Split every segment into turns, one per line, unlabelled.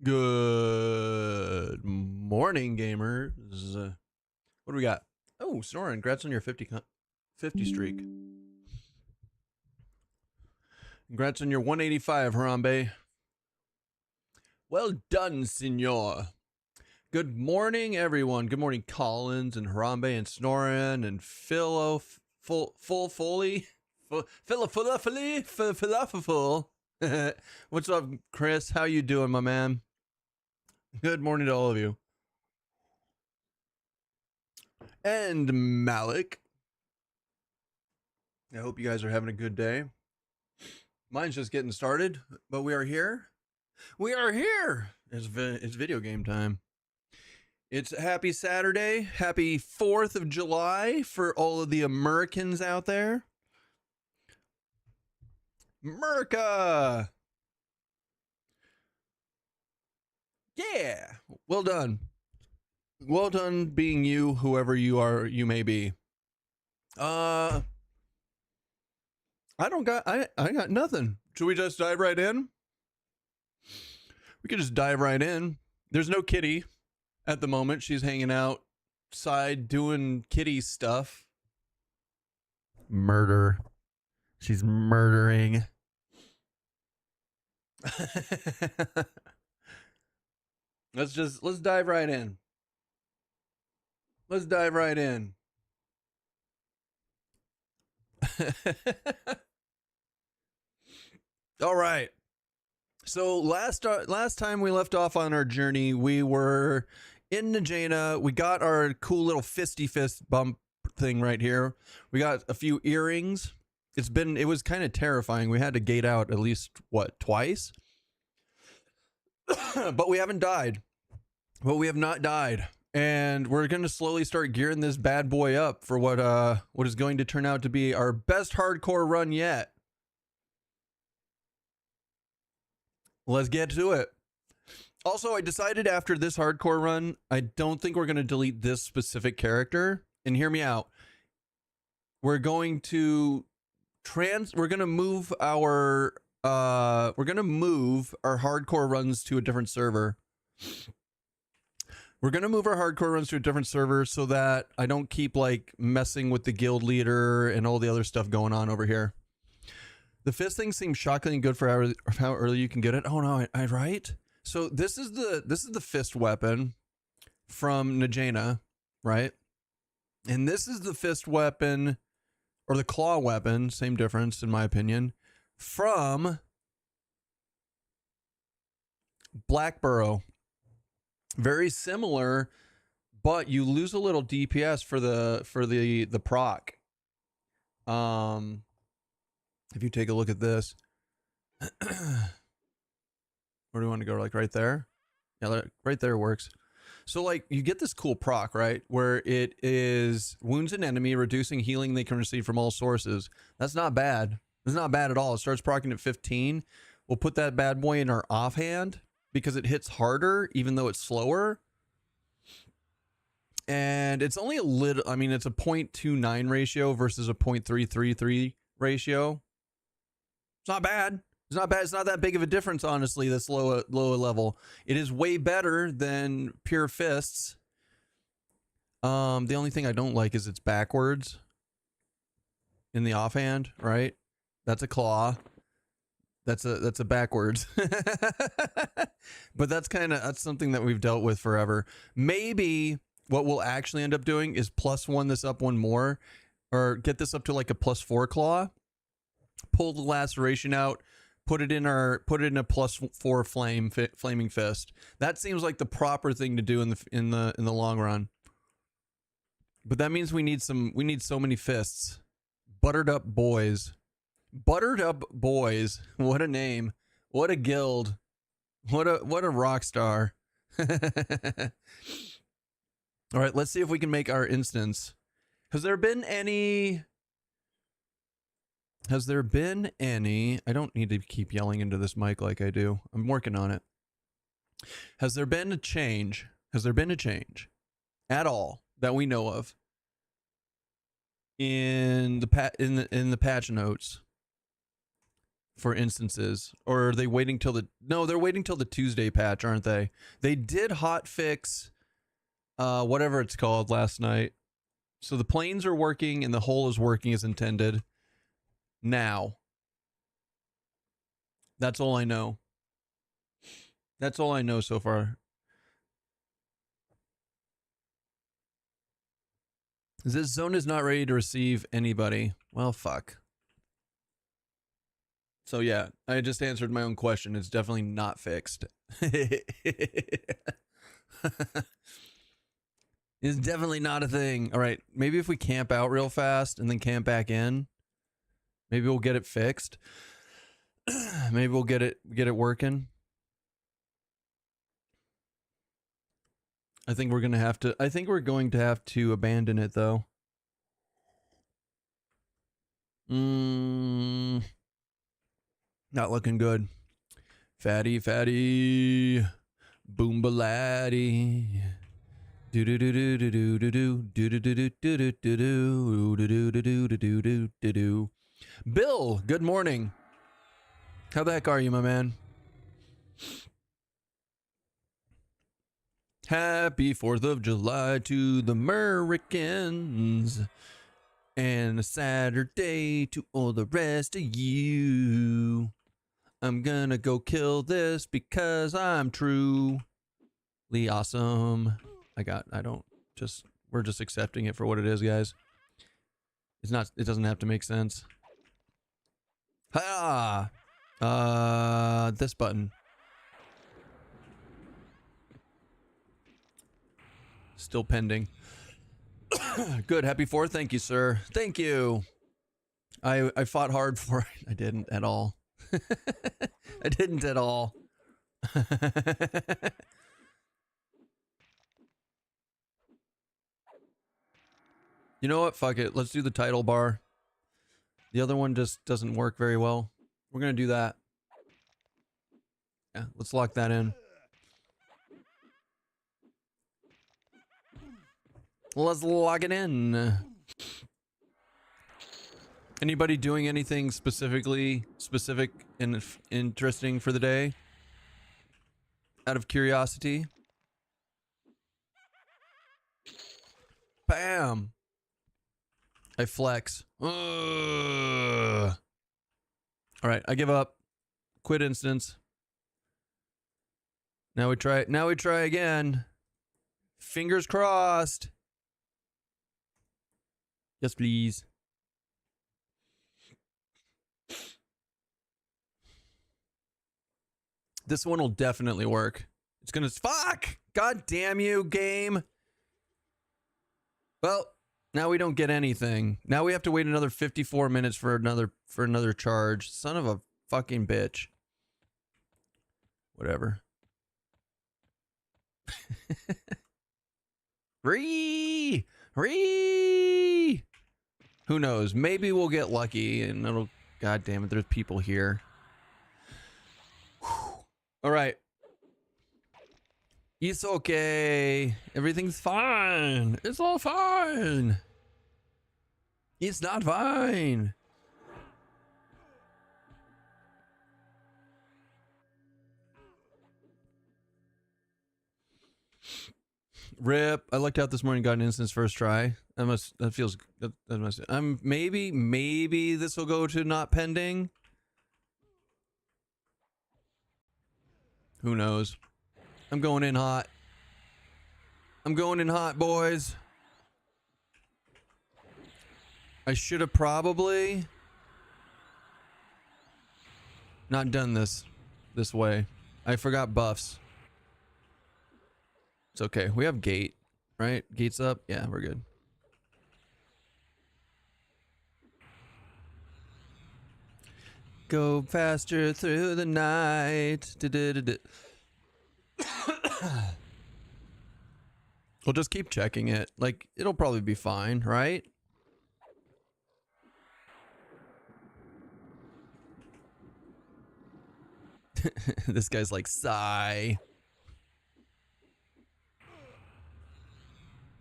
Good morning, gamers. What do we got? Oh, Snoring, congrats on your 50 streak. Congrats on your 185, Harambe. Well done, senor. Good morning, everyone. Good morning, Collins and Harambe and Snorin and Philo Foley. Philaful. What's up, Chris? How you doing, my man? Good morning to all of you. And Malik. I hope you guys are having a good day. Mine's just getting started, but we are here. We are here. It's video game time. It's happy Saturday. Happy 4th of July for all of the Americans out there. America. Yeah. Well done. Well done being you, whoever you are, you may be. I got nothing. Should we just dive right in? We could just dive right in. There's no kitty at the moment. She's hanging outside doing kitty stuff. Murder. She's murdering. Let's dive right in. Let's dive right in. All right. So last time we left off on our journey, we were in Najena. We got our cool little fisty fist bump thing right here. We got a few earrings. It was kind of terrifying. We had to gate out at least twice. But we haven't died. But we have not died. And we're going to slowly start gearing this bad boy up for what is going to turn out to be our best hardcore run yet. Let's get to it. Also, I decided after this hardcore run, I don't think we're going to delete this specific character. And hear me out. We're going to move our hardcore runs to a different server. We're going to move our hardcore runs to a different server so that I don't keep like messing with the guild leader and all the other stuff going on over here. The fist thing seems shockingly good for how early you can get it. Oh no, I right? So this is the fist weapon from Najena, right? And this is the fist weapon or the claw weapon, same difference in my opinion, from Blackburrow. Very similar, but you lose a little DPS for the proc. If you take a look at this, where do you want to go? Like right there? Yeah, right there works. So like you get this cool proc, right? Where it is wounds an enemy, reducing healing they can receive from all sources. That's not bad. It's not bad at all. It starts procking at 15. We'll put that bad boy in our offhand because it hits harder, even though it's slower. And it's only a little, I mean, it's a 0.29 ratio versus a 0.333 ratio. It's not bad. It's not bad. It's not that big of a difference, honestly, this lower level. It is way better than pure fists. The only thing I don't like is it's backwards in the offhand, right? That's a claw. That's a backwards. But that's something that we've dealt with forever. Maybe what we'll actually end up doing is +1 this up one more, or get this up to like a +4 claw. Pull the laceration out, put it in a +4 flaming fist. That seems like the proper thing to do in the long run. But that means we need so many fists. Buttered up boys. Buttered Up Boys. What a name. What a guild. What a rock star. All right, let's see if we can make our instance. Has there been any... I don't need to keep yelling into this mic like I do. I'm working on it. Has there been a change? Has there been a change at all that we know of in the patch notes for instances, or are they waiting till the? No, they're waiting till the Tuesday patch, aren't they? They did hot fix, whatever it's called last night. So the planes are working and the hole is working as intended. Now. That's all I know. That's all I know so far. This zone is not ready to receive anybody. Well, fuck. So yeah, I just answered my own question. It's definitely not fixed. It's definitely not a thing. All right, maybe if we camp out real fast and then camp back in, maybe we'll get it fixed. Maybe we'll get it working. I think we're going to have to abandon it though. Not looking good. Fatty boombalatti. Do do do do do do do do do do do do do do do do do do do. Bill, good morning. How the heck are you, my man? Happy 4th of July to the Americans, and a Saturday to all the rest of you. I'm gonna go kill this because I'm truly awesome. We're just accepting it for what it is, guys. It doesn't have to make sense. Ha! This button. Still pending. Good. Happy 4th. Thank you, sir. Thank you. I fought hard for it. I didn't at all. I didn't at all. You know what? Fuck it. Let's do the title bar. The other one just doesn't work very well. We're gonna do that. Yeah, let's lock that in. Let's lock it in. Anybody doing anything specific and interesting for the day? Out of curiosity? Bam! I flex. Alright, I give up. Quit instance. Now we try again. Fingers crossed. Yes, please. This one will definitely work. It's gonna... Fuck! God damn you, game! Well, now we don't get anything. Now we have to wait another 54 minutes for another charge. Son of a fucking bitch. Whatever. Ree! Who knows? Maybe we'll get lucky and it'll... God damn it, there's people here. Whew. All right. It's okay. Everything's fine. It's all fine. It's not fine. Rip. I lucked out this morning, got an instance first try. That feels good. Maybe this will go to not pending. Who knows? I'm going in hot. I'm going in hot, boys. I should have probably not done this way. I forgot buffs. It's okay. We have gate, right? Gate's up. Yeah, we're good. Go faster through the night. We'll just keep checking it. Like, it'll probably be fine, right? This guy's like, sigh.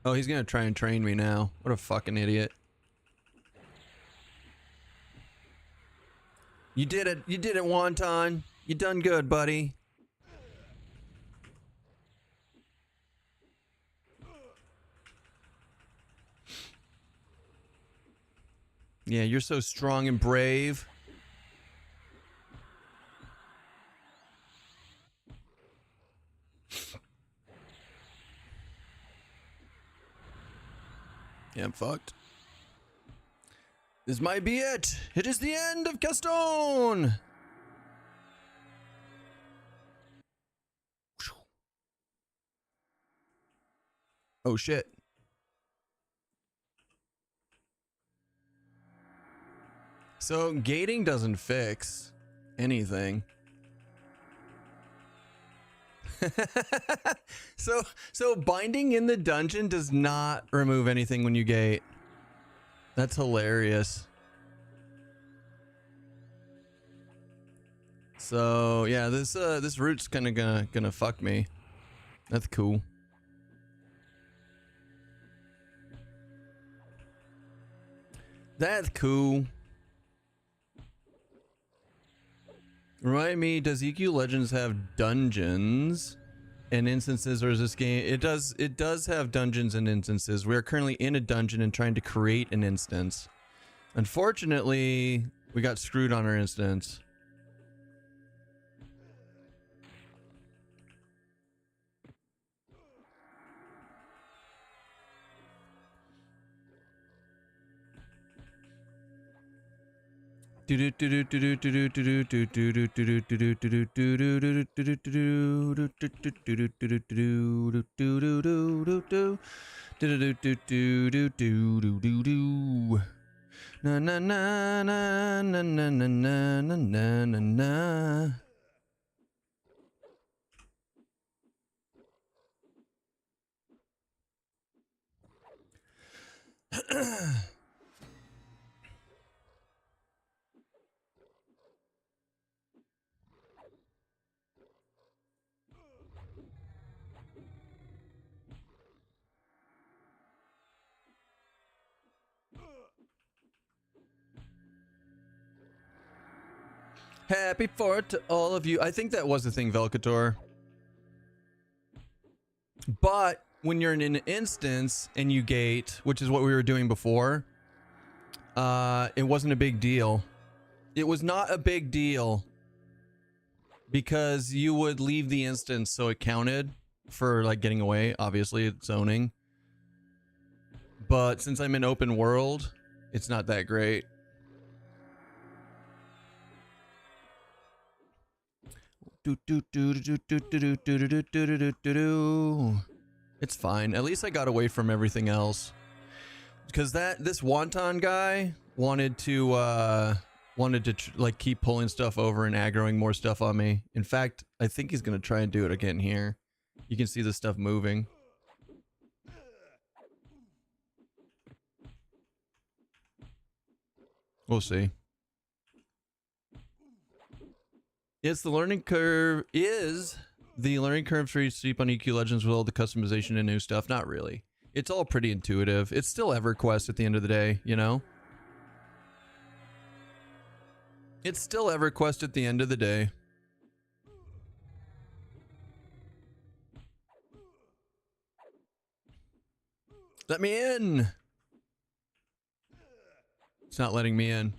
Oh, he's gonna try and train me now. What a fucking idiot. You did it. You did it, Wonton. You done good, buddy. Yeah, you're so strong and brave. Yeah, I'm fucked. This might be it. It is the end of Keston. Oh shit. So gating doesn't fix anything. so binding in the dungeon does not remove anything when you gate. That's hilarious. So yeah, this route's kind of gonna fuck me. That's cool. That's cool. Remind me, does EQ Legends have dungeons and instances, or is this game? It does have dungeons and instances. We are currently in a dungeon and trying to create an instance. Unfortunately, we got screwed on our instance. Na na na na na na na na na na na. Happy 4th to all of you. I think that was the thing, Velcator. But when you're in an instance and you gate, which is what we were doing before, it wasn't a big deal. It was not a big deal because you would leave the instance, so it counted for like getting away. Obviously, it's zoning. But since I'm in open world, it's not that great. It's fine. At least I got away from everything else. Because this Wonton guy wanted to like keep pulling stuff over and aggroing more stuff on me. In fact, I think he's gonna try and do it again here. You can see the stuff moving. We'll see. It's the learning curve for you steep on EQ Legends with all the customization and new stuff? Not really. It's all pretty intuitive. It's still EverQuest at the end of the day, you know? It's still EverQuest at the end of the day. Let me in! It's not letting me in.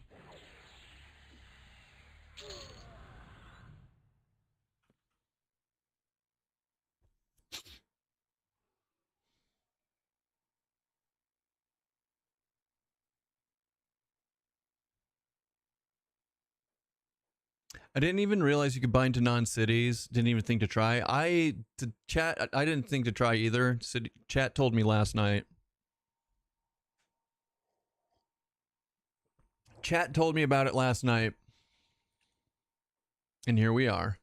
I didn't even realize you could bind to non-cities. Didn't even think to try. I didn't think to try either. Chat told me last night. Chat told me about it last night. And here we are.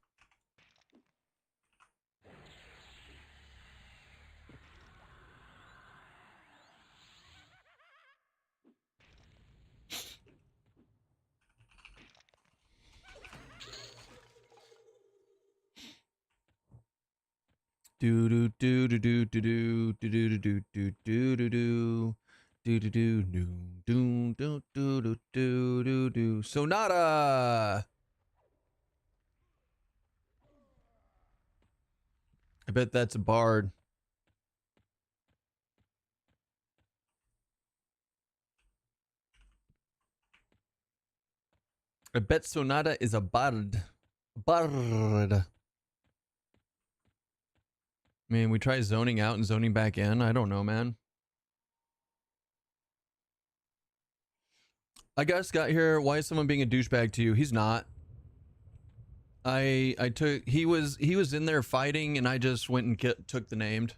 Do do do do do do do do do do do do do Do do do do do do do do do do do. Sonata. I bet that's a bard. I bet Sonata is a bard. Bard. Man, we try zoning out and zoning back in. I don't know, man. I just got here. Why is someone being a douchebag to you? He's not. I took he was in there fighting and I just went and took the named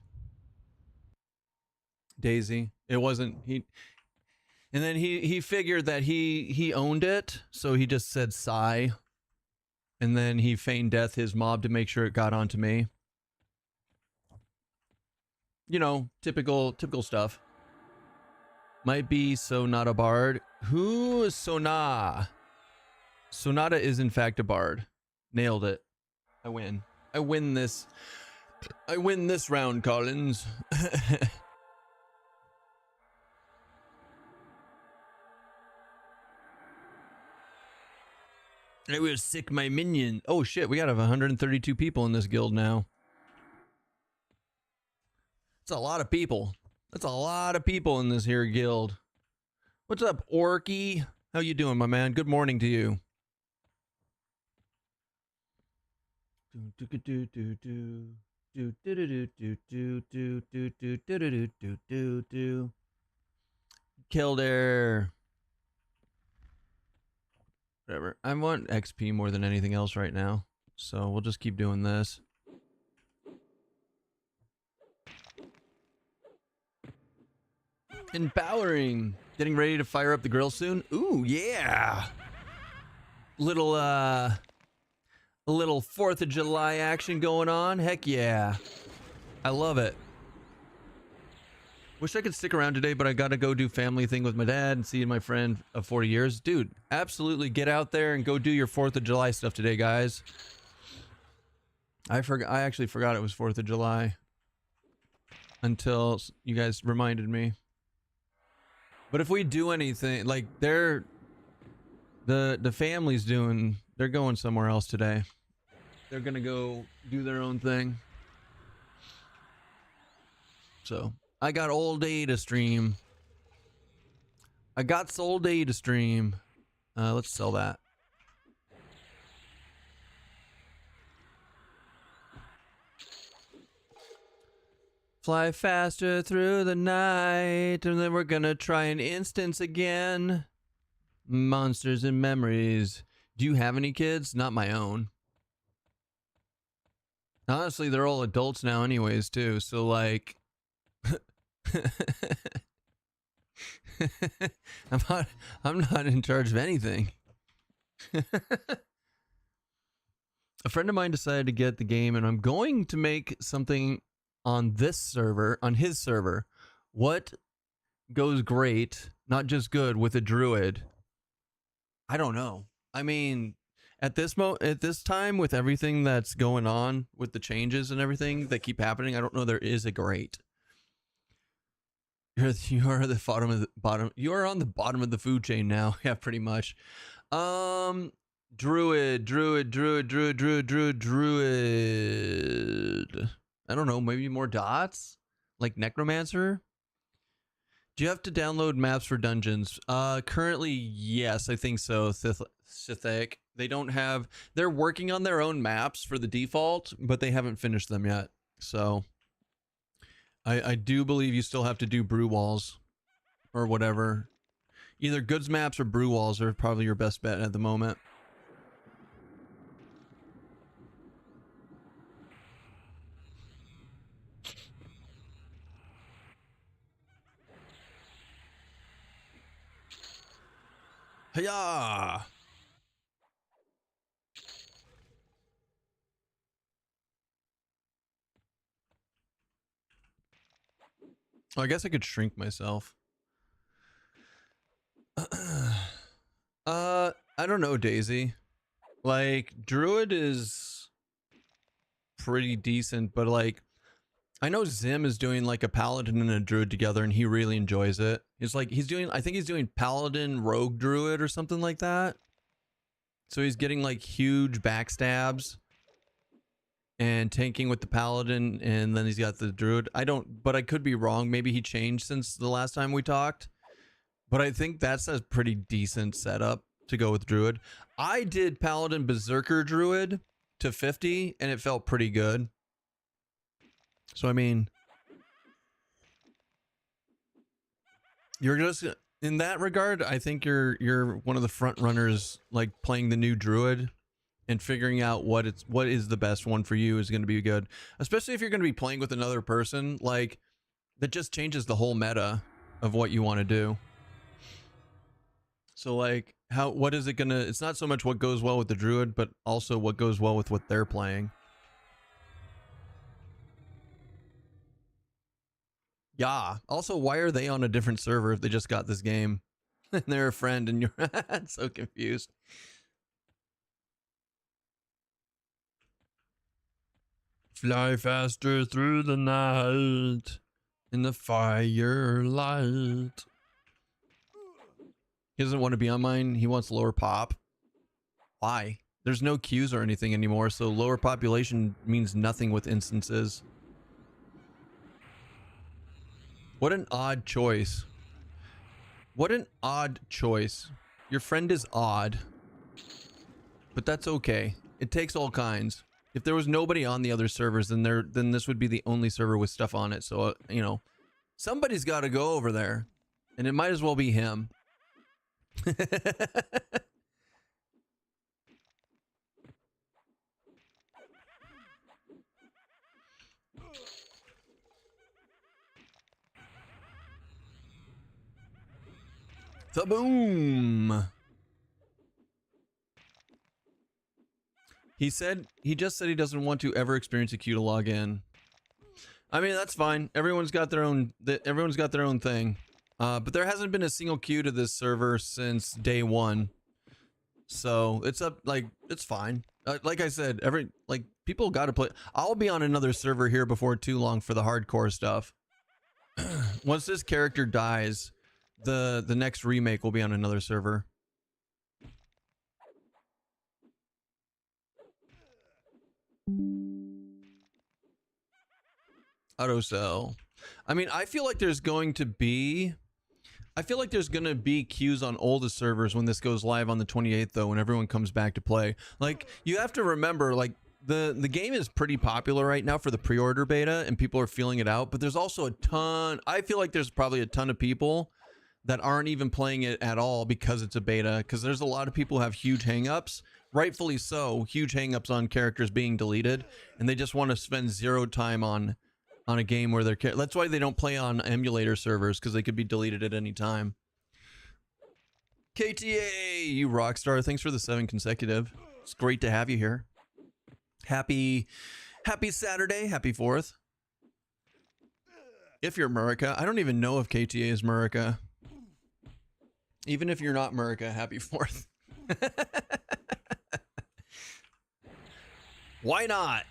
Daisy. It wasn't he. And then he figured that he owned it, so he just said sigh. And then he feigned death his mob to make sure it got onto me. You know, typical stuff. Might be so not a bard. Who is Sona? Sonata is in fact a bard. Nailed it. I win. I win this. I win this round, Collins. I will sick my minion. Oh shit, we got 132 people in this guild now. That's a lot of people. That's a lot of people in this here guild. What's up, Orky? How you doing, my man? Good morning to you. Killed her. Whatever. I want XP more than anything else right now, so we'll just keep doing this. Empowering. Getting ready to fire up the grill soon. Ooh, yeah. Little 4th of July action going on. Heck yeah. I love it. Wish I could stick around today, but I gotta go do family thing with my dad and see my friend of 40 years. Dude, absolutely get out there and go do your 4th of July stuff today, guys. I actually forgot it was 4th of July until you guys reminded me. But if we do anything, like the family's they're going somewhere else today. They're gonna go do their own thing. So I got all day to stream. I got all day to stream. Let's sell that. Fly faster through the night, and then we're gonna try an instance again. Monsters and memories. Do you have any kids? Not my own. Honestly, they're all adults now anyways, too. So, like... I'm not in charge of anything. A friend of mine decided to get the game, and I'm going to make something on this server, on his server. What goes great, not just good, with a druid? I don't know. I mean, at this time, with everything that's going on with the changes and everything that keep happening, I don't know there is a great. You are the bottom. You are on the bottom of the food chain now. Yeah, pretty much. Druid. I don't know. Maybe more dots, like necromancer. Do you have to download maps for dungeons? Currently, yes, I think so. Sithic. They don't have. They're working on their own maps for the default, but they haven't finished them yet. So. I do believe you still have to do brew walls or whatever. Either goods maps or brew walls are probably your best bet at the moment. Hiya! Oh, I guess I could shrink myself. I don't know, Daisy. Like, Druid is pretty decent, but like, I know Zim is doing like a paladin and a druid together, and he really enjoys it. It's like I think he's doing paladin rogue druid or something like that. So he's getting like huge backstabs and tanking with the paladin, and then he's got the druid. But I could be wrong. Maybe he changed since the last time we talked. But I think that's a pretty decent setup to go with druid. I did paladin berserker druid to 50, and it felt pretty good. So I mean, you're just in that regard. I think you're one of the front runners, like playing the new druid and figuring out what is the best one for you is going to be good, especially if you're going to be playing with another person. Like that just changes the whole meta of what you want to do. So like what is it gonna? It's not so much what goes well with the druid, but also what goes well with what they're playing. Yeah. Also, why are they on a different server if they just got this game? And they're a friend and you're so confused. Fly faster through the night in the firelight. He doesn't want to be on mine. He wants lower pop. Why? There's no queues or anything anymore, so lower population means nothing with instances. What an odd choice. What an odd choice. Your friend is odd. But that's okay. It takes all kinds. If there was nobody on the other servers, then this would be the only server with stuff on it. So, you know, somebody's got to go over there. And it might as well be him. Boom. He just said he doesn't want to ever experience a queue to log in. I mean, that's fine. Everyone's got their own thing. But there hasn't been a single queue to this server since day one. So it's it's fine. Like I said, people got to play. I'll be on another server here before too long for the hardcore stuff. Once this character dies, the next remake will be on another server. Auto sell. I mean, I feel like there's going to be queues on oldest servers when this goes live on the 28th, though, when everyone comes back to play. Like, you have to remember, like, the game is pretty popular right now for the pre-order beta, and people are feeling it out, but there's also a ton. I feel like there's probably a ton of people that aren't even playing it at all because it's a beta, because there's a lot of people who have huge hangups, rightfully so, huge hangups on characters being deleted, and they just want to spend zero time on a game where that's why they don't play on emulator servers, because they could be deleted at any time. KTA, you rockstar, thanks for the 7 consecutive. It's great to have you here. Happy Saturday, happy 4th. If you're America, I don't even know if KTA is America. Even if you're not America, happy 4th. Why not?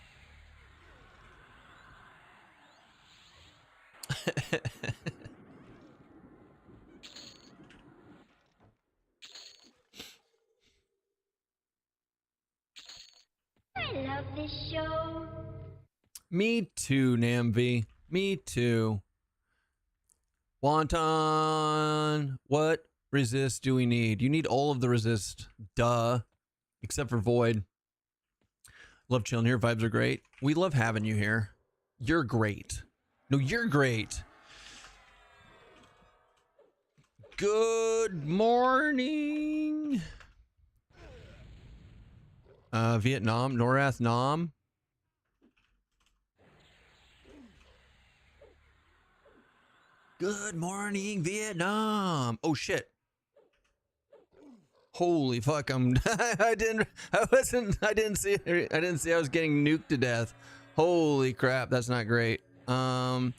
I love this show.
Me too, Namvi. Me too. Wonton. What resist do we need? You need all of the resist. Duh. Except for Void. Love chilling here. Vibes are great. We love having you here. You're great. No, you're great. Good morning. Vietnam, Norath Nam. Good morning, Vietnam. Oh shit. Holy fuck, I didn't see I was getting nuked to death. Holy crap, that's not great. No,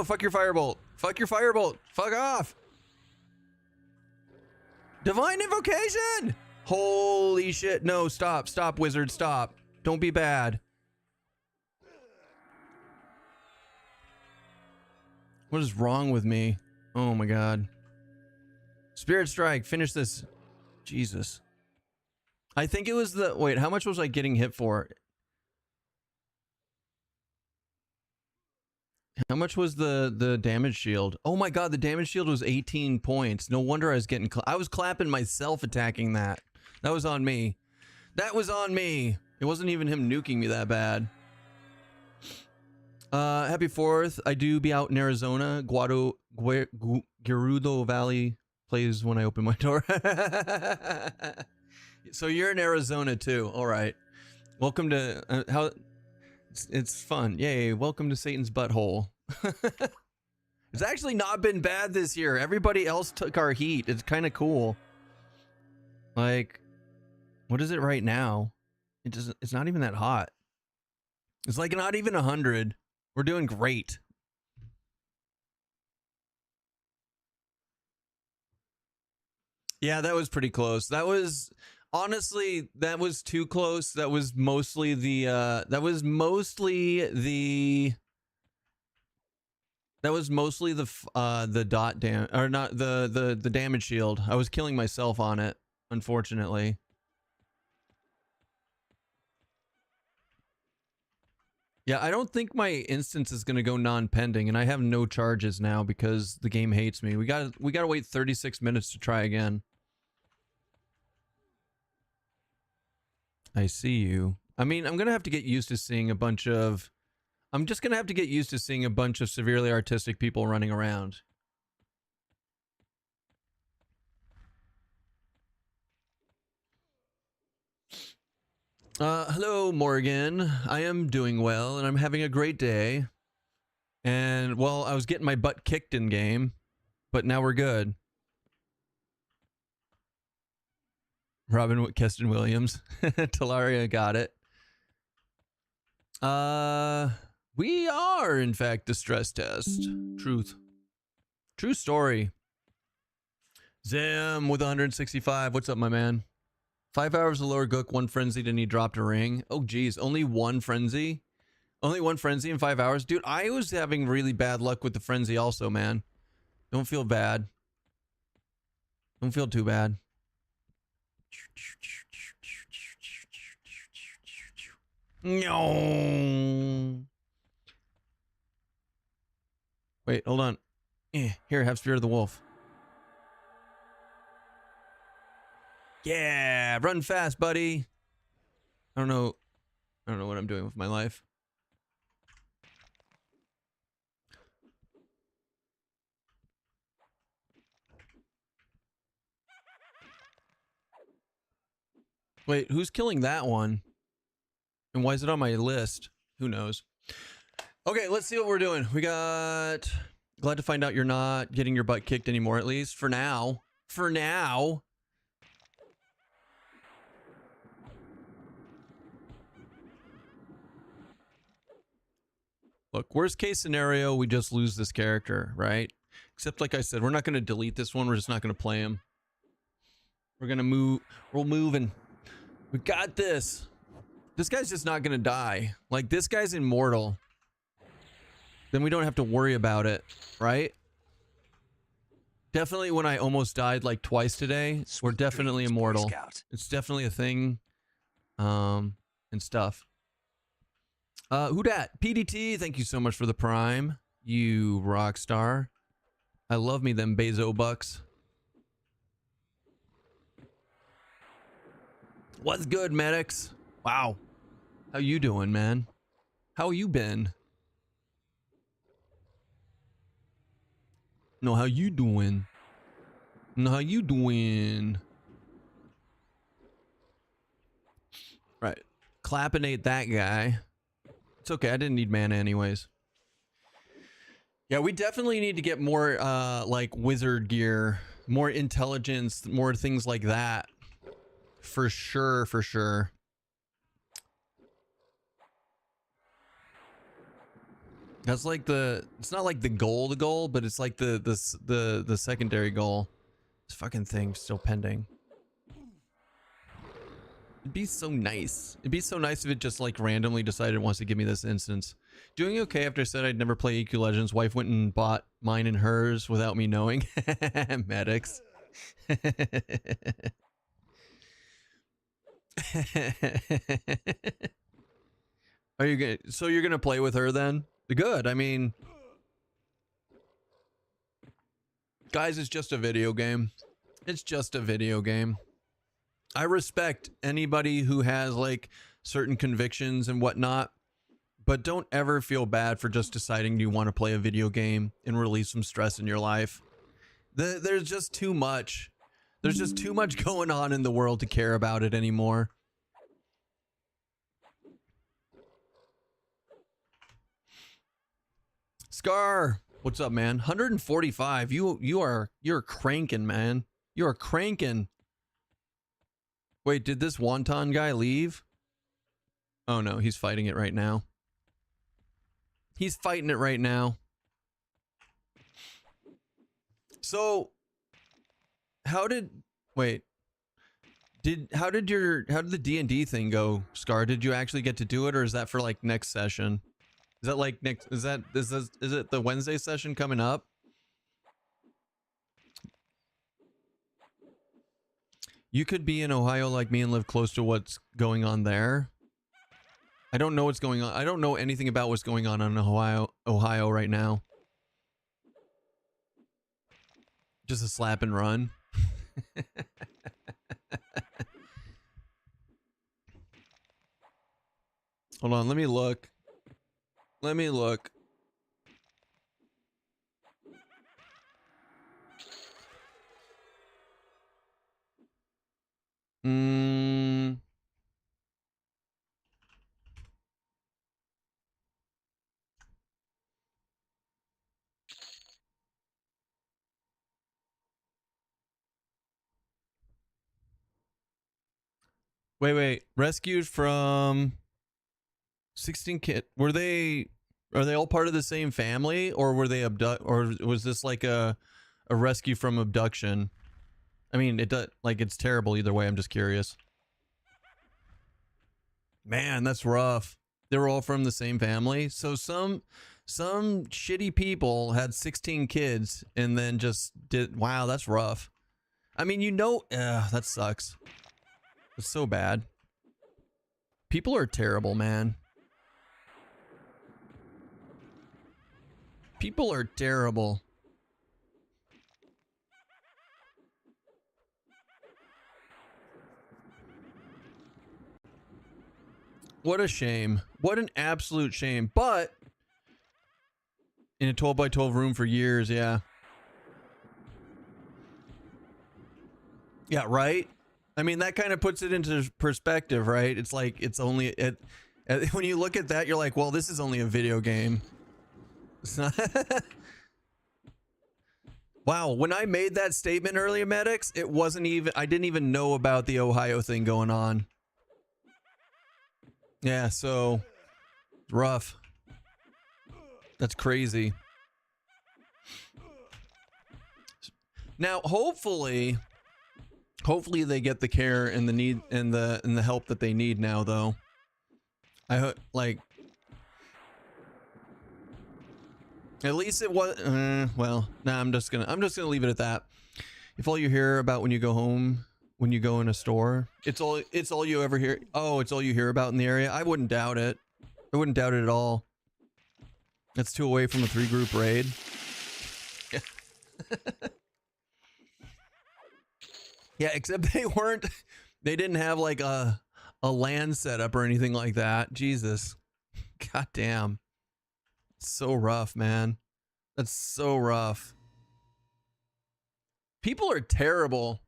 fuck your firebolt. Fuck your firebolt. Fuck off. Divine Invocation. Holy shit. No, stop, wizard, stop. Don't be bad. What is wrong with me? Oh my god. Spirit Strike, finish this. Jesus. I think it was the... Wait, how much was I getting hit for? How much was the damage shield? Oh my god, the damage shield was 18 points. No wonder I was getting... I was clapping myself attacking that. That was on me. That was on me. It wasn't even him nuking me that bad. Happy 4th. I do be out in Arizona. Gerudo Valley plays when I open my door. So you're in Arizona too. All right. Welcome to how it's fun. Yay. Welcome to Satan's butthole. It's actually not been bad this year. Everybody else took our heat. It's kind of cool. Like, what is it right now? It's not even that hot. It's like not even 100. We're doing great. Yeah, that was pretty close. That was honestly, that was too close. That was mostly the the dot dam, or not, the damage shield. I was killing myself on it, unfortunately. Yeah, I don't think my instance is gonna go non-pending, and I have no charges now because the game hates me. We gotta wait 36 minutes to try again. I see you. I mean, I'm gonna have to get used to seeing a bunch of... I'm just gonna have to get used to seeing a bunch of severely artistic people running around. Hello, Morgan. I am doing well, and I'm having a great day. And, well, I was getting my butt kicked in game, but now we're good. Robin Keston Williams. Talaria got it. We are, in fact, the stress test. Truth. True story. Zim with 165. What's up, my man? 5 hours of lower gook, 1 frenzied, and he dropped a ring. Oh, geez. Only 1 frenzy? Only 1 frenzy in 5 hours? Dude, I was having really bad luck with the frenzy also, man. Don't feel bad. Don't feel too bad. No. Wait, hold on. Here, have Spirit of the Wolf. Yeah, run fast, buddy. I don't know what I'm doing with my life. Wait, who's killing that one? And why is it on my list? Who knows? Okay, let's see what we're doing. We got... Glad to find out you're not getting your butt kicked anymore, at least. For now. For now. Look, worst case scenario, we just lose this character, right? Except, like I said, we're not going to delete this one. We're just not going to play him. We're going to move. We're moving. We got this. This guy's just not going to die. Like, this guy's immortal. Then we don't have to worry about it, right? Definitely when I almost died like twice today, we're definitely immortal. It's definitely a thing. And stuff. Who dat? PDT, thank you so much for the prime. You rock star. I love me them Bezo bucks. What's good, medics? Wow. How you doing, man? How you been? No, how you doing? No, how you doing? Right. Clappinate that guy. It's okay, I didn't need mana anyways. Yeah, we definitely need to get more like wizard gear, more intelligence, more things like that. For sure, for sure. That's like the, it's not like the goal, but it's like the secondary goal. This fucking thing's still pending. It'd be so nice. It'd be so nice if it just like randomly decided it wants to give me this instance. Doing okay after I said I'd never play EQ Legends. Wife went and bought mine and hers without me knowing. Medics. Are you gonna? So you're gonna play with her then? Good. I mean, guys, it's just a video game. It's just a video game. I respect anybody who has like certain convictions and whatnot, but don't ever feel bad for just deciding you want to play a video game and release some stress in your life. There's just too much. There's just too much going on in the world to care about it anymore. Scar, what's up, man? 145. You're cranking, man. You are cranking. Wait, did this wonton guy leave? Oh no, he's fighting it right now. He's fighting it right now. So, how did the D&D thing go, Scar? Did you actually get to do it, or is that for like next session? Is that like next? Is it the Wednesday session coming up? You could be in Ohio like me and live close to what's going on there. I don't know what's going on. I don't know anything about what's going on in Ohio right now. Just a slap and run. Hold on, let me look. Let me look. Wait. Rescued from 16 kid. Are they all part of the same family, or were they or was this like a rescue from abduction? I mean, it's terrible either way. I'm just curious. Man, that's rough. They were all from the same family. So some shitty people had 16 kids and then just did. Wow, that's rough. I mean, that sucks. It's so bad. People are terrible, man. People are terrible. What a shame. What an absolute shame. But in a 12 by 12 room for years, yeah. Yeah, right? I mean, that kind of puts it into perspective, right? It's like, it's only when you look at that, you're like, well, this is only a video game. It's not. Wow, when I made that statement earlier, Medics, it wasn't even, I didn't even know about the Ohio thing going on. Yeah, so rough. That's crazy. Now, hopefully they get the care and the need and the help that they need now, though. I hope, like, at least it was. Well, nah. I'm just gonna leave it at that. If all you hear about when you go home, when you go in a store, it's all you ever hear. Oh, it's all you hear about in the area. I wouldn't doubt it. I wouldn't doubt it at all. That's 2 away from a 3-group raid. Yeah. Yeah, except they didn't have like a LAN setup or anything like that. Jesus. God damn. So rough, man. That's so rough. People are terrible.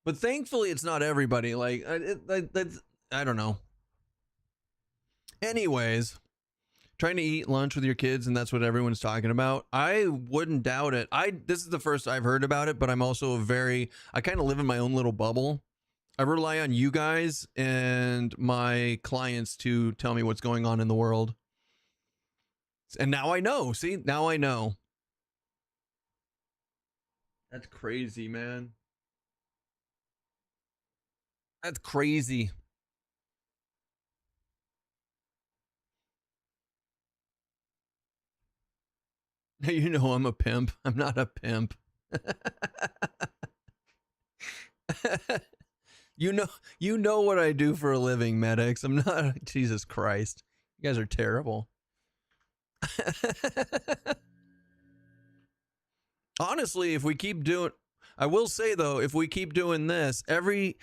But thankfully it's not everybody. Like, I don't know. Anyways, trying to eat lunch with your kids and that's what everyone's talking about. I wouldn't doubt it. This is the first I've heard about it, but I'm also I kind of live in my own little bubble. I rely on you guys and my clients to tell me what's going on in the world. And now I know. See, now I know. That's crazy, man. That's crazy. You know I'm a pimp. I'm not a pimp. you know what I do for a living, medics. I'm not. Jesus Christ. You guys are terrible. Honestly, if we keep doing, I will say though, if we keep doing this every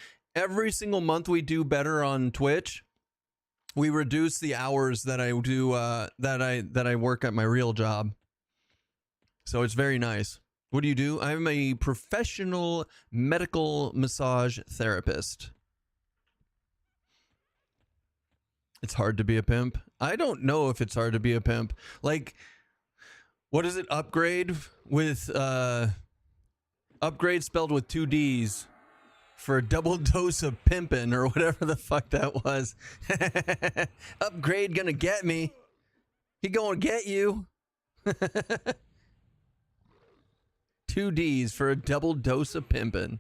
single month we do better on Twitch, we reduce the hours that I do that I work at my real job. So it's very nice. What do? I'm a professional medical massage therapist. It's hard to be a pimp. I don't know if it's hard to be a pimp. Like, what is it? Upgrade with upgrade spelled with 2 D's for a double dose of pimpin' or whatever the fuck that was. Upgrade gonna get me. He gonna get you. 2 D's for a double dose of pimpin'.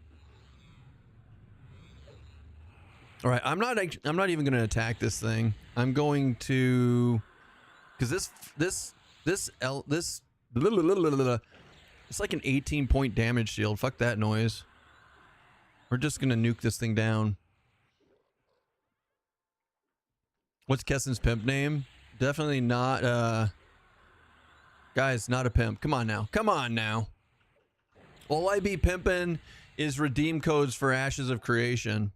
All right, I'm not even going to attack this thing. I'm going to, because this it's like an 18-point damage shield. Fuck that noise. We're just going to nuke this thing down. What's Keston's pimp name? Definitely not, guys, not a pimp. Come on now. Come on now. All I be pimping is redeem codes for Ashes of Creation.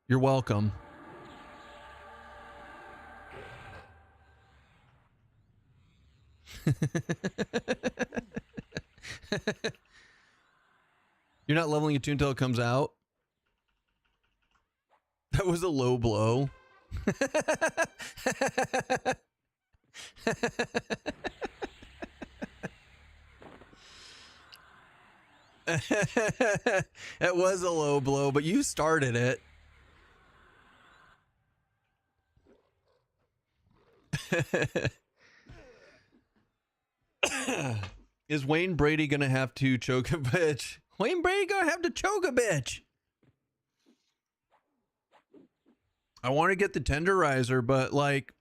You're welcome. You're not leveling a tune until it comes out? That was a low blow. It was a low blow, but you started it. Is Wayne Brady gonna have to choke a bitch? Wayne Brady gonna have to choke a bitch. I want to get the tenderizer, but like,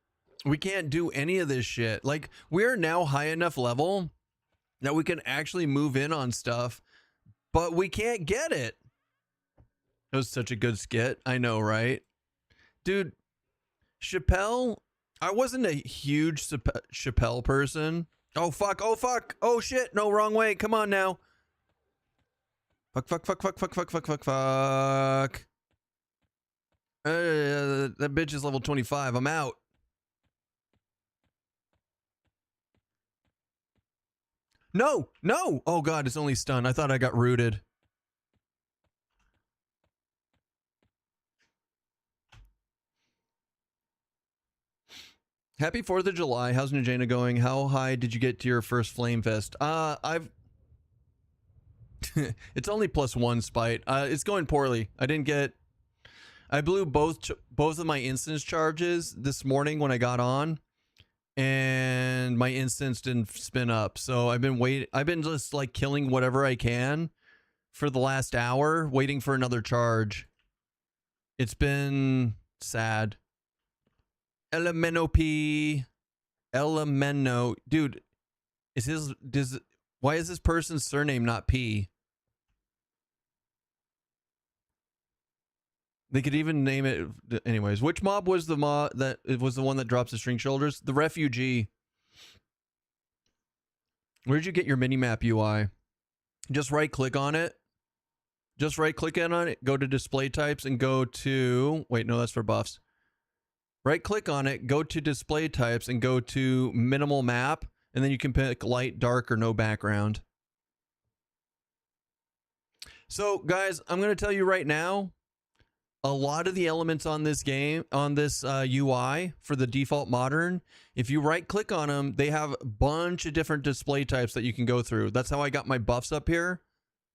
we can't do any of this shit. Like, we are now high enough level that we can actually move in on stuff, but we can't get it. It was such a good skit. I know, right? Dude, Chappelle, I wasn't a huge Chappelle person. Oh, fuck. Oh, fuck. Oh, shit. No, wrong way. Come on now. Fuck, fuck, fuck, fuck, fuck, fuck, fuck, fuck, fuck. That bitch is level 25. I'm out. No, no. Oh, God, it's only stun. I thought I got rooted. Happy 4th of July. How's Najena going? How high did you get to your first Flame Fest? I've... It's only +1 spite. It's going poorly. I blew both of my instance charges this morning when I got on, and my instance didn't spin up. So I've been just like killing whatever I can for the last hour, waiting for another charge. It's been sad. Elemento, dude, why is this person's surname not P? They could even name it anyways. Which mob was the mob that it was the one that drops the string shoulders? The refugee. Where'd you get your minimap UI? Just right click on it. Just right click in on it, go to display types and go to, wait, no, that's for buffs. Right click on it, go to display types and go to minimal map, and then you can pick light, dark, or no background. So guys, I'm going to tell you right now, a lot of the elements on this game, on this UI for the default modern, if you right click on them, they have a bunch of different display types that you can go through. That's how I got my buffs up here,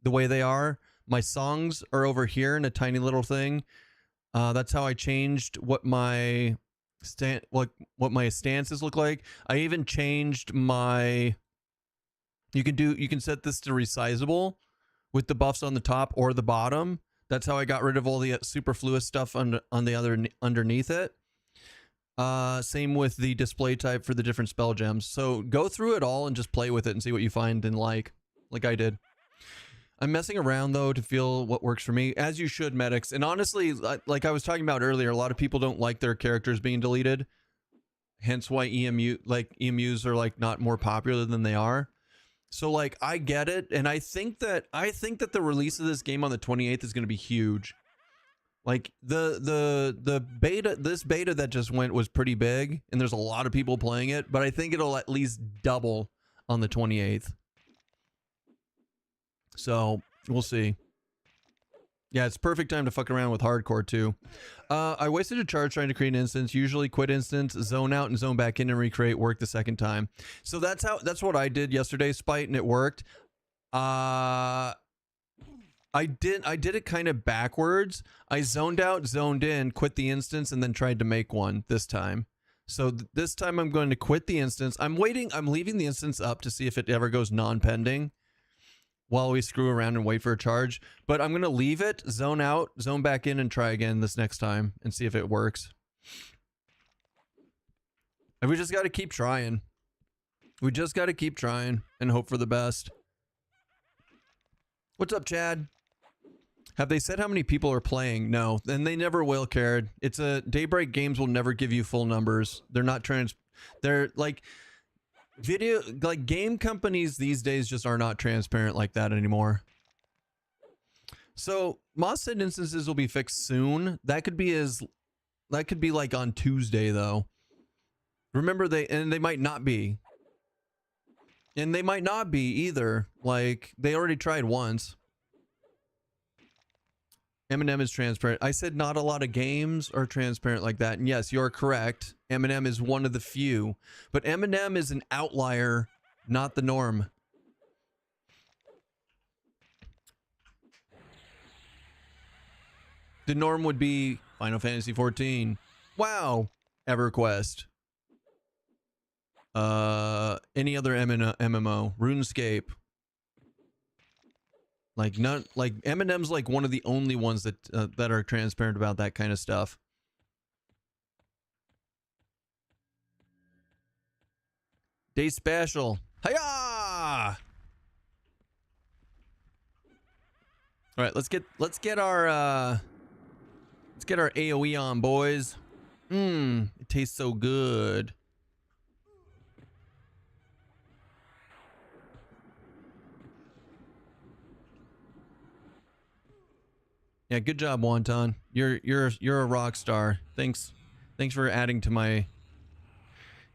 the way they are. My songs are over here in a tiny little thing. That's how I changed what my my stances look like. I even changed my, you can set this to resizable with the buffs on the top or the bottom. That's how I got rid of all the superfluous stuff on the other underneath it. Same with the display type for the different spell gems. So go through it all and just play with it and see what you find and like I did. I'm messing around though to feel what works for me, as you should, medics. And honestly, like I was talking about earlier, a lot of people don't like their characters being deleted. Hence why EMUs are like not more popular than they are. So like I get it, and I think that the release of this game on the 28th is going to be huge. Like the beta, this beta that just went was pretty big, and there's a lot of people playing it, but I think it'll at least double on the 28th. So we'll see. Yeah, it's perfect time to fuck around with hardcore too. I wasted a charge trying to create an instance. Usually quit instance, zone out and zone back in and recreate, work the second time. So that's what I did yesterday, Spite, and it worked. I did it kind of backwards. I zoned out, zoned in, quit the instance, and then tried to make one this time. So this time I'm going to quit the instance. I'm leaving the instance up to see if it ever goes non-pending while we screw around and wait for a charge. But I'm going to leave it, zone out, zone back in, and try again this next time and see if it works. And we just got to keep trying. We just got to keep trying and hope for the best. What's up, Chad? Have they said how many people are playing? No, and they never will, Carrot. It's a Daybreak Games will never give you full numbers. They're not they're like game companies these days just are not transparent like that anymore. So Moss said instances will be fixed soon. That could be like on Tuesday though. Remember they might not be. And they might not be either. Like they already tried once. M&M is transparent. I said not a lot of games are transparent like that. And yes, you're correct. M&M is one of the few. But M&M is an outlier, not the norm. The norm would be Final Fantasy XIV. Wow. EverQuest. Any other MMO. RuneScape. Like M&M's like one of the only ones that are transparent about that kind of stuff. Day special. Hiya! All right, let's get our AoE on, boys. It tastes so good. Yeah, good job, Wonton. You're a rock star. Thanks for adding to my.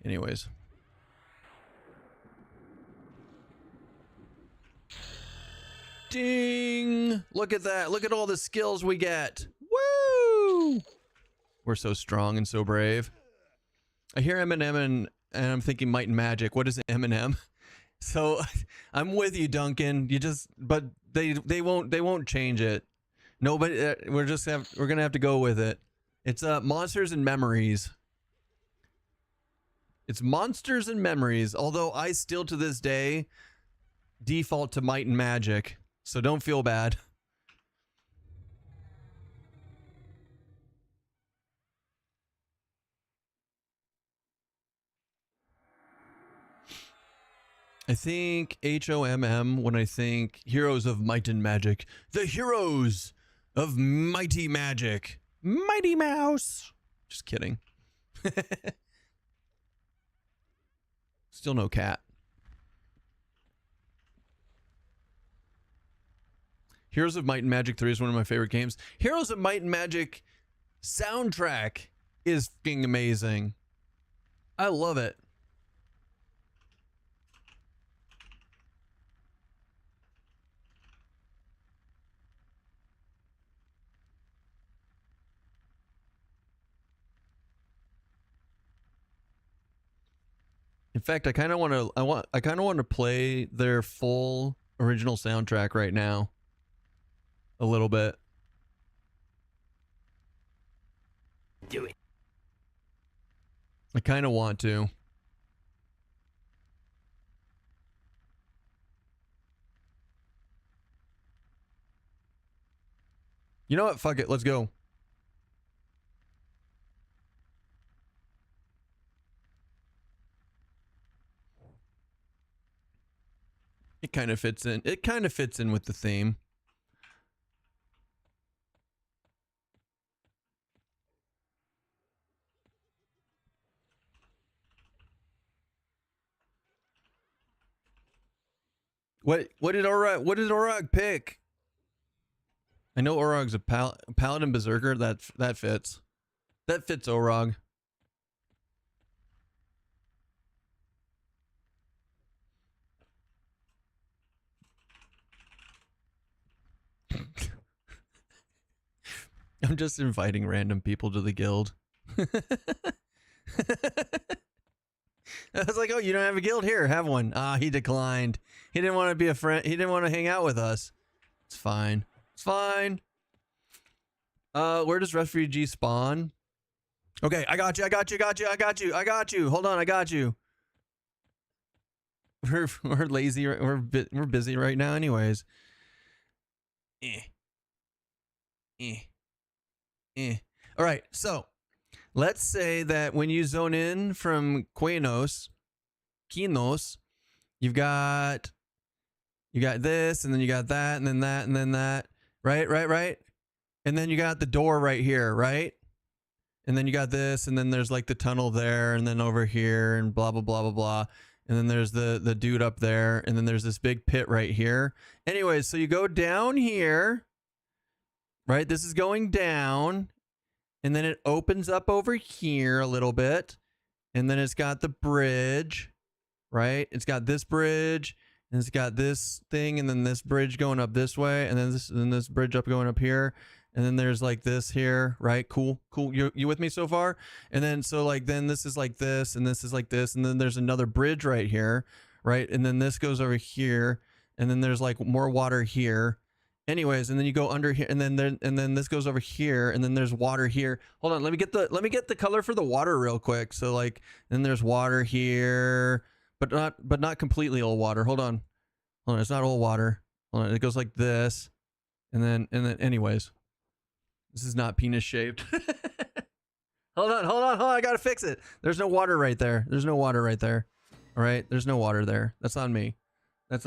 Anyways. Ding! Look at that. Look at all the skills we get. Woo! We're so strong and so brave. I hear Eminem and I'm thinking Might and Magic. What is Eminem? So I'm with you, Duncan. But they won't change it. Nobody. We're gonna have to go with it. It's Monsters and Memories. It's Monsters and Memories. Although I still to this day default to Might and Magic, so don't feel bad. I think HOMM when I think Heroes of Might and Magic. The Heroes of Mighty Magic. Mighty Mouse. Just kidding. Still no cat. Heroes of Might and Magic 3 is one of my favorite games. Heroes of Might and Magic soundtrack is fucking amazing. I love it. In fact, I kind of want to play their full original soundtrack right now. A little bit. Do it. I kind of want to. You know what? Fuck it. Let's go. It kind of fits in. It kind of fits in with the theme. What did Orog pick? I know Orog's a paladin berserker. That fits. That fits Orog. I'm just inviting random people to the guild. I was like, oh, you don't have a guild? Here, have one. Ah, he declined. He didn't want to be a friend. He didn't want to hang out with us. It's fine. It's fine. Where does refugee spawn? Okay, I got you. Hold on, I got you. We're lazy. We're busy right now, anyways. All right, so let's say that when you zone in from Kinos, you've got this, and then you got that, and then that, and then that. Right. And then you got the door right here, right? And then you got this, and then there's like the tunnel there, and then over here, and blah, blah, blah, blah, blah. And then there's the dude up there, and then there's this big pit right here. Anyways, so you go down here, right? This is going down, and then it opens up over here a little bit, and then it's got the bridge, right? It's got this bridge, and it's got this thing, and then this bridge going up this way, and then this bridge up going up here. And then there's like this here, right? Cool. You with me so far? And then so like then this is like this, and this is like this, and then there's another bridge right here, right? And then this goes over here, and then there's like more water here. Anyways, and then you go under here, and then this goes over here, and then there's water here. Hold on, let me get the color for the water real quick. So like then there's water here, but not completely all water. Hold on, it's not all water. Hold on, it goes like this, and then anyways. This is not penis shaped. Hold on. I gotta fix it. There's no water right there. All right. There's no water there. That's on me. That's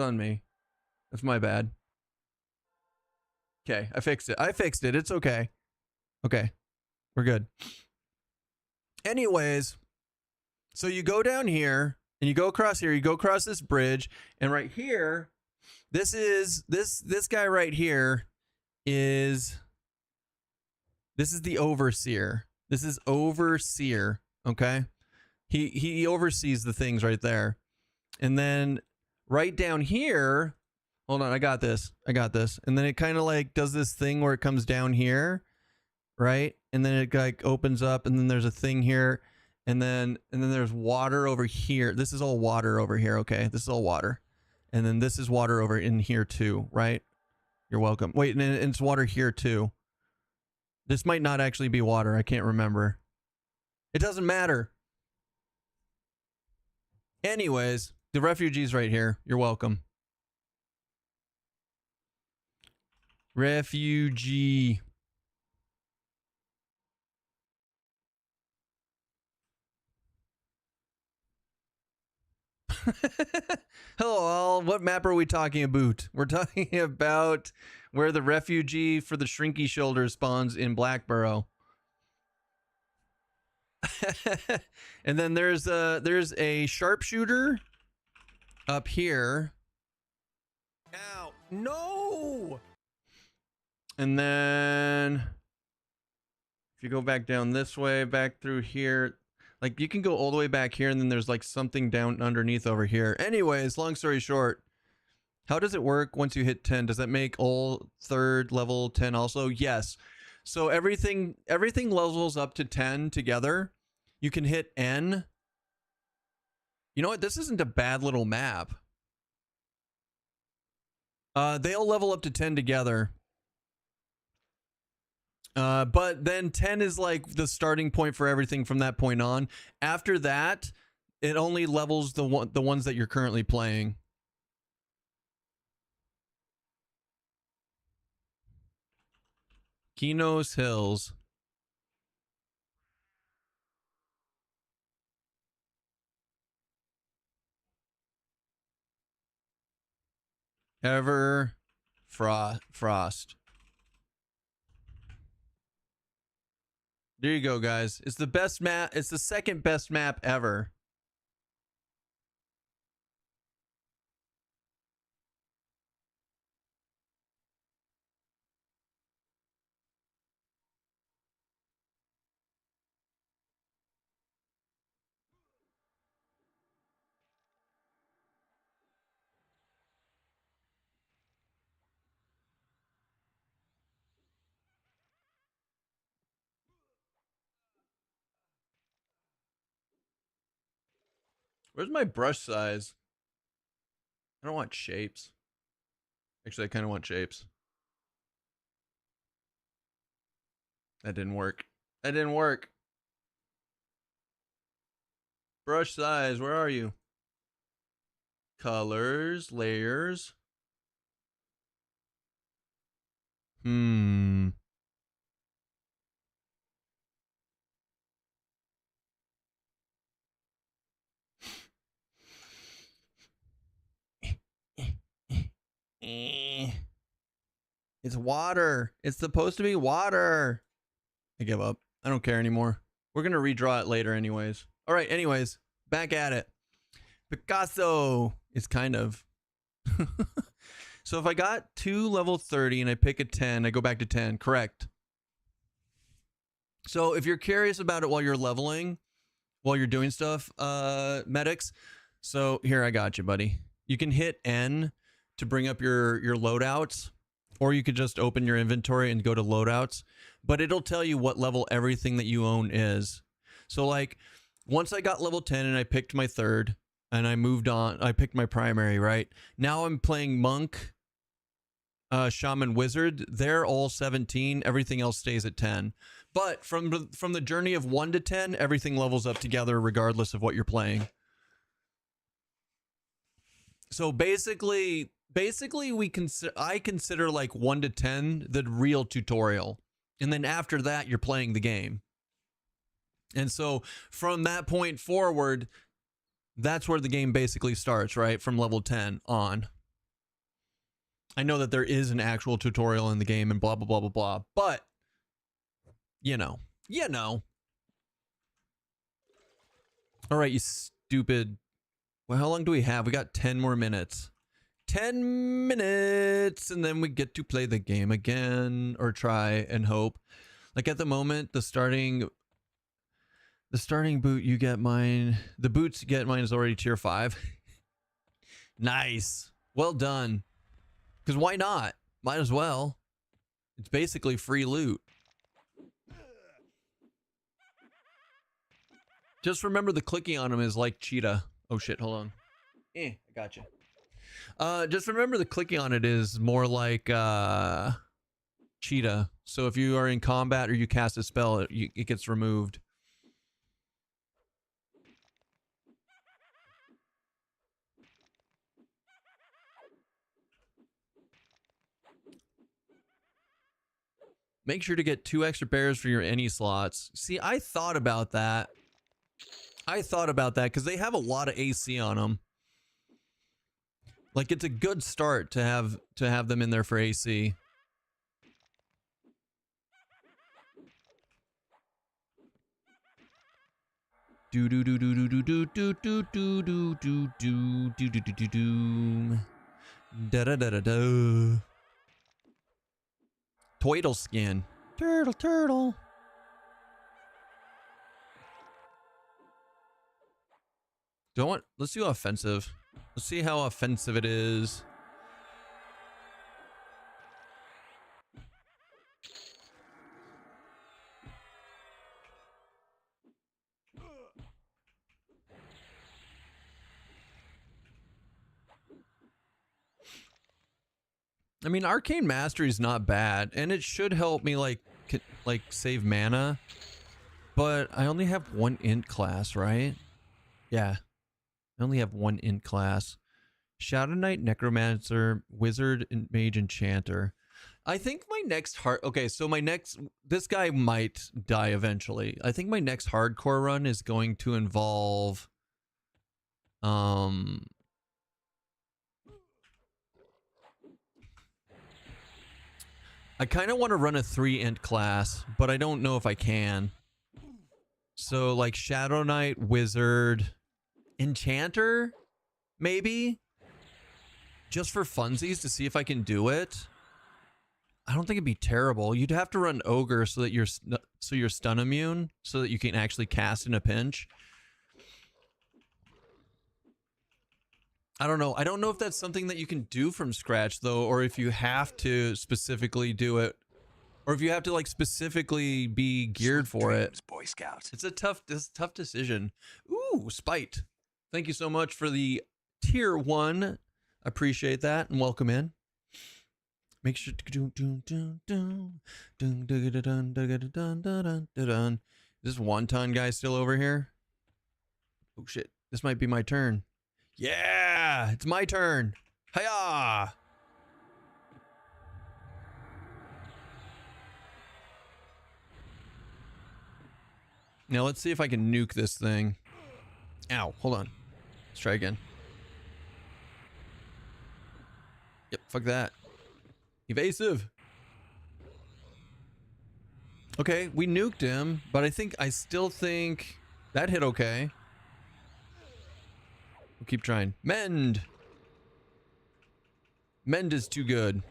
my bad. Okay. I fixed it. It's okay. Okay. We're good. Anyways, so you go down here and you go across here. You go across this bridge, and right here, this guy right here is. This is the overseer. This is overseer, okay? He oversees the things right there. And then right down here, hold on, I got this. And then it kind of like does this thing where it comes down here, right? And then it like opens up, and then there's a thing here, and then there's water over here. This is all water over here, okay? This is all water. And then this is water over in here too, right? You're welcome. Wait, and it's water here too. This might not actually be water. I can't remember. It doesn't matter. Anyways, the refugee's right here. You're welcome. Refugee. Hello all. What map are we talking about? We're talking about where the refugee for the Shrinky Shoulder spawns in Blackborough. And then there's a sharpshooter up here. Ow. No! And then if you go back down this way, back through here, like you can go all the way back here, and then there's like something down underneath over here. Anyways, long story short, how does it work once you hit 10? Does that make all third level 10 also? Yes. So everything levels up to 10 together. You can hit N. You know what? This isn't a bad little map. They all level up to 10 together. But then 10 is like the starting point for everything from that point on. After that, it only levels the ones that you're currently playing. Kinos Hills. Frost. There you go, guys. It's the best map. It's the second best map ever. Where's my brush size? I don't want shapes. Actually, I kind of want shapes. That didn't work. That didn't work. Brush size, where are you? Colors, layers. It's water. It's supposed to be water. I give up. I don't care anymore. We're going to redraw it later anyways. All right, anyways, back at it. Picasso is kind of. So if I got 2 level 30 and I pick a 10, I go back to 10. Correct. So if you're curious about it while you're leveling, while you're doing stuff, medics. So here, I got you, buddy. You can hit N to bring up your loadouts, or you could just open your inventory and go to loadouts, but it'll tell you what level everything that you own is. So like once I got level 10 and I picked my third and I moved on, I picked my primary, right? Now I'm playing monk, shaman, wizard. They're all 17. Everything else stays at 10. But from the journey of 1 to 10, everything levels up together regardless of what you're playing. So basically I consider like 1 to 10 the real tutorial. And then after that, you're playing the game. And so from that point forward, that's where the game basically starts, right? From level 10 on. I know that there is an actual tutorial in the game and blah, blah, blah, blah, blah. But, you know. All right, you stupid. Well, how long do we have? We got 10 more minutes. 10 minutes, and then we get to play the game again, or try and hope. Like at the moment, the starting boot, you get mine. The boots you get mine is already tier 5. Nice. Well done. Because why not? Might as well. It's basically free loot. Just remember the clicking on them is like cheetah. Oh shit, hold on. I gotcha. Just remember the clicking on it is more like cheetah. So if you are in combat or you cast a spell, it gets removed. Make sure to get 2 extra bears for your any slots. See, I thought about that. Because they have a lot of AC on them. Like, it's a good start to have them in there for AC. Do do do do do do do do do do do do do do do do do. Da da da da da. Turtle skin. Turtle. Let's do offensive. Let's see how offensive it is. I mean, Arcane Mastery is not bad, and it should help me like save mana. But I only have 1 int class, right? Yeah, I only have 1 int class. Shadow Knight, Necromancer, Wizard, and Mage, Enchanter. I think my next okay, so this guy might die eventually. I think my next hardcore run is going to involve I kind of want to run a 3-int class, but I don't know if I can. So like Shadow Knight, Wizard, Enchanter, maybe? Just for funsies to see if I can do it. I don't think it'd be terrible. You'd have to run Ogre so that you're stun immune, so that you can actually cast in a pinch. I don't know. I don't know if that's something that you can do from scratch though, or if you have to specifically do it, or if you have to like specifically be geared for it.
Boy Scout.
It's a tough decision. Ooh, Spite. Thank you so much for the tier 1. Appreciate that and welcome in. Make sure is this wonton guy still over here? Oh shit. This might be my turn. Yeah, it's my turn. Hiya! Now let's see if I can nuke this thing. Ow, hold on. Let's try again. Yep, fuck that. Evasive. Okay, we nuked him, but I still think that hit okay. We'll keep trying. Mend. Mend is too good.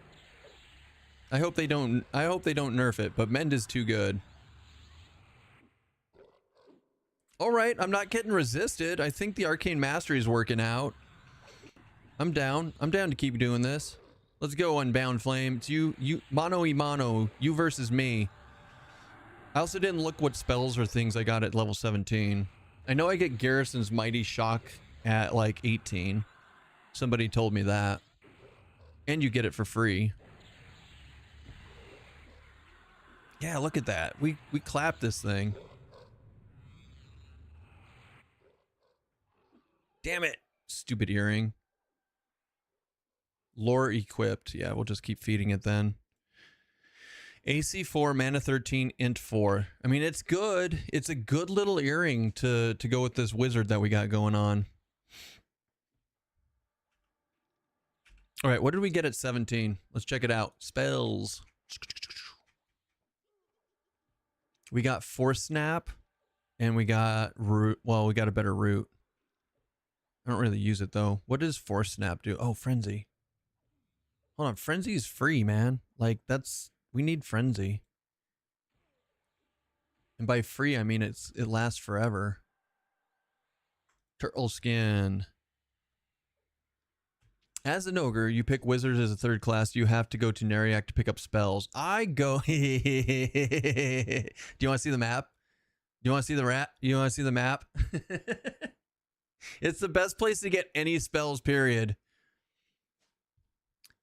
I hope they don't nerf it, but Mend is too good. All right, I'm not getting resisted. I think the Arcane Mastery is working out. I'm down. I'm down to keep doing this. Let's go, Unbound Flame. It's you mano y mano, you versus me. I also didn't look what spells or things I got at level 17. I know I get Garrison's Mighty Shock at like 18. Somebody told me that. And you get it for free. Yeah, look at that. We clapped this thing. Damn it. Stupid earring. Lore equipped. Yeah, we'll just keep feeding it then. AC 4, mana 13, int 4. I mean, it's good. It's a good little earring to go with this wizard that we got going on. All right, what did we get at 17? Let's check it out. Spells. We got Force Snap, and we got root. Well, we got a better root. I don't really use it though. What does Force Snap do? Oh, Frenzy. Hold on, Frenzy is free, man. Like we need Frenzy. And by free, I mean it lasts forever. Turtle Skin. As an ogre, you pick wizards as a 3rd class. You have to go to Neriac to pick up spells. I go. Do you want to see the map? Do you want to see the rat? You want to see the map? It's the best place to get any spells, period.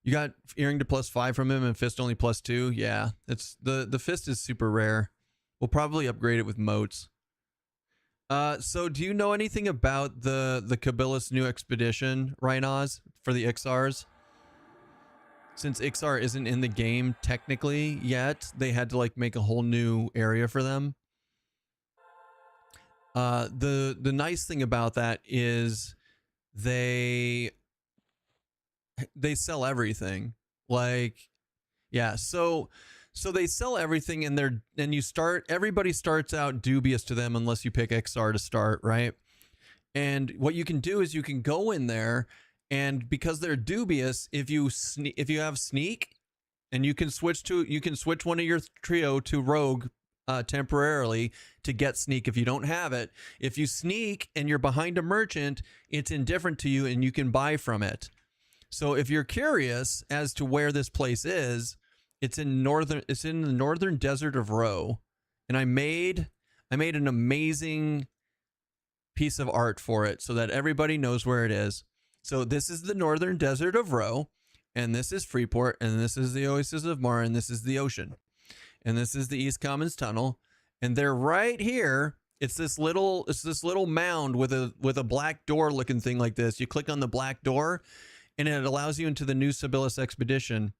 You got earring to +5 from him and fist only +2. Yeah, it's the fist is super rare. We'll probably upgrade it with moats. So do you know anything about the Kabilis new expedition, Rhinoz, for the Ixars? Since Ixar isn't in the game technically yet, they had to like make a whole new area for them. The nice thing about that is they sell everything. Like, yeah, so they sell everything and everybody starts out dubious to them unless you pick XR to start, right? And what you can do is you can go in there, and because they're dubious, if you have sneak, and you can switch one of your trio to rogue temporarily to get sneak if you don't have it. If you sneak and you're behind a merchant, it's indifferent to you and you can buy from it. So if you're curious as to where this place is, it's in the northern desert of Ro. And I made an amazing piece of art for it so that everybody knows where it is. So this is the northern desert of Ro, and this is Freeport, and this is the Oasis of Mar, and this is the ocean. And this is the East Commons Tunnel, and they're right here. It's this little mound with a black door looking thing like this. You click on the black door, and it allows you into the new Sibyllus expedition.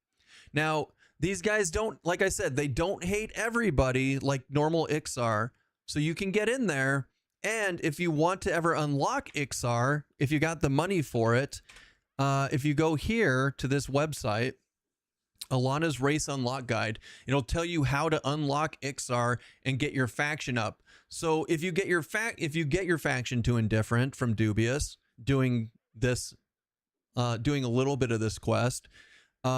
Now, these guys don't, like I said, they don't hate everybody like normal Ixar. So you can get in there. And if you want to ever unlock Ixar, if you got the money for it, if you go here to this website, Alana's Race Unlock Guide, it'll tell you how to unlock Ixar and get your faction up. So if you get your faction to Indifferent from Dubious, doing this, doing a little bit of this quest,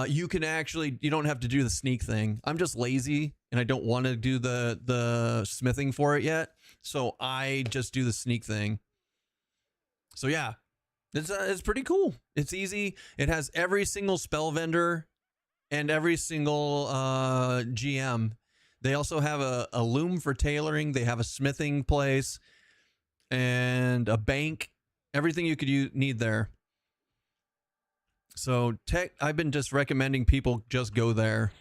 you don't have to do the sneak thing. I'm just lazy and I don't want to do the smithing for it yet, so I just do the sneak thing. So yeah, it's pretty cool. It's easy. It has every single spell vendor and every single GM. They also have a loom for tailoring. They have a smithing place and a bank. Everything you could need there. So I've been just recommending people just go there.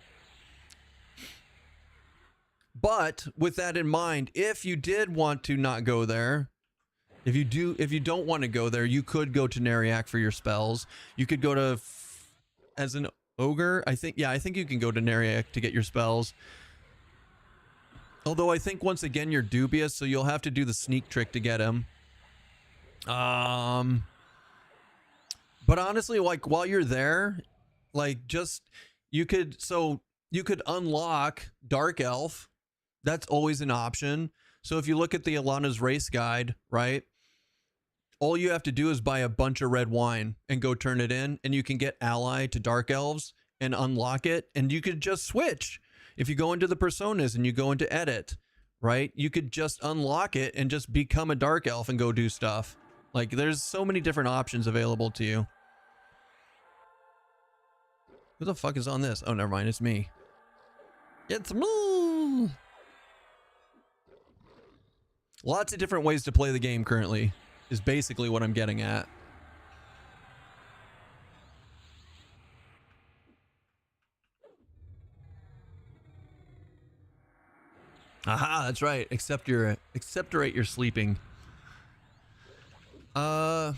But with that in mind, if you did want to not go there, if you don't want to go there, you could go to Neriak for your spells. You could go to as an ogre. I think you can go to Neriak to get your spells. Although I think once again you're dubious, so you'll have to do the sneak trick to get him. But honestly, like while you're there, like you could unlock Dark Elf. That's always an option. So if you look at the Alana's Race Guide, right? All you have to do is buy a bunch of red wine and go turn it in, and you can get ally to Dark Elves and unlock it, and you could just switch. If you go into the personas and you go into edit, right? You could just unlock it and just become a Dark Elf and go do stuff. Like there's so many different options available to you. Who the fuck is on this? Oh, never mind. It's me. It's me. Lots of different ways to play the game currently is basically what I'm getting at. Aha, that's right. Acceptorate your sleeping. Yeah,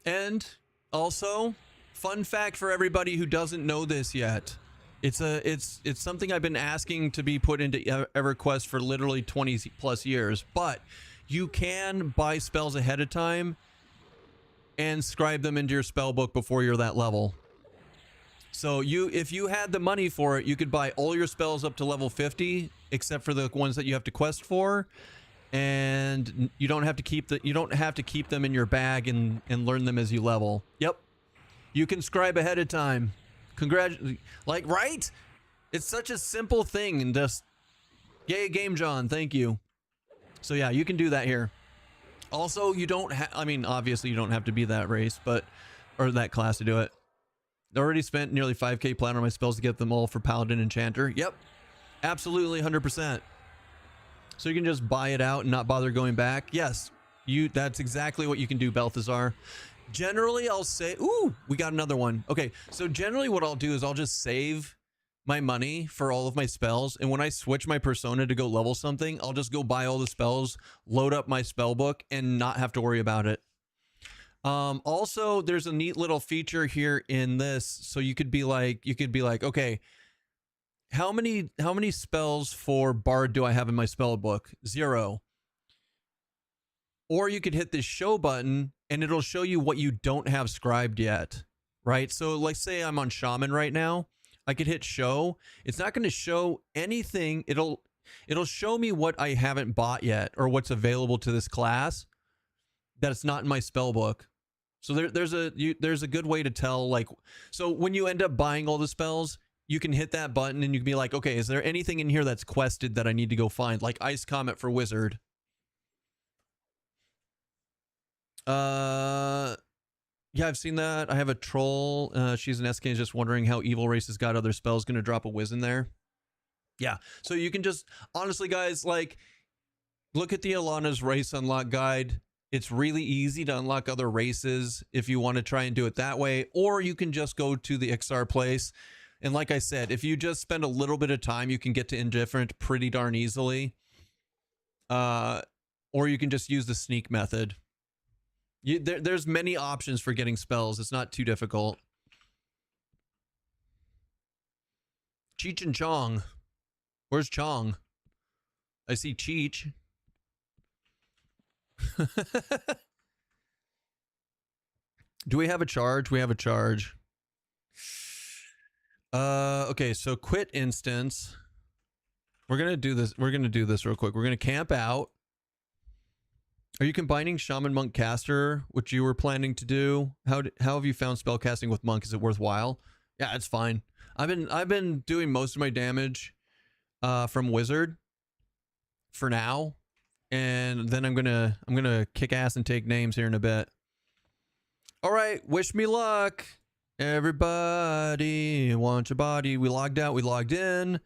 and also fun fact for everybody who doesn't know this yet. It's something I've been asking to be put into EverQuest for literally 20 plus years, but you can buy spells ahead of time and scribe them into your spell book before you're that level. So if you had the money for it, you could buy all your spells up to level 50, except for the ones that you have to quest for, and you don't have to keep them in your bag and learn them as you level. Yep, you can scribe ahead of time. Like, right? It's such a simple thing, and just yay, Game John, thank you. So yeah, you can do that here. Also, you don't I mean, obviously you don't have to be that race, or that class to do it. I already spent nearly 5k plan on my spells to get them all for Paladin Enchanter. Yep, absolutely 100%. So you can just buy it out and not bother going back. Yes, that's exactly what you can do, Balthazar. Generally, I'll say, ooh, we got another one. Okay, so generally what I'll do is I'll just save my money for all of my spells, and when I switch my persona to go level something, I'll just go buy all the spells, load up my spell book, and not have to worry about it. Also, there's a neat little feature here in this, so you could be like, okay, how many spells for Bard do I have in my spell book? 0. Or you could hit this show button and it'll show you what you don't have scribed yet, right? So let's say I'm on Shaman right now. I could hit show. It's not going to show anything. It'll show me what I haven't bought yet or what's available to this class that's not in my spell book. So there's a good way to tell, like, so when you end up buying all the spells, you can hit that button and you can be like, okay, is there anything in here that's quested that I need to go find? Like Ice Comet for Wizard. Yeah, I've seen that. I have a troll. She's an SK, just wondering how Evil Races got other spells. Gonna drop a whiz in there. Yeah, so you can just, honestly, guys, like, look at the Alana's Race Unlock Guide. It's really easy to unlock other races if you want to try and do it that way, or you can just go to the Ixar place. And like I said, if you just spend a little bit of time, you can get to Indifferent pretty darn easily. Or you can just use the sneak method. There's many options for getting spells. It's not too difficult. Cheech and Chong. Where's Chong? I see Cheech. Do we have a charge? We have a charge. Okay, so quit instance. We're gonna do this. We're gonna do this real quick. We're gonna camp out. Are you combining Shaman Monk Caster, which you were planning to do? How have you found spellcasting with Monk? Is it worthwhile? Yeah, it's fine. I've been doing most of my damage from Wizard for now, and then I'm gonna kick ass and take names here in a bit. All right, wish me luck, everybody. Want your body? We logged out. We logged in.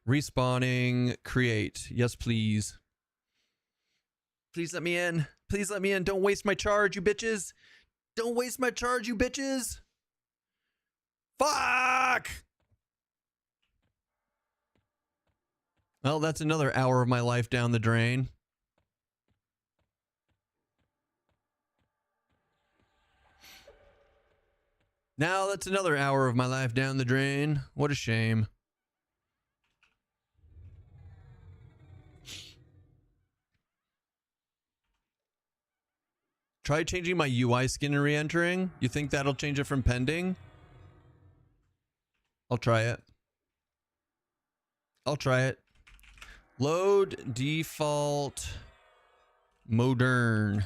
Respawning. Create. Yes, please. Please let me in. Please let me in. Don't waste my charge, you bitches. Don't waste my charge, you bitches. Fuck! Well, that's another hour of my life down the drain. Now that's another hour of my life down the drain. What a shame. Try changing my UI skin and re-entering. You think that'll change it from pending? I'll try it. I'll try it. Load default modern.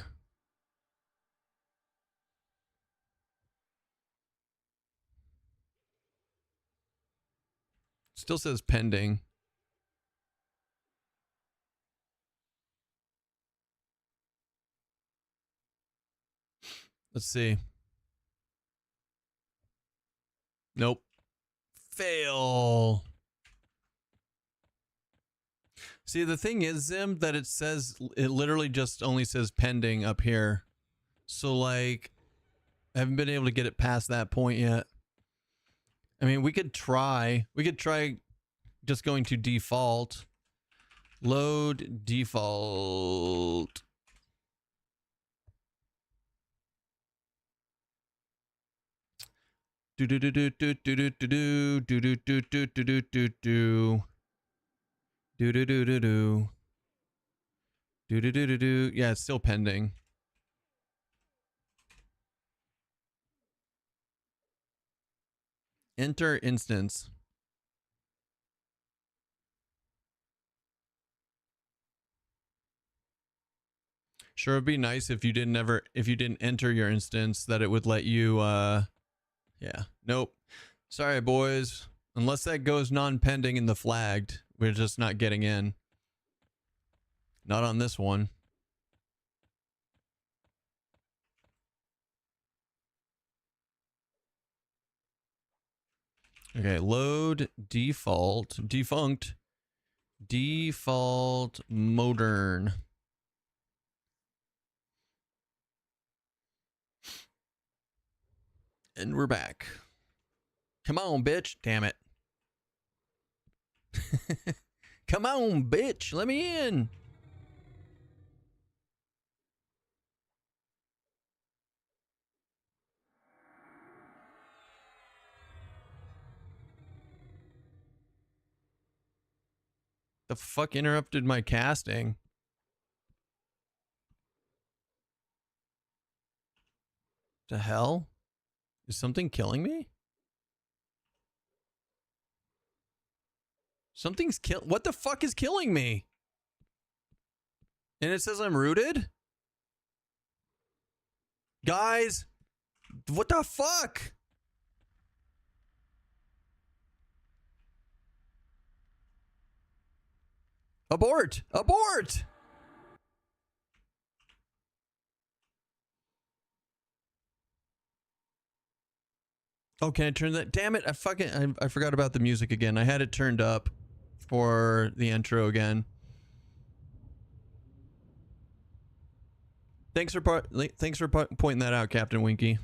Still says pending. Let's see. Nope. Fail. See, the thing is, Zim, that it literally just only says pending up here. So, like, I haven't been able to get it past that point yet. I mean, we could try. We could try just going to default. Load default. Do do do do do do do do do do do do do do do do. Do do do do do. Do do do do do. Yeah, it's still pending. Enter instance. Sure, it'd be nice if you didn't enter your instance, that it would let you yeah. Nope. Sorry, boys. Unless that goes non-pending in the flagged, we're just not getting in. Not on this one. Okay, load default modern. And we're back. Come on, bitch. Damn it. Come on, bitch. Let me in. The fuck interrupted my casting? The hell? Is something killing me? What the fuck is killing me? And it says I'm rooted? Guys, what the fuck? Abort! Abort! Oh, can I turn that? Damn it! I forgot about the music again. I had it turned up for the intro again. Thanks for pointing that out, Captain Winky.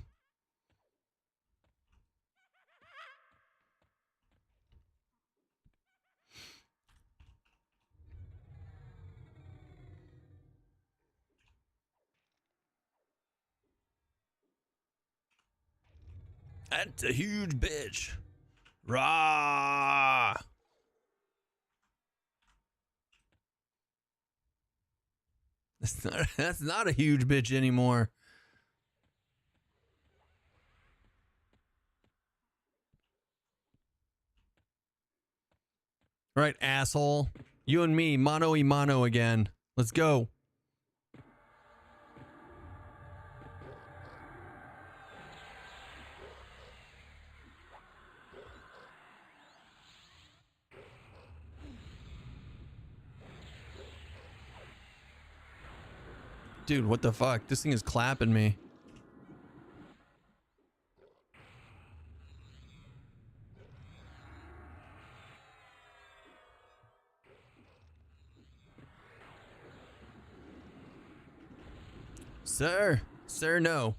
That's a huge bitch. Rah! That's not a huge bitch anymore. All right, asshole. You and me, mano y mano again. Let's go. Dude, what the fuck? This thing is clapping me. Sir, no.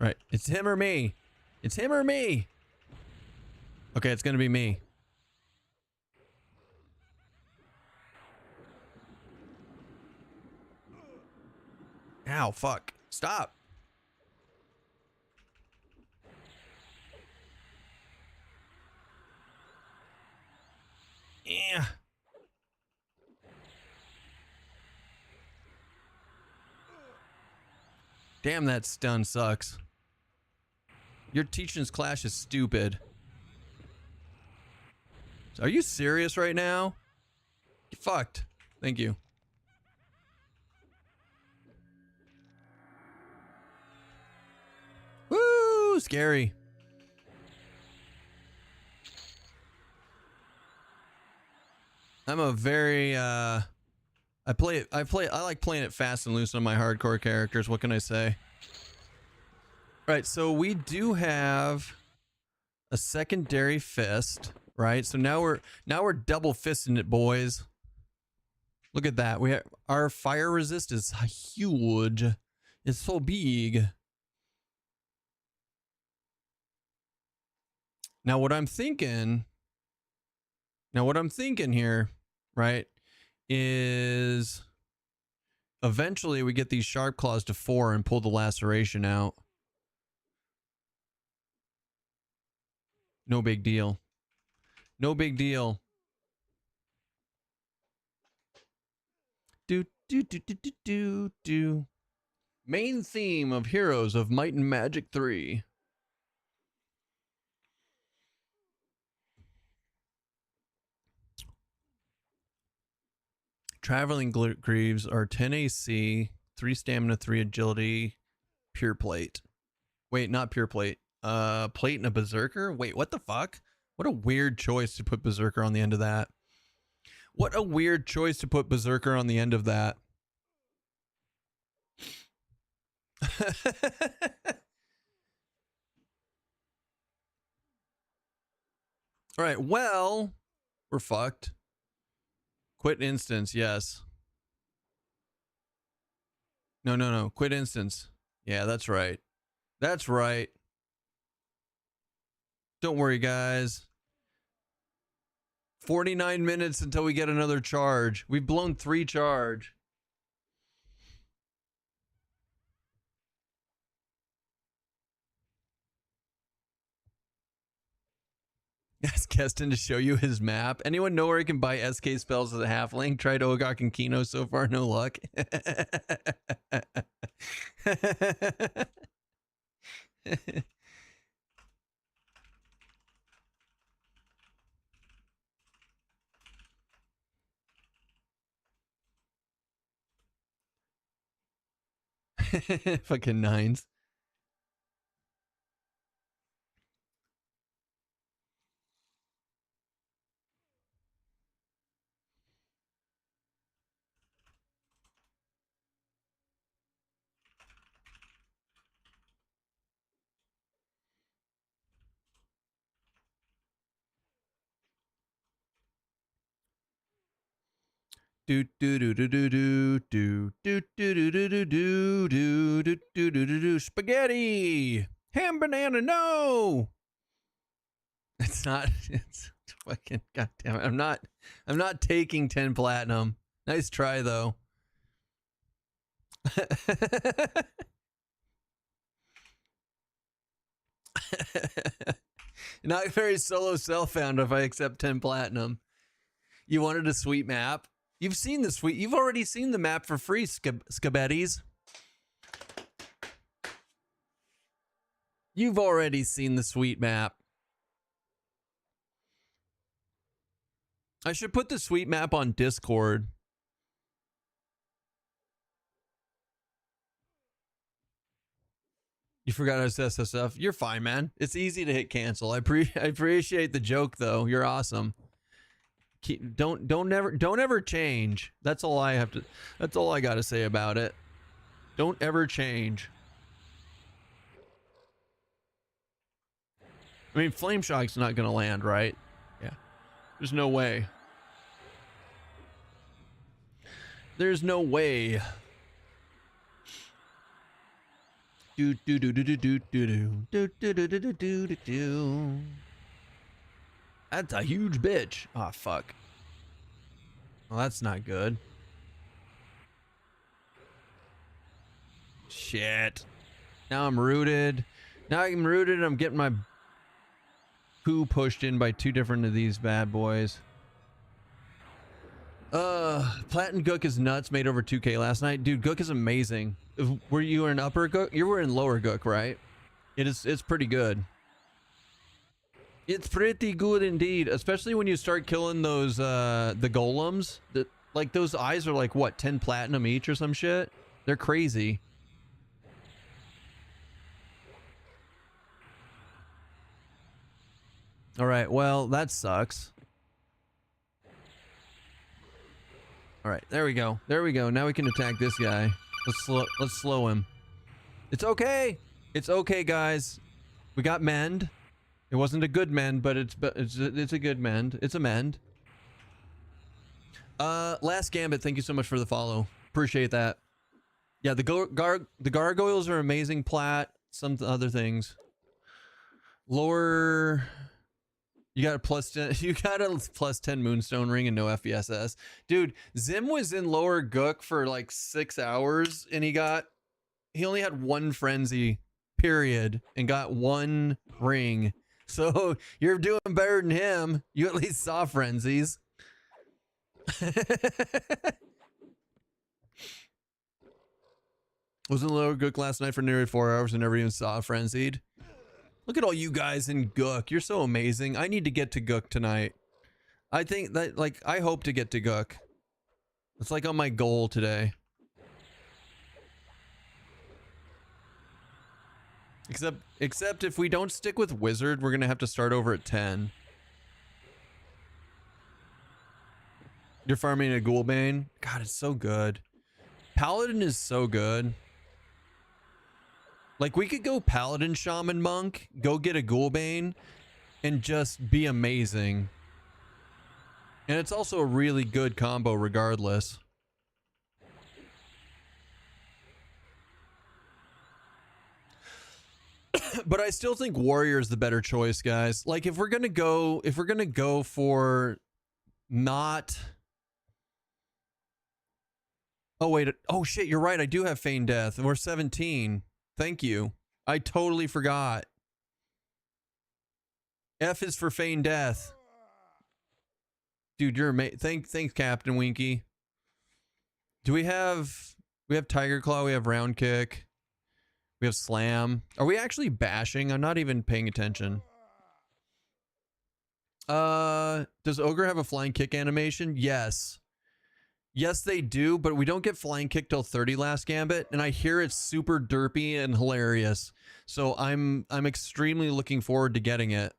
Right, it's him or me. It's him or me. Okay, it's gonna be me. Ow, fuck. Stop. Yeah. Damn, that stun sucks. Your teaching's clash is stupid. Are you serious right now? Get fucked. Thank you. Woo! Scary. I'm a very I like playing it fast and loose on my hardcore characters. What can I say? Right, so we do have a secondary fist, right? So now we're double fisting it, boys. Look at that. Our fire resist is huge. It's so big. Now what I'm thinking here, right, is eventually we get these sharp claws to 4 and pull the laceration out. No big deal. No big deal. Do. Main theme of Heroes of Might and Magic 3. Traveling Greaves are 10 AC, 3 stamina, 3 agility, pure plate. Wait, not pure plate. Plate and a berserker? Wait, what the fuck? What a weird choice to put berserker on the end of that. What a weird choice to put berserker on the end of that. All right, well, we're fucked. Quit instance, yes. No. Quit instance. Yeah, that's right. That's right. Don't worry, guys. 49 minutes until we get another charge. We've blown 3 charge. Ask Keston to show you his map. Anyone know where he can buy SK spells as a halfling? Tried Ogok and Kino so far, no luck. Fucking nines. Do do do do do do do do do do do do do do do do do do spaghetti ham banana no. It's not. It's fucking goddamn it. I'm not taking 10 platinum. Nice try though. Not very solo self-found if I accept 10 platinum. You wanted a sweet map? You've seen the sweet. You've already seen the map for free, Scabettis. You've already seen the sweet map. I should put the sweet map on Discord. You forgot how to SSF. You're fine, man. It's easy to hit cancel. I appreciate the joke though. You're awesome. Don't ever change. That's all I have to. That's all I got to say about it. Don't ever change. I mean, Flame Shock's not gonna land, right? Yeah. There's no way. There's no way. Do do do do do do do do do do do do do do do. That's a huge bitch. Oh fuck. Well, that's not good. Shit. Now I'm rooted. I'm getting my poo pushed in by two different of these bad boys. Platin Gook is nuts. Made over 2K last night. Dude, Gook is amazing. Were you in upper Gook? You were in lower Gook, right? It's pretty good. It's pretty good indeed, especially when you start killing those the golems. That like those eyes are like what, 10 platinum each or some shit? They're crazy. All right, well, that sucks. All right, there we go. There we go. Now we can attack this guy. Let's slow him. It's okay. It's okay, guys. We got mend. It wasn't a good mend, but it's a good mend. It's a mend. Last Gambit, thank you so much for the follow. Appreciate that. Yeah, the gargoyles are amazing plat. Some other things. Lower. You got a plus 10. You got a plus 10 Moonstone ring and no FBSS, dude. Zim was in lower Gook for like 6 hours, and he only had one frenzy, period, and got one ring. So you're doing better than him. You at least saw frenzies. Was in lower Gook last night for nearly 4 hours and never even saw frenzied. Look at all you guys in Gook. You're so amazing. I need to get to Gook tonight. I think that, like, I hope to get to Gook. It's like on my goal today. Except if we don't stick with Wizard, we're going to have to start over at 10. You're farming a Ghoulbane? God, it's so good. Paladin is so good. Like, we could go Paladin, Shaman, Monk, go get a Ghoulbane, and just be amazing. And it's also a really good combo regardless. But I still think Warrior is the better choice, guys. Like, if we're gonna go for not... Oh, wait. Oh, shit, you're right. I do have Feign Death. We're 17. Thank you. I totally forgot. F is for Feign Death. Dude, you're amazing. Thanks, Captain Winky. We have Tiger Claw, we have Round Kick, we have Slam. Are we actually bashing? I'm not even paying attention. Does Ogre have a flying kick animation? Yes. Yes, they do, but we don't get flying kick till 30 last Gambit, and I hear it's super derpy and hilarious. So I'm extremely looking forward to getting it.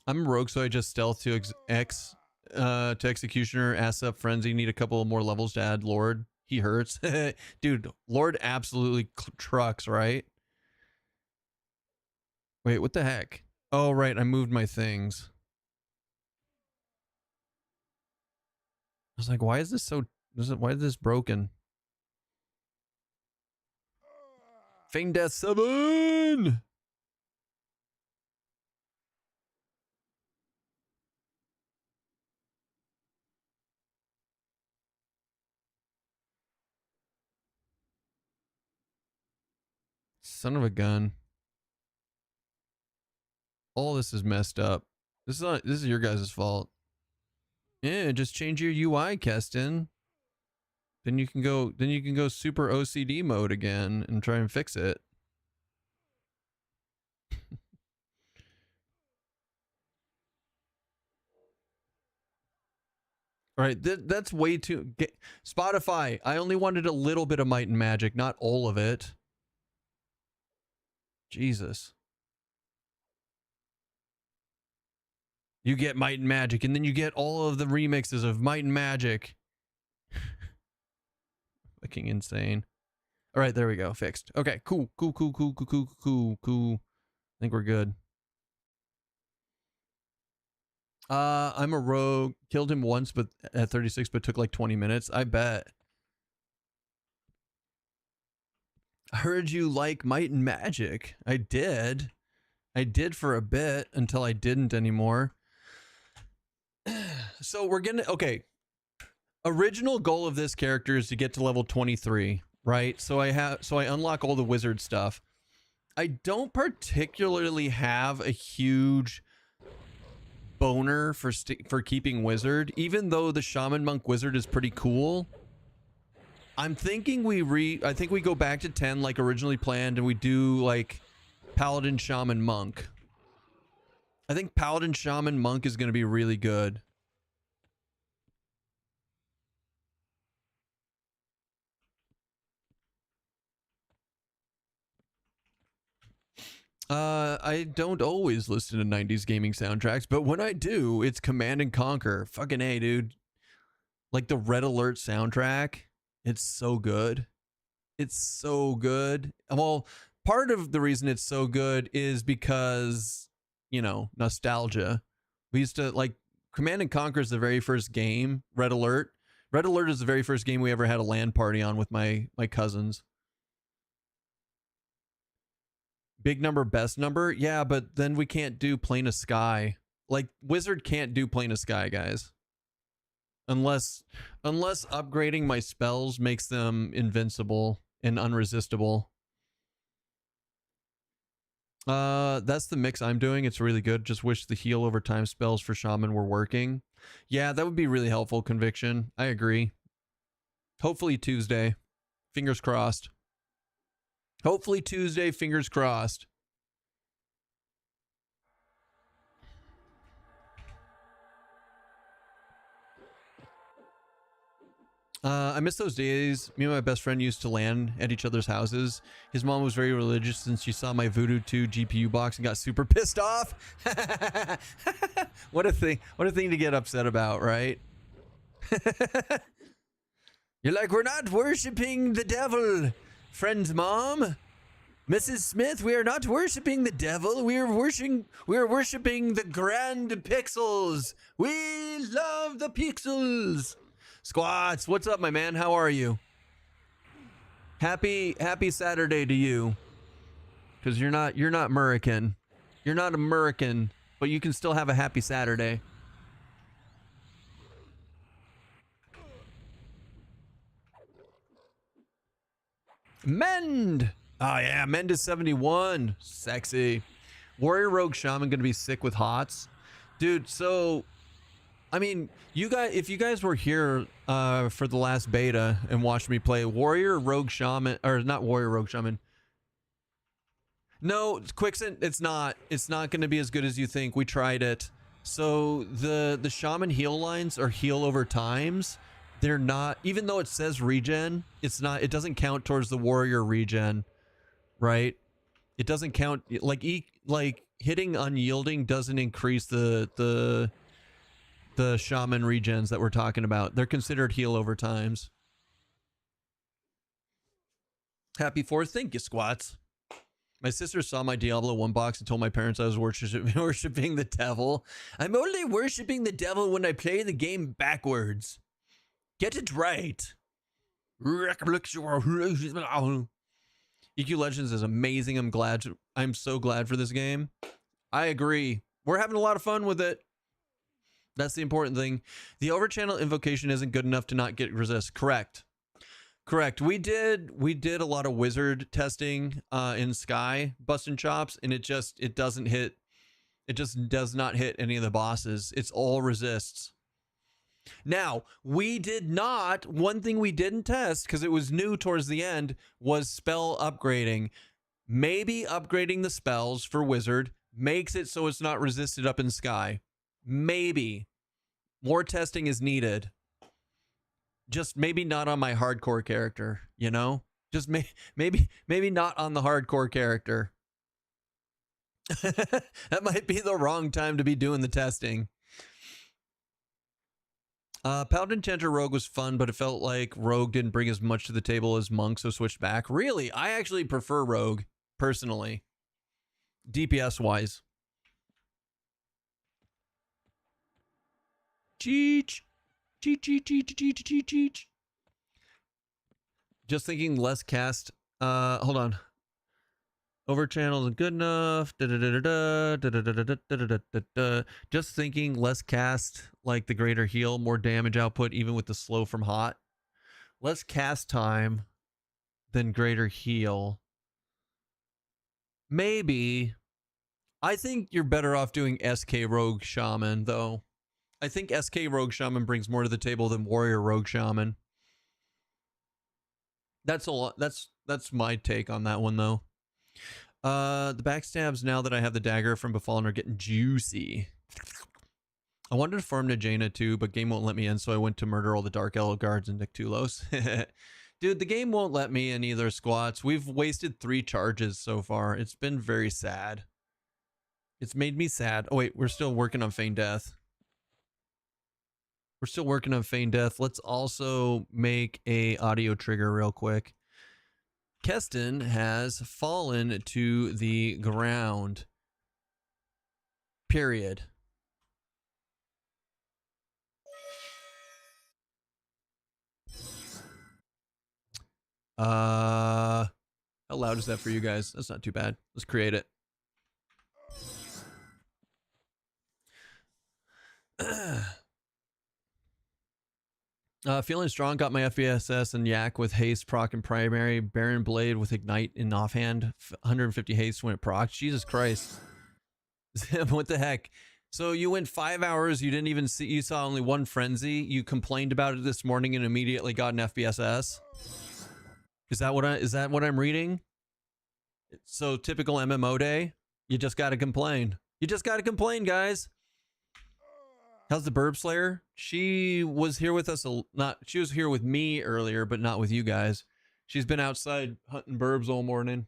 I'm rogue, so I just stealth to to Executioner, ass up Frenzy, need a couple more levels to add Lord. He hurts. Dude, Lord absolutely trucks, right? Wait, what the heck? Oh, right, I moved my things. I was like, why is this so... why is this broken? Feign Death 7! Son of a gun. All this is messed up. This is your guys' fault. Yeah, just change your UI, Keston. Then you can go super OCD mode again and try and fix it. All right, that's way too... Spotify, I only wanted a little bit of Might and Magic, not all of it. Jesus. You get Might and Magic, and then you get all of the remixes of Might and Magic. Fucking insane. All right, there we go. Fixed. Okay, cool. I think we're good. I'm a rogue. Killed him once, but at 36, but took like 20 minutes. I bet. I heard you like Might and Magic. I did. I did for a bit until I didn't anymore. So we're gonna... Okay. Original goal of this character is to get to level 23, right? So I unlock all the wizard stuff. I don't particularly have a huge boner for keeping wizard, even though the shaman monk wizard is pretty cool. I'm thinking I think we go back to 10 like originally planned, and we do like paladin shaman monk. I think paladin shaman monk is going to be really good. I don't always listen to 90s gaming soundtracks, but when I do, it's Command and Conquer. Fucking A, dude. Like the Red Alert soundtrack. It's so good. It's so good. Well, part of the reason it's so good is because, you know, nostalgia. We used to, like, Command and Conquer is the very first game. Red Alert. Red Alert is the very first game we ever had a LAN party on with my cousins. Big number, best number? Yeah, but then we can't do Plane of Sky. Like, Wizard can't do Plane of Sky, guys. Unless upgrading my spells makes them invincible and unresistible. That's the mix I'm doing. It's really good. Just wish the heal over time spells for Shaman were working. Yeah, that would be really helpful, Conviction. I agree. Hopefully Tuesday. Fingers crossed. Hopefully Tuesday, fingers crossed. I miss those days. Me and my best friend used to LAN at each other's houses. His mom was very religious and she saw my Voodoo 2 GPU box and got super pissed off. What a thing to get upset about, right? You're like, we're not worshiping the devil, friend's mom. Mrs. Smith, we are not worshiping the devil. We are worshiping the grand pixels. We love the pixels. Squats, what's up, my man? How are you? Happy Saturday to you. Because you're not American. You're not American, but you can still have a happy Saturday. Mend. Oh yeah, Mend is 71. Sexy. Warrior Rogue Shaman gonna be sick with hots. Dude, so I mean, you guys, if you guys were here for the last beta and watched me play Warrior Rogue Shaman, or not Warrior Rogue Shaman. No, Quicksand, it's not going to be as good as you think. We tried it. So the Shaman heal lines are heal over times. They're not, even though it says regen, it doesn't count towards the Warrior regen, right? It doesn't count, like hitting unyielding doesn't increase the Shaman regens that we're talking about. They're considered heal over times. Happy 4th. Thank you, Squats. My sister saw my Diablo 1 box and told my parents I was worshiping the devil. I'm only worshiping the devil when I play the game backwards. Get it right. EQ Legends is amazing. I'm so glad for this game. I agree. We're having a lot of fun with it. That's the important thing. The overchannel invocation isn't good enough to not get resist. Correct. Correct. We did a lot of wizard testing in Sky busting chops, and it just does not hit any of the bosses. It's all resists. Now, we did not, one thing we didn't test because it was new towards the end was spell upgrading. Maybe upgrading the spells for wizard makes it so it's not resisted up in Sky. Maybe. More testing is needed. Just maybe not on my hardcore character, you know? Just maybe not on the hardcore character. That might be the wrong time to be doing the testing. Paladin Chanter Rogue was fun, but it felt like Rogue didn't bring as much to the table as Monk, so switched back. Really? I actually prefer Rogue, personally. DPS-wise. Cheech. Cheech. Just thinking less cast. Hold on. Over channel isn't good enough. Just thinking less cast like the greater heal, more damage output even with the slow from hot. Less cast time than greater heal. Maybe. I think you're better off doing SK Rogue Shaman though. I think SK Rogue Shaman brings more to the table than Warrior Rogue Shaman. That's a lot. That's my take on that one though. The backstabs now that I have the dagger from Befallen are getting juicy. I wanted to farm Najena too, but game won't let me in, so I went to murder all the Dark Elf guards and Nictulos. Dude, the game won't let me in either, squats. We've wasted 3 charges so far. It's been very sad. It's made me sad. Oh wait, we're still working on Feign Death. We're still working on Feign Death. Let's also make a audio trigger real quick. Keston has fallen to the ground. Period. How loud is that for you guys? That's not too bad. Let's create it. Feeling strong, got my FBSS and Yak with haste, proc, and primary. Baron Blade with ignite in offhand. 150 haste when it procs. Jesus Christ. What the heck? So you went 5 hours, you didn't even see, you saw only 1 frenzy. You complained about it this morning and immediately got an FBSS. Is that what I'm reading? So typical MMO day. You just got to complain. You just got to complain, guys. How's the Burb Slayer? She was here with us. She was here with me earlier, but not with you guys. She's been outside hunting burbs all morning.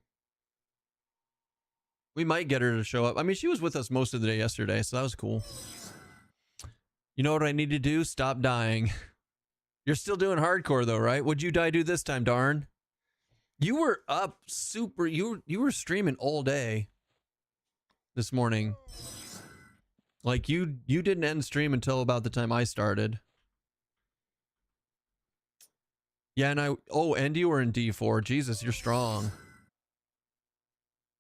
We might get her to show up. I mean, she was with us most of the day yesterday, so that was cool. You know what I need to do? Stop dying. You're still doing hardcore though, right? What'd you do this time, darn? You were up super. You were streaming all day this morning. Like you didn't end stream until about the time I started. Yeah, and you were in D4. Jesus, you're strong.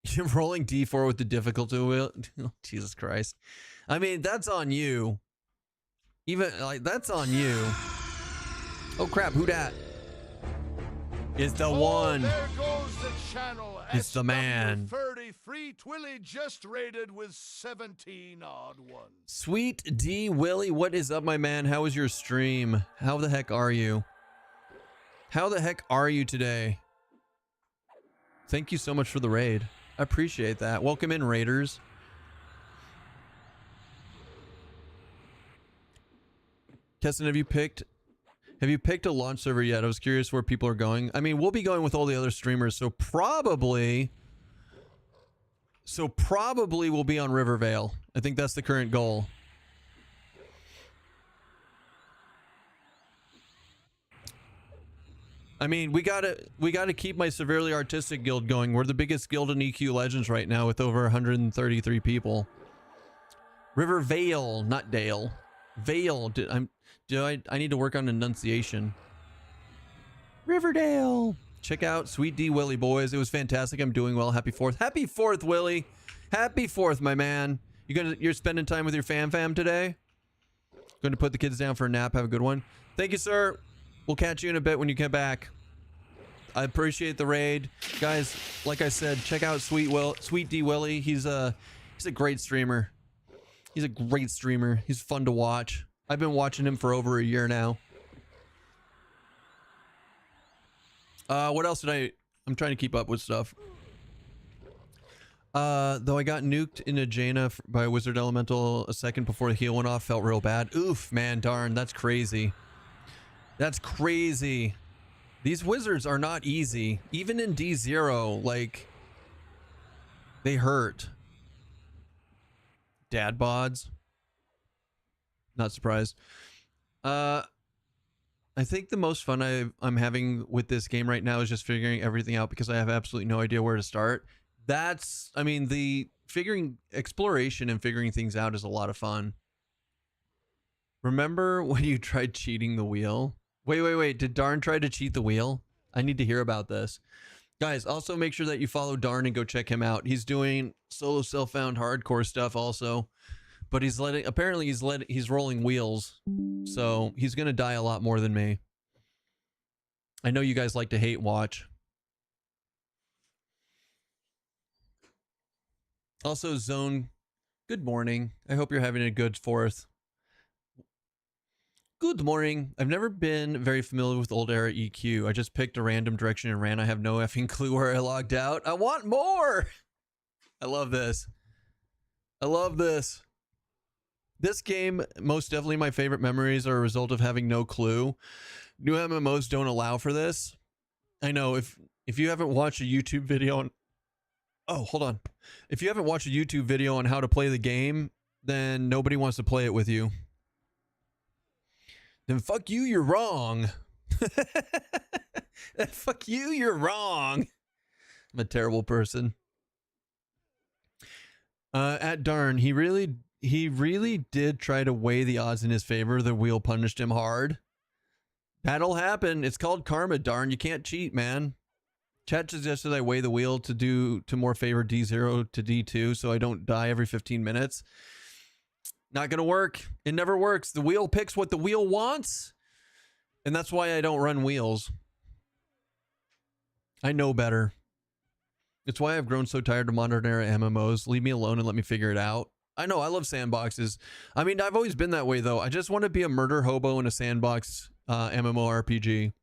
You're rolling D4 with the difficulty wheel. Oh, Jesus Christ. I mean, that's on you. Even like that's on you. Oh crap, who dat? It's the one.
There goes the channel.
It's the man.
33 Twilly just rated with 17 odd ones.
Sweet D Willie, what is up, my man? How was your stream? How the heck are you? How the heck are you today? Thank you so much for the raid. I appreciate that. Welcome in, raiders. Keston, have you picked a launch server yet? I was curious where people are going. I mean, we'll be going with all the other streamers, so probably we'll be on Rivervale. I think that's the current goal. I mean, we gotta keep my severely artistic guild going. We're the biggest guild in EQ Legends right now with over 133 people. Rivervale, not Dale. Vale. I need to work on enunciation. Riverdale. Check out Sweet D Willie, boys. It was fantastic. I'm doing well. Happy 4th. Happy 4th, Willie. Happy 4th, my man. You're spending time with your fam today? Going to put the kids down for a nap. Have a good one. Thank you, sir. We'll catch you in a bit when you get back. I appreciate the raid, guys. Like I said, check out Sweet D Willie. He's a great streamer. He's a great streamer. He's fun to watch. I've been watching him for over a year now. What else did I'm trying to keep up with stuff. Though I got nuked in a Jaina by a Wizard Elemental a second before the heal went off, felt real bad. Oof, man, darn, that's crazy. That's crazy. These wizards are not easy. Even in D0, like, they hurt. Dad bods. Not surprised. I think the most fun I'm having with this game right now is just figuring everything out because I have absolutely no idea where to start. I mean, the exploration and figuring things out is a lot of fun. Remember when you tried cheating the wheel? Wait. Did Darn try to cheat the wheel? I need to hear about this. Guys, also make sure that you follow Darn and go check him out. He's doing solo self-found hardcore stuff also. But he's rolling wheels. So he's going to die a lot more than me. I know you guys like to hate watch. Also, Zone, good morning. I hope you're having a good 4th. Good morning. I've never been very familiar with old era EQ. I just picked a random direction and ran. I have no effing clue where I logged out. I want more. I love this. I love this. This game, most definitely my favorite memories are a result of having no clue. New MMOs don't allow for this. I know if you haven't watched a YouTube video on... Oh, hold on. If you haven't watched a YouTube video on how to play the game, then nobody wants to play it with you. Then fuck you, you're wrong. Fuck you, you're wrong. I'm a terrible person. At Darn, he really did try to weigh the odds in his favor. The wheel punished him hard. That'll happen. It's called karma, Darn. You can't cheat, man. Chat suggested I weigh the wheel to more favor D0 to D2 so I don't die every 15 minutes. Not gonna work. It never works. The wheel picks what the wheel wants. And that's why I don't run wheels. I know better. It's why I've grown so tired of modern era MMOs. Leave me alone and let me figure it out. I know, I love sandboxes. I mean, I've always been that way though. I just want to be a murder hobo in a sandbox MMORPG.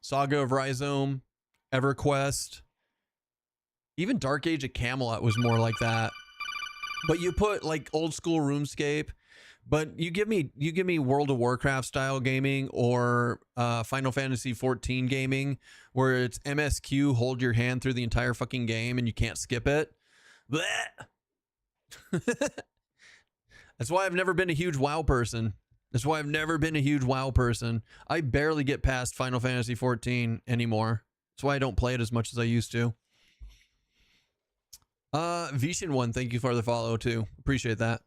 Saga of Rhizome, EverQuest. Even Dark Age of Camelot was more like that. But you put like old school RuneScape, but you give me World of Warcraft style gaming or Final Fantasy 14 gaming where it's MSQ, hold your hand through the entire fucking game and you can't skip it. That's why I've never been a huge WoW person. I barely get past Final Fantasy 14 anymore. That's why I don't play it as much as I used to. Vishen one, thank you for the follow too. Appreciate that.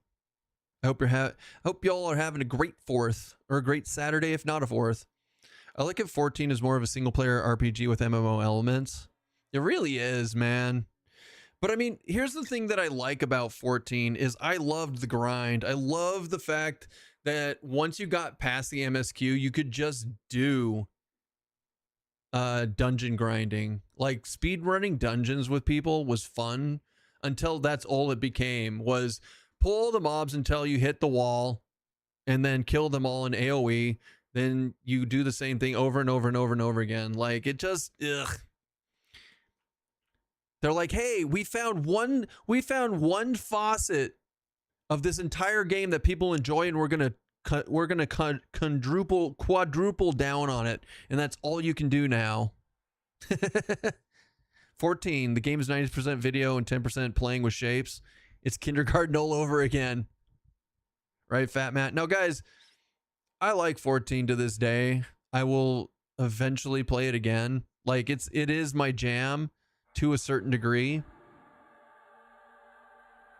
I hope y'all are having a great 4th or a great Saturday, if not a 4th. I like it 14 is more of a single player RPG with MMO elements. It really is, man. But I mean, here's the thing that I like about 14 is I loved the grind. I love the fact that once you got past the MSQ, you could just do dungeon grinding. Like speed running dungeons with people was fun until that's all it became, was pull the mobs until you hit the wall and then kill them all in AoE. Then you do the same thing over and over and over and over again. Like it just, ugh. They're like, hey, we found one faucet of this entire game that people enjoy, and we're gonna quadruple down on it, and that's all you can do now. 14, the game is 90% video and 10% playing with shapes. It's kindergarten all over again. Right, Fat Matt? Now, guys, I like 14 to this day. I will eventually play it again. Like, it is my jam to a certain degree.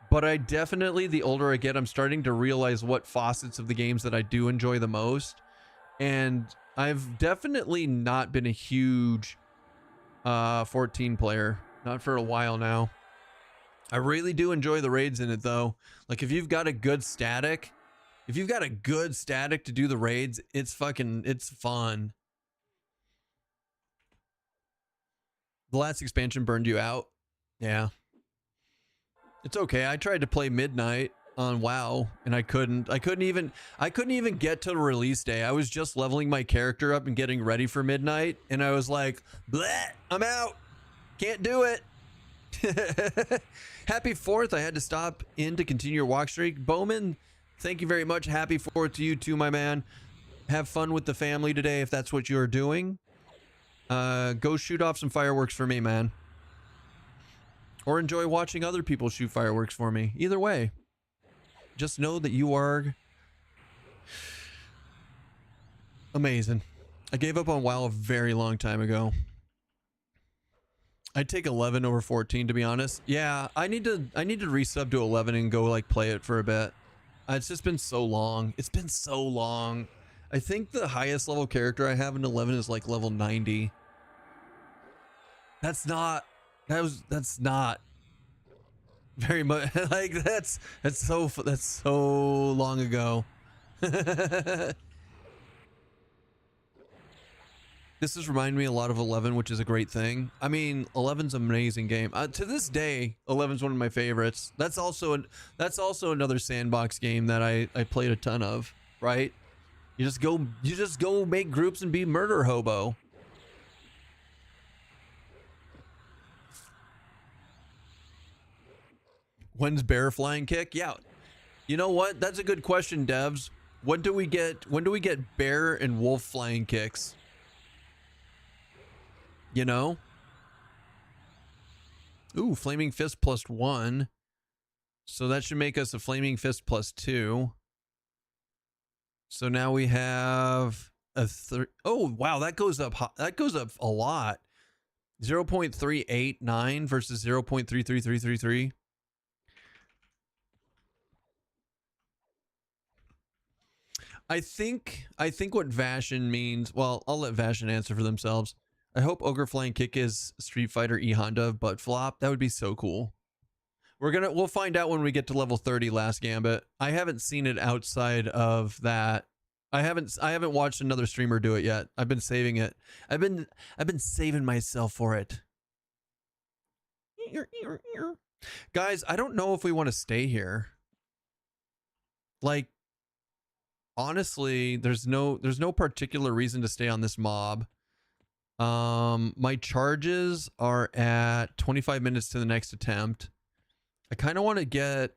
But I definitely, the older I get, I'm starting to realize what facets of the games that I do enjoy the most. And I've definitely not been a huge 14 player. Not for a while now. I really do enjoy the raids in it though. Like if you've got a good static to do the raids, it's fun. The last expansion burned you out. Yeah. It's okay. I tried to play Midnight on WoW and I couldn't even get to the release day. I was just leveling my character up and getting ready for Midnight and I was like, bleh, I'm out. Can't do it. Happy 4th. I had to stop in to continue your walk streak. Bowman, thank you very much. Happy 4th to you too, my man. Have fun with the family today if that's what you're doing. Go shoot off some fireworks for me, man. Or enjoy watching other people shoot fireworks for me. Either way. Just know that you are amazing. I gave up on WoW a very long time ago. I'd take 11 over 14 to be honest. Yeah, I need to resub to 11 and go like play it for a bit. It's just been so long. It's been so long. I think the highest level character I have in 11 is like level 90. That's not very much like that's so long ago. This has reminded me a lot of 11, which is a great thing. I mean, 11's an amazing game. To this day, 11's one of my favorites. That's also another sandbox game that I played a ton of, right? You just go make groups and be murder hobo. When's bear flying kick? Yeah. You know what? That's a good question, devs. When do we get bear and wolf flying kicks? You know? Ooh, flaming fist +1. So that should make us a flaming fist +2. So now we have a oh, wow, that goes up a lot. 0.389 versus 0.33333. I think what Vashin means, well, I'll let Vashin answer for themselves. I hope Ogre Flying Kick is Street Fighter E Honda butt flop. That would be so cool. We'll find out when we get to level 30 last Gambit. I haven't seen it outside of that. I haven't watched another streamer do it yet. I've been saving it. I've been saving myself for it. Guys, I don't know if we want to stay here. Like, honestly, there's no particular reason to stay on this mob. My charges are at 25 minutes to the next attempt. I kind of want to get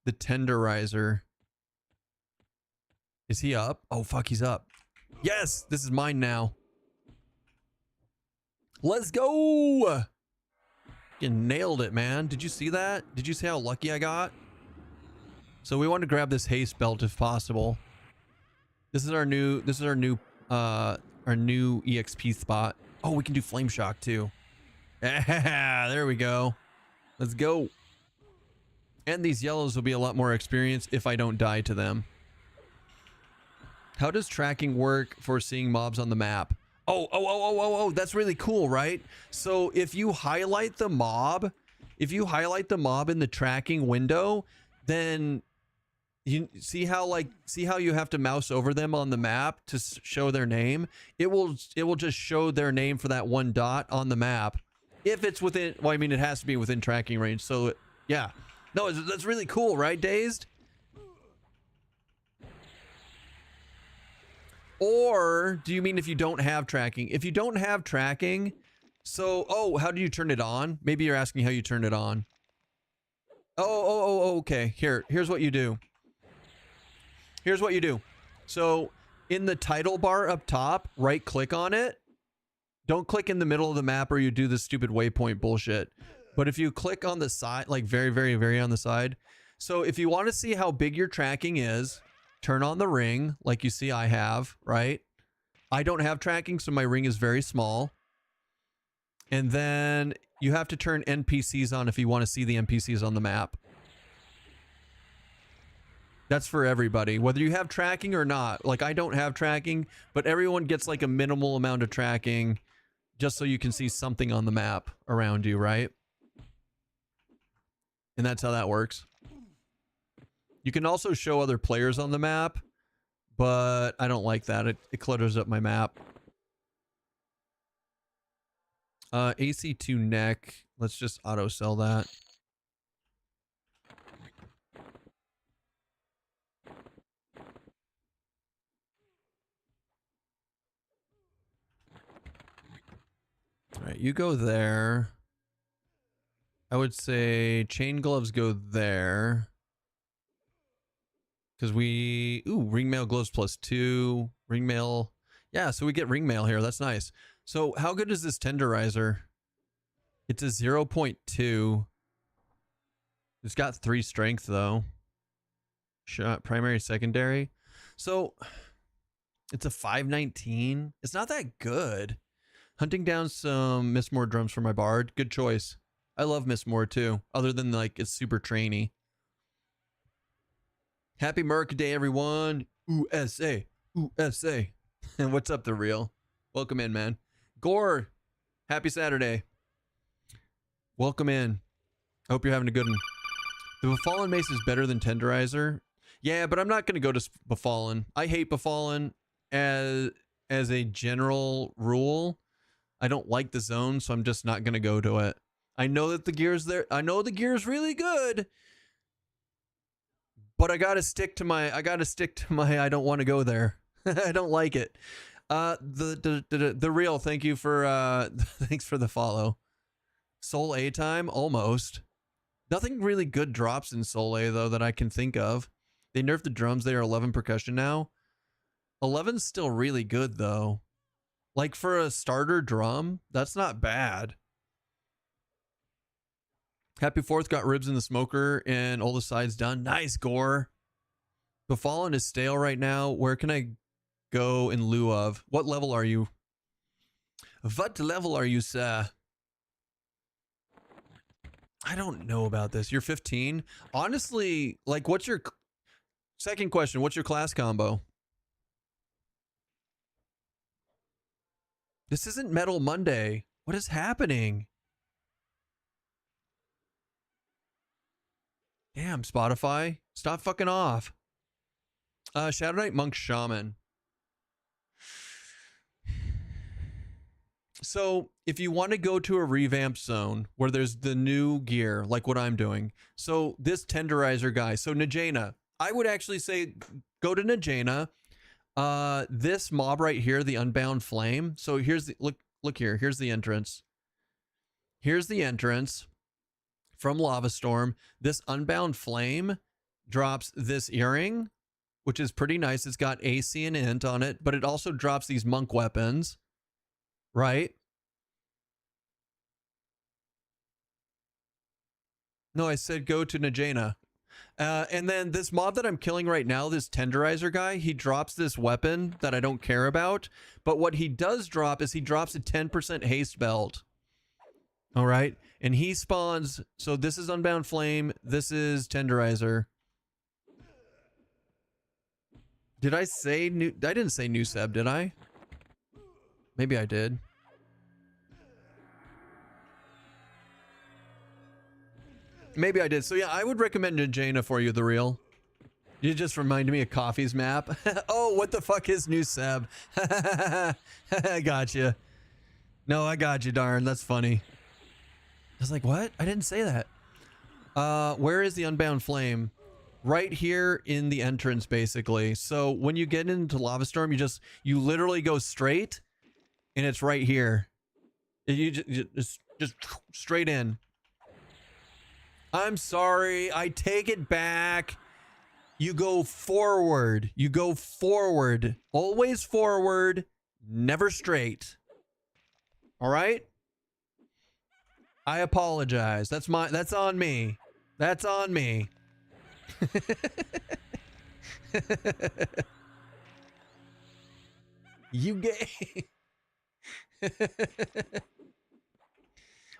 the tenderizer. Is he up? Oh fuck, he's up. Yes, this is mine now. Let's go. You nailed it, man. Did you see that? Did you see how lucky I got? So we want to grab this haste belt if possible. This is our new EXP spot. Oh, we can do flame shock too. Yeah, there we go. Let's go. And these yellows will be a lot more experience if I don't die to them. How does tracking work for seeing mobs on the map? Oh, that's really cool, right? So if you highlight the mob in the tracking window, then you see how you have to mouse over them on the map to show their name. It will just show their name for that one dot on the map. If it's within, well, I mean, it has to be within tracking range. So yeah, no, that's really cool, right, Dazed? Or do you mean if you don't have tracking? If you don't have tracking, so, how do you turn it on? Maybe you're asking how you turn it on. Okay. Here's what you do. Here's what you do. So in the title bar up top, right click on it. Don't click in the middle of the map or you do this stupid waypoint bullshit. But if you click on the side, like very, very, very on the side. So if you want to see how big your tracking is, turn on the ring like you see I have, right? I don't have tracking, so my ring is very small. And then you have to turn NPCs on if you want to see the NPCs on the map. That's for everybody, whether you have tracking or not. Like, I don't have tracking, but everyone gets like a minimal amount of tracking just so you can see something on the map around you, right? And that's how that works. You can also show other players on the map, but I don't like that. It clutters up my map. AC2 neck. Let's just auto sell that. All right, you go there. I would say chain gloves go there. Because we... Ooh, ring mail gloves +2. Ring mail... Yeah, so we get ring mail here. That's nice. So how good is this tenderizer? It's a 0.2. It's got 3 strength, though. Shot, primary, secondary. So it's a 519. It's not that good. Hunting down some Miss Moore drums for my bard. Good choice. I love Miss Moore too. Other than like it's super trainy. Happy Merc Day, everyone. USA. USA. And what's up, The Real? Welcome in, man. Gore. Happy Saturday. Welcome in. I hope you're having a good one. The Befallen Mace is better than Tenderizer. Yeah, but I'm not going to go to Befallen. I hate Befallen as a general rule. I don't like the zone, so I'm just not going to go to it. I know that the gear's there. I know the gear's really good. But I got to stick to my I don't want to go there. I don't like it. The Real, thank you for thanks for the follow. Soul A time almost. Nothing really good drops in Soul A though that I can think of. They nerfed the drums. They are 11 percussion now. 11's still really good though. Like for a starter drum, that's not bad. Happy 4th, got ribs in the smoker and all the sides done. Nice, Gore. Befallen is stale right now. Where can I go in lieu of? What level are you? What level are you, sir? I don't know about this. You're 15? Honestly, like what's your... Second question, what's your class combo? This isn't Metal Monday. What is happening? Damn, Spotify. Stop fucking off. Shadow Knight Monk Shaman. So, if you want to go to a revamped zone where there's the new gear, like what I'm doing. So, this Tenderizer guy. So, Najena. I would actually say go to Najena. This mob right here, the Unbound Flame. So, here's the... Look here. Here's the entrance. Here's the entrance from Lava Storm. This Unbound Flame drops this earring, which is pretty nice. It's got AC and int on it, but it also drops these monk weapons, right? No, I said go to Najena. And then this mob that I'm killing right now, this Tenderizer guy, he drops this weapon that I don't care about. But what he does drop is he drops a 10% haste belt. All right. And he spawns. So this is Unbound Flame. This is Tenderizer. Did I say new? I didn't say new Seb, did I? Maybe I did. Maybe I did. So yeah, I would recommend Jaina for you, The Real. You just reminded me of Coffee's map. Oh, what the fuck is new Seb? I got you. No, I got you, darn. That's funny. I was like, what? I didn't say that. Where is the Unbound Flame? Right here in the entrance, basically. So when you get into Lava Storm, you literally go straight, and it's right here. You just straight in. I'm sorry. I take it back. You go forward. You go forward. Always forward. Never straight. All right? I apologize. That's on me. That's on me. You gay.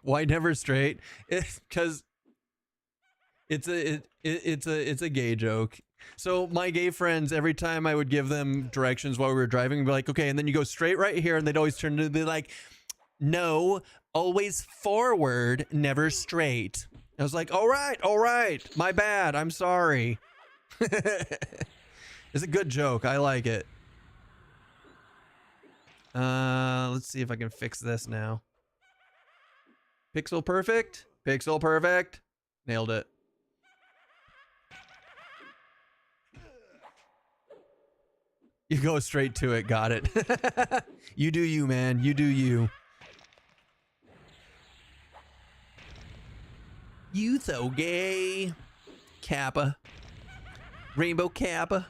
Why never straight? It's because it's a gay joke. So my gay friends, every time I would give them directions while we were driving, be like, okay, and then you go straight right here, and they'd always turn to be like, no, always forward, never straight. I was like, all right, my bad, I'm sorry. It's a good joke. I like it. Let's see if I can fix this now. Pixel perfect. Pixel perfect. Nailed it. You go straight to it. Got it. You do you, man. You do you. You so gay. Kappa. Rainbow Kappa.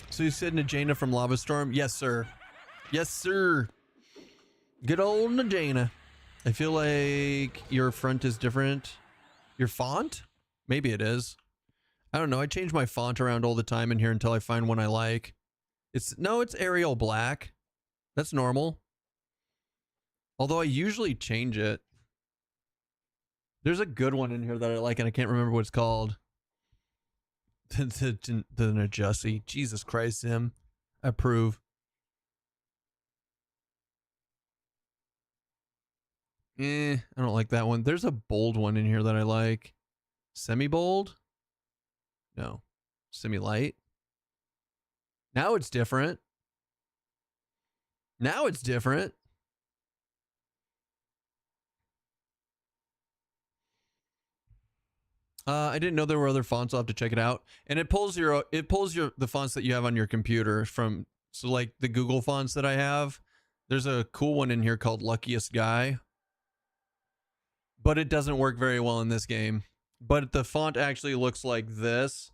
So you said Najana from Lava Storm? Yes, sir. Yes, sir. Good old Najana. I feel like your front is different. Your font? Maybe it is. I don't know. I change my font around all the time in here until I find one I like. It's Arial Black. That's normal. Although I usually change it. There's a good one in here that I like and I can't remember what it's called. the Najussi. Jesus Christ, Sim. I approve. I don't like that one. There's a bold one in here that I like. Semi-bold? No. Semi-light? Now it's different. Now it's different. I didn't know there were other fonts. I'll have to check it out. And it pulls the fonts that you have on your computer from, so like the Google fonts that I have. There's a cool one in here called Luckiest Guy. But it doesn't work very well in this game. But the font actually looks like this.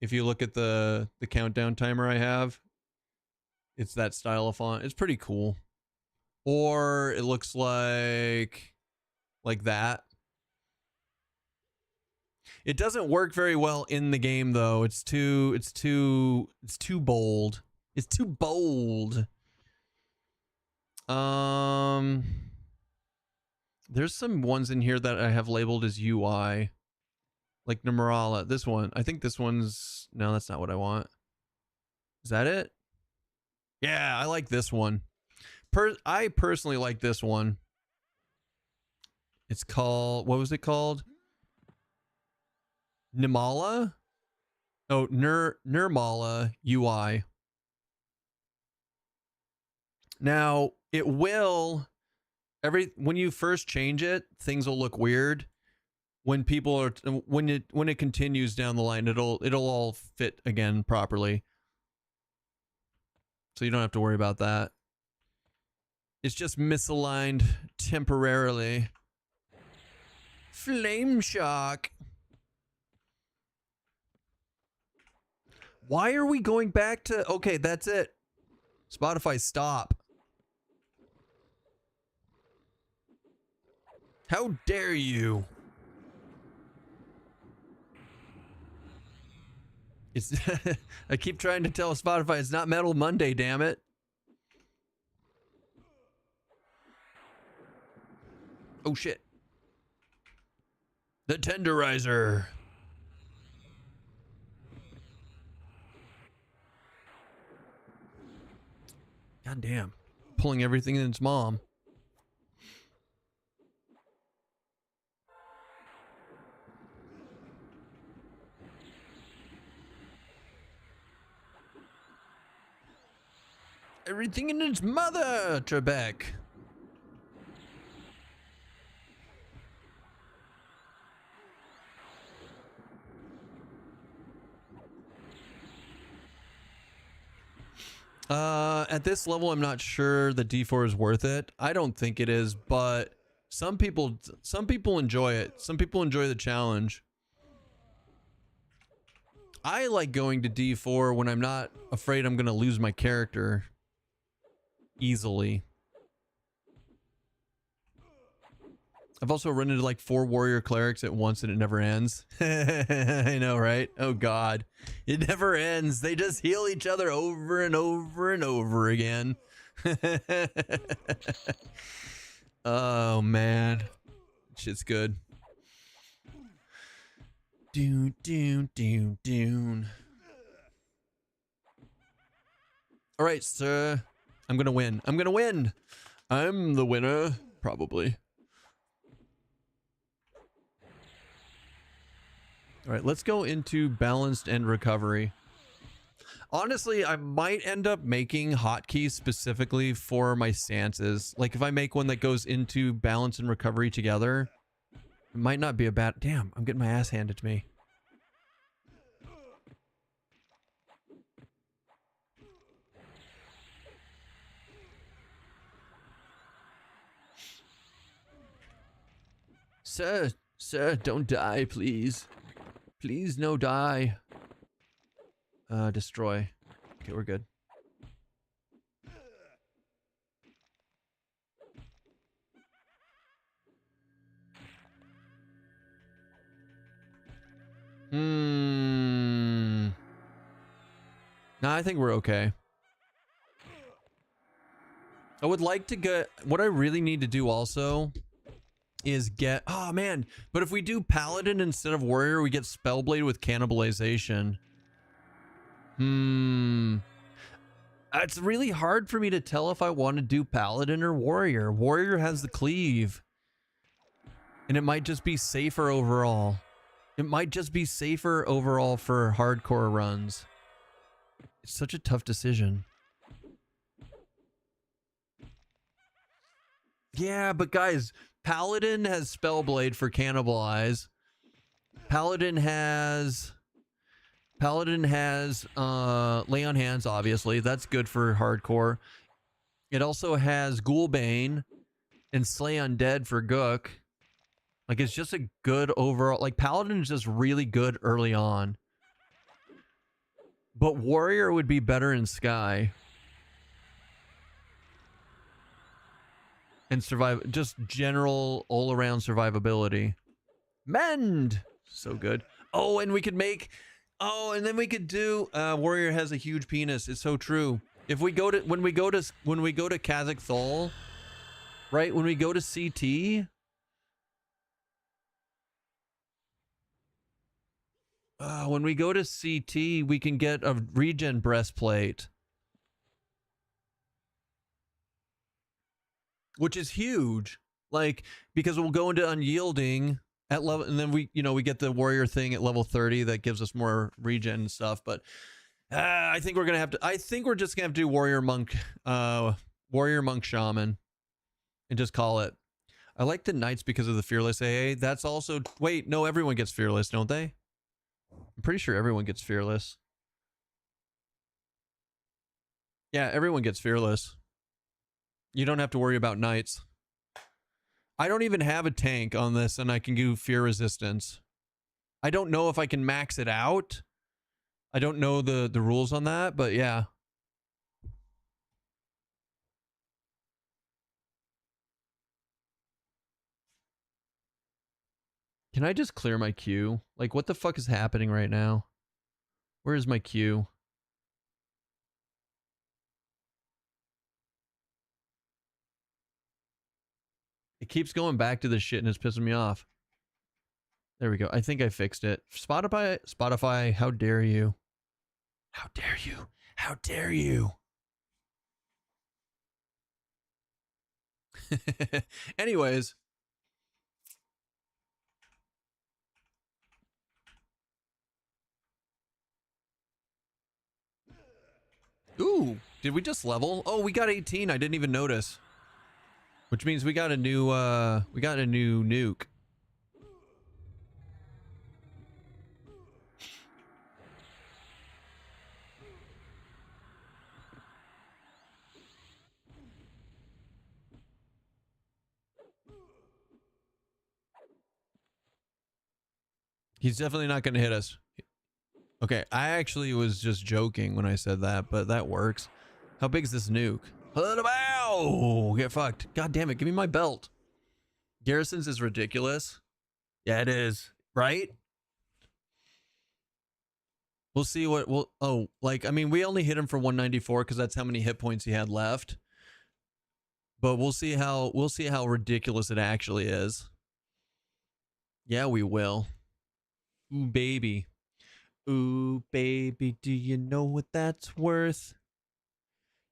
If you look at the countdown timer I have, it's that style of font. It's pretty cool. Or it looks like that. It doesn't work very well in the game though. It's too bold. It's too bold. There's some ones in here that I have labeled as UI. Like Numerala. This one. I think this one's... No, that's not what I want. Is that it? Yeah, I like this one. I personally like this one. It's called... What was it called? Nimala? Oh, Nirmala UI. Now, it will... when you first change it, things will look weird. When it continues down the line, it'll all fit again properly. So you don't have to worry about that. It's just misaligned temporarily. Flame shock. Why are we going back to... Okay, that's it. Spotify, stop. How dare you? It's I keep trying to tell Spotify it's not Metal Monday, damn it. Oh shit. The tenderizer. God damn. Pulling everything in its mom. Everything in its mother, Trebek. At this level, I'm not sure the D4 is worth it. I don't think it is, but some people enjoy it. Some people enjoy the challenge. I like going to D4 when I'm not afraid I'm gonna lose my character easily. I've also run into like 4 warrior clerics at once and it never ends. I know, right? Oh god. It never ends. They just heal each other over and over and over again. Oh man. Shit's good. Doon, doon, doon, doon. All right, sir. I'm gonna win. I'm gonna win. I'm the winner, probably. All right, let's go into balanced and recovery. Honestly, I might end up making hotkeys specifically for my stances. Like if I make one that goes into balance and recovery together, it might not be a bad... Damn, I'm getting my ass handed to me. Sir, don't die, please. Please, no die. Destroy. Okay, we're good. Hmm. No, I think we're okay. I would like to get... What I really need to do also is get... Oh, man. But if we do Paladin instead of Warrior, we get Spellblade with Cannibalization. It's really hard for me to tell if I want to do Paladin or Warrior. Warrior has the cleave. And it might just be safer overall. It might just be safer overall for hardcore runs. It's such a tough decision. Yeah, but guys, Paladin has Spellblade for Cannibalize. Paladin has Lay on Hands, obviously. That's good for hardcore. It also has Ghoulbane and Slay Undead for Gook. Like, it's just a good overall... Like, Paladin is just really good early on. But Warrior would be better in Sky. And survive... Just general all-around survivability. Mend! So good. Oh, and we could make... Oh, and then we could do... Warrior has a huge penis. It's so true. If we go to... When we go to Kazakh Thol... Right? When we go to CT... when we go to CT, we can get a regen breastplate. Which is huge. Like, because we'll go into unyielding at level, and then we get the warrior thing at level 30 that gives us more regen and stuff. But I think we're gonna have to. I think we're just gonna have to do warrior monk shaman, and just call it. I like the knights because of the fearless AA. That's also... Wait, no, everyone gets fearless, don't they? I'm pretty sure everyone gets fearless. Yeah, everyone gets fearless. You don't have to worry about knights. I don't even have a tank on this, and I can do fear resistance. I don't know if I can max it out. I don't know the rules on that, but yeah. Can I just clear my queue? Like, what the fuck is happening right now? Where is my queue? It keeps going back to this shit and it's pissing me off. There we go. I think I fixed it. Spotify, how dare you? How dare you? How dare you? Anyways. Ooh, did we just level? Oh, we got 18. I didn't even notice. Which means we got a new nuke. He's definitely not going to hit us. Okay, I actually was just joking when I said that, but that works. How big is this nuke? Ow! Get fucked. God damn it, give me my belt. Garrisons is ridiculous. Yeah, it is. Right? We'll see what we'll... Oh, like, I mean, we only hit him for 194 because that's how many hit points he had left. But we'll see how ridiculous it actually is. Yeah, we will. Ooh, baby. Ooh, baby, do you know what that's worth?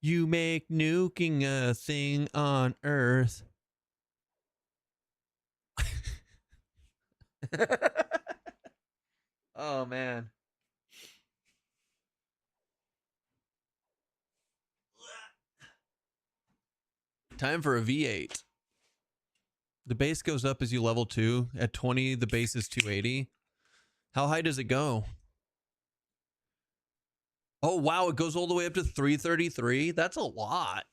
You make nuking a thing on Earth. Oh, man. Time for a V8. The base goes up as you level 2. At 20, the base is 280. How high does it go? Oh, wow. It goes all the way up to 333. That's a lot.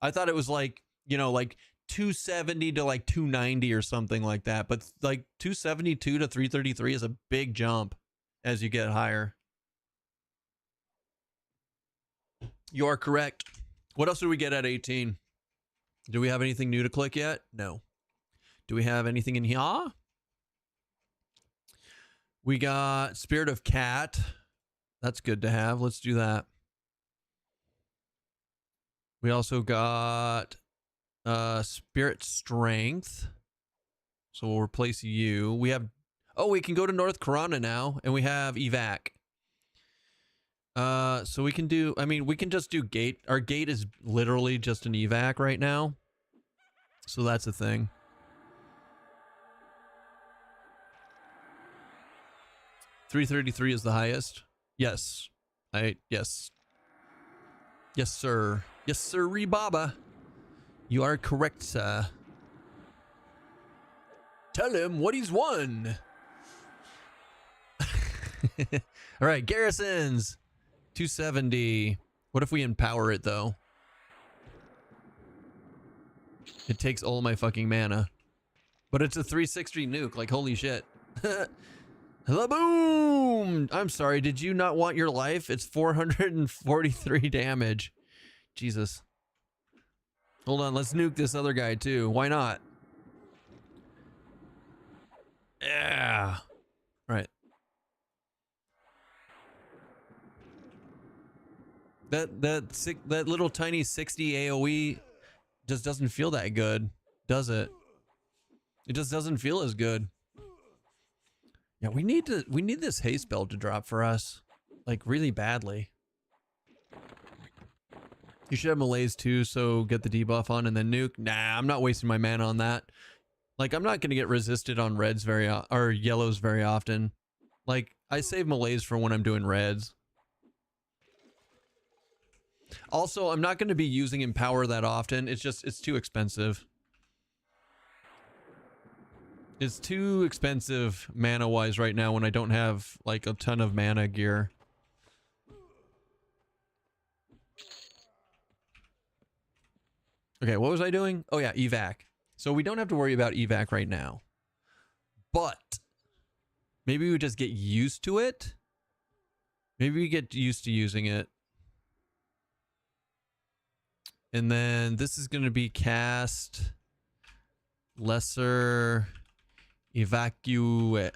I thought it was like, you know, like 270 to like 290 or something like that. But like 272 to 333 is a big jump as you get higher. You are correct. What else do we get at 18? Do we have anything new to click yet? No. Do we have anything in here? We got Spirit of Cat. That's good to have. Let's do that. We also got Spirit Strength. So we'll replace you. We have... Oh, we can go to North Corona now. And we have Evac. So we can do... I mean, we can just do Gate. Our Gate is literally just an Evac right now. So that's a thing. $333 is the highest. Yes. Yes. Yes, sir. Yes, sir, Rebaba. You are correct, sir. Tell him what he's won. All right, garrisons. 270. What if we empower it, though? It takes all my fucking mana. But it's a 360 nuke. Like, holy shit. Hello, boom! I'm sorry, did you not want your life? It's 443 damage. Jesus. Hold on, let's nuke this other guy too. Why not? Yeah. Right. That little tiny 60 AoE just doesn't feel that good, does it? It just doesn't feel as good. Yeah, we need this haste spell to drop for us, like really badly. You should have melees too, so get the debuff on and then nuke. Nah, I'm not wasting my mana on that. Like, I'm not gonna get resisted on reds or yellows very often. Like, I save melees for when I'm doing reds. Also, I'm not gonna be using Empower that often. It's too expensive. It's too expensive mana-wise right now when I don't have, like, a ton of mana gear. Okay, what was I doing? Oh, yeah, evac. So we don't have to worry about evac right now. But maybe we just get used to it. Maybe we get used to using it. And then this is going to be cast lesser... Evacuata.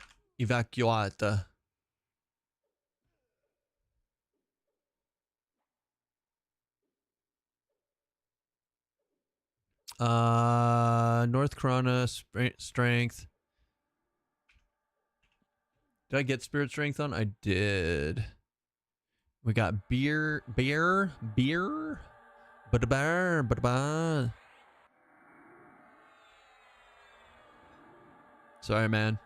North Corona strength. Did I get spirit strength on? I did. We got beer. Ba-da-ba. Sorry, man.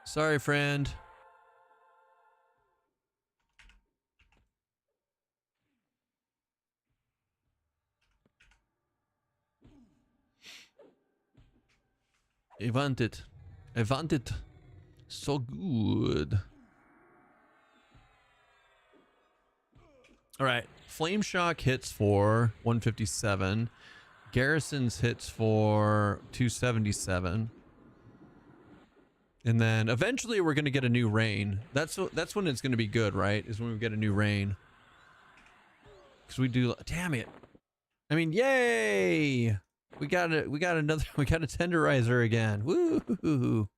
Sorry, friend. I want it. I want it. So good. All right. Flame Shock hits for 157. Garrisons hits for 277. And then eventually we're going to get a new rain. That's when it's going to be good, right? Is when we get a new rain. Because we do... Damn it. I mean, yay! We got a tenderizer again. Woo!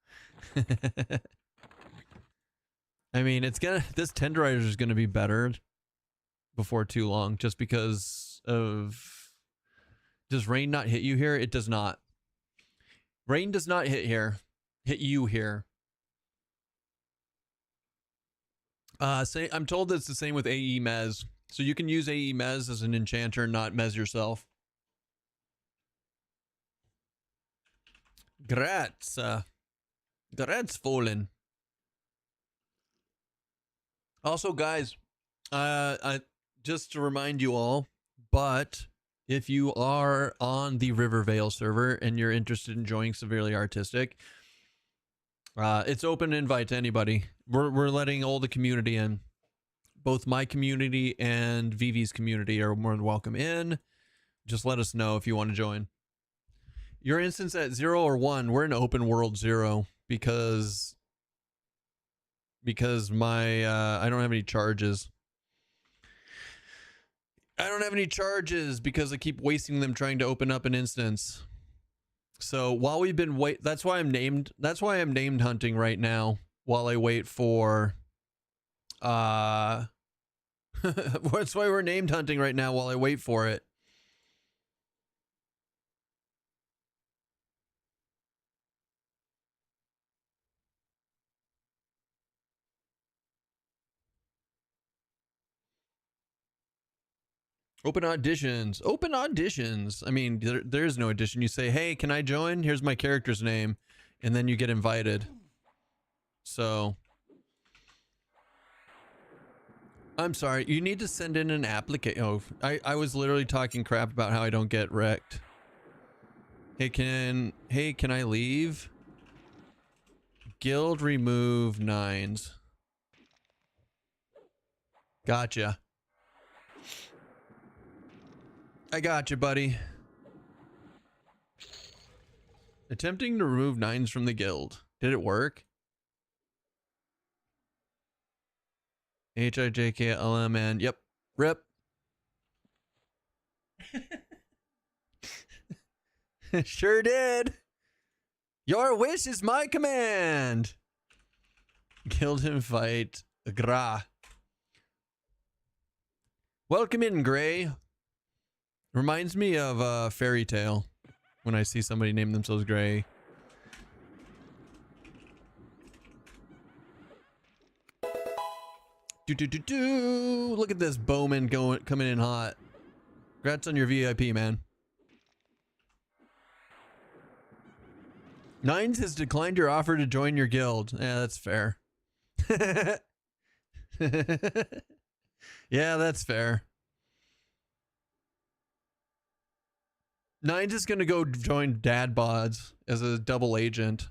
I mean, this tenderizer is going to be better before too long just because of... Does rain not hit you here? It does not. Rain does not hit you here. I'm told that it's the same with AE Mez. So you can use AE Mez as an enchanter, not Mez yourself. Grats. Grats fallen. Also, guys, just to remind you all, But if you are on the Rivervale server and you're interested in joining Severely Artistic, it's open invite to anybody. We're letting all the community in. Both my community and Vivi's community are more than welcome in. Just let us know if you want to join. Your instance at 0 or 1, we're in open world 0 because my I don't have any charges. I don't have any charges because I keep wasting them trying to open up an instance. So while we've been that's why I'm named hunting right now while I wait for that's why we're named hunting right now while I wait for it. Open auditions. Open auditions. I mean, there is no audition. You say, hey, can I join? Here's my character's name. And then you get invited. So, I'm sorry. You need to send in an application. Oh, I was literally talking crap about how I don't get wrecked. Hey, can I leave? Guild remove 9s. Gotcha. I got you, buddy. Attempting to remove 9s from the guild. Did it work? HIJKLMN. Yep. Rip. Sure did. Your wish is my command. Guild him fight. Gra. Welcome in, Gray. Reminds me of a fairy tale when I see somebody name themselves Gray. Look at this Bowman coming in hot. Congrats on your VIP, man. Nines has declined your offer to join your guild. Yeah, that's fair. Yeah, that's fair. Nines is gonna go join Dad Bods as a double agent.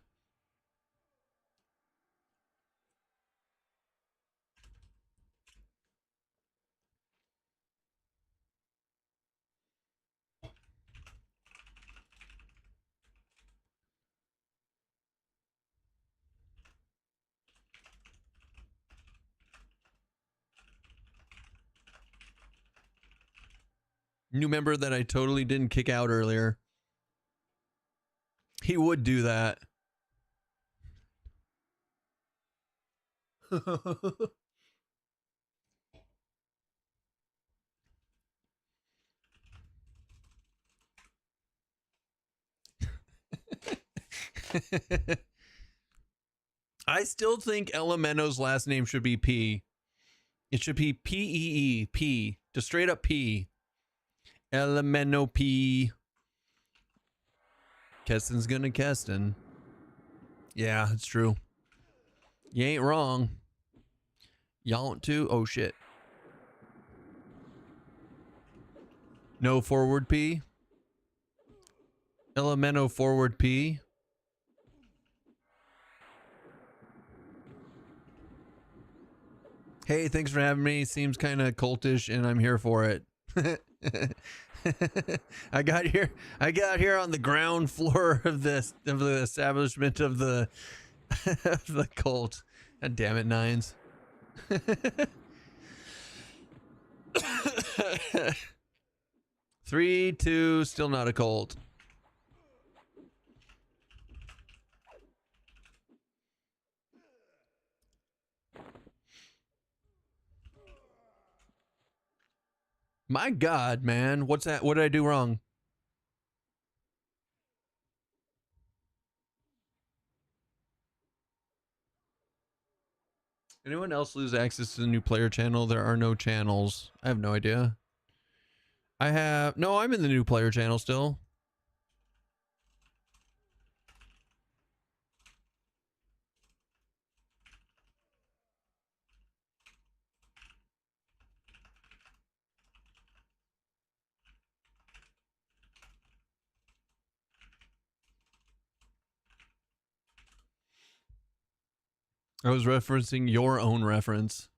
New member that I totally didn't kick out earlier. He would do that. I still think Elemeno's last name should be P. It should be P-E-E, P. Just straight up P. Elemeno P. Keston's gonna Keston. Yeah, it's true. You ain't wrong. Y'all want to? Oh shit. No forward P. Elemento forward P. Hey, thanks for having me. Seems kind of cultish, and I'm here for it. I got here on the ground floor of the establishment of the of the cult. God damn it, Nines. 3, 2, still not a cult. My God, man. What's that? What did I do wrong? Anyone else lose access to the new player channel? There are no channels. I have no idea. No, I'm in the new player channel still. I was referencing your own reference.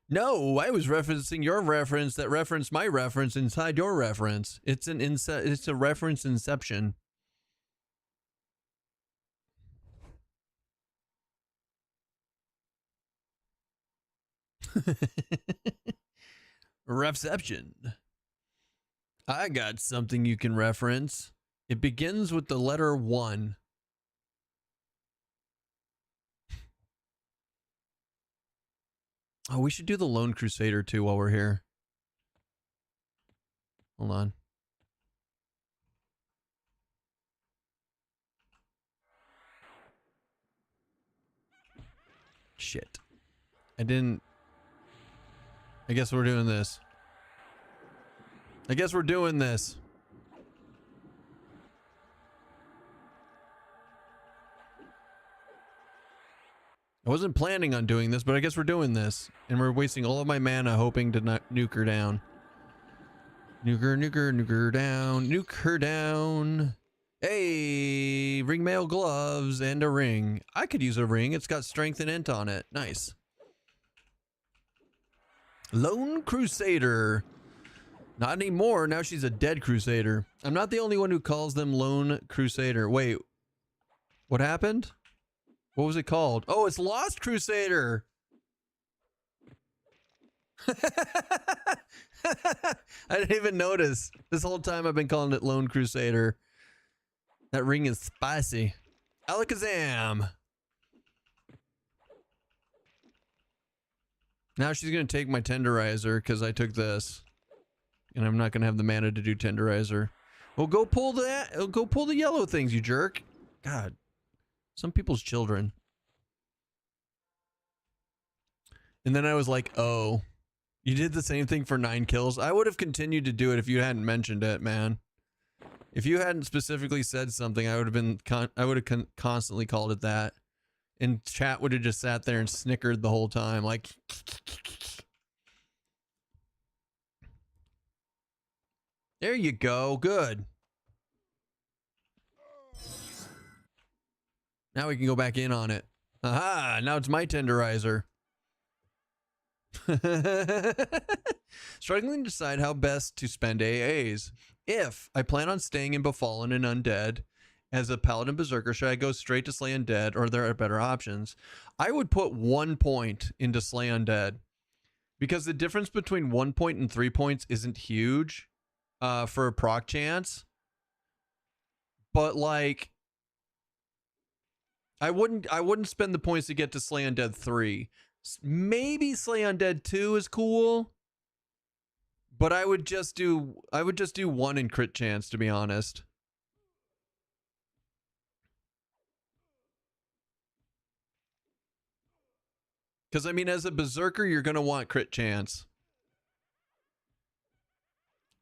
No, I was referencing your reference that referenced my reference inside your reference. It's a reference inception. Reception. I got something you can reference. It begins with the letter 1. Oh, we should do the Lone Crusader too while we're here. Hold on. Shit. I guess we're doing this. I wasn't planning on doing this, but I guess we're doing this. And we're wasting all of my mana hoping to not nuke her down. Nuke her down. Hey, ringmail gloves and a ring. I could use a ring. It's got strength and int on it. Nice. Lone Crusader. Not anymore. Now she's a dead Crusader. I'm not the only one who calls them Lone Crusader. Wait. What happened? What was it called? Oh, it's Lost Crusader. I didn't even notice. This whole time I've been calling it Lone Crusader. That ring is spicy. Alakazam. Now she's going to take my tenderizer because I took this. And I'm not going to have the mana to do tenderizer. Well, go pull the yellow things, you jerk. God. Some people's children. And then I was like, oh, you did the same thing for 9 kills. I would have continued to do it if you hadn't mentioned it, man. If you hadn't specifically said something, I would have constantly called it that. And chat would have just sat there and snickered the whole time. Like, there you go. Good. Now we can go back in on it. Aha, now it's my tenderizer. Struggling to decide how best to spend AAs. If I plan on staying in Befallen and Undead as a Paladin Berserker, should I go straight to Slay Undead or are there better options? I would put 1 point into Slay Undead because the difference between 1 point and 3 points isn't huge for a proc chance. But like, I wouldn't spend the points to get to Slay Undead 3. Maybe Slay Undead 2 is cool. But I would just do 1 in crit chance, to be honest. Because I mean, as a Berserker, you're gonna want crit chance.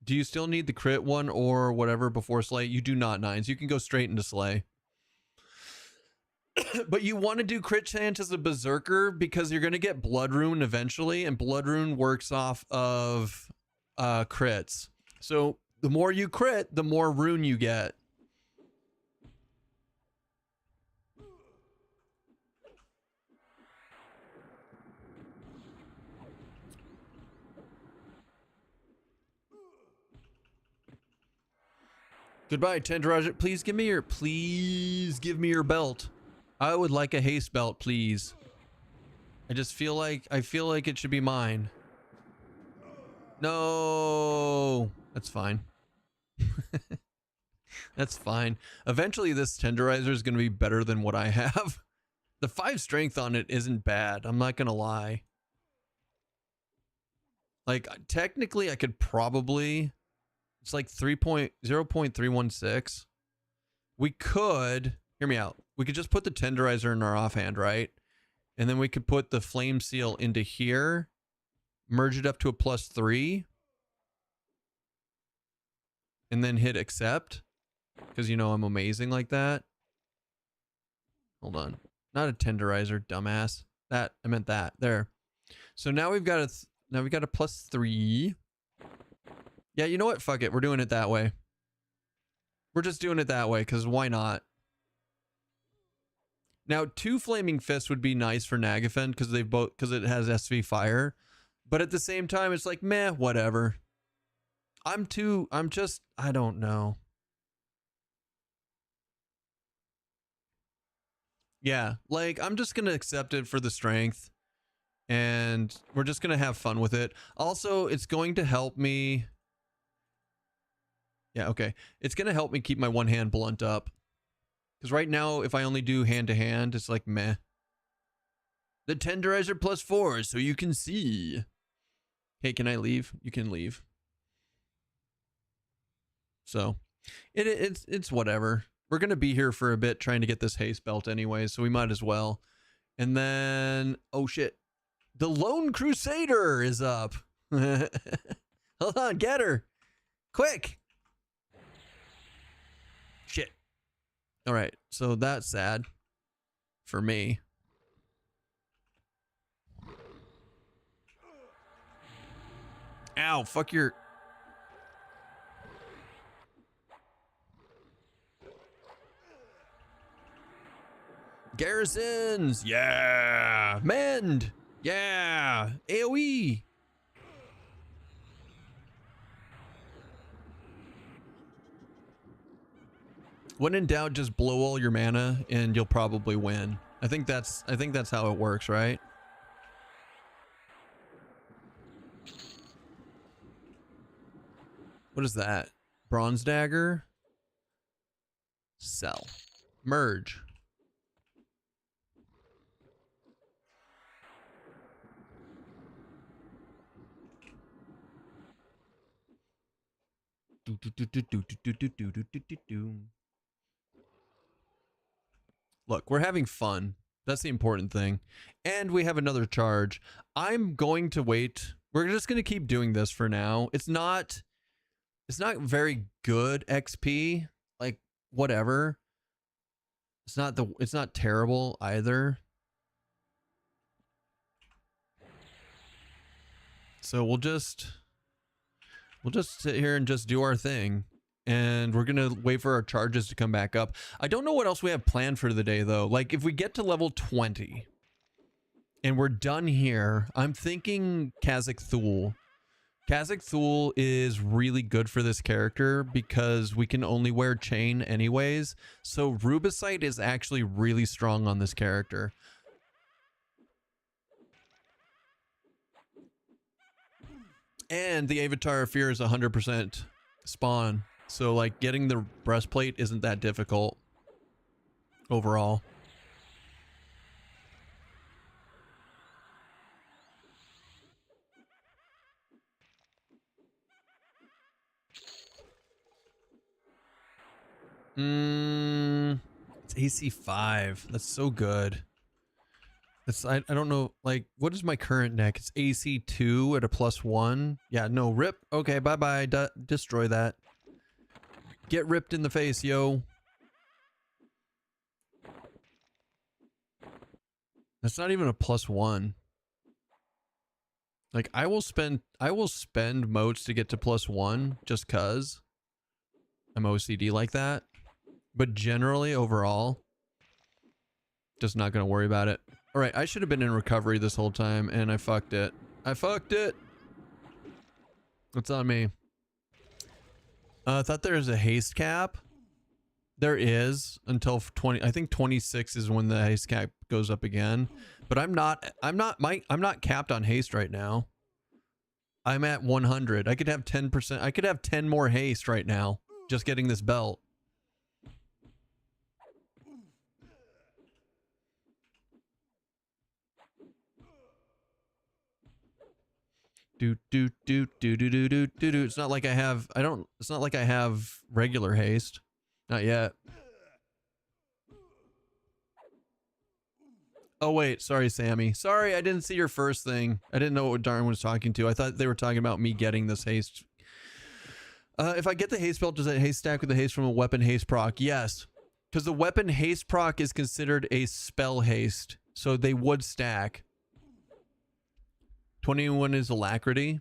Do you still need the crit one or whatever before Slay? You do not, Nines. You can go straight into Slay. But you want to do crit chance as a Berserker because you're going to get Blood Rune eventually, and Blood Rune works off of crits. So the more you crit, the more rune you get. Goodbye, Tenderizer. Please give me your belt. I would like a haste belt, please. I feel like it should be mine. No, that's fine. That's fine. Eventually this tenderizer is going to be better than what I have. The 5 strength on it isn't bad. I'm not going to lie. Like, technically I could probably, it's like 0.316. We could, hear me out. We could just put the tenderizer in our offhand, right? And then we could put the flame seal into here, merge it up to a +3, and then hit accept. Because you know I'm amazing like that. Hold on. Not a tenderizer, dumbass. That, I meant that. There. So now we've got a +3. Yeah, you know what? Fuck it. We're doing it that way. We're just doing it that way, because why not? Now, 2 Flaming Fists would be nice for Nagafen because it has SV Fire. But at the same time, it's like, meh, whatever. I don't know. Yeah, like, I'm just going to accept it for the strength. And we're just going to have fun with it. Also, it's going to help me. Yeah, okay. It's going to help me keep my one-hand blunt up. Because right now, if I only do hand-to-hand, it's like, meh. The tenderizer +4, so you can see. Hey, can I leave? You can leave. So, it's whatever. We're going to be here for a bit trying to get this haste belt anyway, so we might as well. And then, oh shit. The Lone Crusader is up. Hold on, get her. Quick. Shit. All right, so that's sad for me. Ow, fuck your... Garrisons, yeah. Mend, yeah. AoE. When in doubt, just blow all your mana and you'll probably win. I think that's how it works, right? What is that? Bronze dagger. Sell. Merge. Look, we're having fun. That's the important thing. And we have another charge. I'm going to wait. We're just going to keep doing this for now. It's not very good XP. Like, whatever. It's not terrible either. So we'll just sit here and just do our thing. And we're going to wait for our charges to come back up. I don't know what else we have planned for the day, though. Like, if we get to level 20 and we're done here, I'm thinking Khazak Thul. Khazak Thul is really good for this character because we can only wear chain anyways. So Rubicite is actually really strong on this character. And the Avatar of Fear is 100% spawn. So, like, getting the breastplate isn't that difficult overall. It's AC 5. That's so good. I don't know, like, what is my current neck? It's AC 2 at a +1. Yeah, no, rip. Okay, bye-bye. Destroy that. Get ripped in the face, yo. That's not even a +1. Like, I will spend motes to get to +1 just cuz I'm OCD like that. But generally, overall, just not gonna worry about it. All right, I should have been in recovery this whole time, and I fucked it. I fucked it. It's on me. I thought there was a haste cap. There is until 20. I think 26 is when the haste cap goes up again. But I'm not capped on haste right now. I'm at 100. I could have 10%. I could have 10 more haste right now, just getting this belt. It's not like I have, it's not like I have regular haste. Not yet. Oh wait, sorry Sammy. Sorry, I didn't see your first thing. I didn't know what Darn was talking to. I thought they were talking about me getting this haste. If I get the haste belt, does that haste stack with the haste from a weapon haste proc? Yes. Because the weapon haste proc is considered a spell haste. So they would stack. 21 is alacrity.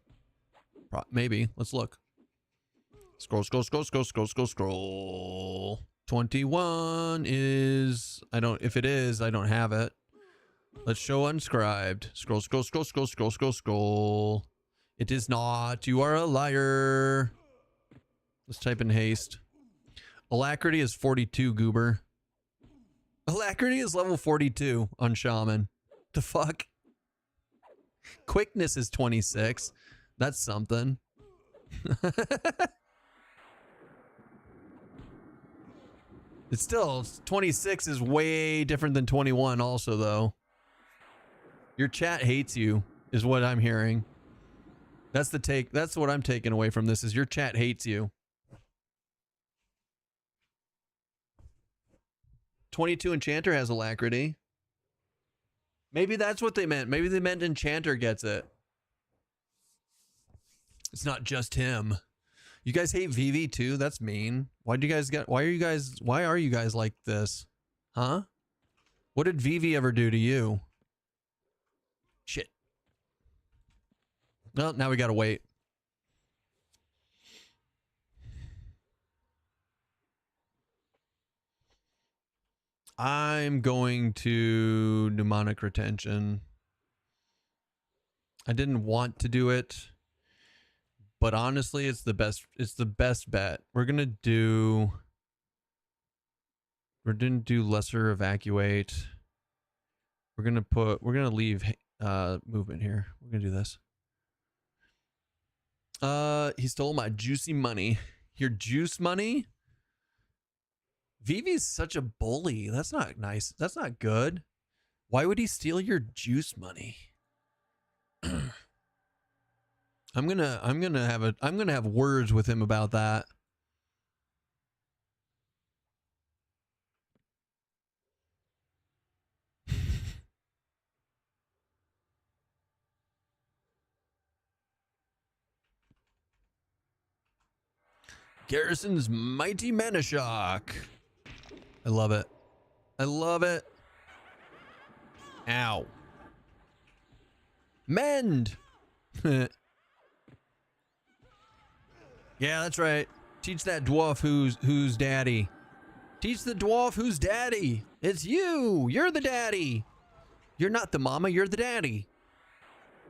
Maybe. Let's look. Scroll. 21 is, I don't, if it is, I don't have it. Let's show unscribed. Scroll, scroll, scroll, scroll, scroll, scroll, scroll. It is not. You are a liar. Let's type in haste. Alacrity is 42, goober. Alacrity is level 42 on Shaman. The fuck? Quickness is 26. That's something. It's still, 26 is way different than 21 also, though. Your chat hates you, is what I'm hearing. That's the take. That's what I'm taking away from this, is your chat hates you. 22 Enchanter has alacrity. Maybe that's what they meant. Maybe they meant Enchanter gets it. It's not just him. You guys hate VV too? That's mean. Why are you guys like this? Huh? What did VV ever do to you? Shit. Well, now we gotta wait. I'm going to Mnemonic Retention. I didn't want to do it, but honestly, it's the best bet. We're gonna do Lesser Evacuate. We're gonna leave movement here. We're gonna do this. He stole my juicy money. Your juice money? Vivi's such a bully. That's not nice. That's not good. Why would he steal your juice money? I'm gonna have words with him about that. Garrison's Mighty Mana Shock. I love it. I love it. Ow. Mend. Yeah, that's right. Teach that dwarf who's daddy. Teach the dwarf who's daddy. It's you. You're the daddy. You're not the mama. You're the daddy.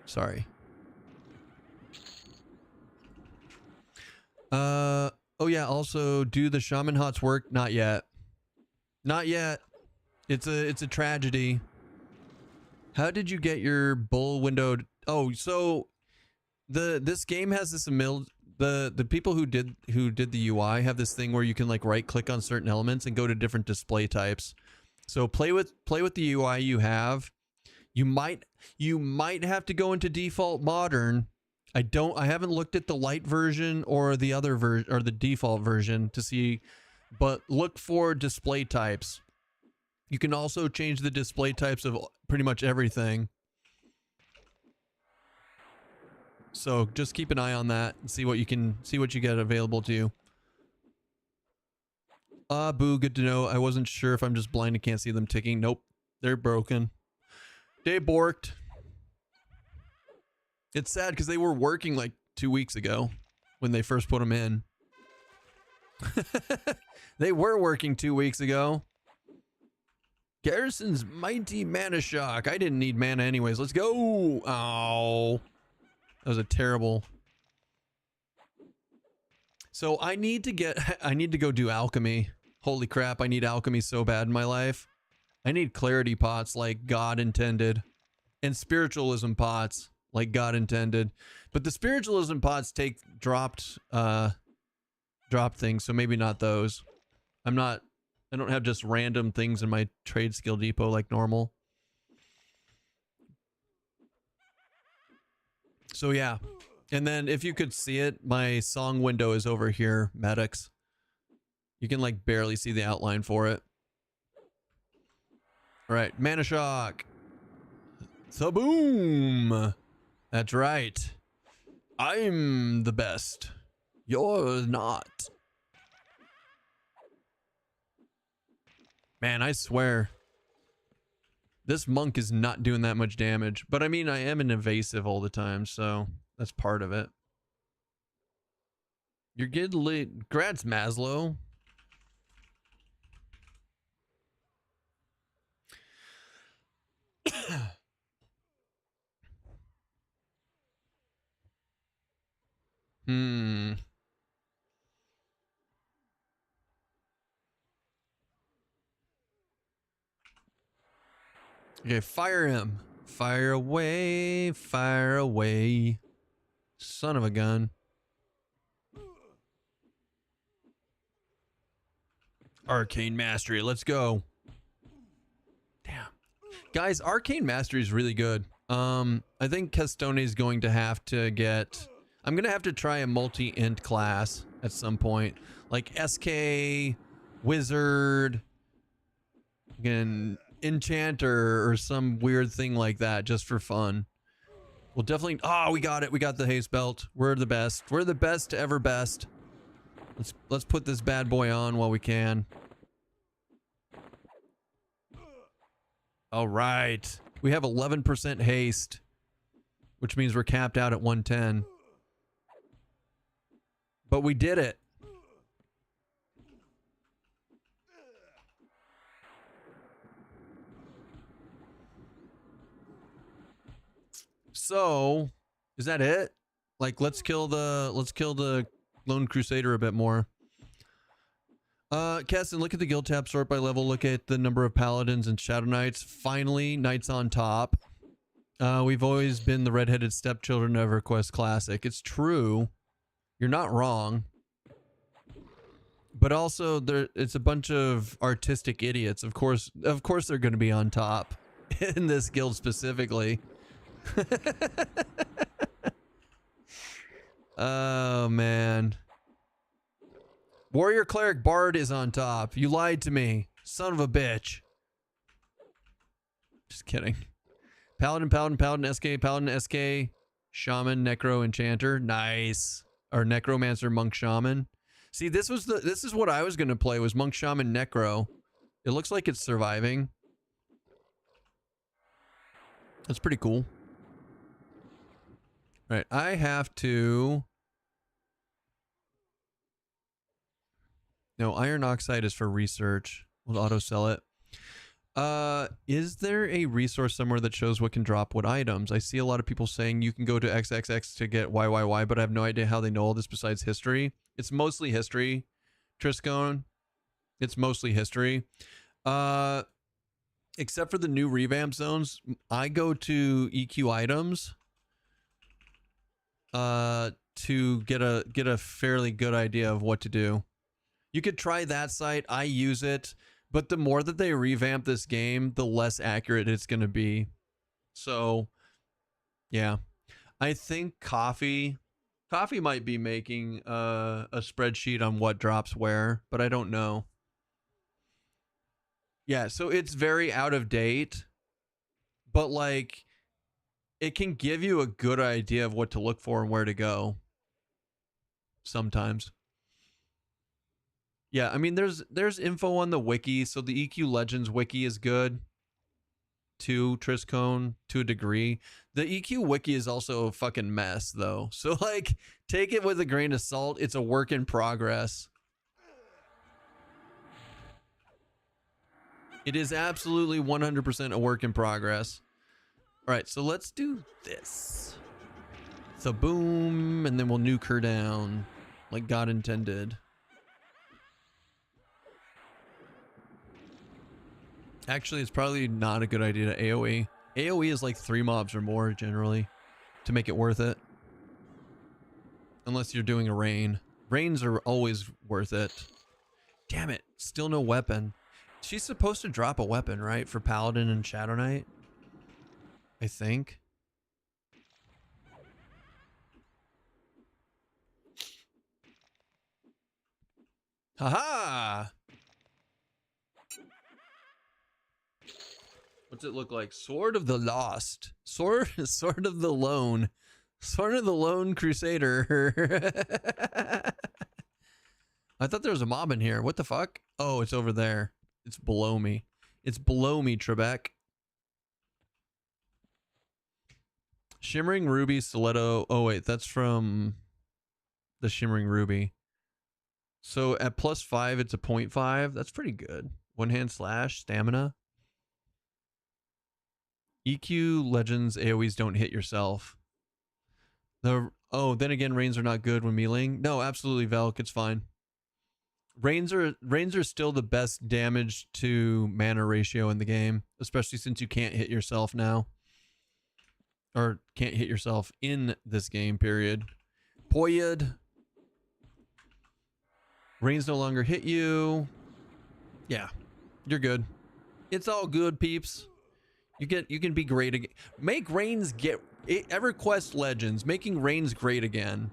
Sorry. Oh yeah. Also, do the shaman hots work? Not yet. Not yet. It's a tragedy. How did you get your bull windowed? Oh, so this game has this the people who did the UI have this thing where you can like right click on certain elements and go to different display types. So play with the UI you have. You might have to go into default modern. I haven't looked at the light version or the other version or the default version to see, but look for display types. You can also change the display types of pretty much everything. So just keep an eye on that and see what you get available to you. Boo, good to know. I wasn't sure if I'm just blind and can't see them ticking. Nope, they're broken. They borked. It's sad because they were working like 2 weeks ago when they first put them in. They were working 2 weeks ago. Garrison's Mighty Mana Shock. I didn't need mana anyways. Let's go. Oh, that was a terrible. So I need to go do alchemy. Holy crap, I need alchemy so bad in my life. I need clarity pots like God intended. And spiritualism pots like God intended. But the spiritualism pots take dropped things, so maybe not those. I don't have just random things in my trade skill depot like normal. So yeah. And then if you could see it, my song window is over here, medics. You can like barely see the outline for it. All right, Mana Shock. Saboom. That's right. I'm the best. You're not. Man, I swear. This monk is not doing that much damage. But I mean, I am an evasive all the time, so that's part of it. You're getting late. Grats, Maslow. Hmm. Okay, fire him. Fire away, fire away. Son of a gun. Arcane Mastery, let's go. Damn. Guys, Arcane Mastery is really good. I think Kestone is going to have to get... I'm going to have to try a multi-int class at some point. Like SK, Wizard, and Enchanter, or some weird thing like that, just for fun. We'll definitely... Oh, we got it. We got the haste belt. We're the best. We're the best to ever best. Let's put this bad boy on while we can. All right. We have 11% haste, which means we're capped out at 110. But we did it. So, is that it? Like, let's kill the Lone Crusader a bit more. Keston, look at the guild tab, sort by level, look at the number of paladins and shadow knights. Finally, knights on top. We've always been the redheaded stepchildren of EverQuest Classic. It's true. You're not wrong. But also, it's a bunch of artistic idiots. Of course they're going to be on top in this guild specifically. Oh, man. Warrior Cleric Bard is on top. You lied to me. Son of a bitch. Just kidding. Paladin, SK, Paladin, SK, Shaman, Necro, Enchanter. Nice. Or Necromancer, Monk, Shaman. See, this is what I was going to play, was Monk, Shaman, Necro. It looks like it's surviving. That's pretty cool. Right, I have to... No, iron oxide is for research. We'll auto sell it. Is there a resource somewhere that shows what can drop what items? I see a lot of people saying you can go to XXX to get YYY, but I have no idea how they know all this besides history. It's mostly history, Triscone. It's mostly history. Except for the new revamp zones, I go to EQ items to get a fairly good idea of what to do. You could try that site. I use it, but the more that they revamp this game, the less accurate it's going to be. So, yeah. I think Coffee might be making a spreadsheet on what drops where, but I don't know. Yeah, so it's very out of date, but like it can give you a good idea of what to look for and where to go sometimes. Yeah, I mean, there's info on the wiki, so the EQ Legends wiki is good too, Triscone, to a degree. The EQ wiki is also a fucking mess, though. So, like, take it with a grain of salt. It's a work in progress. It is absolutely 100% a work in progress. All right, so let's do this. So, boom, and then we'll nuke her down like God intended. Actually, it's probably not a good idea to AoE. AoE is like 3 mobs or more generally to make it worth it. Unless you're doing a rain. Rains are always worth it. Damn it, still no weapon. She's supposed to drop a weapon, right? For Paladin and Shadow Knight? I think. Haha! What's it look like? Sword of the Lost. Sword of the Lone. Sword of the Lone Crusader. I thought there was a mob in here. What the fuck? Oh, it's over there. It's below me. It's below me, Trebek. Shimmering Ruby, Stiletto. Oh, wait. That's from the Shimmering Ruby. So at +5, it's a 0.5. That's pretty good. One hand slash, stamina. EQ Legends AoEs don't hit yourself. Then again, rains are not good when meleeing. No, absolutely, Velk. It's fine. Rains are still the best damage to mana ratio in the game, especially since you can't hit yourself now. Or can't hit yourself in this game, period. Poyed. Rains no longer hit you. Yeah, you're good. It's all good, peeps. You can be great again. Make rains get EverQuest Legends, making rains great again.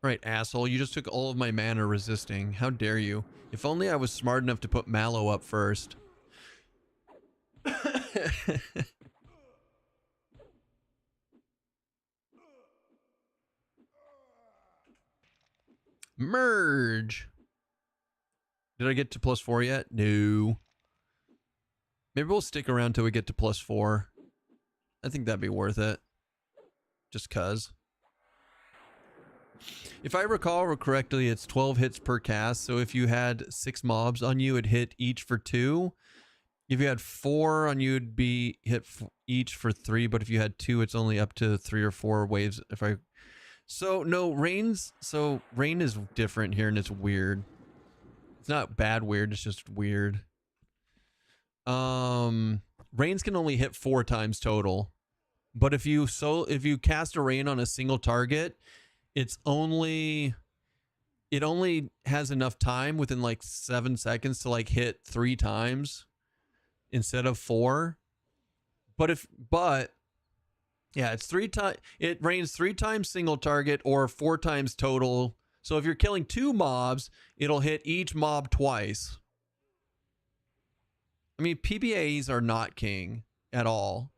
Right, asshole. You just took all of my mana resisting. How dare you? If only I was smart enough to put Mallow up first. Merge. Did I get to +4 yet? No. Maybe we'll stick around till we get to +4. I think that'd be worth it. Just cuz. If I recall correctly, it's 12 hits per cast. So if you had 6 mobs on you, it'd hit each for 2. If you had 4 on you, it'd be hit each for 3. But if you had 2, it's only up to 3 or 4 waves. So no, rain is different here and it's weird. It's not bad weird, it's just weird. Rains can only hit 4 times total. But if you cast a rain on a single target, it only has enough time within like 7 seconds to like hit 3 times instead of 4. But yeah, it's 3 times. It rains 3 times single target or 4 times total. So if you're killing 2 mobs, it'll hit each mob twice. I mean, PBAs are not king at all.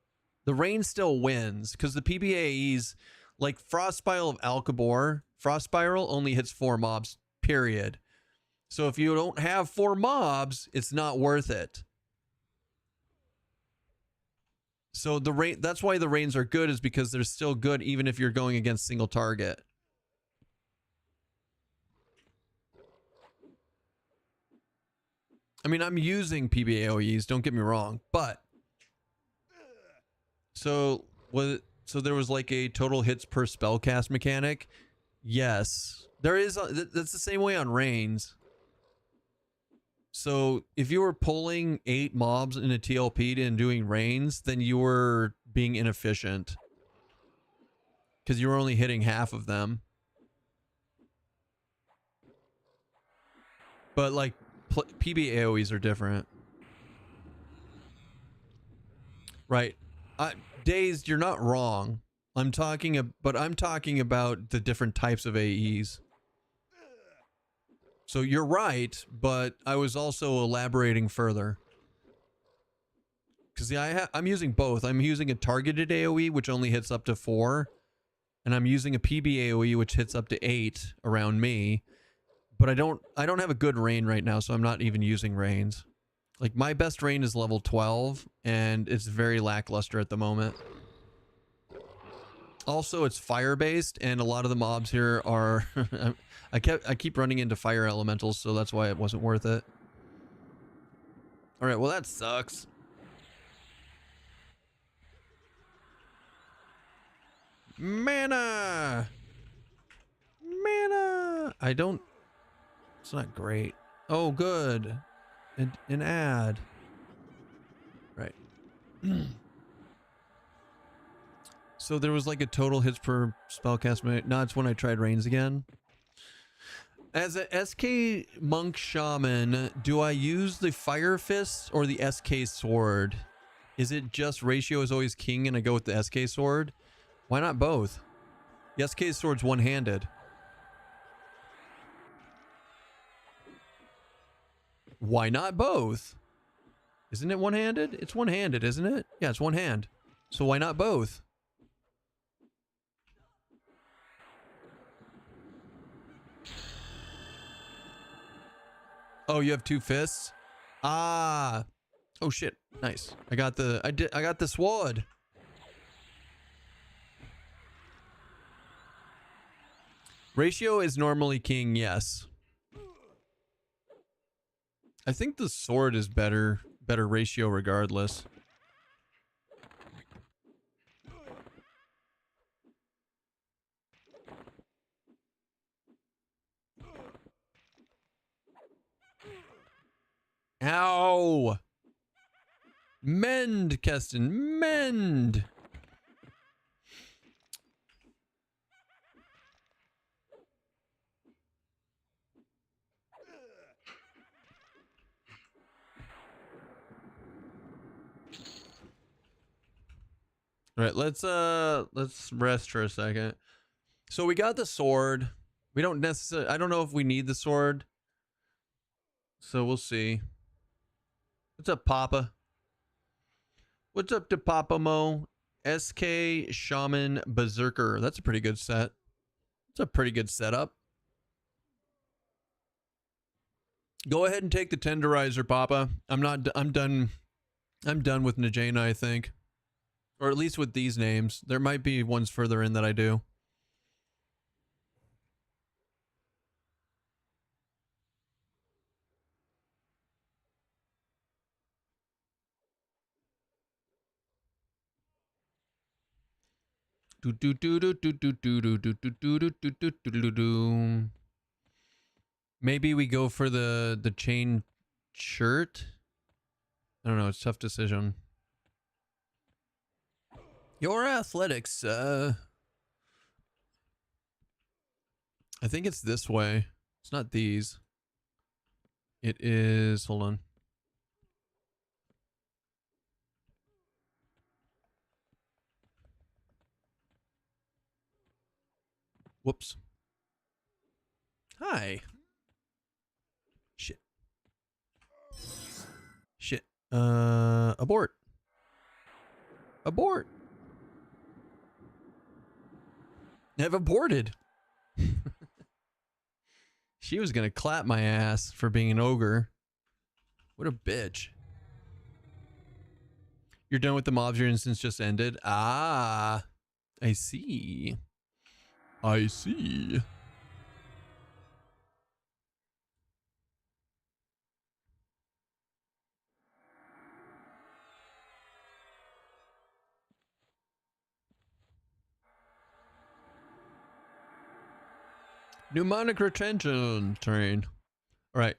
The rain still wins because the PBAs, like Frost Spiral of Alcabor, Frost Spiral only hits 4 mobs, period. So if you don't have 4 mobs, it's not worth it. So that's why the rains are good, is because they're still good even if you're going against single target. I mean, I'm using PBAOEs, don't get me wrong, but so there was like a total hits per spellcast mechanic. Yes, there is. That's the same way on rains. So if you were pulling 8 mobs in a TLP and doing rains, then you were being inefficient because you were only hitting half of them. But like PB AoEs are different. Right. Dazed, you're not wrong. I'm talking about the different types of AEs. So you're right, but I was also elaborating further. Because I'm using both. I'm using a targeted AoE, which only hits up to 4. And I'm using a PB AoE, which hits up to 8 around me. But I don't have a good rain right now, so I'm not even using rains. Like, my best rain is level 12, and it's very lackluster at the moment. Also, it's fire-based, and a lot of the mobs here are... I keep running into fire elementals, so that's why it wasn't worth it. Alright, well that sucks. Mana! Mana! It's not great. Oh, good. An ad. Right. So there was like a total hits per spellcast minute. No, it's when I tried rains again. As a SK Monk Shaman, do I use the Fire Fist or the SK Sword? Is it just ratio is always king and I go with the SK Sword? Why not both? The SK Sword's one-handed. Why not both? Isn't it one-handed? It's one-handed, isn't it? Yeah, it's one hand. So why not both? Oh, you have 2 fists? Ah. Oh shit. Nice. I got the sword. Ratio is normally king, yes. I think the sword is better ratio regardless. Ow! Mend, Keston, mend! All right, let's rest for a second. So we got the sword. We don't necessarily, I don't know if we need the sword. So we'll see. What's up, Papa? What's up to Papa Mo? SK Shaman Berserker. That's a pretty good set. It's a pretty good setup. Go ahead and take the tenderizer, Papa. I'm done with Najena, I think. Or at least with these names. There might be ones further in that I do. Maybe we go for the chain shirt. I don't know. It's a tough decision. Your athletics. I think it's this way. It's not these. It is. Hold on. Whoops. Hi. Shit. Shit. Abort. Abort. I've aborted. She was gonna clap my ass for being an ogre. What a bitch. You're done with the mobs, your instance just ended. Ah, I see. I see. Mnemonic retention train. All right.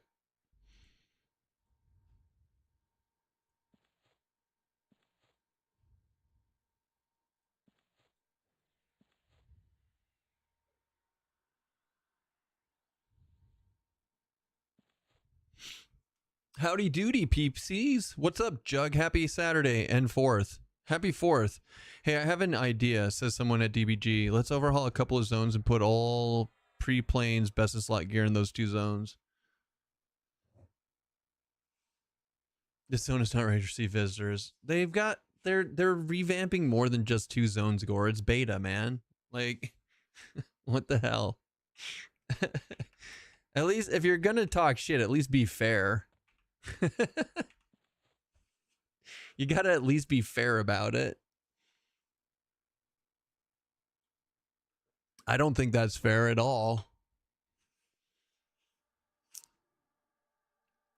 Howdy doody, peepsies. What's up, Jug? Happy Saturday and 4th. Happy 4th. Hey, I have an idea, says someone at DBG. Let's overhaul a couple of zones and put all pre-planes best of slot gear in those 2 zones. This zone is not ready to receive visitors. They're revamping more than just 2 zones, Gore. It's beta, man. Like, what the hell? At least if you're gonna talk shit, at least be fair. You gotta at least be fair about it. I don't think that's fair at all.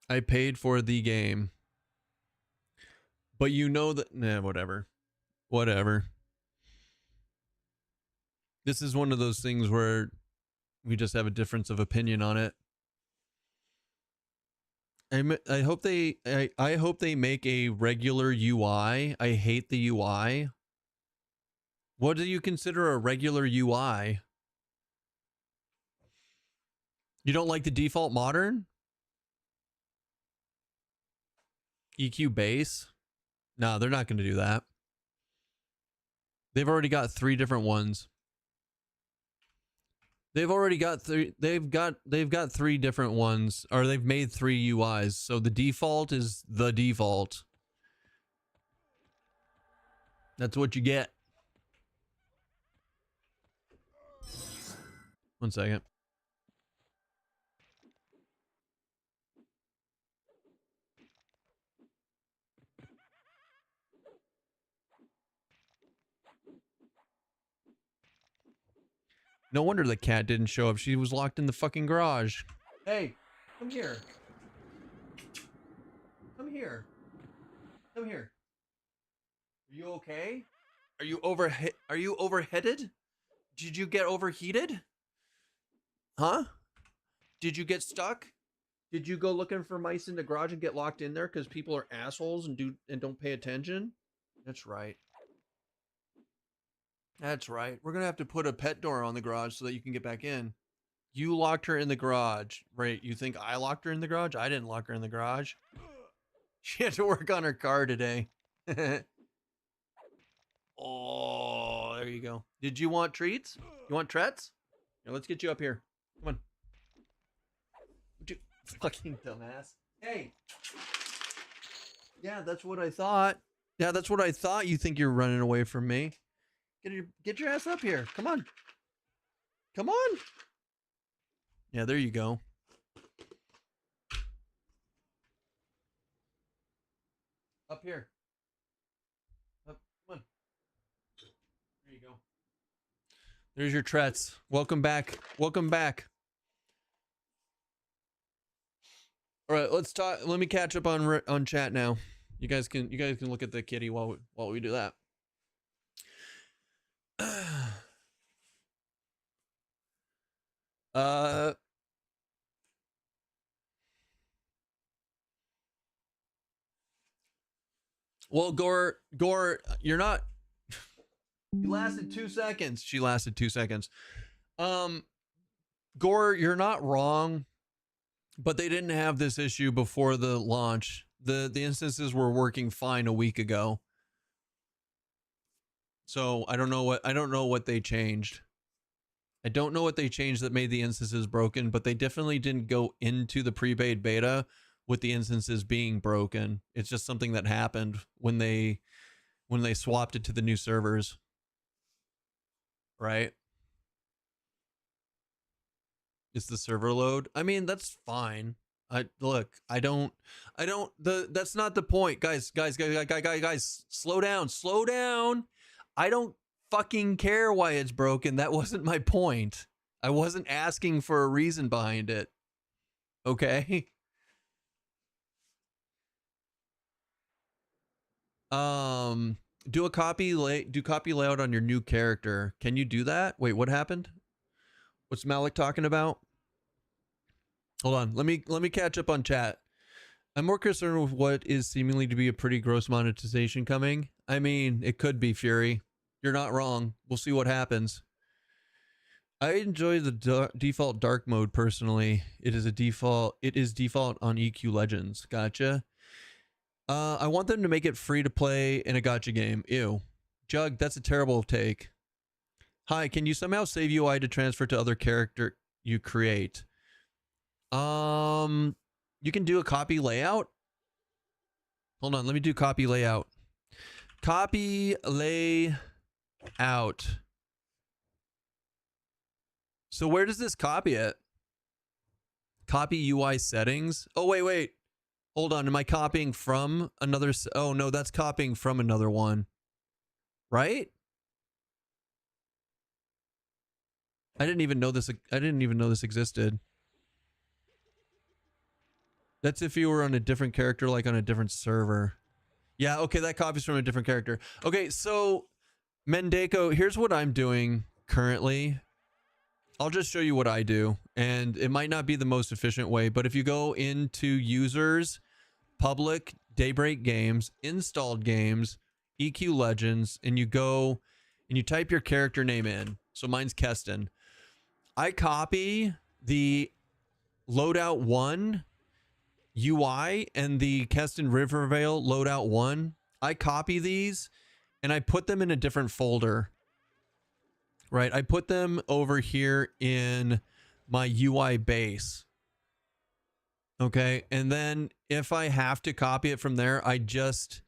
I paid for the game. But you know that... Nah, whatever. Whatever. This is one of those things where we just have a difference of opinion on it. I hope they make a regular UI. I hate the UI. What do you consider a regular UI? You don't like the default modern? EQ base? No, they're not going to do that. They've already got 3 different ones. They've already got 3. They've got 3 different ones, or they've made 3 UIs. So the default is the default. That's what you get. One second. No wonder the cat didn't show up. She was locked in the fucking garage. Hey, come here. Come here. Come here. Are you okay? Are you overheated? Did you get overheated? Huh? Did you get stuck? Did you go looking for mice in the garage and get locked in there because people are assholes and don't pay attention? That's right. That's right. We're gonna have to put a pet door on the garage so that you can get back in. You locked her in the garage, right? You think I locked her in the garage? I didn't lock her in the garage. She had to work on her car today. Oh, there you go. Did you want treats? You want treats? Here, let's get you up here. Come on. You fucking dumbass. Hey. Yeah, that's what I thought. Yeah, that's what I thought. You think you're running away from me. Get your ass up here. Come on. Come on. Yeah, there you go. Up here. Up. Come on. There you go. There's your treats. Welcome back. Welcome back. All right, let's talk. Let me catch up on chat now. You guys can look at the kitty while we do that. Well, Gore, you're not. You lasted 2 seconds. She lasted 2 seconds. Gore, you're not wrong, but they didn't have this issue before the launch. The instances were working fine a week ago. So I don't know what they changed. I don't know what they changed that made the instances broken, but they definitely didn't go into the pre-paid beta with the instances being broken. It's just something that happened when they swapped it to the new servers. Right? It's the server load. I mean, that's fine. That's not the point. Guys, slow down. I don't fucking care why it's broken. That wasn't my point. I wasn't asking for a reason behind it. Okay? Do copy layout on your new character. Can you do that? Wait, what happened? What's Malik talking about? Hold on. Let me catch up on chat. I'm more concerned with what is seemingly to be a pretty gross monetization coming. I mean, it could be, Fury. You're not wrong. We'll see what happens. I enjoy the default dark mode personally. It is default on EQ Legends. Gotcha. I want them to make it free to play in a gacha game. Ew. Jug, that's a terrible take. Hi, can you somehow save UI to transfer to other character you create? You can do a copy layout. Hold on, let me do copy layout. Copy layout. So where does this copy it? Copy UI settings. Oh, wait. Hold on, am I copying from another? Oh no, that's copying from another one. Right? I didn't even know this existed. That's if you were on a different character, like on a different server. Yeah, okay, that copies from a different character. Okay, so Mendeko, here's what I'm doing currently. I'll just show you what I do, and it might not be the most efficient way, but if you go into users, public, Daybreak Games, installed games, EQ Legends, and you go and you type your character name in. So mine's Keston. I copy the loadout 1 UI and the Keston Rivervale loadout 1. I copy these and I put them in a different folder. Right? I put them over here in my UI base. Okay? And then if I have to copy it from there, I just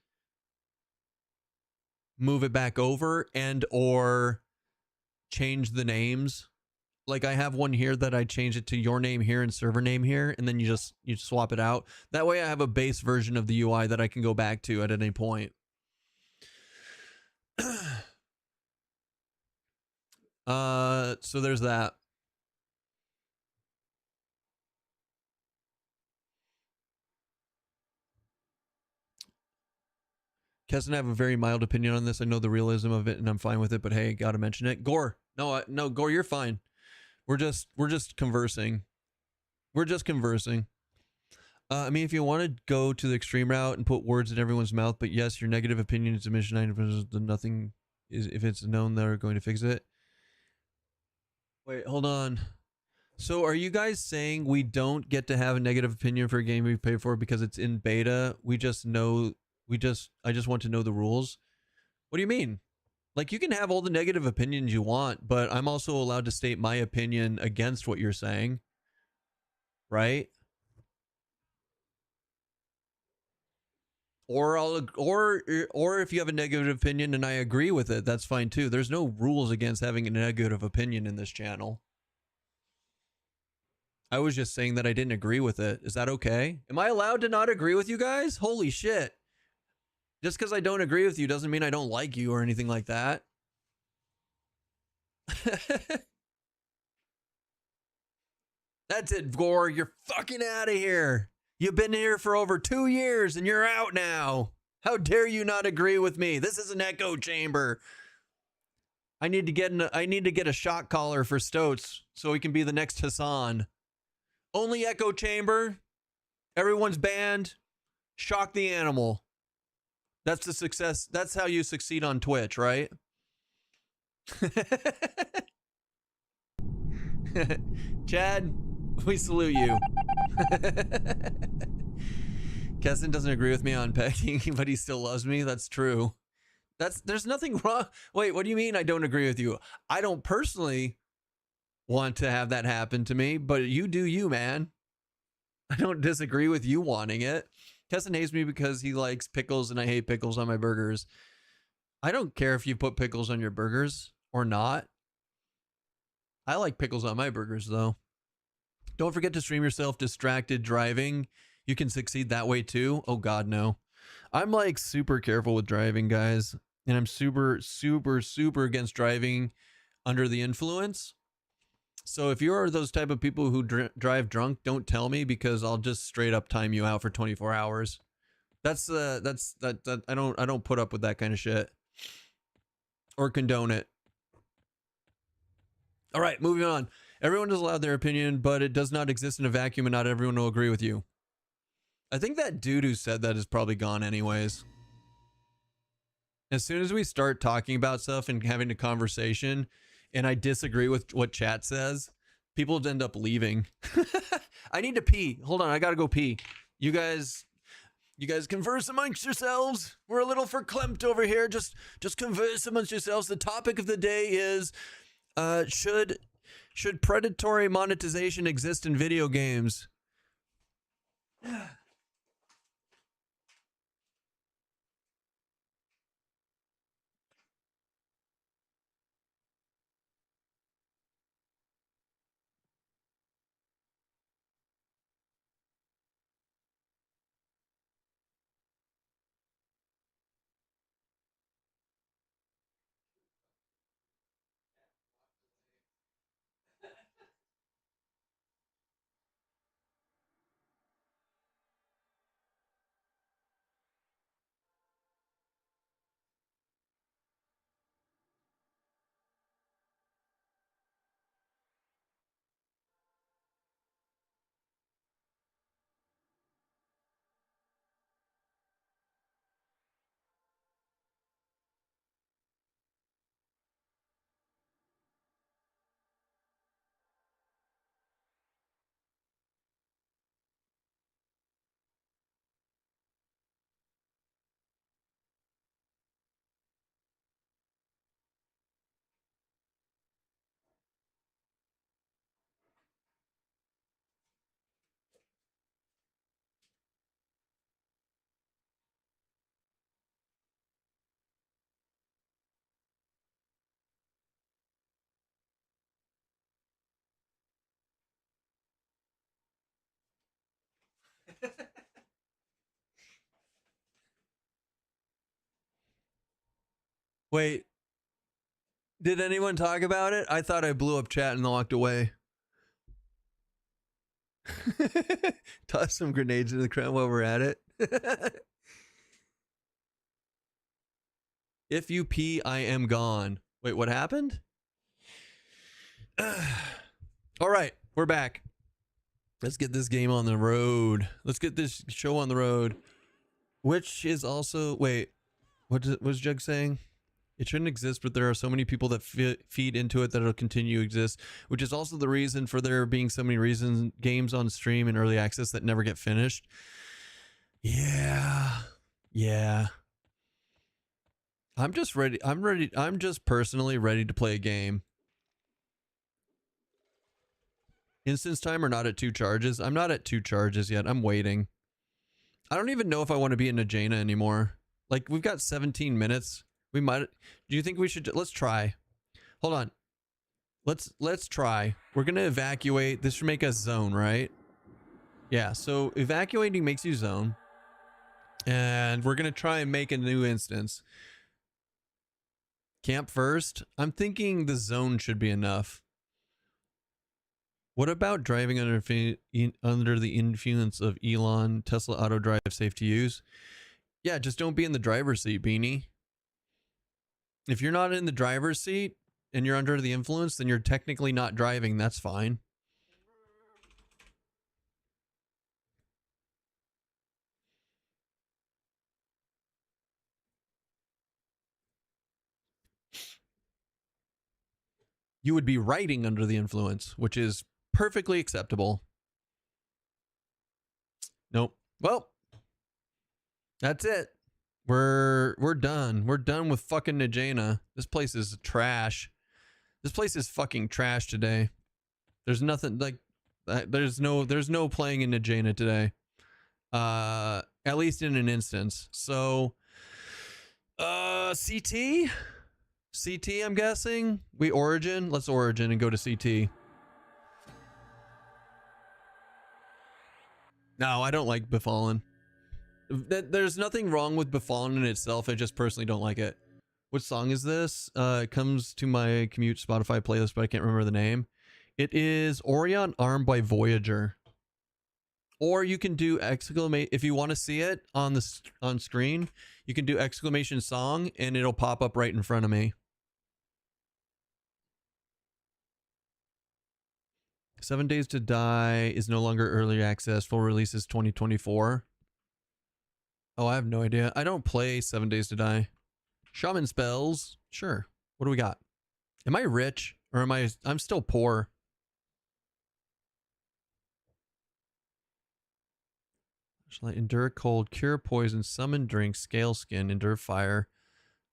move it back over and or change the names. Like I have one here that I change it to your name here and server name here, and then you swap it out. That way I have a base version of the UI that I can go back to at any point. So there's that. Keston, I have a very mild opinion on this. I know the realism of it and I'm fine with it, but hey, gotta mention it. Gore. No, Gore, you're fine. We're just conversing. We're just conversing. I mean, if you want to go to the extreme route and put words in everyone's mouth, but yes, your negative opinion is admission. Nothing is if it's known they're going to fix it. Wait, hold on. So are you guys saying we don't get to have a negative opinion for a game we pay for because it's in beta? I just want to know the rules. What do you mean? Like, you can have all the negative opinions you want, but I'm also allowed to state my opinion against what you're saying. Right? Or if you have a negative opinion and I agree with it, that's fine too. There's no rules against having a negative opinion in this channel. I was just saying that I didn't agree with it. Is that okay? Am I allowed to not agree with you guys? Holy shit. Just because I don't agree with you doesn't mean I don't like you or anything like that. That's it, Gore. You're fucking out of here. You've been here for over 2 years and you're out now. How dare you not agree with me? This is an echo chamber. I need to get a shock collar for Stoats so he can be the next Hassan. Only echo chamber. Everyone's banned. Shock the animal. That's the success. That's how you succeed on Twitch, right? Chad, we salute you. Keston doesn't agree with me on pegging, but he still loves me. That's true. There's nothing wrong. Wait, what do you mean I don't agree with you? I don't personally want to have that happen to me, but you do you, man. I don't disagree with you wanting it. Keston hates me because he likes pickles and I hate pickles on my burgers. I don't care if you put pickles on your burgers or not. I like pickles on my burgers though. Don't forget to stream yourself distracted driving. You can succeed that way too. Oh God, no. I'm like super careful with driving, guys. And I'm super against driving under the influence. So if you're those type of people who drive drunk, don't tell me because I'll just straight up time you out for 24 hours. That's I don't put up with that kind of shit or condone it. All right, moving on. Everyone is allowed their opinion, but it does not exist in a vacuum and not everyone will agree with you. I think that dude who said that is probably gone anyways. As soon as we start talking about stuff and having a conversation and I disagree with what chat says, people end up leaving. I need to pee. Hold on, I gotta go pee. You guys converse amongst yourselves. We're a little verklempt over here. Just converse amongst yourselves. The topic of the day is should predatory monetization exist in video games? Wait, did anyone talk about it? I thought I blew up chat and walked away. Toss some grenades in the crowd while we're at it. If you pee, I am gone. Wait, what happened? All right, we're back. Let's get this game on the road. Let's get this show on the road. Which is also, wait, what was Jug saying? It shouldn't exist, but there are so many people that feed into it that it'll continue to exist, which is also the reason for there being so many reasons games on stream and early access that never get finished. Yeah. Yeah. I'm just ready. I'm just personally ready to play a game. Instance timer not at 2 charges. I'm not at 2 charges yet. I'm waiting. I don't even know if I want to be in Najena anymore. Like, we've got 17 minutes. We might. Do you think we should? Let's try. Hold on. Let's try. We're gonna evacuate. This should make us zone, right? Yeah. So evacuating makes you zone, and we're gonna try and make a new instance. Camp first. I'm thinking the zone should be enough. What about driving under the influence of Elon? Tesla auto drive safe to use? Yeah, just don't be in the driver's seat, Beanie. If you're not in the driver's seat and you're under the influence, then you're technically not driving. That's fine. You would be riding under the influence, which is perfectly acceptable. Nope. Well, that's it. We're done. We're done with fucking Najena. This place is trash. This place is fucking trash today. There's nothing like there's no playing in Najena today. At least in an instance. So CT? CT, I'm guessing. We origin. Let's origin and go to CT. No, I don't like Befallen. There's nothing wrong with Befallen in itself. I just personally don't like it. What song is this? It comes to my commute Spotify playlist, but I can't remember the name. It is Orion Armed by Voyager. Or you can do exclamation if you want to see it on screen. You can do exclamation song, and it'll pop up right in front of me. 7 Days to Die is no longer early access. Full release is 2024. Oh, I have no idea. I don't play 7 Days to Die. Shaman spells. Sure. What do we got? Am I rich or am I'm still poor? Shall I endure cold, cure poison, summon drink, scale skin, endure fire,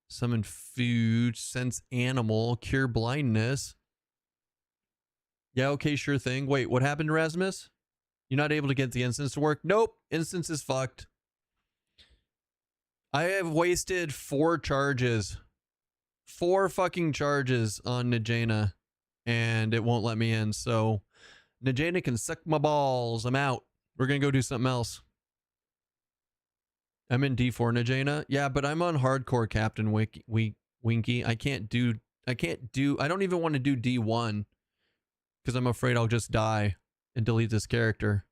summon food, sense animal, cure blindness. Yeah, okay, sure thing. Wait, what happened, Erasmus? You're not able to get the instance to work? Nope, instance is fucked. I have wasted 4 charges. 4 fucking charges on Najena, and it won't let me in. So Najena can suck my balls. I'm out. We're gonna go do something else. I'm in D4 Najena. Yeah, but I'm on hardcore Captain Winky. I don't even want to do D1 because I'm afraid I'll just die and delete this character.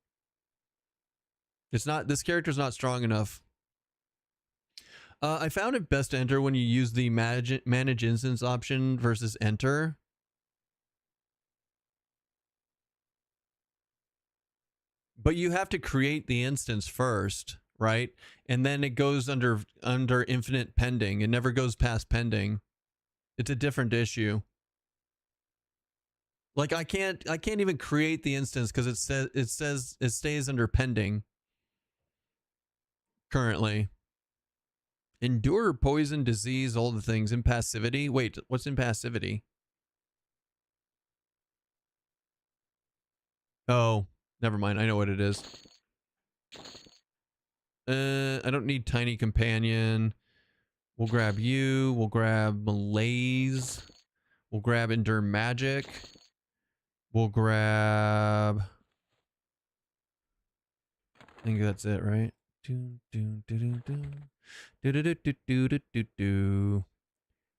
This character's not strong enough. I found it best to enter when you use the manage instance option versus enter. But you have to create the instance first, right? And then it goes under infinite pending. It never goes past pending. It's a different issue. Like I can't even create the instance because it stays under pending currently. Endure poison, disease, all the things. Impassivity. Wait, what's impassivity? Oh, never mind. I know what it is. I don't need tiny companion. We'll grab you. We'll grab malaise. We'll grab endure magic. We'll grab. I think that's it, right?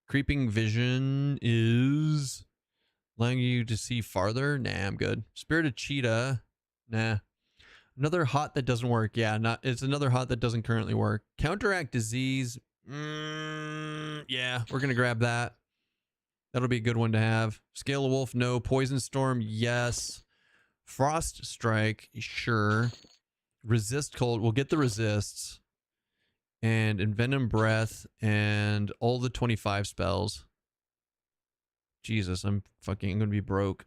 Creeping vision is allowing you to see farther. Nah, I'm good. Spirited cheetah. Nah. Another hot that doesn't work. Yeah, it's another hot that doesn't currently work. Counteract disease. Yeah, we're gonna grab that. That'll be a good one to have. Scale of wolf, no. Poison storm, yes. Frost Strike, sure. Resist Cold, we'll get the resists. And Envenom Breath and all the 25 spells. Jesus, I'm gonna be broke.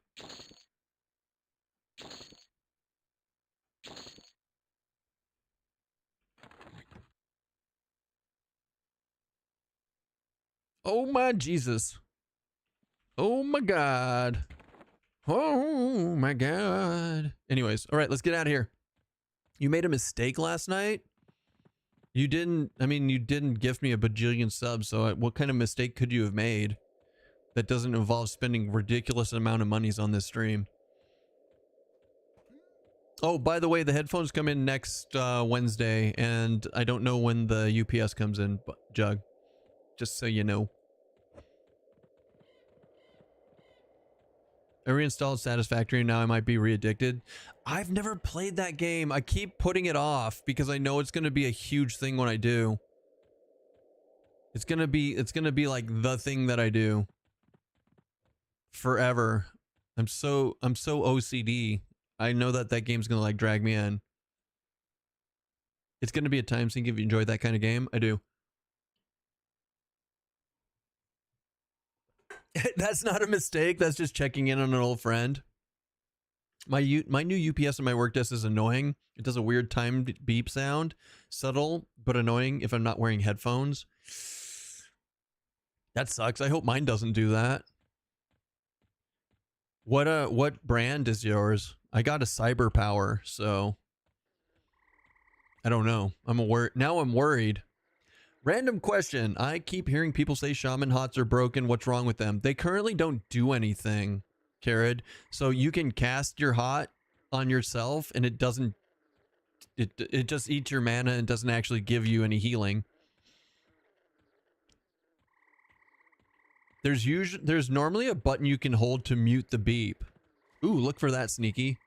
Oh my Jesus. Oh my God. Oh my God. Anyways, all right, let's get out of here. You made a mistake last night. You didn't gift me a bajillion subs, so what kind of mistake could you have made that doesn't involve spending ridiculous amount of monies on this stream? Oh, by the way, the headphones come in next Wednesday, and I don't know when the UPS comes in, Jug. Just so you know. I reinstalled Satisfactory, now I might be re-addicted. I've never played that game. I keep putting it off because I know it's going to be a huge thing when I do. It's going to be like the thing that I do forever. I'm so OCD. I know that game's going to like drag me in. It's going to be a time sink if you enjoy that kind of game. I do. That's not a mistake. That's just checking in on an old friend. My new UPS on my work desk is annoying. It does a weird timed beep sound. Subtle, but annoying if I'm not wearing headphones. That sucks. I hope mine doesn't do that. What brand is yours? I got a Cyber Power, so I don't know. Now I'm worried. Random question. I keep hearing people say shaman hots are broken. What's wrong with them? They currently don't do anything, Carrot. So you can cast your hot on yourself and it doesn't... It just eats your mana and doesn't actually give you any healing. There's normally a button you can hold to mute the beep. Ooh, look for that, sneaky.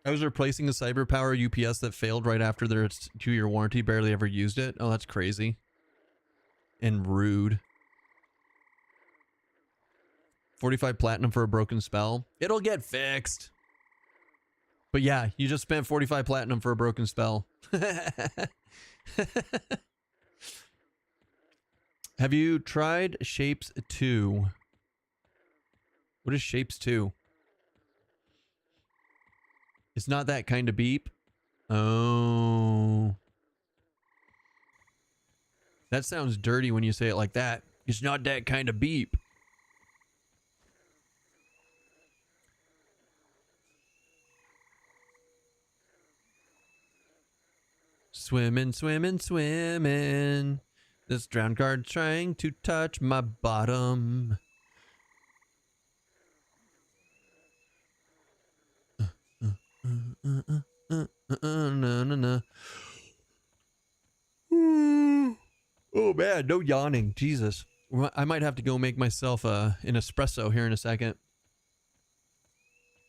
I was replacing a Cyber Power UPS that failed right after their 2-year warranty. Barely ever used it. Oh, that's crazy. And rude. 45 platinum for a broken spell. It'll get fixed. But yeah, you just spent 45 platinum for a broken spell. Have you tried Shapes 2? What is Shapes 2? It's not that kind of beep. Oh. That sounds dirty when you say it like that. It's not that kind of beep. Swimming, swimming, swimming. This drowned guard trying to touch my bottom. Oh man, no yawning. Jesus. I might have to go make myself an espresso here in a second.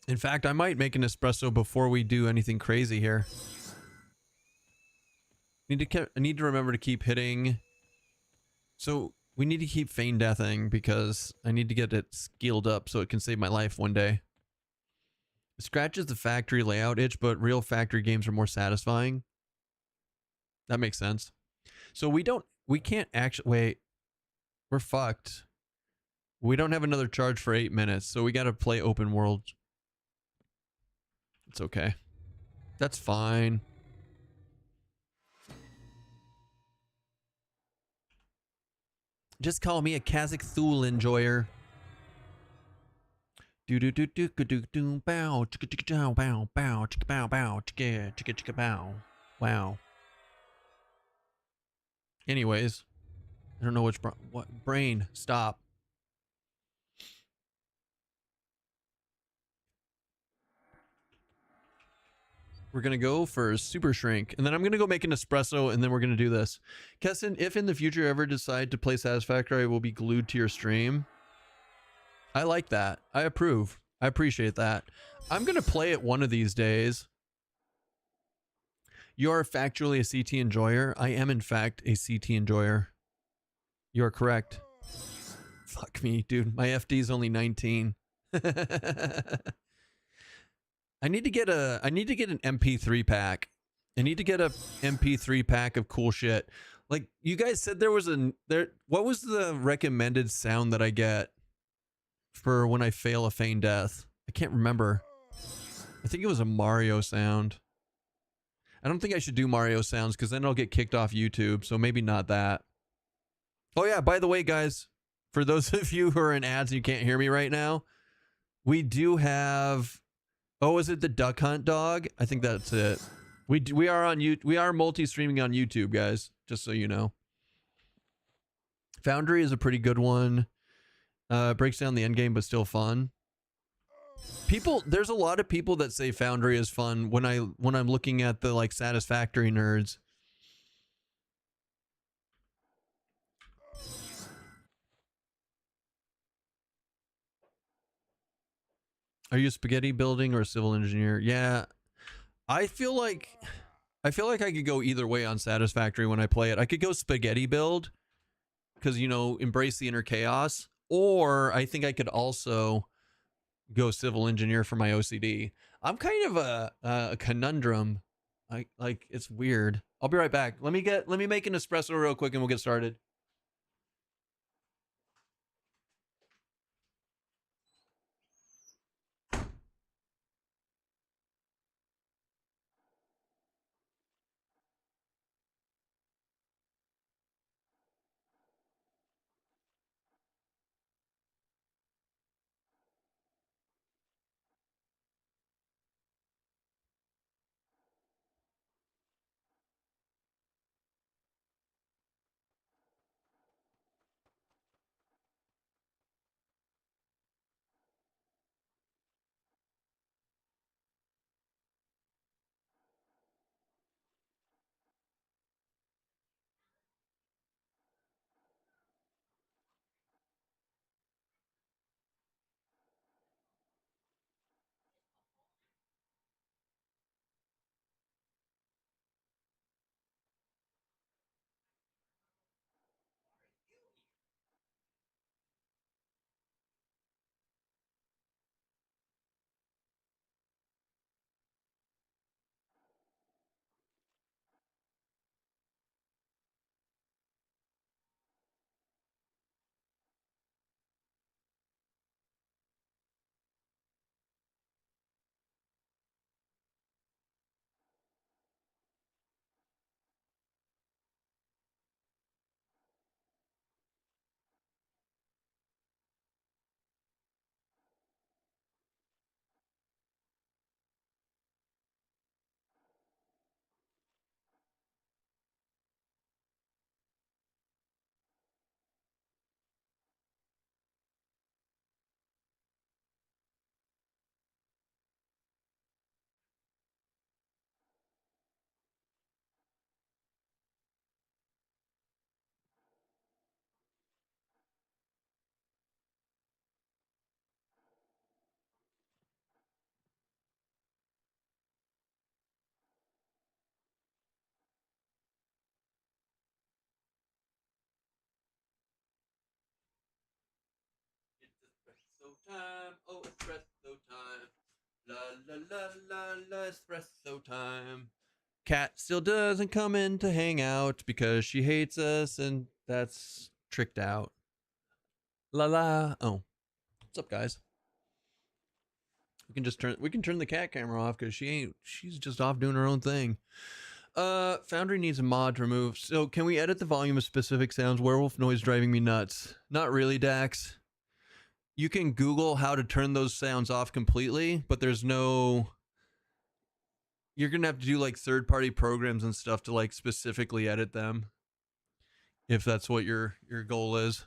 In fact, I might make an espresso before we do anything crazy here. I need to remember to keep hitting. So we need to keep feign deathing because I need to get it skilled up so it can save my life one day. It scratches the factory layout itch, but real factory games are more satisfying. That makes sense. So we can't actually, wait, we're fucked. We don't have another charge for 8 minutes, so we got to play open world. It's okay. That's fine. Just call me a Kazakh Thule enjoyer. Do do do do do do bow chicka chicka chow bow bow chicka bow bow chicka chicka chicka bow. Wow. Anyways, I don't know which what brain. Stop. We're gonna go for super shrink, and then I'm gonna go make an espresso, and then we're gonna do this. Keston, if in the future you ever decide to play Satisfactory, I will be glued to your stream. I like that. I approve. I appreciate that. I'm gonna play it one of these days. You are factually a CT enjoyer. I am in fact a CT enjoyer. You are correct. Fuck me, dude. My FD is only 19. I need to get an MP3 pack. I need to get a MP3 pack of cool shit. Like you guys said what was the recommended sound that I get for when I fail a feign death? I can't remember. I think it was a Mario sound. I don't think I should do Mario sounds because then I'll get kicked off YouTube, so maybe not that. Oh yeah, by the way, guys, for those of you who are in ads and you can't hear me right now, we do have, oh, is it the Duck Hunt dog? I think that's it. We are multi-streaming on YouTube, guys, just so you know. Foundry is a pretty good one. Breaks down the end game, but still fun. There's a lot of people that say Foundry is fun when I'm looking at the like Satisfactory nerds. Are you a spaghetti building or a civil engineer? Yeah, I feel like I could go either way on Satisfactory when I play it. I could go spaghetti build because, you know, embrace the inner chaos, or I think I could also go civil engineer for my OCD. I'm kind of a conundrum. Like it's weird. I'll be right back. Let me make an espresso real quick and we'll get started. Time, oh, espresso time. La la la la la, espresso time. Cat still doesn't come in to hang out because she hates us, and that's tricked out. La la. Oh, what's up, guys? We can turn the cat camera off because she's just off doing her own thing. Foundry needs a mod to remove. So can we edit the volume of specific sounds? Werewolf noise driving me nuts. Not really, Dax. You can Google how to turn those sounds off completely, but there's no... You're going to have to do like third-party programs and stuff to like specifically edit them. If that's what your goal is.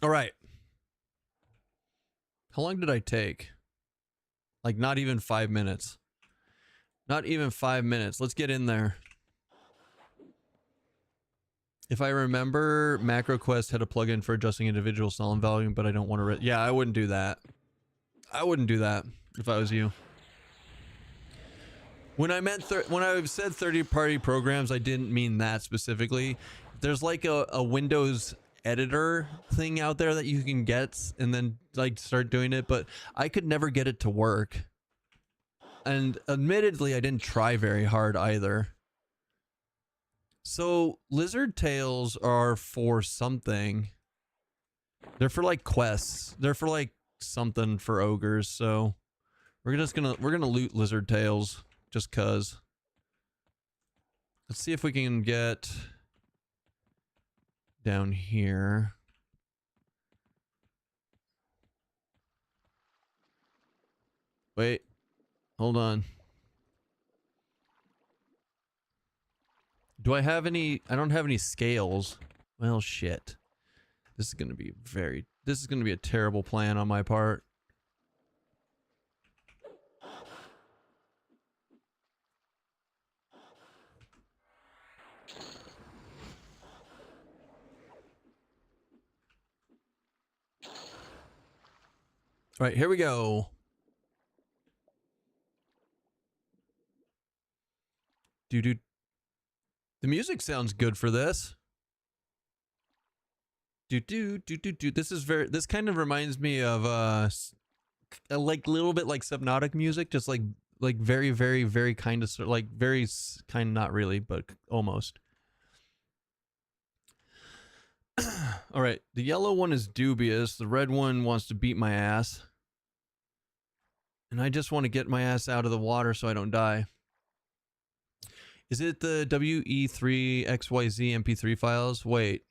All right. How long did I take? Like not even 5 minutes. Not even 5 minutes. Let's get in there. If I remember, MacroQuest had a plugin for adjusting individual sound volume, but I don't want to... Yeah, I wouldn't do that. I wouldn't do that if I was you. When I said third-party programs, I didn't mean that specifically. There's like a Windows editor thing out there that you can get and then like start doing it, but I could never get it to work. And admittedly, I didn't try very hard either. So lizard tails are for something. They're for like quests. They're for like something for ogres. So we're gonna loot lizard tails just cuz. Let's see if we can get down here. Wait, hold on. Do I have any? I don't have any scales. Well, shit. This is gonna be a terrible plan on my part. All right, here we go. The music sounds good for this. This kind of reminds me of like a little bit like Subnautic music, just like very very kind of like very kind of not really, but almost. All right, the yellow one is dubious. The red one wants to beat my ass. And I just want to get my ass out of the water so I don't die. Is it the WE3XYZ MP3 files? Wait.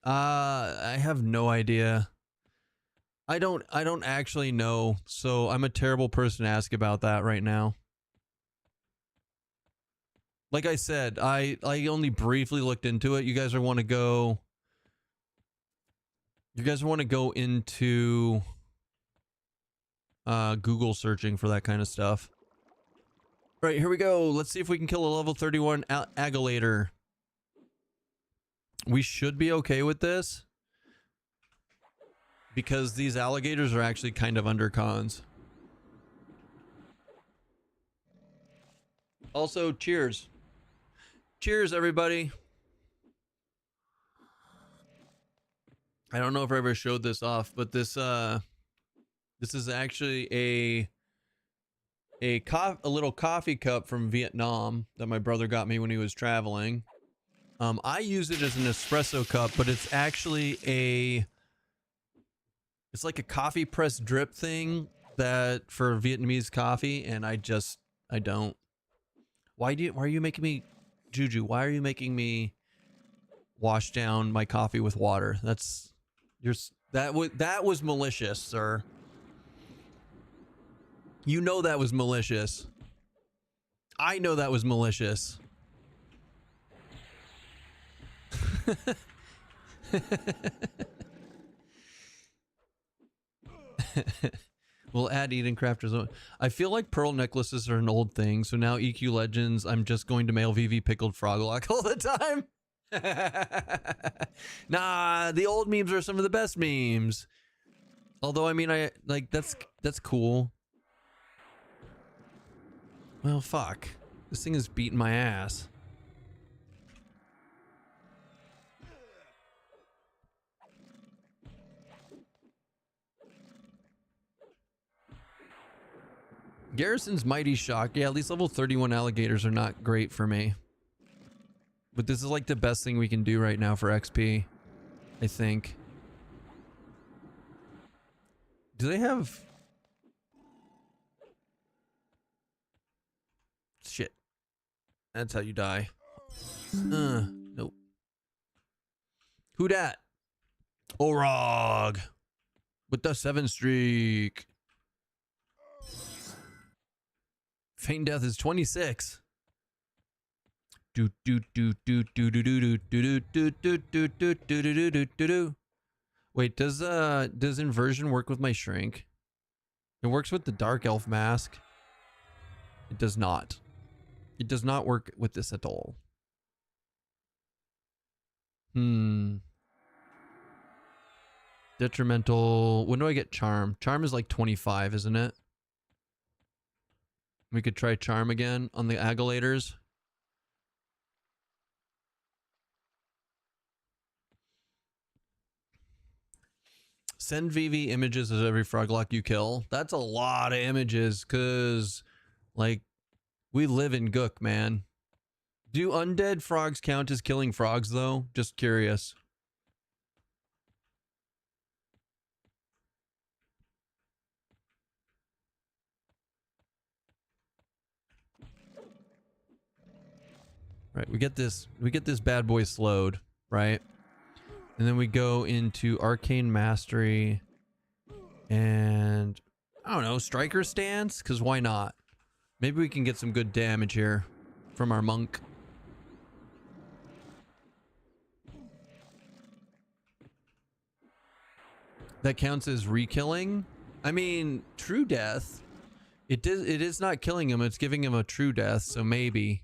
I have no idea. I don't actually know, so I'm a terrible person to ask about that right now. Like I said, I only briefly looked into it. You guys want to go into Google searching for that kind of stuff. Right, here we go. Let's see if we can kill a level 31 alligator. We should be okay with this because these alligators are actually kind of undercons. Also, cheers. Cheers, everybody. I don't know if I ever showed this off, but this is actually a little coffee cup from Vietnam that my brother got me when he was traveling. I use it as an espresso cup, but it's actually it's like a coffee press drip thing that for Vietnamese coffee, and I don't. Why are you making me, Juju? Why are you making me wash down my coffee with water? That was malicious, sir. You know that was malicious. I know that was malicious. We'll add Eden Crafter's own. I feel like pearl necklaces are an old thing, so now EQ Legends, I'm just going to mail VV pickled froglock all the time. Nah, the old memes are some of the best memes. Although, I mean, I like that's cool. Well, fuck. This thing is beating my ass. Garrison's Mighty Shock. Yeah, at least level 31 alligators are not great for me. But this is like the best thing we can do right now for XP, I think. Do they have... Shit. That's how you die. Nope. Who dat? Orog. With the 7 streak. Feign death is 26. Wait, does inversion work with my shrink? It works with the dark elf mask. It does not. It does not work with this at all. Detrimental. When do I get charm? Charm is like 25, isn't it? We could try charm again on the aguilators. Send VV images of every frog lock you kill. That's a lot of images, cause like we live in Gook, man. Do undead frogs count as killing frogs though? Just curious. Right, we get this bad boy slowed, right? And then we go into Arcane Mastery and I don't know, Striker Stance, because why not? Maybe we can get some good damage here from our monk. That counts as re-killing? I mean, true death. It is not killing him, it's giving him a true death, so maybe.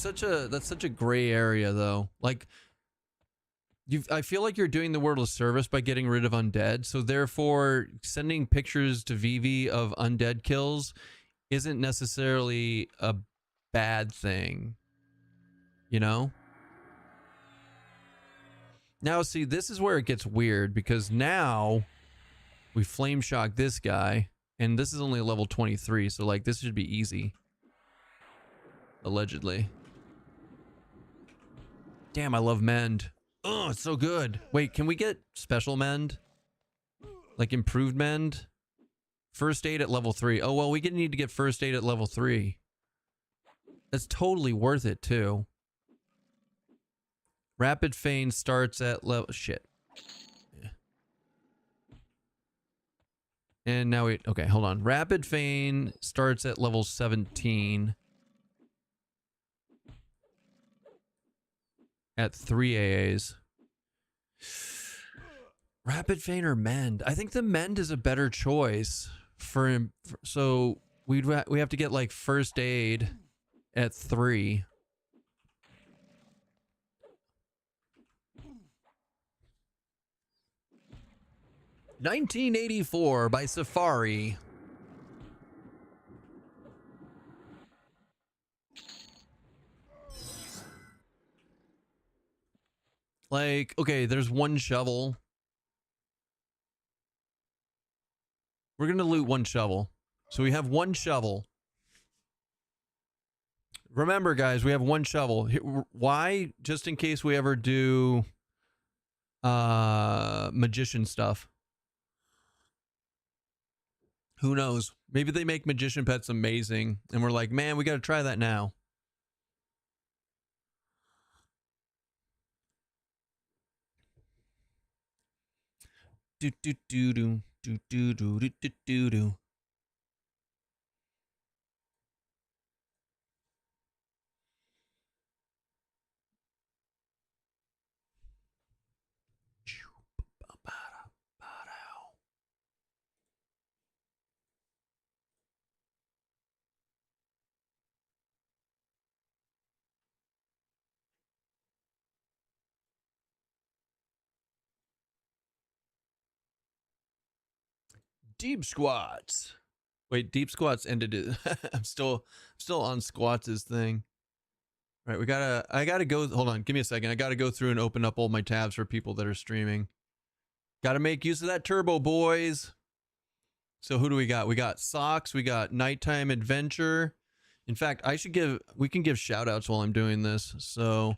That's such a gray area though. Like I feel like you're doing the world a service by getting rid of undead, so therefore sending pictures to VV of undead kills isn't necessarily a bad thing. You know? Now see, this is where it gets weird because now we flame shock this guy and this is only level 23, so like this should be easy. Allegedly. Damn, I love mend. Oh, it's so good. Wait, can we get special mend? Like improved mend? First aid at level 3. Oh, well, we need to get first aid at level 3. That's totally worth it, too. Rapid feign starts at level... Shit. Yeah. And now we... Okay, hold on. Rapid feign starts at level 17. At 3 AAs. Rapid feign or mend? I think the mend is a better choice for him. So we have to get like first aid at 3. "1984" by Safari. Like, okay, there's one shovel. We're gonna loot one shovel. So we have one shovel. Remember, guys, we have one shovel. Why? Just in case we ever do magician stuff. Who knows? Maybe they make magician pets amazing and we're like, man, we gotta try that now. Do do do do do do do do do do do. Deep squats. Wait, deep squats ended it. I'm still on squats' thing. All right, I gotta go. Hold on, give me a second. I gotta go through and open up all my tabs for people that are streaming. Gotta make use of that turbo, boys. So who do we got? We got Socks. We got Nighttime Adventure. In fact, we can give shout outs while I'm doing this. So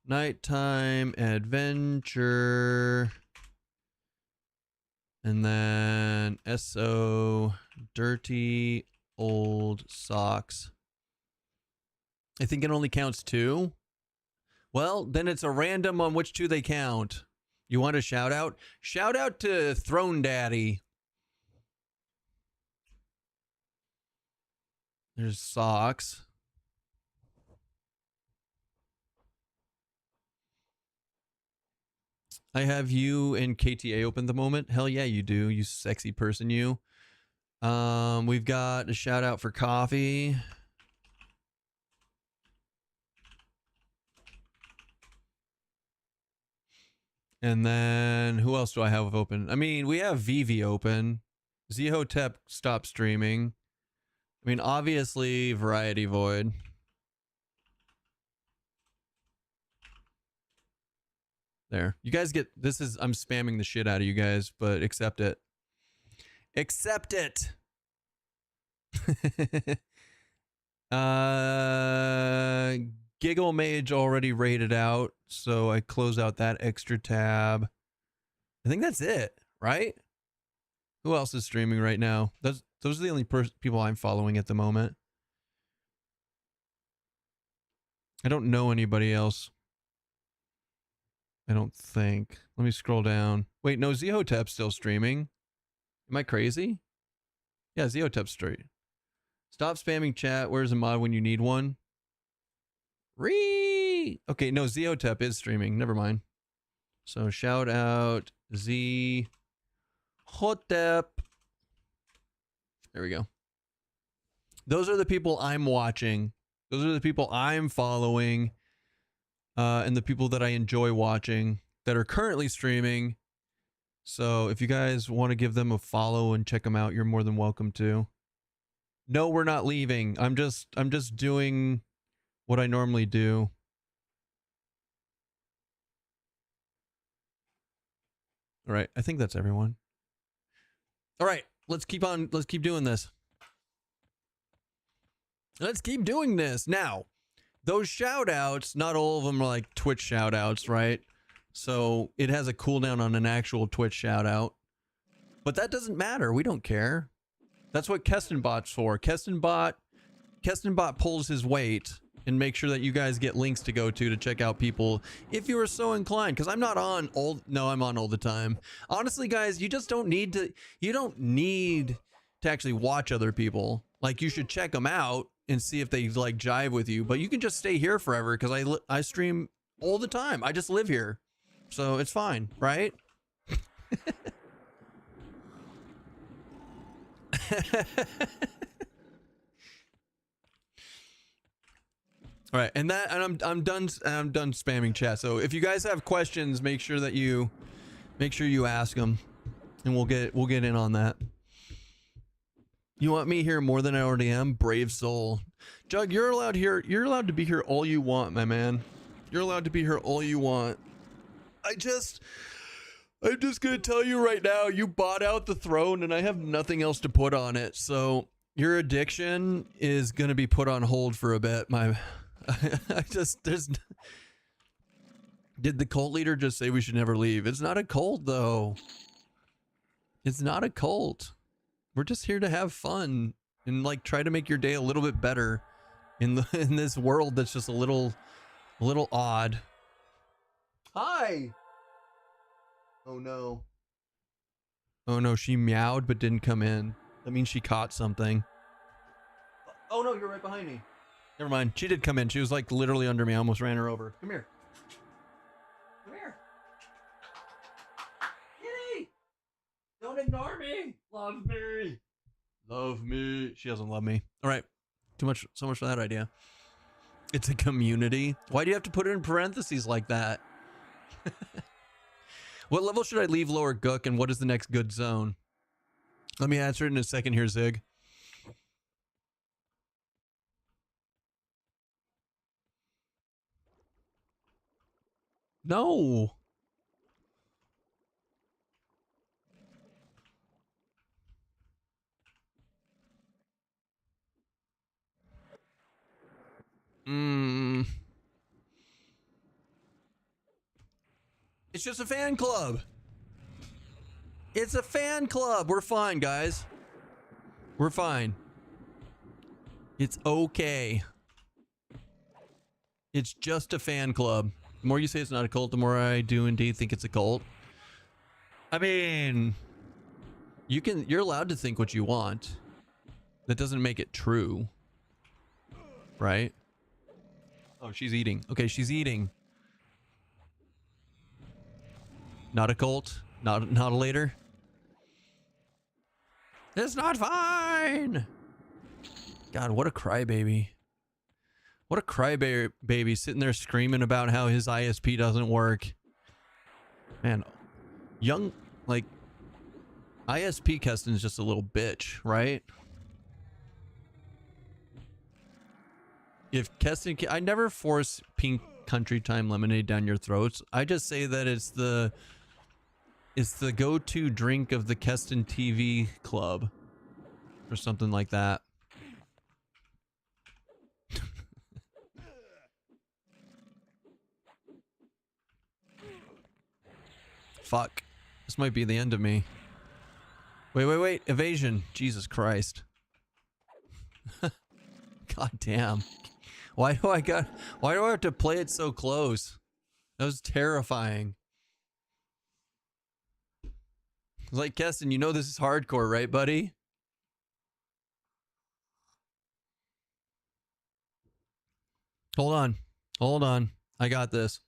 Nighttime Adventure. And then SO Dirty Old Socks. I think it only counts 2. Well, then it's a random on which 2 they count. You want a shout out? Shout out to Throne Daddy. There's Socks. I have you and KTA open at the moment. Hell yeah, you do, you sexy person, you. We've got a shout out for Coffee. And then who else do I have open? I mean, we have Vivi open. Zehotep stopped streaming. I mean, obviously Variety Void. There. You guys get, I'm spamming the shit out of you guys, but accept it. Accept it. Giggle Mage already rated out, so I close out that extra tab. I think that's it, right? Who else is streaming right now? Those are the only people I'm following at the moment. I don't know anybody else. I don't think. Let me scroll down. Wait, no, Zehotep's still streaming. Am I crazy? Yeah, Zehotep's straight. Stop spamming chat. Where's a mod when you need one? Okay, no, Zehotep is streaming. Never mind. So shout out Zehotep. There we go. Those are the people I'm watching. Those are the people I'm following. And the people that I enjoy watching that are currently streaming. So if you guys want to give them a follow and check them out, you're more than welcome to. No, we're not leaving. I'm just doing what I normally do. All right, I think that's everyone. All right, let's keep doing this. Let's keep doing this. Now, those shout outs, not all of them are like Twitch shout outs, right? So it has a cooldown on an actual Twitch shout out. But that doesn't matter. We don't care. That's what KestonBot's for. KestonBot pulls his weight and makes sure that you guys get links to go to check out people if you are so inclined. Because I'm not on all. No, I'm on all the time. Honestly, guys, you just don't need to. You don't need to actually watch other people. Like, you should check them out and see if they like jive with you. But you can just stay here forever because I stream all the time. I just live here, so it's fine, right? All right, and I'm done spamming chat. So if you guys have questions, make sure you ask them, and we'll get in on that. You want me here more than I already am? Brave soul. Jug, you're allowed here. You're allowed to be here all you want, my man. You're allowed to be here all you want. I'm just gonna tell you right now, you bought out the throne and I have nothing else to put on it. So your addiction is gonna be put on hold for a bit. Did the cult leader just say we should never leave? It's not a cult though. It's not a cult. We're just here to have fun and like try to make your day a little bit better in this world that's just a little odd. Hi. Oh no. Oh no, she meowed but didn't come in. That means she caught something. Oh no, you're right behind me. Never mind. She did come in. She was like literally under me. I almost ran her over. Come here. Come here. Kitty! Don't ignore me. Love me. Love me. She doesn't love me. All right. So much for that idea. It's a community. Why do you have to put it in parentheses like that? What level should I leave lower Gook, and what is the next good zone? Let me answer it in a second here, Zig. No. It's just a fan club. It's a fan club. We're fine, guys. We're fine. It's okay. It's just a fan club. The more you say it's not a cult, the more I do indeed think it's a cult. I mean, you're allowed to think what you want. That doesn't make it true. Right? Oh, she's eating. Okay, she's eating. Not a cult? Not a later? It's not fine! God, what a crybaby. What a crybaby sitting there screaming about how his ISP doesn't work. Man, young, like, ISP Keston's just a little bitch, right? If Keston, I never force pink country time lemonade down your throats. I just say that it's the go-to drink of the KestonTV club or something like that. Fuck. This might be the end of me. Wait. Evasion. Jesus Christ. God damn. Why do I have to play it so close? That was terrifying. Like, Keston, you know this is hardcore, right, buddy? Hold on. I got this.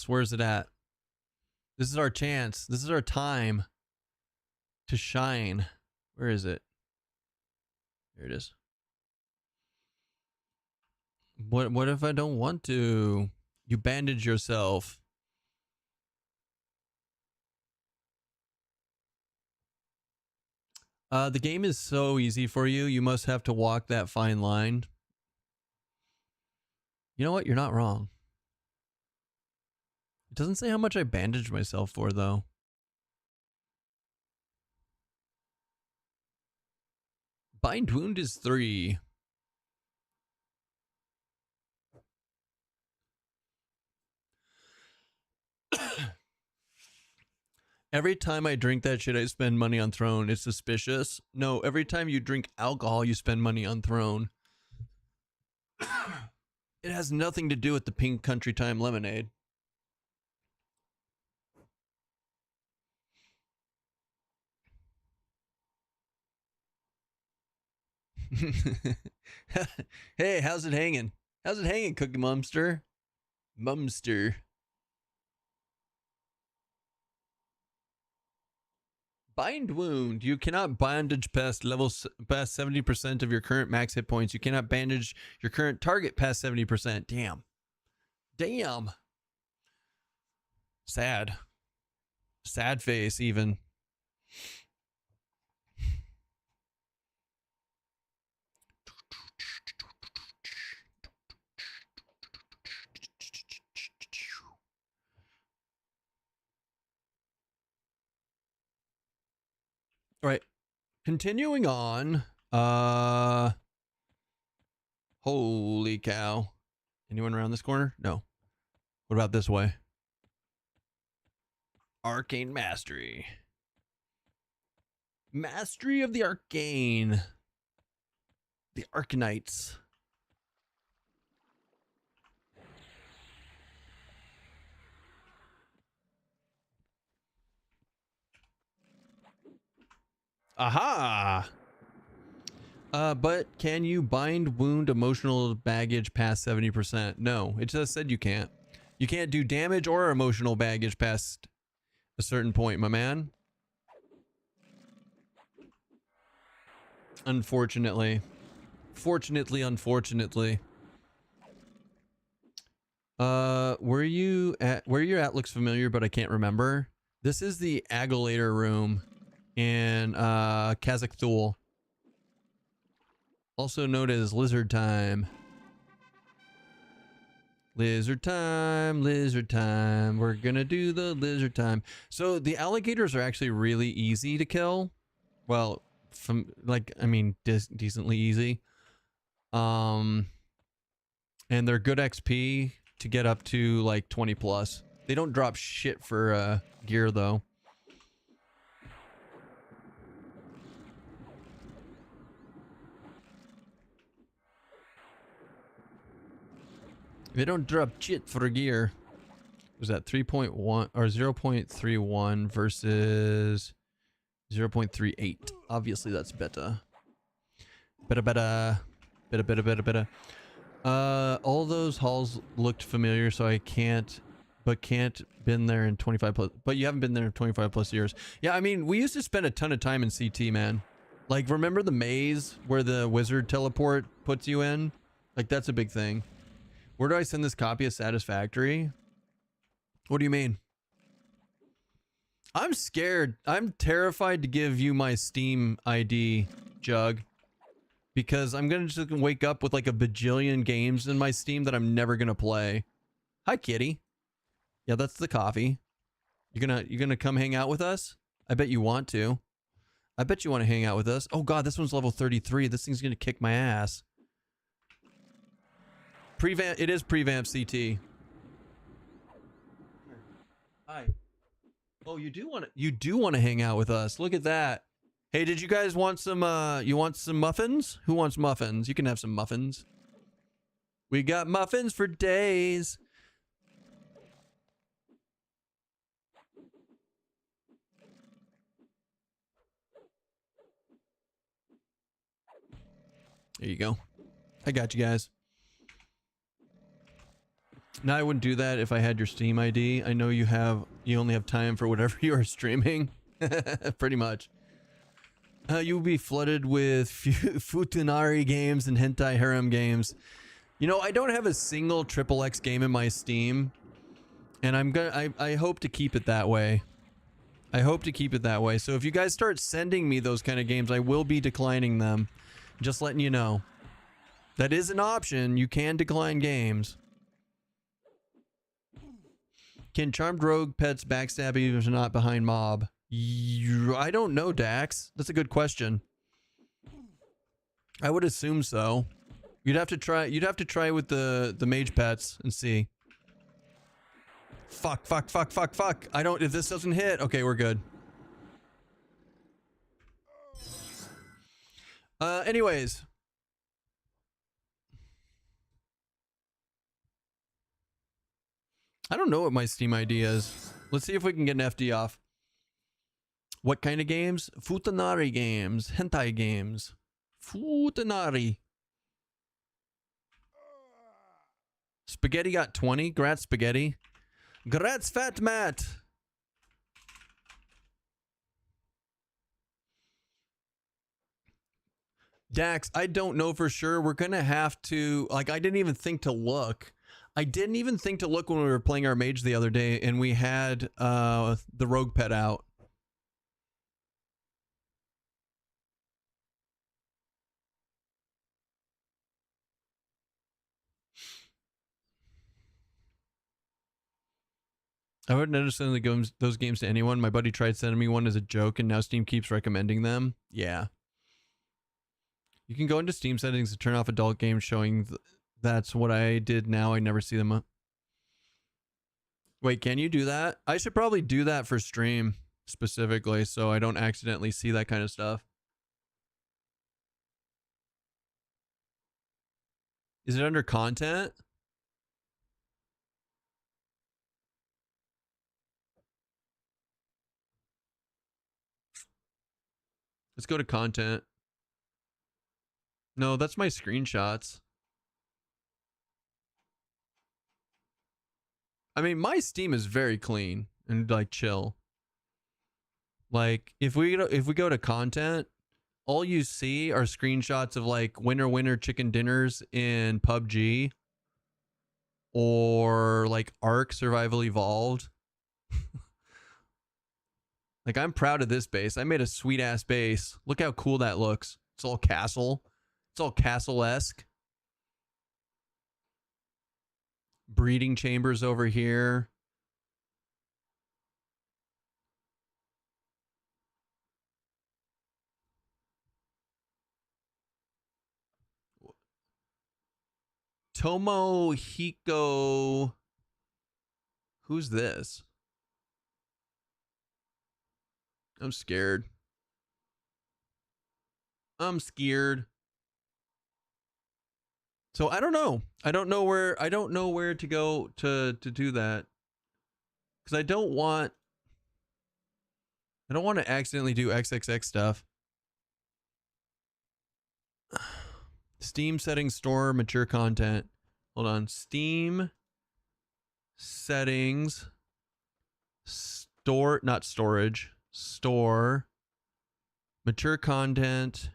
Where's it at? This is our chance. This is our time to shine. Where is it? There it is. What if I don't want to? You bandage yourself. The game is so easy for you. You must have to walk that fine line. You know what? You're not wrong. It doesn't say how much I bandaged myself for, though. Bind wound is 3. Every time I drink that shit, I spend money on Throne. It's suspicious. No, every time you drink alcohol, you spend money on Throne. It has nothing to do with the pink country time lemonade. Hey, how's it hanging? How's it hanging, Cookie Mumster? Mumster. Bind wound. You cannot bandage past 70% of your current max hit points. You cannot bandage your current target past 70%. Damn. Sad. Sad face, even. All right. Continuing on. Holy cow. Anyone around this corner? No. What about this way? Arcane Mastery. Mastery of the Arcane. The Arcanites. Aha! But can you bind wound emotional baggage past 70%? No, it just said you can't. You can't do damage or emotional baggage past a certain point, my man. Unfortunately. Unfortunately. Where you're at looks familiar, but I can't remember. This is the Agulator room in Kazakh Thule. Also known as Lizard Time. Lizard time. We're gonna do the lizard time. So the alligators are actually really easy to kill. Well, decently easy. And they're good XP to get up to like 20 plus. They don't drop shit for gear though. They don't drop shit for gear. Was that 3.1 or 0.31 versus 0.38? Obviously that's better. Better. All those halls looked familiar, so I can't been there in 25 plus. But you haven't been there in 25 plus years. Yeah, I mean, we used to spend a ton of time in CT, man. Like, remember the maze where the wizard teleport puts you in? Like, that's a big thing. Where do I send this copy of Satisfactory? What do you mean? I'm scared. I'm terrified to give you my Steam ID, Jug. because I'm gonna just wake up with like a bajillion games in my Steam that I'm never gonna play. Hi, kitty. Yeah, that's the coffee. You're gonna come hang out with us? I bet you want to. I bet you want to hang out with us. Oh god, this one's level 33. This thing's gonna kick my ass. Prevamp. It is prevamp CT. Hi. Oh, you do want to hang out with us. Look at that. Hey, did you guys want some you want some muffins? Who wants muffins? You can have some muffins. We got muffins for days. There you go. I got you guys. Now I wouldn't do that if I had your Steam ID. I know you only have time for whatever you are streaming. Pretty much. You will be flooded with futanari games and hentai harem games. You know, I don't have a single XXX game in my Steam, and I hope to keep it that way. I hope to keep it that way. So if you guys start sending me those kind of games, I will be declining them. Just letting you know. That is an option. You can decline games. Can charmed rogue pets backstab even if they're not behind mob? I don't know, Dax. That's a good question. I would assume so. You'd have to try with the mage pets and see. Fuck. If this doesn't hit, okay, we're good. Anyways. I don't know what my Steam ID is. Let's see if we can get an FD off. What kind of games? Futanari games. Hentai games. Futanari. Spaghetti got 20. Grats, Spaghetti. Grats, Fat Matt. Dax, I don't know for sure. We're going to have to... Like, I didn't even think to look. I didn't even think to look when we were playing our mage the other day, and we had the rogue pet out. I wouldn't understand those games to anyone. My buddy tried sending me one as a joke, and now Steam keeps recommending them. Yeah. You can go into Steam settings and turn off adult games showing that's what I did now. I never see them up. Wait, can you do that? I should probably do that for stream specifically so I don't accidentally see that kind of stuff. Is it under content? Let's go to content. No, that's my screenshots. I mean, my Steam is very clean and like chill. Like if we go to content, all you see are screenshots of like winner chicken dinners in PUBG or like Ark Survival Evolved. Like I'm proud of this base. I made a sweet ass base. Look how cool that looks. It's all castle. It's all castle-esque. Breeding chambers over here. Tomohiko. Who's this? I'm scared. I'm scared. So I don't know. I don't know where to go to do that. Cuz I don't want to accidentally do XXX stuff. Steam settings, store, mature content. Hold on. Steam settings, store, not storage, store, mature content,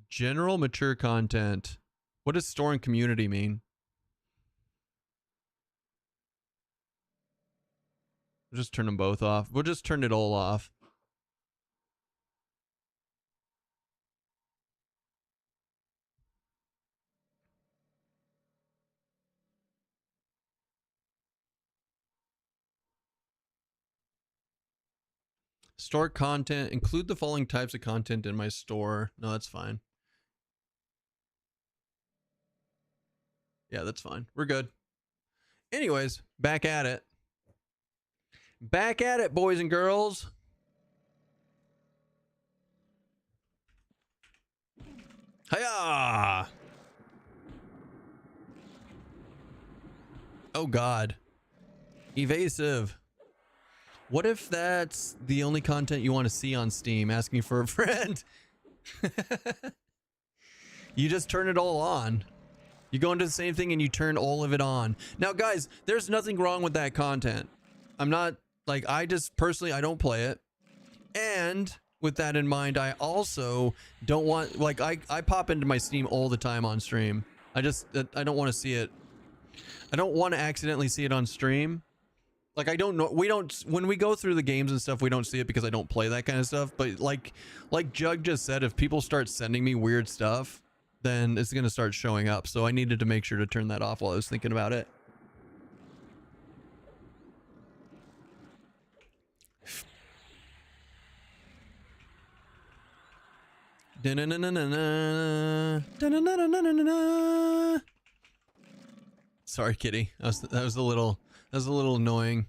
general mature content. What does store and community mean? We'll just turn them both off. We'll just turn it all off. Store content. Include the following types of content in my store. No, that's fine. Yeah, that's fine. We're good. Anyways, back at it. Back at it, boys and girls. Hiya! Oh God. Evasive. What if that's the only content you want to see on Steam? Asking for a friend. You just turn it all on. You go into the same thing and you turn all of it on. Now, guys, there's nothing wrong with that content. I'm not like, I just personally, I don't play it. And with that in mind, I also don't want, like, I pop into my Steam all the time on stream. I don't want to see it. I don't want to accidentally see it on stream. Like, I don't know, when we go through the games and stuff, we don't see it because I don't play that kind of stuff. But like Jug just said, if people start sending me weird stuff, then it's going to start showing up. So I needed to make sure to turn that off while I was thinking about it. Sorry, kitty. That was a little annoying.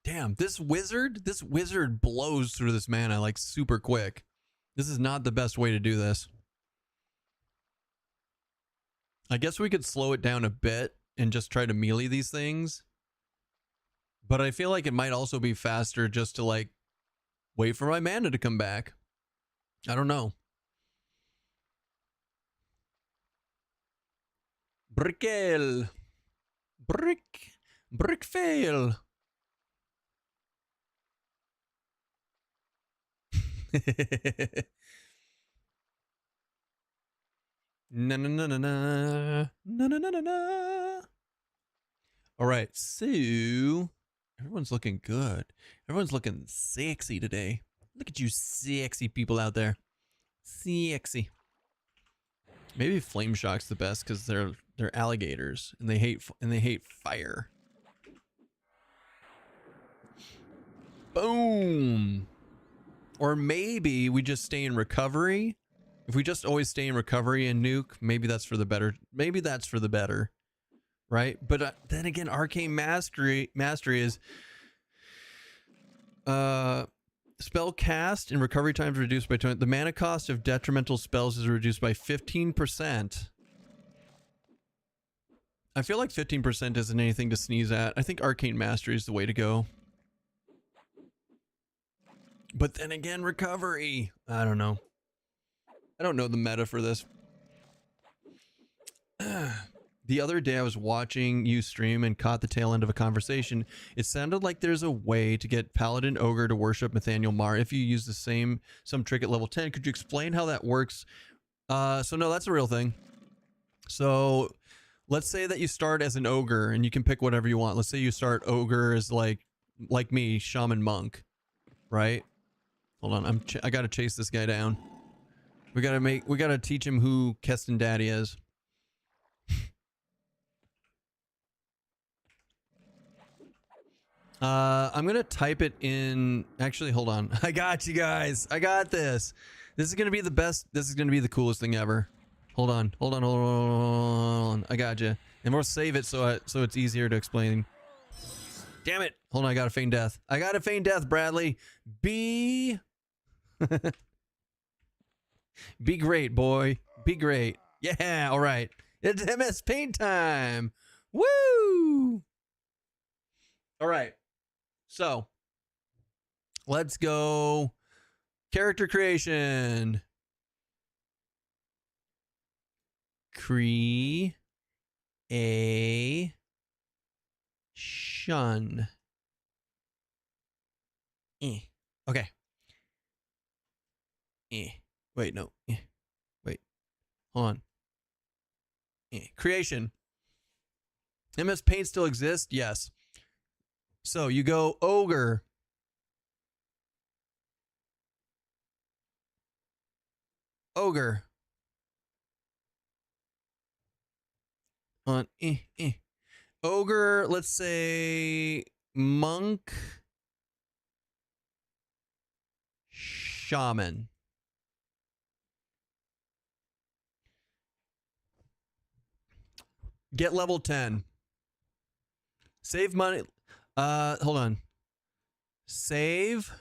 Damn, this wizard blows through this mana like super quick. This is not the best way to do this. I guess we could slow it down a bit and just try to melee these things. But I feel like it might also be faster just to like wait for my mana to come back. I don't know. Brickel. Brick fail. Na na na na na na na na na. All right, so everyone's looking good. Everyone's looking sexy today. Look at you, sexy people out there. Sexy. Maybe Flame Shock's the best because they're alligators and they hate fire. Boom. Or maybe we just stay in recovery. If we just always stay in recovery and nuke, maybe that's for the better. Maybe that's for the better, right? But then again, Arcane Mastery is spell cast and recovery times reduced by 20. The mana cost of detrimental spells is reduced by 15%. I feel like 15% isn't anything to sneeze at. I think Arcane Mastery is the way to go. But then again, recovery. I don't know. I don't know the meta for this. The other day I was watching you stream and caught the tail end of a conversation. It sounded like there's a way to get Paladin Ogre to worship Nathaniel Marr if you use some trick at level 10. Could you explain how that works? So no, that's a real thing. So let's say that you start as an Ogre and you can pick whatever you want. Let's say you start Ogre as like me, Shaman Monk, right? Hold on, I gotta chase this guy down. We gotta teach him who Keston Daddy is. I'm gonna type it in. Actually, hold on. I got you guys. I got this. This is gonna be the best. This is gonna be the coolest thing ever. Hold on. I got you. And we'll save it so it's easier to explain. Damn it. Hold on. I got to feign death. Bradley. Be great, boy. Be great. Yeah. All right. It's MS Paint time. Woo. All right. So let's go. Character creation. Creation. Okay. Wait, no. Wait. Hold on. Creation. MS Paint still exists? Yes. So you go Ogre. Ogre. On Ogre, let's say Monk. Shaman. Get level 10. Save money. Hold on. Save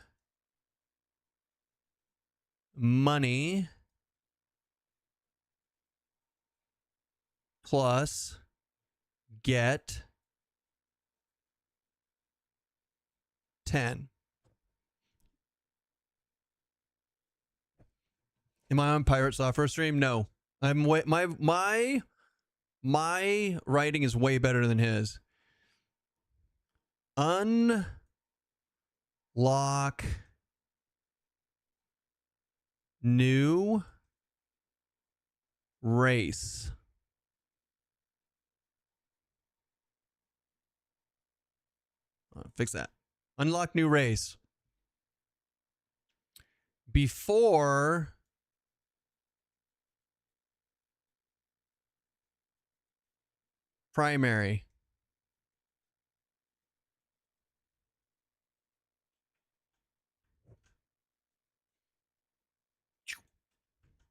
money plus get 10. Am I on Pirate Software Stream? No. I'm my writing is way better than his. Unlock new race. Fix that. Unlock new race. Before primary.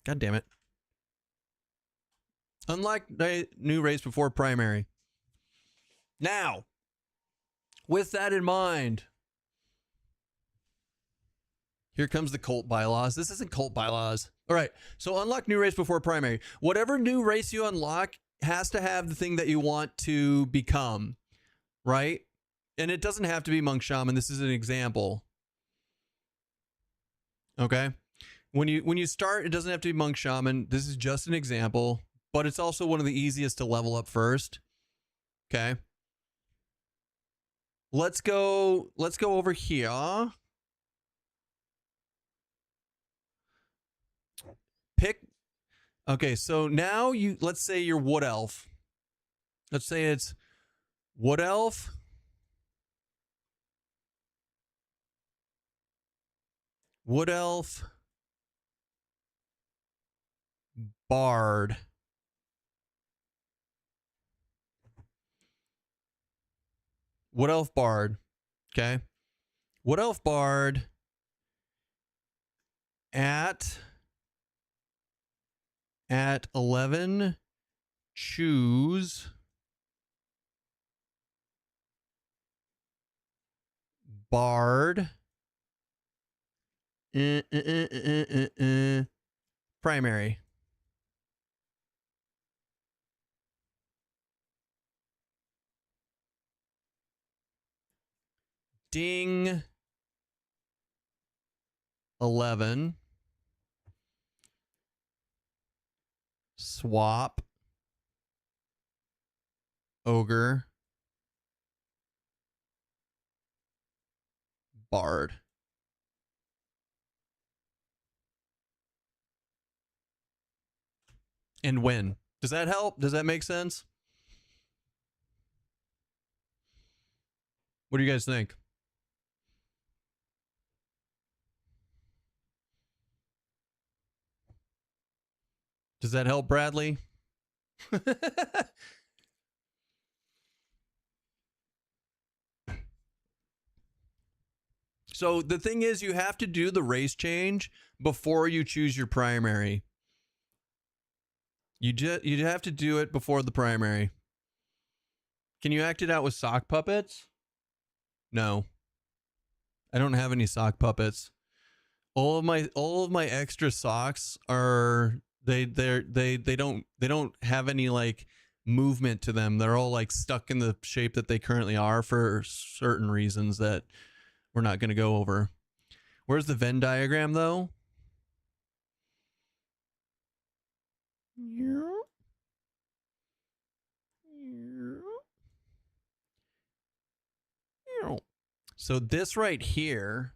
God damn it. Unlock new race before primary. Now, with that in mind, here comes the cult bylaws. This isn't cult bylaws. All right. So unlock new race before primary. Whatever new race you unlock has to have the thing that you want to become, right? And it doesn't have to be monk shaman. This is an example. Okay. When you start, it doesn't have to be monk shaman. This is just an example, but it's also one of the easiest to level up first. Okay. Let's go over here. Pick. Okay, so now let's say you're wood elf. Let's say it's wood elf. Wood elf. Bard. Wood elf bard. Okay. Wood elf bard at 11, choose bard primary. Ding 11. Swap ogre bard. And win. Does that help? Does that make sense? What do you guys think? Does that help, Bradley? So the thing is, you have to do the race change before you choose your primary. You have to do it before the primary. Can you act it out with sock puppets? No. I don't have any sock puppets. All of my extra socks are they don't have any like movement to them. They're all like stuck in the shape that they currently are for certain reasons that we're not going to go over. Where's the Venn diagram though? So this right here,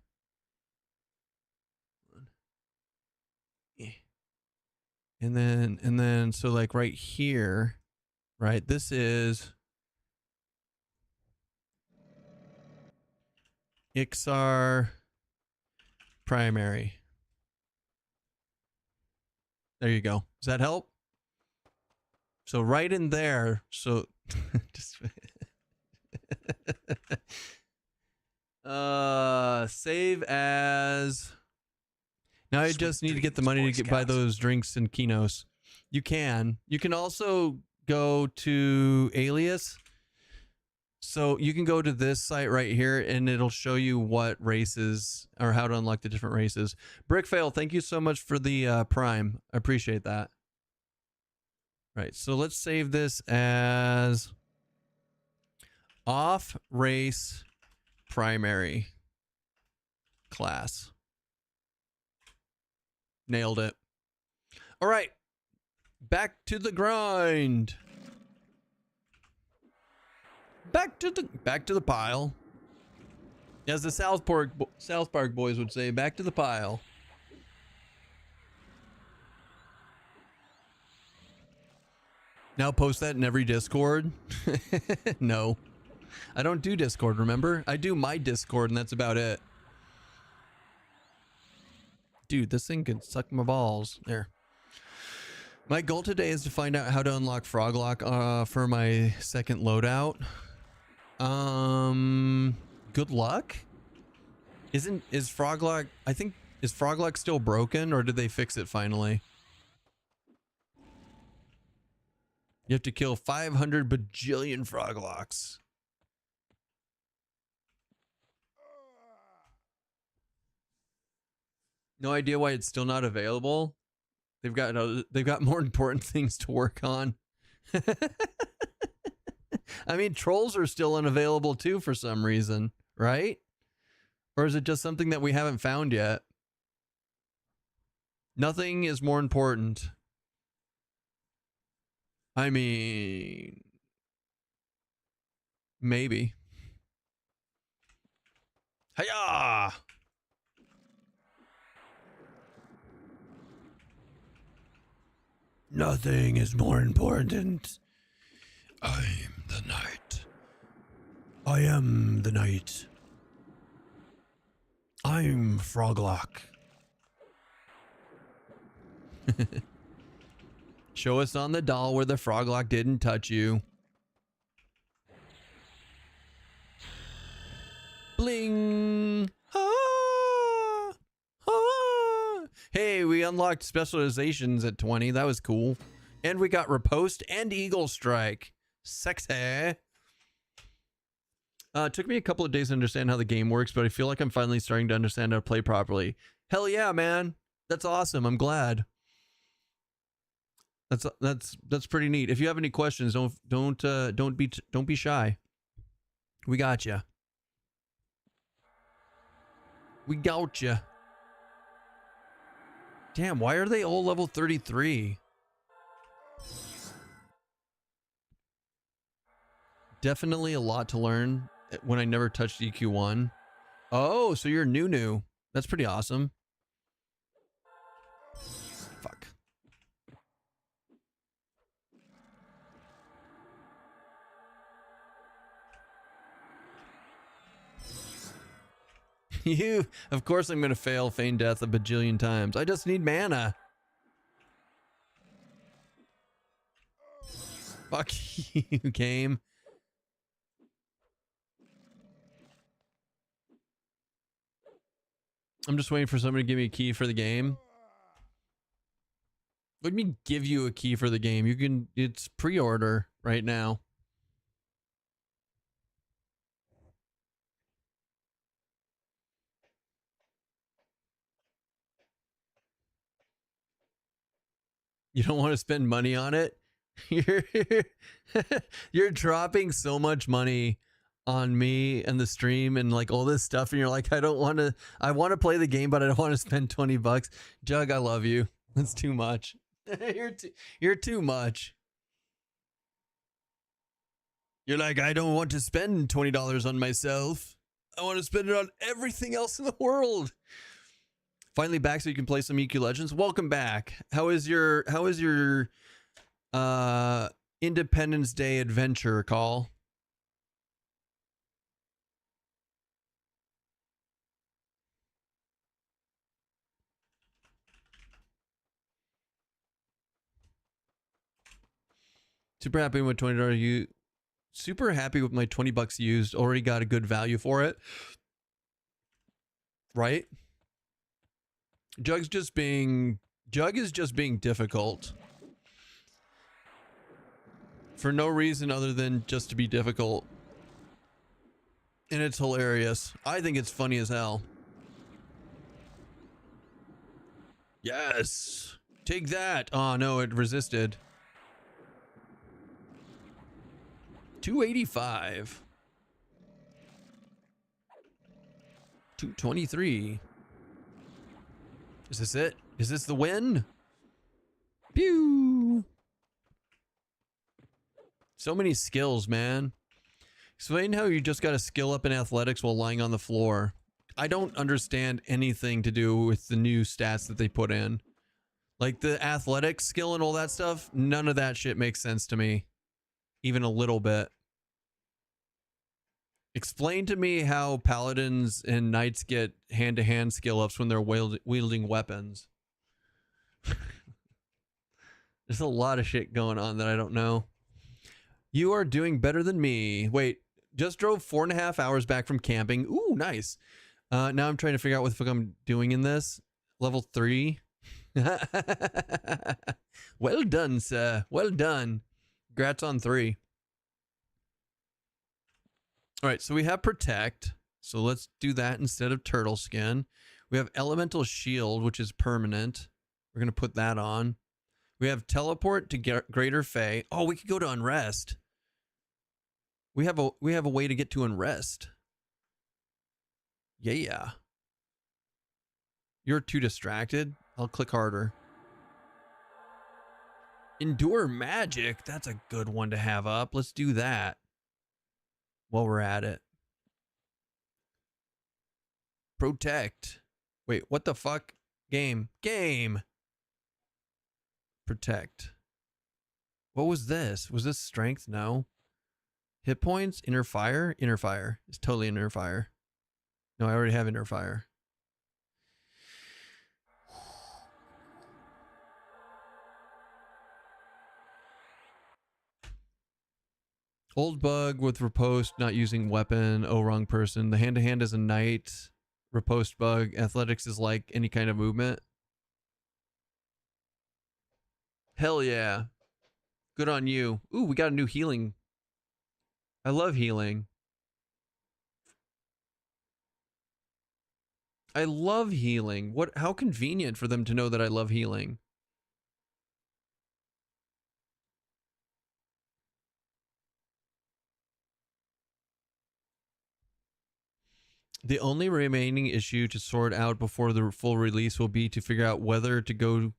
and then so like right here, right? This is Ixar primary. There you go. Does that help? So right in there, so just save as Now I just need to get the money to buy those drinks and Kinos. You can. You can also go to Alias. So you can go to this site right here and it'll show you what races or how to unlock the different races. Brickfail, thank you so much for the Prime. I appreciate that. Right, so let's save this as off race primary class. Nailed it. All right, back to the grind. Back to the pile. As the South Park boys would say, back to the pile. Now post that in every Discord. No. I don't do Discord, remember? I do my Discord and that's about it. Dude, this thing can suck my balls. There. My goal today is to find out how to unlock Froglock for my second loadout. Good luck? Is Froglock, is Froglock still broken or did they fix it finally? You have to kill 500 bajillion Froglocks. No idea why it's still not available. They've got more important things to work on. I mean, trolls are still unavailable too for some reason, right? Or is it just something that we haven't found yet? Nothing is more important. I mean, maybe. Hiya! Nothing is more important. I'm the night. I am the night. I'm Froglock. Show us on the doll where the Froglock didn't touch you. Bling! Ah! Ah! Hey, we unlocked specializations at 20. That was cool. And we got Riposte and Eagle Strike. Sexy. It took me a couple of days to understand how the game works, but I feel like I'm finally starting to understand how to play properly. Hell yeah, man. That's awesome. I'm glad. That's pretty neat. If you have any questions, don't be shy. We got you. We got you. Damn, why are they all level 33? Definitely a lot to learn when I never touched EQ1. Oh, so you're new. That's pretty awesome. Fuck. Of course I'm gonna fail feign death a bajillion times. I just need mana. Fuck you, game. I'm just waiting for somebody to give me a key for the game. Let me give you a key for the game. You can, it's pre-order right now. You don't want to spend money on it? You're dropping so much money on me and the stream and like all this stuff, and you're like, I want to play the game, but I don't want to spend 20 bucks. Jug, I love you. That's too much. You're too much. You're like, I don't want to spend $20 on myself. I want to spend it on everything else in the world. Finally back so you can play some EQ Legends. Welcome back. How is your Independence Day adventure, Call? Super happy with $20. Super happy with my 20 bucks used. Already got a good value for it. Right? Jug is just being difficult. For no reason other than just to be difficult. And it's hilarious. I think it's funny as hell. Yes. Take that. Oh no, it resisted. 285. 223. Is this it? Is this the win? Pew. So many skills, man. Explain how you just got to skill up in athletics while lying on the floor. I don't understand anything to do with the new stats that they put in. Like the athletics skill and all that stuff, none of that shit makes sense to me. Even a little bit. Explain to me how paladins and knights get hand-to-hand skill ups when they're wielding weapons. There's a lot of shit going on that I don't know. You are doing better than me. Wait, just drove 4.5 hours back from camping. Ooh, nice. Now I'm trying to figure out what the fuck I'm doing in this. Level 3. Well done, sir. Well done. Congrats on 3. All right, so we have Protect. So let's do that instead of Turtle Skin. We have Elemental Shield, which is permanent. We're going to put that on. We have Teleport to Greater Fey. Oh, we could go to Unrest. We have a way to get to Unrest. Yeah. You're too distracted. I'll click harder. Endure Magic. That's a good one to have up. Let's do that while we're at it. Protect. Wait, what the fuck? Game. Protect. What was this? Was this strength? No. Hit points? Inner fire? Inner fire. It's totally inner fire. No, I already have inner fire. Old bug with riposte, not using weapon. Oh, wrong person. The hand-to-hand is a knight. Riposte bug. Athletics is like any kind of movement. Hell yeah. Good on you. Ooh, we got a new healing. I love healing. I love healing. How convenient for them to know that I love healing. The only remaining issue to sort out before the full release will be to figure out whether to go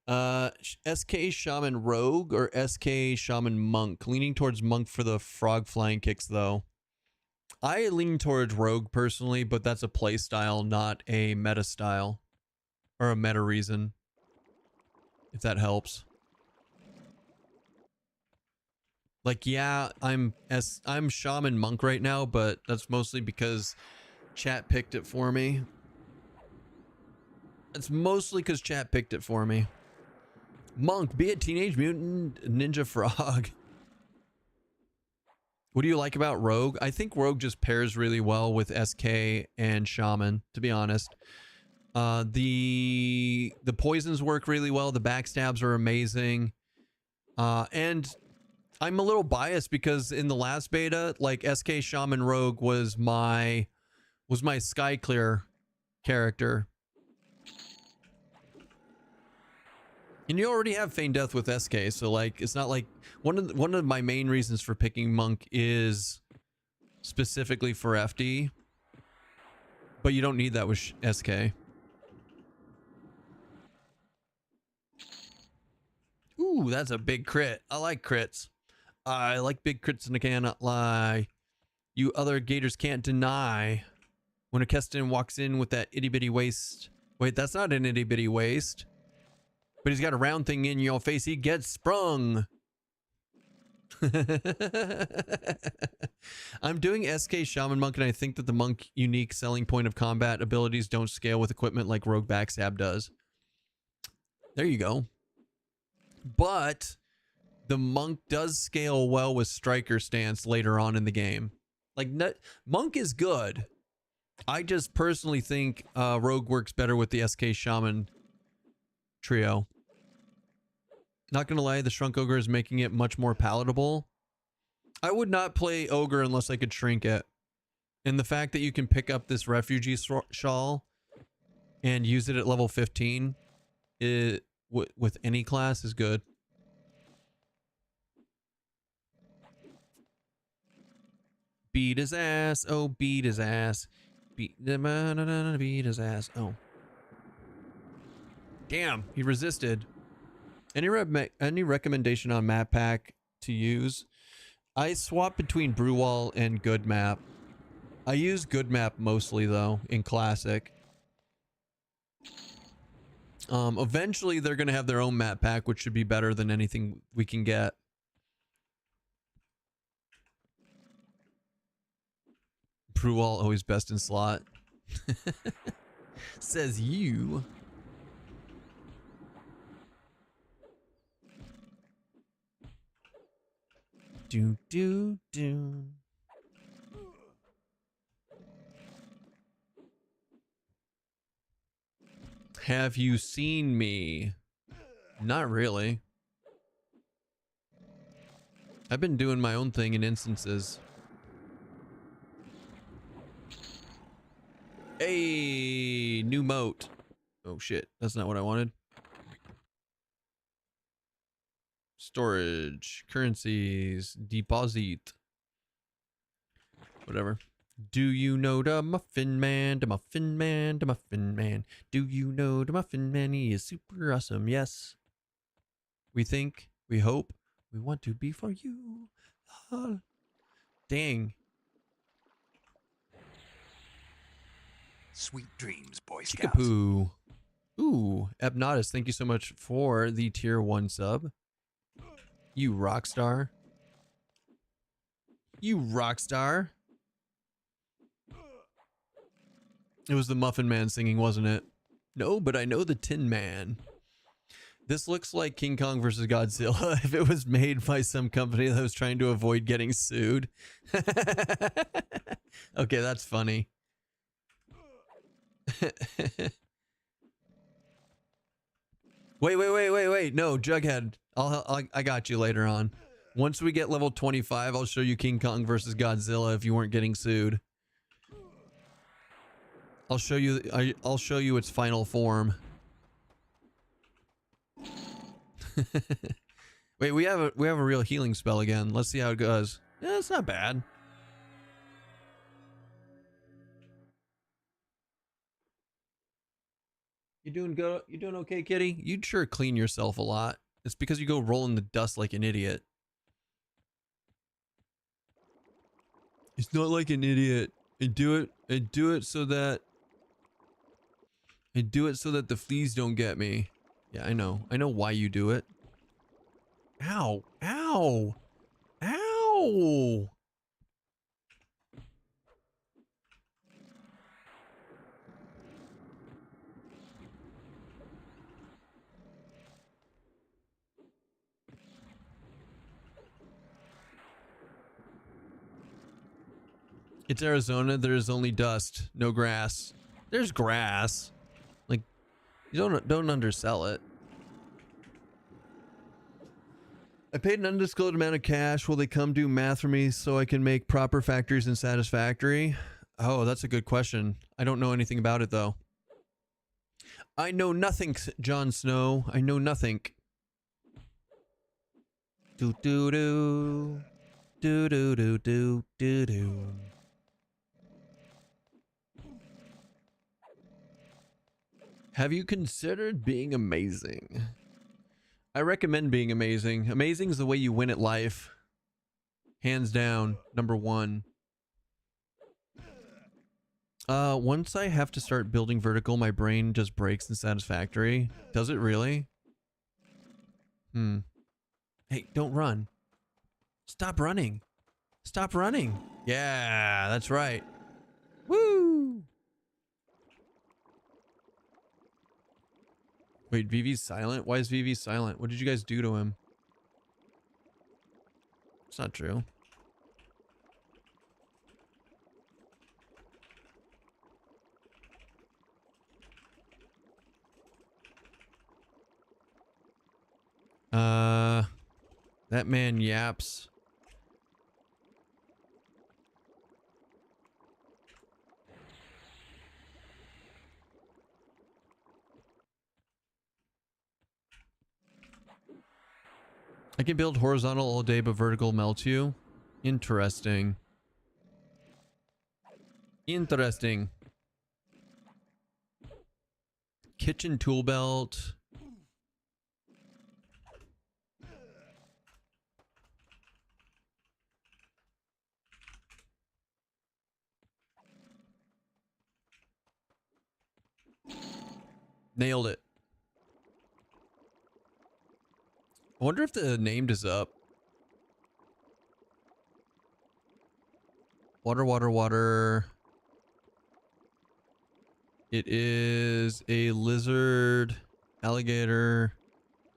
SK Shaman Rogue or SK Shaman Monk. Leaning towards Monk for the frog flying kicks, though. I lean towards Rogue personally, but that's a play style, not a meta style. Or a meta reason. If that helps. Like, yeah, I'm Shaman Monk right now, but that's mostly because chat picked it for me. It's mostly because chat picked it for me. Monk, be a Teenage Mutant Ninja Frog. What do you like about Rogue? I think Rogue just pairs really well with SK and Shaman, to be honest. The poisons work really well. The backstabs are amazing. And I'm a little biased because in the last beta, like SK Shaman Rogue was my Skyclear character. And you already have Feign Death with SK, so like it's not like one of my main reasons for picking Monk is specifically for FD. But you don't need that with SK. Ooh, that's a big crit. I like crits. I like big crits and I cannot lie. You other gators can't deny. When a Keston walks in with that itty bitty waist. Wait, that's not an itty bitty waist. But he's got a round thing in your face. He gets sprung. I'm doing SK Shaman Monk, and I think that the Monk unique selling point of combat abilities don't scale with equipment like Rogue Backstab does. There you go. But the Monk does scale well with Striker stance later on in the game. Like, Monk is good. I just personally think Rogue works better with the SK Shaman trio. Not gonna lie, the Shrunk Ogre is making it much more palatable. I would not play Ogre unless I could shrink it. And the fact that you can pick up this refugee shawl and use it at level 15 with any class is good. Beat his ass. Oh, beat his ass. Beat his ass. Oh. Damn, he resisted. Any recommendation on map pack to use? I swap between Brewwall and Good Map. I use Good Map mostly though in Classic. Eventually they're gonna have their own map pack, which should be better than anything we can get. Brewwall always best in slot. Says you. Do do do. Have you seen me? Not really. I've been doing my own thing in instances. Hey, new moat. Oh shit, that's not what I wanted. Storage, currencies, deposit. Whatever. Do you know the Muffin Man, the Muffin Man, the Muffin Man? Do you know the Muffin Man? He is super awesome, yes. We think, we hope, we want to be for you. Ah, dang.
Sweet dreams, Boy Scouts.
Chickapoo. Ooh, Ebnotis, thank you so much for the tier 1 sub. You rock star. You rock star. It was the Muffin Man singing, wasn't it? No, but I know the Tin Man. This looks like King Kong versus Godzilla if it was made by some company that was trying to avoid getting sued. Okay, that's funny. Wait. No, Jughead. I got you later on. Once we get level 25, I'll show you King Kong versus Godzilla if you weren't getting sued. I'll show you its final form. Wait, we have a real healing spell again. Let's see how it goes. Yeah, it's not bad. You doing good? You doing okay, kitty? You'd sure clean yourself a lot. It's because you go roll in the dust like an idiot. It's not like an idiot. And do it so that the fleas don't get me. Yeah, I know. I know why you do it. Ow. Ow. Ow. It's Arizona. There's only dust, no grass. There's grass. Like, you don't undersell it. I paid an undisclosed amount of cash. Will they come do math for me so I can make proper factories in Satisfactory? Oh, that's a good question. I don't know anything about it though. I know nothing, Jon Snow. I know nothing. Do do do. Do do do do do do. Have you considered being amazing? I recommend being amazing. Amazing is the way you win at life. Hands down, number 1. Once I have to start building vertical, my brain just breaks in Satisfactory. Does it really? Hey, don't run. Stop running. Stop running. Yeah, that's right. Woo! Wait, VV's silent? Why is VV silent? What did you guys do to him? It's not true. That man yaps. I can build horizontal all day, but vertical melts you. Interesting. Interesting. Kitchen tool belt. Nailed it. I wonder if the named is up. Water, water, water. It is a lizard, alligator.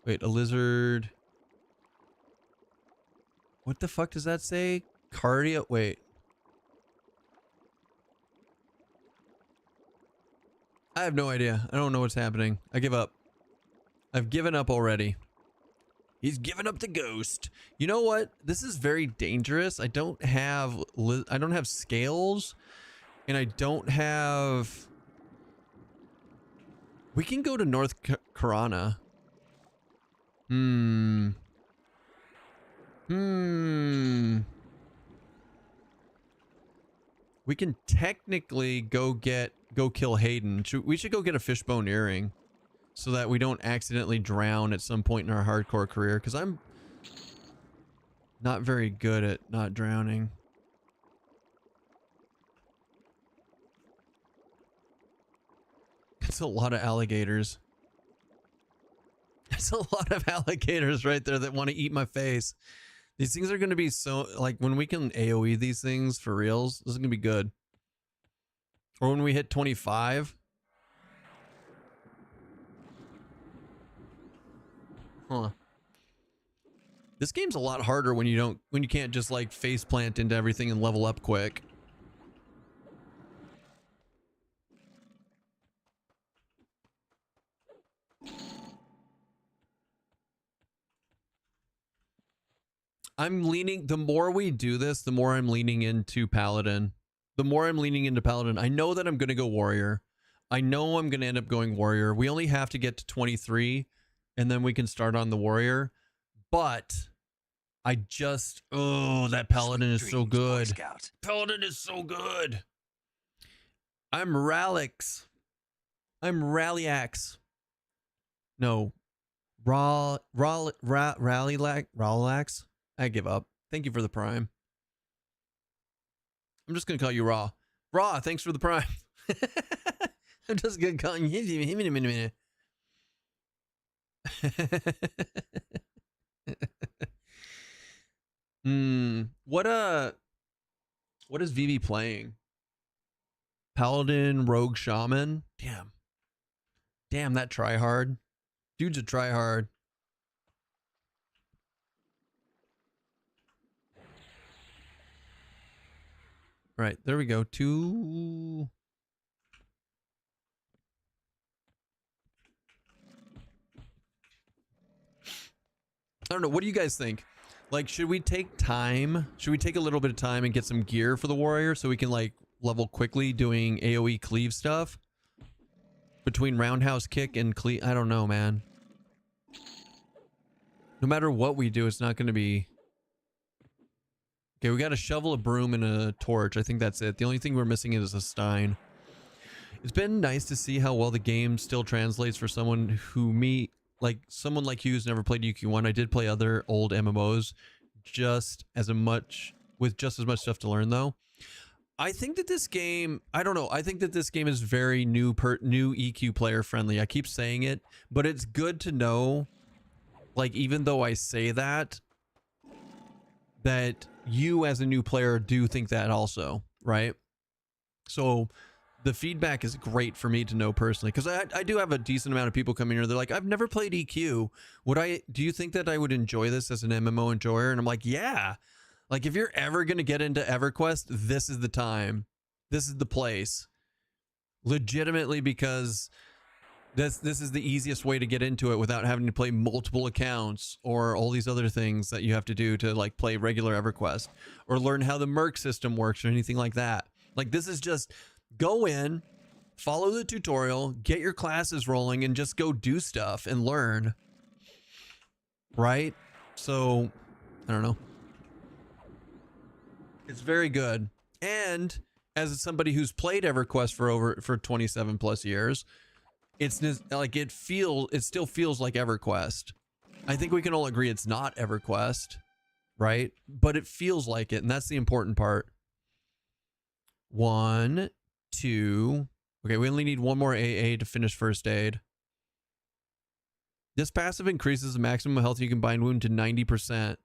Wait, a lizard. What the fuck does that say? Cardio. Wait. I have no idea. I don't know what's happening. I give up. I've given up already. He's given up the ghost. You know what? This is very dangerous. I don't have scales, and I don't have. We can go to North Karana. We can technically go kill Hayden. We should go get a fishbone earring so that we don't accidentally drown at some point in our hardcore career, because I'm not very good at not drowning. It's a lot of alligators. There's a lot of alligators right there that want to eat my face. These things are going to be so, like, when we can AoE these things for reals, this is going to be good. Or when we hit 25. Huh. This game's a lot harder when you can't just like face plant into everything and level up quick. The more we do this, the more I'm leaning into Paladin. The more I'm leaning into Paladin. I know that I'm going to go Warrior. I know I'm going to end up going Warrior. We only have to get to 23 and then we can start on the Warrior. But I just, oh, that Paladin is so good. Paladin is so good. I'm Ralix. I'm Ralliax. No. Rallilax. I give up. Thank you for the prime. I'm just going to call you Raw. Raw, thanks for the prime. I'm just going to call you him in a minute. What is Vivi playing? Paladin, Rogue Shaman? Damn, that tryhard. Dude's a tryhard. Right, there we go. 2. I don't know. What do you guys think? Like, should we take time? Should we take a little bit of time and get some gear for the warrior so we can like level quickly doing AoE cleave stuff? Between roundhouse kick and cleave, I don't know, man. No matter what we do, it's not going to be... Okay, we got a shovel, a broom, and a torch. I think that's it. The only thing we're missing is a stein. It's been nice to see how well the game still translates for someone who someone like you who's never played UQ1. I did play other old MMOs with just as much stuff to learn though. I think that this game, I don't know. I think that this game is very new EQ player friendly. I keep saying it, but it's good to know, like, even though I say that you as a new player do think that also, right? So the feedback is great for me to know personally, because I do have a decent amount of people coming here. They're like, I've never played EQ. Do you think that I would enjoy this as an MMO enjoyer? And I'm like, yeah. Like, if you're ever going to get into EverQuest, this is the time. This is the place. Legitimately, because This is the easiest way to get into it without having to play multiple accounts or all these other things that you have to do to like play regular EverQuest or learn how the merc system works or anything like that. Like this is just go in, follow the tutorial, get your classes rolling, and just go do stuff and learn. Right? So, I don't know. It's very good. And as somebody who's played EverQuest for 27 plus years, it's like it still feels like EverQuest. I think we can all agree it's not EverQuest, right? But it feels like it, and that's the important part. 1, 2. Okay, we only need one more AA to finish first aid. This passive increases the maximum health you can bind wound to 90%.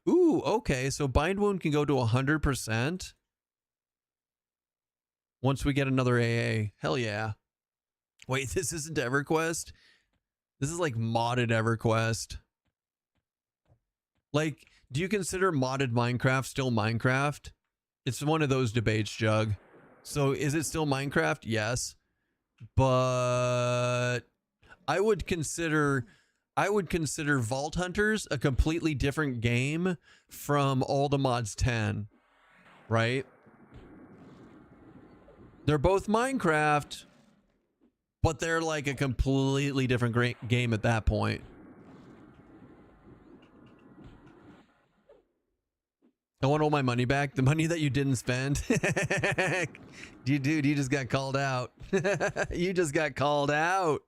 Ooh, okay, so bind wound can go to 100% once we get another AA. Hell yeah. Wait, this isn't EverQuest? This is like modded EverQuest. Like, do you consider modded Minecraft still Minecraft? It's one of those debates, Jug. So is it still Minecraft? Yes. But I would consider Vault Hunters a completely different game from All the Mods 10, right? They're both Minecraft, but they're like a completely different game at that point. I want all my money back. The money that you didn't spend. Dude, you just got called out. You just got called out.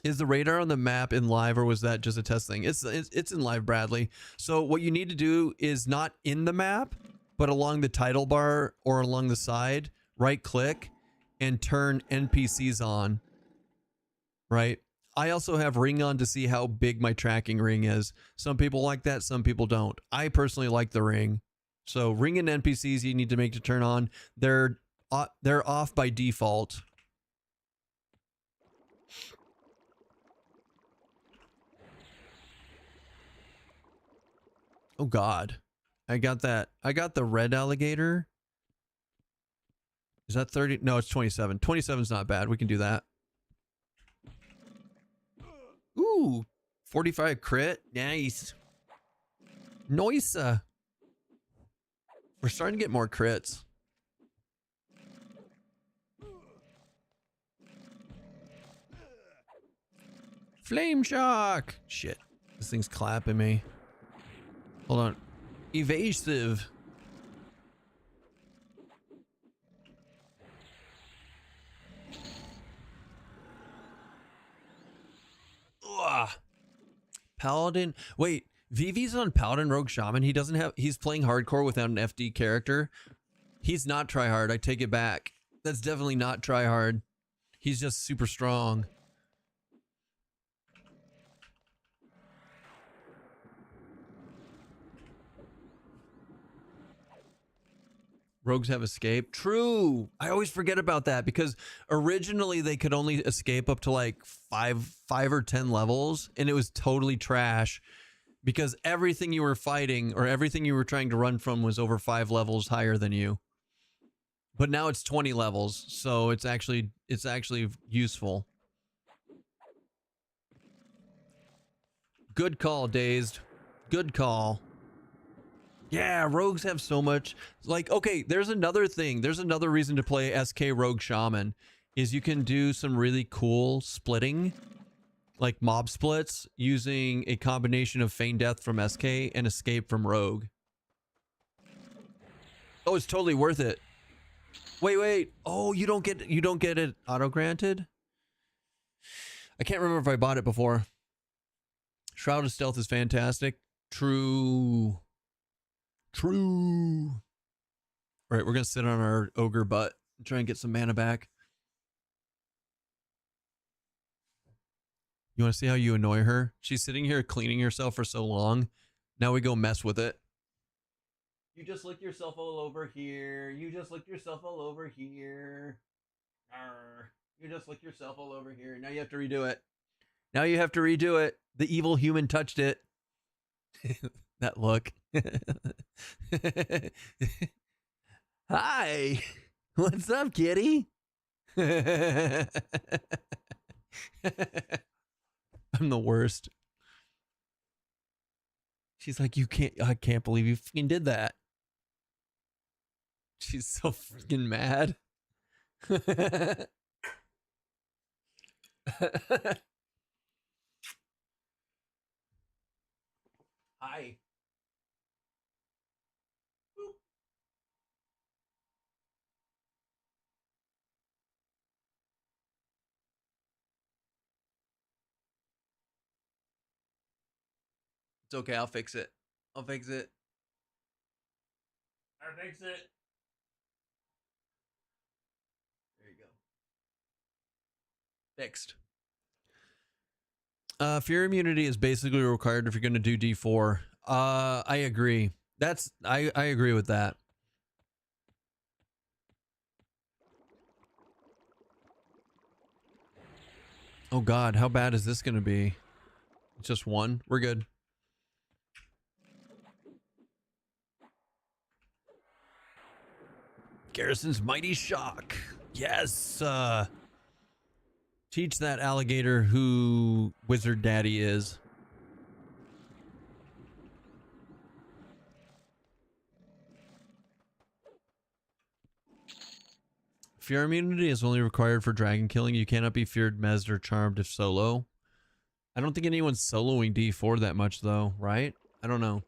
Is the radar on the map in live, or was that just a test thing? It's in live, Bradley. So what you need to do is not in the map, but along the title bar or along the side, right click and turn NPCs on, right? I also have ring on to see how big my tracking ring is. Some people like that, some people don't. I personally like the ring. So ring and NPCs you need to make to turn on. They're off by default. Oh God, I got that. I got the red alligator. Is that 30? No, it's 27. 27 is not bad. We can do that. Ooh, 45 crit. Nice. Nice. We're starting to get more crits. Flame shock. Shit. This thing's clapping me. Hold on. Evasive. Ugh. Paladin. Wait, Vivi's on Paladin Rogue Shaman. He's playing hardcore without an FD character. He's not tryhard. I take it back. That's definitely not tryhard. He's just super strong. Rogues have escape. True. I always forget about that because originally they could only escape up to like five or 10 levels, and it was totally trash because everything you were fighting or everything you were trying to run from was over 5 levels higher than you. But now it's 20 levels, so it's actually useful. Good call, Dazed. Good call. Yeah, rogues have so much. Like, okay, there's another thing. There's another reason to play SK Rogue Shaman is you can do some really cool splitting, like mob splits, using a combination of Feign Death from SK and Escape from Rogue. Oh, it's totally worth it. Wait. Oh, you don't get it auto granted? I can't remember if I bought it before. Shroud of Stealth is fantastic. True. All right, we're gonna sit on our ogre butt and try and get some mana back. You want to see how you annoy her? She's sitting here cleaning herself for so long. Now we go mess with it. You just lick yourself all over here. You just lick yourself all over here. Arr. You just lick yourself all over here. Now you have to redo it. Now you have to redo it. The evil human touched it. That look. Hi. What's up, kitty? I'm the worst. She's like, I can't believe you fucking did that. She's so freaking mad. Hi. It's okay. I'll fix it. I'll fix it. I'll fix it. There you go. Fixed. Fear immunity is basically required if you're going to do D4. I agree. I agree with that. Oh God, how bad is this going to be? It's just one. We're good. Garrison's Mighty Shock. Yes. Teach that alligator who Wizard Daddy is. Fear immunity is only required for dragon killing. You cannot be feared, mezzed, or charmed if solo. I don't think anyone's soloing D4 that much though, right? I don't know.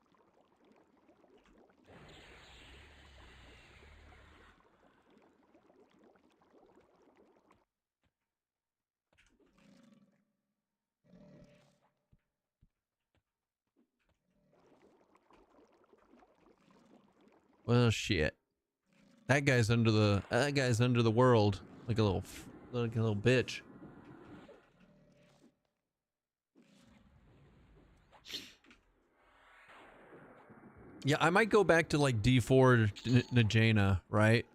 Well, shit. That guy's under the world like a little bitch. Yeah, I might go back to like D4 Najena, right?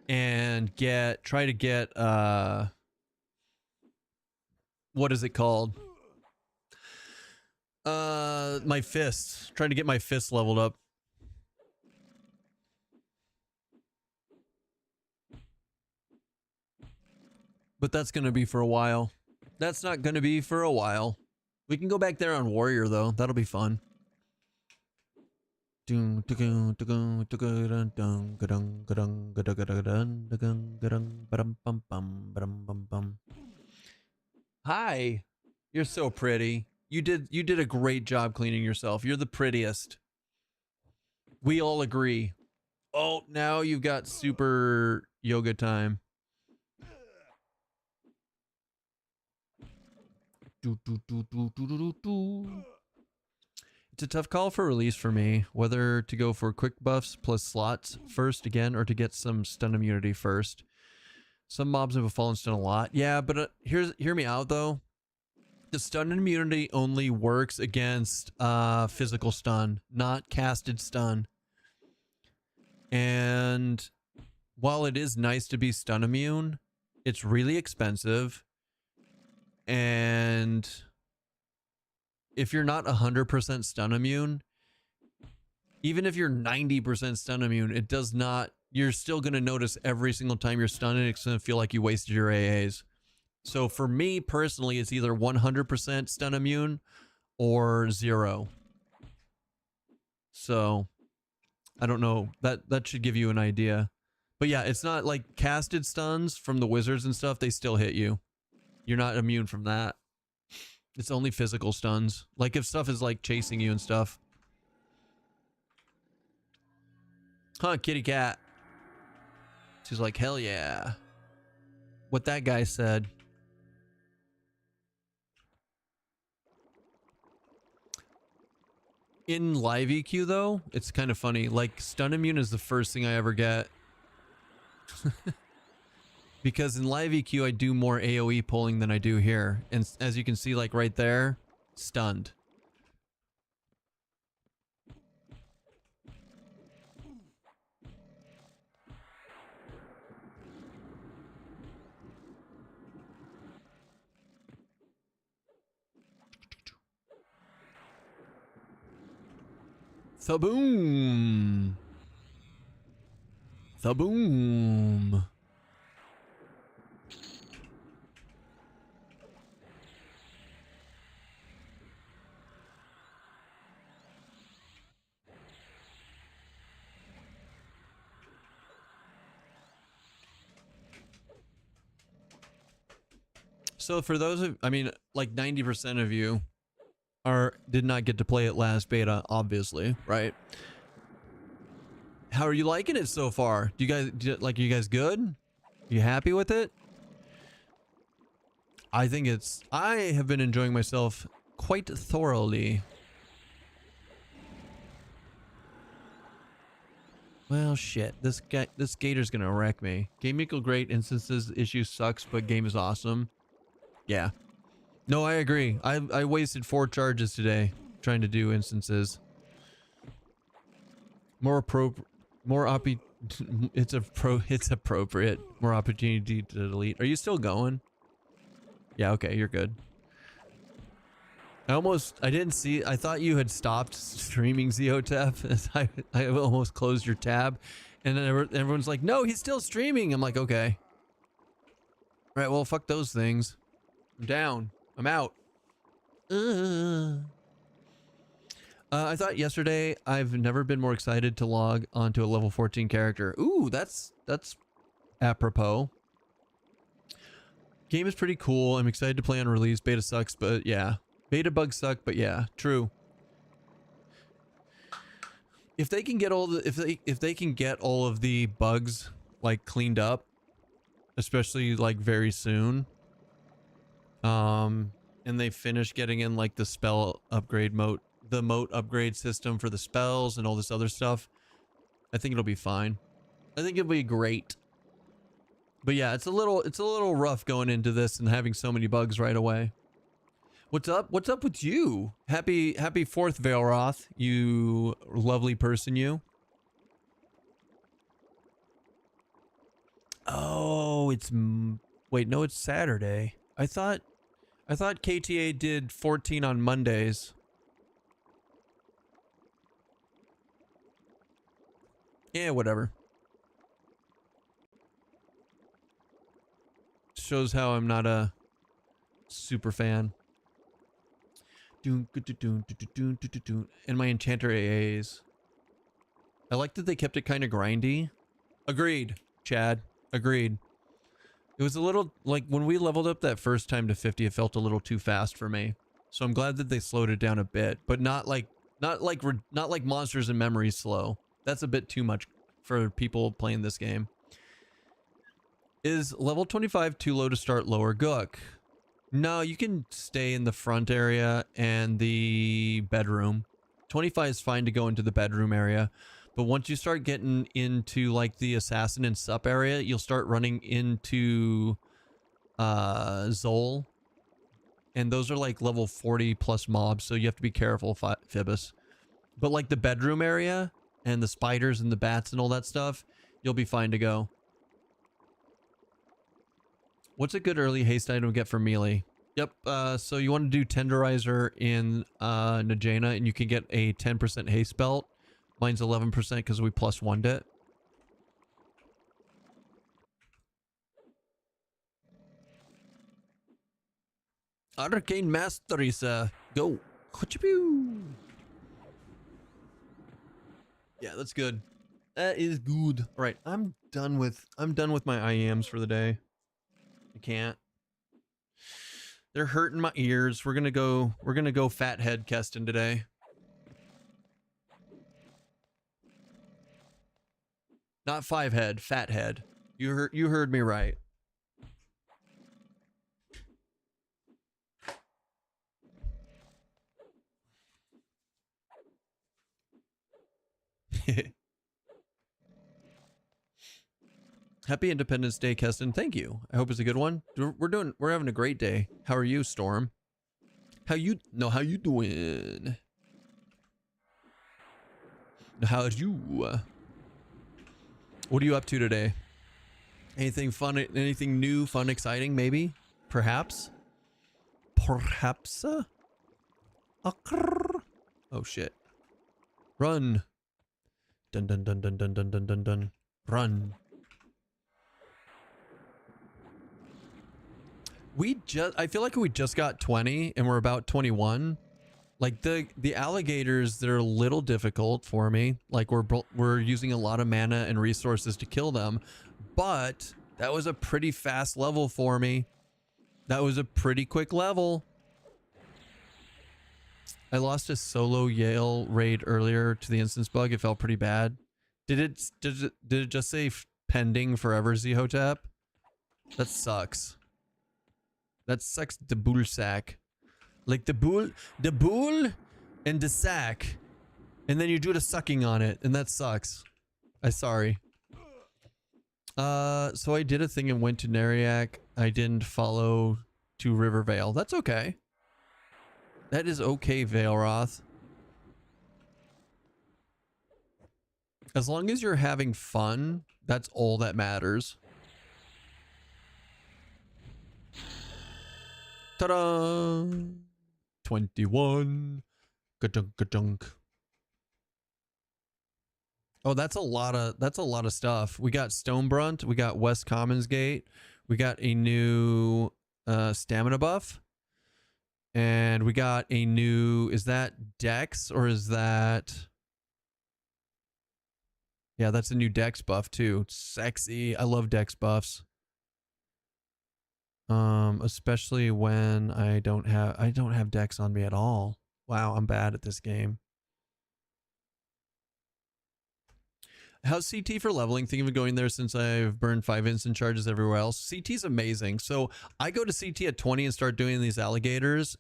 And try to get what is it called? My fists. Trying to get my fists leveled up. But that's going to be for a while. That's not going to be for a while. We can go back there on Warrior though. That'll be fun. Hi. You're so pretty. You did a great job cleaning yourself. You're the prettiest. We all agree. Oh, now you've got super yoga time. It's a tough call for release for me, whether to go for quick buffs plus slots first again, or to get some stun immunity first. Some mobs have a fallen stun a lot. Yeah, but hear me out though. The stun immunity only works against physical stun, not casted stun. And while it is nice to be stun immune, it's really expensive. And if you're not 100% stun immune, even if you're 90% stun immune, it does not, you're still going to notice every single time you're stunned and it's going to feel like you wasted your AAs. So for me personally, it's either 100% stun immune or 0. So I don't know, that should give you an idea. But yeah, it's not like casted stuns from the wizards and stuff, they still hit you. You're not immune from that. It's only physical stuns. Like if stuff is like chasing you and stuff. Huh, kitty cat. She's like, hell yeah. What that guy said. In live EQ though, it's kind of funny. Like stun immune is the first thing I ever get. Because in live EQ, I do more AoE pulling than I do here. And as you can see, like right there, stunned. Thaboom. Thaboom. So for those of, I mean, like 90% of you did not get to play it last beta, obviously, right? How are you liking it so far? Do you guys good? You happy with it? I have been enjoying myself quite thoroughly. Well, shit. This gator's gonna wreck me. Game equal great, instances issue sucks, but game is awesome. Yeah. No, I agree. I wasted 4 charges today trying to do instances. It's appropriate. More opportunity to delete. Are you still going? Yeah, okay, you're good. I didn't see, I thought you had stopped streaming Zeotep. I almost closed your tab. And then everyone's like, no, he's still streaming. I'm like, okay. All right, well, fuck those things. I'm down. I'm out. I thought yesterday I've never been more excited to log onto a level 14 character. Ooh, that's apropos. Game is pretty cool. I'm excited to play on release. Beta sucks, but yeah. Beta bugs suck, but yeah, true. If they can get if they can get all of the bugs like cleaned up, especially like very soon, and they finish getting in like the spell upgrade moat, the moat upgrade system for the spells and all this other stuff, I think it'll be fine. I think it'll be great. But yeah, it's a little rough going into this and having so many bugs right away. What's up? What's up with you? Happy 4th, Veilroth, you lovely person, you. Oh, wait, no, it's Saturday. I thought KTA did 14 on Mondays. Yeah, whatever. Shows how I'm not a super fan. And my enchanter AAs. I like that they kept it kind of grindy. Agreed, Chad. Agreed. It was a little like when we leveled up that first time to 50, it felt a little too fast for me. So I'm glad that they slowed it down a bit, but not like Monsters and Memories slow. That's a bit too much for people playing this game. Is level 25 too low to start lower Gook? No, you can stay in the front area and the bedroom. 25 is fine to go into the bedroom area. But once you start getting into like the assassin and sup area, you'll start running into Zol. And those are like level 40 plus mobs, so you have to be careful, Phoebus. But like the bedroom area and the spiders and the bats and all that stuff, you'll be fine to go. What's a good early haste item to get for melee? Yep, so you want to do Tenderizer in Najena, and you can get a 10% haste belt. Mine's 11% because we plus 1'd it. Arcane Masteries, go. Yeah, that's good. That is good. All right, I'm done with my IEMs for the day. I can't. They're hurting my ears. We're gonna go fathead Keston today. Not 5 head, fathead. You heard me right. Happy Independence Day, Keston. Thank you. I hope it's a good one. We're having a great day. How are you, Storm? How you doing? How's you? What are you up to today? Anything fun, anything new, fun, exciting, maybe? Perhaps? Perhaps? Oh shit. Run. Dun dun dun dun dun dun dun dun dun. Run. I feel like we just got 20 and we're about 21. Like the alligators, they're a little difficult for me. Like we're using a lot of mana and resources to kill them, but that was a pretty fast level for me. That was a pretty quick level. I lost a solo Yale raid earlier to the instance bug. It felt pretty bad. Did it just say pending forever, Zhotep? That sucks. That sucks the bull sack. Like the bull and the sack. And then you do the sucking on it, and that sucks. I'm sorry. So I did a thing and went to Nariak. I didn't follow to Rivervale. That's okay. That is okay, Veilroth. As long as you're having fun, that's all that matters. Ta-da! 21. Ka-dunk, ka-dunk. Oh, that's a lot of stuff. We got Stonebrunt, we got West Commons Gate, we got a new stamina buff. And we got a new, is that Dex or is that? Yeah, that's a new Dex buff too. Sexy. I love Dex buffs. Especially when I don't have Dex on me at all. Wow, I'm bad at this game. How's CT for leveling? Thinking of going there since I've burned 5 instant charges everywhere else. CT's amazing. So I go to CT at 20 and start doing these alligators.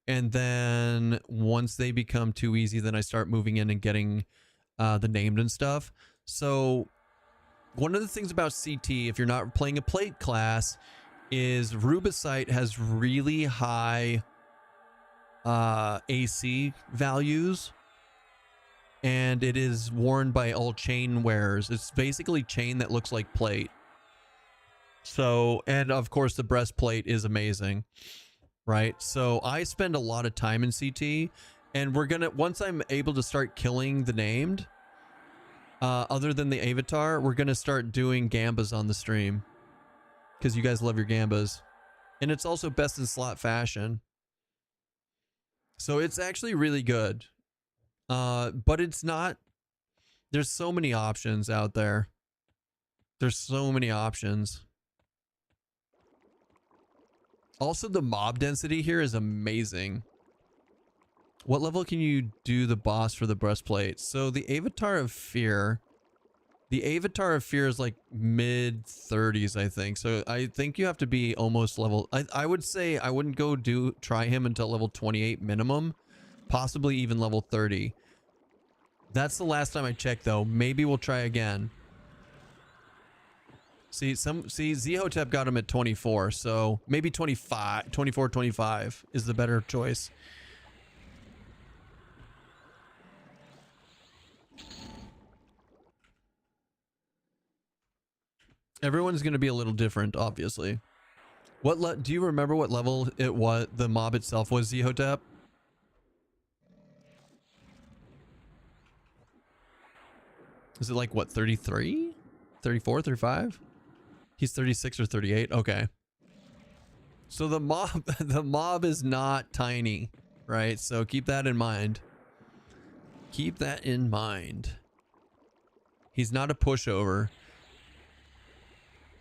And then once they become too easy, then I start moving in and getting the named and stuff. So one of the things about CT, if you're not playing a plate class, is Rubicite has really high AC values. And it is worn by all chain wearers. It's basically chain that looks like plate. So, and of course the breastplate is amazing, right? So I spend a lot of time in CT, and we're gonna, once I'm able to start killing the named, other than the avatar, we're gonna start doing gambas on the stream. Because you guys love your gambas. And it's also best in slot fashion. So it's actually really good. But it's not, there's so many options out there. There's so many options. Also, the mob density here is amazing. What level can you do the boss for the breastplate? So the Avatar of Fear. The Avatar of Fear is like mid 30s, I think. So I think you have to be almost level. I would say I wouldn't go try him until level 28 minimum. Possibly even level 30. That's the last time I checked, though. Maybe we'll try again. See, Zhotep got him at 24, so maybe 25, 24, 25 is the better choice. Everyone's going to be a little different, obviously. Do you remember what level it was? The mob itself was, Zhotep? Is it like, what, 33? 34, 35? He's 36 or 38? Okay. So the mob is not tiny, right? So keep that in mind. Keep that in mind. He's not a pushover.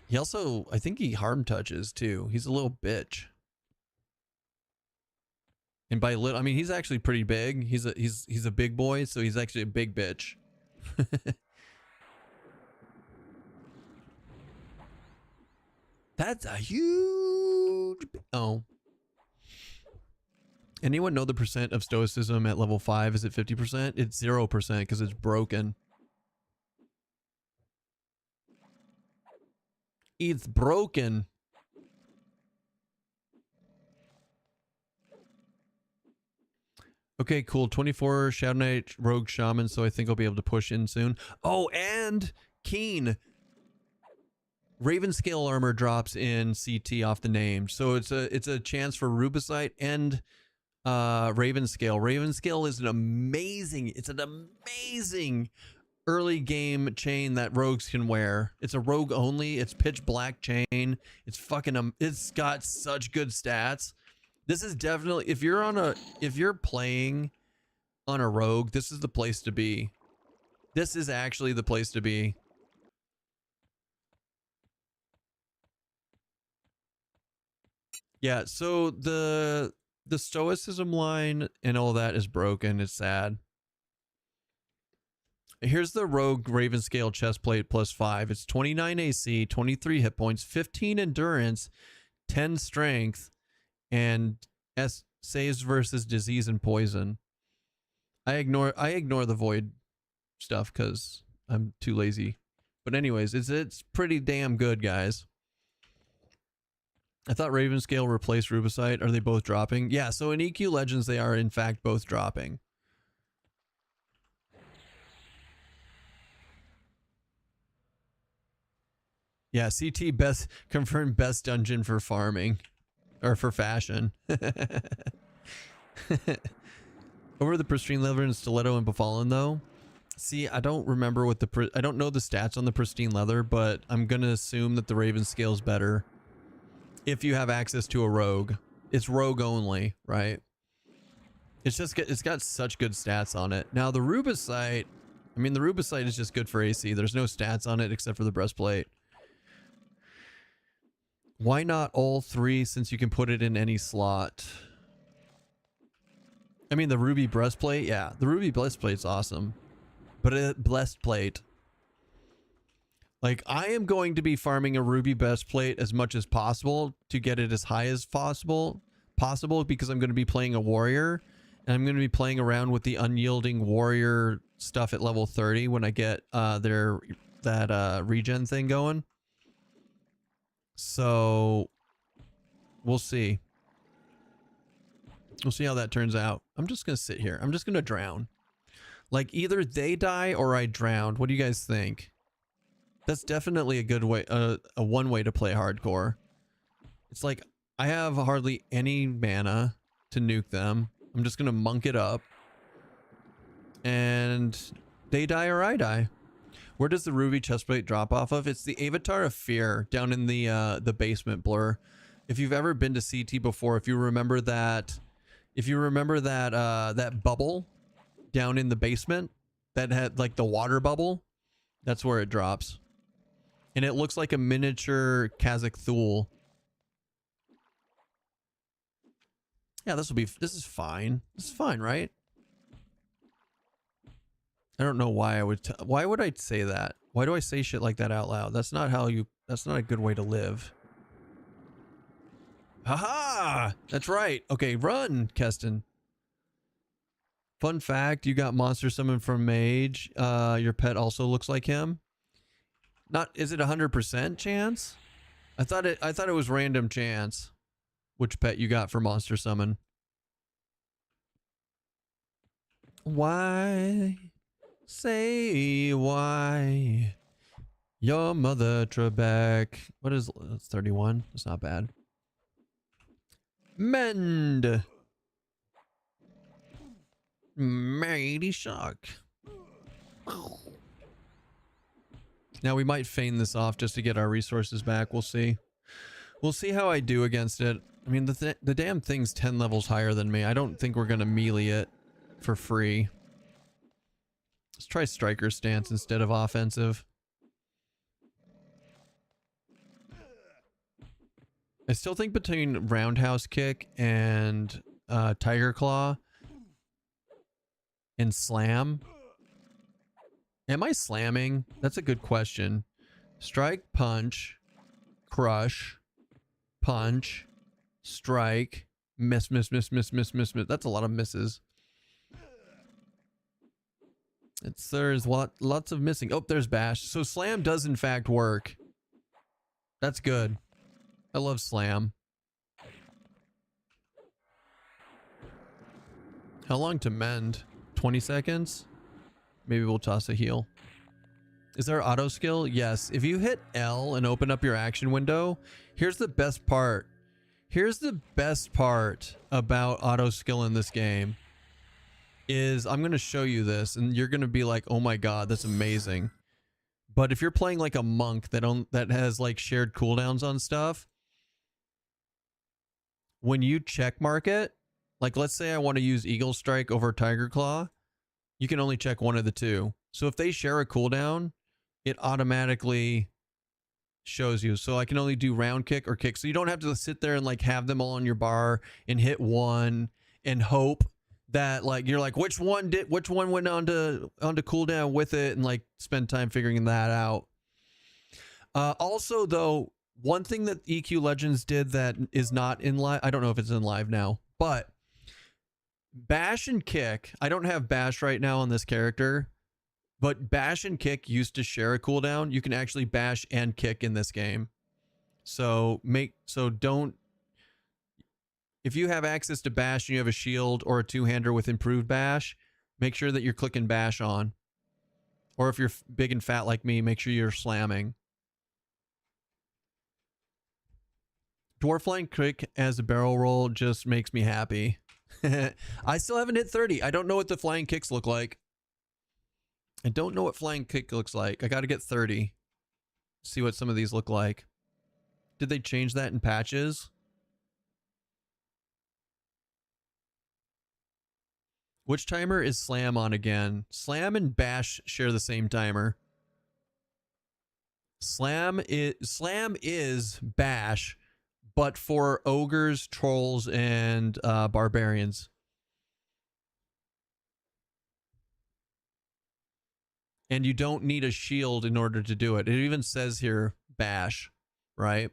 He also, I think he harm touches too. He's a little bitch. And by little, I mean, he's actually pretty big. He's a big boy, so he's actually a big bitch. That's a huge... Oh. Anyone know the percent of stoicism at level 5? Is it 50%? It's 0% because it's broken. It's broken. Okay, cool. 24 Shadow Knight Rogue Shaman, so I think I'll be able to push in soon. Oh, and Keen. Ravenscale armor drops in CT off the name, so it's a chance for Rubicite and Ravenscale. Ravenscale is an amazing early game chain that rogues can wear. It's a rogue only. It's pitch black chain. It's fucking it's got such good stats. This is definitely, if you're playing on a rogue, this is the place to be. This is actually the place to be. Yeah, so the stoicism line and all that is broken. It's sad. Here's the rogue Ravenscale chestplate +5. It's 29 AC, 23 hit points, 15 endurance, 10 strength, and saves versus disease and poison. I ignore the void stuff because I'm too lazy. But anyways, it's pretty damn good, guys. I thought Ravenscale replaced Rubicite. Are they both dropping? Yeah, so in EQ Legends, they are in fact both dropping. Yeah, CT best confirmed best dungeon for farming. Or for fashion. Over the pristine leather and stiletto and befallen though. See, I don't remember what I don't know the stats on the pristine leather, but I'm gonna assume that the Raven scale's better. If you have access to a rogue. It's rogue only, right? It's got such good stats on it. Now the Rubicite, I mean the Rubicite is just good for AC. There's no stats on it except for the breastplate. Why not all three since you can put it in any slot? I mean, the ruby breastplate, yeah. The ruby breastplate's awesome. But a breastplate. Like, I am going to be farming a ruby breastplate as much as possible to get it as high as possible because I'm going to be playing a warrior. And I'm going to be playing around with the unyielding warrior stuff at level 30 when I get that regen thing going. So we'll see. We'll see how that turns out. I'm just going to sit here. I'm just going to drown. Like either they die or I drown. What do you guys think? That's definitely a good way, a one way to play hardcore. It's like I have hardly any mana to nuke them. I'm just going to monk it up. And they die or I die. Where does the ruby chestplate drop off of? It's the Avatar of Fear down in the basement blur. If you've ever been to CT before, if you remember that that bubble down in the basement that had like the water bubble, that's where it drops. And it looks like a miniature Kazakh Thule. Yeah, this is fine. This is fine, right? I don't know why why would I say that? Why do I say shit like that out loud? That's not a good way to live. Haha! That's right. Okay, run, Keston. Fun fact, you got monster summon from mage. Your pet also looks like him. Is it 100% chance? I thought it was random chance. Which pet you got for monster summon? Why? Say why? Your mother Trebek. What is it's 31? That's not bad. Mend. Mighty shock. Now we might feign this off just to get our resources back. We'll see. We'll see how I do against it. I mean, the damn thing's 10 levels higher than me. I don't think we're gonna melee it for free. Let's try striker stance instead of offensive. I still think between roundhouse kick and tiger claw and slam. Am I slamming? That's a good question. Strike, punch, crush, punch, strike, miss, miss, miss, miss, miss, miss, miss. That's a lot of misses. There's lots of missing. Oh, there's bash. So slam does in fact work. That's good. I love slam. How long to mend? 20 seconds? Maybe we'll toss a heal. Is there auto skill? Yes. If you hit L and open up your action window, here's the best part. Here's the best part about auto skill in this game. Is I'm going to show you this and you're going to be like, oh my god, that's amazing. But if you're playing like a monk that has like shared cooldowns on stuff, when you check mark it, like let's say I want to use Eagle Strike over Tiger Claw, you can only check one of the two. So if they share a cooldown, it automatically shows you. So I can only do round kick or kick. So you don't have to sit there and like have them all on your bar and hit one and hope that like you're like which one went onto cooldown with it and like spend time figuring that out. Also though, one thing that EQ Legends did that is not in live, I don't know if it's in live now, but bash and kick, I don't have bash right now on this character, but bash and kick used to share a cooldown. You can actually bash and kick in this game. So don't, if you have access to bash and you have a shield or a two-hander with improved bash, make sure that you're clicking bash on. Or if you're big and fat like me, make sure you're slamming. Dwarf flying kick as a barrel roll just makes me happy. I still haven't hit 30. I don't know what the flying kicks look like. I don't know what flying kick looks like. I got to get 30. See what some of these look like. Did they change that in patches? Which timer is slam on again? Slam and bash share the same timer. Slam is bash, but for ogres, trolls, and barbarians. And you don't need a shield in order to do it. It even says here, bash, right?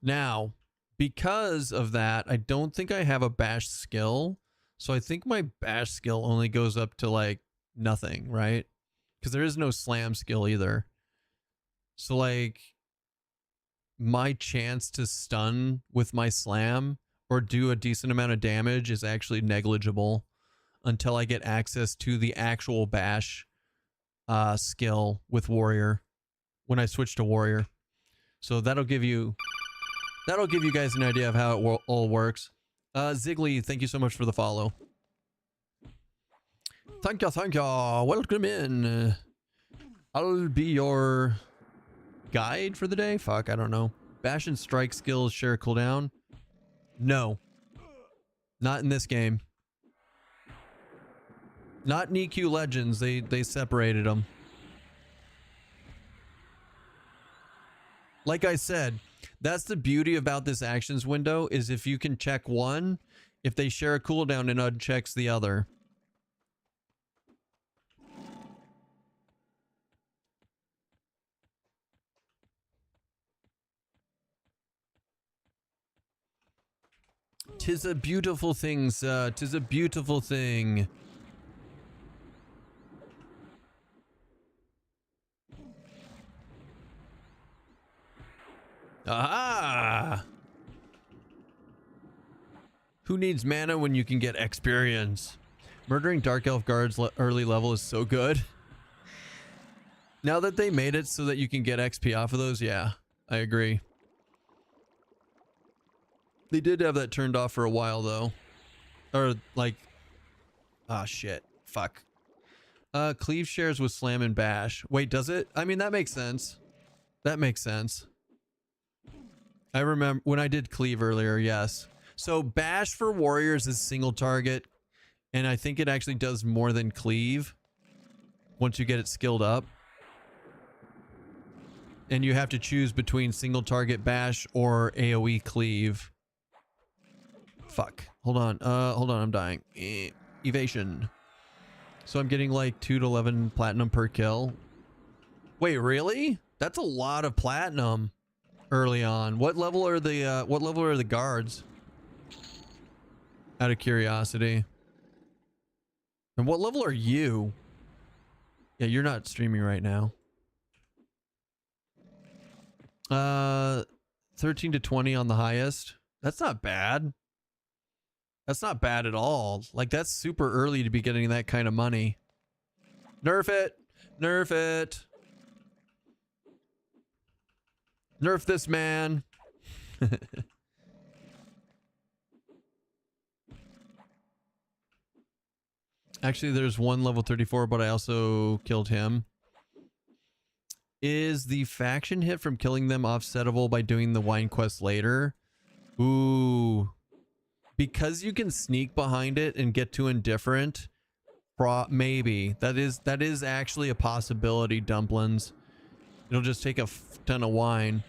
Now, because of that, I don't think I have a bash skill. So I think my bash skill only goes up to like nothing, right? Because there is no slam skill either. So like my chance to stun with my slam or do a decent amount of damage is actually negligible until I get access to the actual bash skill with warrior when I switch to warrior. So that'll give you guys an idea of how it all works. Ziggly, thank you so much for the follow. Thank you, thank you. Welcome in. I'll be your guide for the day. Fuck, I don't know. Bash and strike skills share cooldown. No. Not in this game. Not in EQ Legends. They separated them. Like I said, that's the beauty about this actions window is if you can check one, if they share a cooldown, it unchecks the other. Tis a beautiful thing, sir. Tis a beautiful thing. Aha! Who needs mana when you can get experience? Murdering Dark Elf guards early level is so good. Now that they made it so that you can get XP off of those, yeah, I agree. They did have that turned off for a while though. Or like, ah shit, fuck. Cleave shares with slam and bash. Wait, does it? I mean, that makes sense. That makes sense. I remember when I did cleave earlier, yes. So bash for warriors is single target, and I think it actually does more than cleave once you get it skilled up. And you have to choose between single target bash or AoE cleave. Fuck. Hold on, I'm dying. Evasion. So I'm getting like 2 to 11 platinum per kill. Wait, really? That's a lot of platinum early on. What level are the guards? Out of curiosity. And what level are you? Yeah, you're not streaming right now. 13 to 20 on the highest. That's not bad. That's not bad at all. Like, that's super early to be getting that kind of money. Nerf it. Nerf it. Nerf this man. Actually, there's one level 34, but I also killed him. Is the faction hit from killing them offsetable by doing the wine quest later? Ooh. Because you can sneak behind it and get to indifferent, maybe. That is actually a possibility, Dumplings. It'll just take a ton of wine.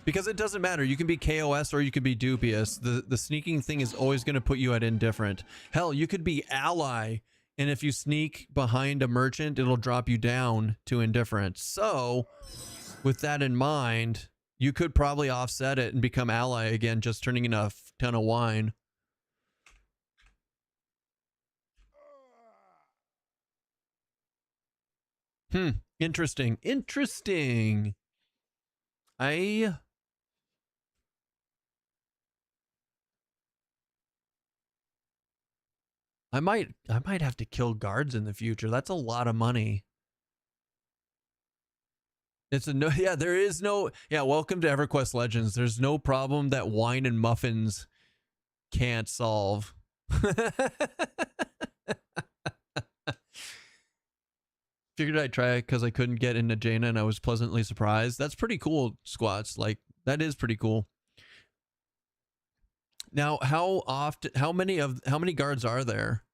Because it doesn't matter. You can be KOS or you could be dubious. The sneaking thing is always going to put you at indifferent. Hell, you could be ally, and if you sneak behind a merchant, it'll drop you down to indifferent. So, with that in mind, you could probably offset it and become ally again, just turning in a ton of wine. Interesting. Interesting. I might have to kill guards in the future. That's a lot of money. It's a no, yeah, there is no, yeah, welcome to EverQuest Legends. There's no problem that wine and muffins can't solve. Figured I'd try it because I couldn't get into Jaina and I was pleasantly surprised. That's pretty cool, Squats. Like, that is pretty cool. Now, how many guards are there?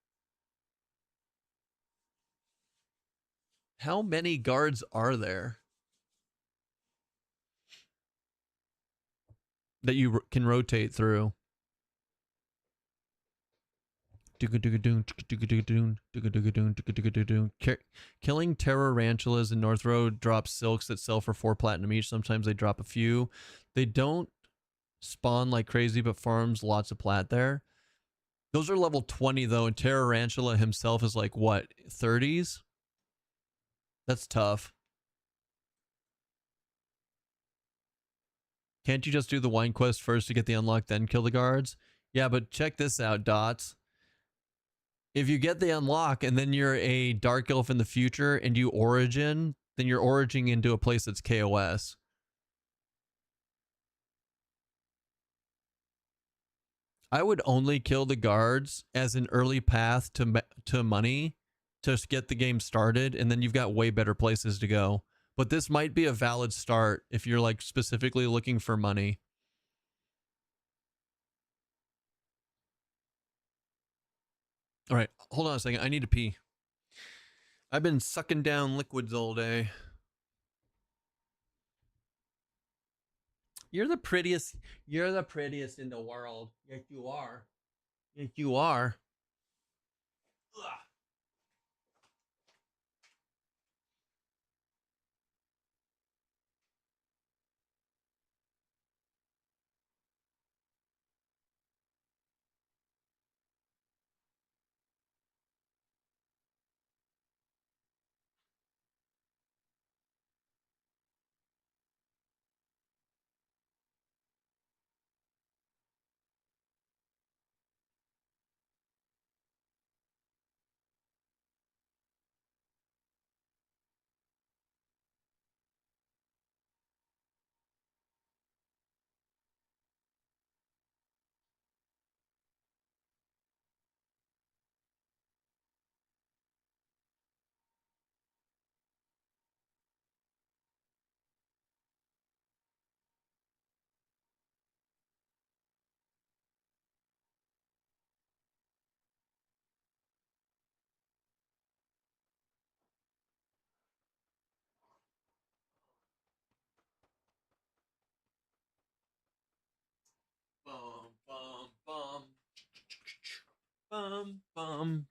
How many guards are there that you can rotate through? Killing terror rantulas in North Road drops silks that sell for 4 platinum each. Sometimes they drop a few. They don't spawn like crazy, but farms lots of plat there. Those are level 20 though, and Tarantula himself is like what, 30s? That's tough. Can't you just do the wine quest first to get the unlock, then kill the guards? Yeah, but check this out, Dots. If you get the unlock and then you're a dark elf in the future and you origin, then you're origining into a place that's KOS. I would only kill the guards as an early path to money to get the game started, and then you've got way better places to go. But this might be a valid start if you're like specifically looking for money. All right, hold on a second. I need to pee. I've been sucking down liquids all day. You're the prettiest. You're the prettiest in the world. Yes, you are. Yes, you are. Ugh. Bum, bum, bum. Bum, bum.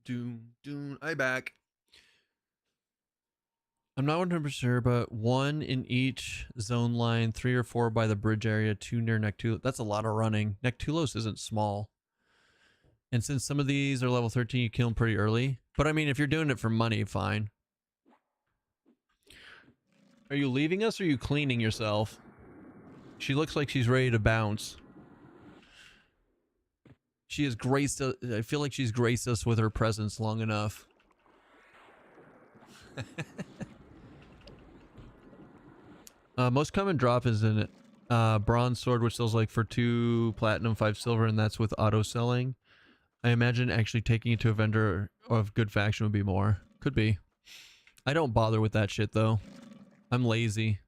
Doom, doom. I back. I'm not 100% sure, but 1 in each zone line, 3 or 4 by the bridge area, 2 near Nectulos. That's a lot of running. Nectulos isn't small. And since some of these are level 13, you kill them pretty early. But I mean, if you're doing it for money, fine. Are you leaving us or are you cleaning yourself? She looks like she's ready to bounce. She has graced us. I feel like she's graced us with her presence long enough. Most common drop is an bronze sword, which sells like for 2 platinum, 5 silver, and that's with auto selling. I imagine actually taking it to a vendor of good faction would be more. Could be. I don't bother with that shit though. I'm lazy.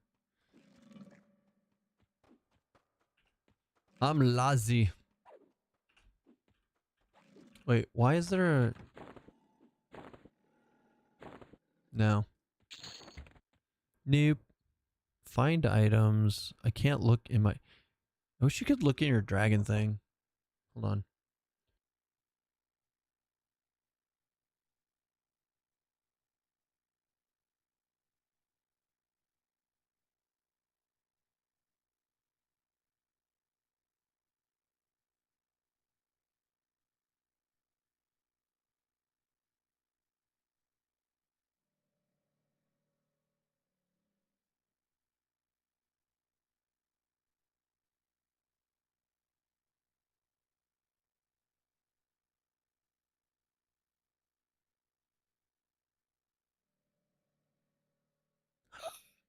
I'm lazy. Wait, why is there a... No. Nope. Find items. I can't look in my... I wish you could look in your dragon thing. Hold on.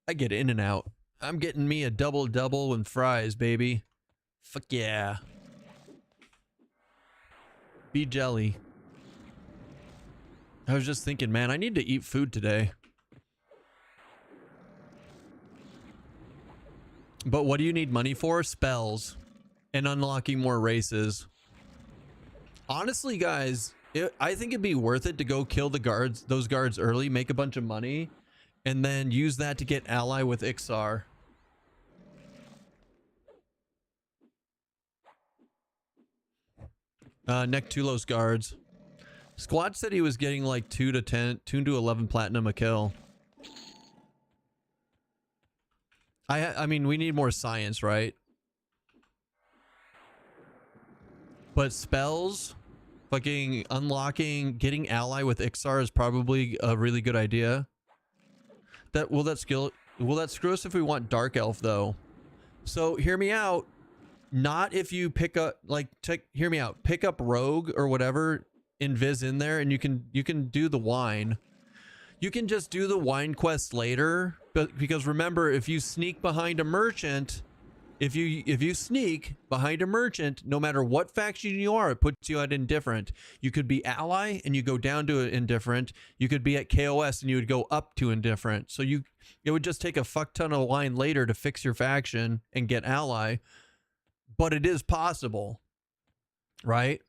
I get in and out. I'm getting me a double and fries, baby. Fuck yeah. Be jelly. I was just thinking, man, I need to eat food today. But what do you need money for? Spells. And unlocking more races. Honestly, guys, I think it'd be worth it to go kill the guards, those guards early, make a bunch of money, and then use that to get ally with Ixar. Nectulos guards. Squad said he was getting like 2 to 11 platinum a kill. I mean, we need more science, right? But spells, fucking unlocking, getting ally with Ixar is probably a really good idea. Will that screw us if we want Dark Elf though? So hear me out. Not if you pick up hear me out. Pick up Rogue or whatever, invis in there, and you can do the wine. You can just do the wine quest later, but because remember, if you sneak behind a merchant, if you sneak behind a merchant, no matter what faction you are, it puts you at indifferent. You could be ally and you go down to indifferent. You could be at KOS and you would go up to indifferent. So it would just take a fuck ton of wine later to fix your faction and get ally. But it is possible, right?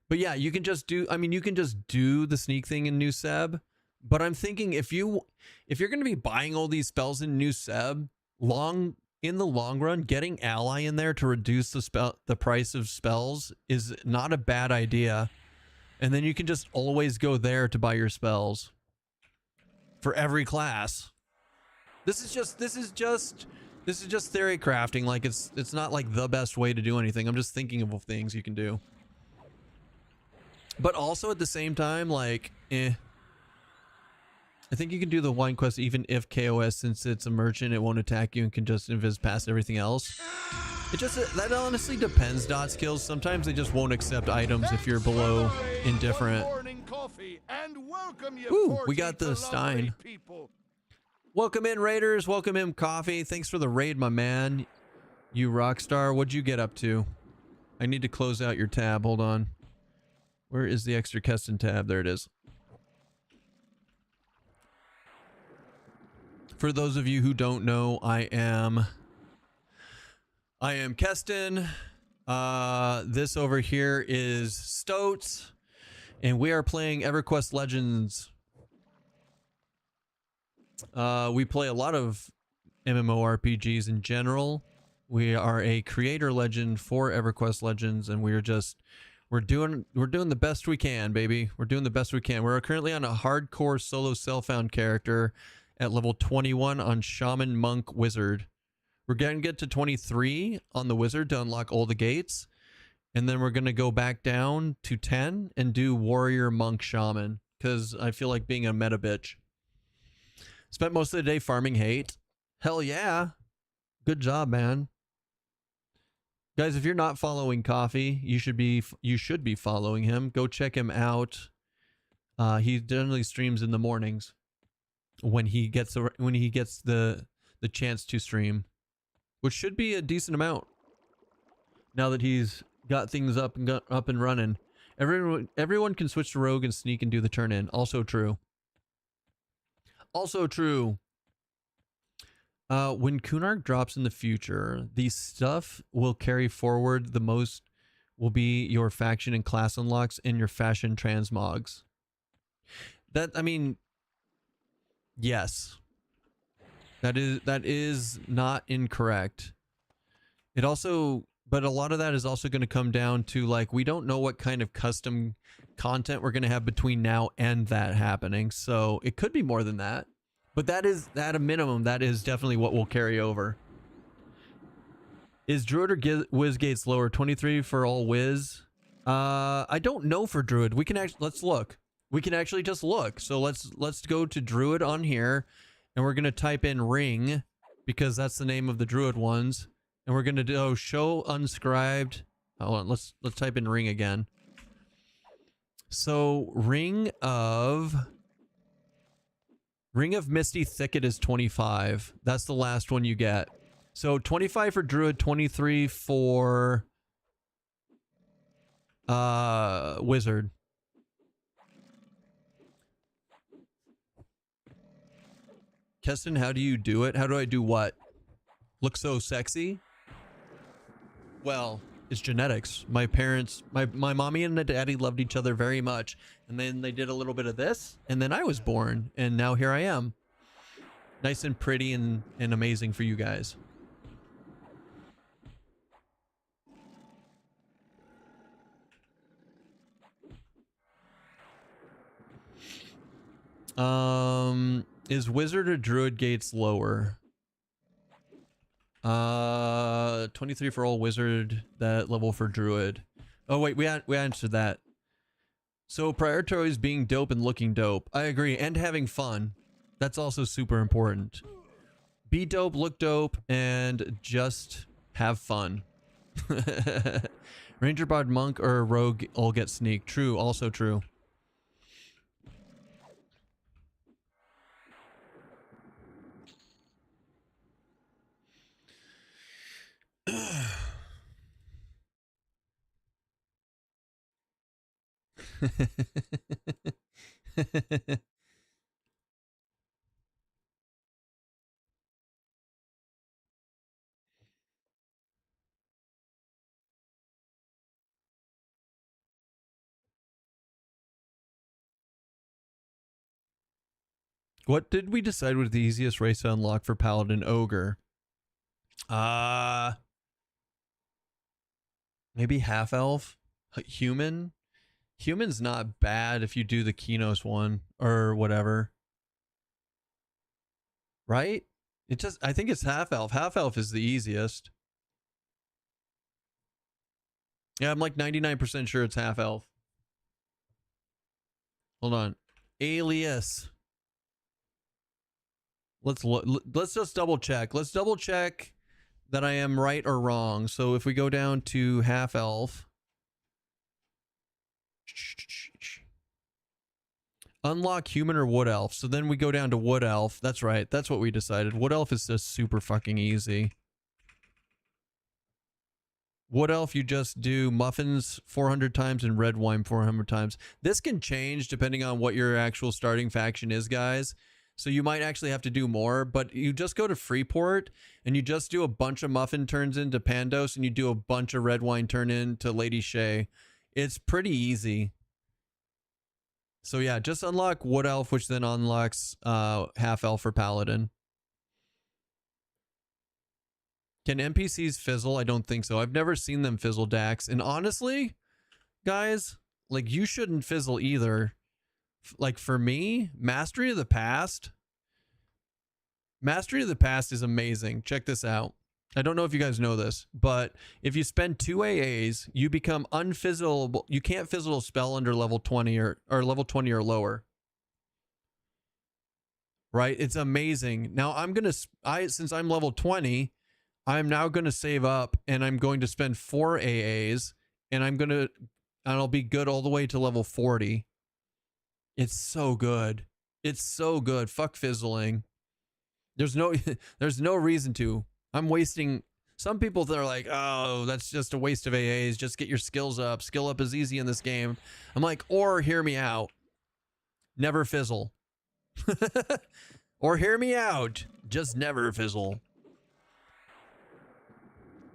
But yeah, you can just do, I mean, you can just do the sneak thing in New Seb. But I'm thinking if you're going to be buying all these spells in New Seb, in the long run, getting ally in there to reduce the price of spells is not a bad idea. And then you can just always go there to buy your spells for every class. This is just theory crafting. Like it's not like the best way to do anything. I'm just thinking of things you can do. But also at the same time, like, I think you can do the wine quest even if KOS, since it's a merchant, it won't attack you and can just invis past everything else. It just, that honestly depends, dot skills. Sometimes they just won't accept items if you're below indifferent. Ooh, we got the Stein. Welcome in, Raiders. Welcome in, Coffee. Thanks for the raid, my man. You rock star. What'd you get up to? I need to close out your tab. Hold on. Where is the extra Keston tab? There it is. For those of you who don't know, I am Keston. This over here is Stoats, and we are playing EverQuest Legends. We play a lot of MMORPGs in general. We are a creator legend for EverQuest Legends, and we're doing the best we can, baby. We're doing the best we can. We're currently on a hardcore solo self-found character at level 21 on Shaman, Monk, Wizard. We're going to get to 23 on the Wizard to unlock all the gates. And then we're going to go back down to 10 and do Warrior, Monk, Shaman. Because I feel like being a meta bitch. Spent most of the day farming hate. Hell yeah. Good job, man. Guys, if you're not following Coffee, you should be following him. Go check him out. He generally streams in the mornings when he gets the chance to stream, which should be a decent amount. Now that he's got things up and running, everyone can switch to Rogue and sneak and do the turn in. Also true. Also true. When Kunark drops in the future, the stuff will carry forward the most will be your faction and class unlocks and your fashion transmogs. That, I mean, yes. That is not incorrect. It also, but a lot of that is also going to come down to, like, we don't know what kind of custom content we're going to have between now and that happening. So it could be more than that. But that is, at a minimum, that is definitely what will carry over. Is Druid or Wizgate slower? 23 for all Wiz? I don't know for Druid. We can actually, let's look. We can actually just look. So let's go to Druid on here, and we're going to type in ring, because that's the name of the Druid ones. And we're going to do show unscribed. Hold on, let's type in ring again. So Ring of Misty Thicket is 25. That's the last one you get. So 25 for Druid, 23 for Wizard. Keston, how do you do it? How do I do what? Look so sexy? Well, it's genetics. My parents, my mommy and my daddy loved each other very much. And then they did a little bit of this, and then I was born, and now here I am. Nice and pretty and amazing for you guys. Is Wizard or Druid gates lower? 23 for all Wizard, that level for Druid. Oh wait, we answered that. So prioritize being dope and looking dope. I agree, and having fun. That's also super important. Be dope, look dope, and just have fun. Ranger, Bard, Monk, or Rogue all get sneak. True, also true. What did we decide was the easiest race to unlock for Paladin Ogre? Maybe half elf? Human? Human's not bad if you do the Kinos one or whatever. Right? It just, I think it's half elf. Half elf is the easiest. Yeah, I'm like 99% sure it's half elf. Hold on. Alias. Let's just double check. Let's double check that I am right or wrong. So if we go down to half elf, unlock human or wood elf. So then we go down to wood elf. That's right. That's what we decided. Wood elf is just super fucking easy. Wood elf, you just do muffins 400 times and red wine 400 times. This can change depending on what your actual starting faction is, guys. So you might actually have to do more, but you just go to Freeport and you just do a bunch of muffin turns into Pandos, and you do a bunch of red wine turn into Lady Shay. It's pretty easy. So yeah, just unlock wood elf, which then unlocks half elf for paladin. Can NPCs fizzle? I don't think so. I've never seen them fizzle, Dax. And honestly, guys, like, you shouldn't fizzle either. Like, for me, Mastery of the Past is amazing. Check this out. I don't know if you guys know this, but if you spend 2 AAs, you become unfizzleable. You can't fizzle a spell under level 20 or level 20 or lower. Right? It's amazing. Now since I'm level 20, I'm now going to save up, and I'm going to spend 4 AAs, and I'll be good all the way to level 40. It's so good. It's so good. Fuck fizzling. There's no reason to. I'm wasting. Some people that are like, oh, that's just a waste of AAs. Just get your skills up. Skill up is easy in this game. I'm like, or hear me out. Never fizzle. Or hear me out. Just never fizzle.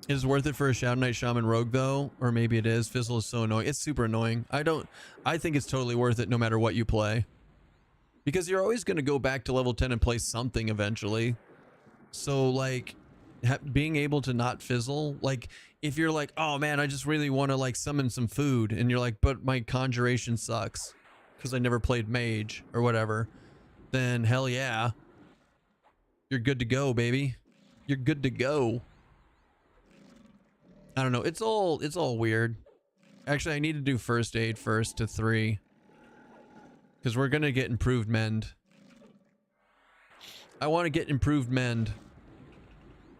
Is it worth it for a Shadow Knight Shaman Rogue though? Or maybe it is. Fizzle is so annoying. It's super annoying. I think it's totally worth it no matter what you play. Because you're always going to go back to level 10 and play something eventually. So like being able to not fizzle, like if you're like, oh man, I just really want to like summon some food, and you're like, but my conjuration sucks because I never played mage or whatever, then hell yeah, you're good to go, baby. You're good to go. I don't know. It's all weird. Actually, I need to do first aid first to 3. Because we're going to get improved mend. I want to get improved mend.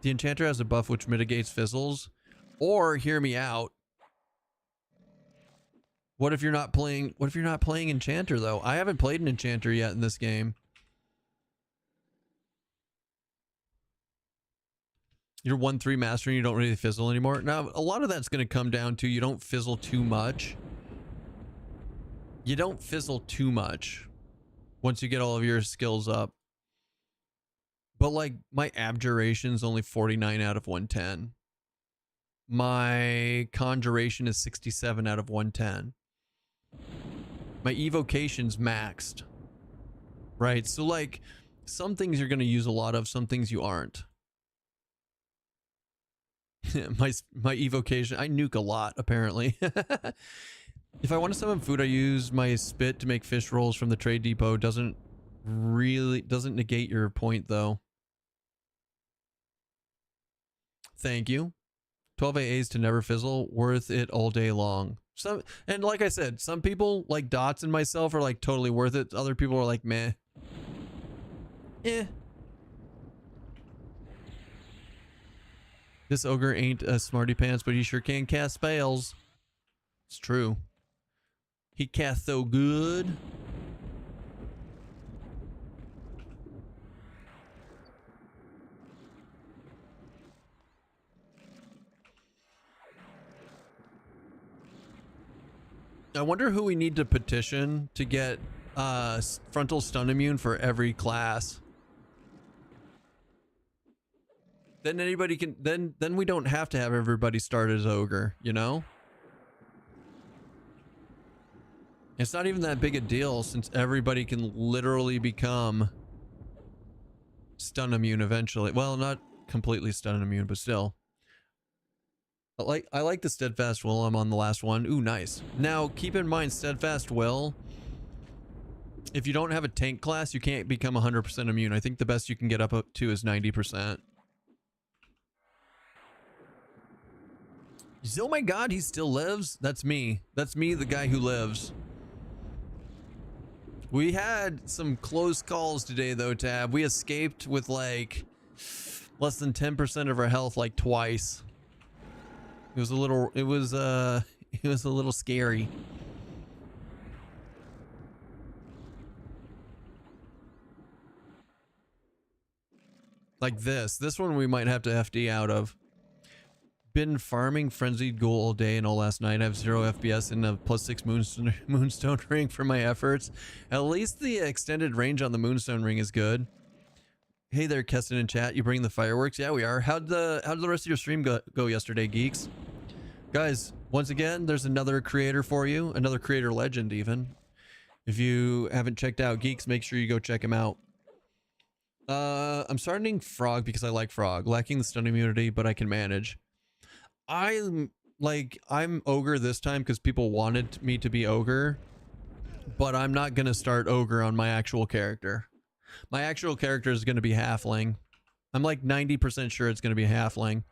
The enchanter has a buff which mitigates fizzles. Or, hear me out. What if you're not playing enchanter though? I haven't played an enchanter yet in this game. You're 1-3 master and you don't really fizzle anymore. Now, a lot of that's going to come down to you don't fizzle too much. You don't fizzle too much once you get all of your skills up. But like my abjuration's only 49 out of 110. My conjuration is 67 out of 110. My evocation's maxed. Right? So like some things you're going to use a lot of, some things you aren't. my evocation, I nuke a lot apparently. If I want to summon food, I use my spit to make fish rolls from the trade depot. Doesn't negate your point though. Thank you. 12 AAs to never fizzle, worth it all day long. And like I said, some people like Dots and myself are like totally worth it. Other people are like meh. Eh. This ogre ain't a smarty pants, but he sure can cast spells. It's true. He casts so good. I wonder who we need to petition to get frontal stun immune for every class. Then anybody can then we don't have to have everybody start as ogre, you know? It's not even that big a deal since everybody can literally become stun immune eventually. Well, not completely stun immune, but still. I like the steadfast will. I'm on the last one. Ooh, nice. Now, keep in mind, steadfast will, if you don't have a tank class, you can't become 100% immune. I think the best you can get up to is 90%. Oh my god, he still lives? That's me. That's me, the guy who lives. We had some close calls today though, Tab. We escaped with like less than 10% of our health like twice. It was a little scary. Like this one we might have to FD out of. Been farming Frenzied Ghoul all day and all last night. I have 0 FPS and a +6 Moonstone ring for my efforts. At least the extended range on the Moonstone ring is good. Hey there, Keston in chat. You bring the fireworks? Yeah, we are. How'd the rest of your stream go yesterday, geeks? Guys, once again, there's another creator for you. Another creator legend, even. If you haven't checked out Geeks, make sure you go check him out. I'm starting Frog because I like Frog. Lacking the stun immunity, but I can manage. I'm Ogre this time because people wanted me to be Ogre. But I'm not going to start Ogre on my actual character. My actual character is going to be Halfling. I'm like 90% sure it's going to be Halfling.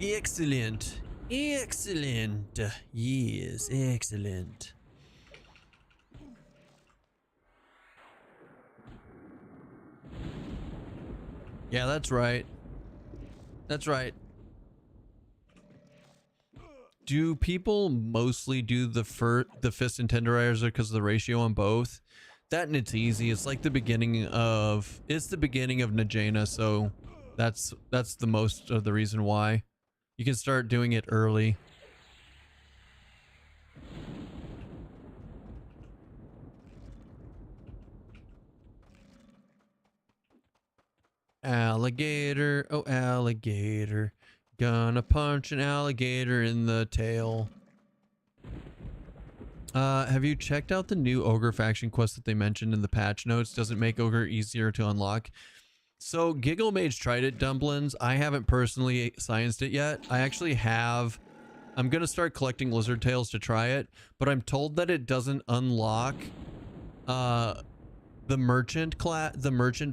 Excellent. Excellent. Yes, excellent. Yeah, that's right. That's right. Do people mostly do the fist and tenderizer because of the ratio on both? That and it's easy. It's like the beginning of Najena, so that's the most of the reason why. You can start doing it early. Alligator, oh alligator, gonna punch an alligator in the tail. Have you checked out the new Ogre faction quest that they mentioned in the patch notes? Does it make Ogre easier to unlock? So Giggle Mage tried it, Dumplings. I haven't personally scienced it yet. I actually have. I'm going to start collecting lizard tails to try it, but I'm told that it doesn't unlock the merchant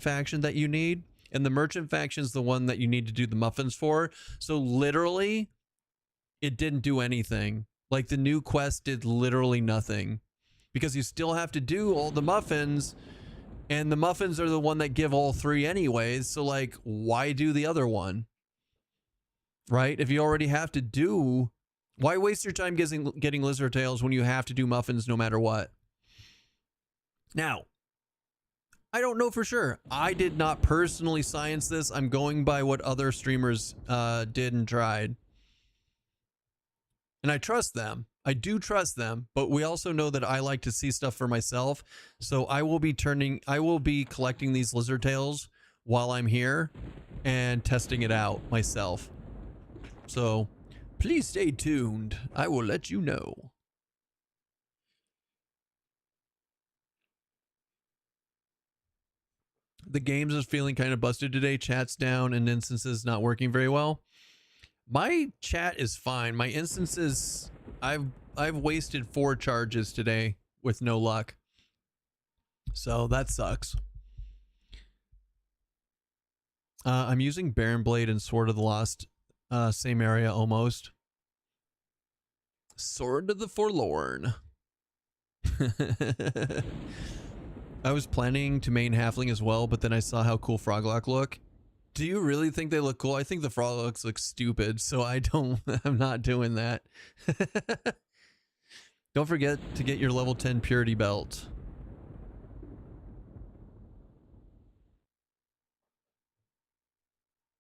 faction that you need. And the merchant faction is the one that you need to do the muffins for. So literally, it didn't do anything. Like the new quest did literally nothing because you still have to do all the muffins, and the muffins are the one that give all three anyways. So like, why do the other one? Right? If you already have to do, why waste your time getting lizard tails when you have to do muffins no matter what? Now, I don't know for sure. I did not personally science this. I'm going by what other streamers did and tried. And I trust them. I do trust them, but we also know that I like to see stuff for myself. So I will be collecting these lizard tails while I'm here and testing it out myself. So please stay tuned. I will let you know. The games is feeling kind of busted today. Chat's down and instances not working very well. My chat is fine. My instances, I've wasted 4 charges today with no luck. So that sucks. I'm using Baron Blade and Sword of the Lost, same area almost. Sword of the Forlorn. I was planning to main Halfling as well, but then I saw how cool Froglock look. Do you really think they look cool? I think the Froglocks look stupid, so I'm not doing that. Don't forget to get your level 10 purity belt.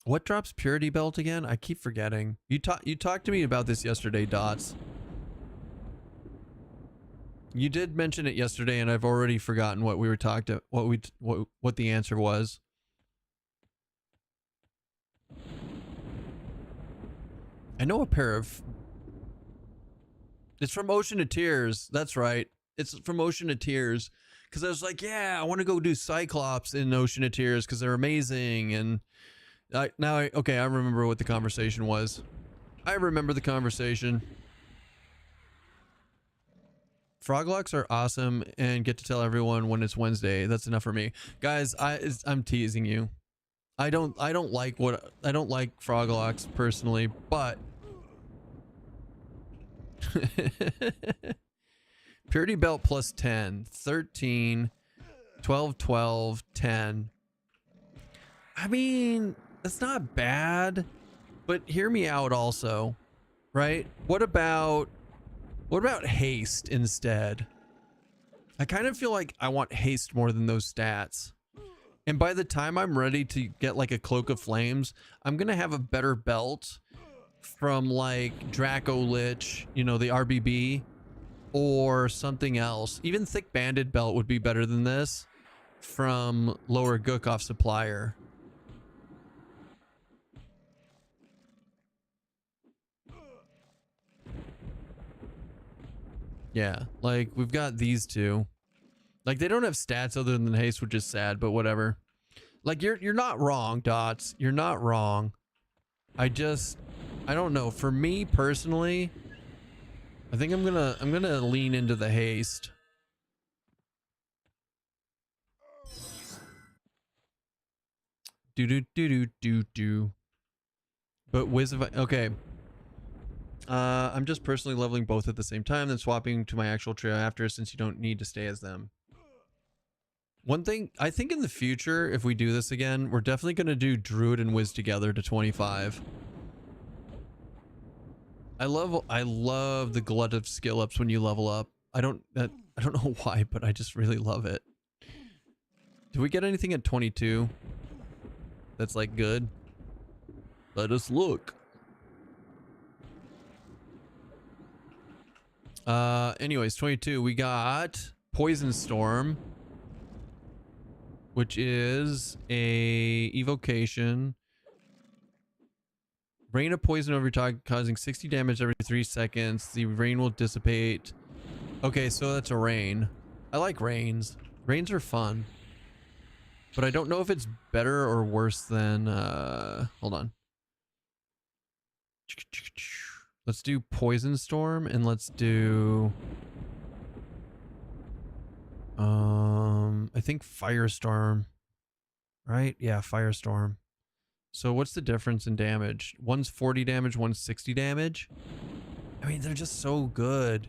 What drops purity belt again? I keep forgetting. You talked to me about this yesterday, Dots. You did mention it yesterday, and I've already forgotten what we were what the answer was. I know a pair of. It's from Ocean of Tears. That's right. It's from Ocean of Tears. Because I was like, yeah, I want to go do Cyclops in Ocean of Tears because they're amazing. And I remember what the conversation was. I remember the conversation. Froglocks are awesome and get to tell everyone when it's Wednesday. That's enough for me, guys. I'm teasing you. I don't like Froglocks personally, but purity belt plus 10, 13, 12, 12, 10. I mean, that's not bad, but hear me out also, right? What about haste instead? I kind of feel like I want haste more than those stats. And by the time I'm ready to get like a Cloak of Flames, I'm going to have a better belt from like Draco Lich, you know, the RBB, or something else. Even Thick Banded belt would be better than this from Lower Gukov Supplier. Yeah, like we've got these two. Like they don't have stats other than haste, which is sad, but whatever. Like you're not wrong, Dots. You're not wrong. I don't know. For me personally, I think I'm gonna lean into the haste. Do. But okay. I'm just personally leveling both at the same time, then swapping to my actual trio after, since you don't need to stay as them. One thing, I think in the future, if we do this again, we're definitely going to do Druid and Wiz together to 25. I love the glut of skill ups when you level up. I don't know why, but I just really love it. Do we get anything at 22? That's like good. Let us look. Anyways, 22, we got Poison Storm, which is a evocation. Rain of poison over your target, causing 60 damage every 3 seconds. The rain will dissipate Okay, so that's a rain. I like rains. Rains are fun. But I don't know if it's better or worse than hold on. Let's do Poison Storm and let's do I think Firestorm. Right? Yeah, Firestorm. So what's the difference in damage? One's 40 damage, one's 60 damage. I mean, they're just so good.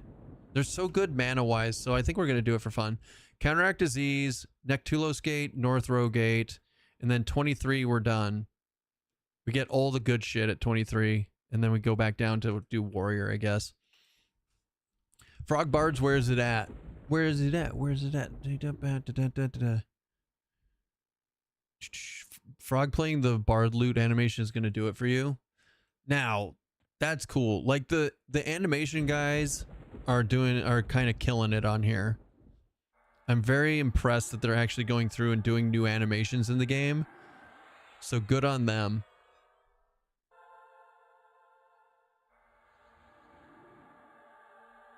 They're so good mana-wise, so I think we're going to do it for fun. Counteract Disease, Nectulos Gate, North Row Gate, and then 23, we're done. We get all the good shit at 23, and then we go back down to do Warrior, I guess. Frog Bards, where is it at? Where is it at? Where is it at? Frog playing the Bard loot animation is going to do it for you. Now, that's cool. Like the animation guys are kind of killing it on here. I'm very impressed that they're actually going through and doing new animations in the game. So good on them.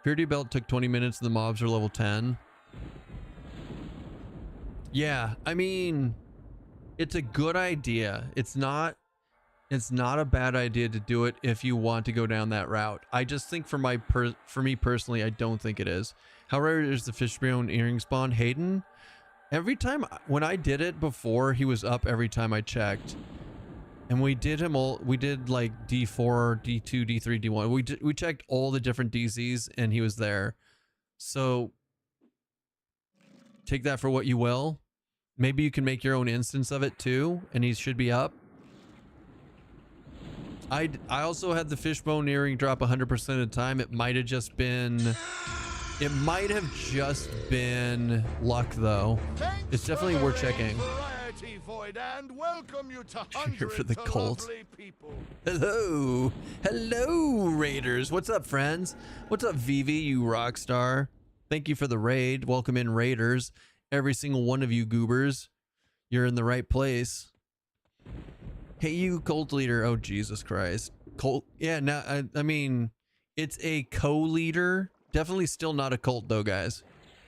Purity Belt took 20 minutes and the mobs are level 10. Yeah, I mean, it's a good idea. It's not a bad idea to do it if you want to go down that route. I just think for me personally, I don't think it is. How rare is the fishbone earring spawn? Hayden? Every time when I did it before, he was up every time I checked. And we did like D4, D2, D3, D1. We checked all the different DCs and he was there. So take that for what you will. Maybe you can make your own instance of it too, and he should be up. I also had the fishbone earring drop 100% of the time. It might have just been luck though. It's definitely worth checking.
And welcome you to
Here for the
hundreds of
cult.
lovely people.
Hello Raiders. What's up, friends? What's up, Vivi, you rock star? Thank you for the raid. Welcome in, Raiders. Every single one of you goobers, you're in the right place. Hey, you cult leader. Oh, Jesus Christ. Cult. Yeah, no, I mean, it's a co-leader. Definitely still not a cult, though, guys.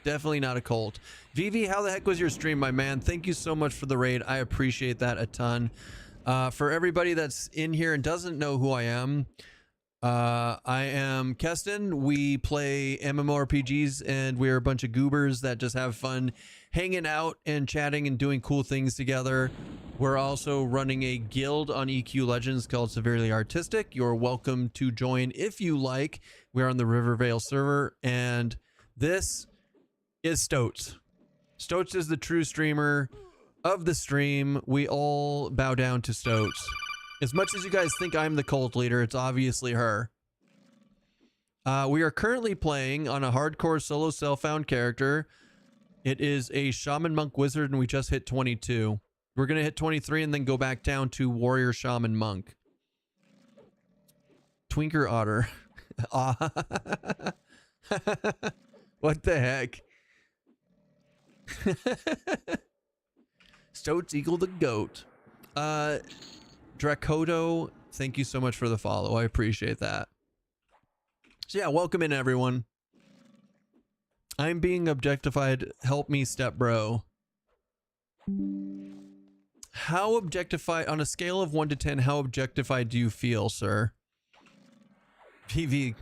Definitely not a cult. Vivi, how the heck was your stream, my man? Thank you so much for the raid. I appreciate that a ton. For everybody that's in here and doesn't know who I am Keston. We play MMORPGs, and we're a bunch of goobers that just have fun hanging out and chatting and doing cool things together. We're also running a guild on EQ Legends called Severely Artistic. You're welcome to join if you like. We're on the Rivervale server, and this is Stoats. Stoats is the true streamer of the stream. We all bow down to Stoats. As much as you guys think I'm the cult leader, it's obviously her. We are currently playing on a hardcore solo self-found character. It is a Shaman Monk Wizard, and we just hit 22. We're going to hit 23 and then go back down to Warrior Shaman Monk. Twinker Otter. What the heck? Stoats equal the goat. Dracodo, thank you so much for the follow. I appreciate that. So yeah, welcome in, everyone. I'm being objectified. Help me, step bro. How objectified, on a scale of 1 to 10, how objectified do you feel, sir? PV,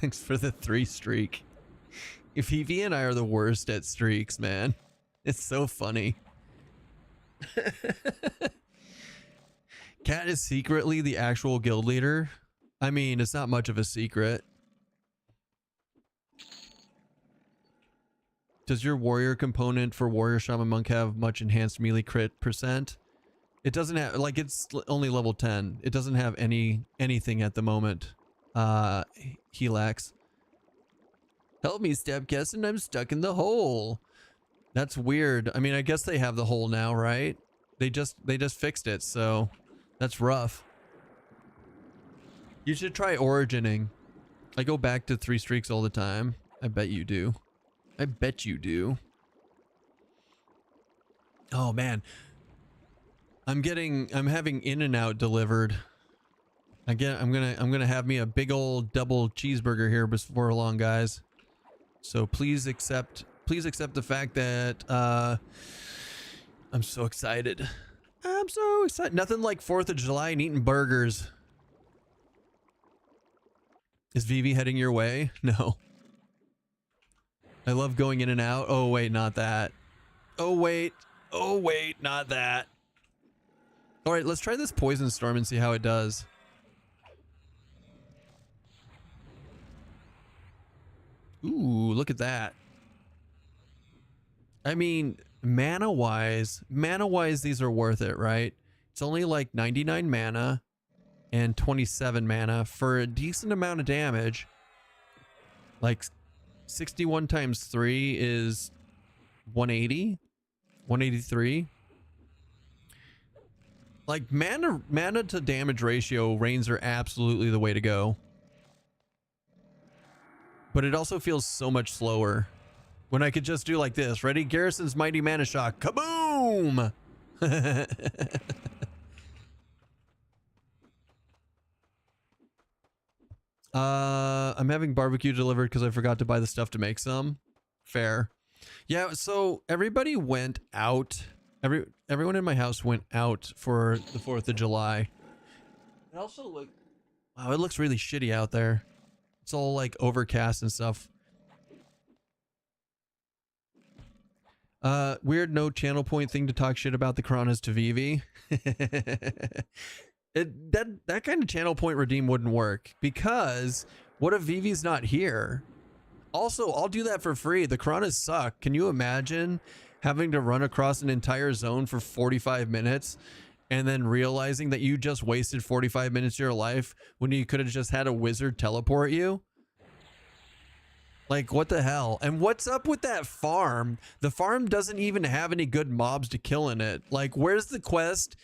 thanks for the 3 streak. PV and I are the worst at streaks, man. It's so funny. Cat is secretly the actual guild leader. I mean, it's not much of a secret. Does your warrior component for Warrior Shaman Monk have much enhanced melee crit percent? It doesn't have, like, it's only level 10. It doesn't have anything at the moment. Helax. Help me, Stepkeston, I'm stuck in the hole. That's weird. I mean, I guess they have the hole now, right? They just fixed it, so that's rough. You should try origining. I go back to 3 streaks all the time. I bet you do. I bet you do. Oh man. I'm having In-N-Out delivered. I'm gonna have me a big old double cheeseburger here before long, guys. So please accept the fact that I'm so excited. I'm so excited. Nothing like 4th of July and eating burgers. Is Vivi heading your way? No. I love going in and out. Oh wait, not that. Oh wait. Oh wait, not that. All right, let's try this poison storm and see how it does. Ooh, look at that. I mean, mana-wise, these are worth it, right? It's only like 99 mana and 27 mana for a decent amount of damage. Like 61 times 3 is 180, 183. Like mana to damage ratio, Rains are absolutely the way to go. But it also feels so much slower when I could just do like this. Ready? Garrison's Mighty Mana Shock. Kaboom! I'm having barbecue delivered because I forgot to buy the stuff to make some. Fair. Yeah, so everybody went out. Everyone in my house went out for the 4th of July. It also look, wow, it looks really shitty out there. It's all like overcast and stuff. Weird no channel point thing to talk shit about the Coronas to Vivi. That kind of channel point redeem wouldn't work because what if Vivi's not here? Also, I'll do that for free. The Coronas suck. Can you imagine having to run across an entire zone for 45 minutes and then realizing that you just wasted 45 minutes of your life when you could have just had a wizard teleport you? Like, what the hell? And what's up with that farm? The farm doesn't even have any good mobs to kill in it. Like, where's the quest?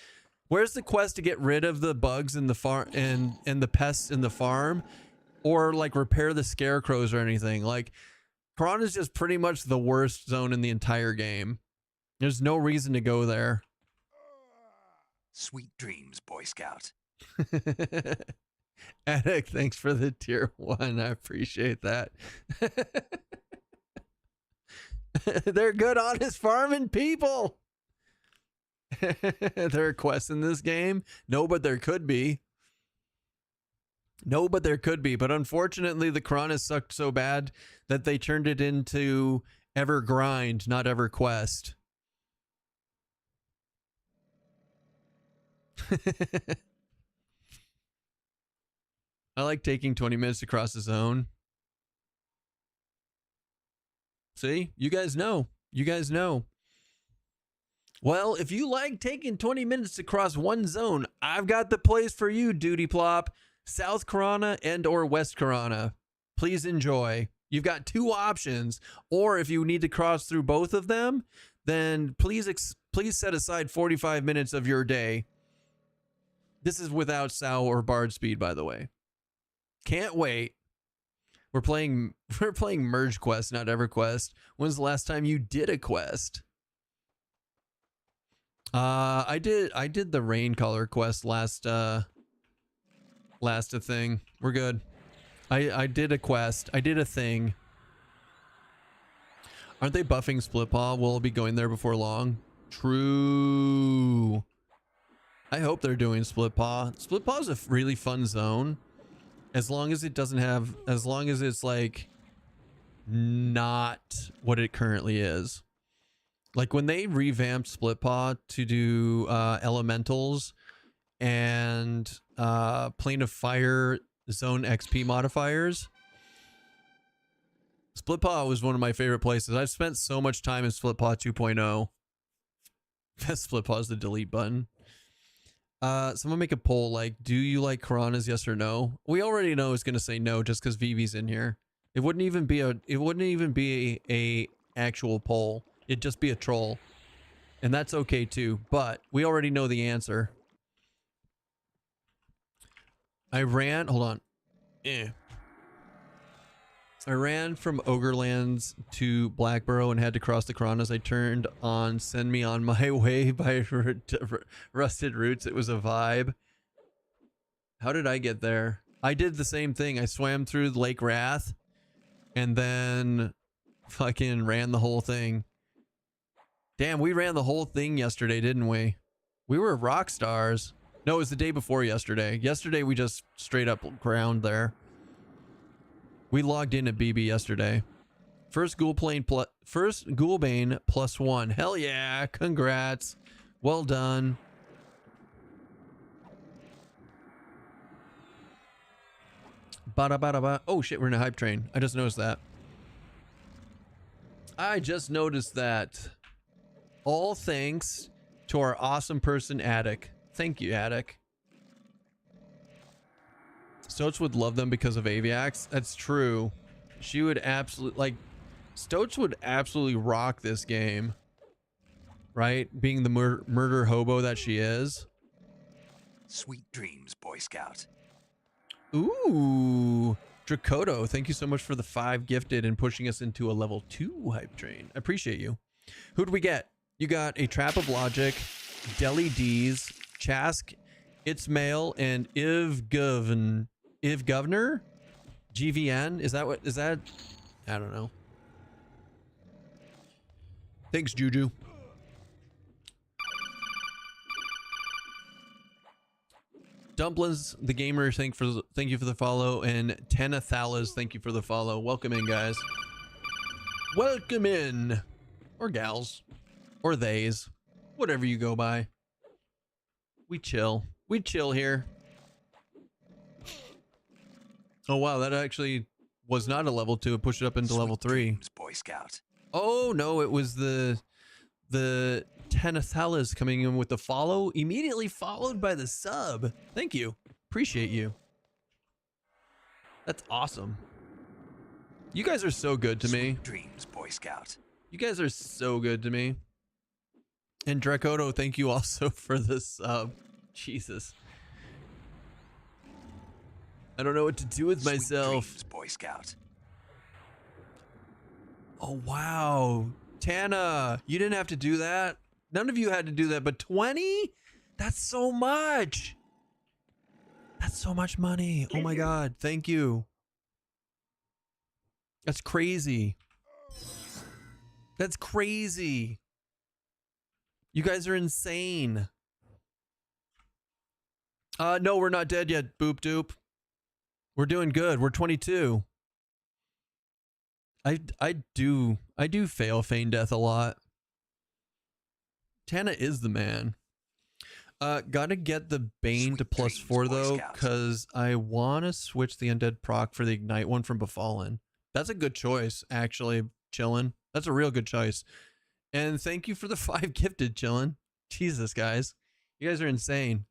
Where's the quest to get rid of the bugs in the farm and the pests in the farm? Or like repair the scarecrows or anything? Like, Piranha is just pretty much the worst zone in the entire game. There's no reason to go there.
Sweet dreams, Boy Scout.
Attic, thanks for the tier 1. I appreciate that. They're good, honest farming people. There are quests in this game? No, but there could be. No, but there could be. But unfortunately, the Piranha sucked so bad that they turned it into EverGrind, not EverQuest. I like taking 20 minutes to cross the zone. See? You guys know. You guys know. Well, if you like taking 20 minutes to cross one zone, I've got the place for you, Duty Plop. South Corona and or West Corona. Please enjoy. You've got 2 options. Or if you need to cross through both of them, then please set aside 45 minutes of your day. This is without Sao or Bard speed, by the way. Can't wait. We're playing Merge Quest, not EverQuest. When's the last time you did a quest? I did the Rain Color quest last thing. We're good. I did a quest. I did a thing. Aren't they buffing Split Paw? We'll be going there before long. True. I hope they're doing Split Paw. Split Paw is a really fun zone. As long as it doesn't have, as long as it's like not what it currently is. Like when they revamped Split Paw to do elementals and Plane of Fire zone XP modifiers, Split Paw was one of my favorite places. I've spent so much time in Split Paw 2.0. Split Paw is the delete button. Someone make a poll like, do you like Piranhas, yes or no? We already know it's gonna say no just because Vivi's in here. It wouldn't even be a actual poll. It'd just be a troll. And that's okay too, but we already know the answer. I ran, hold on. I ran from Ogrelands to Blackborough and had to cross the Piranhas. I turned on Send Me On My Way by Rusted Roots. It was a vibe. How did I get there? I did the same thing. I swam through Lake Wrath and then Fucking ran the whole thing. Damn, we ran the whole thing yesterday, didn't we? We were rock stars. No, it was the day before yesterday. Yesterday, we just straight up ground there. We logged in at BB yesterday. First Ghoulbane +1. Hell yeah. Congrats. Well done. Bada bada ba. Oh shit, we're in a hype train. I just noticed that. All thanks to our awesome person, Attic. Thank you, Attic. Stoach would love them because of Aviax. That's true. She would absolutely, like, Stoach would absolutely rock this game. Right? Being the murder hobo that she is.
Sweet dreams, Boy Scout.
Ooh. Dracoto, thank you so much for the 5 gifted and pushing us into a level 2 hype train. I appreciate you. Who do we get? You got a Trap of Logic, Deli D's, Chask, It's Mail, and Iv Governor? GVN? Is that? I don't know. Thanks, Juju. Dumplings, the gamer, thank you for the follow, and Tenathalas, thank you for the follow. Welcome in, guys. Welcome in, or gals, or theys, whatever you go by. We chill here. Oh wow, that actually was not a level 2. It pushed it up into level 3.
Dreams, Boy Scout.
Oh no, it was the Tenathalas coming in with the follow, immediately followed by the sub. Thank you. Appreciate you. That's awesome. You guys are so good to me.
Dreams, Boy Scout.
You guys are so good to me. And Dracoto, thank you also for the sub. Jesus. I don't know what to do with myself.
Dreams, Boy Scout.
Oh, wow. Tana, you didn't have to do that. None of you had to do that, but 20? That's so much. That's so much money. Oh my God. Thank you. That's crazy. That's crazy. You guys are insane. No, we're not dead yet, Boop Doop. We're doing good. We're 22. I do fail feign death a lot. Tana is the man. Gotta get the Bane to +4 though, because I want to switch the Undead proc for the Ignite one from Befallen. That's a good choice, actually, Chillin'. That's a real good choice. And thank you for the 5 gifted, Chillin'. Jesus, guys. You guys are insane.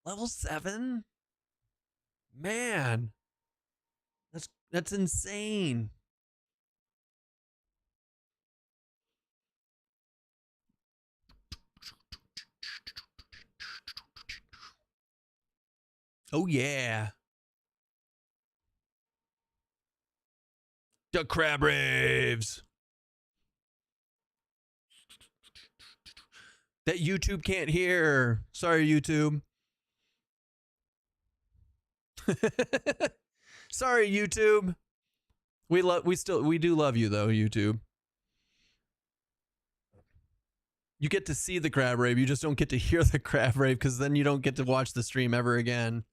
Level 7? Man. That's insane. Oh yeah. The Crab Raves. That YouTube can't hear. Sorry, YouTube. Sorry, YouTube. We do love you though, YouTube. You get to see the crab rave, you just don't get to hear the crab rave because then you don't get to watch the stream ever again.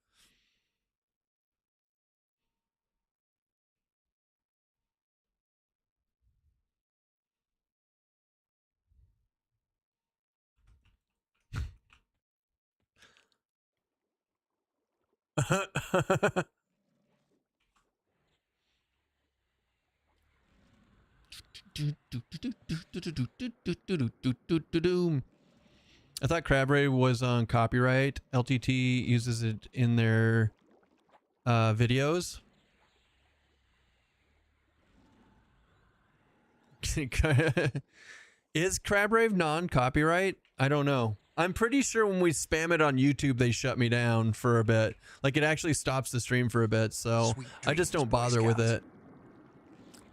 I thought Crab Rave was on copyright. LTT uses it in their videos. Is Crab Rave non-copyright? I don't know. I'm pretty sure when we spam it on YouTube, they shut me down for a bit. Like, it actually stops the stream for a bit, so I just don't bother with it.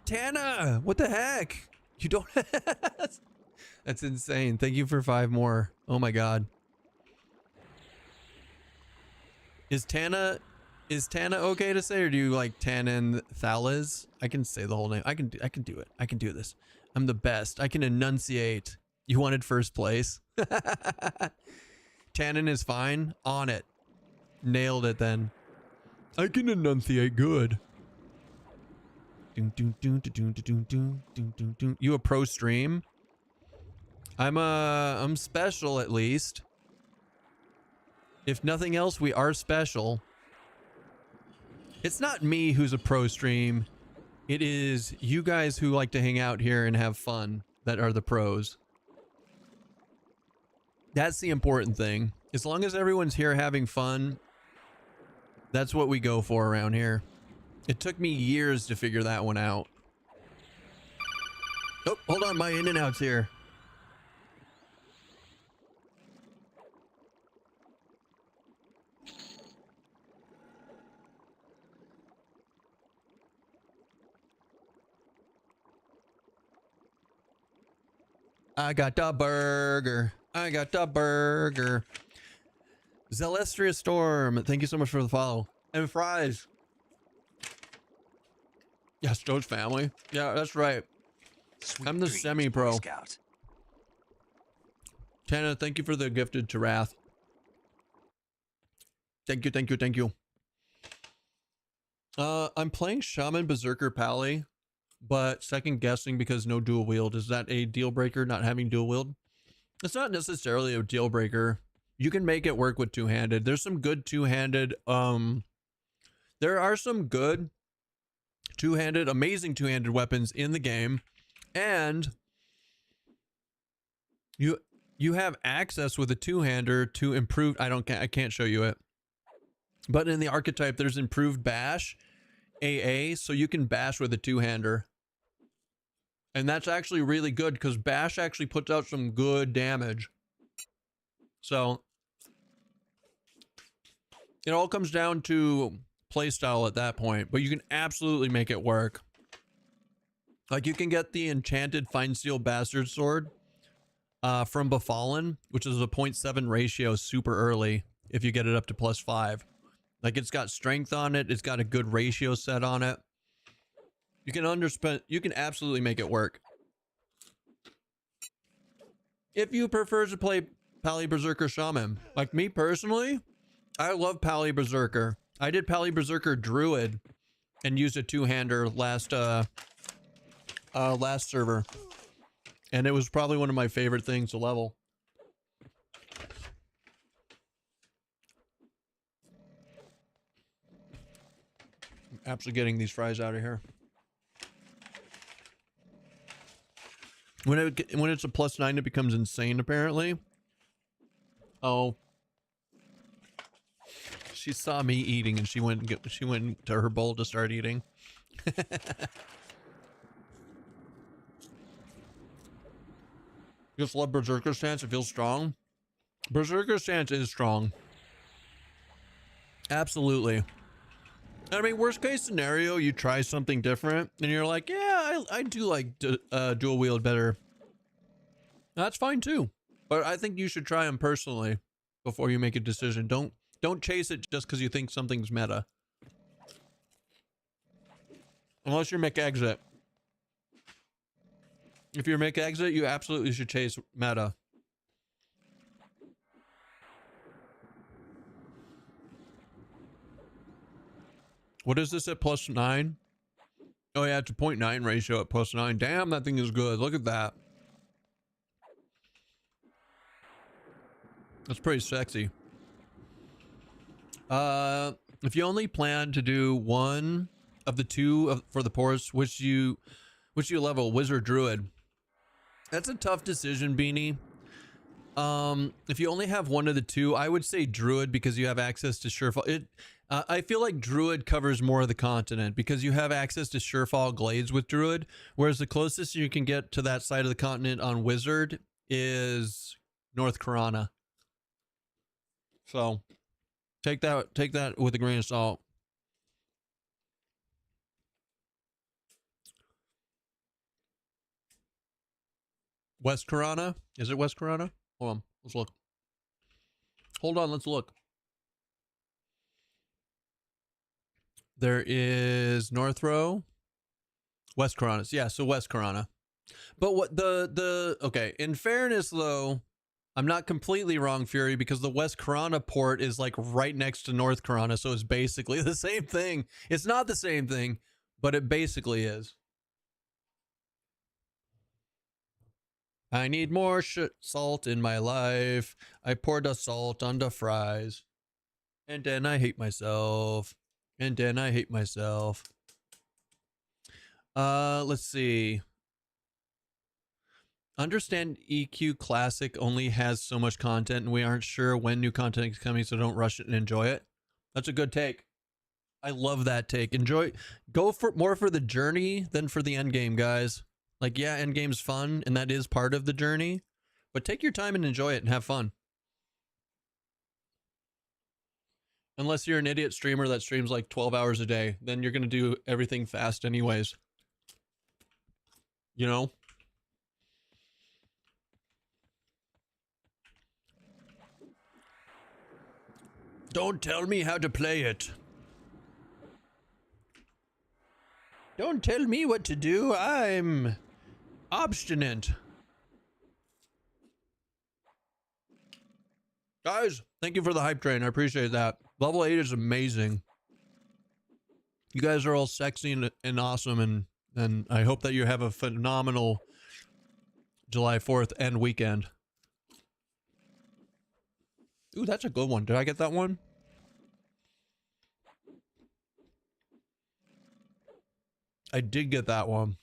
Tana, what the heck? You don't... That's insane. Thank you for 5 more. Oh my God. Is Tana Is Tana okay to say, or do you like Tanan Thales? I can say the whole name. I can do it. I can do this. I'm the best. I can enunciate. You wanted first place. Tanan is fine. On it. Nailed it then. I can enunciate good. You a pro stream? I'm special at least. If nothing else, we are special. It's not me who's a pro stream. It is you guys who like to hang out here and have fun that are the pros. That's the important thing. As long as everyone's here having fun, that's what we go for around here. It took me years to figure that one out. Oh, hold on, my in and outs here. I got the burger. I got the burger. Zelestria Storm, thank you so much for the follow. And fries. Yes, Doge family. Yeah, that's right.
Sweet
I'm the
dreams,
semi-pro.
Boy Scout.
Tana, thank you for the gifted to Wrath. Thank you, thank you, thank you. I'm playing Shaman Berserker Pally, but second guessing because no dual wield. Is that a deal breaker, not having dual wield? It's not necessarily a deal breaker. You can make it work with two-handed. There's some good two-handed, there are some good two-handed, amazing two-handed weapons in the game, and you have access with a two-hander to improve. I can't show you it, but in the archetype there's improved bash AA, so you can bash with a two-hander, and that's actually really good because bash actually puts out some good damage. So it all comes down to playstyle at that point, but you can absolutely make it work. Like you can get the enchanted Fine Steel Bastard Sword from Befallen, which is a 0.7 ratio super early if you get it up to +5. Like it's got strength on it, it's got a good ratio set on it. You can absolutely make it work. If you prefer to play Pally Berserker Shaman, like me personally, I love Pally Berserker. I did Pally Berserker Druid and used a two-hander last server, and it was probably one of my favorite things to level. I'm absolutely getting these fries out of here. When it's a +9, it becomes insane apparently. Oh, she saw me eating and she went to her bowl to start eating. Just love Berserker Stance. It feels strong. Berserker Stance is strong. Absolutely. I mean, worst case scenario, you try something different and you're like, yeah, I do like dual wield better. That's fine too. But I think you should try them personally before you make a decision. Don't chase it just because you think something's meta. Unless you're McExit. If you're McExit, you absolutely should chase meta. What is this at +9? Oh yeah, it's a 0.9 ratio at +9. Damn, that thing is good. Look at that. That's pretty sexy. If you only plan to do one of the two for the ports, which you level, Wizard Druid? That's a tough decision, Beanie. If you only have one of the two, I would say Druid because you have access to Surefall. I feel like Druid covers more of the continent because you have access to Surefall Glades with Druid, whereas the closest you can get to that side of the continent on Wizard is North Karana. So take that with a grain of salt. West Karana? Is it West Karana? Hold on, let's look. Hold on, let's look. There is North Row, West Corona. Yeah, so West Corona. But what okay, in fairness though, I'm not completely wrong, Fury, because the West Corona port is like right next to North Corona, so it's basically the same thing. It's not the same thing, but it basically is. I need more salt in my life. I poured the salt on the fries. And then I hate myself. And then I hate myself. Let's see. Understand EQ Classic only has so much content and we aren't sure when new content is coming, so don't rush it and enjoy it. That's a good take. I love that take. Go for more for the journey than for the end game, guys. Like, yeah, end game's fun and that is part of the journey, but take your time and enjoy it and have fun. Unless you're an idiot streamer that streams like 12 hours a day, then you're going to do everything fast anyways. You know? Don't tell me how to play it. Don't tell me what to do. I'm obstinate. Guys, thank you for the hype train. I appreciate that. Level 8 is amazing. You guys are all sexy and awesome, and I hope that you have a phenomenal July 4th and weekend. Ooh, that's a good one. Did I get that one? I did get that one.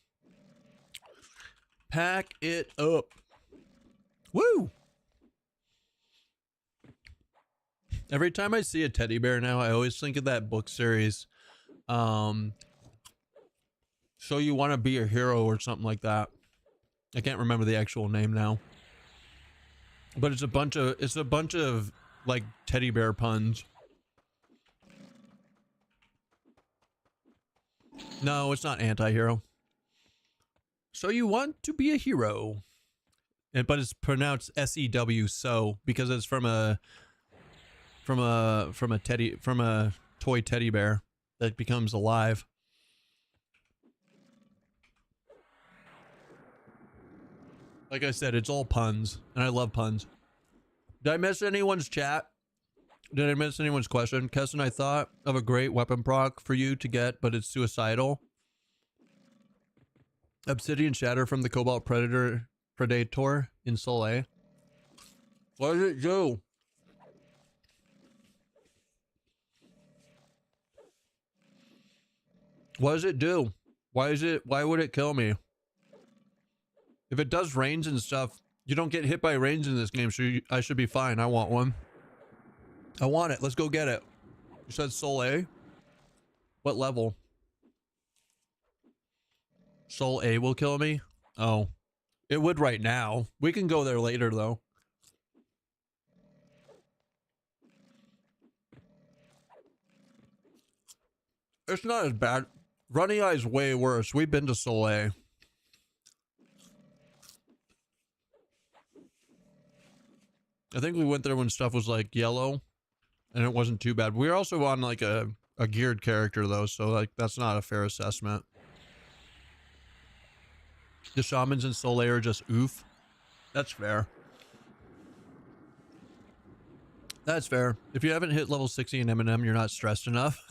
Pack it up. Woo! Every time I see a teddy bear now, I always think of that book series. So You Want to Be a Hero or something like that. I can't remember the actual name now. But it's a bunch of like teddy bear puns. No, it's not anti-hero. So You Want to Be a Hero. But it's pronounced S-E-W, so, because it's from a toy teddy bear that becomes alive. Like I said, it's all puns, and I love puns. Did I miss anyone's chat? Did I miss anyone's question? Keston, I thought of a great weapon proc for you to get, but it's suicidal. Obsidian Shatter from the Cobalt Predator in Soleil. What does it do? What does it do? Why would it kill me? If it does range and stuff, you don't get hit by range in this game, so I should be fine. I want one. I want it. Let's go get it. You said Soul A? What level? Soul A will kill me? Oh. It would right now. We can go there later, though. It's not as bad. Runny Eye's way worse. We've been to Soul A. I think we went there when stuff was like yellow and it wasn't too bad. We were also on like a geared character though, so like that's not a fair assessment. The shamans in Soleil are just oof. That's fair. That's fair. If you haven't hit level 60 in M&M, you're not stressed enough.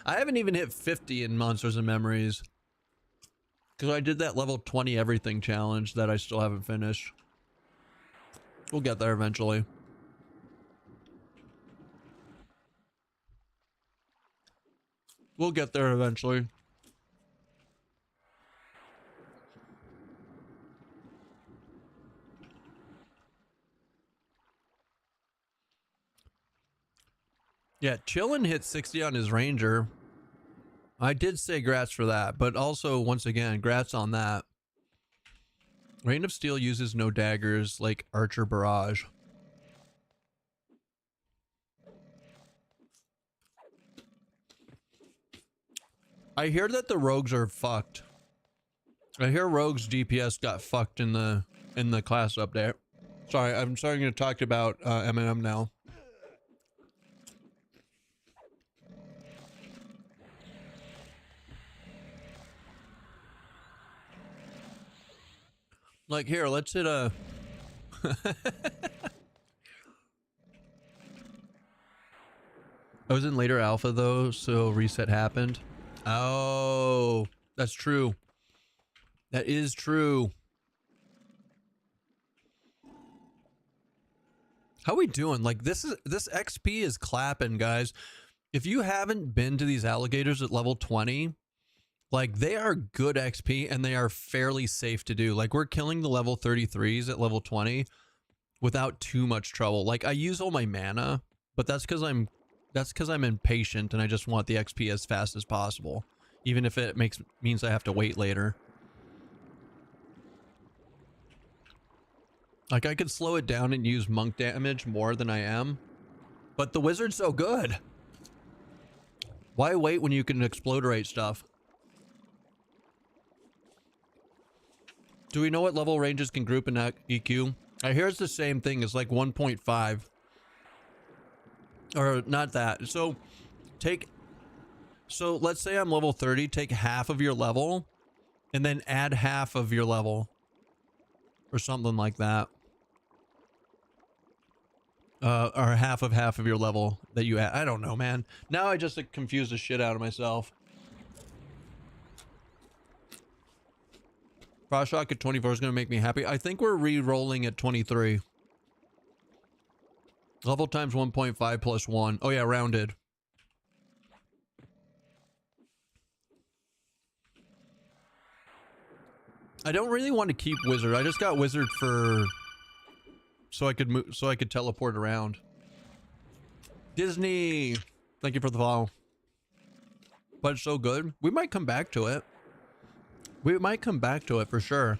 I haven't even hit 50 in Monsters and Memories. Because I did that level 20 everything challenge that I still haven't finished. We'll get there eventually. We'll get there eventually. Yeah, Chillin hit 60 on his Ranger. I did say grats for that, but also, once again, grats on that. Rain of Steel uses no daggers like Archer Barrage. I hear that the rogues are fucked. I hear rogues DPS got fucked in the class update. Sorry, I'm starting to talk about M&M now. Like, here, let's hit a... I was in later alpha, though, so reset happened. Oh, that's true. That is true. How we doing? Like, this XP is clapping, guys. If you haven't been to these alligators at level 20, like, they are good XP and they are fairly safe to do. Like, we're killing the level 33s at level 20 without too much trouble. Like, I use all my mana, but that's because I'm impatient and I just want the XP as fast as possible, even if it means I have to wait later. Like, I could slow it down and use monk damage more than I am, but the wizard's so good. Why wait when you can explodorate stuff? Do we know what level ranges can group in EQ? I hear it's the same thing. It's like 1.5. Or not that. So let's say I'm level 30. Take half of your level and then add half of your level. Or something like that. Or half of your level that you add. I don't know, man. Now I just confuse the shit out of myself. Frost Shock at 24 is going to make me happy. I think we're re-rolling at 23. Level times 1.5 plus 1. Oh yeah, rounded. I don't really want to keep Wizard. I just got Wizard for... so I could move, so I could teleport around. Disney! Thank you for the follow. But it's so good. We might come back to it. We might come back to it for sure.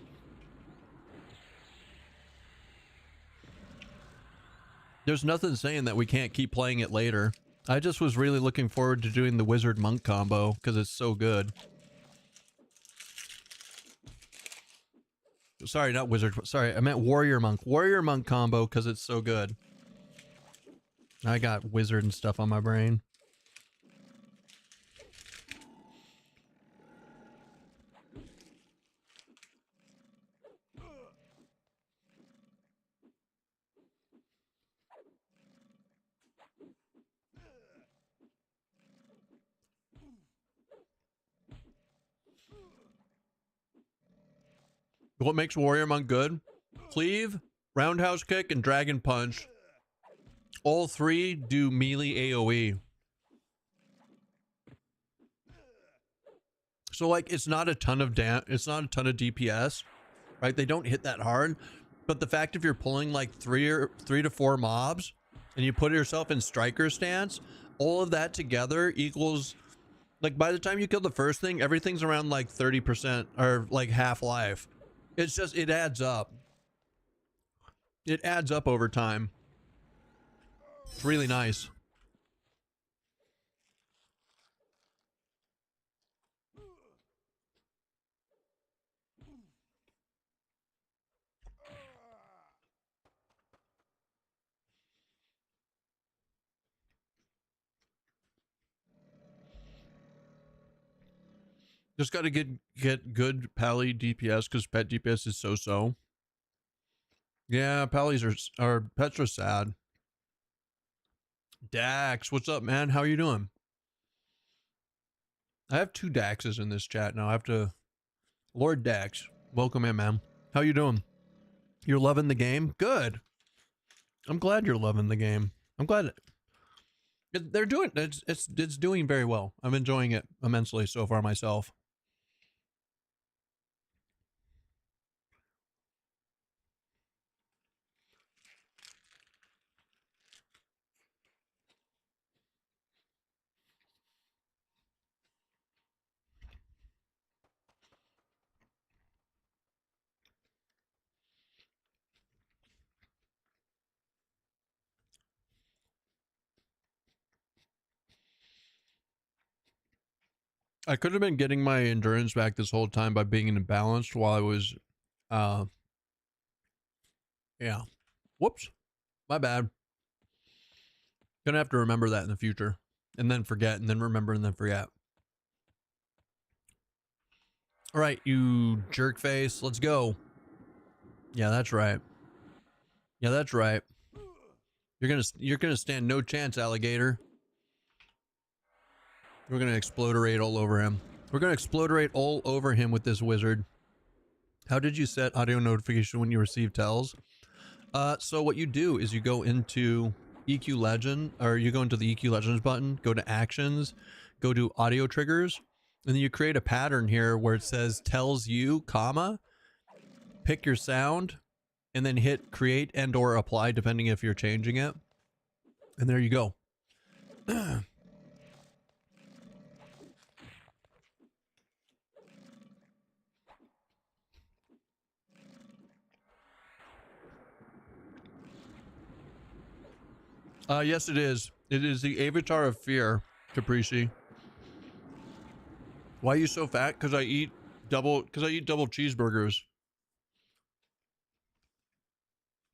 There's nothing saying that we can't keep playing it later. I just was really looking forward to doing the Wizard Monk combo because it's so good. Sorry, not Wizard. Sorry, I meant Warrior Monk. Warrior Monk combo because it's so good. I got Wizard and stuff on my brain. What makes Warrior Monk good? Cleave, Roundhouse Kick, and Dragon Punch. All three do melee AoE. So like it's not a ton of DPS, right? They don't hit that hard. But the fact if you're pulling like three to four mobs and you put yourself in striker stance, all of that together equals, like, by the time you kill the first thing, everything's around like 30% or like half life. It's just, it adds up. It adds up over time. It's really nice. Just got to get good Pally DPS because pet DPS is so. Yeah, Pallies are pets are sad. Dax, what's up, man? How are you doing? I have two Daxes in this chat now. I have to... Lord Dax, welcome in, man. How you doing? You're loving the game? Good. I'm glad you're loving the game. I'm glad they're doing it's doing very well. I'm enjoying it immensely so far myself. I could have been getting my endurance back this whole time by being imbalanced while I was, yeah. Whoops. My bad. Gonna have to remember that in the future. And then forget, and then remember, and then forget. All right, you jerk face. Let's go. Yeah, that's right. Yeah, that's right. You're gonna stand no chance, alligator. We're gonna exploderate all over him. We're gonna exploderate all over him with this wizard. How did you set audio notification when you receive tells? So what you do is you go into EQ Legend, or you go into the EQ Legends button, go to Actions, go to Audio Triggers, and then you create a pattern here where it says tells you, comma, pick your sound, and then hit create and or apply depending if you're changing it. And there you go. Yes, it is. It is the Avatar of Fear, Capricci. Why are you so fat? Because I eat double cheeseburgers.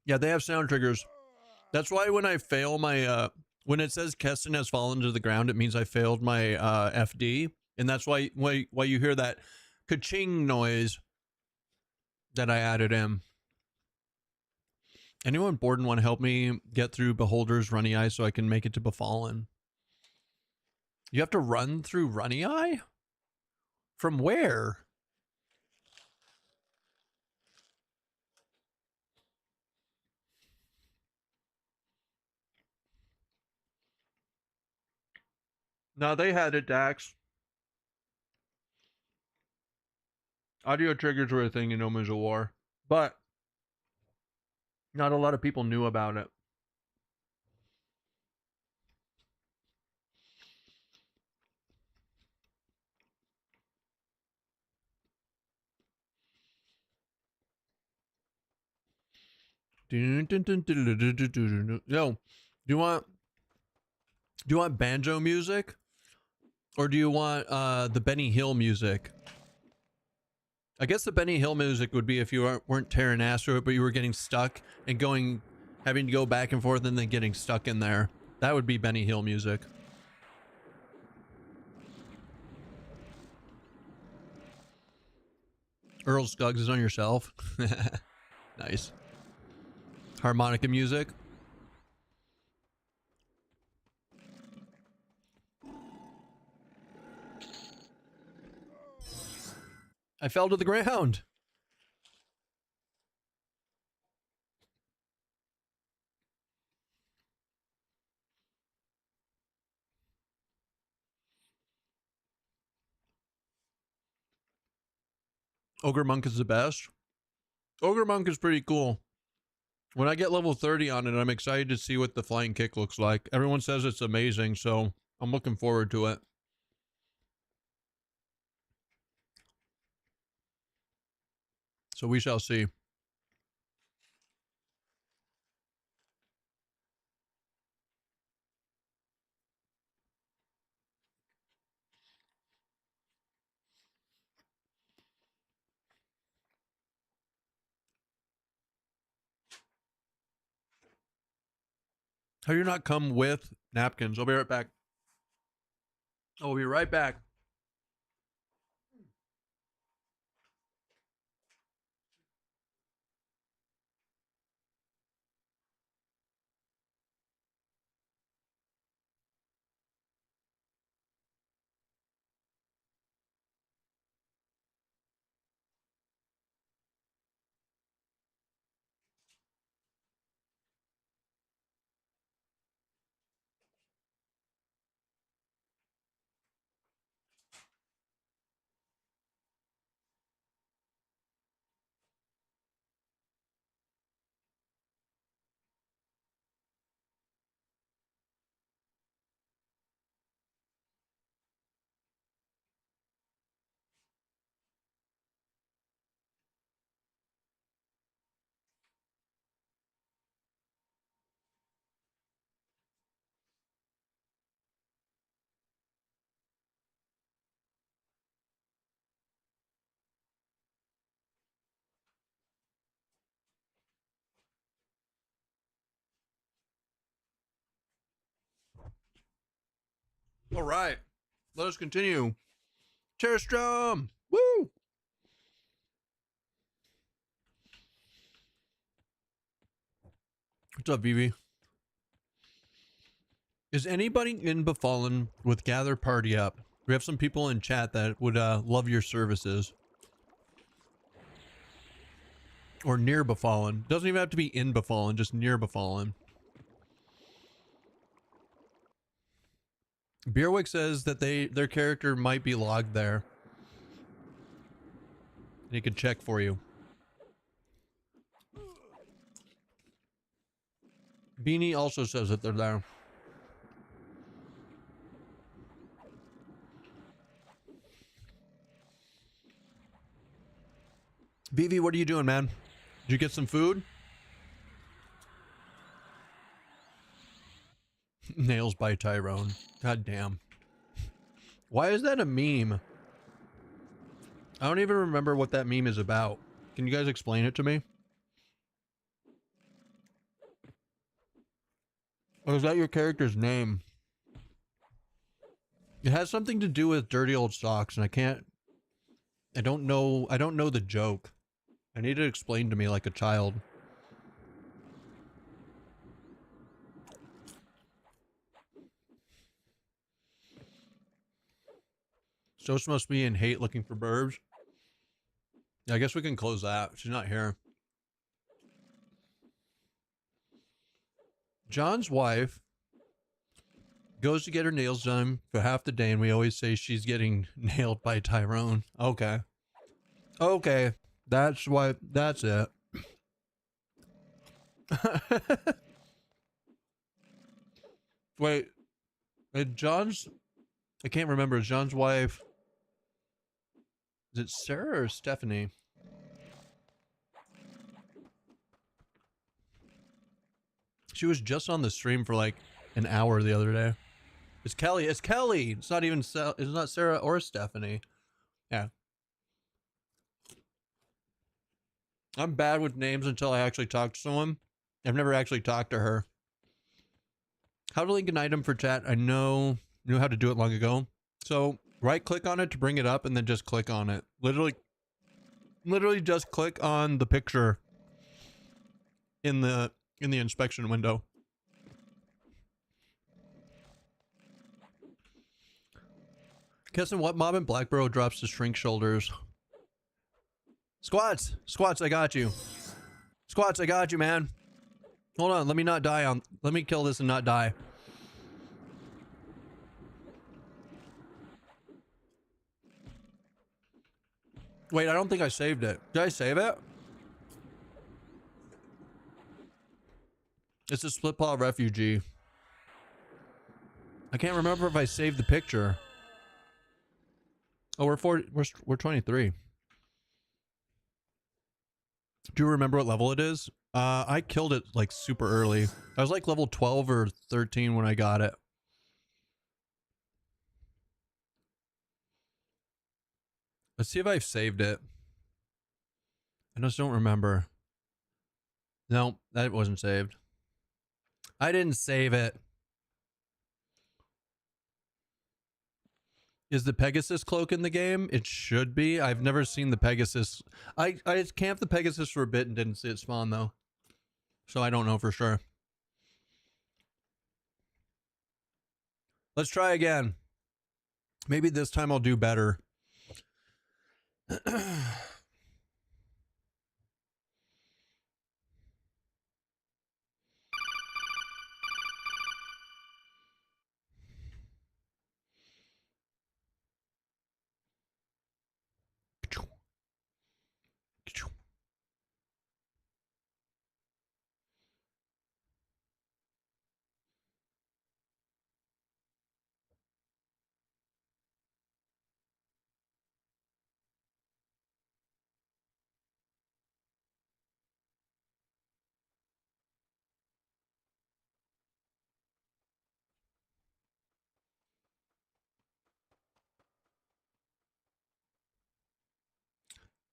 Yeah, they have sound triggers. That's why when I fail my when it says Keston has fallen to the ground, it means I failed my FD, and that's why you hear that ka-ching noise that I added in. Anyone bored and want to help me get through Beholder's Runny Eye so I can make it to Befallen? You have to run through Runny Eye? From where? No, they had it, Dax. Audio triggers were a thing in Omens of War, but not a lot of people knew about it. Yo, do you want banjo music, or do you want the Benny Hill music? I guess the Benny Hill music would be if you weren't tearing ass through it, but you were getting stuck and having to go back and forth and then getting stuck in there. That would be Benny Hill music. Earl Scuggs is on your shelf. Nice. Harmonica music. I fell to the ground. Ogre Monk is the best. Ogre Monk is pretty cool. When I get level 30 on it, I'm excited to see what the flying kick looks like. Everyone says it's amazing, so I'm looking forward to it. So we shall see. How do you not come with napkins? I'll be right back. I'll be right back. All right. Let us continue. Terrastrom! Woo! What's up, Vivi? Is anybody in Befallen with Gather Party up? We have some people in chat that would love your services. Or near Befallen. Doesn't even have to be in Befallen, just near Befallen. Beerwick says that their character might be logged there. And he could check for you. Beanie also says that they're there. Vivi, what are you doing, man? Did you get some food? Nails by Tyrone. God damn. Why is that a meme? I don't even remember what that meme is about. Can you guys explain it to me? Or is that your character's name? It has something to do with dirty old socks, and I don't know the joke. I need it explained to me like a child. Sos must be in hate looking for burbs. Yeah, I guess we can close that. She's not here. John's wife goes to get her nails done for half the day, and we always say she's getting nailed by Tyrone. Okay. Okay. That's why. That's it. Wait. John's... I can't remember. Is John's wife... Is it Sarah or Stephanie? She was just on the stream for like an hour the other day. It's Kelly. It's Kelly. It's not even... It's not Sarah or Stephanie. Yeah. I'm bad with names until I actually talk to someone. I've never actually talked to her. How to link an item for chat? I knew how to do it long ago. So right click on it to bring it up and then just click on it. Literally just click on the picture in the inspection window. Keston, what mob in Blackborough drops to shrink shoulders? Squats, I got you. Squats, I got you, man. Hold on, let me not die on... Let me kill this and not die. Wait, I don't think I saved it. Did I save it? It's a split paw refugee. I can't remember if I saved the picture. Oh, we're 23. Do you remember what level it is? I killed it like super early. I was like level 12 or 13 when I got it. Let's see if I've saved it. I just don't remember. No, that wasn't saved. I didn't save it. Is the Pegasus cloak in the game? It should be. I've never seen the Pegasus. I camped the Pegasus for a bit and didn't see it spawn though. So I don't know for sure. Let's try again. Maybe this time I'll do better.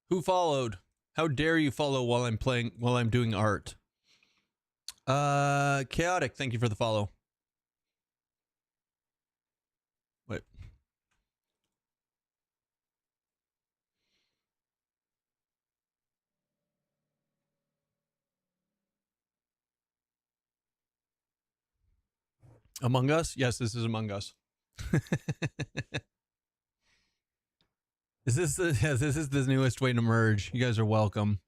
Who followed? How dare you follow while I'm doing art? Chaotic, thank you for the follow. Wait. Among Us? Yes, this is Among Us. Is this the, yes, this is the newest way to merge. You guys are welcome.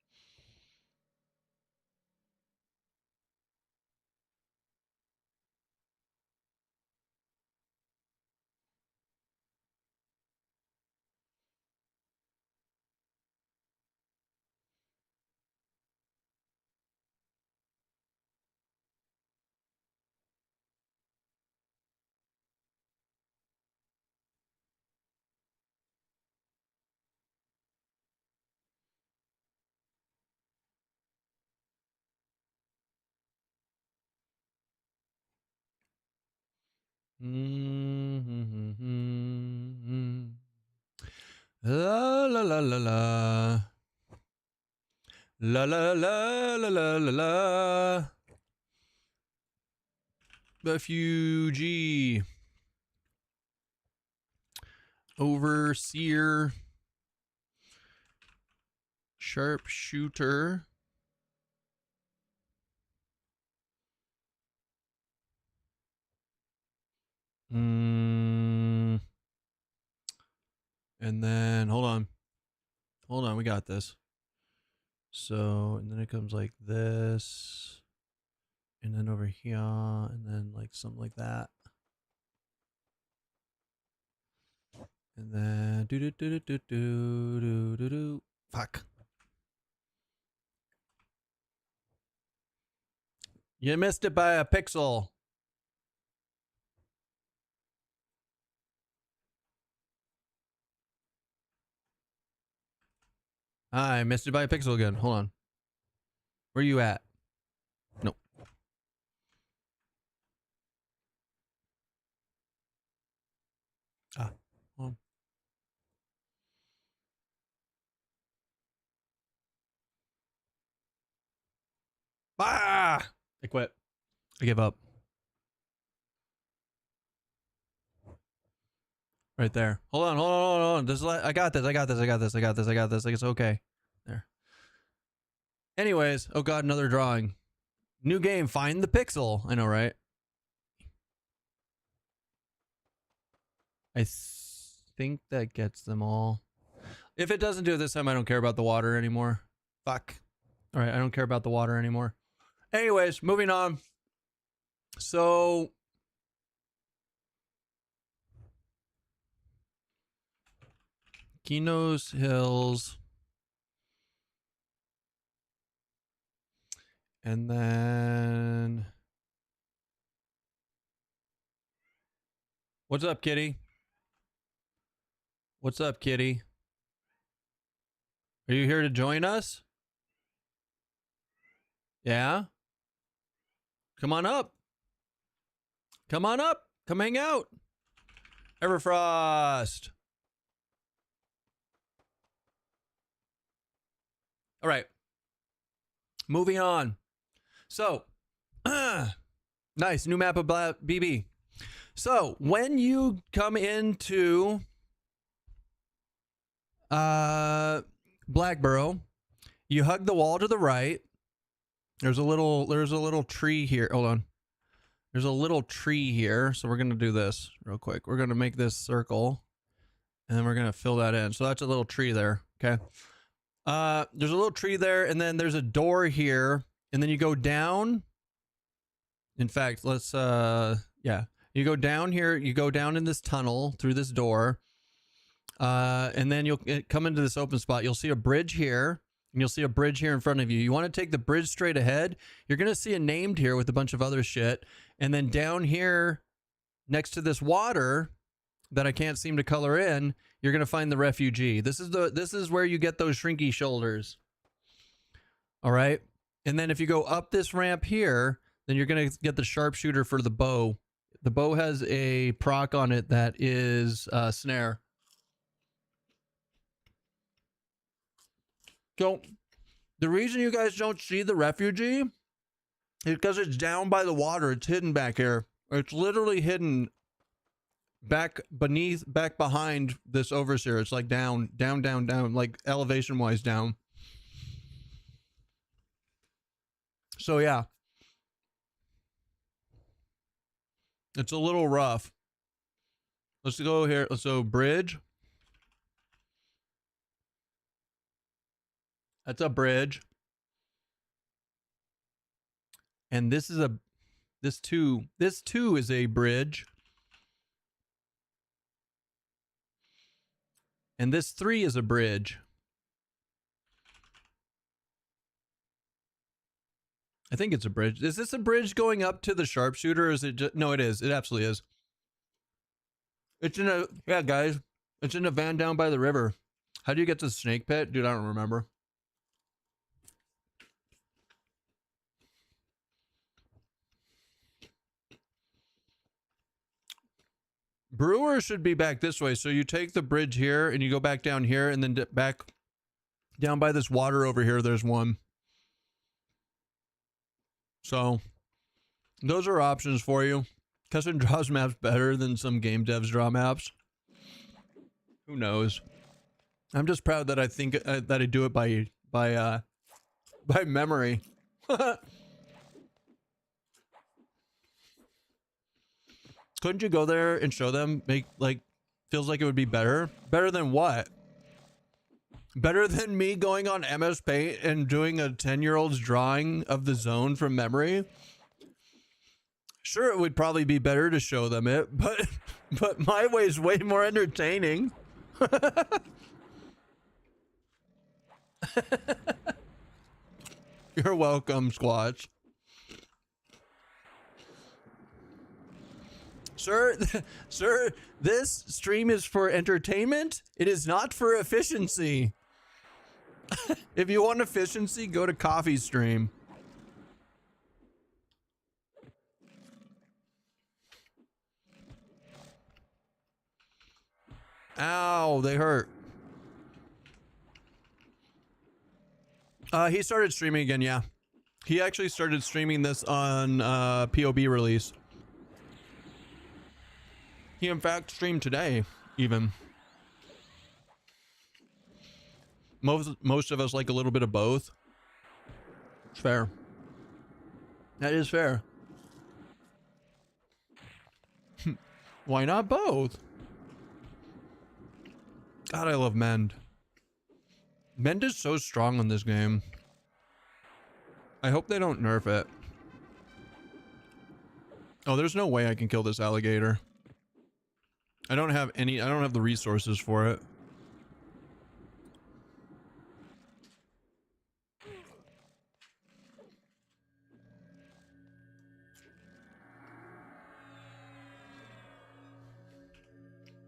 La la la la la. La la la la la la la. Refugee. Overseer. Sharpshooter. And then hold on. Hold on, we got this. So, and then it comes like this. And then over here, and then like something like that. And then do do do do do do do do. Fuck. You missed it by a pixel. I missed it by a pixel again. Hold on. Where you at? Nope. Ah. Well. Ah! I quit. I give up. Right there. Hold on, hold on, hold on. This is I got this. I got this. I got this. I got this. I got this. Like it's okay. There. Anyways, oh god, another drawing. New game, find the pixel. I know, right? I think that gets them all. If it doesn't do it this time, I don't care about the water anymore. Fuck. All right, I don't care about the water anymore. Anyways, moving on. So Kino's Hills. And then what's up, kitty? What's up, kitty? Are you here to join us? Yeah? Come on up. Come on up. Come hang out. Everfrost. All right. Moving on. So, nice. New map of BB. So, when you come into Blackborough, you hug the wall to the right. There's a little tree here. Hold on. There's a little tree here. So we're going to do this real quick. We're going to make this circle and then we're going to fill that in. So that's a little tree there. Okay. There's a little tree there and then there's a door here and then you go down. In fact, let's, yeah, you go down here, you go down in this tunnel through this door. And then you'll come into this open spot. You'll see a bridge here. And you'll see a bridge here in front of you. You want to take the bridge straight ahead. You're going to see a named here with a bunch of other shit. And then down here next to this water that I can't seem to color in, you're going to find the refugee. This is where you get those shrinky shoulders. All right. And then if you go up this ramp here, then you're going to get the sharpshooter for the bow. The bow has a proc on it that is snare. So, the reason you guys don't see the refugee is because it's down by the water. It's hidden back here. It's literally hidden back behind this overseer. It's like down, like elevation-wise down. So, yeah. It's a little rough. Let's go here. So bridge. That's a bridge. And this is this too is a bridge. And this 3 is a bridge. I think it's a bridge. Is this a bridge going up to the sharpshooter? Or is it just, no, it is. It absolutely is. It's in a, yeah, guys. It's in a van down by the river. How do you get to the snake pit? Dude, I don't remember. Brewer should be back this way. So you take the bridge here and you go back down here and then back down by this water over here. There's one. So those are options for you. Keston draws maps better than some game devs draw maps. Who knows? I'm just proud that I think that I do it by memory. Couldn't you go there and show them? Make like feels like it would be better. Better than what? Better than me going on MS Paint and doing a 10-year-old's drawing of the zone from memory? Sure, it would probably be better to show them it, but my way is way more entertaining. You're welcome, Squatch. Sir, sir, this stream is for entertainment. It is not for efficiency. If you want efficiency, go to Coffee Stream. Ow, they hurt. He started streaming again, yeah. He actually started streaming this on POB release. He in fact streamed today, even. Most of us like a little bit of both. It's fair. That is fair. Why not both? God, I love Mend. Mend is so strong in this game. I hope they don't nerf it. Oh, there's no way I can kill this alligator. I don't have the resources for it.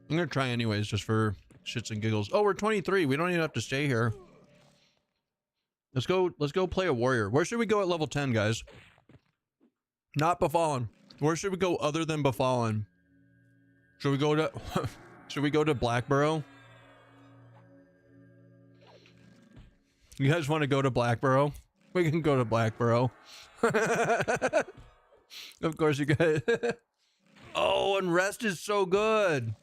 I'm gonna try anyways, just for shits and giggles. Oh, we're 23. We don't even have to stay here. Let's go play a warrior. Where should we go at level 10, guys? Not Befallen. Where should we go other than Befallen? Should we go to should we go to Blackborough? You guys want to go to Blackborough? We can go to Blackborough. Of course you guys. Oh, Unrest is so good.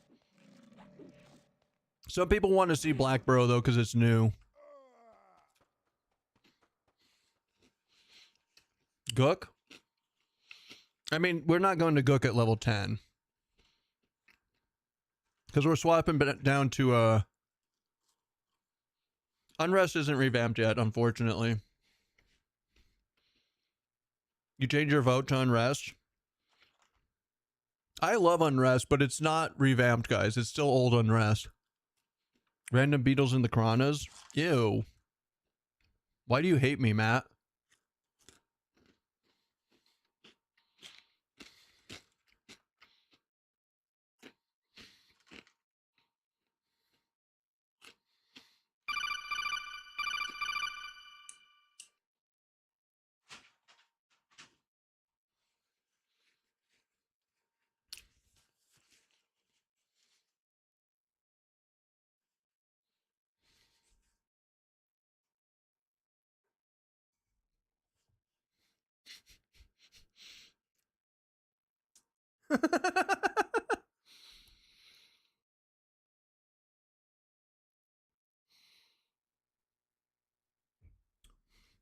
Some people want to see Blackborough though because it's new. Gook? I mean, we're not going to Gook at level 10. Because we're swapping down to Unrest isn't revamped yet, unfortunately. You change your vote to Unrest? I love Unrest, but it's not revamped, guys. It's still old Unrest. Random beetles in the Karanas? Ew. Why do you hate me, Matt?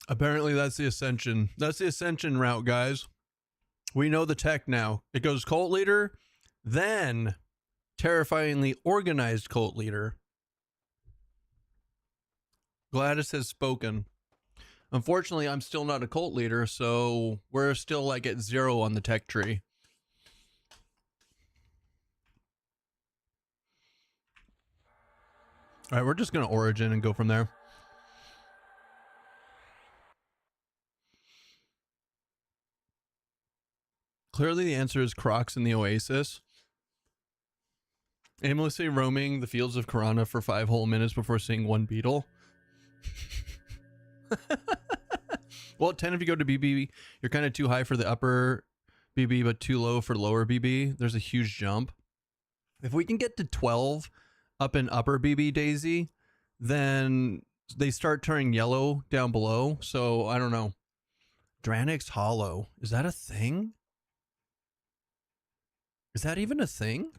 Apparently that's the Ascension. That's the Ascension route, guys. We know the tech now. It goes cult leader, then terrifyingly organized cult leader. Gladys has spoken. Unfortunately, I'm still not a cult leader, so we're still like at 0 on the tech tree. All right, we're just going to origin and go from there. Clearly, the answer is Crocs in the Oasis. Aimlessly roaming the fields of Karana for 5 whole minutes before seeing one beetle. Well, at 10, if you go to BB, you're kind of too high for the upper BB, but too low for lower BB. There's a huge jump. If we can get to 12 up in upper BB, Daisy, then they start turning yellow down below. So I don't know. Dranix Hollow. Is that a thing? Is that even a thing?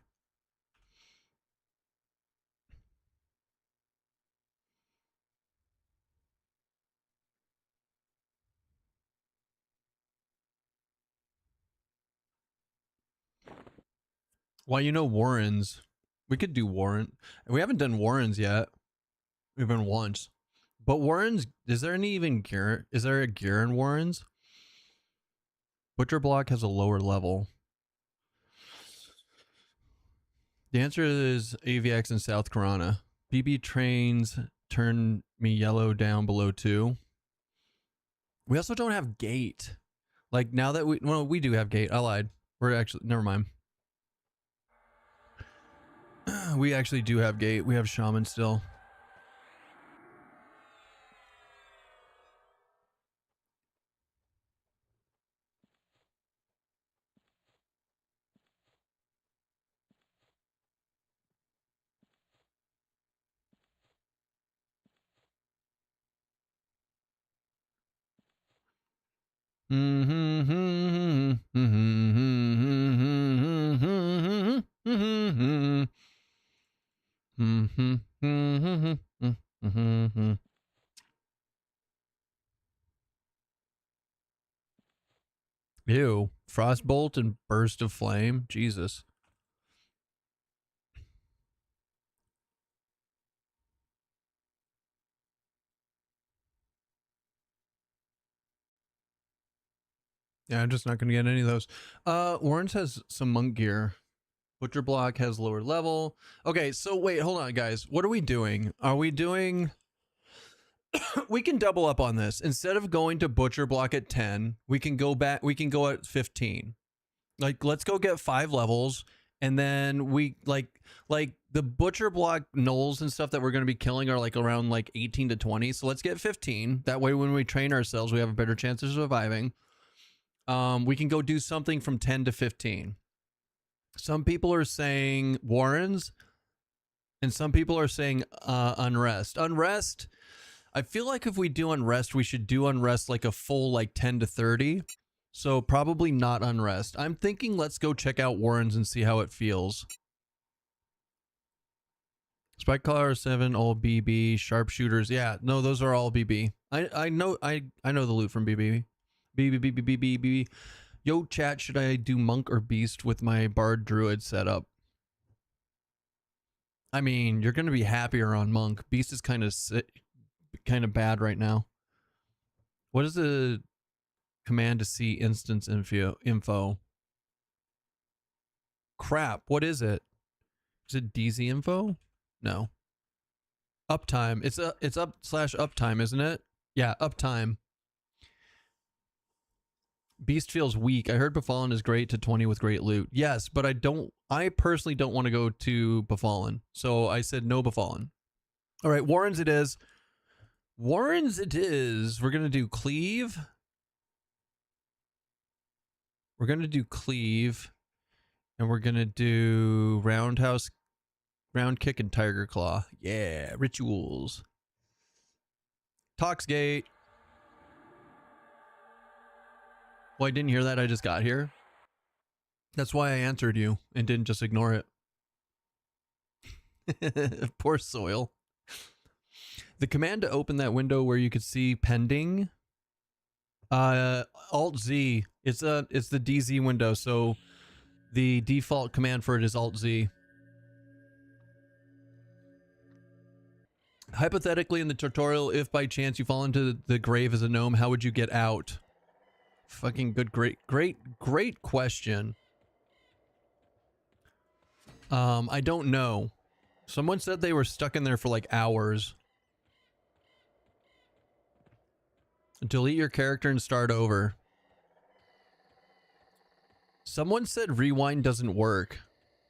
Well, you know, Warrens. We could do Warren. We haven't done Warrens yet. We've been once. But Warrens, is there any even gear? Is there a gear in Warrens? Butcher Block has a lower level. The answer is AVX in South Karana. BB trains turn me yellow down below 2. We also don't have gate. Like now that we do have gate. I lied. We're actually, never mind. We actually do have gate. We have shaman still. Ew. Frostbolt and burst of flame. Jesus. Yeah, I'm just not going to get any of those. Orange has some monk gear. Butcher Block has lower level. Okay, so wait, hold on, guys. What are we doing? Are we doing... We can double up on this. Instead of going to Butcher Block at 10, we can go back. We can go at 15. Like, let's go get 5 levels. And then we, like the Butcher Block gnolls and stuff that we're going to be killing are like around like 18 to 20. So let's get 15. That way, when we train ourselves, we have a better chance of surviving. We can go do something from 10 to 15. Some people are saying Warrens, and some people are saying Unrest. Unrest, I feel like if we do Unrest, we should do Unrest like a full like 10 to 30. So probably not Unrest. I'm thinking let's go check out Warrens and see how it feels. Spike Collar 7, all BB, sharpshooters. Yeah, no, those are all BB. I know the loot from BB. BB. Yo, chat, should I do monk or beast with my bard druid setup? I mean, you're going to be happier on monk. Beast is kind of bad right now. What is the command to see instance info? Crap, what is it? Is it DZ info? No. Uptime. It's up/uptime, isn't it? Yeah, uptime. Beast feels weak. I heard Befallen is great to 20 with great loot. Yes, but I personally don't want to go to Befallen. So I said no Befallen. All right, Warrens it is. Warrens it is. We're going to do Cleave. We're going to do Cleave. And we're going to do Roundhouse, Round Kick, and Tiger Claw. Yeah, rituals. Toxgate. Well, I didn't hear that. I just got here. That's why I answered you and didn't just ignore it. Poor Soil. The command to open that window where you could see pending. Alt Z. It's the DZ window, so the default command for it is Alt Z. Hypothetically, in the tutorial, if by chance you fall into the grave as a gnome, how would you get out? Fucking good, great question. I don't know. Someone said they were stuck in there for like hours. Delete your character and start over. Someone said rewind doesn't work.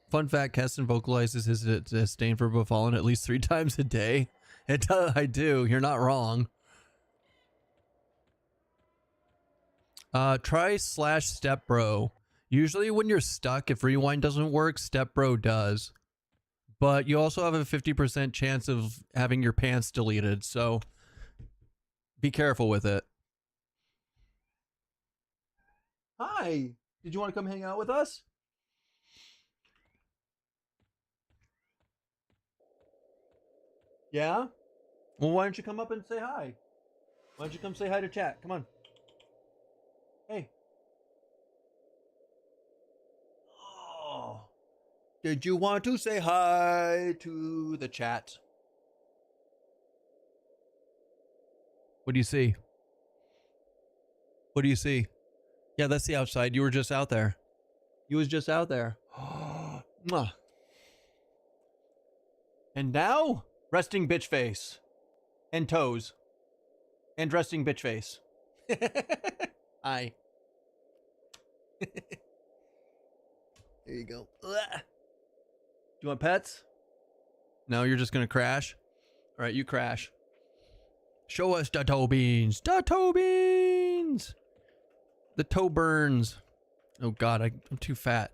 Fun fact, Keston vocalizes his disdain for Befallen at least 3 times a day. I do. You're not wrong. Try /stepbro. Usually when you're stuck, if rewind doesn't work, stepbro does. But you also have a 50% chance of having your pants deleted, so be careful with it. Hi! Did you want to come hang out with us? Yeah? Well, why don't you come up and say hi? Why don't you come say hi to chat? Come on. Hey. Oh. Did you want to say hi to the chat? What do you see? What do you see? Yeah, that's the outside. You were just out there. You was just out there. Mwah. And now, resting bitch face. And toes. And resting bitch face. Hi. There you go. Do you want pets? No, you're just gonna crash? Alright, you crash. Show us the toe beans. The toe beans! The toe burns. Oh god, I'm too fat.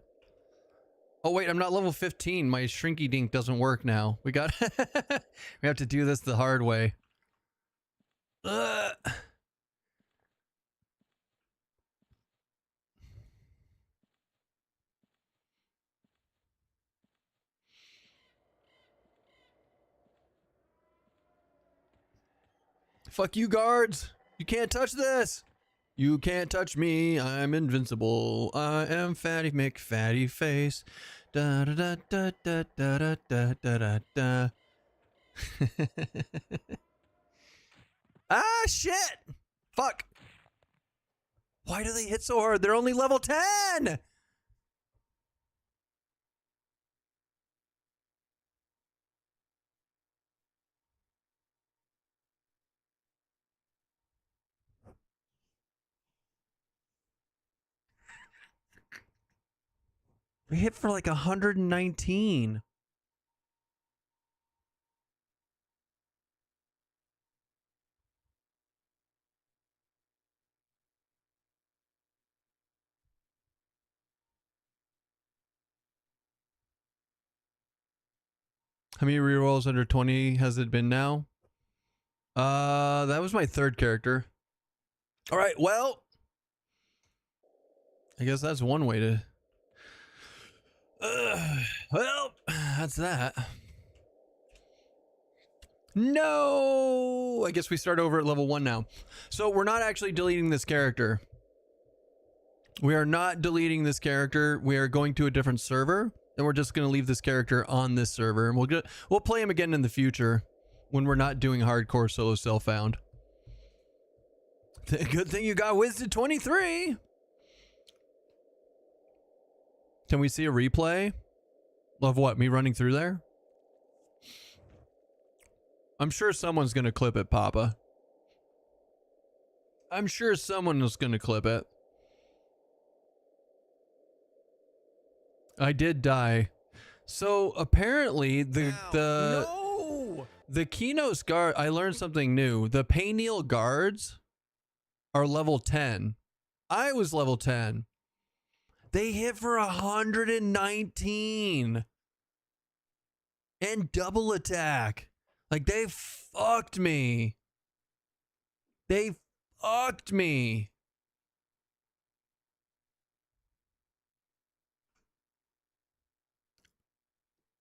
Oh wait, I'm not level 15. My shrinky dink doesn't work now. We got we have to do this the hard way. Ugh. Fuck you, guards. You can't touch this. You can't touch me. I'm invincible. I am Fatty McFatty Face. Da da da da da da da da da da. Ah, shit. Fuck. Why do they hit so hard? They're only level 10. We hit for like 119. How many rerolls under 20 has it been now? That was my 3rd character. All right, well, I guess that's one way to... well, that's that. No! I guess we start over at level 1 now. So we're not actually deleting this character. We are not deleting this character. We are going to a different server, and we're just going to leave this character on this server. And we'll play him again in the future when we're not doing hardcore solo self-found. Good thing you got Wisdom 23. Can we see a replay of what? Me running through there? I'm sure someone's going to clip it, Papa. I'm sure someone is going to clip it. I did die. So apparently the Kinos guard, I learned something new. The Payneal guards are level 10. I was level 10. They hit for 119 and double attack. Like, they fucked me. They fucked me.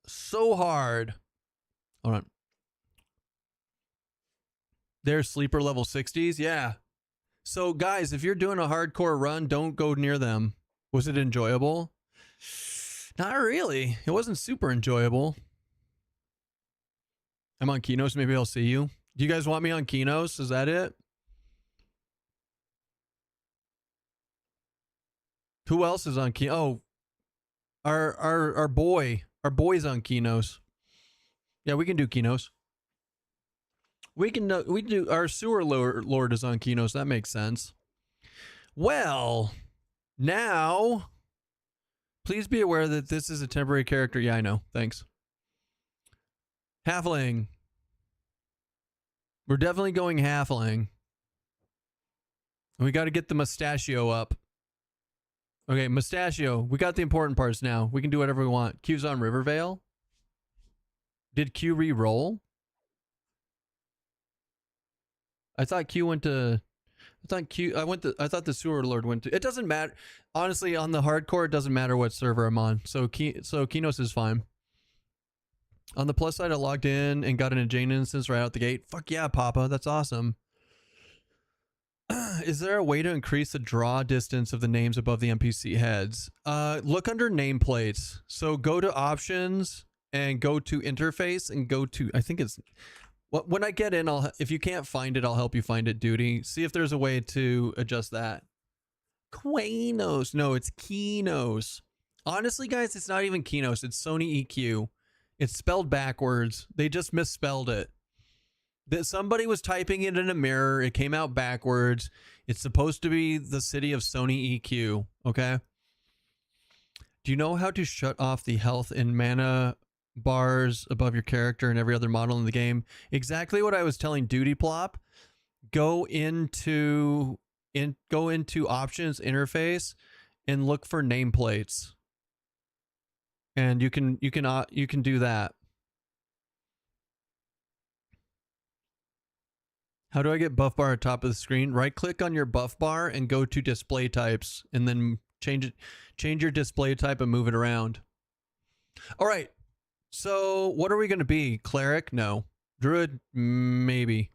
So hard. Hold on. They're sleeper level 60s? Yeah. So guys, if you're doing a hardcore run, don't go near them. Was it enjoyable? Not really. It wasn't super enjoyable. I'm on Kinos. Maybe I'll see you. Do you guys want me on Kinos? Is that it? Who else is on Kinos? Oh, our boy's on Kinos. Yeah, we can do Kinos. We can do our sewer lord is on Kinos. That makes sense. Well, now please be aware that this is a temporary character. Yeah, I know. Thanks. Halfling. We're definitely going halfling. We got to get the mustachio up. Okay, mustachio. We got the important parts now. We can do whatever we want. Q's on Rivervale. Did Q re-roll? I thought Q went to... I thought the sewer lord went to... It doesn't matter. Honestly, on the hardcore, it doesn't matter what server I'm on. So Kinos is fine. On the plus side, I logged in and got an Jane instance right out the gate. Fuck yeah, Papa. That's awesome. Is there a way to increase the draw distance of the names above the NPC heads? Look under nameplates. So go to options and go to interface and go to... I think it's... When I get in, if you can't find it, I'll help you find it, Duty. See if there's a way to adjust that. Quanos. No, it's Kinos. Honestly, guys, it's not even Kinos. It's Sony EQ. It's spelled backwards. They just misspelled it. That somebody was typing it in a mirror. It came out backwards. It's supposed to be the city of Sony EQ. Okay. Do you know how to shut off the health and mana bars above your character and every other model in the game? Exactly what I was telling Duty Plop. Go into options interface and look for nameplates. And you can do that. How do I get buff bar at top of the screen? Right click on your buff bar and go to display types and then change your display type and move it around. All right. So what are we going to be? Cleric? No. Druid? Maybe.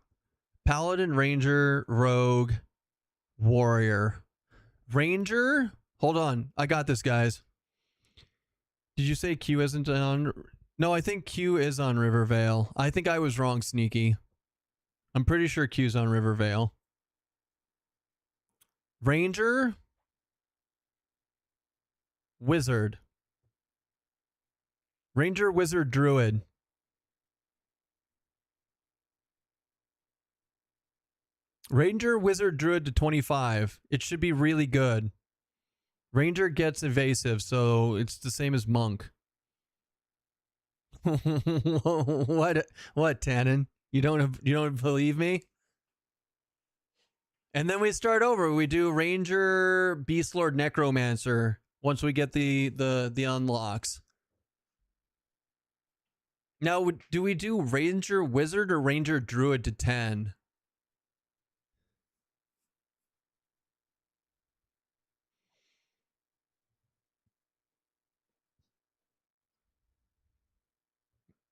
Paladin, Ranger, Rogue, Warrior. Ranger? Hold on. I got this, guys. Did you say Q isn't on? No, I think Q is on Rivervale. I think I was wrong, Sneaky. I'm pretty sure Q's on Rivervale. Ranger? Wizard. Ranger, Wizard, Druid. Ranger, Wizard, Druid to 25. It should be really good. Ranger gets evasive, so it's the same as Monk. What, Tannen? You don't believe me? And then we start over. We do Ranger, Beast Lord, Necromancer once we get the unlocks. Now, do we do Ranger, Wizard, or Ranger, Druid to 10?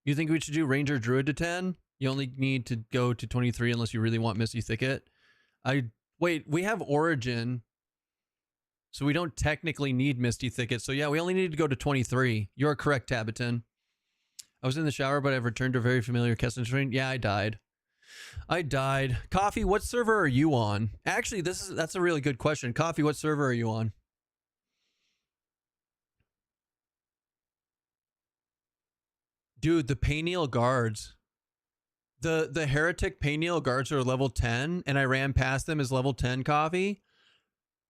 You think we should do Ranger, Druid to 10? You only need to go to 23 unless you really want Misty Thicket. Wait, we have Origin. So we don't technically need Misty Thicket. So yeah, we only need to go to 23. You're correct, Tabaton. I was in the shower, but I've returned to a very familiar Keston screen. Yeah, I died. Coffee, what server are you on? Actually, that's a really good question. Coffee, what server are you on? Dude, the Payneal guards. The heretic Payneal guards are level 10, and I ran past them as level 10, Coffee.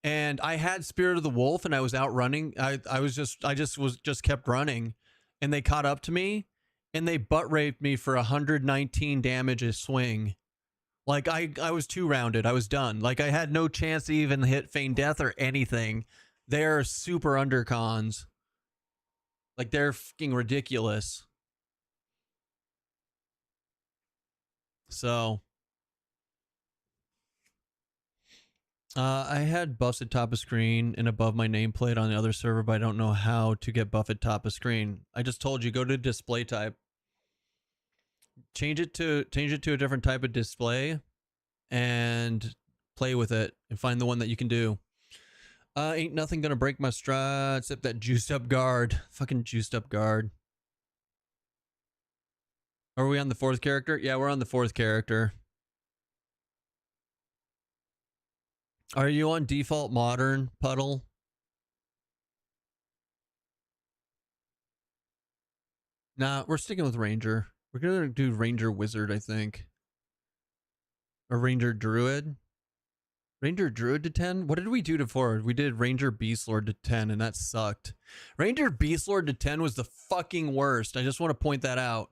And I had Spirit of the Wolf, and I was out running. I just kept running, and they caught up to me, and they butt raped me for 119 damage a swing. Like I was 2-rounded. I was done. Like I had no chance to even hit Feign Death or anything. They're super undercons. Like they're fucking ridiculous. So I had buffs at top of screen and above my nameplate on the other server, but I don't know how to get buff at top of screen. I just told you, go to display type. Change it to a different type of display and play with it and find the one that you can do. Ain't nothing gonna break my stride except that juiced up guard. Fucking juiced up guard. Are we on the 4th character? Yeah, we're on the 4th character. Are you on default modern, Puddle? Nah, we're sticking with Ranger. We're gonna do Ranger Wizard, I think. Or Ranger Druid. Ranger Druid to 10? What did we do to 4? We did Ranger Beastlord to 10, and that sucked. Ranger Beastlord to 10 was the fucking worst. I just want to point that out.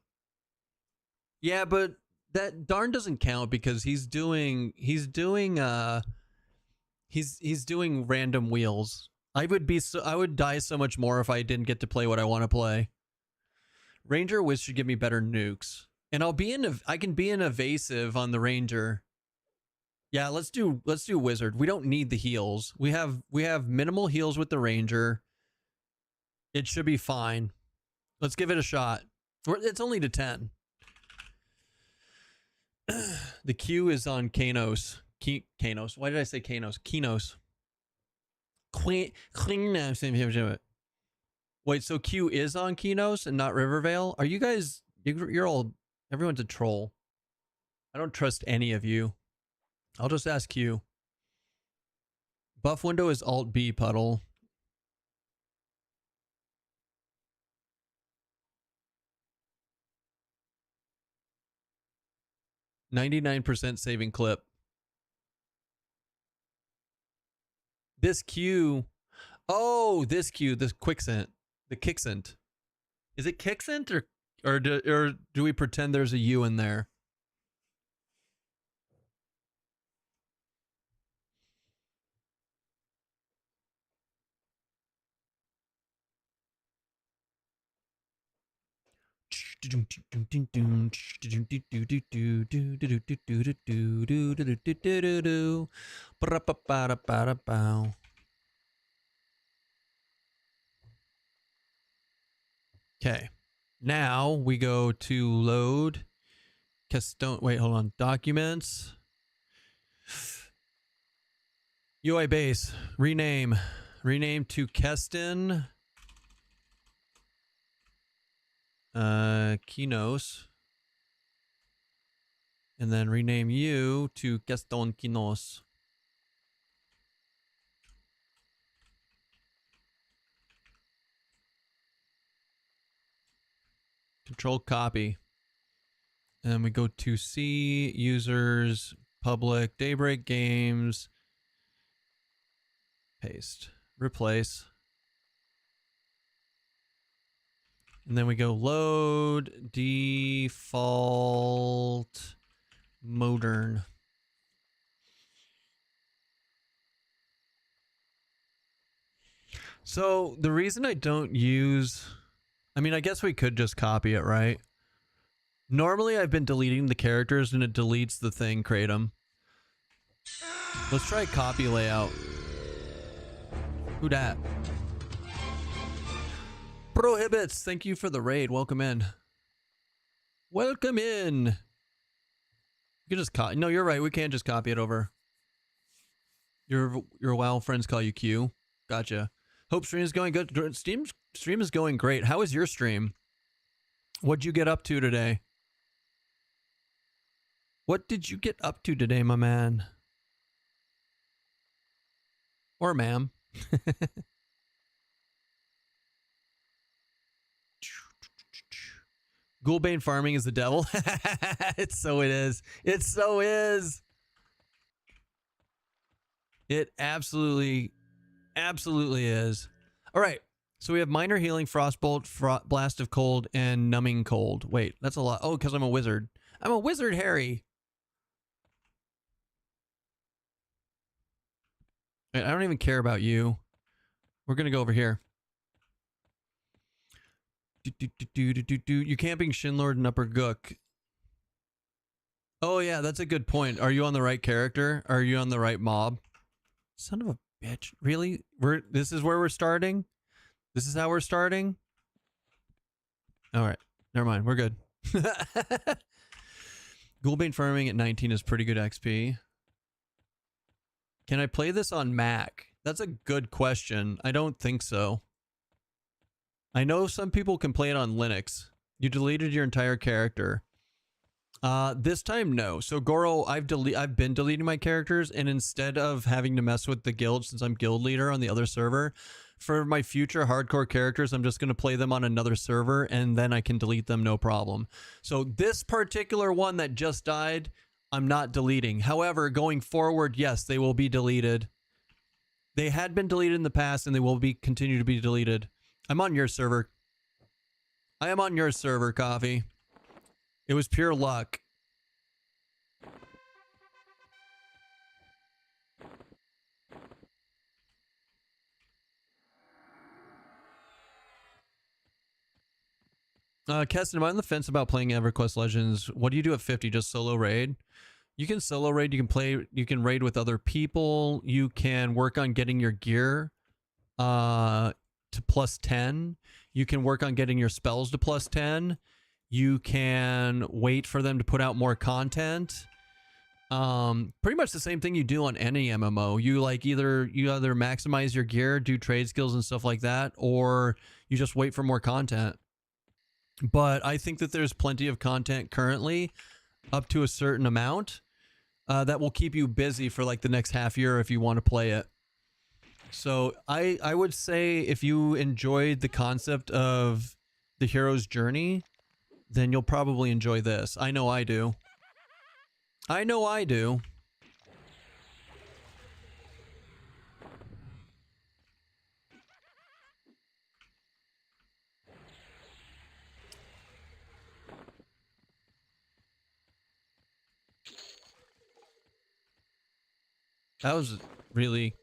Yeah, but that darn doesn't count because he's doing random wheels. I would die so much more if I didn't get to play what I want to play. Ranger Wiz should give me better nukes. And I can be an evasive on the Ranger. Yeah, let's do Wizard. We don't need the heals. We have minimal heals with the Ranger. It should be fine. Let's give it a shot. It's only to 10. The Q is on Kanos. Kanos. Why did I say Kanos? Kinos. Wait, so Q is on Kinos and not Rivervale? Are you guys... You're all... Everyone's a troll. I don't trust any of you. I'll just ask Q. Buff window is Alt B, Puddle. %saving clip. This Q. Oh, this Q. This Quicksent. The Kicksent. Is it Kicksent or do we pretend there's a U in there? Okay. Now we go to load Keston. Wait, hold on. Documents. UI base. Rename. Rename to Keston. Kinos. And then rename you to Keston Kinos. Control copy. And we go to C, users, public, Daybreak Games. Paste. Replace. And then we go load default modern. So the reason I don't use... I mean, I guess we could just copy it, right? Normally, I've been deleting the characters and it deletes the thing, Kratom. Let's try copy layout. Who dat? Prohibits, thank you for the raid. Welcome in. Welcome in. You can just copy. No, you're right. We can't just copy it over. Your WoW friends call you Q. Gotcha. Hope stream is going good. Stream is going great. How is your stream? What'd you get up to today? What did you get up to today, my man? Or ma'am. Ghoulbane farming is the devil. It is. It so is. It absolutely is. All right. So we have minor healing, frostbolt, blast of cold, and numbing cold. Wait, that's a lot. Oh, because I'm a wizard. I'm a wizard, Harry. Wait, I don't even care about you. We're gonna go over here. You camping Shinlord and Upper Gook. Oh yeah, that's a good point. Are you on the right character? Are you on the right mob? Son of a bitch. Really? This is where we're starting? This is how we're starting? Alright. Never mind. We're good. Ghoulbane farming at 19 is pretty good XP. Can I play this on Mac? That's a good question. I don't think so. I know some people can play it on Linux. You deleted your entire character. This time, no. So Goro, I've been deleting my characters, and instead of having to mess with the guild, since I'm guild leader on the other server, for my future hardcore characters, I'm just going to play them on another server, and then I can delete them, no problem. So this particular one that just died, I'm not deleting. However, going forward, yes, they will be deleted. They had been deleted in the past, and they will be continue to be deleted. I'm on your server. I am on your server, Coffee. It was pure luck. Keston, am I on the fence about playing EverQuest Legends? What do you do at 50? Just solo raid? You can solo raid. You can play. You can raid with other people. You can work on getting your gear to +10. You can work on getting your spells to +10. You can wait for them to put out more content. Pretty much the same thing you do on any MMO. You like either maximize your gear, do trade skills and stuff like that, or you just wait for more content. But I think that there's plenty of content currently up to a certain amount that will keep you busy for like the next half year if you want to play it. So I would say if you enjoyed the concept of the hero's journey, then you'll probably enjoy this. I know I do. I know I do. That was really...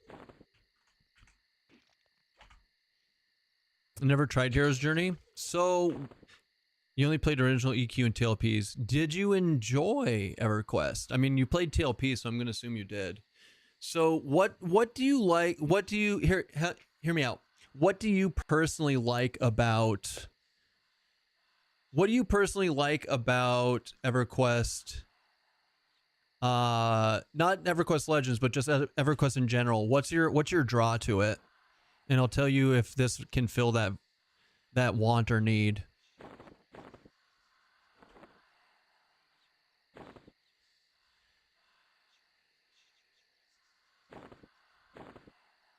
I never tried Hero's Journey. So, you only played original EQ and TLPs. Did you enjoy EverQuest? I mean, you played TLP, so I'm going to assume you did. So, what do you like? What do you... Hear me out. What do you personally like about... What do you personally like about EverQuest? Not EverQuest Legends, but just EverQuest in general. What's your draw to it? And I'll tell you if this can fill that want or need.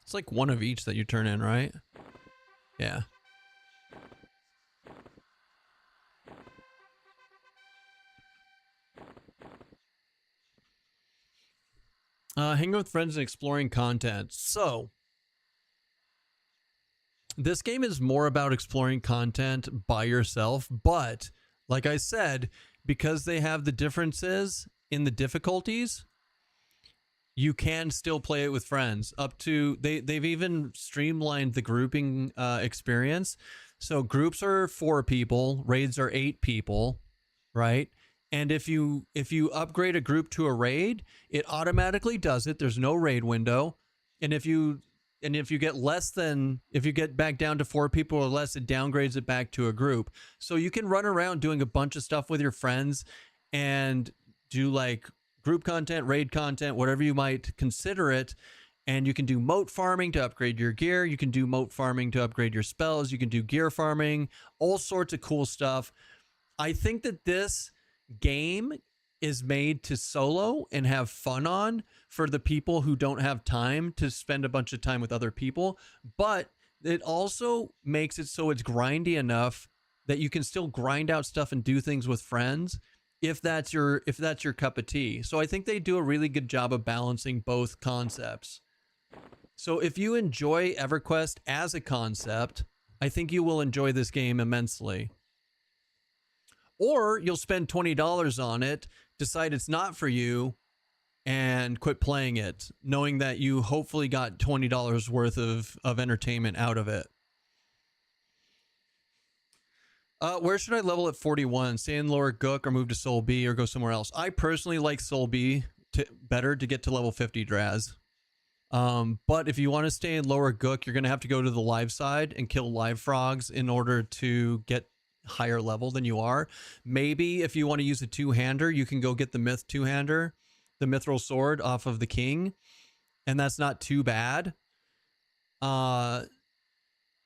It's like one of each that you turn in, right? Yeah. Hanging with friends and exploring content. So, this game is more about exploring content by yourself, but like I said, because they have the differences in the difficulties, you can still play it with friends. Up to they've even streamlined the grouping experience. So groups are 4 people, raids are 8 people, right? And if you upgrade a group to a raid, it automatically does it. There's no raid window. And if you get back down to 4 people or less, it downgrades it back to a group. So you can run around doing a bunch of stuff with your friends and do like group content, raid content, whatever you might consider it. And you can do moat farming to upgrade your gear. You can do moat farming to upgrade your spells. You can do gear farming, all sorts of cool stuff. I think that this game is made to solo and have fun on for the people who don't have time to spend a bunch of time with other people, but it also makes it so it's grindy enough that you can still grind out stuff and do things with friends if that's your cup of tea. So I think they do a really good job of balancing both concepts. So if you enjoy EverQuest as a concept, I think you will enjoy this game immensely. Or you'll spend $20 on it, decide it's not for you, and quit playing it, knowing that you hopefully got $20 worth of entertainment out of it. Where should I level at 41? Stay in lower Gook or move to Soul B or go somewhere else? I personally like Soul B better to get to level 50 Draz. But if you want to stay in lower Gook, you're going to have to go to the live side and kill live frogs in order to get higher level than you are. Maybe if you want to use a 2-hander, you can go get the myth 2-hander, the mithril sword off of the king, and that's not too bad.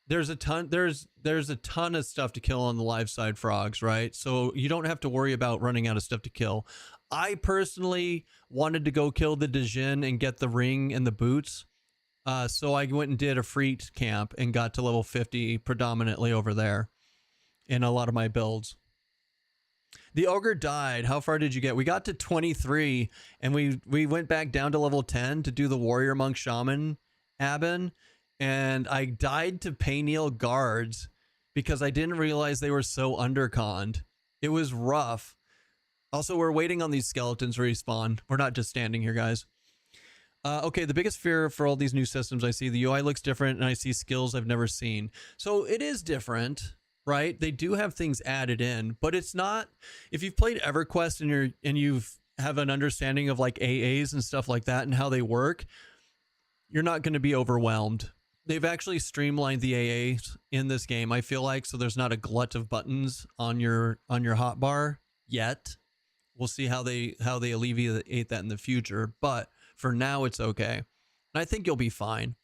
There's a ton of stuff to kill on the live side frogs, right? So you don't have to worry about running out of stuff to kill. I personally wanted to go kill the Djinn and get the ring and the boots. So I went and did a Freet camp and got to level 50 predominantly over there in a lot of my builds. The ogre died. How far did you get? We got to 23 and we went back down to level 10 to do the warrior monk shaman Aben. And I died to Payneal guards because I didn't realize they were so underconned. It was rough. Also, we're waiting on these skeletons to respawn. We're not just standing here, guys. Okay, the biggest fear for all these new systems I see, the UI looks different and I see skills I've never seen. So it is different, right? They do have things added in, but it's not, if you've played EverQuest and you've have an understanding of like AAs and stuff like that and how they work, you're not going to be overwhelmed. They've actually streamlined the AAs in this game, I feel like, so there's not a glut of buttons on your hotbar yet. We'll see how they alleviate that in the future, but for now it's okay. And I think you'll be fine.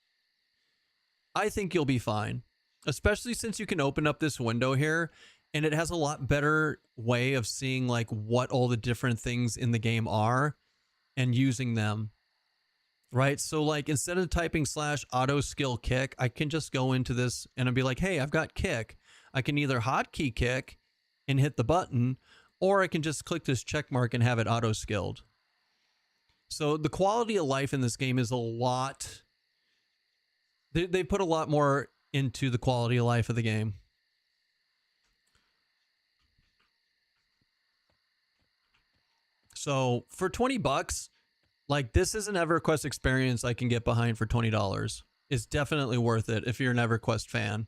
I think you'll be fine, especially since you can open up this window here and it has a lot better way of seeing like what all the different things in the game are and using them. Right, so like instead of typing /auto skill kick, I can just go into this and I'll be like, hey, I've got kick. I can either hotkey kick and hit the button, or I can just click this check mark and have it auto skilled. So the quality of life in this game is a lot. They put a lot more into the quality of life of the game. So for $20, like, this is an EverQuest experience I can get behind for $20. It's definitely worth it if you're an EverQuest fan.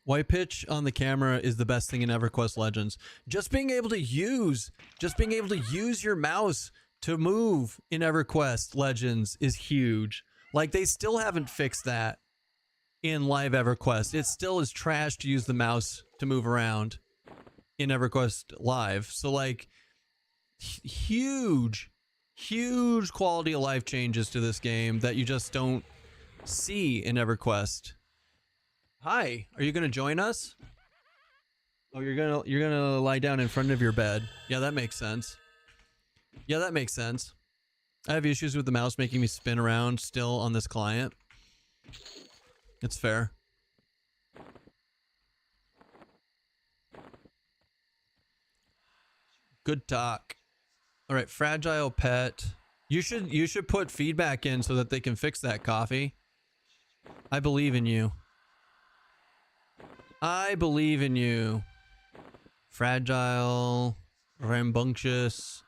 White pitch on the camera is the best thing in EverQuest Legends. Just being able to use your mouse to move in EverQuest Legends is huge. Like, they still haven't fixed that in live EverQuest. It still is trash to use the mouse to move around in EverQuest Live. So like huge quality of life changes to this game that you just don't see in EverQuest. Hi, are you gonna join us? Oh, you're gonna lie down in front of your bed. Yeah, that makes sense. Yeah, that makes sense. I have issues with the mouse making me spin around still on this client. It's fair. Good talk. All right, fragile pet. You should put feedback in so that they can fix that, Coffee. I believe in you. I believe in you. Fragile, rambunctious.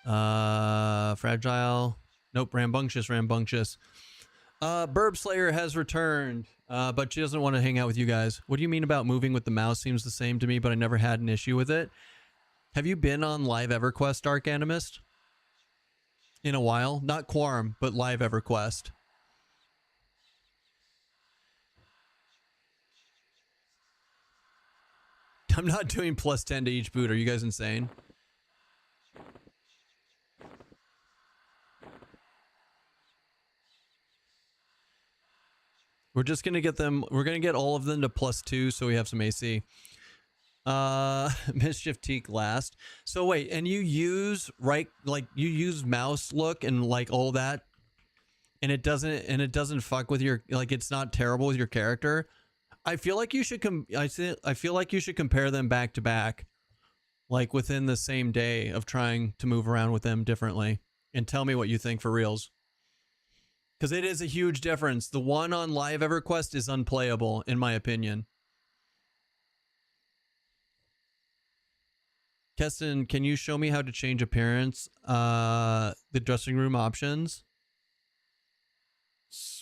Fragile. Nope, rambunctious. Burb Slayer has returned, but she doesn't want to hang out with you guys. What do you mean about moving with the mouse? Seems the same to me, but I never had an issue with it. Have you been on live EverQuest, Dark Animist? In a while? Not Quorum, but live EverQuest. I'm not doing +10 to each boot. Are you guys insane? We're just going to get them. We're going to get all of them to +2 so we have some AC. Mischief Teak last. So wait, and you use you use mouse look and like all that, and it doesn't fuck with your, like, it's not terrible with your character. I feel like you should I feel like you should compare them back to back, like within the same day of trying to move around with them differently, and tell me what you think for reals. Because it is a huge difference. The one on live EverQuest is unplayable, in my opinion. Keston, can you show me how to change appearance? The dressing room options.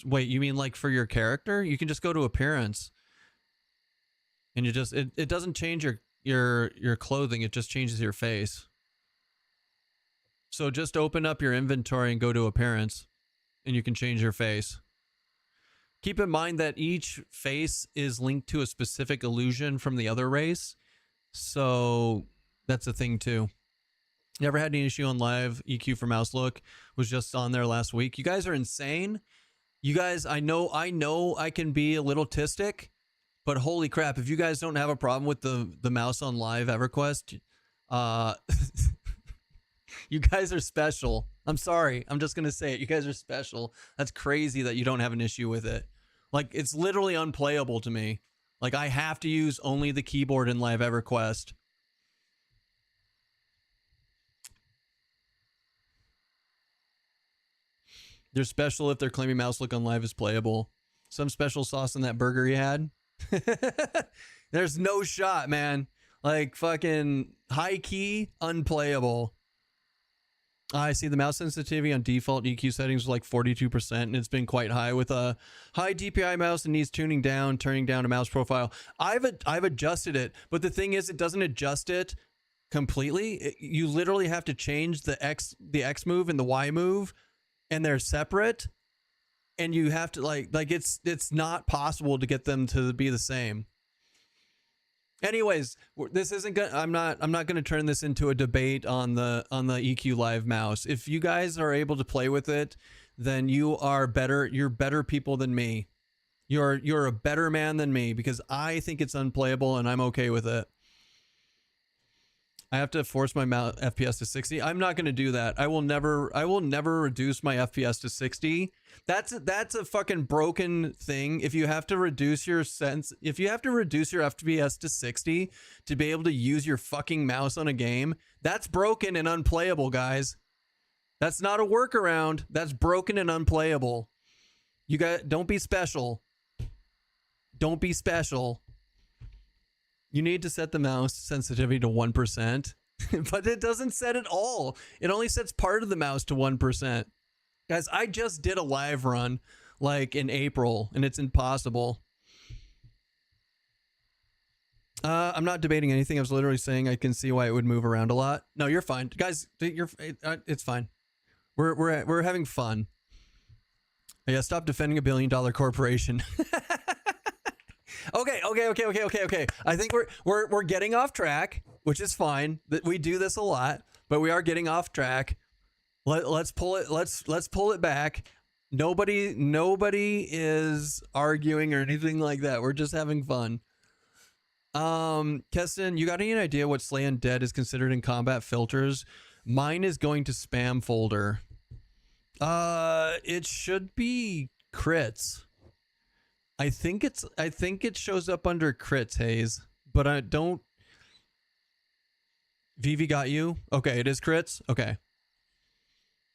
Wait, you mean like for your character? You can just go to appearance. And you just, it doesn't change your clothing, it just changes your face. So just open up your inventory and go to appearance, and you can change your face. Keep in mind that each face is linked to a specific illusion from the other race. So That's a thing too. Never had any issue on live. EQ for mouse look was just on there last week. You guys are insane. You guys, I know I can be a little tistic, but holy crap, if you guys don't have a problem with the mouse on live EverQuest, you guys are special. I'm sorry. I'm just going to say it. You guys are special. That's crazy that you don't have an issue with it. Like, it's literally unplayable to me. Like, I have to use only the keyboard in live EverQuest. They're special if they're claiming mouse look on live is playable. Some special sauce in that burger he had. There's no shot, man. Like, fucking high key, unplayable. I see the mouse sensitivity on default EQ settings was like 42%, and it's been quite high with a high DPI mouse and needs tuning down, turning down a mouse profile. I've adjusted it, but the thing is, it doesn't adjust it completely. You literally have to change the X move and the Y move, and they're separate. And you have to like it's not possible to get them to be the same. Anyways, this isn't gonna. I'm not going to turn this into a debate on the EQ Live mouse. If you guys are able to play with it, then you are better. You're better people than me. You're a better man than me, because I think it's unplayable and I'm okay with it. I have to force my FPS to 60. I'm not going to do that. I will never reduce my FPS to 60. That's a fucking broken thing. If you have to reduce your FPS to 60 to be able to use your fucking mouse on a game, that's broken and unplayable, guys. That's not a workaround. That's broken and unplayable. You guys, don't be special. Don't be special. You need to set the mouse sensitivity to 1%, but it doesn't set it all. It only sets part of the mouse to 1%. Guys, I just did a live run like in April, and it's impossible. I'm not debating anything. I was literally saying I can see why it would move around a lot. No, you're fine. Guys, it's fine. We're having fun. Yeah, stop defending $1 billion corporation. Okay. I think we're getting off track, which is fine. We do this a lot, but we are getting off track. Let's pull it. Let's pull it back. Nobody is arguing or anything like that. We're just having fun. Keston, you got any idea what Slay Undead is considered in combat filters? Mine is going to spam folder. It should be crits. I think it shows up under crits, Hayes, but I don't. Vivi got you? Okay, it is crits? Okay.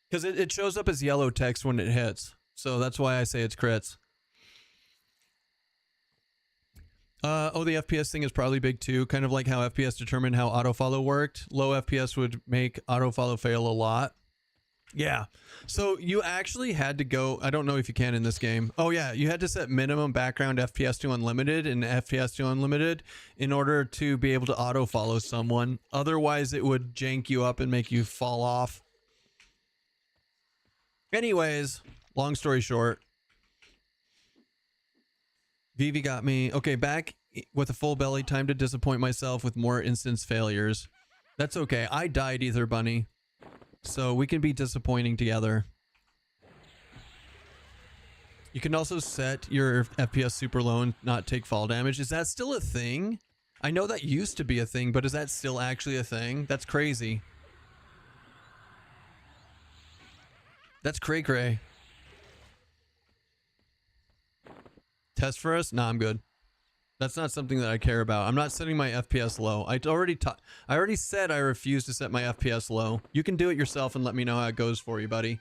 Because it shows up as yellow text when it hits. So that's why I say it's crits. The FPS thing is probably big too. Kind of like how FPS determined how autofollow worked. Low FPS would make autofollow fail a lot. Yeah. So you actually had to go, I don't know if you can in this game. Oh yeah, you had to set minimum background FPS to unlimited and FPS to unlimited in order to be able to auto follow someone. Otherwise it would jank you up and make you fall off. Anyways, long story short, Vivi got me. Okay, back with a full belly. Time to disappoint myself with more instance failures. That's okay. I died either, bunny. So we can be disappointing together. You can also set your FPS super low and not take fall damage. Is that still a thing? I know that used to be a thing, but is that still actually a thing? That's crazy. That's cray-cray. Test for us? Nah, I'm good. That's not something that I care about. I'm not setting my FPS low. I already said I refuse to set my FPS low. You can do it yourself and let me know how it goes for you, buddy.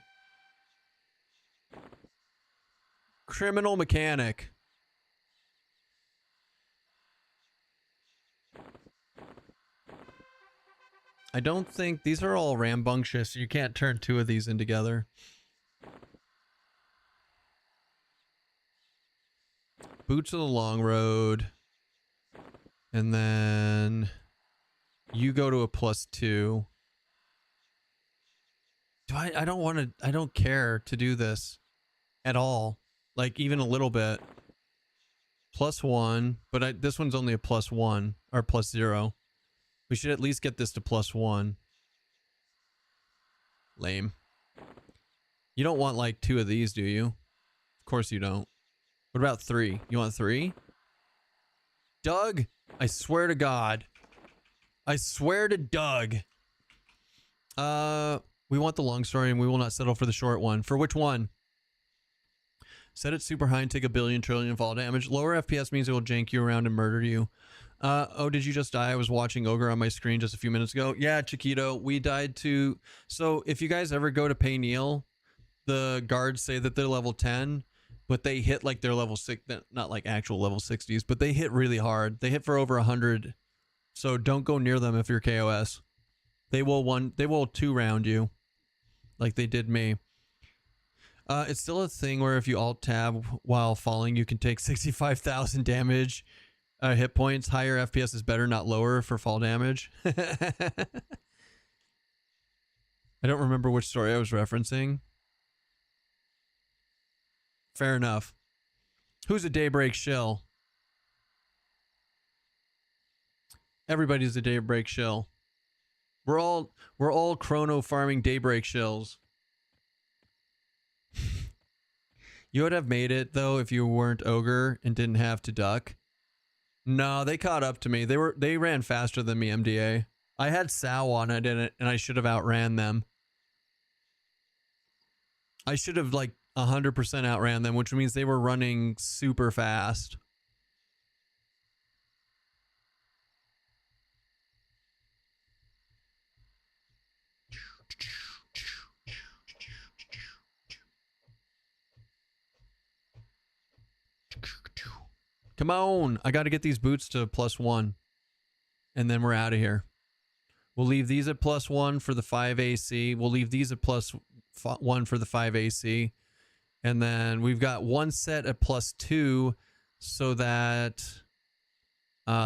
Criminal mechanic. I don't think these are all rambunctious. You can't turn two of these in together. Boots of the long road. And then you go to a +2. I don't care to do this at all. Like even a little bit. +1, but this one's only a +1 or +0. We should at least get this to +1. Lame. You don't want like 2 of these, do you? Of course you don't. What about 3? You want 3? Doug, I swear to God. I swear to Doug. We want the long story and we will not settle for the short one. For which one? Set it super high and take a billion trillion fall damage. Lower FPS means it will jank you around and murder you. Oh, did you just die? I was watching Ogre on my screen just a few minutes ago. Yeah, Chiquito, we died to... So if you guys ever go to pay Neil, the guards say that they're level 10, but they hit like their level 6, not like actual level 60s, but they hit really hard. They hit for over 100. So don't go near them if you're KOS. They will 2-round you like they did me. It's still a thing where if you alt tab while falling, you can take 65,000 damage hit points. Higher FPS is better, not lower for fall damage. I don't remember which story I was referencing. Fair enough. Who's a Daybreak shill? Everybody's a Daybreak shill. We're all chrono farming Daybreak shills. You would have made it though if you weren't Ogre and didn't have to duck. No, they caught up to me. They ran faster than me, MDA. I had Sow on it and I should have outran them. I should have like 100% outran them, which means they were running super fast. Come on, I got to get these boots to +1 and then we're out of here. We'll leave these at +1 for the 5 AC. We'll leave these at +1 for the 5 AC. And then we've got one set at +2 so that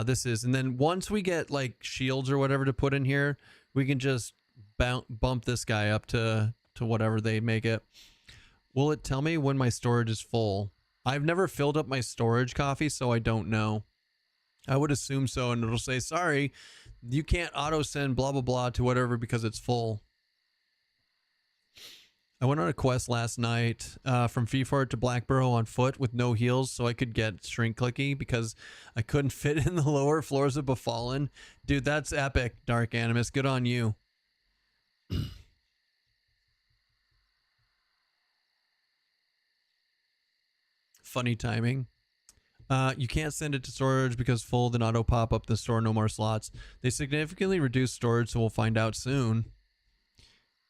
this is, and then once we get like shields or whatever to put in here, we can just bump this guy up to whatever they make it. Will it tell me when my storage is full? I've never filled up my storage, Coffee, so I don't know. I would assume so, and it'll say, sorry, you can't auto send blah blah blah to whatever because it's full. I went on a quest last night from Feefort to Blackborough on foot with no heals so I could get shrink clicky because I couldn't fit in the lower floors of Befallen. Dude, that's epic, Dark Animus. Good on you. Funny timing. You can't send it to storage because full, then auto pop up the store, no more slots. They significantly reduced storage, so we'll find out soon.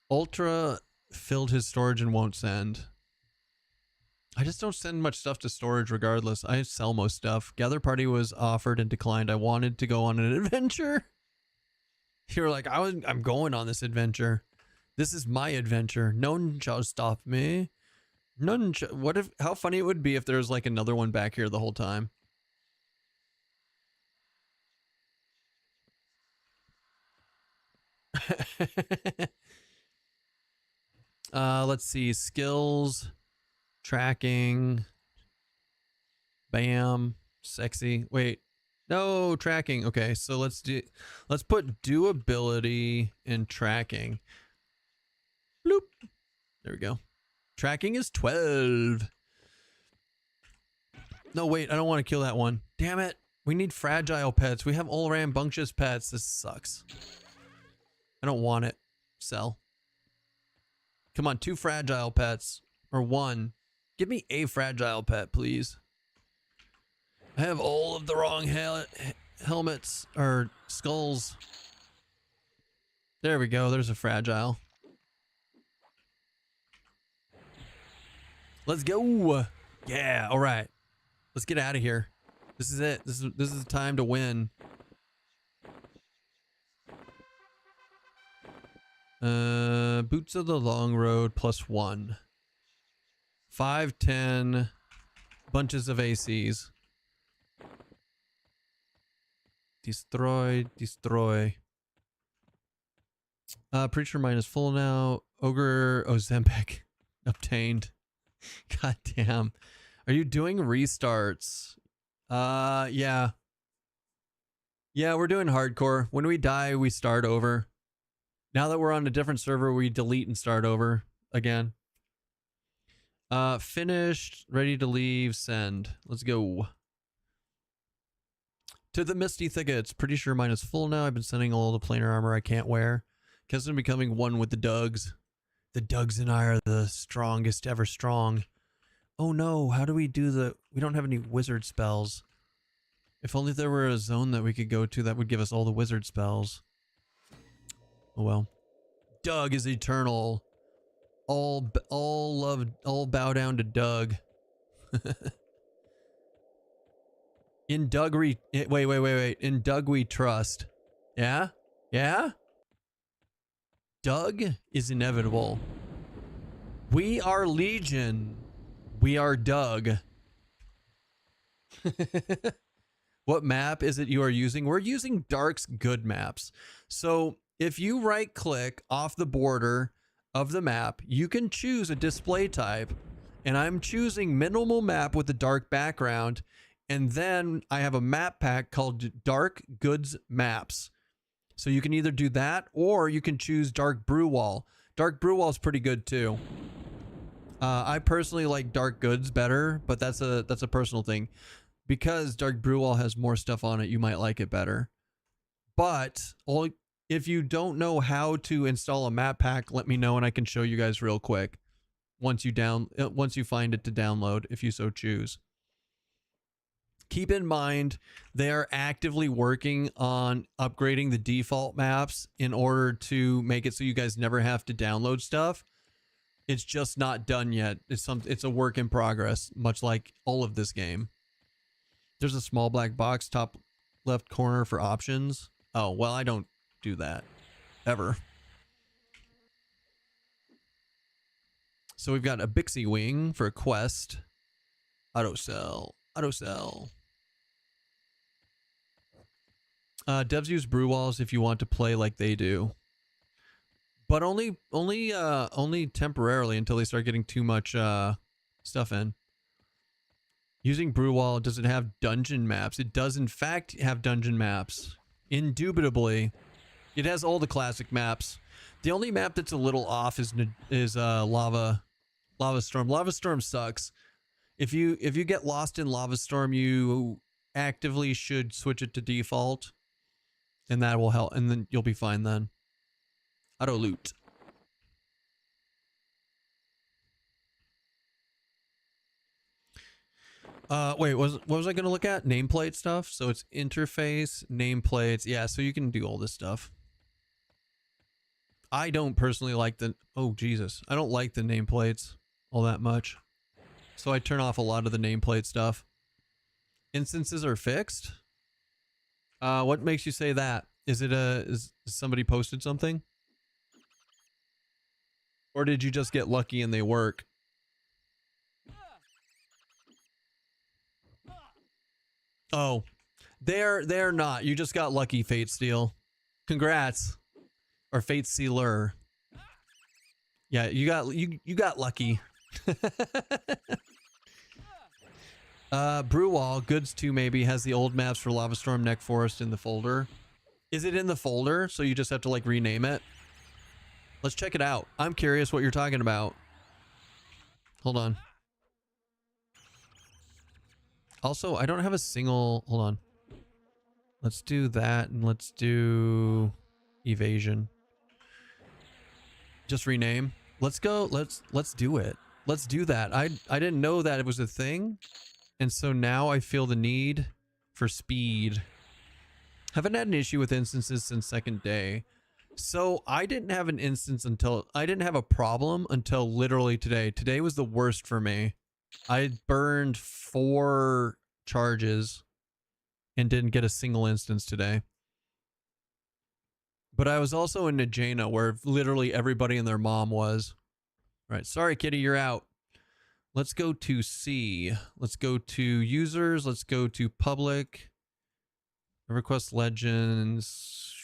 Ultra filled his storage and won't send. I just don't send much stuff to storage regardless. I sell most stuff. Gather Party was offered and declined. I wanted to go on an adventure. You were like, I'm going on this adventure. This is my adventure. No one shall stop me. None. What if? How funny it would be if there was like another one back here the whole time. Let's see. Skills, tracking. Bam. Sexy. Wait. No, tracking. Okay, so let's put doability in tracking. Bloop. There we go. Tracking is 12. No, wait, I don't want to kill that one. Damn it. We need fragile pets. We have all rambunctious pets. This sucks. I don't want it. Sell. Come on, 2 fragile pets. Or 1. Give me a fragile pet, please. I have all of the wrong helmets or skulls. There we go. There's a fragile. Let's go. Yeah. All right. Let's get out of here. This is it. This is the time to win. Boots of the Long Road +1. 5, 10 bunches of ACs. Destroy. Preacher mine is full now. Ogre Ozempic obtained. God damn. Are you doing restarts? Yeah. Yeah, we're doing hardcore. When we die, we start over. Now that we're on a different server, we delete and start over again. Finished, ready to leave, send. Let's go. To the Misty Thickets. Pretty sure mine is full now. I've been sending all the planar armor I can't wear. Keston becoming one with the Dugs. The Dugs and I are the strongest ever strong. Oh no, how do we do the... We don't have any wizard spells. If only there were a zone that we could go to that would give us all the wizard spells. Oh well. Doug is eternal. All bow down to Doug. In Doug wait. In Doug we trust. Yeah? Yeah? Doug is inevitable. We are Legion. We are Doug. What map is it you are using? We're using Dark's good maps. So if you right click off the border of the map, you can choose a display type. And I'm choosing minimal map with the dark background. And then I have a map pack called Dark Goods Maps. So you can either do that or you can choose Dark Brewwall. Dark Brewwall is pretty good too. I personally like Dark Goods better, but that's a personal thing. Because Dark Brewwall has more stuff on it, you might like it better. But if you don't know how to install a map pack, let me know and I can show you guys real quick. Once you find it to download, if you so choose. Keep in mind, they are actively working on upgrading the default maps in order to make it so you guys never have to download stuff. It's just not done yet. It's a work in progress, much like all of this game. There's a small black box top left corner for options. Oh, well, I don't do that ever. So we've got a Bixie Wing for a quest. Auto sell. Auto sell. Devs use brew walls if you want to play like they do, but only temporarily until they start getting too much stuff in. Using brew wall, does it have dungeon maps? It does in fact have dungeon maps. Indubitably, it has all the classic maps. The only map that's a little off is Lava Storm. Lava Storm sucks. If you get lost in Lava Storm, you actively should switch it to default. And that will help, and then you'll be fine then. Auto loot. Wait, what was I gonna look at? Nameplate stuff. So it's interface, nameplates. Yeah, so you can do all this stuff. I don't personally like the... Oh, Jesus. I don't like the nameplates all that much. So I turn off a lot of the nameplate stuff. Instances are fixed? What makes you say that? Is it is somebody posted something? Or did you just get lucky and they work? Oh, they're not. You just got lucky, Fate Steel. Congrats. Or Fate Sealer. Yeah, you got lucky. Brewwall, Goods 2 maybe, has the old maps for Lava Storm, Neck Forest in the folder. Is it in the folder? So you just have to like rename it? Let's check it out. I'm curious what you're talking about. Hold on. Also, I don't have a single... Hold on. Let's do that and let's do evasion. Just rename. Let's go. Let's do it. Let's do that. I didn't know that it was a thing. And so now I feel the need for speed. Haven't had an issue with instances since second day. So I didn't have an instance until... I didn't have a problem until literally today. Today was the worst for me. I burned 4 charges and didn't get a single instance today. But I was also in Najena where literally everybody and their mom was. All right, sorry, kitty, you're out. Let's go to C. Let's go to users. Let's go to public. EverQuest Legends.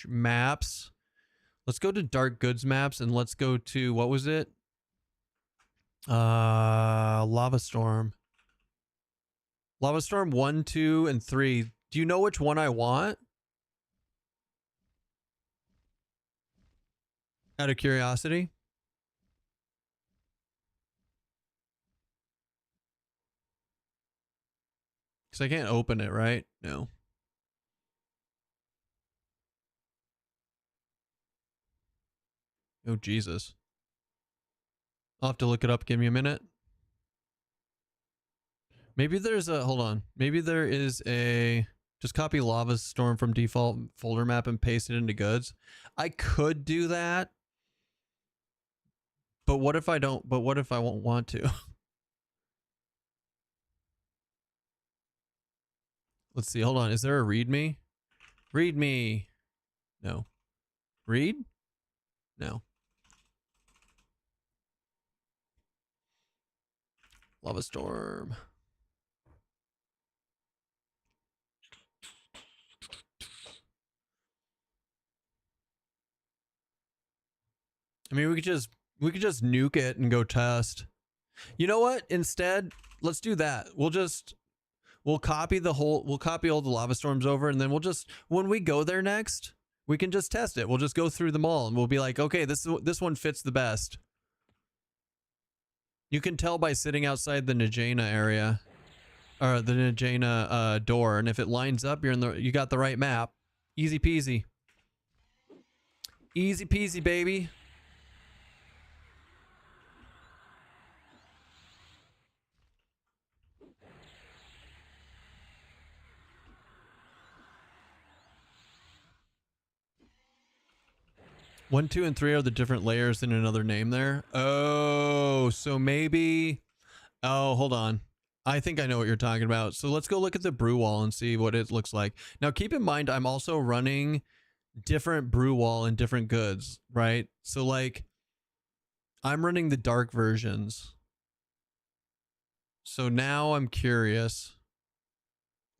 Maps. Let's go to Dark Goods Maps and let's go to, what was it? Lava Storm. Lava Storm 1, 2, and 3. Do you know which one I want? Out of curiosity. Because I can't open it, right? No. Oh, Jesus. I'll have to look it up. Give me a minute. Maybe there's a, hold on. Maybe there is a, just copy Lava Storm from default folder map and paste it into goods. I could do that. But what if I don't, but what if I won't want to? Let's see. Hold on. Is there a readme? Readme. No. Read? No. Lava Storm. I mean, we could just nuke it and go test. You know what? Instead, let's do that. We'll copy all the lava storms over, and then when we go there next, we can just test it. We'll just go through them all and we'll be like, okay, this one fits the best. You can tell by sitting outside the Najena area, or the Najena door, and if it lines up, you got the right map. Easy peasy. Easy peasy, baby. One, two, and three are the different layers in another name there. Oh, so maybe... Oh, hold on. I think I know what you're talking about. So let's go look at the brew wall and see what it looks like. Now, keep in mind, I'm also running different brew wall and different goods, right? So, like, I'm running the dark versions. So now I'm curious.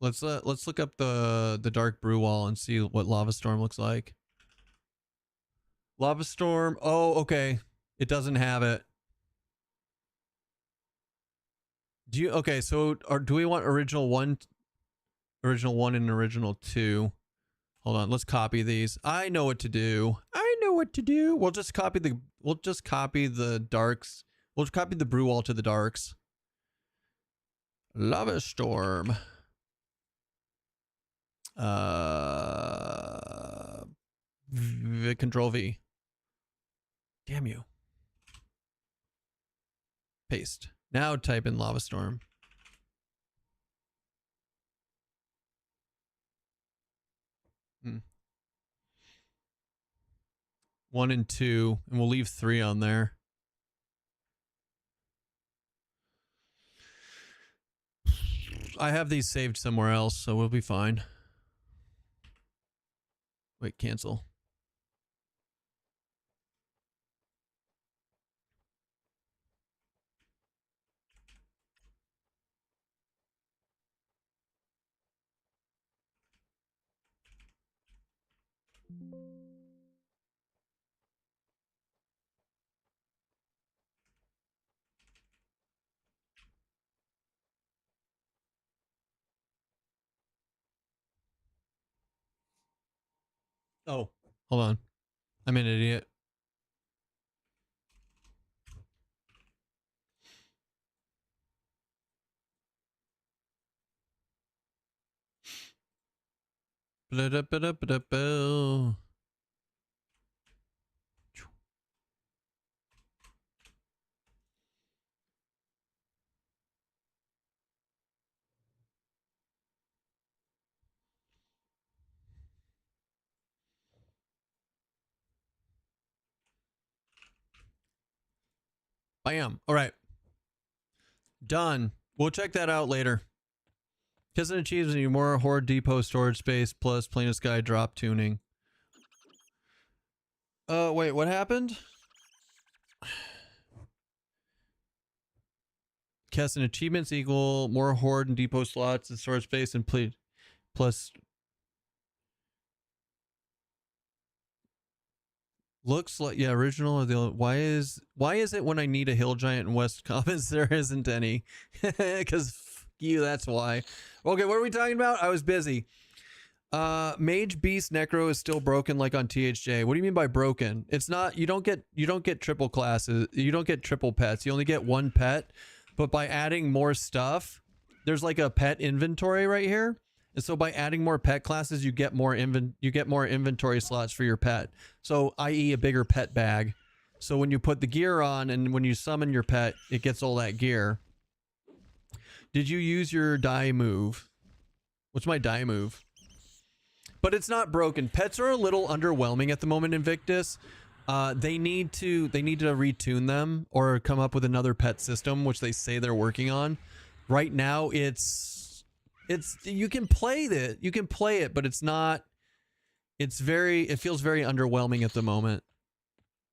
Let's look up the dark brew wall and see what Lava Storm looks like. Lava Storm. Oh, okay. It doesn't have it. Okay, so do we want original 1 and original 2? Hold on, let's copy these. I know what to do. We'll just copy the darks. We'll copy the brew wall to the darks. Lava Storm. Control V. Damn you. Paste. Now type in Lava Storm. Hmm. 1 and 2, and we'll leave 3 on there. I have these saved somewhere else, so we'll be fine. Wait, cancel. Oh, hold on. I'm an idiot. Bam. All right. Done. We'll check that out later. Keston achieves more Horde Depot storage space plus Plain of Sky drop tuning. Wait, what happened? Keston achievements equal more Horde and Depot slots and storage space and plus looks like, yeah, original or the why is it when I need a hill giant in West Commons there isn't any? Because you, that's why. Okay, what are we talking about? I was busy. Mage Beast Necro is still broken like on THJ. What do you mean by broken? It's not, you don't get triple classes, you don't get triple pets, you only get one pet, but by adding more stuff, there's like a pet inventory right here. And so by adding more pet classes, you get more inventory slots for your pet. So i.e. a bigger pet bag. So when you put the gear on and when you summon your pet, it gets all that gear. Did you use your die move? What's my die move? But it's not broken. Pets are a little underwhelming at the moment, Invictus. They need to retune them or come up with another pet system, which they say they're working on. Right now, it's you can play it, but it's not. It feels very underwhelming at the moment.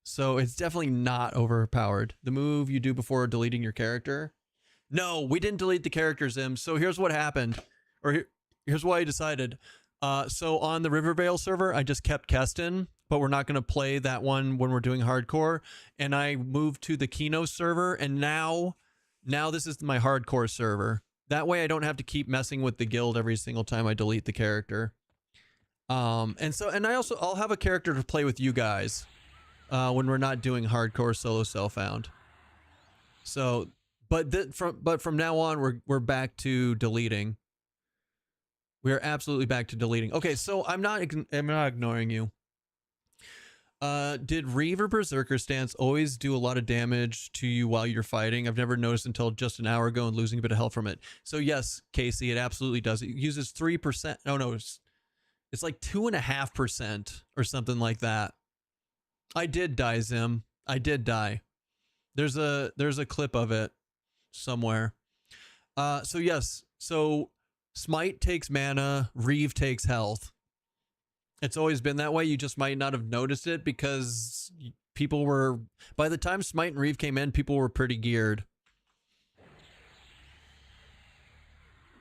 So it's definitely not overpowered. The move you do before deleting your character. No, we didn't delete the character, Zim. So here's what happened, or here's why I decided. So on the Rivervale server, I just kept Keston, but we're not going to play that one when we're doing hardcore. And I moved to the Kino server, and now this is my hardcore server. That way I don't have to keep messing with the guild every single time I delete the character. I'll have a character to play with you guys when we're not doing hardcore solo self-found. So, but from now on, we're back to deleting. We are absolutely back to deleting. Okay, so I'm not ignoring you. Did Reeve or Berserker stance always do a lot of damage to you while you're fighting? I've never noticed until just an hour ago and losing a bit of health from it. So yes, Casey, it absolutely does. It uses 3%. No, it's like 2.5% or something like that. I did die, Zim. I did die. There's a clip of it somewhere. So yes. So Smite takes mana, Reeve takes health. It's always been that way. You just might not have noticed it because people were, by the time Smite and Reeve came in, people were pretty geared.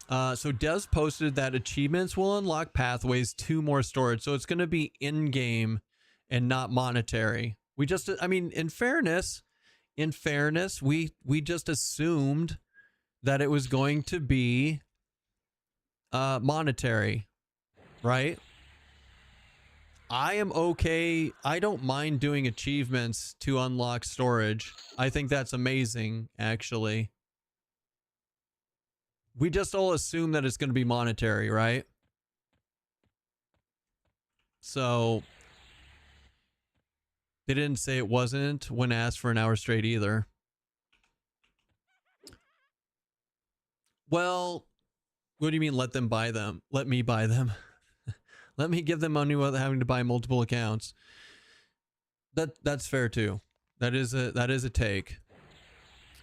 So Des posted that achievements will unlock pathways to more storage. So it's going to be in-game and not monetary. In fairness, we just assumed that it was going to be monetary, right? I am okay. I don't mind doing achievements to unlock storage. I think that's amazing, actually. We just all assume that it's going to be monetary, right? So they didn't say it wasn't when asked for an hour straight either. Well, what do you mean let them buy them? Let me buy them. Let me give them money without having to buy multiple accounts. That's fair too. That is a take.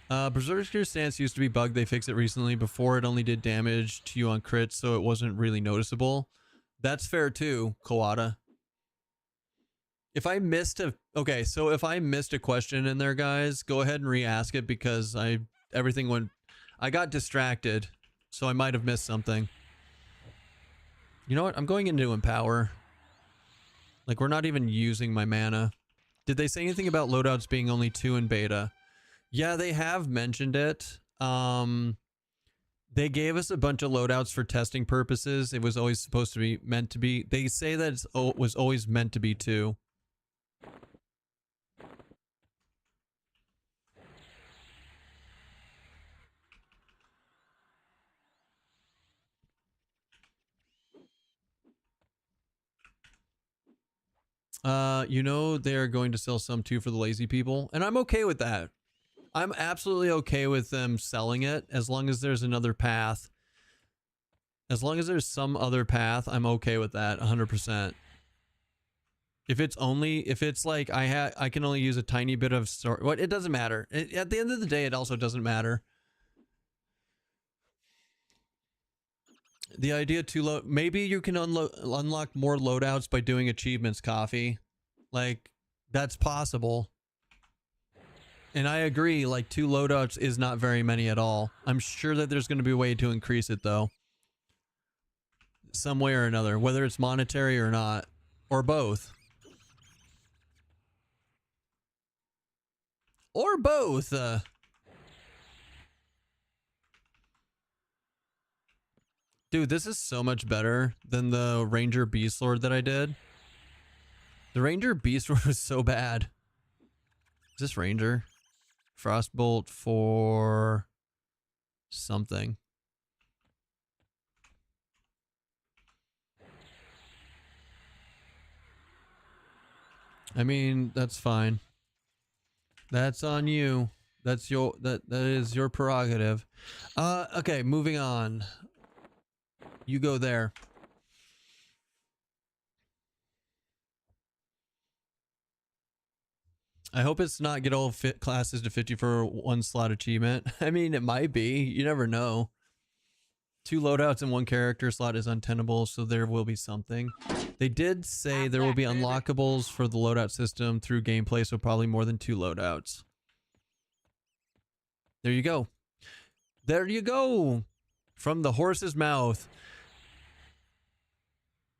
Berserker stance used to be bugged. They fixed it recently. Before it only did damage to you on crits, so it wasn't really noticeable. That's fair too, Kawada. If I missed a question in there, guys, go ahead and re-ask it because I got distracted, so I might have missed something. You know what? I'm going into Empower. Like, we're not even using my mana. Did they say anything about loadouts being only 2 in beta? Yeah, they have mentioned it. They gave us a bunch of loadouts for testing purposes. It was always supposed to be meant to be. They say that it was always meant to be 2. They're going to sell some too for the lazy people, and I'm okay with that. I'm absolutely okay with them selling it as long as there's another path. As long as there's some other path, I'm okay with that 100%. If it's like I can only use a tiny bit of story, it doesn't matter. At the end of the day, it also doesn't matter. The idea to maybe you can unlock more loadouts by doing achievements, Coffee. Like, that's possible. And I agree, like 2 loadouts is not very many at all. I'm sure that there's going to be a way to increase it though. Some way or another, whether it's monetary or not, or both. Or both. Dude, this is so much better than the Ranger Beast Lord that I did. The Ranger Beast Lord was so bad. Is this Ranger? Frostbolt for something. I mean, that's fine. That's on you. That's your that is your prerogative. Okay, moving on. You go there. I hope it's not get all fit classes to 50 for one slot achievement. I mean, it might be. You never know. 2 loadouts in 1 character slot is untenable, so there will be something. They did say there will be unlockables for the loadout system through gameplay, so probably more than 2 loadouts. There you go. There you go. From the horse's mouth.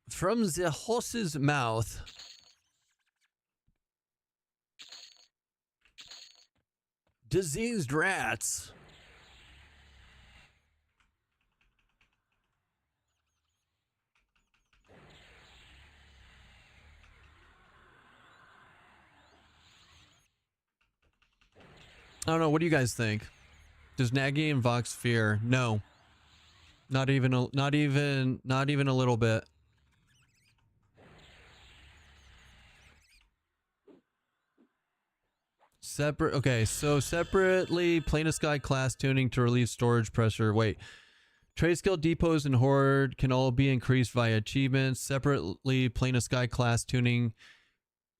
From the horse's mouth. Diseased rats. I don't know. What do you guys think? Does Nagy and Vox fear? No. Not even a little bit. Separate. Okay, so separately, Plane of Sky class tuning to relieve storage pressure. Wait. Trade skill depots and horde can all be increased via achievements. Separately, Plane of Sky class tuning.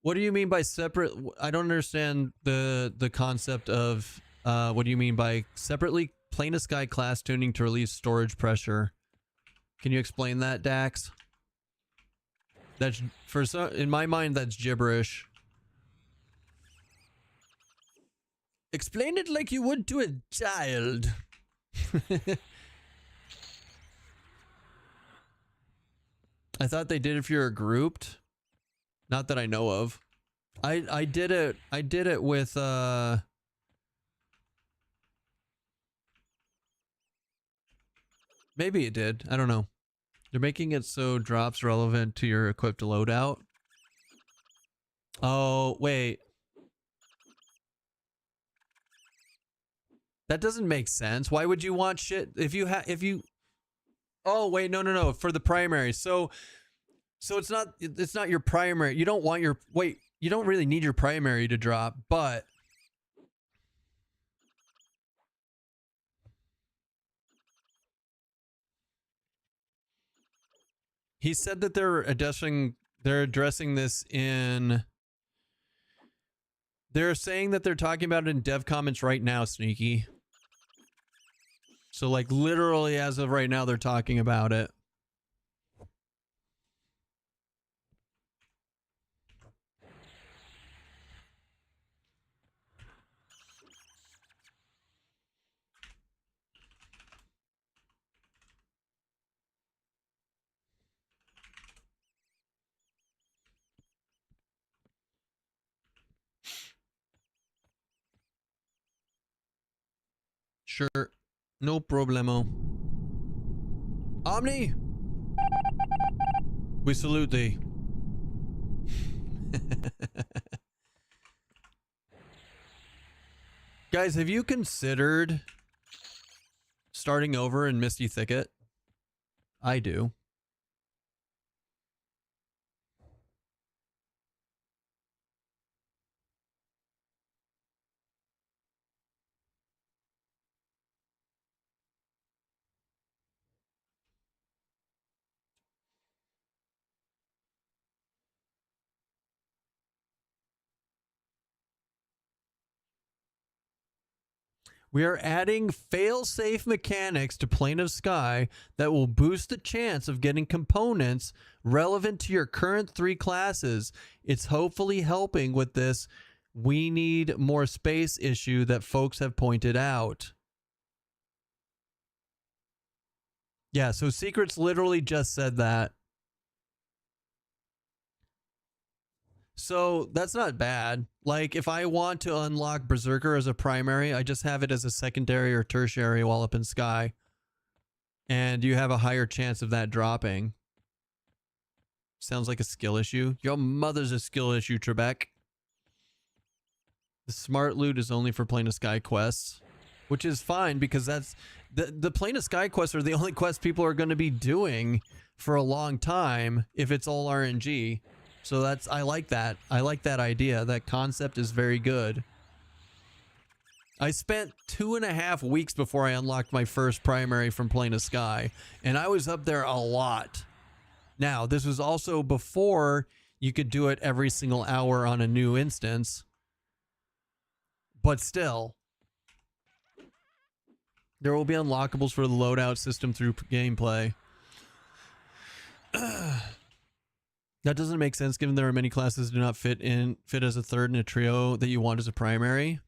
What do you mean by separate? I don't understand the concept of what do you mean by separately Plane of Sky class tuning to release storage pressure? Can you explain that, Dax? That's for some, in my mind, that's gibberish. Explain it like you would to a child. I thought they did if you're grouped. Not that I know of. I did it with maybe it did. I don't know. They're making it so drops relevant to your equipped loadout. Oh, wait. That doesn't make sense. Why would you want shit if you Oh, wait, no. For the primary. So it's not your primary. You don't want your you don't really need your primary to drop, but he said that they're addressing this in they're saying that they're talking about it in dev comments right now, Sneaky. So like literally as of right now they're talking about it. Sure. No problemo. Omni! We salute thee. Guys, have you considered starting over in Misty Thicket? I do. We are adding fail-safe mechanics to Plane of Sky that will boost the chance of getting components relevant to your current 3 classes. It's hopefully helping with this we need more space issue that folks have pointed out. Yeah, so Secrets literally just said that. So that's not bad. Like if I want to unlock Berserker as a primary, I just have it as a secondary or tertiary while up in Sky. and you have a higher chance of that dropping. Sounds like a skill issue. Your mother's a skill issue, Trebek. The smart loot is only for Plane of Sky quests, which is fine because that's the Plane of Sky quests are the only quests people are going to be doing for a long time if it's all RNG. So that's, I like that. I like that idea. That concept is very good. I spent 2.5 weeks before I unlocked my first primary from Plane of Sky, and I was up there a lot. Now, this was also before you could do it every single hour on a new instance. But still, there will be unlockables for the loadout system through gameplay. That doesn't make sense given there are many classes that do not fit as a third in a trio that you want as a primary.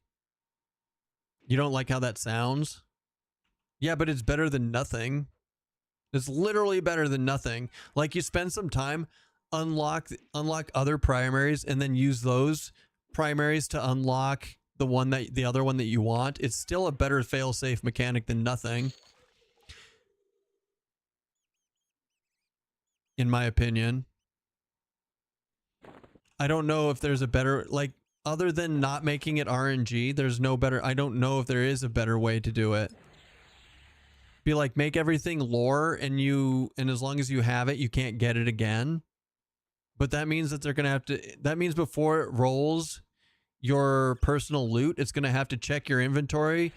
You don't like how that sounds? Yeah, but it's better than nothing. It's literally better than nothing. Like, you spend some time, unlock other primaries, and then use those primaries to unlock the other one that you want. It's still a better fail-safe mechanic than nothing, in my opinion. I don't know if there's a better, like, other than not making it RNG, there's no better, I don't know if there is a better way to do it. Be like, make everything lore, and as long as you have it, you can't get it again. But that means that they're gonna have to, that means before it rolls your personal loot, it's gonna have to check your inventory,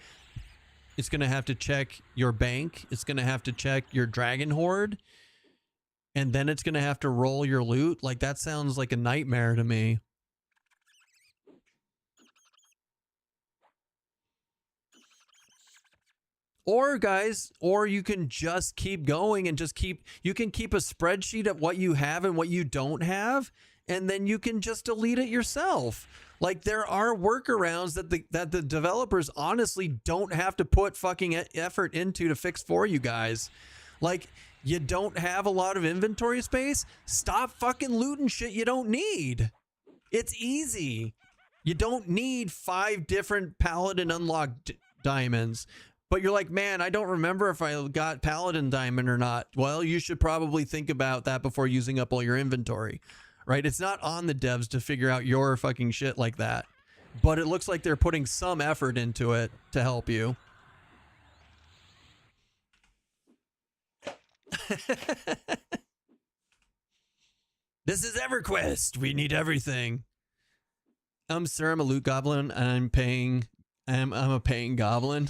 it's gonna have to check your bank, it's gonna have to check your dragon horde, and then it's gonna have to roll your loot. Like, that sounds like a nightmare to me. Or guys, or you can just keep going and you can keep a spreadsheet of what you have and what you don't have, and then you can just delete it yourself. Like, there are workarounds that the developers honestly don't have to put fucking effort into to fix for you guys. Like, you don't have a lot of inventory space? Stop fucking looting shit you don't need. It's easy. You don't need 5 different paladin unlocked diamonds. But you're like, man, I don't remember if I got Paladin Diamond or not. Well, you should probably think about that before using up all your inventory, right? It's not on the devs to figure out your fucking shit like that. But it looks like they're putting some effort into it to help you. This is EverQuest. We need everything. Sir, I'm a loot goblin, and I'm a paying goblin.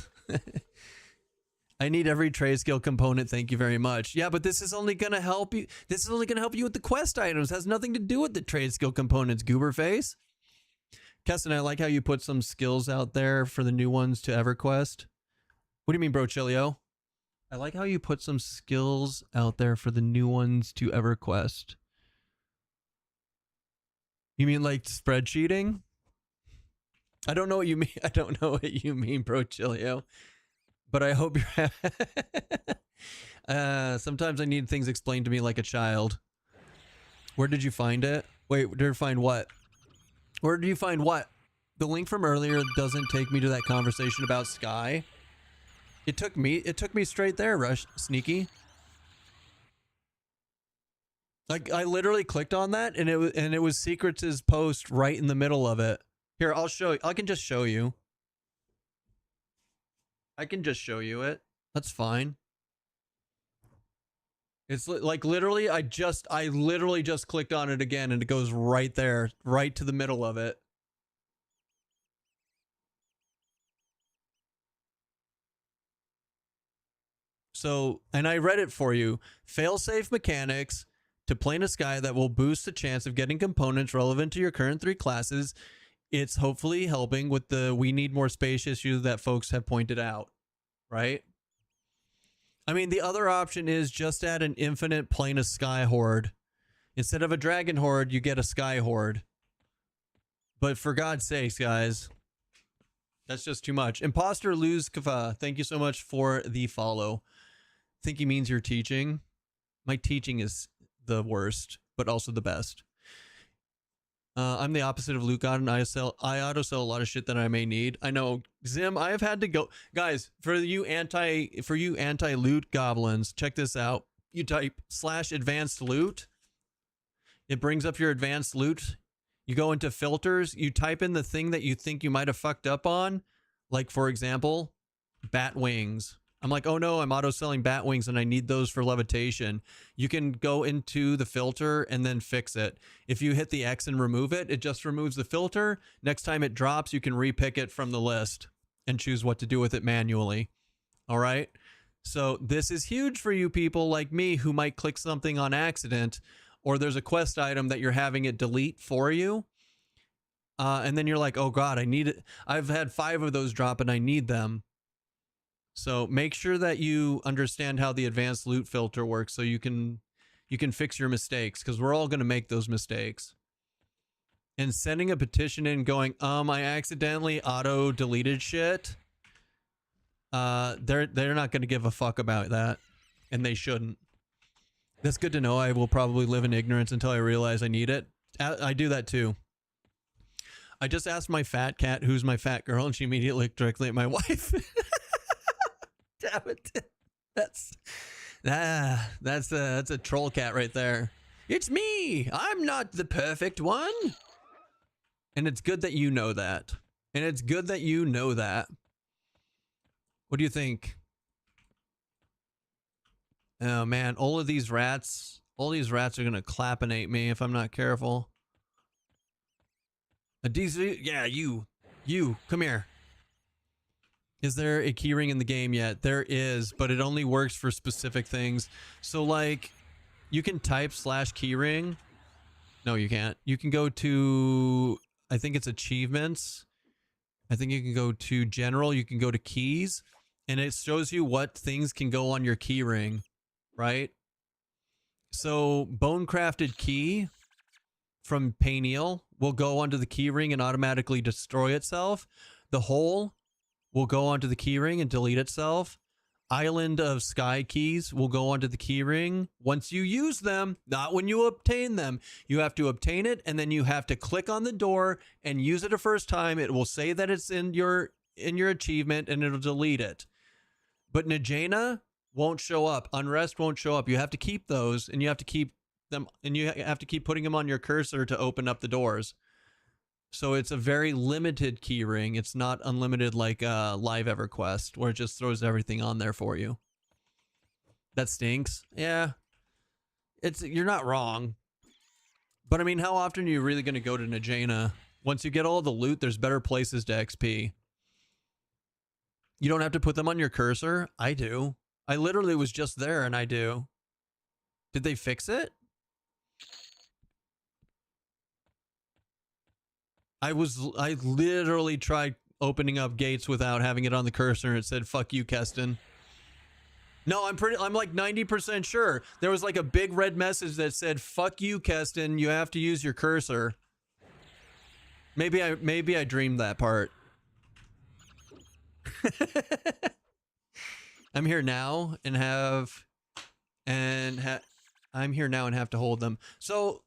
I need every trade skill component. Thank you very much. Yeah, but this is only going to help you. This is only going to help you with the quest items. It has nothing to do with the trade skill components, Gooberface. Keston, I like how you put some skills out there for the new ones to EverQuest. What do you mean, bro, Chilio? I like how you put some skills out there for the new ones to EverQuest. You mean like spreadsheeting? I don't know what you mean. I don't know what you mean, bro, Chilio. But I hope you're... sometimes I need things explained to me like a child. Where did you find it? Wait, did you find what? Where did you find what? The link from earlier doesn't take me to that conversation about Sky. It took me straight there, Rush Sneaky. Like, I literally clicked on that, and it was Secrets' post right in the middle of it. Here, I'll show you. I can just show you. I can just show you it. That's fine. It's like literally, I literally just clicked on it again, and it goes right there, right to the middle of it. So, and I read it for you. Failsafe mechanics to Plane of Sky that will boost the chance of getting components relevant to your current 3 classes. It's hopefully helping with the we need more space issue that folks have pointed out, right? I mean, the other option is just add an infinite Plane of Sky horde. Instead of a dragon horde, you get a sky horde. But for God's sakes, guys, that's just too much. Imposter Lose Kafa, thank you so much for the follow. Think he means you're teaching. My teaching is the worst, but also the best. I'm the opposite of Loot God, and I auto sell a lot of shit that I may need. I know, Zim. I have had to go, guys. For you anti loot goblins, check this out. You type /advanced loot. It brings up your advanced loot. You go into filters. You type in the thing that you think you might have fucked up on, like for example, bat wings. I'm like, oh no, I'm auto selling bat wings and I need those for levitation. You can go into the filter and then fix it. If you hit the X and remove it, it just removes the filter. Next time it drops, you can repick it from the list and choose what to do with it manually. All right. So this is huge for you people like me who might click something on accident, or there's a quest item that you're having it delete for you. And then you're like, oh God, I need it. I've had 5 of those drop and I need them. So make sure that you understand how the advanced loot filter works so you can fix your mistakes, because we're all going to make those mistakes. And sending a petition in going, I accidentally auto deleted shit. They're not going to give a fuck about that, and they shouldn't. That's good to know. I will probably live in ignorance until I realize I need it. I do that too. I just asked my fat cat who's my fat girl, and she immediately looked directly at my wife. Damn it. That's a troll cat right there. It's me. I'm not the perfect one. And it's good that you know that. And it's good that you know that. What do you think? Oh man, all these rats are gonna clapinate me if I'm not careful. A DC, yeah, you, come here. Is there a keyring in the game yet? There is, but it only works for specific things. So like, you can type /keyring. No, you can't. You can go to, I think it's achievements. I think you can go to general. You can go to keys, and it shows you what things can go on your keyring, right? So bone crafted key from Payneal will go onto the keyring and automatically destroy itself. The hole will go onto the keyring and delete itself. Island of Sky keys will go onto the keyring once you use them, not when you obtain them. You have to obtain it, and then you have to click on the door and use it a first time. It will say that it's in your achievement, and it'll delete it. But Najena won't show up. Unrest won't show up. You have to keep those, and you have to keep them, and you have to keep putting them on your cursor to open up the doors. So it's a very limited keyring. It's not unlimited like live EverQuest, where it just throws everything on there for you. That stinks. Yeah. You're not wrong. But I mean, how often are you really going to go to Najena? Once you get all the loot, there's better places to XP. You don't have to put them on your cursor. I do. I literally was just there and I do. Did they fix it? I literally tried opening up gates without having it on the cursor, and it said, fuck you, Keston. No, I'm like 90% sure. There was like a big red message that said, fuck you, Keston. You have to use your cursor. Maybe I dreamed that part. I'm here now and have to hold them. So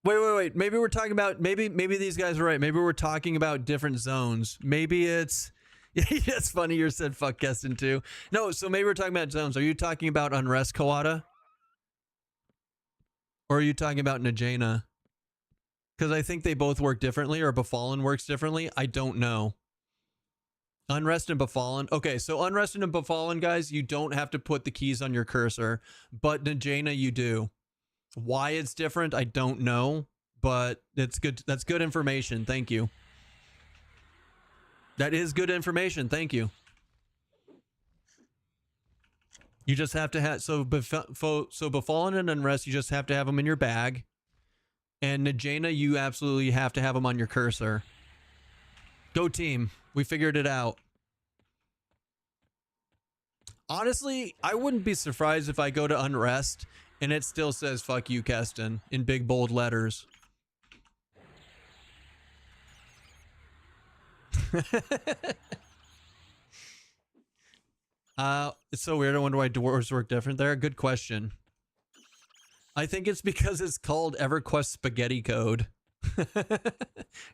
Wait. Maybe we're talking about, maybe these guys are right. Maybe we're talking about different zones. Maybe it's, yeah, it's funny you said fuck Keston too. No, so maybe we're talking about zones. Are you talking about Unrest, Kawada? Or are you talking about Najena? Because I think they both work differently, or Befallen works differently. I don't know. Unrest and Befallen. Okay, so Unrest and Befallen, guys, you don't have to put the keys on your cursor, but Najena you do. Why it's different, I don't know, but it's good. That's good information. Thank you. That is good information. Thank you. You just have to have, so Befallen and Unrest, you just have to have them in your bag. And Najena, you absolutely have to have them on your cursor. Go team. We figured it out. Honestly, I wouldn't be surprised if I go to Unrest and it still says fuck you, Keston, in big bold letters. It's so weird. I wonder why dwarves work different there. Good question. I think it's because it's called EverQuest Spaghetti Code.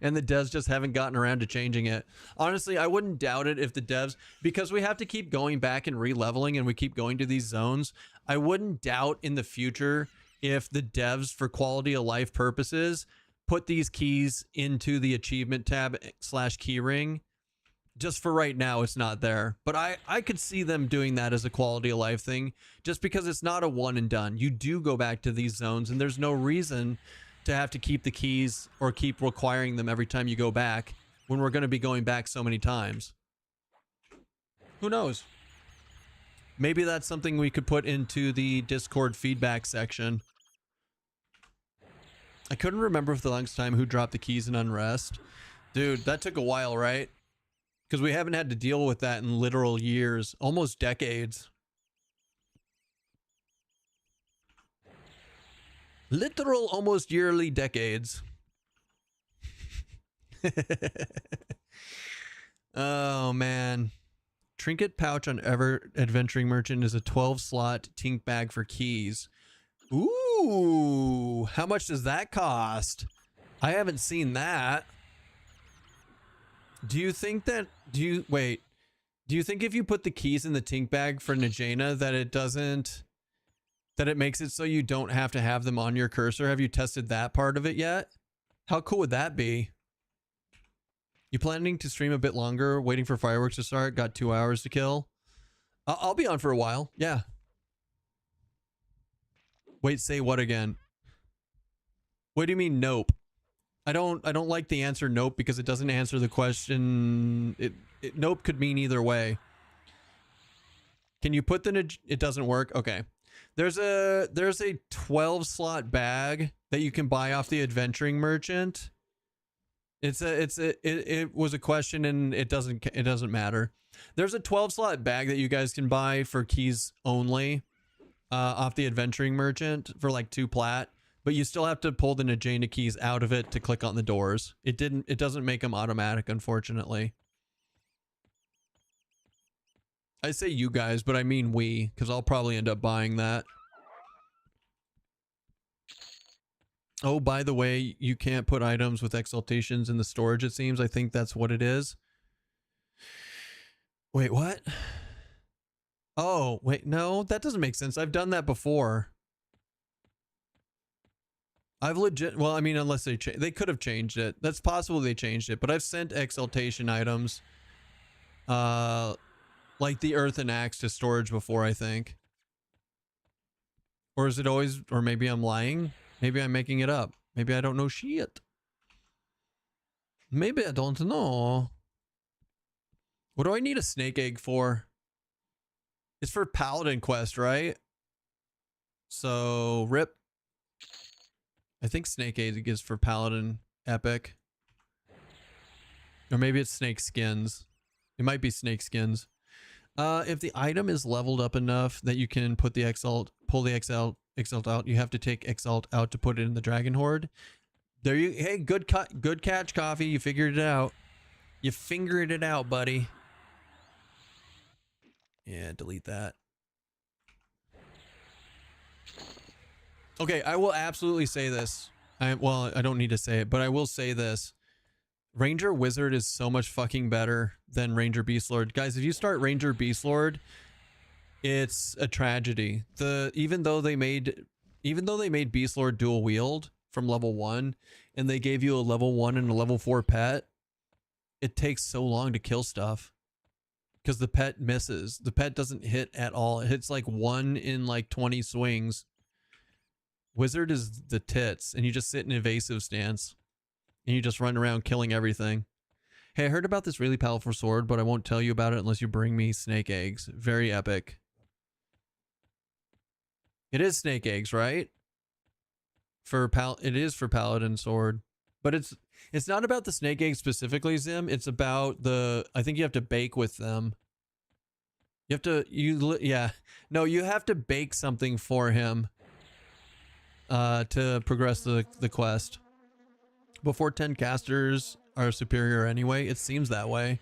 And the devs just haven't gotten around to changing it. Honestly, I wouldn't doubt it if the devs, because we have to keep going back and re-leveling and we keep going to these zones, I wouldn't doubt in the future if the devs, for quality of life purposes, put these keys into the achievement tab / keyring. Just for right now, it's not there. But I could see them doing that as a quality of life thing, just because it's not a one and done. You do go back to these zones, and there's no reason to have to keep the keys or keep requiring them every time you go back when we're going to be going back so many times. Who knows? Maybe that's something we could put into the Discord feedback section. I couldn't remember for the longest time who dropped the keys in Unrest. Dude, that took a while, right? Because we haven't had to deal with that in literal years, almost decades. Literal, almost yearly decades. Oh, man. Trinket pouch on Ever Adventuring Merchant is a 12-slot tink bag for keys. Ooh, how much does that cost? I haven't seen that. Do you think that, do you think if you put the keys in the tink bag for Najena that it makes it so you don't have to have them on your cursor? Have you tested that part of it yet? How cool would that be? You planning to stream a bit longer, waiting for fireworks to start? Got 2 hours to kill? I'll be on for a while. Yeah. Wait, say what again? What do you mean nope? I don't like the answer nope because it doesn't answer the question. Nope could mean either way. Can you put it doesn't work? Okay. There's a 12-slot bag that you can buy off the Adventuring Merchant. It was a question and it doesn't matter. There's a 12-slot bag that you guys can buy for keys only off the Adventuring Merchant for like 2 plat. But you still have to pull the Najena keys out of it to click on the doors. It doesn't make them automatic, unfortunately. I say you guys, but I mean we, because I'll probably end up buying that. Oh, by the way, you can't put items with exaltations in the storage, it seems. I think that's what it is. Wait, what? Oh, wait, no, that doesn't make sense. I've done that before. I've legit, well, I mean, unless they could have changed it. That's possible they changed it, but I've sent exaltation items, like the earthen axe to storage before, I think. Or is it always, or maybe I'm lying? Maybe I'm making it up. Maybe I don't know shit. Maybe I don't know. What do I need a snake egg for? It's for Paladin quest, right? So, rip. I think snake egg is for Paladin epic. Or maybe it's snake skins. It might be snake skins. If the item is leveled up enough that you can put the pull the exalt out, you have to take exalt out to put it in the dragon horde. There you, hey, good catch, Coffee. You figured it out. You fingered it out, buddy. Yeah, delete that. Okay, I will absolutely say this. Well, I don't need to say it, but I will say this. Ranger Wizard is so much fucking better than Ranger Beastlord. Guys, if you start Ranger Beastlord, it's a tragedy. Even though they made Beastlord dual wield from level 1 and they gave you a level 1 and a level 4 pet, it takes so long to kill stuff because the pet misses. The pet doesn't hit at all. It hits like 1 in like 20 swings. Wizard is the tits, and you just sit in evasive stance, and you just run around killing everything. Hey, I heard about this really powerful sword, but I won't tell you about it unless you bring me snake eggs. Very epic. It is snake eggs, right? It is for Paladin sword, but it's not about the snake eggs specifically, Zim. It's about I think you have to bake with them. You have to, you have to bake something for him to progress the quest. Before 10 casters are superior anyway. It seems that way.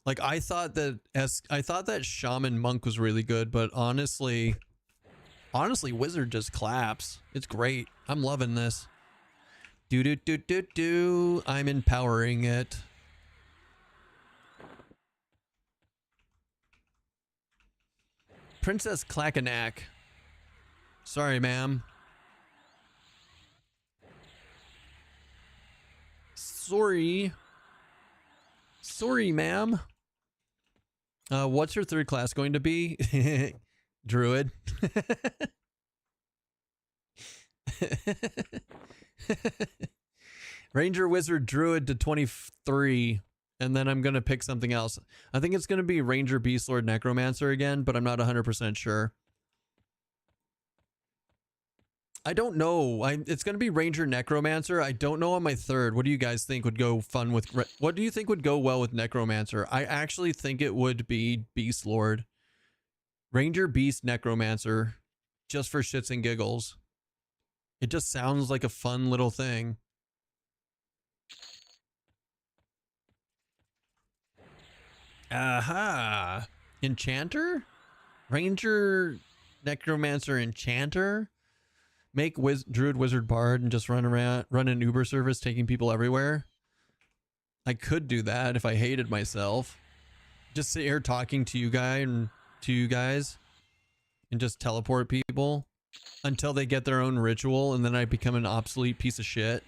Like I thought that Shaman Monk was really good, but honestly, Honestly, Wizard just claps. It's great. I'm loving this. Do do do do do. I'm empowering it. Princess Clackenack. Sorry, ma'am. Sorry. Sorry, ma'am. What's your third class going to be? Druid. Ranger, Wizard, Druid to 23. And then I'm going to pick something else. I think it's going to be Ranger, Beast Lord, Necromancer again, but I'm not 100% sure. I don't know. It's going to be Ranger, Necromancer. I don't know on my third. What do you guys think would go fun with... What do you think would go well with Necromancer? I actually think it would be Beast Lord. Ranger, Beast, Necromancer. Just for shits and giggles. It just sounds like a fun little thing. Aha. Enchanter? Ranger, Necromancer, Enchanter? Make Druid, Wizard, Bard and just run an Uber service taking people everywhere. I could do that if I hated myself. Just sit here talking to you guys and just teleport people until they get their own ritual and then I become an obsolete piece of shit.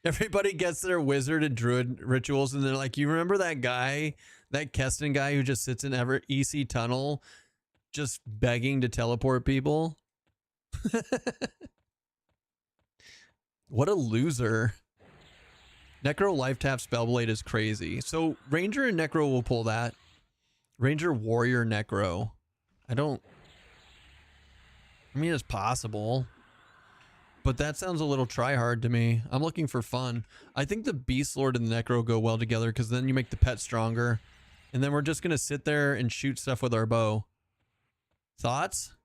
Everybody gets their wizard and druid rituals and they're like, you remember that guy, that Keston guy who just sits in EC tunnel just begging to teleport people? What a loser. Necro life tap Spellblade is crazy. So Ranger and Necro will pull that. Ranger, Warrior, Necro. I mean, it's possible. But that sounds a little try-hard to me. I'm looking for fun. I think the Beast Lord and the Necro go well together because then you make the pet stronger. And then we're just going to sit there and shoot stuff with our bow. Thoughts?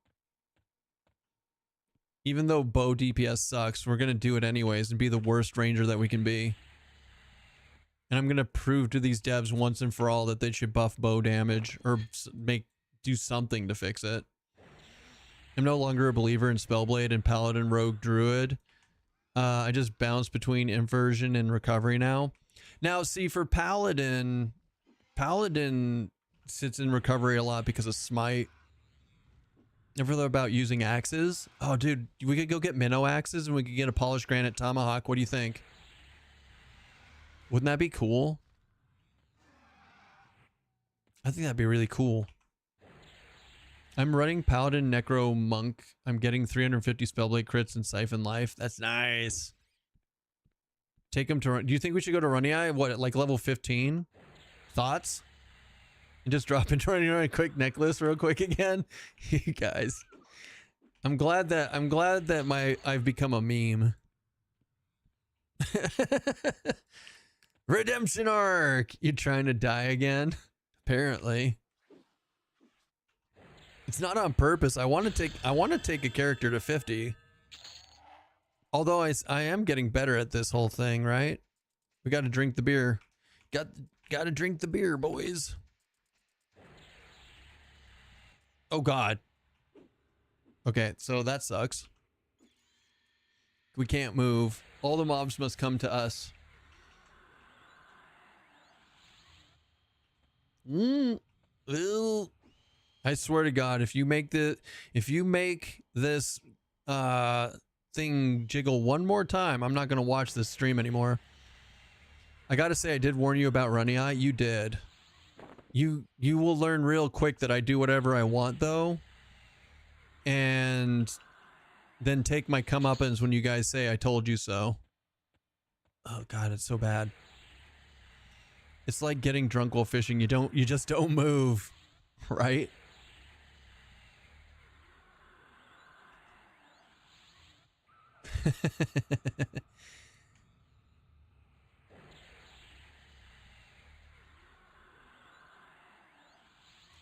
Even though bow DPS sucks, we're going to do it anyways and be the worst ranger that we can be. And I'm going to prove to these devs once and for all that they should buff bow damage or do something to fix it. I'm no longer a believer in Spellblade and Paladin, Rogue, Druid. I just bounce between inversion and recovery now. Now, see, for Paladin sits in recovery a lot because of Smite. Ever thought about using axes? Oh, dude, we could go get minnow axes and we could get a polished granite tomahawk. What do you think? Wouldn't that be cool? I think that'd be really cool. I'm running Paladin, Necro, Monk. I'm getting 350 Spellblade crits and Siphon Life. That's nice. Take him to run. Do you think we should go to Runny? What, like level 15? Thoughts? And just drop into Runny a quick necklace real quick again? You guys. I'm glad that I've become a meme. Redemption arc. You trying to die again? Apparently. It's not on purpose. I want to take a character to 50. Although I am getting better at this whole thing, right? We got to drink the beer. Got to drink the beer, boys. Oh God. Okay, so that sucks. We can't move. All the mobs must come to us. Ew. I swear to God, if you make this thing jiggle one more time, I'm not gonna watch this stream anymore. I gotta say, I did warn you about Runny Eye. You did. You will learn real quick that I do whatever I want though, and then take my comeuppance when you guys say I told you so. Oh God, it's so bad. It's like getting drunk while fishing. You just don't move, right?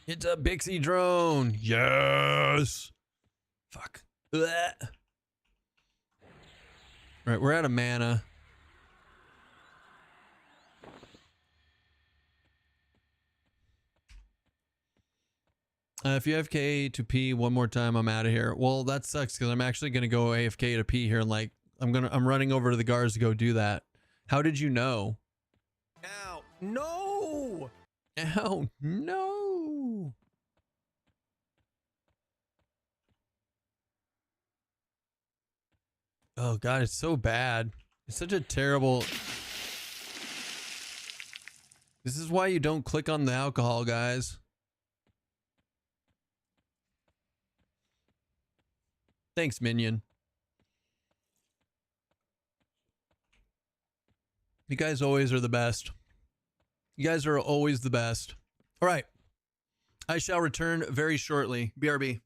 It's a Bixie drone. Yes. Fuck. Blech. All right, we're out of mana. If you AFK to pee one more time, I'm out of here. Well, that sucks because I'm actually gonna go AFK to pee here. And like, I'm running over to the guards to go do that. How did you know? Ow! No! Ow! No! Oh god, it's so bad. It's such a terrible. This is why you don't click on the alcohol, guys. Thanks, Minion. You guys always are the best. You guys are always the best. All right. I shall return very shortly. BRB.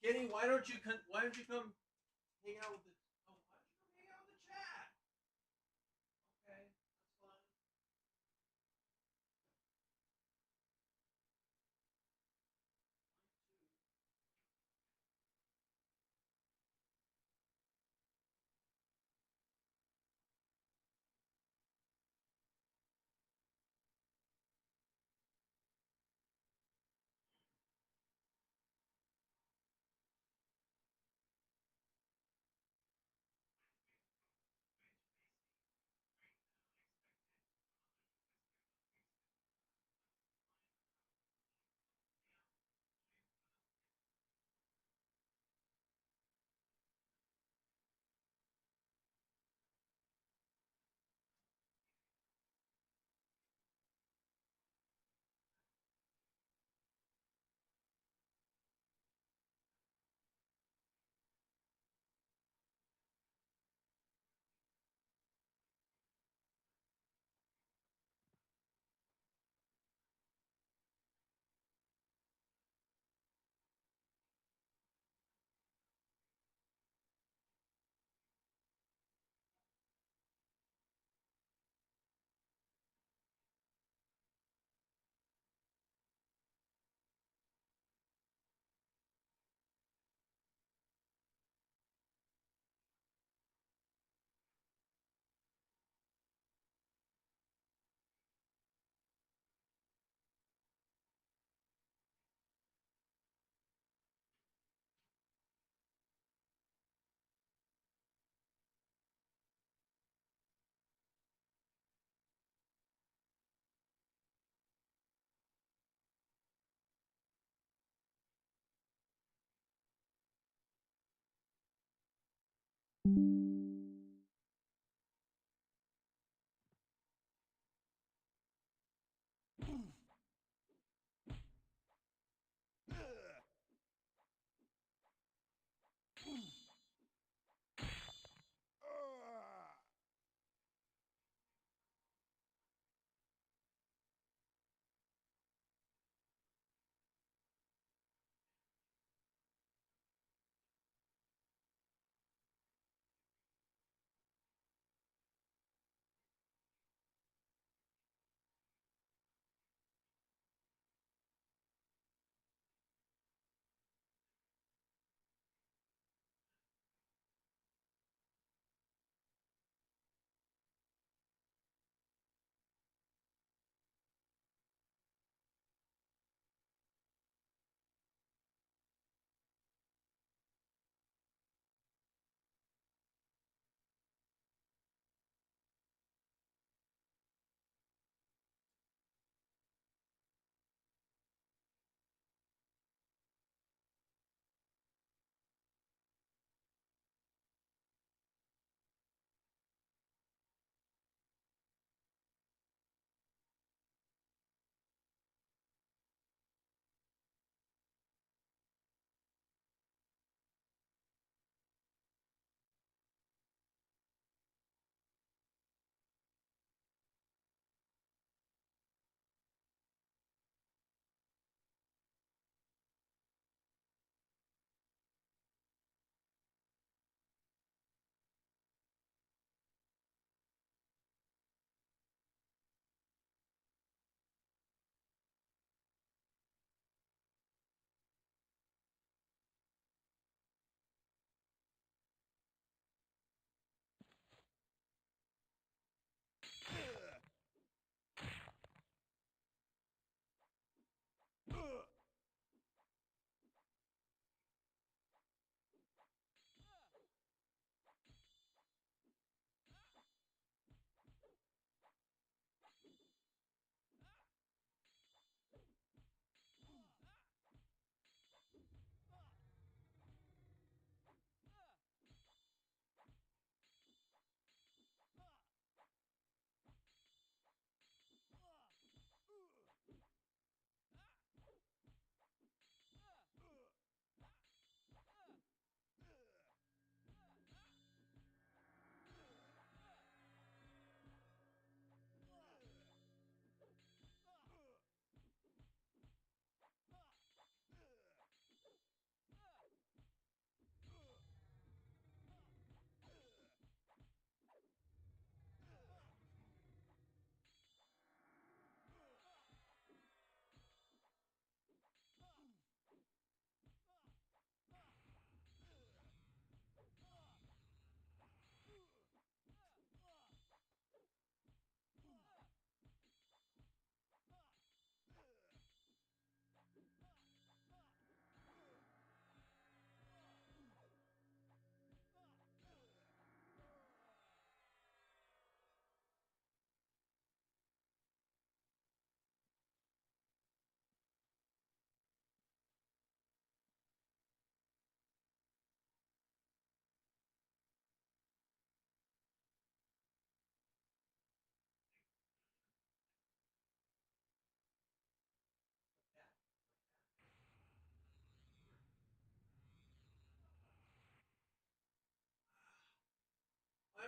Kenny, why don't you come hang out with the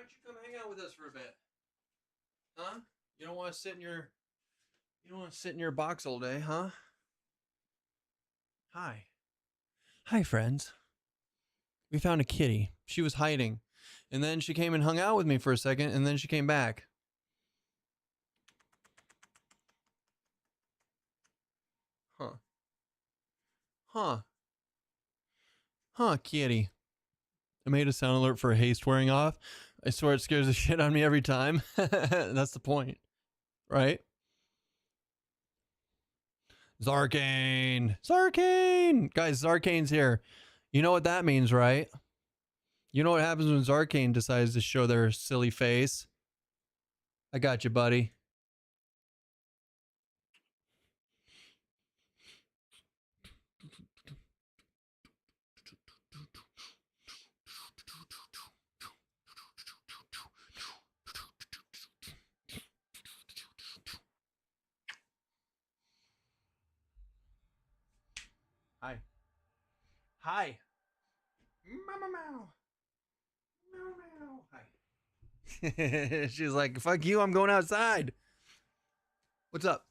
don't you come hang out with us for a bit? Huh? You don't want to sit in your box all day, huh? Hi. Hi, friends. We found a kitty. She was hiding. And then she came and hung out with me for a second, and then she came back. Huh. Huh. Huh, kitty. I made a sound alert for a haste wearing off. I swear it scares the shit out of me every time. That's the point. Right? Zarkane! Zarkane! Guys, Zarkane's here. You know what that means, right? You know what happens when Zarkane decides to show their silly face? I got you, buddy. Hi. Hi. Meow, meow, meow. Meow, meow. Hi. She's like, fuck you, I'm going outside. What's up?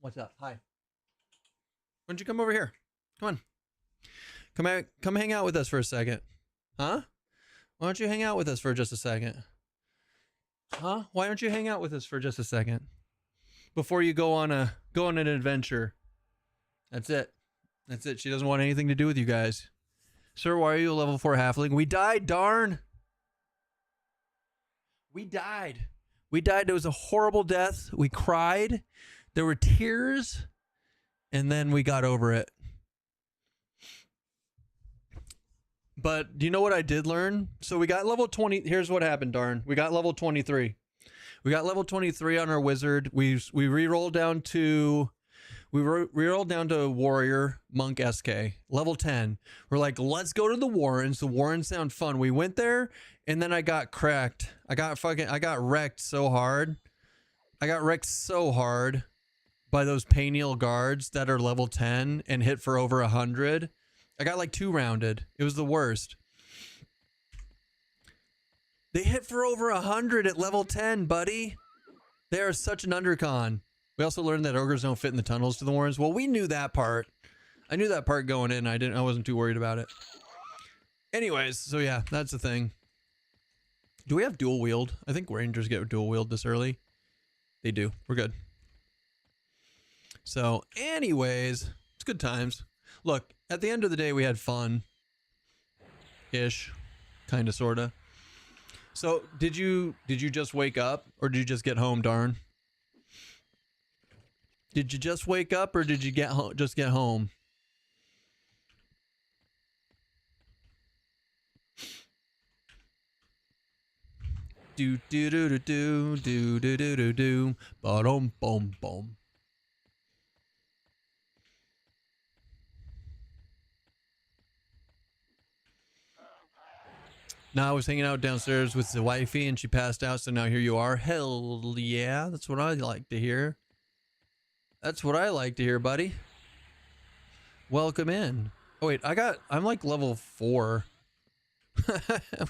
What's up? Hi. Why don't you come over here? Come on. Come hang out with us for a second. Huh? Why don't you hang out with us for just a second? Huh? Why don't you hang out with us for just a second? Before you go on an adventure. That's it. That's it. She doesn't want anything to do with you guys. Sir, why are you a level 4 halfling? We died, darn. We died. We died. It was a horrible death. We cried. There were tears. And then we got over it. But do you know what I did learn? So we got level 20. Here's what happened, darn. We got level 23. We got level 23 on our wizard. We re-rolled down to warrior monk SK level 10. We're like, let's go to the Warrens. The Warrens sound fun. We went there, and then I got cracked. I got wrecked so hard. I got wrecked so hard by those Peniel guards that are level 10 and hit for over 100. I got like 2-rounded. It was the worst. They hit for over 100 at level 10, buddy. They are such an undercon. We also learned that ogres don't fit in the tunnels to the Warrens. Well, we knew that part. I knew that part going in. I wasn't too worried about it. Anyways, so yeah, that's the thing. Do we have dual wield? I think Rangers get dual wield this early. They do. We're good. So, anyways, it's good times. Look, at the end of the day, we had fun. Ish. Kinda, sorta. So, did you just wake up, or did you just get home, darn? Did you just wake up, or did you just get home? Do do do do do do do do do do ba-dum boom boom. Now I was hanging out downstairs with the wifey and she passed out, so now here you are. Hell yeah, that's what I like to hear. That's what I like to hear, buddy. Welcome in. Oh wait, I'm like level 4.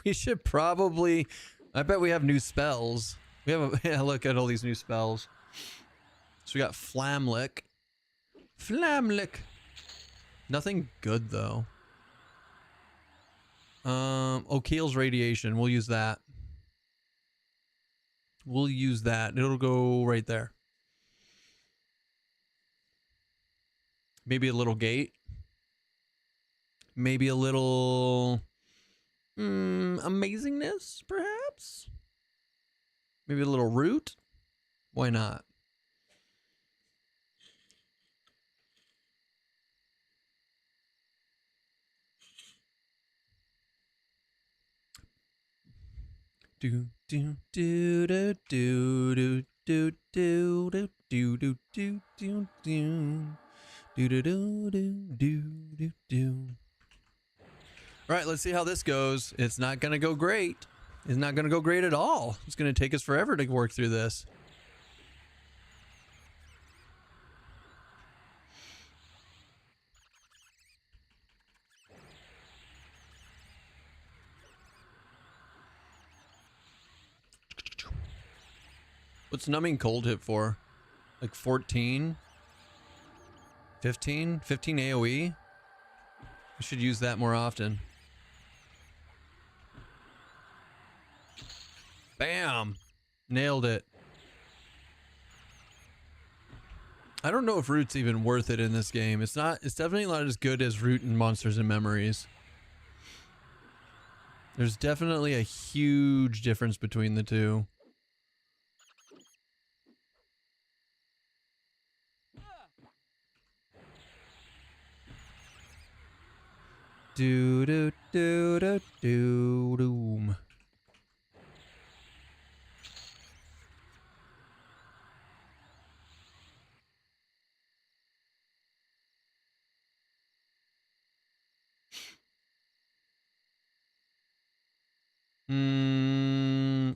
We should probably, I bet we have new spells. We have yeah, look at all these new spells. So we got Flamlick. Flamlick. Nothing good though. O'Keel's radiation. We'll use that. We'll use that. It'll go right there. Maybe a little gate. Maybe a little amazingness, perhaps. Maybe a little root. Why not? Do do do do do do do do do do do do do do do do do do do. All right, let's see how this goes. It's not gonna go great. It's not gonna go great at all. It's gonna take us forever to work through this. What's numbing cold hit for? Like 14? 15? 15 AoE? We should use that more often. Bam! Nailed it. I don't know if Root's even worth it in this game. It's definitely not as good as Root in Monsters and Memories. There's definitely a huge difference between the two. Do do do do do doom.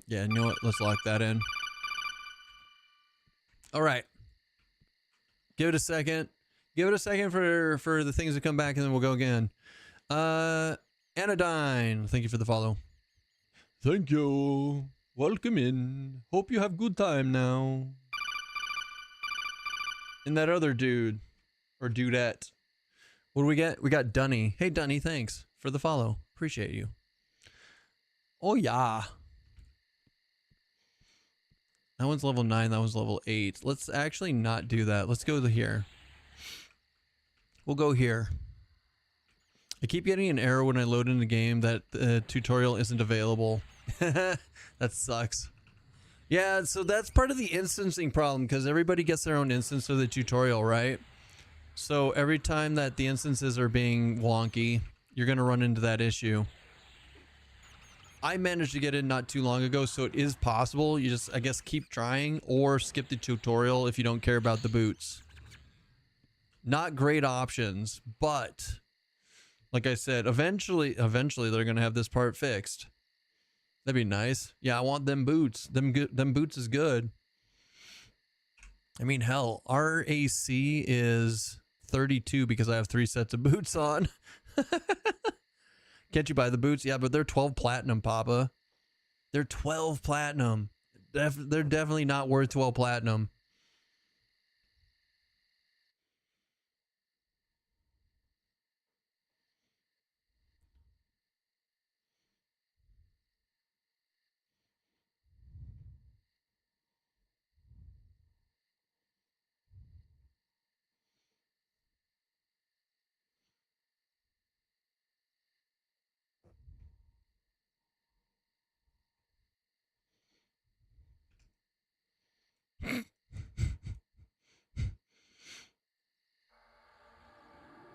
Yeah, you know what? Let's lock that in. All right. Give it a second. Give it a second for the things to come back, and then we'll go again. Anodyne, thank you for the follow. Thank you. Welcome in. Hope you have good time now. And that other dude, or dudette. What do we get? We got Dunny. Hey, Dunny, thanks for the follow. Appreciate you. Oh, yeah. That one's level 9. That one's level 8. Let's actually not do that. Let's go to here. We'll go here. I keep getting an error when I load in the game that the tutorial isn't available. That sucks. Yeah, so that's part of the instancing problem because everybody gets their own instance of the tutorial, right? So every time that the instances are being wonky, you're going to run into that issue. I managed to get in not too long ago, so it is possible. You just, I guess, keep trying or skip the tutorial if you don't care about the boots. Not great options, but like I said, eventually they're going to have this part fixed. That'd be nice. Yeah, I want them boots. Them boots is good. I mean, hell, our AC is 32 because I have 3 sets of boots on. Can't you buy the boots? Yeah, but they're 12 platinum, Papa. They're 12 platinum. They're definitely not worth 12 platinum.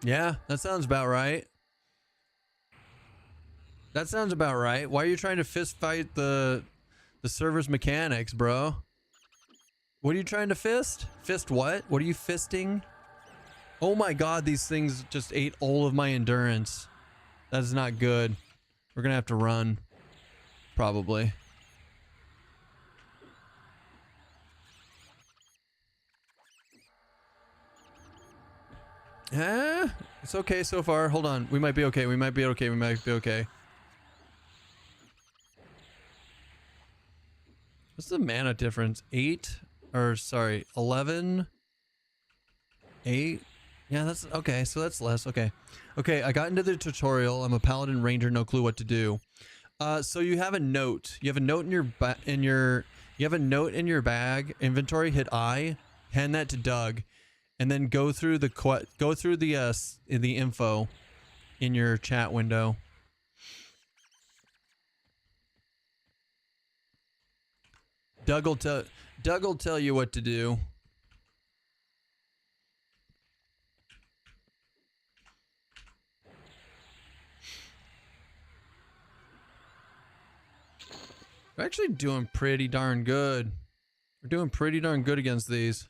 Yeah, that sounds about right. That sounds about right. Why are you trying to fist fight the server's mechanics, bro? What are you trying to fist? Fist what? What are you fisting? Oh my god, these things just ate all of my endurance. That's not good. We're gonna have to run. Probably. It's okay so far. Hold on. We might be okay. We might be okay. We might be okay. What's the mana difference? 8? Or, sorry, 11? 8? Yeah, that's okay. So that's less. Okay. Okay, I got into the tutorial. I'm a paladin ranger, no clue what to do. So you have a note. You have a note in your you have a note in your bag. Inventory, hit I, hand that to Doug, and then go through the info in your chat window. Doug will tell you what to do. We're actually doing pretty darn good. We're doing pretty darn good against these.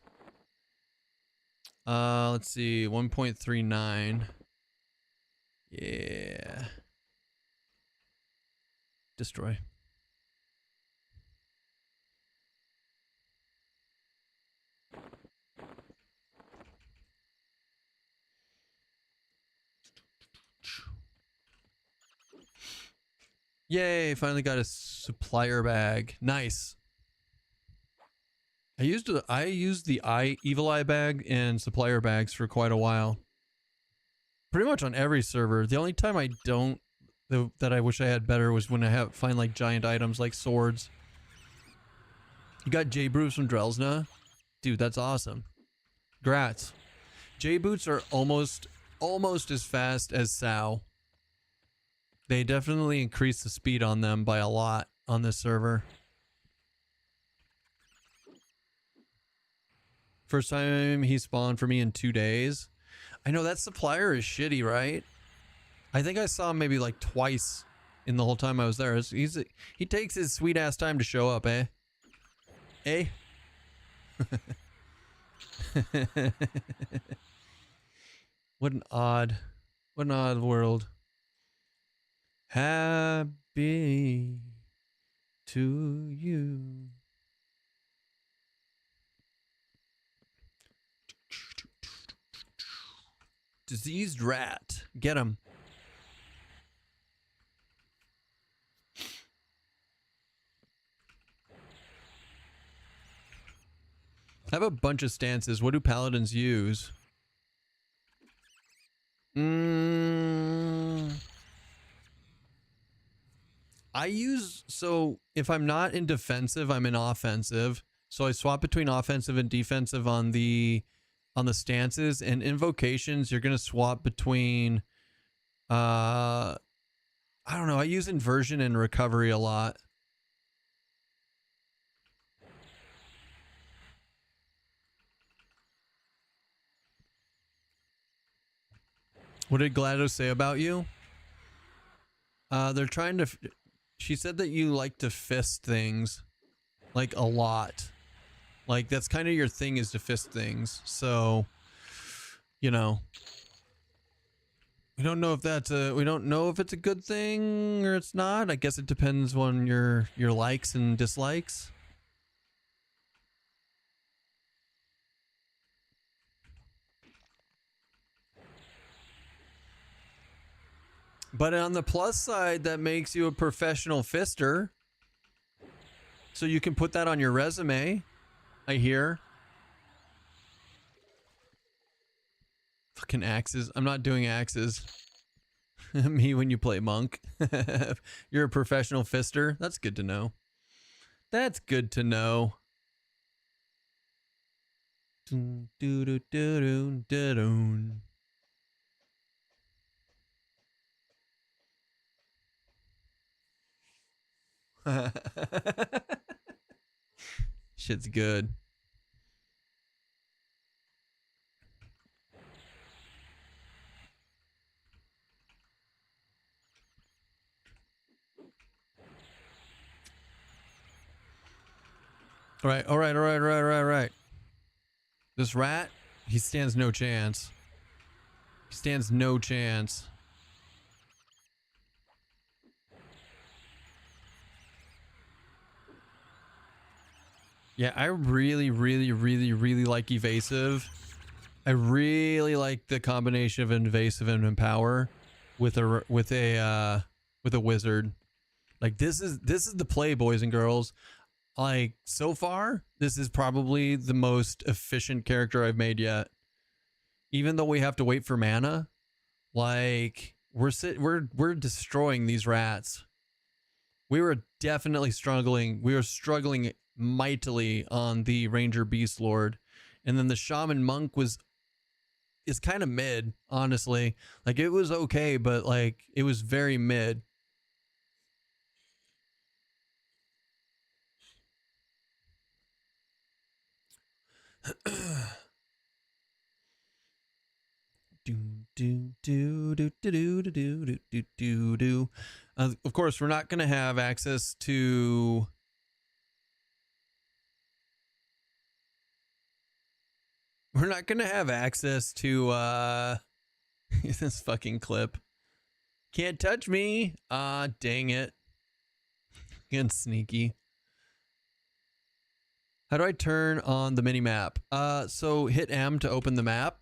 Let's see, 1.39. Yeah. Destroy. Yay, finally got a supplier bag. Nice. I used the evil eye bag and supplier bags for quite a while. Pretty much on every server. The only time I don't that I wish I had better was when I find like giant items like swords. You got J Brews from Drelsna? Dude, that's awesome. Grats. J boots are almost as fast as Sow. They definitely increase the speed on them by a lot on this server. First time he spawned for me in 2 days. I know that supplier is shitty, right? I think I saw him maybe like twice in the whole time I was there. He takes his sweet ass time to show up, eh? Eh? What an odd world. Happy to you. Diseased rat. Get him. I have a bunch of stances. What do paladins use? So if I'm not in defensive, I'm in offensive. So I swap between offensive and defensive on the stances, and invocations you're gonna swap between I don't know, I use inversion and recovery a lot. What did GLaDOS say about you? They're trying to she said that you like to fist things like a lot. Like that's kind of your thing, is to fist things. So, you know, we don't know if it's a good thing or it's not. I guess it depends on your likes and dislikes. But on the plus side, that makes you a professional fister. So you can put that on your resume, I hear. Fucking axes. I'm not doing axes. Me when you play monk. You're a professional fister. That's good to know. That's good to know. Shit's good. All right. This rat, he stands no chance. He stands no chance. Yeah, I really like evasive. I really like the combination of invasive and empower with a wizard. Like this is the play, boys and girls. Like so far, this is probably the most efficient character I've made yet. Even though we have to wait for mana, like we're destroying these rats. We were definitely struggling. We were struggling mightily on the Ranger Beast Lord, and then the Shaman Monk is kind of mid, honestly. Like it was okay, but like it was very mid. Of course, we're not going to have access to this fucking clip. Can't touch me. Ah, dang it. Again, sneaky. How do I turn on the mini map? So hit M to open the map.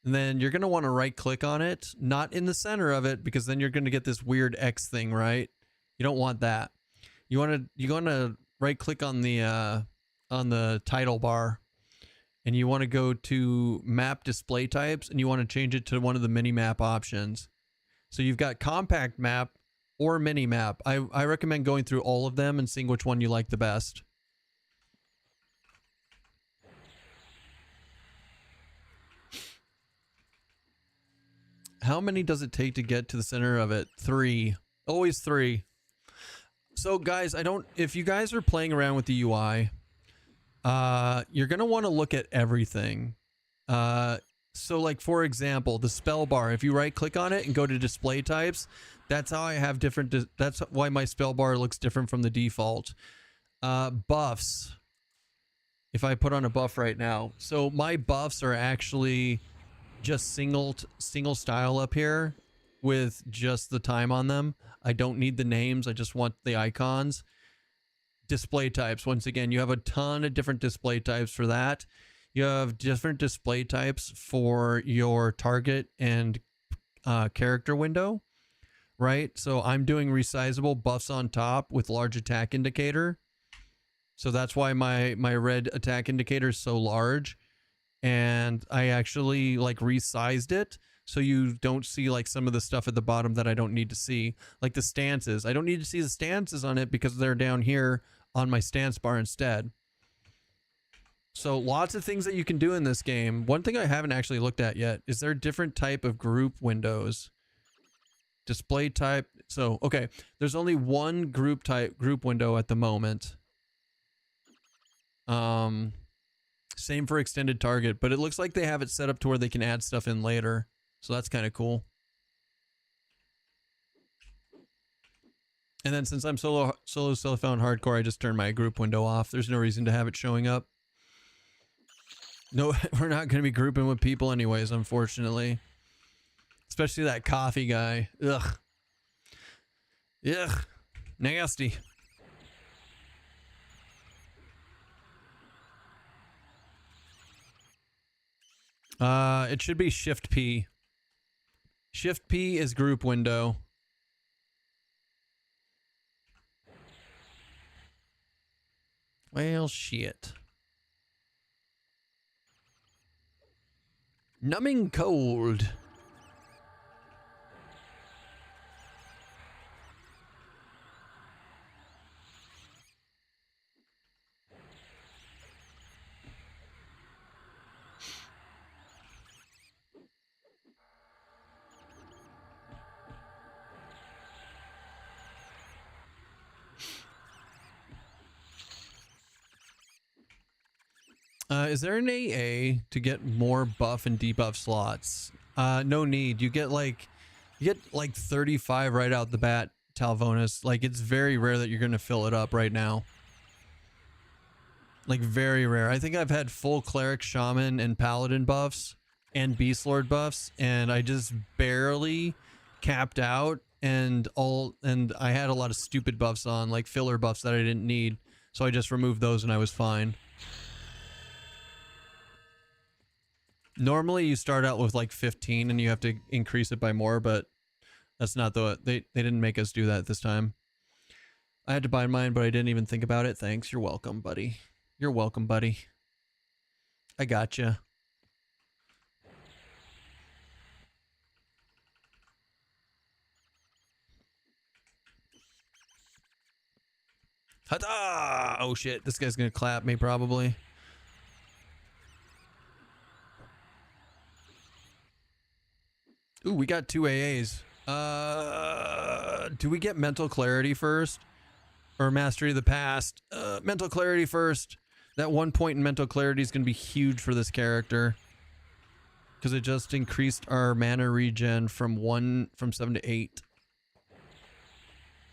And then you're going to want to right click on it, not in the center of it, because then you're going to get this weird X thing, right? You don't want that. You want to right click on the title bar, and you want to go to map display types, and you want to change it to one of the mini map options. So you've got compact map or mini map. I recommend going through all of them and seeing which one you like the best. How many does it take to get to the center of it? 3. Always 3. So guys, if you guys are playing around with the UI, you're going to want to look at everything. So like, for example, the spell bar, if you right click on it and go to display types, that's how I have different, that's why my spell bar looks different from the default. Buffs. If I put on a buff right now, so my buffs are actually just single style up here with just the time on them. I don't need the names. I just want the icons. Display types. Once again, you have a ton of different display types for that. You have different display types for your target and character window, right? So I'm doing resizable buffs on top with large attack indicator. So that's why my red attack indicator is so large. And I actually like resized it so you don't see like some of the stuff at the bottom that I don't need to see, like the stances. I don't need to see the stances on it because they're down here on my stance bar instead. So lots of things that you can do in this game. One thing I haven't actually looked at yet is there a different type of group windows. Display type. So, okay, there's only one group window at the moment. Same for extended target, but it looks like they have it set up to where they can add stuff in later. So that's kind of cool. And then since I'm solo found hardcore, I just turned my group window off. There's no reason to have it showing up. No, we're not going to be grouping with people anyways, unfortunately. Especially that coffee guy. Ugh. Ugh. Nasty. It should be Shift P. Shift P is group window. Well, shit. Numbing cold. Is there an AA to get more buff and debuff slots? No need. You get like 35 right out the bat, Talvonis. Like, it's very rare that you're going to fill it up right now. Like, very rare. I think I've had full cleric, shaman, and paladin buffs and beast lord buffs, and I just barely capped out, and I had a lot of stupid buffs on, like filler buffs that I didn't need. So I just removed those and I was fine. Normally you start out with like 15 and you have to increase it by more, but that's not they didn't make us do that this time. I had to buy mine, but I didn't even think about it. Thanks. You're welcome, buddy. You're welcome, buddy. I gotcha. Hata! Oh shit, this guy's gonna clap me probably. Ooh, we got 2 AAs. Do we get mental clarity first? Or mastery of the past? Mental clarity first. That 1 point in mental clarity is going to be huge for this character. Because it just increased our mana regen from 7 to 8.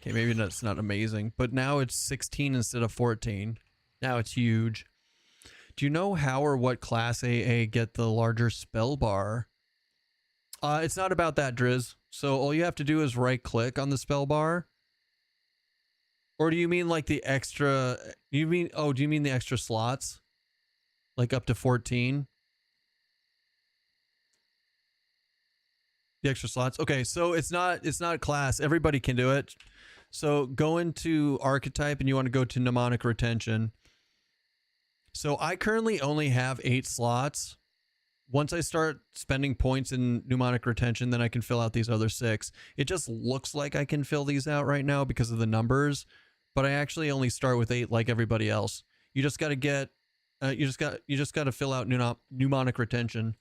Okay, maybe that's not amazing. But now it's 16 instead of 14. Now it's huge. Do you know how or what class AA get the larger spell bar? It's not about that, Driz. So all you have to do is right click on the spell bar. Or do you mean like the extra, do you mean the extra slots? Like up to 14? The extra slots? Okay, so it's not class. Everybody can do it. So go into archetype and you want to go to mnemonic retention. So I currently only have 8 slots. Once I start spending points in mnemonic retention, then I can fill out these other 6. It just looks like I can fill these out right now because of the numbers, but I actually only start with 8 like everybody else. You just got to get, you just got to fill out mnemonic retention.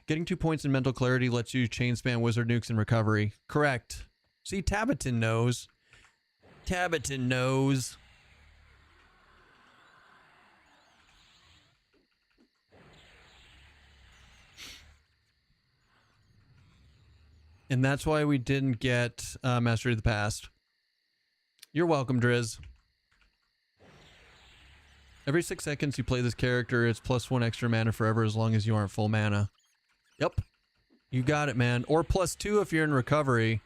Getting 2 points in mental clarity lets you chain spam wizard nukes in recovery. Correct. See, Tabbiton knows. Tabbiton knows. And that's why we didn't get Mastery of the Past. You're welcome, Driz. Every 6 seconds you play this character, it's +1 extra mana forever as long as you aren't full mana. Yep. You got it, man. Or +2 if you're in recovery.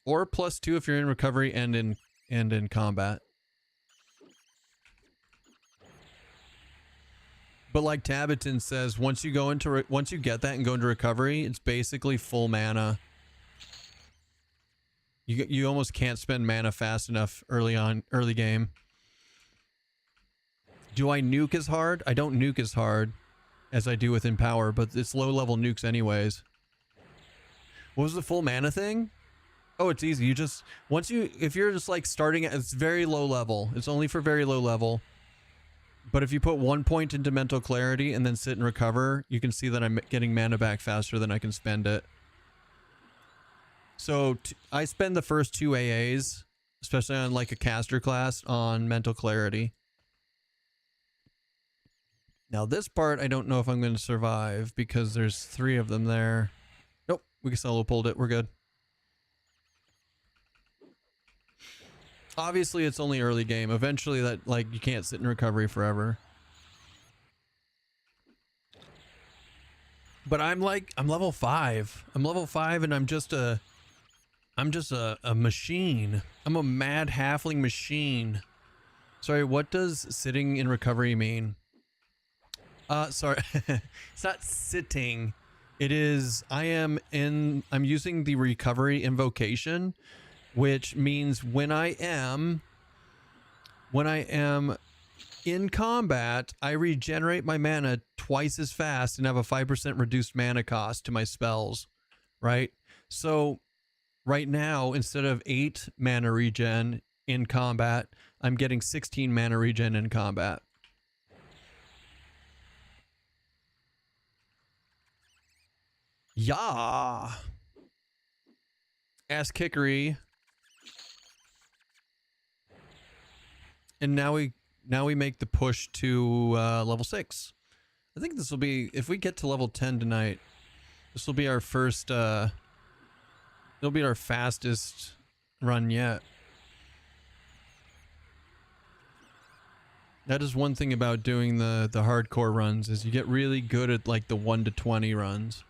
Or +2 if you're in recovery and in combat. But like Tabbiton says, once you get that and go into recovery, it's basically full mana. You almost can't spend mana fast enough early game. Do I nuke as hard? I don't nuke as hard as I do with Empower, but it's low level nukes anyways. What was the full mana thing? Oh, it's easy. If you're just like starting at, it's very low level. It's only for very low level. But if you put 1 point into mental clarity and then sit and recover, you can see that I'm getting mana back faster than I can spend it. So I spend the first 2 AAs, especially on like a caster class, on mental clarity. Now this part, I don't know if I'm going to survive because there's 3 of them there. Nope, we solo pulled it. We're good. Obviously, it's only early game. Eventually, that like you can't sit in recovery forever. But I'm level 5. I'm level 5, and I'm just a machine. I'm a mad halfling machine. Sorry, what does sitting in recovery mean? Sorry, it's not sitting. It is. I'm using the recovery invocation, which means when I am in combat, I regenerate my mana twice as fast and have a 5% reduced mana cost to my spells, right? So right now, instead of 8 mana regen in combat, I'm getting 16 mana regen in combat. Yeah. Ass kickery. And now we make the push to level 6. I think this will be, if we get to level 10 tonight, this will be our first it'll be our fastest run yet. That is one thing about doing the hardcore runs, is you get really good at like the 1 to 20 runs.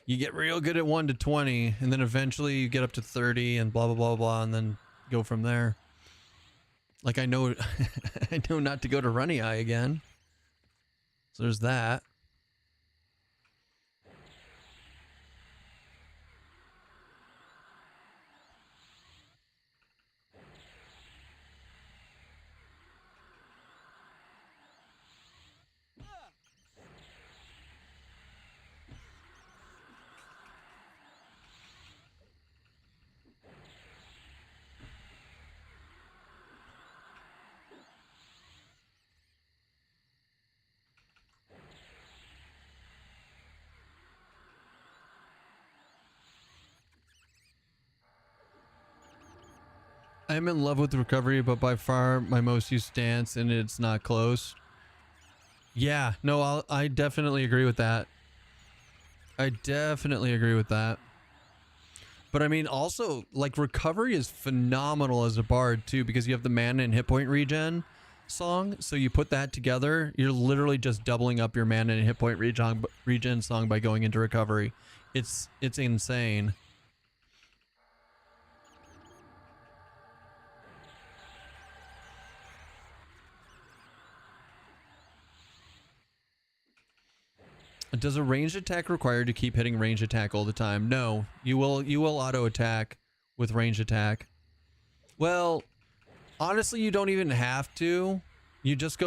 You get real good at 1 to 20, and then eventually you get up to 30 and blah blah blah blah, and then go from there. Like I know I know not to go to Runny Eye again. So there's that. I'm in love with recovery, but by far my most used stance, and it's not close. Yeah, no, I definitely agree with that. I definitely agree with that. But I mean, also, like, recovery is phenomenal as a bard too, because you have the mana and hit point regen song. So you put that together, you're literally just doubling up your mana and hit point regen song by going into recovery. It's insane. Does a ranged attack require to keep hitting ranged attack all the time? No, you will auto attack with range attack. Well, honestly, you don't even have to. You just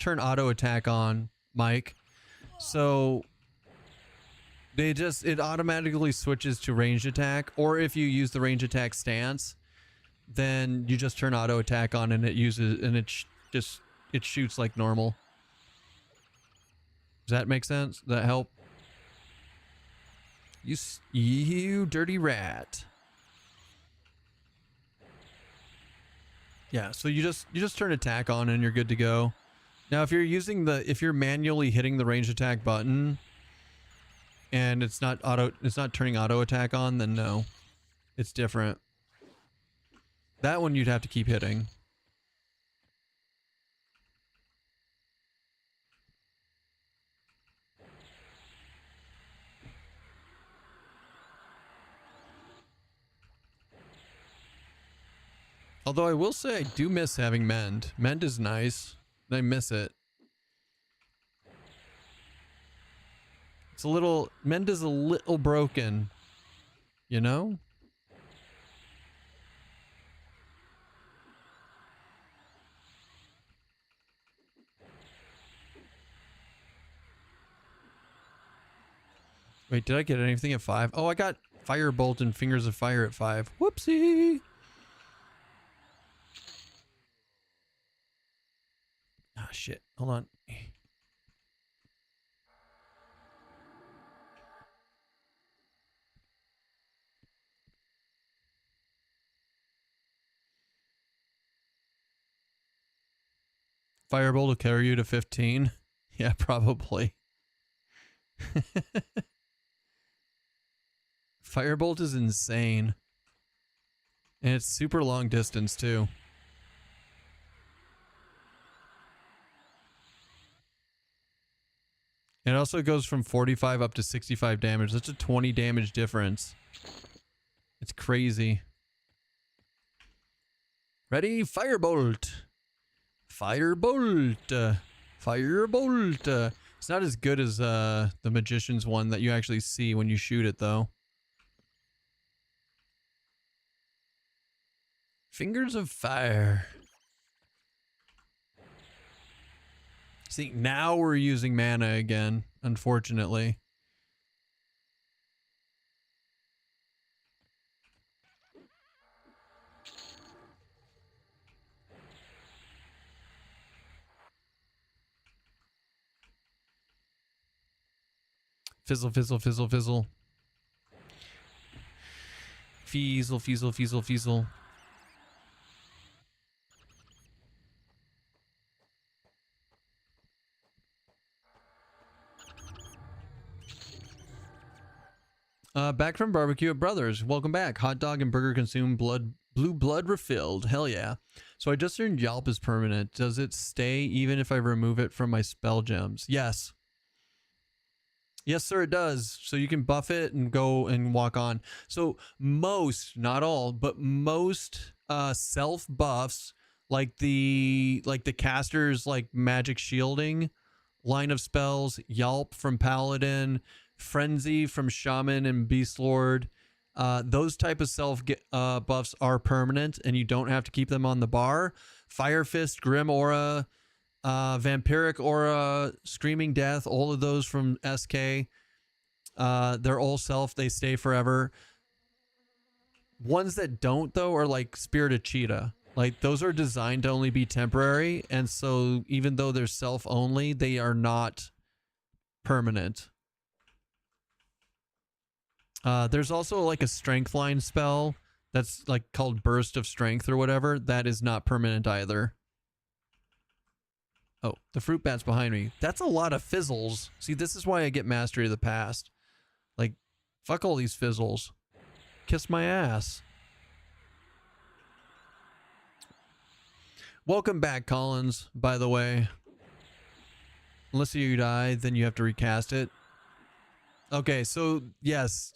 turn auto attack on, Mike. So it automatically switches to range attack, or if you use the range attack stance, then you just turn auto attack on and it shoots like normal. Does that make sense? Does that help? You dirty rat. Yeah, so you just turn attack on and you're good to go. Now, if you're manually hitting the range attack button and it's not turning auto attack on, then no. It's different. That one you'd have to keep hitting. Although I will say I do miss having mend. Mend is nice. I miss it. Mend is a little broken, you know? Wait, did I get anything at 5? Oh, I got Firebolt and Fingers of Fire at 5. Whoopsie! Ah, shit. Hold on. Firebolt will carry you to 15? Yeah, probably. Firebolt is insane. And it's super long distance, too. It also goes from 45 up to 65 damage. That's a 20 damage difference. It's crazy. Ready? Firebolt. Firebolt. Firebolt. It's not as good as the Magician's one that you actually see when you shoot it, though. Fingers of Fire. See, now we're using mana again, unfortunately. Fizzle, fizzle, fizzle, fizzle. Fizzle, fizzle, fizzle, fizzle. Back from barbecue at Brothers. Welcome back. Hot dog and burger consumed blue blood refilled. Hell yeah. So I just learned Yelp is permanent. Does it stay even if I remove it from my spell gems? Yes. Yes, sir, it does. So you can buff it and go and walk on. So most, not all, but most self buffs, like the caster's like magic shielding line of spells, Yelp from Paladin, Frenzy from Shaman and Beast Lord, those type of self buffs are permanent and you don't have to keep them on the bar. Fire Fist, Grim Aura, Vampiric Aura, Screaming Death, all of those from SK, they're all self, they stay forever. Ones that don't, though, are like Spirited Cheetah. Like, those are designed to only be temporary, and so even though they're self only, they are not permanent. There's also like a strength line spell that's like called Burst of Strength or whatever. That is not permanent either. Oh, the fruit bat's behind me. That's a lot of fizzles. See, this is why I get Mastery of the Past. Like, fuck all these fizzles. Kiss my ass. Welcome back, Collins, by the way. Unless you die, then you have to recast it. Okay, so yes,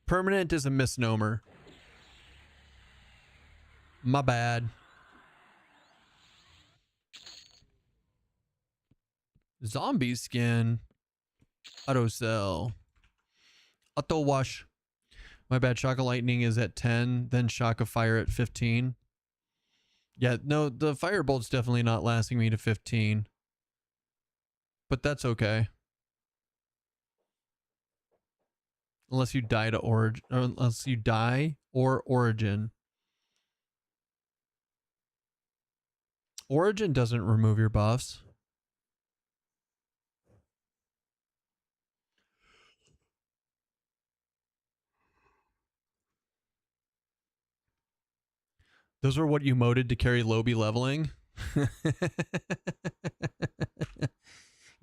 permanent is a misnomer. My bad. Zombie skin. Auto sell. Auto wash. My bad. Shock of Lightning is at 10, then Shock of Fire at 15. Yeah, no, the Firebolt's definitely not lasting me to 15. But that's okay. Unless you die to Origin. Unless you die or Origin. Origin doesn't remove your buffs. Those are what you moded to carry Lobby leveling?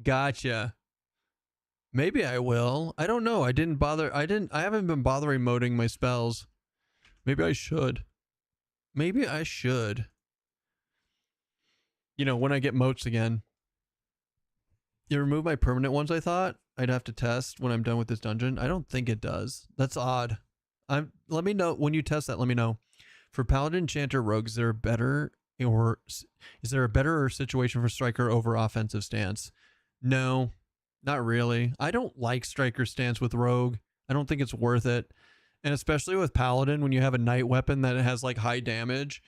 Gotcha. Maybe I will. I don't know. I haven't been bothering moding my spells. Maybe I should. Maybe I should. You know, when I get moats again. You remove my permanent ones, I thought. I'd have to test when I'm done with this dungeon. I don't think it does. That's odd. Let me know when you test that. Let me know. For Paladin, Enchanter, Rogue, is there a better situation for Striker over offensive stance? No, not really. I don't like Striker stance with Rogue. I don't think it's worth it. And especially with Paladin, when you have a night weapon that has like high damage,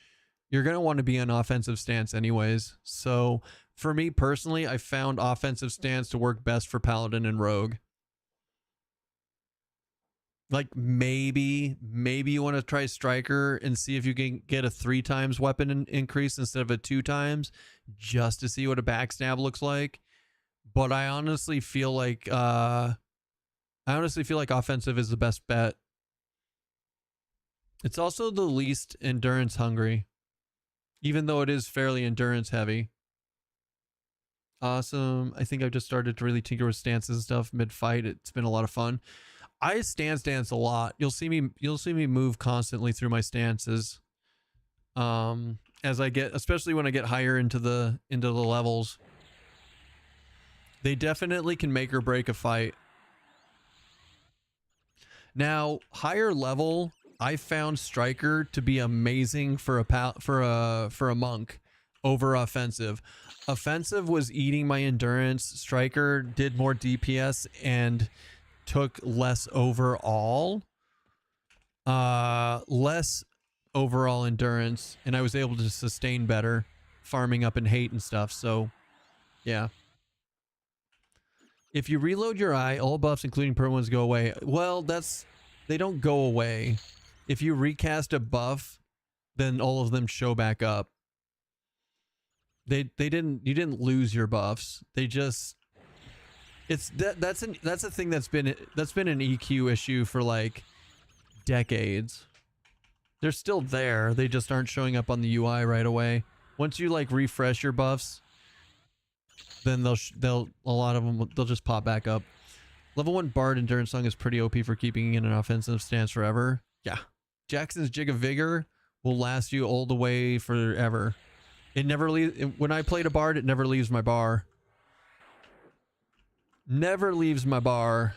you're going to want to be on offensive stance anyways. So for me personally, I found offensive stance to work best for Paladin and Rogue. Like maybe you want to try Striker and see if you can get a 3 times weapon increase instead of a 2 times, just to see what a backstab looks like. But I honestly feel like offensive is the best bet. It's also the least endurance hungry, even though it is fairly endurance heavy. Awesome. I think I've just started to really tinker with stances and stuff mid-fight. It's been a lot of fun. I stance dance a lot. You'll see me move constantly through my stances. As I get, especially when I get higher into the levels. They definitely can make or break a fight. Now, higher level, I found Striker to be amazing for a monk over offensive. Offensive was eating my endurance. Striker did more DPS and took less overall endurance, and I was able to sustain better farming up in hate and stuff. So yeah, if you reload your eye, all buffs including permanent ones go away. Well, they don't go away. If you recast a buff, then all of them show back up. You didn't lose your buffs. They just, that's a thing that's been an EQ issue for like decades. They're still there. They just aren't showing up on the UI right away. Once you like refresh your buffs, then a lot of them they'll just pop back up. Level 1 Bard Endurance Song is pretty OP for keeping in an offensive stance forever. Yeah. Jackson's Jig of Vigor will last you all the way forever. It never leaves. When I played a Bard, it never leaves my bar. Never leaves my bar.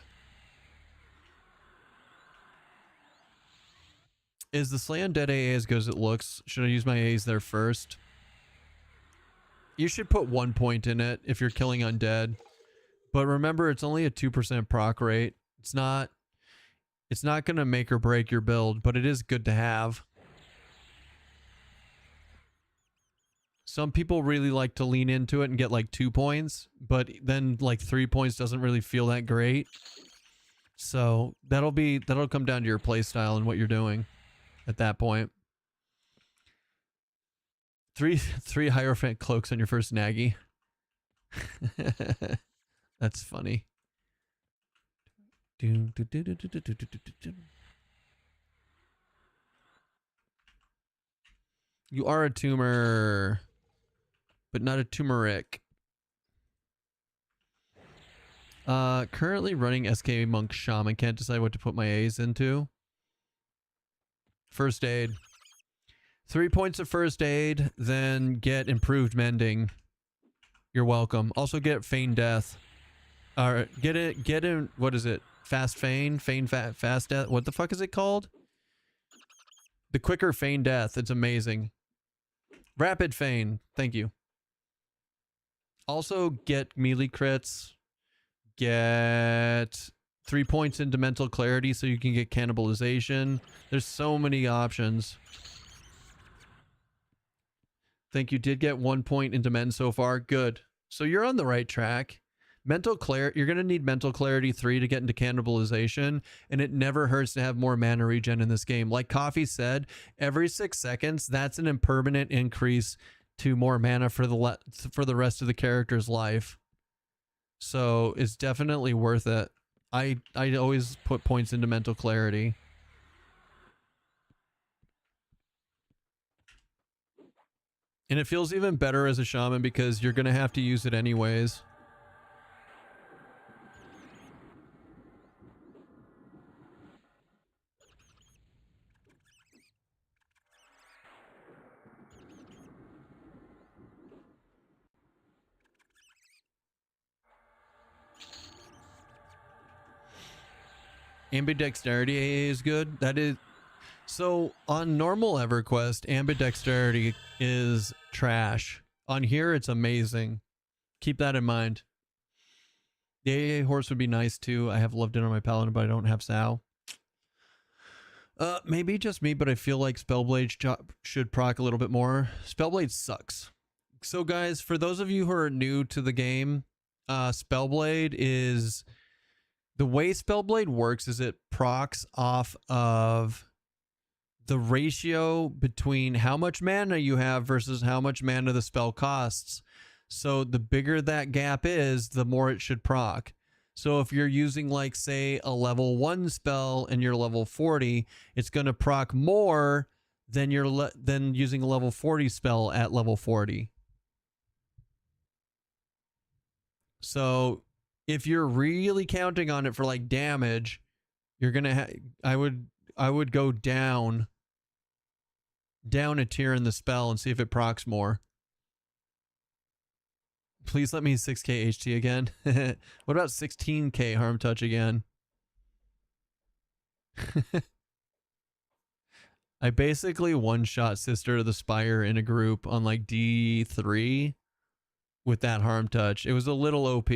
Is the Slay Undead AA as good as it looks? Should I use my A's there first? You should put 1 point in it if you're killing undead. But remember, it's only a 2% proc rate. It's not going to make or break your build, but it is good to have. Some people really like to lean into it and get like 2 points, but then like 3 points doesn't really feel that great. So that'll come down to your playstyle and what you're doing at that point. Three Hierophant cloaks on your first Naggy. That's funny. You are a tumor, but not a turmeric. Currently running SK Monk Shaman. Can't decide what to put my A's into. First aid. 3 points of first aid, then get improved mending. You're welcome. Also get feign death. Get in, what is it? Fast feign fast death. What the fuck is it called? The quicker feign death. It's amazing. Rapid feign. Thank you. Also get melee crits. Get 3 points into mental clarity so you can get cannibalization. There's so many options. Think you did get 1 point into men so far. Good. So you're on the right track. Mental clarity, you're going to need mental clarity 3 to get into cannibalization, and it never hurts to have more mana regen in this game. Like Coffee said, every 6 seconds, that's an impermanent increase to more mana for the rest of the character's life. So it's definitely worth it. I always put points into mental clarity. And it feels even better as a shaman because you're going to have to use it anyways. Ambidexterity is good. That is... So on normal EverQuest, ambidexterity is trash. On here, it's amazing. Keep that in mind. The AA horse would be nice too. I have loved it on my paladin, but I don't have Sao. Maybe just me, but I feel like Spellblade should proc a little bit more. Spellblade sucks. So guys, for those of you who are new to the game, Spellblade is... The way Spellblade works is it procs off of the ratio between how much mana you have versus how much mana the spell costs. So the bigger that gap is, the more it should proc. So if you're using, like, say, a level 1 spell and you're level 40, it's going to proc more than than using a level 40 spell at level 40. So if you're really counting on it for like damage, you're going to I would go down a tier in the spell and see if it procs more. Please let me 6k HT again. What about 16k harm touch again? I basically one-shot Sister of the Spire in a group on like D3 with that harm touch. It was a little OP.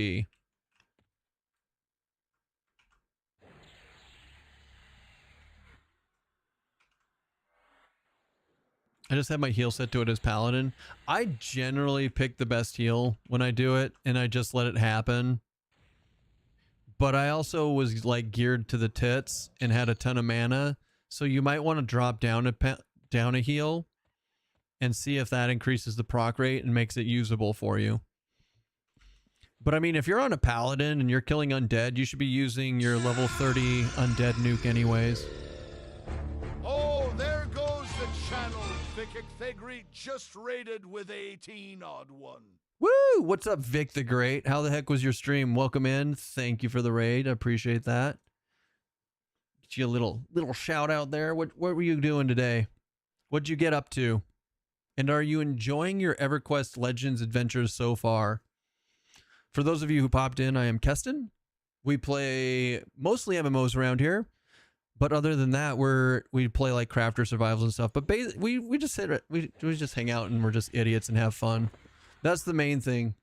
I just have my heal set to it as Paladin. I generally pick the best heal when I do it, and I just let it happen. But I also was like geared to the tits and had a ton of mana, so you might want to drop down a heal and see if that increases the proc rate and makes it usable for you. But I mean, if you're on a Paladin and you're killing undead, you should be using your level 30 undead nuke anyways.
Oh, there goes the channel. Vikic Thegri just raided with 18 odd one.
Woo! What's up, Vic the Great? How the heck was your stream? Welcome in. Thank you for the raid. I appreciate that. Get you a little shout out there. What were you doing today? What'd you get up to? And are you enjoying your EverQuest Legends adventures so far? For those of you who popped in, I am Keston. We play mostly MMOs around here. But other than that, we play like crafter survivals and stuff. But we just we just hang out and we're just idiots and have fun. That's the main thing.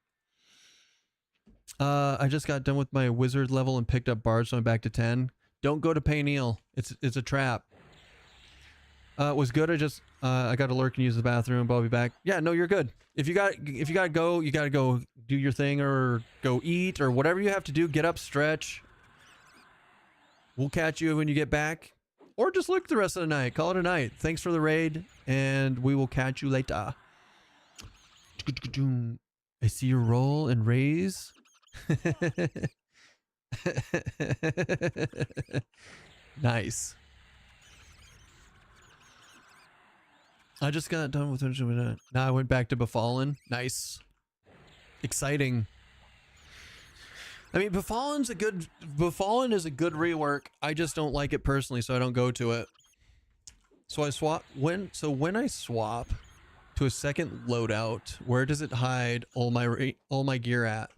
I just got done with my wizard level and picked up bard, so I'm back to 10. Don't go to Payneal. It's a trap. It was good. I got to lurk and use the bathroom, but I'll be back. Yeah, no, you're good. If you gotta go, you gotta go do your thing or go eat or whatever you have to do. Get up, stretch. We'll catch you when you get back, or just lurk the rest of the night. Call it a night. Thanks for the raid, and we will catch you later. I see you roll and raise. Nice. I just got done with it. Now I went back to Befallen. Nice. Exciting. I mean, Befallen is a good rework. I just don't like it personally, so I don't go to it. So when I swap to a second loadout, where does it hide all my gear at?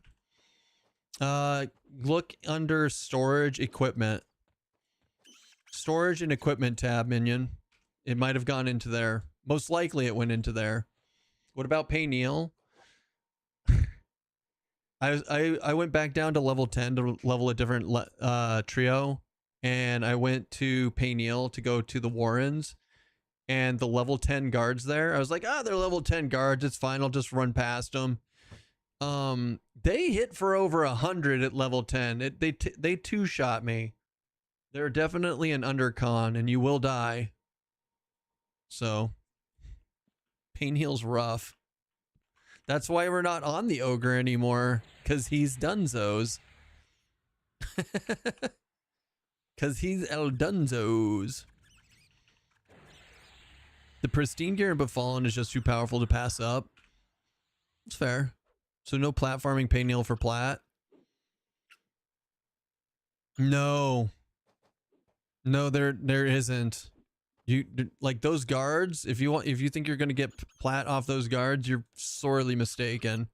Look under storage equipment. Storage and equipment tab, minion. It might have gone into there. Most likely it went into there. What about Payneal? I went back down to level 10 to level a different trio, and I went to Payneal to go to the Warrens, and the level 10 guards there, I was like, they're level 10 guards, it's fine, I'll just run past them. They hit for over 100 at level 10. They two-shot me. They're definitely an undercon, and you will die. So, Payneal's rough. That's why we're not on the Ogre anymore, because he's Dunzos. Because he's El Dunzos. The Pristine Gear in Befallen is just too powerful to pass up. It's fair. So no platforming Payneal for plat. No. No, there isn't. You like those guards, if you think you're gonna get plat off those guards, you're sorely mistaken.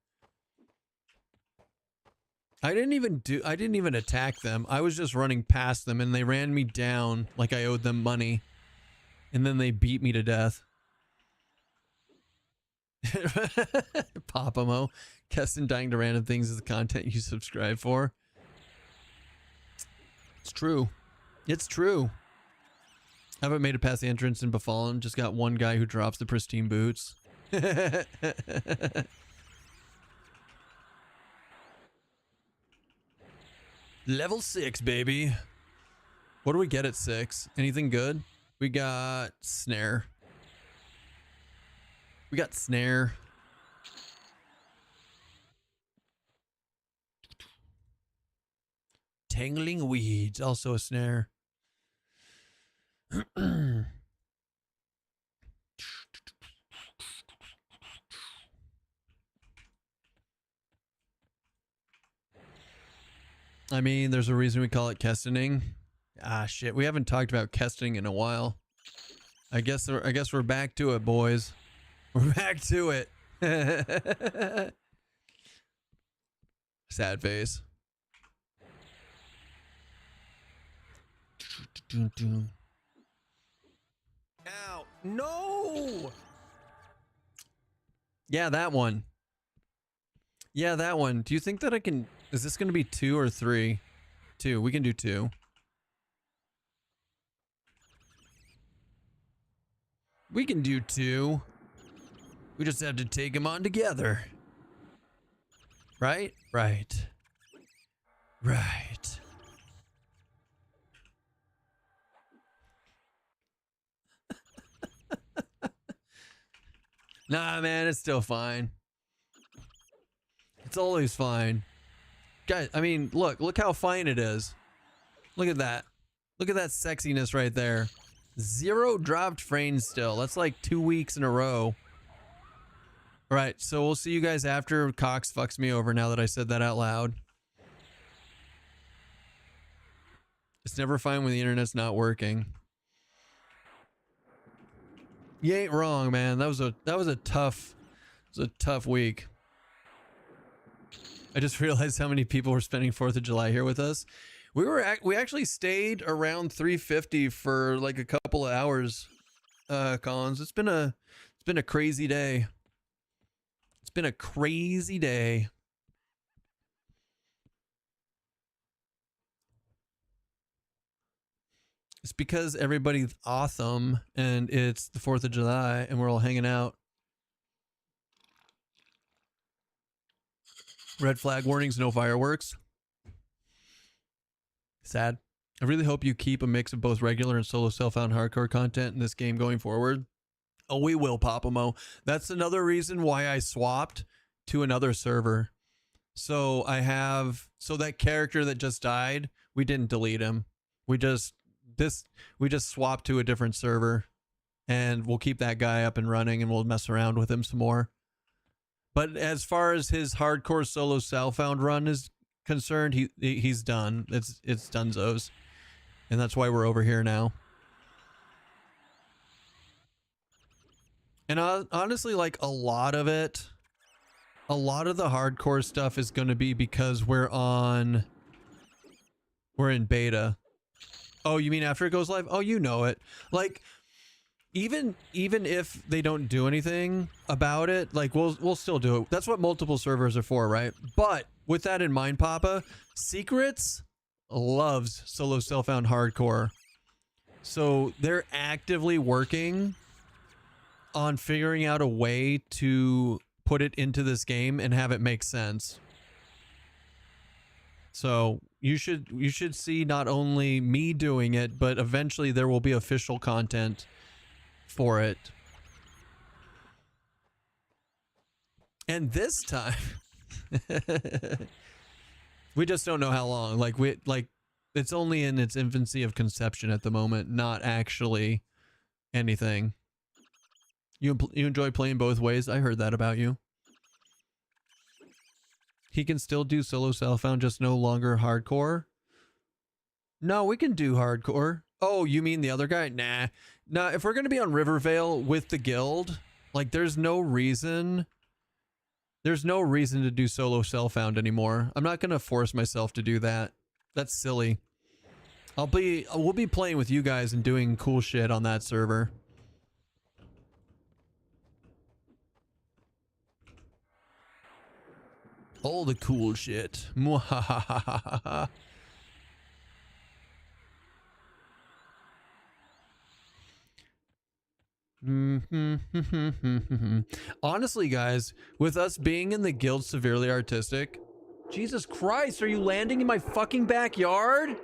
I didn't even attack them. I was just running past them and they ran me down like I owed them money. And then they beat me to death. Papamo. Keston dying to random things is the content you subscribe for. It's true. It's true. I haven't made it past the entrance in Befallen. Just got one guy who drops the pristine boots. Level 6, baby. What do we get at 6? Anything good? We got snare. We got snare. Tangling weeds, also a snare. I mean, there's a reason we call it Kestoning. Ah, shit. We haven't talked about Kestoning in a while. I guess we're back to it, boys. We're back to it. Sad face. Ow. No! Yeah, that one. Yeah, that one. Do you think that I can... Is this going to be 2 or 3? 2. We can do 2. We can do 2. We just have to take them on together. Right? Right. Right. Nah, man, it's still fine. It's always fine. Guys, I mean, look how fine it is. Look at that. Look at that sexiness right there. 0 dropped frames still. That's like 2 weeks in a row. All right, so we'll see you guys after Cox fucks me over now that I said that out loud. It's never fine when the internet's not working. You ain't wrong, man. That was a tough week. I just realized how many people were spending 4th of July here with us. We actually stayed around 350 for like a couple of hours, Collins. It's been a crazy day. It's been a crazy day. It's because everybody's awesome and it's the 4th of July and we're all hanging out. Red flag warnings, no fireworks. Sad. I really hope you keep a mix of both regular and solo self-found hardcore content in this game going forward. Oh, we will, Papamo. That's another reason why I swapped to another server. So that character that just died, we didn't delete him. We just swapped to a different server and we'll keep that guy up and running and we'll mess around with him some more. But as far as his hardcore solo self-found run is concerned, he's done. It's Dunzos. And that's why we're over here now. And honestly, like a lot of the hardcore stuff is going to be because we're in beta. Oh, you mean after it goes live? Oh, you know it. Like even if they don't do anything about it, like we'll still do it. That's what multiple servers are for, right? But with that in mind, Papa, Secrets loves solo self-found hardcore. So they're actively working on figuring out a way to put it into this game and have it make sense. So you should see not only me doing it, but eventually there will be official content for it. And this time we just don't know how long. Like it's only in its infancy of conception at the moment, not actually anything. You enjoy playing both ways? I heard that about you. He can still do solo self-found, just no longer hardcore? No, we can do hardcore. Oh, you mean the other guy? Nah. Nah, if we're going to be on Rivervale with the guild, like there's no reason to do solo self-found anymore. I'm not going to force myself to do that. That's silly. We'll be playing with you guys and doing cool shit on that server. All the cool shit. Mwahahaha. Honestly, guys, with us being in the guild severely artistic, Jesus Christ, are you landing in my fucking backyard?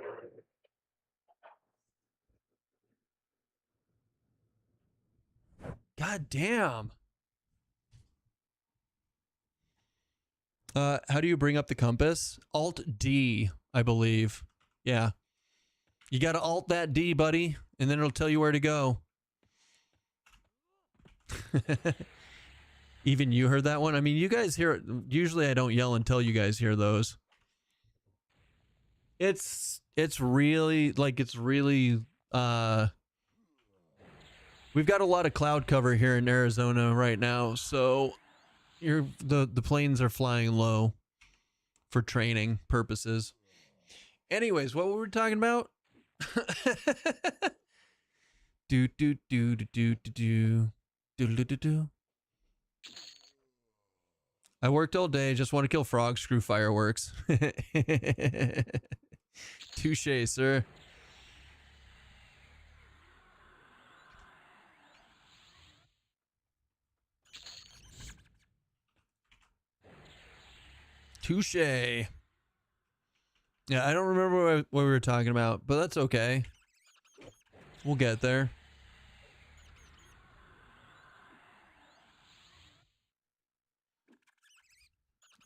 God damn. How do you bring up the compass? Alt D, I believe. Yeah. You gotta alt that D, buddy, and then it'll tell you where to go. Even you heard that one? I mean, you guys hear it. Usually I don't yell until you guys hear those. It's really, like, we've got a lot of cloud cover here in Arizona right now, so the planes are flying low for training purposes. Anyways, what were we talking about? do do do do do do do do do do. I worked all day, just want to kill frogs, screw fireworks. Touché, sir. Touché. Yeah, I don't remember what we were talking about, but that's okay. We'll get there.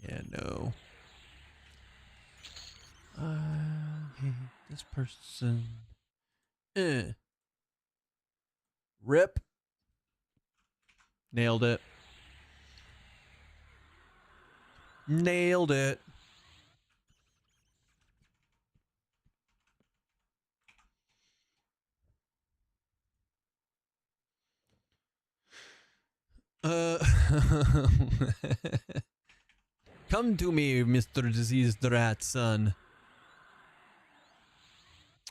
Yeah, no. I hate this person. Rip. Nailed it. Nailed it. Come to me, Mr. Diseased Rat Son.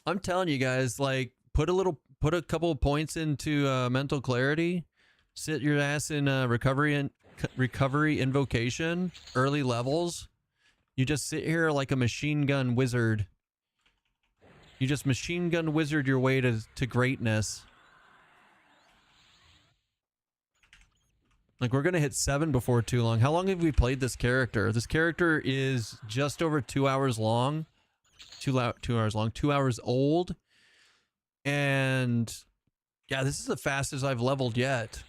I'm telling you guys, like, put a couple of points into mental clarity. Sit your ass in recovery invocation, early levels. You just sit here like a machine gun wizard. You just machine gun wizard your way to greatness. Like, we're gonna hit 7 before too long. How long have we played this character? This character is just over 2 hours long. 2 hours long. 2 hours old. And yeah, this is the fastest I've leveled yet.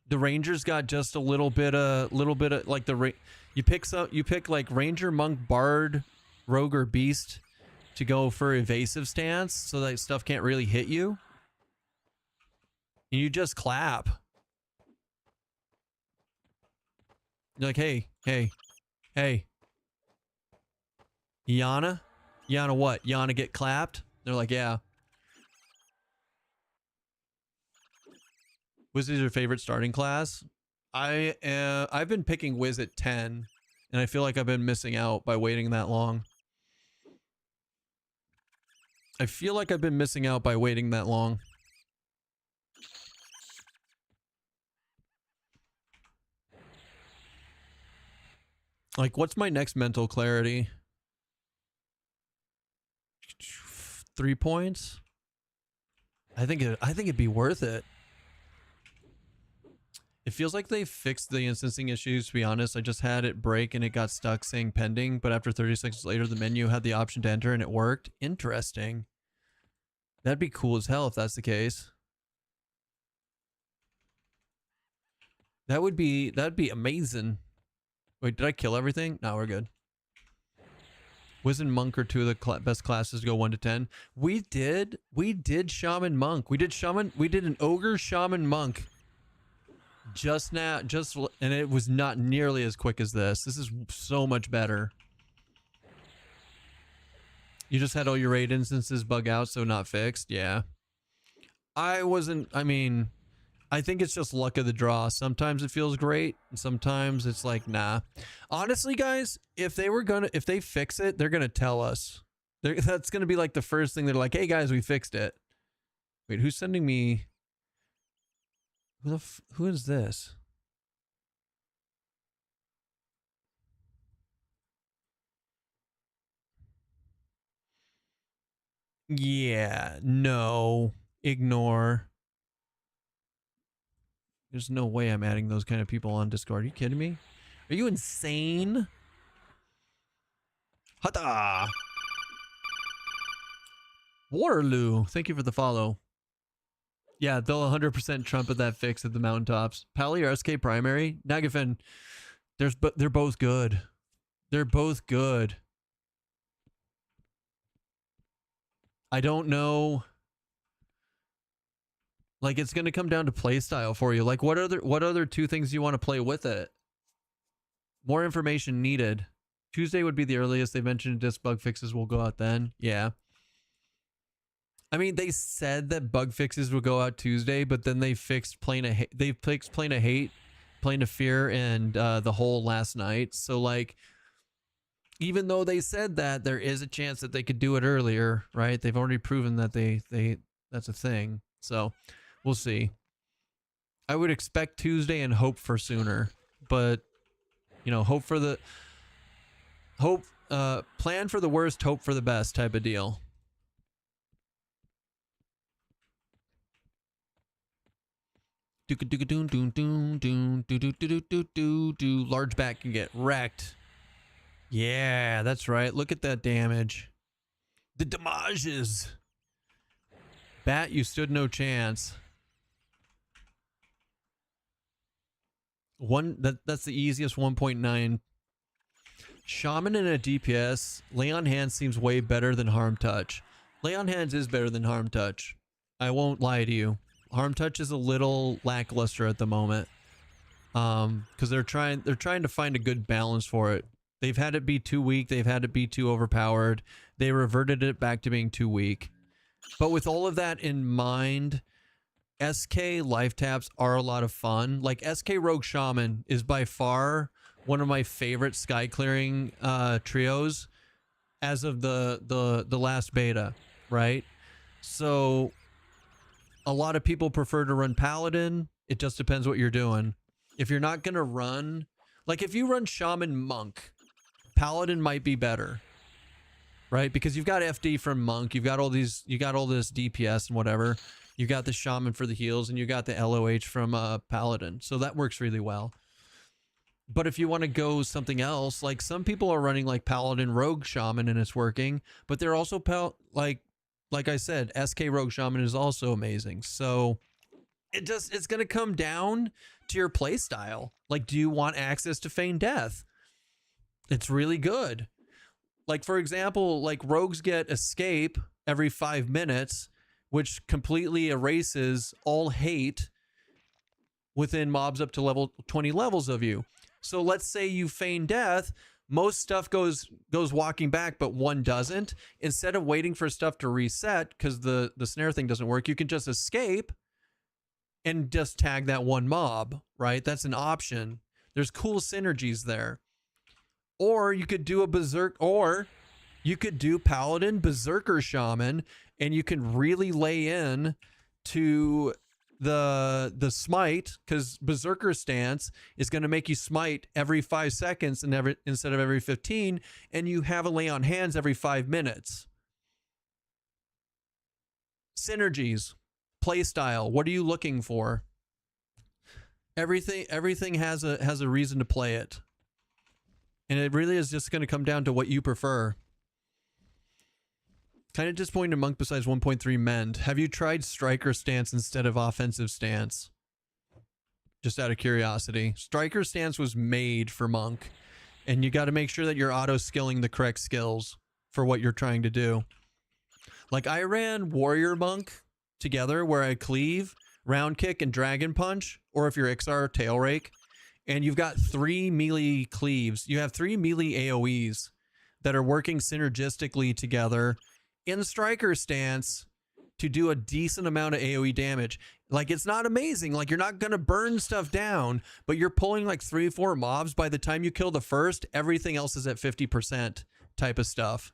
The Rangers got just a little bit of like you pick like Ranger, Monk, Bard, Rogue, or Beast to go for evasive stance, so that stuff can't really hit you. And you just clap. You're like, hey, hey, hey. Yana? Yana what? Yana get clapped? They're like, yeah. Wiz is your favorite starting class? I've been picking Wiz at 10, and I feel like I've been missing out by waiting that long. I feel like I've been missing out by waiting that long. Like, what's my next mental clarity? 3 points? I think it'd be worth it. It feels like they fixed the instancing issues, to be honest. I just had it break and it got stuck saying pending, but after 30 seconds later, the menu had the option to enter and it worked. Interesting. That'd be cool as hell if that's the case. That'd be amazing. Wait, did I kill everything? No, we're good. Wiz and Monk are two of the best classes to go 1 to 10. We did Shaman Monk. We did an Ogre Shaman Monk. Just now, and it was not nearly as quick as this. This is so much better. You just had all your raid instances bug out, so not fixed. Yeah. I think it's just luck of the draw. Sometimes it feels great, and sometimes it's like, nah. Honestly, guys, if they fix it, they're gonna tell us. That's gonna be like the first thing. They're like, hey guys, we fixed it. Wait, who's sending me? Who is this? Yeah, no, ignore. There's no way I'm adding those kind of people on Discord. Are you kidding me? Are you insane? Hata! Waterloo, thank you for the follow. Yeah, they'll 100% trumpet that fix at the mountaintops. Pally or SK primary? Nagafen, they're both good. They're both good. I don't know. Like, it's going to come down to play style for you. Like, what other two things you want to play with it? More information needed. Tuesday would be the earliest. They mentioned disk bug fixes will go out then. Yeah. I mean, they said that bug fixes would go out Tuesday, but then they fixed Plane of Hate, Plane of Fear, and the whole last night. So, like, even though they said that, there is a chance that they could do it earlier, right? They've already proven that that's a thing. So, we'll see. I would expect Tuesday and hope for sooner, but you know, plan for the worst, hope for the best type of deal. Large back can get wrecked. Yeah, that's right. Look at that damage. The damages. Bat, you stood no chance. That's the easiest 1.9. Shaman in a DPS. Lay on Hands seems way better than Harm Touch. Lay on Hands is better than Harm Touch. I won't lie to you. Harm Touch is a little lackluster at the moment. Because they're trying to find a good balance for it. They've had it be too weak. They've had it be too overpowered. They reverted it back to being too weak. But with all of that in mind, SK life taps are a lot of fun. Like, SK Rogue Shaman is by far one of my favorite sky clearing trios as of the last beta, right? So a lot of people prefer to run Paladin. It just depends what you're doing. If you're not gonna run, like, if you run Shaman Monk, Paladin might be better, right? Because you've got FD from Monk, you got all this DPS and whatever. You got the Shaman for the heals, and you got the LOH from Paladin. So that works really well. But if you want to go something else, like, some people are running like Paladin Rogue Shaman and it's working, but they're also like I said, SK Rogue Shaman is also amazing. So it's going to come down to your play style. Like, do you want access to Feign Death? It's really good. Like, for example, like, rogues get escape every 5 minutes, which completely erases all hate within mobs up to level 20 levels of you. So let's say you feign death, most stuff goes walking back, but one doesn't. Instead of waiting for stuff to reset, because the snare thing doesn't work, you can just escape and just tag that one mob, right? That's an option. There's cool synergies there. Or you could do a berserk, or you could do Paladin, Berserker Shaman, and you can really lay in to the smite, because Berserker stance is going to make you smite every 5 seconds and instead of every 15, and you have a lay on hands every 5 minutes. Synergies, playstyle. What are you looking for? Everything has a reason to play it, and it really is just going to come down to what you prefer. Kind of disappointed Monk besides 1.3 mend. Have you tried striker stance instead of offensive stance? Just out of curiosity. Striker stance was made for Monk, and you got to make sure that you're auto skilling the correct skills for what you're trying to do. Like I ran Warrior Monk together where I cleave, round kick, and dragon punch, or if you're Ixar, tail rake, and you've got 3 melee cleaves. You have 3 melee AoEs that are working synergistically together in striker stance to do a decent amount of AoE damage. Like it's not amazing, like you're not gonna burn stuff down, but you're pulling like 3 or 4 mobs. By the time you kill the first, everything else is at 50% type of stuff.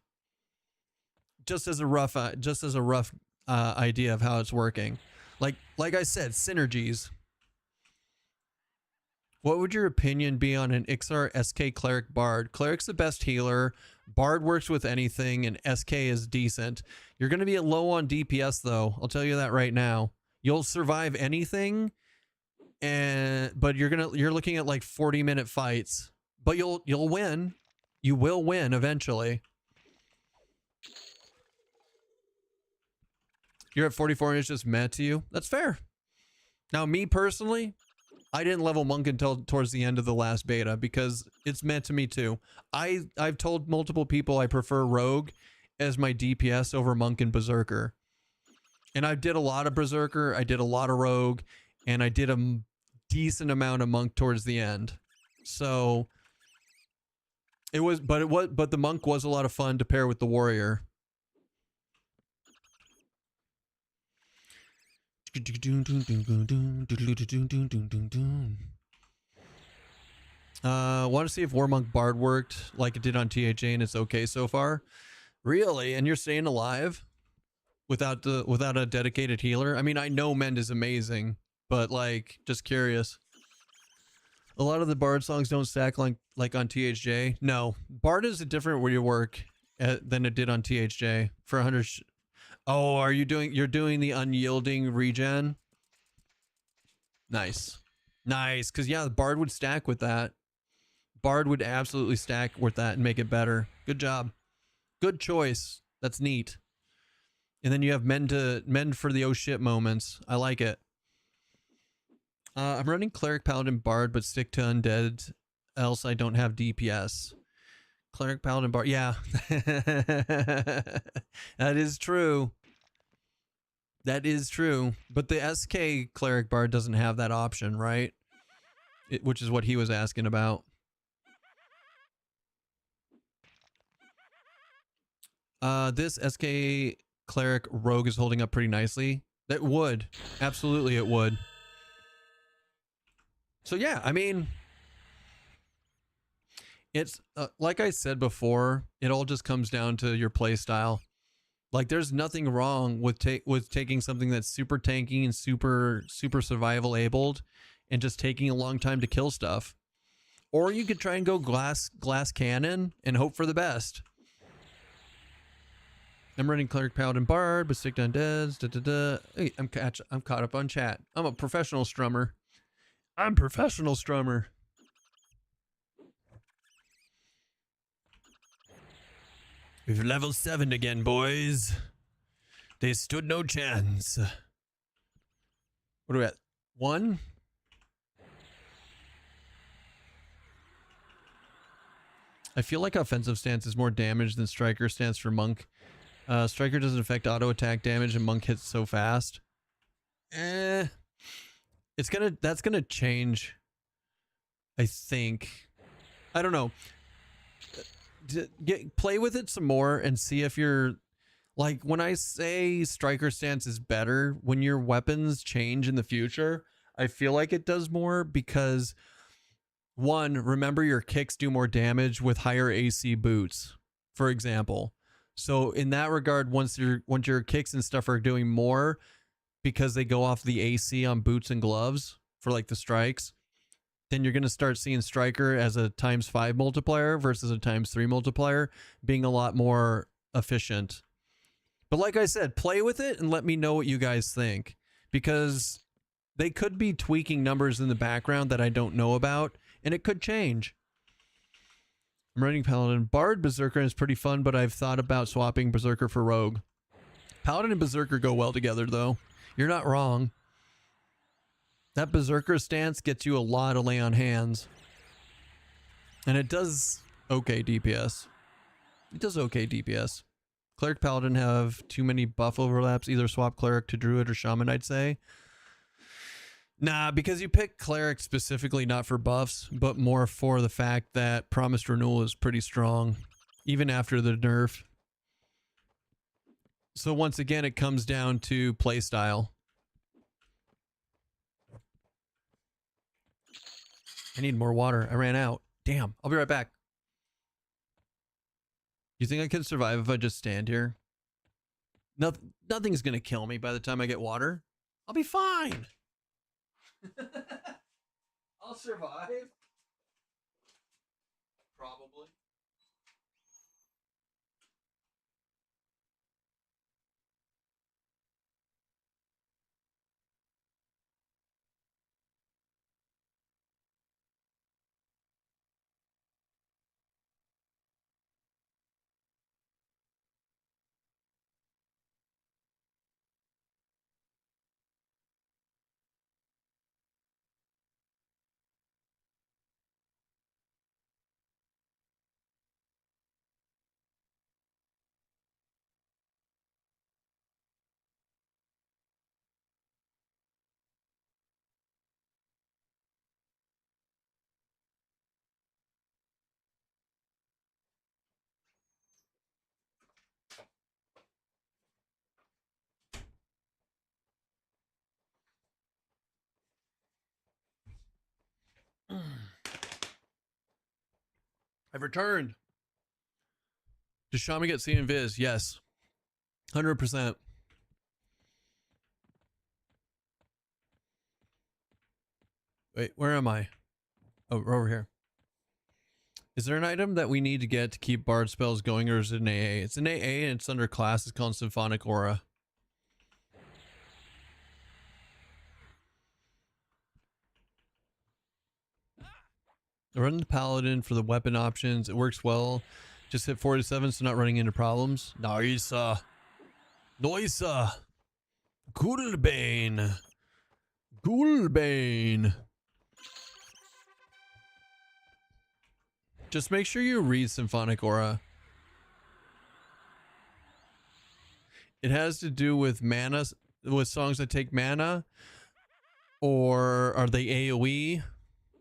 Just as a rough idea of how it's working. Like I said, synergies. What would your opinion be on an Ixar SK Cleric Bard? Cleric's the best healer. Bard works with anything, and SK is decent. You're going to be low on DPS, though. I'll tell you that right now. You'll survive anything, but you're looking at like 40-minute fights. But you'll win. You will win eventually. You're at 44 and it's just meh to you. That's fair. Now, me personally, I didn't level Monk until towards the end of the last beta because it's meant to me too. I've told multiple people I prefer Rogue as my DPS over Monk and Berserker. And I did a lot of Berserker, I did a lot of Rogue, and I did a decent amount of Monk towards the end. So but the Monk was a lot of fun to pair with the Warrior. Want to see if War Monk Bard worked like it did on THA and it's okay so far. Really? And you're staying alive without a dedicated healer? I mean, I know Mend is amazing, but like just curious. A lot of the Bard songs don't stack like on THJ. No, Bard is a different rework than it did on THJ for 100. Oh, you're doing the unyielding regen? Nice. Nice, because yeah, the Bard would stack with that. Bard would absolutely stack with that and make it better. Good job. Good choice. That's neat. And then you have mend for the oh shit moments. I like it. I'm running Cleric, Paladin, Bard, but stick to Undead, else I don't have DPS. Cleric, Paladin, Bard. Yeah. That is true. That is true. But the SK Cleric Bard doesn't have that option, right? Which is what he was asking about. This SK Cleric Rogue is holding up pretty nicely. That would. Absolutely it would. So yeah, I mean, it's like I said before, it all just comes down to your play style. Like there's nothing wrong with taking something that's super tanky and super survival abled and just taking a long time to kill stuff. Or you could try and go glass cannon and hope for the best. I'm running Cleric, Paladin, Bard, but stick to Undeads. Hey, I'm caught up on chat. I'm a professional strummer. I'm professional strummer. We've level 7 again, boys. They stood no chance. What are we at? 1? I feel like offensive stance is more damage than striker stance for Monk. Striker doesn't affect auto attack damage and Monk hits so fast. That's gonna change, I think. I don't know. Play with it some more and see if you're like, when I say striker stance is better, when your weapons change in the future, I feel like it does more because one, remember your kicks do more damage with higher AC boots, for example. So in that regard, once your kicks and stuff are doing more, because they go off the AC on boots and gloves for like the strikes, then you're going to start seeing Striker as a ×5 multiplier versus a ×3 multiplier being a lot more efficient. But like I said, play with it and let me know what you guys think, because they could be tweaking numbers in the background that I don't know about, and it could change. I'm running Paladin. Bard Berserker is pretty fun, but I've thought about swapping Berserker for Rogue. Paladin and Berserker go well together, though. You're not wrong. That Berserker stance gets you a lot of lay on hands. And it does okay DPS. It does okay DPS. Cleric Paladin have too many buff overlaps. Either swap Cleric to Druid or Shaman, I'd say. Nah, because you pick Cleric specifically not for buffs, but more for the fact that Promised Renewal is pretty strong, even after the nerf. So once again, it comes down to playstyle. I need more water. I ran out. Damn, I'll be right back. You think I can survive if I just stand here? Nothing's gonna kill me by the time I get water. I'll be fine. I'll survive. Probably. I've returned. Does Shaman get seen in Viz? Yes. 100%. Wait, where am I? Oh, we're over here. Is there an item that we need to get to keep Bard spells going, or is it an AA? It's an AA and it's under class. It's called Symphonic Aura. I run the Paladin for the weapon options. It works well. Just hit 47, so not running into problems. Nice. Nice. Gulbane. Gulbane. Just make sure you read Symphonic Aura. It has to do with mana, with songs that take mana, or are they AoE?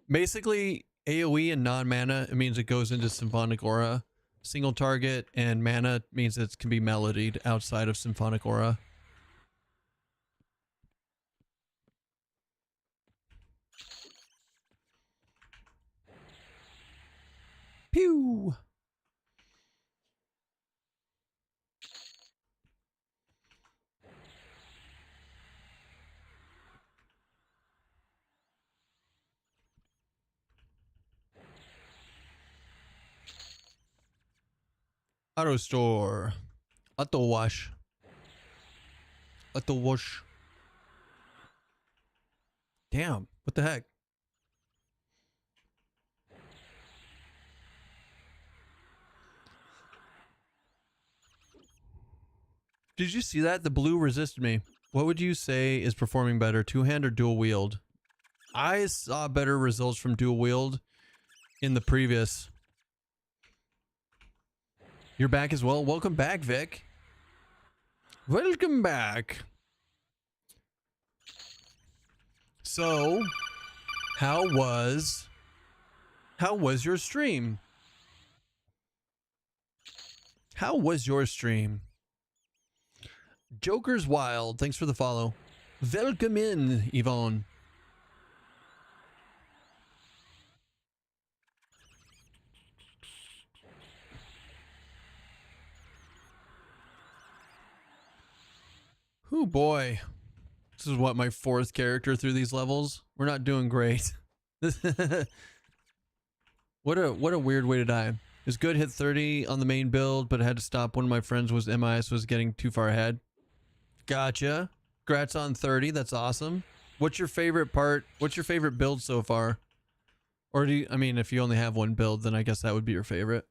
Basically, AoE and non-mana, it means it goes into Symphonic Aura. Single target and mana means it can be melodied outside of Symphonic Aura. Pew! Auto store. Auto wash. Auto wash. Damn, what the heck? Did you see that? The blue resisted me. What would you say is performing better, two-hand or dual wield? I saw better results from dual wield in the previous. You're back as well. Welcome back, Vic. Welcome back. So, how was your stream? How was your stream? Joker's Wild, thanks for the follow. Welcome in, Yvonne. Oh boy. This is what, my 4th character through these levels? We're not doing great. What a weird way to die. It was good, hit 30 on the main build, but I had to stop. One of my friends was MIS, was getting too far ahead. Gotcha. Congrats on 30. That's awesome. What's your favorite part? What's your favorite build so far? Or do you, I mean, if you only have one build, then I guess that would be your favorite.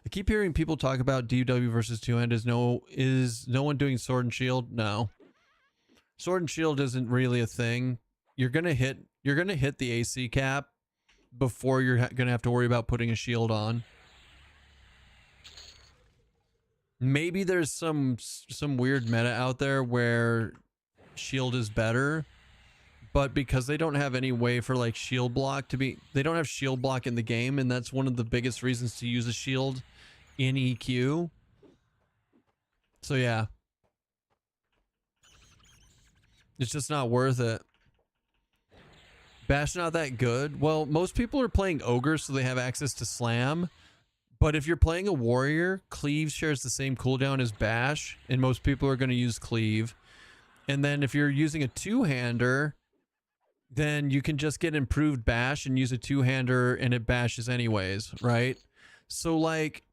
I keep hearing people talk about DW versus two-hand. Is no one doing sword and shield? No. Sword and shield isn't really a thing. You're gonna hit the AC cap before you're gonna have to worry about putting a shield on. Maybe there's some weird meta out there where shield is better, but because they don't have any way for like shield block to be, they don't have shield block in the game, and that's one of the biggest reasons to use a shield in EQ. So yeah, it's just not worth it. Bash not that good. Well, most people are playing Ogre, so they have access to Slam. But if you're playing a Warrior, Cleave shares the same cooldown as Bash, and most people are going to use Cleave. And then if you're using a two-hander, then you can just get improved Bash and use a two-hander, and it bashes anyways, right? So like,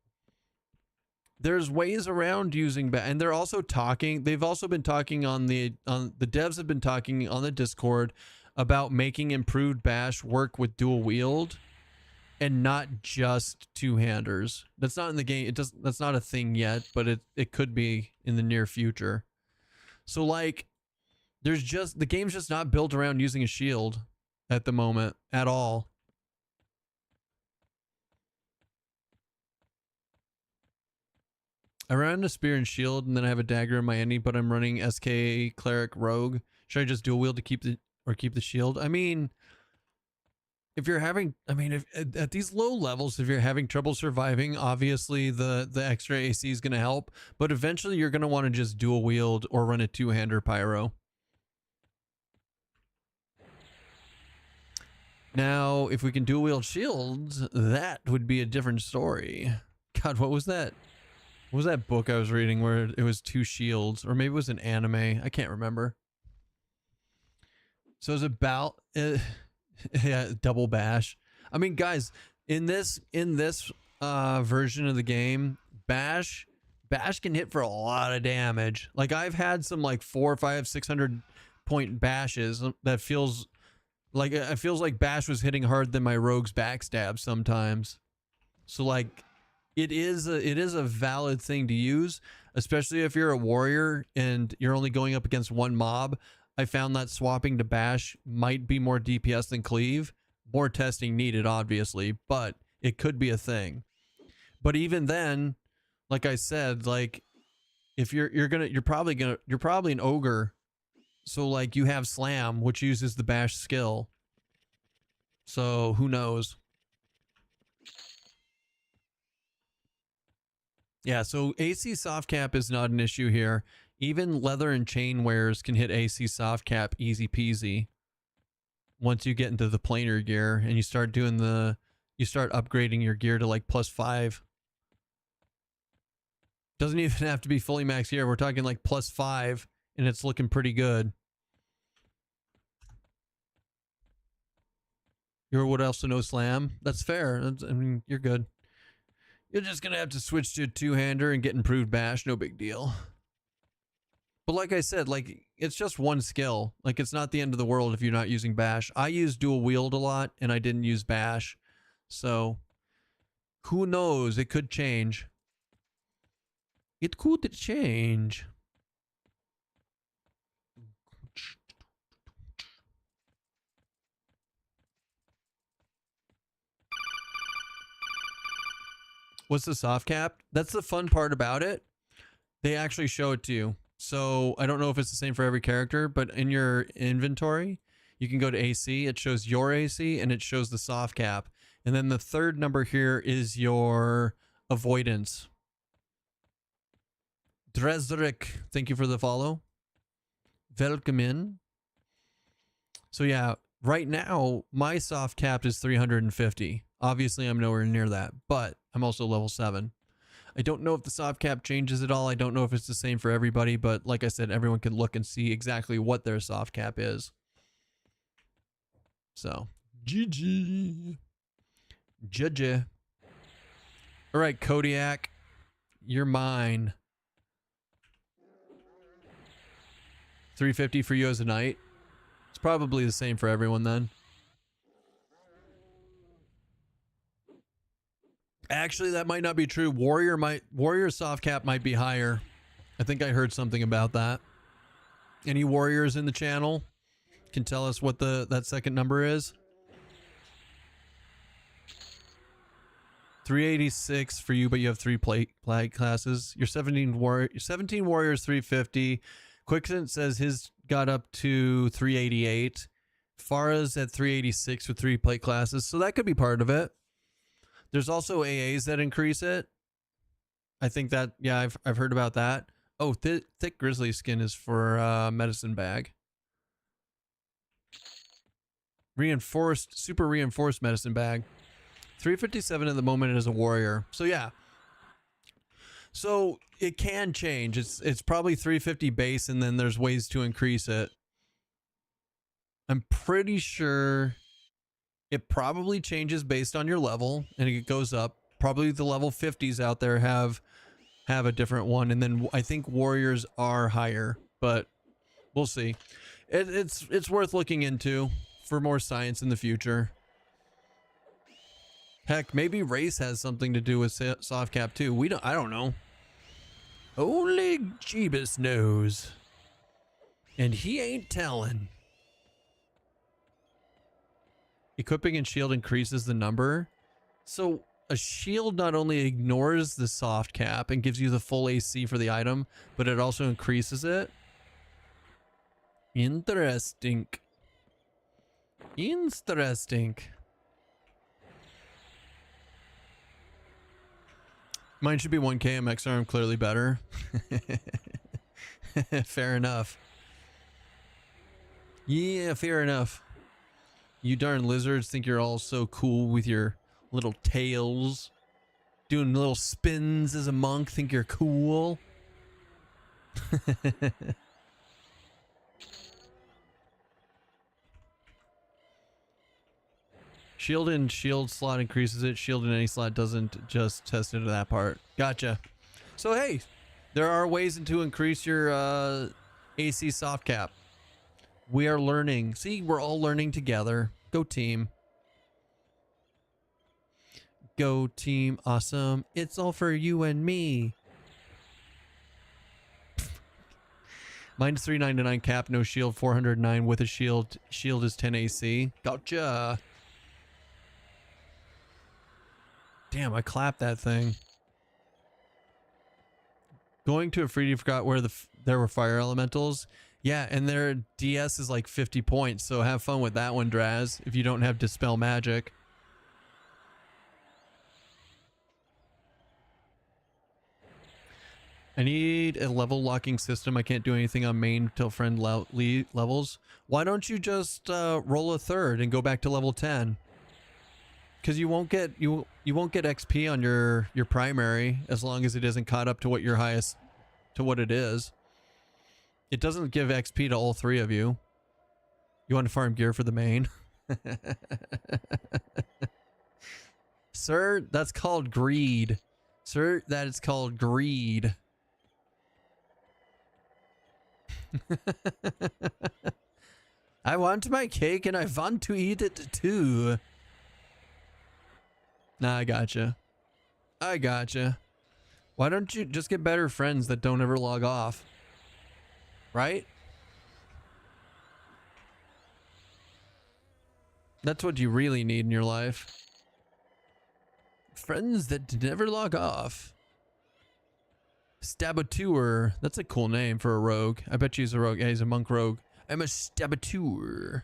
there's ways around using Bash, and they're also talking. They've also been talking on the devs have been talking on the Discord about making improved Bash work with dual wield and not just two-handers. That's not in the game. That's not a thing yet, but it could be in the near future. So like, the game's just not built around using a shield at the moment at all. I ran a spear and shield, and then I have a dagger in my ending, but I'm running SK Cleric Rogue. Should I just dual wield to keep the shield? I mean, if you're having, if at these low levels, if you're having trouble surviving, obviously the extra AC is going to help, but eventually you're going to want to just dual wield or run a two-hander pyro. Now, if we can dual wield shields, that would be a different story. God, what was that? What was that book I was reading where it was two shields? Or maybe it was an anime. I can't remember. So it's about yeah, double bash. I mean, guys, in this version of the game, bash can hit for a lot of damage. Like, I've had some like 400, 500, 600 point bashes that feels like, it feels like bash was hitting hard than my rogue's backstab sometimes. So like, it is a valid thing to use, especially if you're a warrior and you're only going up against one mob. I found that swapping to bash might be more DPS than cleave. More testing needed, obviously, but it could be a thing. But even then, like I said, like, if you're probably an ogre, so like you have slam, which uses the bash skill. So who knows? Yeah, so AC soft cap is not an issue here. Even leather and chain wearers can hit AC soft cap easy peasy. Once you get into the planar gear and you start upgrading your gear to like +5. Doesn't even have to be fully max gear. We're talking like +5 and it's looking pretty good. You're what else to know slam? That's fair. I mean, you're good. You're just going to have to switch to a two-hander and get improved bash. No big deal. But like I said, like, it's just one skill. Like, it's not the end of the world if you're not using bash. I use dual wield a lot, and I didn't use bash. So, who knows? It could change. It could change. What's the soft cap? That's the fun part about it. They actually show it to you. So I don't know if it's the same for every character, but in your inventory, you can go to AC. It shows your AC and it shows the soft cap. And then the third number here is your avoidance. Dresdrick, thank you for the follow. Welcome in. So yeah, right now, my soft cap is 350. Obviously, I'm nowhere near that, but I'm also level 7. I don't know if the soft cap changes at all. I don't know if it's the same for everybody, but like I said, everyone can look and see exactly what their soft cap is. So, GG. GG. All right, Kodiak, you're mine. 350 for you as a knight. It's probably the same for everyone then. Actually, that might not be true. Warrior soft cap might be higher. I think I heard something about that. Any warriors in the channel can tell us what that second number is. 386 for you, but you have 3 plague classes. You're 17 warriors, 350. Quicksent says his got up to 388. Farah's at 386 with 3 plate classes, so that could be part of it. There's also AAs that increase it. I think that, yeah, I've heard about that. Oh, thick grizzly skin is for medicine bag. Super reinforced medicine bag. 357 at the moment as a warrior. So yeah. So it can change. It's probably 350 base, and then there's ways to increase it. I'm pretty sure it probably changes based on your level, and it goes up. Probably the level 50s out there have a different one, and then I think warriors are higher, but we'll see. It's worth looking into for more science in the future. Heck, maybe race has something to do with soft cap too. I don't know. Only Jeebus knows, and he ain't telling. Equipping and shield increases the number. So a shield not only ignores the soft cap and gives you the full AC for the item, but it also increases it. Interesting. Interesting. Mine should be 1K MXR. I'm clearly better. Fair enough. Yeah, fair enough. You darn lizards think you're all so cool with your little tails. Doing little spins as a monk, think you're cool. Shield in shield slot increases it. Shield in any slot doesn't. Just test into that part. Gotcha. So hey, there are ways to increase your AC soft cap. We are learning. See, we're all learning together. Go team. Go team. Awesome. It's all for you and me. Mine's 399 cap, no shield, 409 with a shield. Shield is 10 AC. Gotcha. Damn, I clapped that thing. Going to a Afridi, forgot where there were fire elementals. Yeah, and their DS is like 50 points, so have fun with that one, Draz, if you don't have Dispel Magic. I need a level locking system. I can't do anything on main till friend levels. Why don't you just roll a third and go back to level 10? Because you won't get XP on your primary as long as it isn't caught up to what your highest to what it is. It doesn't give XP to all 3 of you. You want to farm gear for the main? Sir, that's called greed. Sir, that is called greed. I want my cake and I want to eat it too. Nah, I gotcha. I gotcha. Why don't you just get better friends that don't ever log off? Right? That's what you really need in your life. Friends that never log off. Stabateur. That's a cool name for a rogue. I bet you he's a rogue. Yeah, he's a monk rogue. I'm a Stabateur.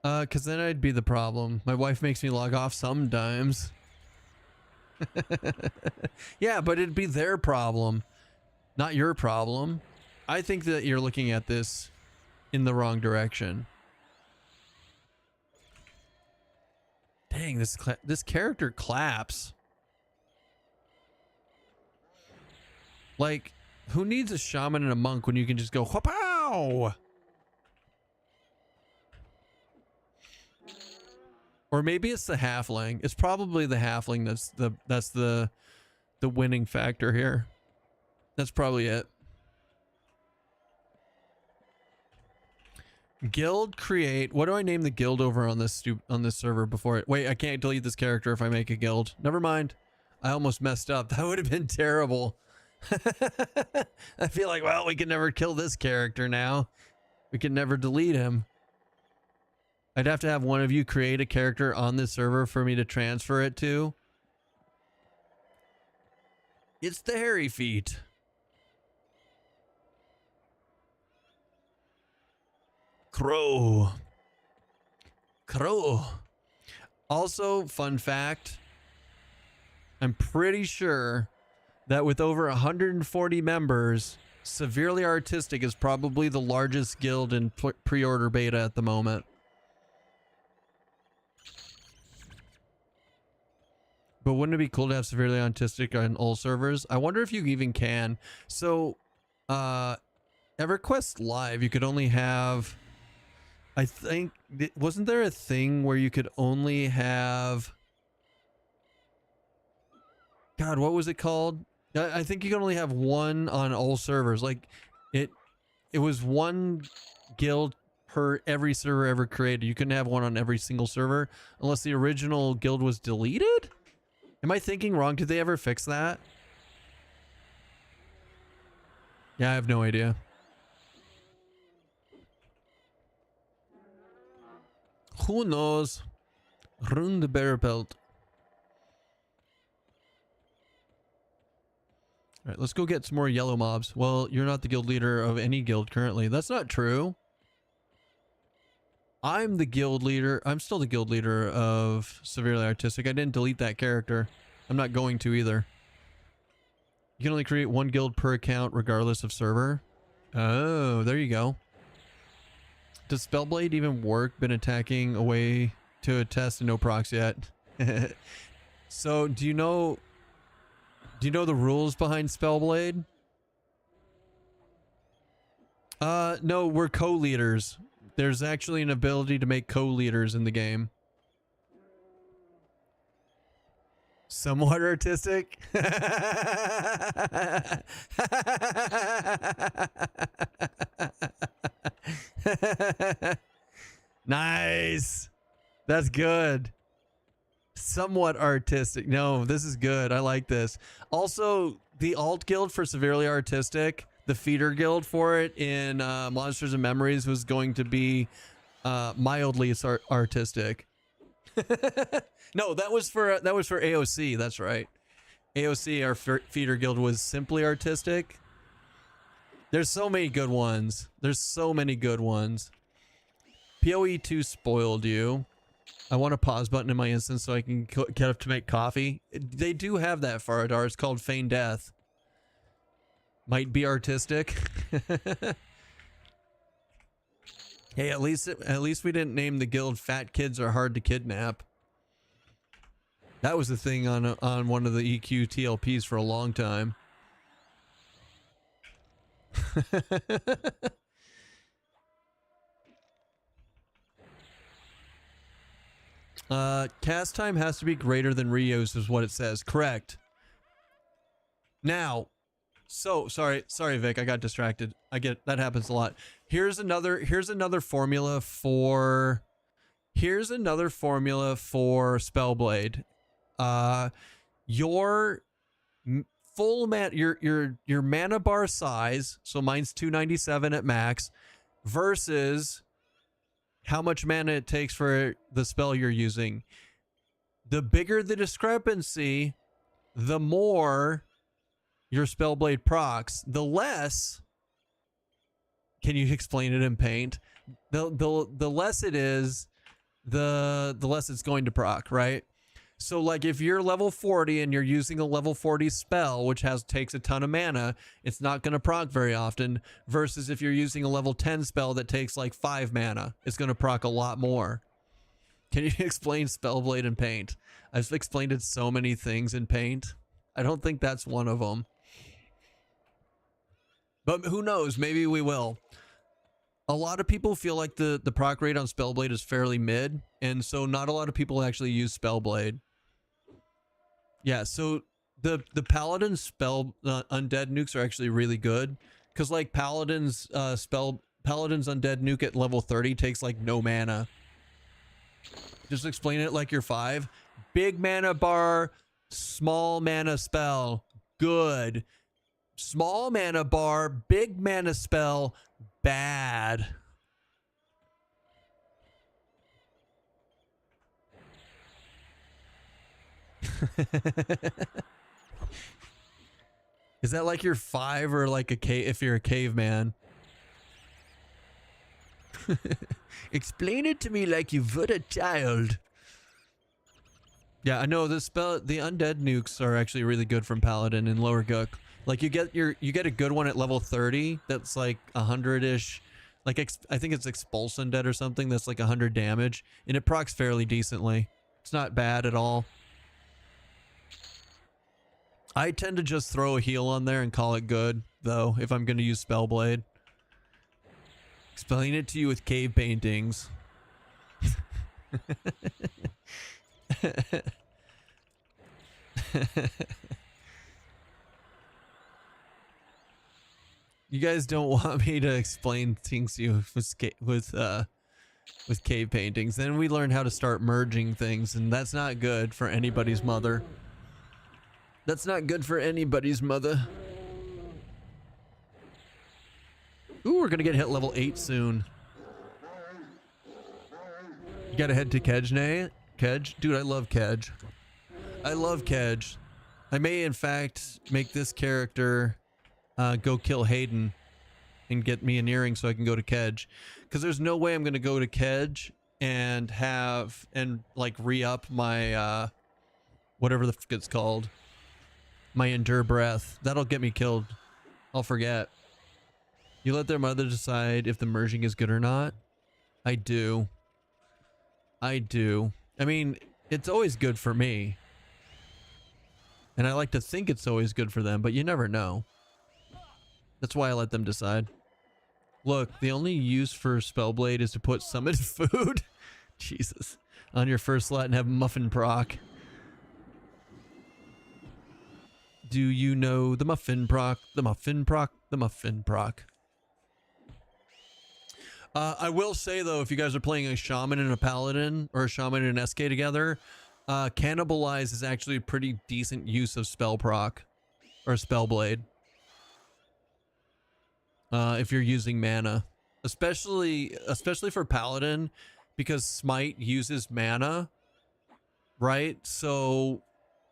Cause then I'd be the problem. My wife makes me log off sometimes. Yeah, but it'd be their problem, not your problem. I think that you're looking at this in the wrong direction. Dang, this character claps. Like, who needs a shaman and a monk when you can just go whoop-ow? Or maybe it's the halfling. It's probably the halfling that's the winning factor here. That's probably it. Guild create. What do I name the guild over on this server before it? Wait, I can't delete this character if I make a guild. Never mind. I almost messed up. That would have been terrible. I feel like, well, we can never kill this character now. We can never delete him. I'd have to have one of you create a character on this server for me to transfer it to. It's the hairy feet. Crow. Also, fun fact, I'm pretty sure that with over 140 members, Severely Artistic is probably the largest guild in pre-order beta at the moment. But wouldn't it be cool to have Severely Autistic on all servers? I wonder if you even can. So, EverQuest Live, you could only have... I think... Wasn't there a thing where you could only have... God, what was it called? I think you can only have one on all servers. Like, it was one guild per every server ever created. You couldn't have one on every single server unless the original guild was deleted? Am I thinking wrong? Did they ever fix that? Yeah, I have no idea. Who knows? Rune the bear belt. All right, let's go get some more yellow mobs. Well, you're not the guild leader of any guild currently. That's not true. I'm the guild leader. I'm still the guild leader of Severely Artistic. I didn't delete that character. I'm not going to either. You can only create one guild per account regardless of server. Oh, there you go. Does Spellblade even work? Been attacking away to a test and no procs yet. So do you know the rules behind Spellblade? No, we're co-leaders. There's actually an ability to make co-leaders in the game. Somewhat artistic. Nice. That's good. Somewhat artistic. No, this is good. I like this. Also, the alt guild for Severely Artistic, the feeder guild for it in Monsters and Memories was going to be mildly artistic. No, that was for AOC. That's right. AOC, our feeder guild, was simply artistic. There's so many good ones. There's so many good ones. PoE2 spoiled you. I want a pause button in my instance so I can get up to make coffee. They do have that, Faradar. It's called Feign Death. Might be artistic. Hey, at least we didn't name the guild Fat Kids Are Hard to Kidnap. That was the thing on one of the EQ TLPs for a long time. Cast time has to be greater than reuse is what it says. Correct. Now, so sorry Vic, I got distracted. I get that happens a lot. Here's another formula for Spellblade. Your full your mana bar size, so mine's 297 at max, versus how much mana it takes for the spell you're using. The bigger the discrepancy, the more your Spellblade procs. The less, can you explain it in Paint? The less it is, the less it's going to proc, right? So like if you're level 40 and you're using a level 40 spell, which takes a ton of mana, it's not going to proc very often, versus if you're using a level 10 spell that takes like 5 mana, it's going to proc a lot more. Can you explain Spellblade in Paint? I've explained it so many things in Paint. I don't think that's one of them. But who knows? Maybe we will. A lot of people feel like the proc rate on Spellblade is fairly mid, and so not a lot of people actually use Spellblade. Yeah, so the Paladin spell undead nukes are actually really good, because like Paladin's undead nuke at level 30 takes like no mana. Just explain it like you're 5. Big mana bar, small mana spell, good. Small mana bar, big mana spell, bad. Is that like you're 5 or like a cave if you're a caveman? Explain it to me like you would a child. Yeah, I know the undead nukes are actually really good from Paladin and lower Gook. Like you get a good one at level 30 that's like 100-ish. Like I think it's Expulse Undead or something that's like 100 damage, and it procs fairly decently. It's not bad at all. I tend to just throw a heal on there and call it good, though, if I'm going to use Spellblade. Explain it to you with cave paintings. You guys don't want me to explain things to you with cave paintings. Then we learn how to start merging things, and that's not good for anybody's mother. That's not good for anybody's mother. Ooh, we're gonna get hit level 8 soon. You gotta head to Kedge. Dude, I love Kedge. I love Kedge. I may, in fact, make this character go kill Hayden and get me an earring so I can go to Kedge. Because there's no way I'm gonna go to Kedge and like re-up my whatever the fuck it's called. My Endure Breath. That'll get me killed. I'll forget. You let their mother decide if the merging is good or not? I do. I do. I mean, it's always good for me. And I like to think it's always good for them, but you never know. That's why I let them decide. Look, the only use for Spellblade is to put summoned food. Jesus. On your first slot and have muffin proc. Do you know the muffin proc? The muffin proc? The muffin proc. I will say though, if you guys are playing a shaman and a paladin, or a shaman and an SK together, cannibalize is actually a pretty decent use of spell proc or Spellblade. If you're using mana, especially for paladin, because smite uses mana, right? So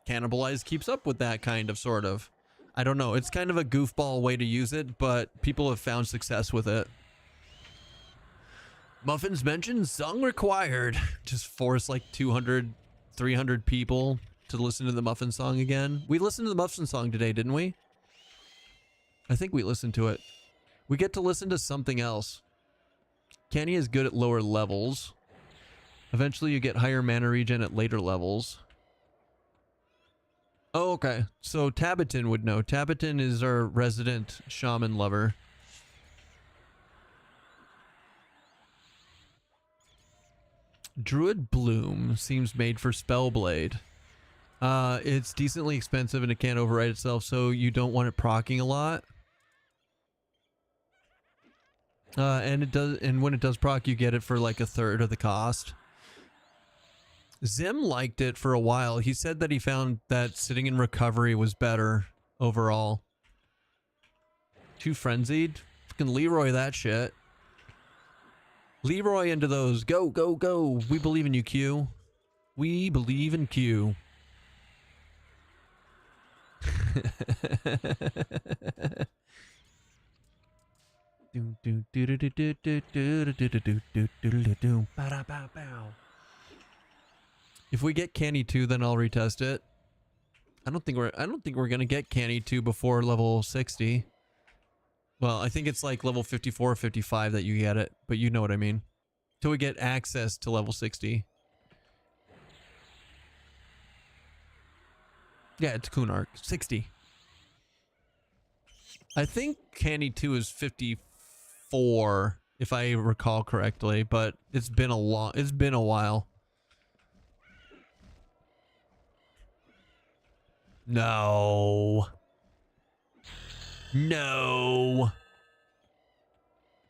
cannibalize keeps up with that kind of sort of. I don't know. It's kind of a goofball way to use it, but people have found success with it. Muffins mentioned, song required. Just force like 200, 300 people to listen to the Muffin song again. We listened to the Muffin song today, didn't we? I think we listened to it. We get to listen to something else. Kenny is good at lower levels. Eventually you get higher mana regen at later levels. Oh, okay. So Tabbiton would know. Tabbiton is our resident shaman lover. Druid Bloom seems made for Spellblade. It's decently expensive and it can't override itself, so you don't want it proccing a lot. And when it does proc, you get it for like a third of the cost. Zim liked it for a while. He said that he found that sitting in recovery was better overall. Too frenzied? Fucking Leroy that shit. Leroy into those. Go, go, go. We believe in you, Q. We believe in Q. If we get Canny 2, then I'll retest it. I don't think we're gonna get Canny 2 before level 60. Well, I think it's like level 54 or 55 that you get it, but you know what I mean. Till we get access to level 60. Yeah, it's Kunark. 60. I think Candy 2 is 54, if I recall correctly, but it's been a while. No. No.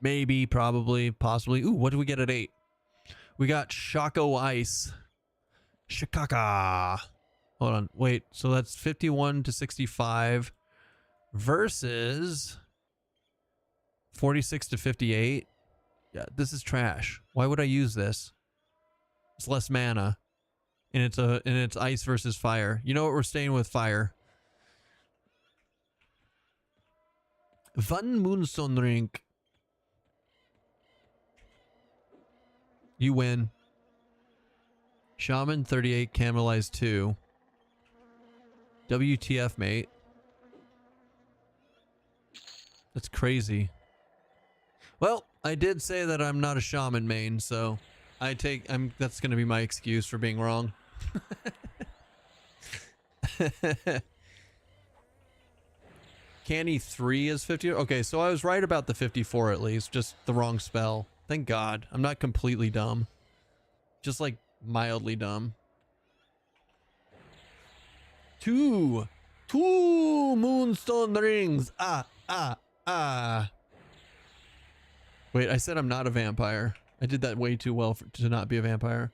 Maybe, probably, possibly. Ooh, what do we get at 8? We got Shaco Ice. Shikaka. Hold on. Wait. So that's 51 to 65 versus 46 to 58. Yeah, this is trash. Why would I use this? It's less mana. And it's ice versus fire. You know what? We're staying with fire. Van Moonsonrink. You win. Shaman 38, Camelize 2. WTF, mate. That's crazy. Well, I did say that I'm not a shaman main, so that's gonna be my excuse for being wrong. Canny 3 is 50. Okay, so I was right about the 54 at least, just the wrong spell. Thank God. I'm not completely dumb. Just like mildly dumb. Two Moonstone Rings. Wait, I said I'm not a vampire. I did that way too well to not be a vampire.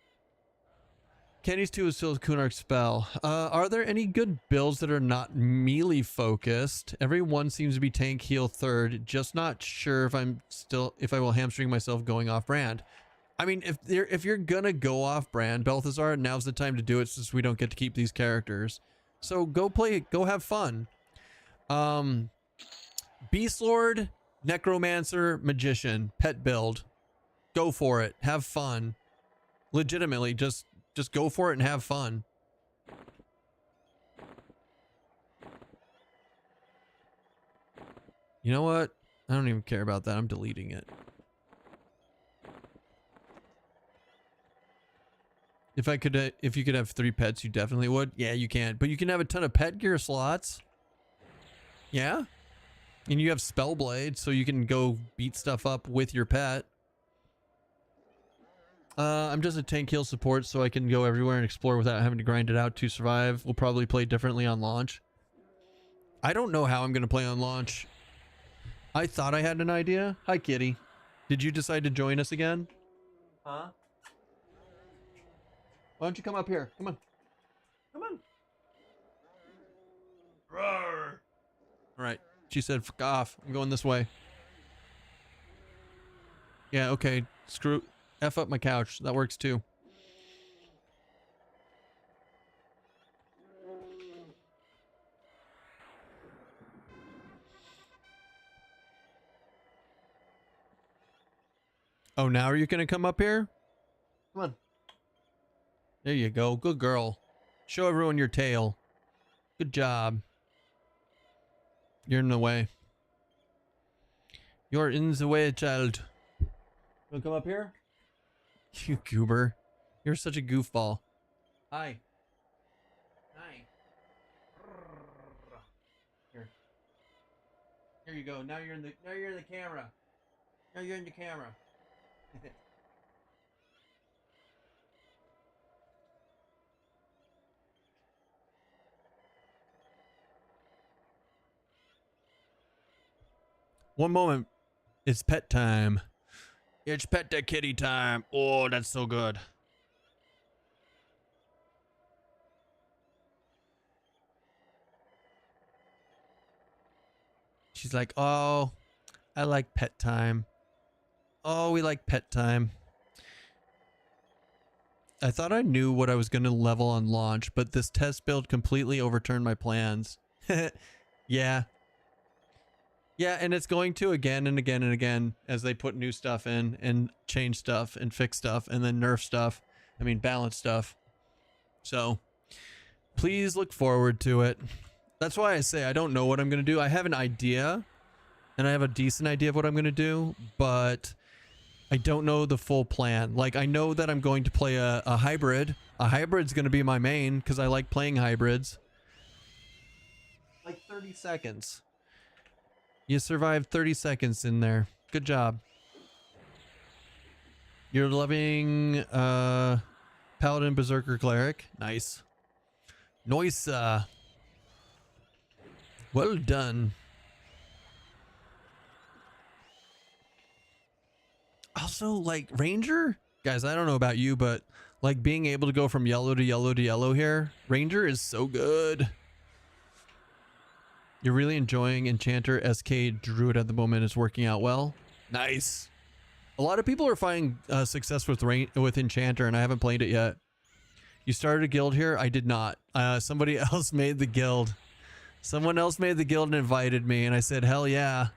Candy's 2 is still a Kunark spell. Are there any good builds that are not melee focused? Everyone seems to be tank heal third. Just not sure if I will hamstring myself going off brand. I mean, if you're gonna go off brand, Balthazar, now's the time to do it since we don't get to keep these characters. So go have fun. Beast Lord, Necromancer, Magician, pet build. Go for it. Have fun. Legitimately, just go for it and have fun. You know what? I don't even care about that. I'm deleting it. If you could have 3 pets, you definitely would. Yeah, you can. But you can have a ton of pet gear slots. Yeah? And you have Spellblade, so you can go beat stuff up with your pet. I'm just a tank heal support, so I can go everywhere and explore without having to grind it out to survive. We'll probably play differently on launch. I don't know how I'm going to play on launch. I thought I had an idea. Hi, kitty. Did you decide to join us again? Huh? Why don't you come up here? Come on. Come on. Roar. All right. She said, fuck off. I'm going this way. Yeah, okay. Screw... F up my couch. That works too. Oh, now are you going to come up here? Come on. There you go. Good girl. Show everyone your tail. Good job. You're in the way. You're in the way, child. You want to come up here? You goober. You're such a goofball. Hi. Hi. Here. Here you go. Now you're in the camera. Now you're in the camera. One moment. It's pet time. It's pet the kitty time. Oh, that's so good. She's like, oh, I like pet time. Oh, we like pet time. I thought I knew what I was going to level on launch, but this test build completely overturned my plans. Yeah. Yeah, and it's going to again and again and again as they put new stuff in and change stuff and fix stuff and then nerf stuff. I mean, balance stuff. So, please look forward to it. That's why I say I don't know what I'm going to do. I have an idea, and I have a decent idea of what I'm going to do, but I don't know the full plan. Like, I know that I'm going to play a hybrid. A hybrid's going to be my main because I like playing hybrids. Like 30 seconds. You survived 30 seconds in there. Good job. You're loving Paladin Berserker Cleric. Nice. Nice. Well done. Also, like, Ranger? Guys, I don't know about you, but like being able to go from yellow to yellow to yellow here, Ranger is so good. You're really enjoying Enchanter SK Druid at the moment. It's working out well. Nice. A lot of people are finding success with Enchanter, and I haven't played it yet. You started a guild here? I did not. Somebody else made the guild. Someone else made the guild and invited me, and I said, hell yeah.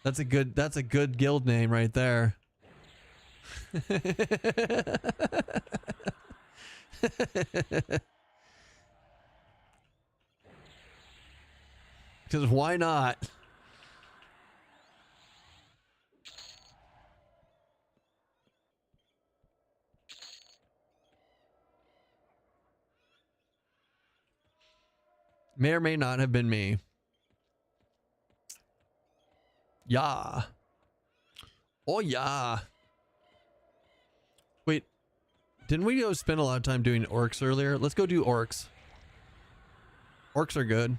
That's a good guild name right there. Because why not? May or may not have been me. Yeah. Oh yeah. Wait, didn't we go spend a lot of time doing orcs earlier? Let's go do orcs. Orcs are good.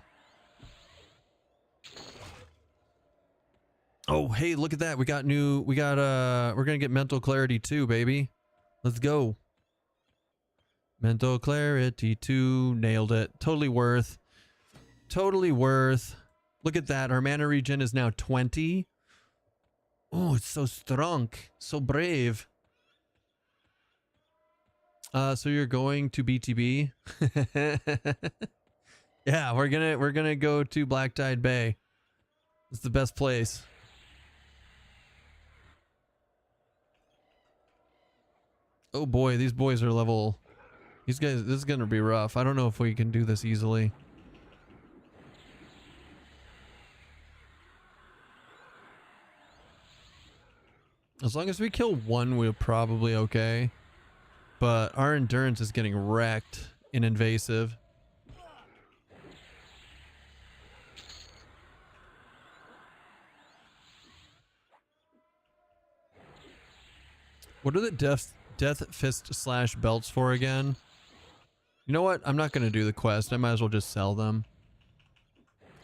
Oh, hey, look at that. We're gonna get mental clarity too, baby. Let's go. Mental clarity 2. Nailed it. Totally worth. Totally worth. Look at that. Our mana regen is now 20. Oh, it's so strong. So brave. So you're going to BTB? Yeah, we're gonna go to Black Tide Bay. It's the best place. Oh boy, these boys are level. These guys, this is gonna be rough. I don't know if we can do this easily. As long as we kill one, we're probably okay. But our endurance is getting wrecked in invasive. What are the death fist slash belts for again? You know what? I'm not going to do the quest. I might as well just sell them.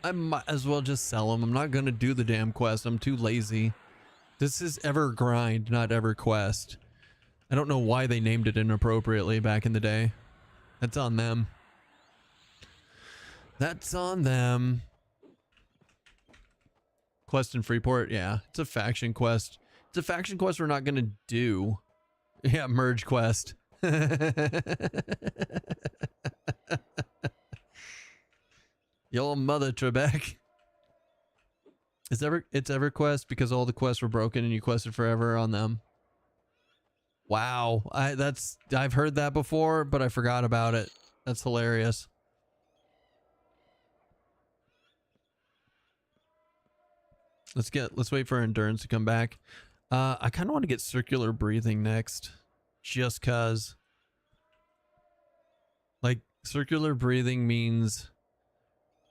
I'm not going to do the damn quest. I'm too lazy. This is EverGrind, not EverQuest. I don't know why they named it inappropriately back in the day. That's on them. That's on them. Quest in Freeport? Yeah, it's a faction quest. It's a faction quest we're not going to do. Yeah, merge quest. Your mother, Trebek. It's EverQuest because all the quests were broken and you quested forever on them. Wow, I've heard that before, but I forgot about it. That's hilarious. Let's wait for endurance to come back. I kind of want to get circular breathing next, just cause. Like, circular breathing means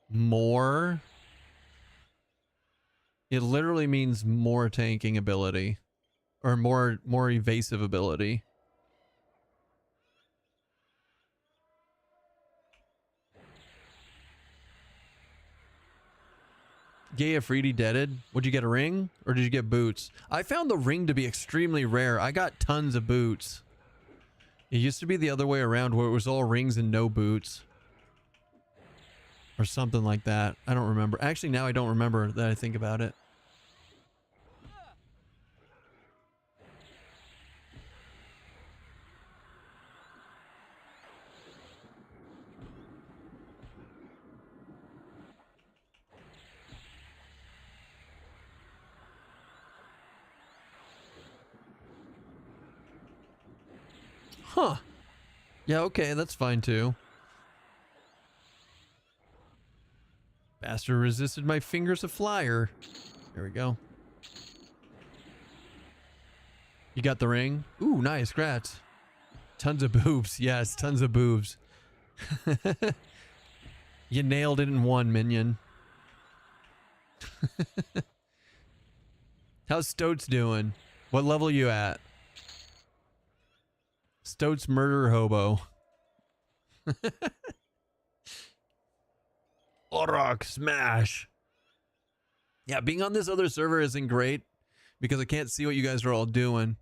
more. It literally means more tanking ability, or more evasive ability. Gay Afridi deaded. Would you get a ring or did you get boots? I found the ring to be extremely rare. I got tons of boots. It used to be the other way around where it was all rings and no boots. Or something like that. I don't remember. Actually, now I don't remember that I think about it. Huh. Yeah, okay, that's fine too. Bastard resisted my fingers of flyer. There we go. You got the ring? Ooh, nice, congrats. Tons of boobs. Yes, tons of boobs. You nailed it in one, minion. How's Stoats doing? What level you at? Stoats murder hobo. Orok smash. Yeah, being on this other server isn't great because I can't see what you guys are all doing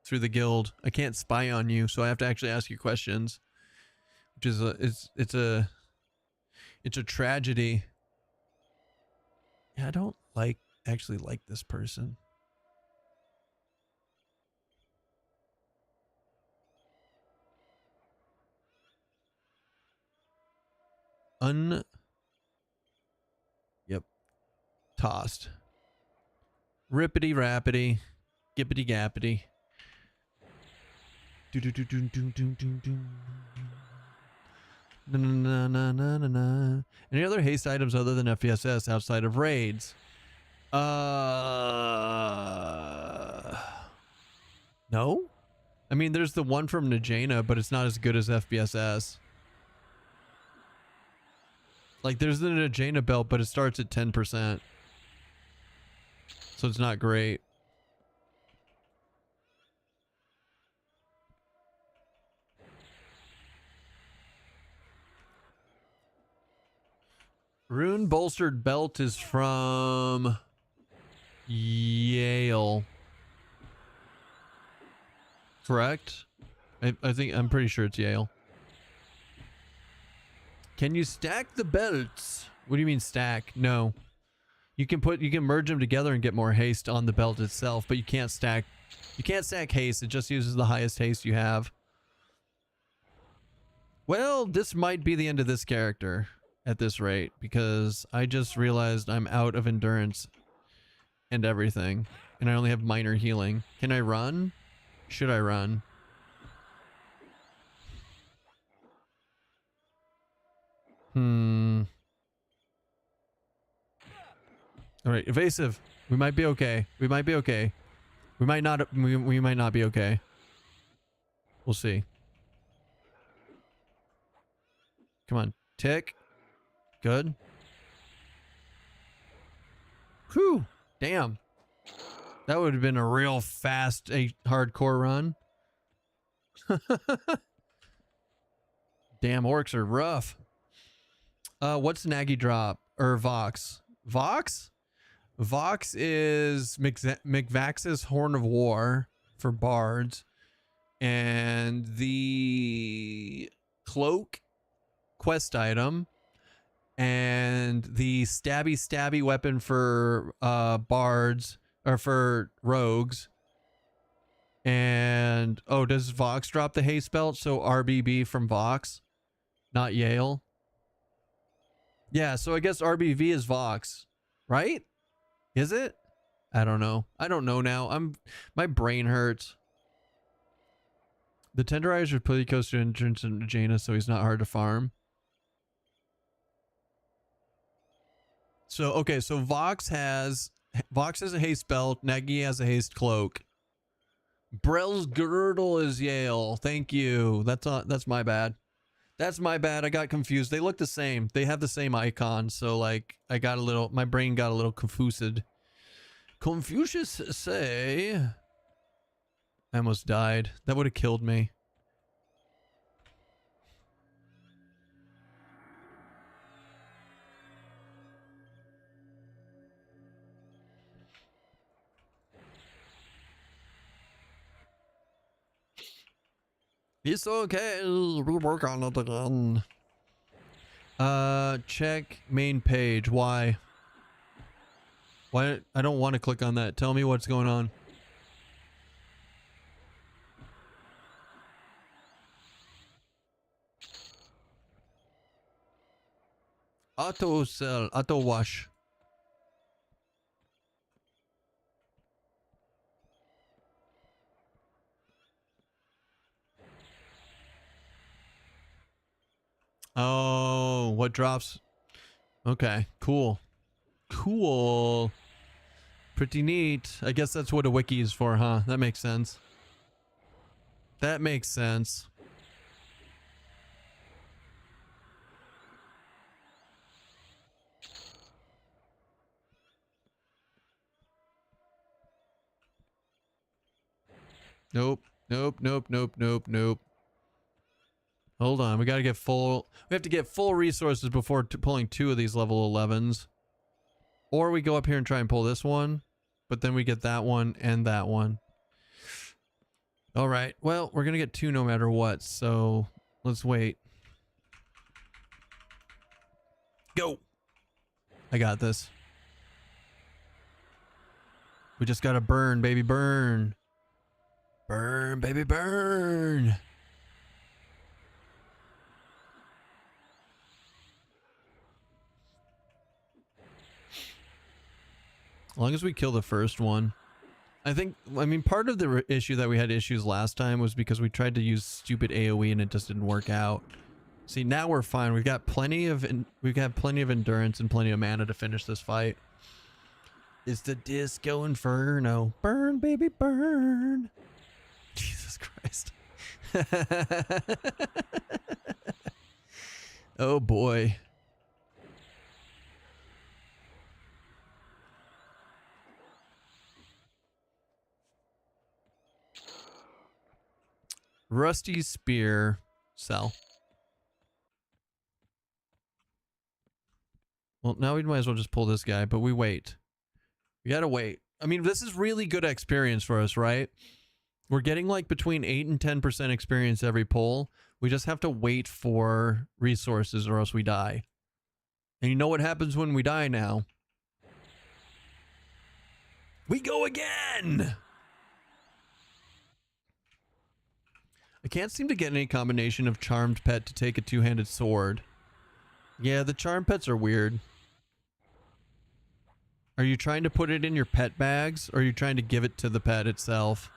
through the guild. I can't spy on you, so I have to actually ask you questions, which is it's a tragedy. Yeah, I don't actually like this person. Yep. Tossed. Rippity rappity. Gippity gappity. Do do do do do do do do. Na na na na na na. Any other haste items other than FPSS outside of raids? No. I mean, there's the one from Najena, but it's not as good as FPSS. Like, there's the Najena belt, but it starts at 10%. So it's not great. Rune bolstered belt is from Yale. Correct? I'm pretty sure it's Yale. Can you stack the belts? What do you mean stack? No. You can merge them together and get more haste on the belt itself, but you can't stack haste. It just uses the highest haste you have. Well, this might be the end of this character at this rate because I just realized I'm out of endurance and everything, and I only have minor healing. Can I run? Should I run? All right, evasive. We might be okay. We might be okay. We might not. We might not be okay. We'll see. Come on, tick. Good. Whew. Damn. That would have been a real fast, hardcore run. Damn, orcs are rough. What's Nagi drop? Or Vox? Vox? Vox is McVax's Horn of War for bards. And the cloak quest item. And the stabby weapon for bards. Or for rogues. And, oh, does Vox drop the haste belt? So RBB from Vox, not Yale. Yeah, so I guess RBV is Vox, right? Is it? I don't know. I don't know now. My brain hurts. The tenderizer put coaster entrance into Jaina, so he's not hard to farm. So, okay, so Vox has a haste belt, Nagi has a haste cloak. Brell's girdle is Yale. Thank you. That's my bad. That's my bad. I got confused. They look the same. They have the same icon. So like my brain got a little confused. Confucius say I almost died. That would have killed me. It's okay. We'll work on it again. Check main page. Why? Why? I don't want to click on that. Tell me what's going on. Auto sell. Auto wash. Oh, what drops? Okay, cool. Cool. Pretty neat. I guess that's what a wiki is for, huh? That makes sense. That makes sense. Nope. Nope. Nope. Nope. Nope. Nope. Hold on. We got to get full. We have to get full resources before pulling 2 of these level 11s. Or we go up here and try and pull this one. But then we get that one and that one. All right. Well, we're going to get 2 no matter what. So let's wait. Go. I got this. We just got to burn, baby, burn. Burn, baby, burn. As long as we kill the first one. I mean, part of the issue that we had issues last time was because we tried to use stupid AoE and it just didn't work out. See, now we're fine. We've got plenty of endurance and plenty of mana to finish this fight. It's the Disco Inferno. Burn, baby, burn. Jesus Christ. Oh boy. Rusty Spear. Sell. Well, now we might as well just pull this guy, but we wait. We gotta wait. I mean, this is really good experience for us, right? We're getting like between 8 and 10% experience every pull. We just have to wait for resources or else we die. And you know what happens when we die now? We go again! I can't seem to get any combination of Charmed Pet to take a 2-handed sword. Yeah, the Charmed Pets are weird. Are you trying to put it in your pet bags, or are you trying to give it to the pet itself?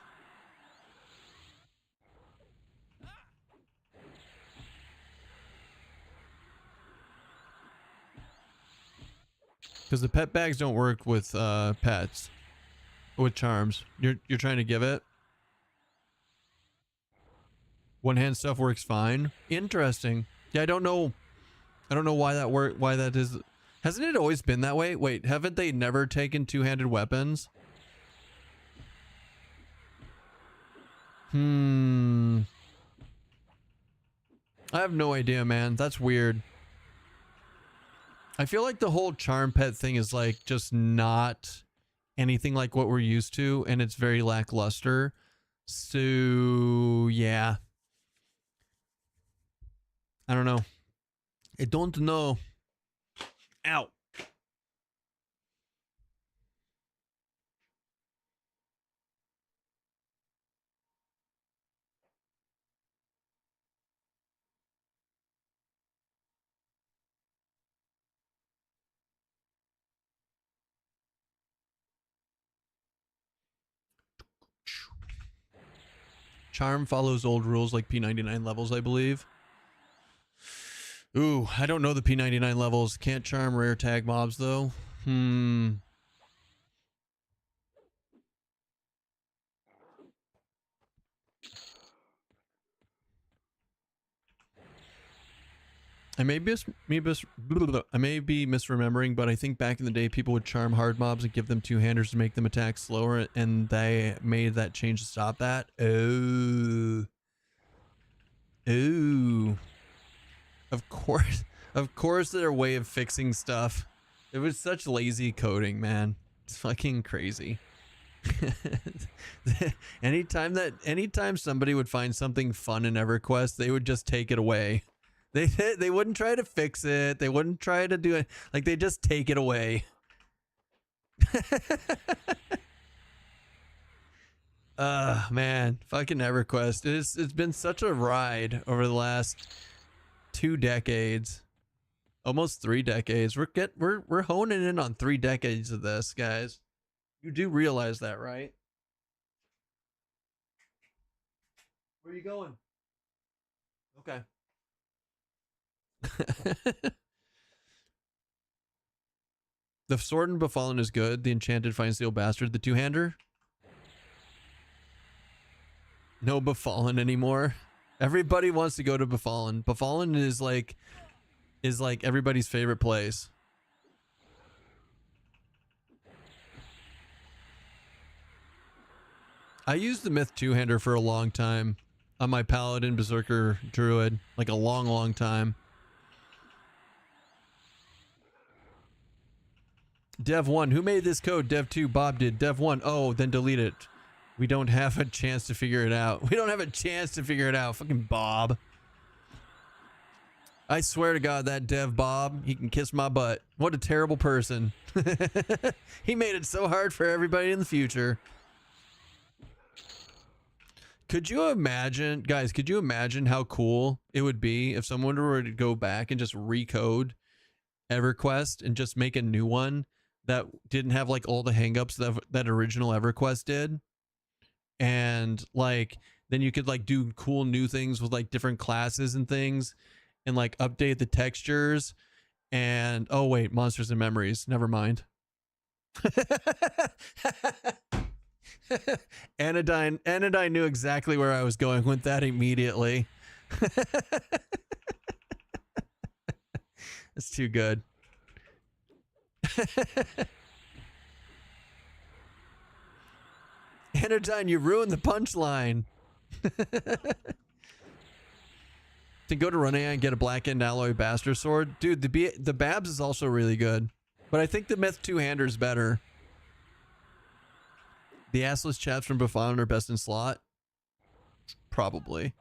Because the pet bags don't work with pets. With charms. You're trying to give it? One-hand stuff works fine. Interesting. Yeah, I don't know why that is. Hasn't it always been that way? Wait, haven't they never taken 2-handed weapons? I have no idea, man. That's weird. I feel like the whole charm pet thing is like just not anything like what we're used to, and it's very lackluster. So, yeah. I don't know. I don't know. Ow. Charm follows old rules like P99 levels, I believe. Ooh, I don't know the P99 levels. Can't charm rare tag mobs, though. I may be misremembering, but I think back in the day people would charm hard mobs and give them 2-handers to make them attack slower, and they made that change to stop that. Oh. Ooh. Of course their way of fixing stuff. It was such lazy coding, man. It's fucking crazy. Anytime somebody would find something fun in EverQuest, they would just take it away. They wouldn't try to fix it. They wouldn't try to do it. Like, they just take it away. Man, fucking EverQuest. It's been such a ride over the last 2 decades, almost 3 decades. We're honing in on 3 decades of this, guys. You do realize that, right? Where are you going? Okay. The Sword and Befallen is good. The Enchanted Fine Steel Bastard. The 2-hander. No Befallen anymore. Everybody wants to go to Befallen. Befallen is like everybody's favorite place. I used the Myth two-hander for a long time on my Paladin Berserker Druid, like a long time. Dev 1, who made this code? Dev 2, Bob did. Dev 1, oh, then delete it. We don't have a chance to figure it out. We don't have a chance to figure it out. Fucking Bob. I swear to God, that Dev Bob, he can kiss my butt. What a terrible person. He made it so hard for everybody in the future. Could you imagine, guys, could you imagine how cool it would be if someone were to go back and just recode EverQuest and just make a new one that didn't have like all the hangups that original EverQuest did? And like, then you could like do cool new things with like different classes and things and like update the textures and, oh wait, monsters and memories. Never mind. Anodyne knew exactly where I was going with that immediately. That's too good. Anodyne, you ruined the punchline. To go to Run AI and get a Black End Alloy Bastard Sword. Dude, the Babs is also really good. But I think the Myth two-hander is better. The assless chaps from Buffon are best in slot. Probably.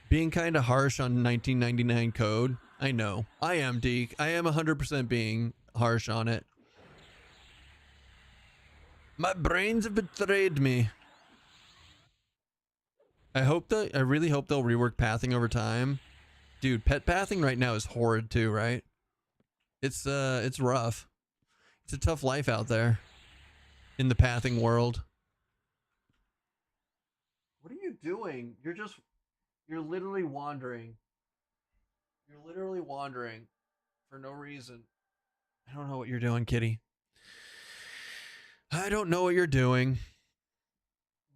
Being kind of harsh on 1999 code. I know. I am, Deke. I am 100% being harsh on it. My brains have betrayed me. I really hope they'll rework pathing over time. Dude, pet pathing right now is horrid too, right? It's rough. It's a tough life out there in the pathing world. What are you doing? You're literally wandering. You're literally wandering for no reason. I don't know what you're doing, kitty. I don't know what you're doing.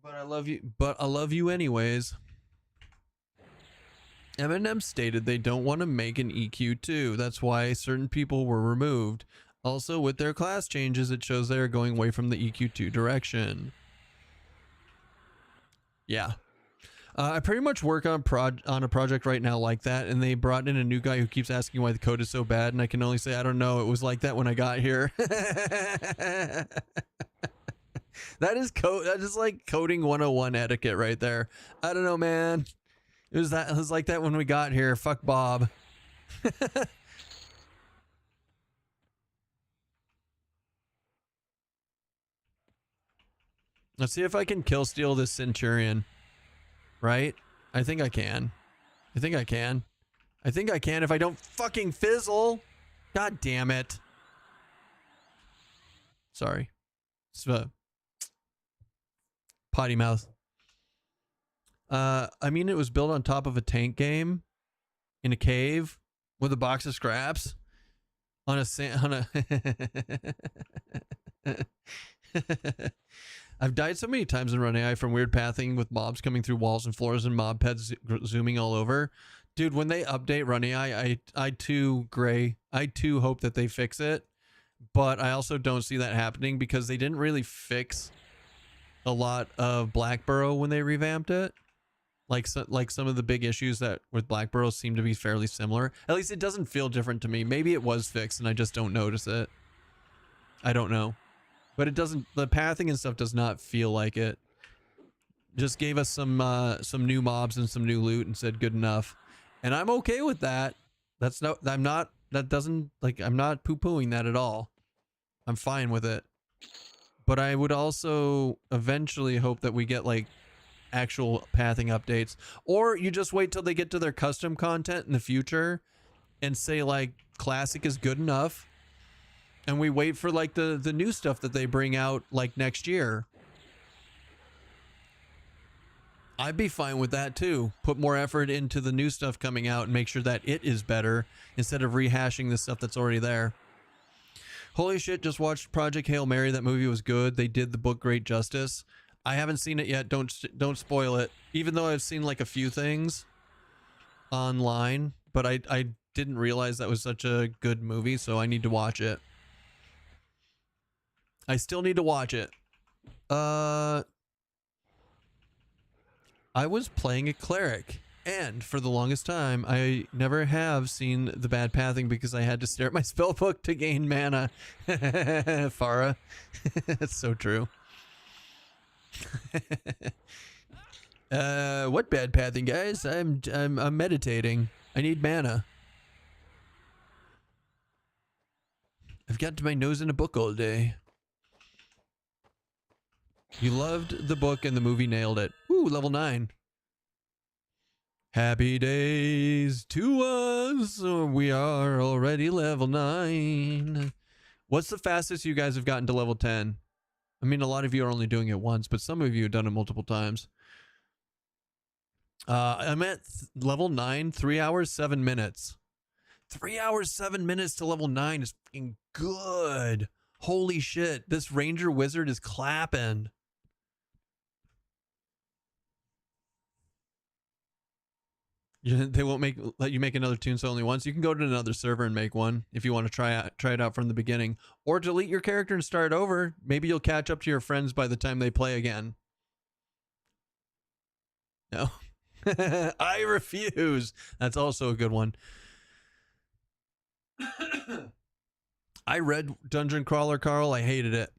But I love you anyways. Eminem stated they don't want to make an EQ2. That's why certain people were removed. Also, with their class changes, it shows they are going away from the EQ2 direction. Yeah. I pretty much work on a project right now like that, and they brought in a new guy who keeps asking why the code is so bad, and I can only say, I don't know. It was like that when I got here. That is like coding 101 etiquette right there. I don't know, man. It was like that when we got here. Fuck Bob. Let's see if I can kill steal this Centurion. Right? I think I can. I think I can if I don't fucking fizzle. God damn it. Sorry. It's potty mouth. I mean, it was built on top of a tank game in a cave with a box of scraps on a I've died so many times in Run AI from weird pathing with mobs coming through walls and floors and mob pets zooming all over. Dude, when they update Run AI, I too hope that they fix it. But I also don't see that happening because they didn't really fix a lot of Blackburrow when they revamped it. Like some of the big issues that with Blackburrow seem to be fairly similar. At least it doesn't feel different to me. Maybe it was fixed and I just don't notice it. I don't know. But it doesn't, the pathing and stuff does not feel like it. Just gave us some new mobs and some new loot and said good enough. And I'm okay with that. I'm not poo-pooing that at all. I'm fine with it. But I would also eventually hope that we get like actual pathing updates, or you just wait till they get to their custom content in the future and say like classic is good enough, and we wait for like the new stuff that they bring out like next year. I'd be fine with that too. Put more effort into the new stuff coming out and make sure that it is better instead of rehashing the stuff that's already there. Holy shit, just watched Project Hail Mary. That movie was good. They did the book great justice. I haven't seen it yet. Don't spoil it. Even though I've seen like a few things online, but I didn't realize that was such a good movie, so I need to watch it. I still need to watch it. I was playing a cleric, and for the longest time, I never have seen the bad pathing because I had to stare at my spellbook to gain mana. Farah, that's so true. What bad pathing, guys? I'm meditating. I need mana. I've got my nose in a book all day. You loved the book and the movie nailed it. Ooh, level 9. Happy days to us. We are already level 9. What's the fastest you guys have gotten to level 10? I mean, a lot of you are only doing it once, but some of you have done it multiple times. I'm at level 9, 3 hours, 7 minutes. 3 hours, 7 minutes to level 9 is fucking good. Holy shit. This Ranger Wizard is clapping. They won't let you make another tombstone only once. You can go to another server and make one if you want to try it out from the beginning, or delete your character and start over. Maybe you'll catch up to your friends by the time they play again. No, I refuse. That's also a good one. I read Dungeon Crawler, Carl. I hated it.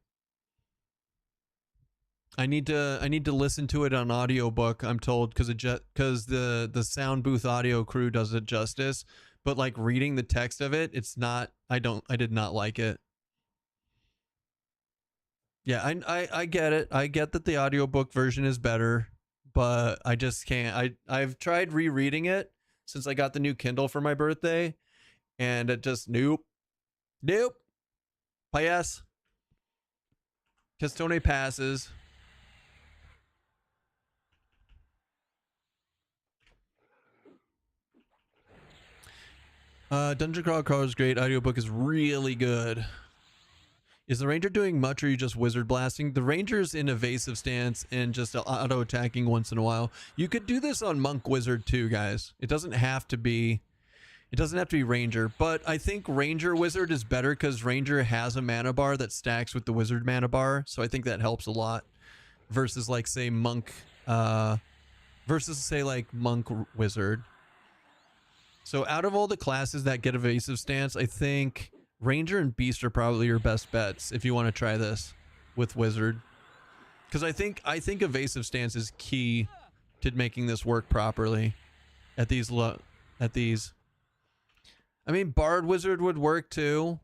I need to listen to it on audiobook, I'm told, because the sound booth audio crew does it justice, but like reading the text of it, it's not. I did not like it. Yeah, I get it. I get that the audiobook version is better, but I just can't. I've tried rereading it since I got the new Kindle for my birthday, and it just nope. Pass. Kestone passes. Dungeon Crawler is great. Audiobook is really good. Is the Ranger doing much, or are you just wizard blasting? The Ranger's in evasive stance and just auto attacking once in a while. You could do this on Monk Wizard too, guys. It doesn't have to be Ranger, but I think Ranger Wizard is better because Ranger has a mana bar that stacks with the Wizard mana bar, so I think that helps a lot versus like say Monk Monk Wizard. So out of all the classes that get evasive stance, I think Ranger and Beast are probably your best bets if you want to try this with Wizard. Because I think evasive stance is key to making this work properly at these. I mean, Bard Wizard would work too,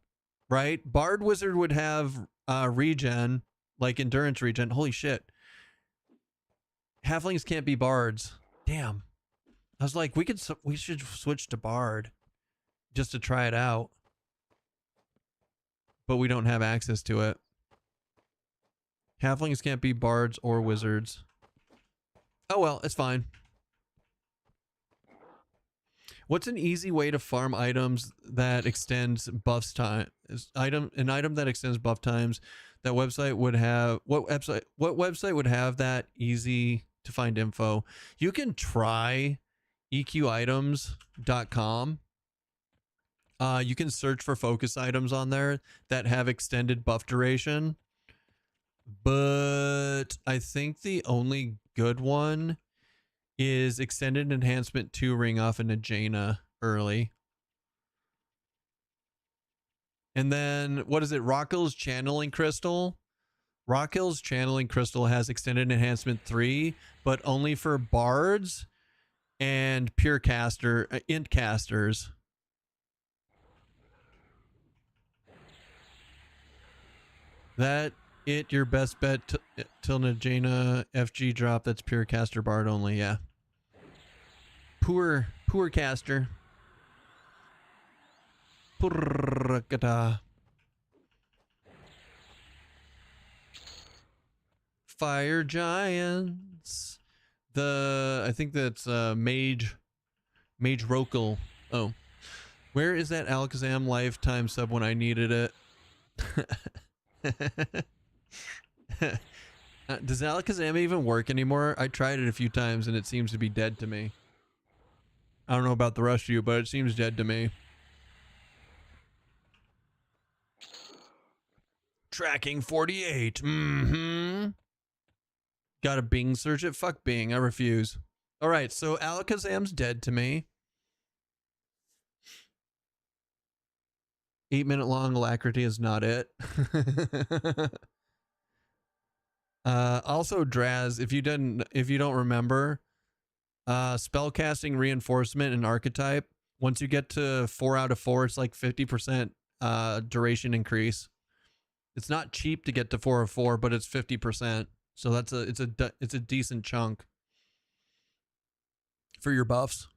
right? Bard Wizard would have regen, like endurance regen. Holy shit. Halflings can't be bards. Damn. I was like, we should switch to Bard just to try it out. But we don't have access to it. Halflings can't be bards or wizards. Oh well, it's fine. What's an easy way to farm items that extends buffs time? An item that extends buff times that website would have. What website would have that easy to find info? You can try eqitems.com. You can search for focus items on there that have extended buff duration, but I think the only good one is extended enhancement 2 ring off an Jaina early. And then what is it? Rockhill's channeling crystal. Rockhill's channeling crystal has extended enhancement 3, but only for bards and pure caster, int casters. That your best bet till Najena FG drop. That's pure caster bard only. Yeah. Poor caster. Purrgata. Fire giants. I think that's Mage Rokal. Oh. Where is that Alakazam lifetime sub when I needed it? Does Alakazam even work anymore? I tried it a few times and it seems to be dead to me. I don't know about the rest of you, but it seems dead to me. Tracking 48. Gotta Bing search it? Fuck Bing. I refuse. All right, so Alakazam's dead to me. 8-minute long alacrity is not it. Also Draz, if you don't remember, spellcasting reinforcement and archetype, once you get to 4 out of 4, it's like 50% duration increase. It's not cheap to get to 4 of 4, but it's 50%. So it's a decent chunk for your buffs.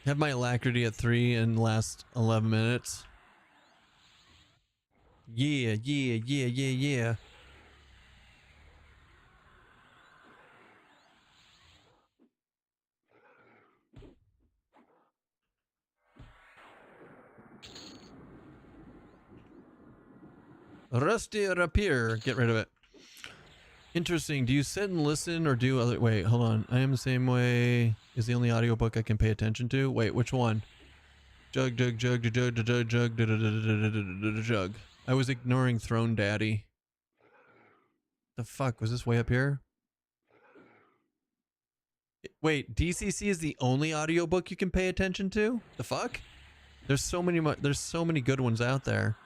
Have my alacrity at 3 in the last 11 minutes. Yeah. Rusty Rapier. Get rid of it. Interesting. Do you sit and listen or do other... Wait, hold on. I am the same way. Is the only audiobook I can pay attention to? Wait, which one? Jug. I was ignoring Throne Daddy. The fuck? Was this way up here? Wait, DCC is the only audiobook you can pay attention to? The fuck? There's so many good ones out there.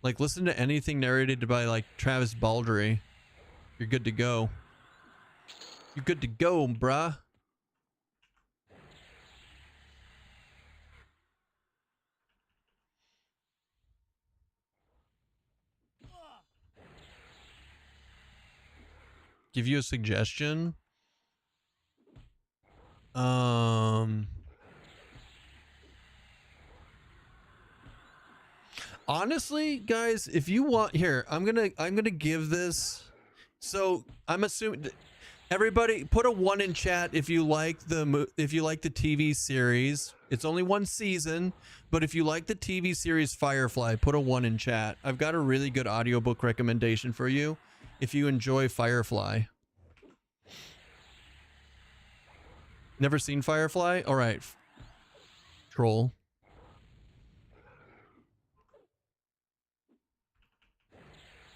Like, listen to anything narrated by, like, Travis Baldry. You're good to go. You're good to go, bruh. Give you a suggestion? Honestly, guys, if you want, here, I'm gonna give this. So I'm assuming everybody put a 1 in chat if you like the TV series. It's only 1 season, but if you like the TV series Firefly, put a 1 in chat. I've got a really good audiobook recommendation for you if you enjoy Firefly. Never seen Firefly? All right. Troll.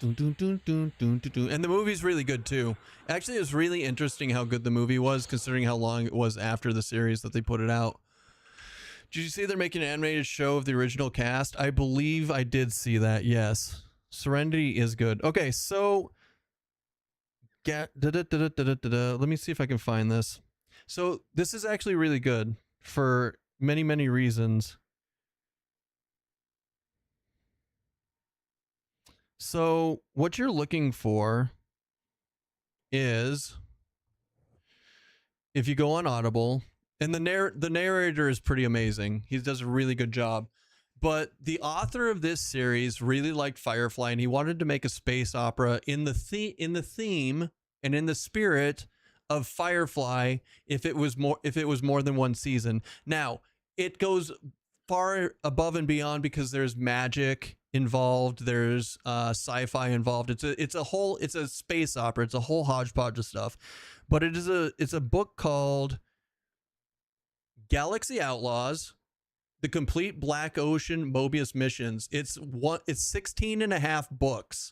And the movie's really good too. Actually, it was really interesting how good the movie was, considering how long it was after the series that they put it out. Did you see they're making an animated show of the original cast? I believe I did see that, yes. Serenity is good. Okay, so... Let me see if I can find this. So, this is actually really good for many, many reasons. So what you're looking for is, if you go on Audible, and the narrator is pretty amazing. He does a really good job. But the author of this series really liked Firefly, and he wanted to make a space opera in the theme and in the spirit of Firefly. If it was more than 1 season. Now it goes far above and beyond because there's magic involved, there's sci-fi involved. It's a space opera. It's a whole hodgepodge of stuff. But it's a book called Galaxy Outlaws: The Complete Black Ocean Mobius Missions. It's 16 and a half books.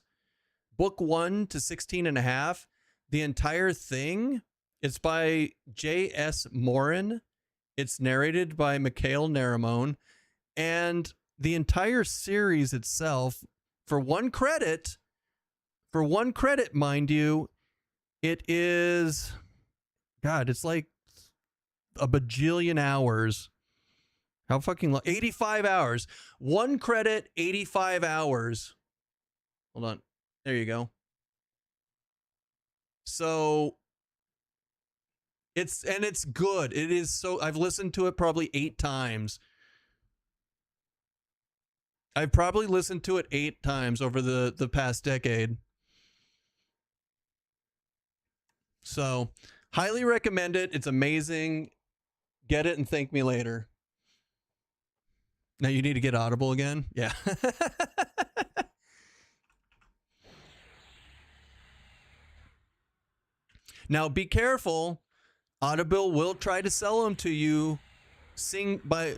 Book 1 to 16 and a half. The entire thing, it's by J.S. Morin. It's narrated by Mikhail Naramone. And the entire series itself, for one credit, mind you, it is, God, it's like a bajillion hours. How fucking long? 85 hours. 1 credit, 85 hours. Hold on. There you go. So it's good. It is so, I've listened to it probably 8 times. I've probably listened to it 8 times over the past decade. So, highly recommend it. It's amazing. Get it and thank me later. Now you need to get Audible again? Yeah. Now be careful. Audible will try to sell them to you sing by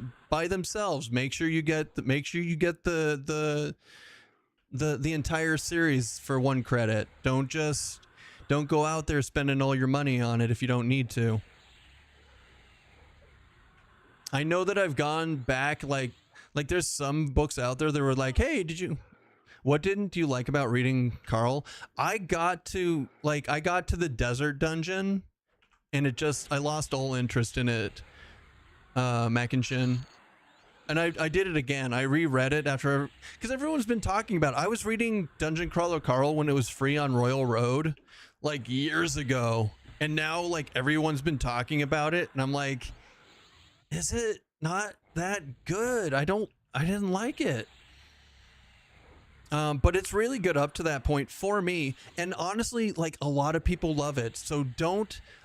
themselves. Make sure you get the entire series for 1 credit. Don't go out there spending all your money on it if you don't need to. I know that I've gone back, like there's some books out there that were like, hey, what didn't you like about reading Carl? I got to the desert dungeon and I lost all interest in it. Mac and Shin. And I did it again. I reread it after, because everyone's been talking about it. I was reading Dungeon Crawler Carl when it was free on Royal Road, like years ago. And now like everyone's been talking about it. And I'm like, is it not that good? I didn't like it. But it's really good up to that point for me. And honestly, like a lot of people love it. So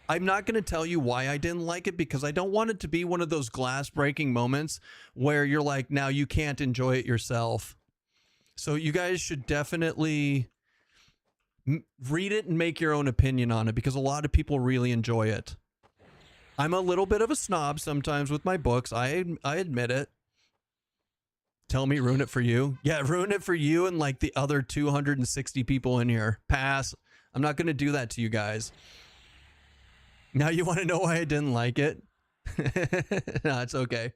I'm not going to tell you why I didn't like it, because I don't want it to be one of those glass breaking moments where you're like, now you can't enjoy it yourself. So you guys should definitely read it and make your own opinion on it, because a lot of people really enjoy it. I'm a little bit of a snob sometimes with my books. I admit it. Tell me, ruin it for you. Yeah, ruin it for you and like the other 260 people in here. Pass. I'm not going to do that to you guys. Now you want to know why I didn't like it? No, it's okay.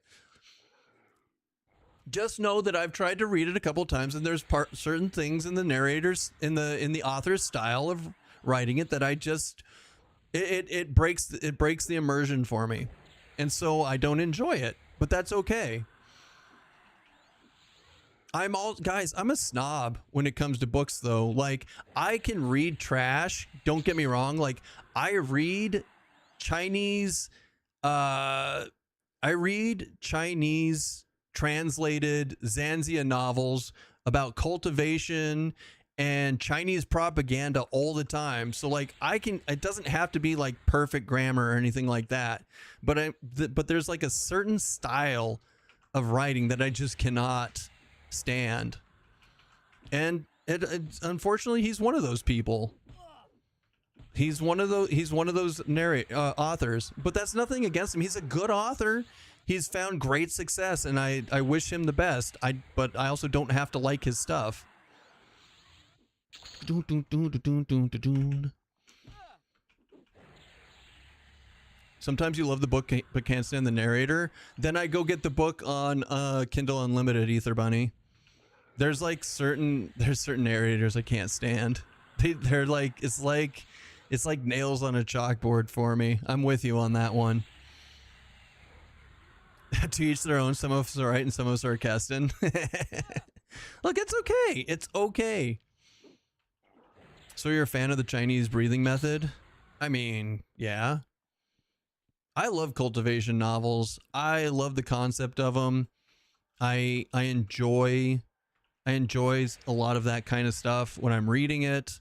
Just know that I've tried to read it a couple times, and there's certain things in the narrators, in the author's style of writing it, that I just it breaks the immersion for me, and so I don't enjoy it. But that's okay. Guys, I'm a snob when it comes to books, though. Like, I can read trash. Don't get me wrong. Like, I read Chinese translated Zanzia novels about cultivation and Chinese propaganda all the time. So like it doesn't have to be like perfect grammar or anything like that. But there's like a certain style of writing that I just cannot stand. And unfortunately, he's one of those people. He's one of those authors, but that's nothing against him. He's a good author. He's found great success, and I wish him the best. But I also don't have to like his stuff. Sometimes you love the book but can't stand the narrator. Then I go get the book on Kindle Unlimited, Ether Bunny. There's certain narrators I can't stand. They're like, it's like nails on a chalkboard for me. I'm with you on that one. To each their own. Some of us are right and some of us are Keston. Look, it's okay. It's okay. So you're a fan of the Chinese breathing method? I mean, yeah. I love cultivation novels. I love the concept of them. I enjoy a lot of that kind of stuff when I'm reading it.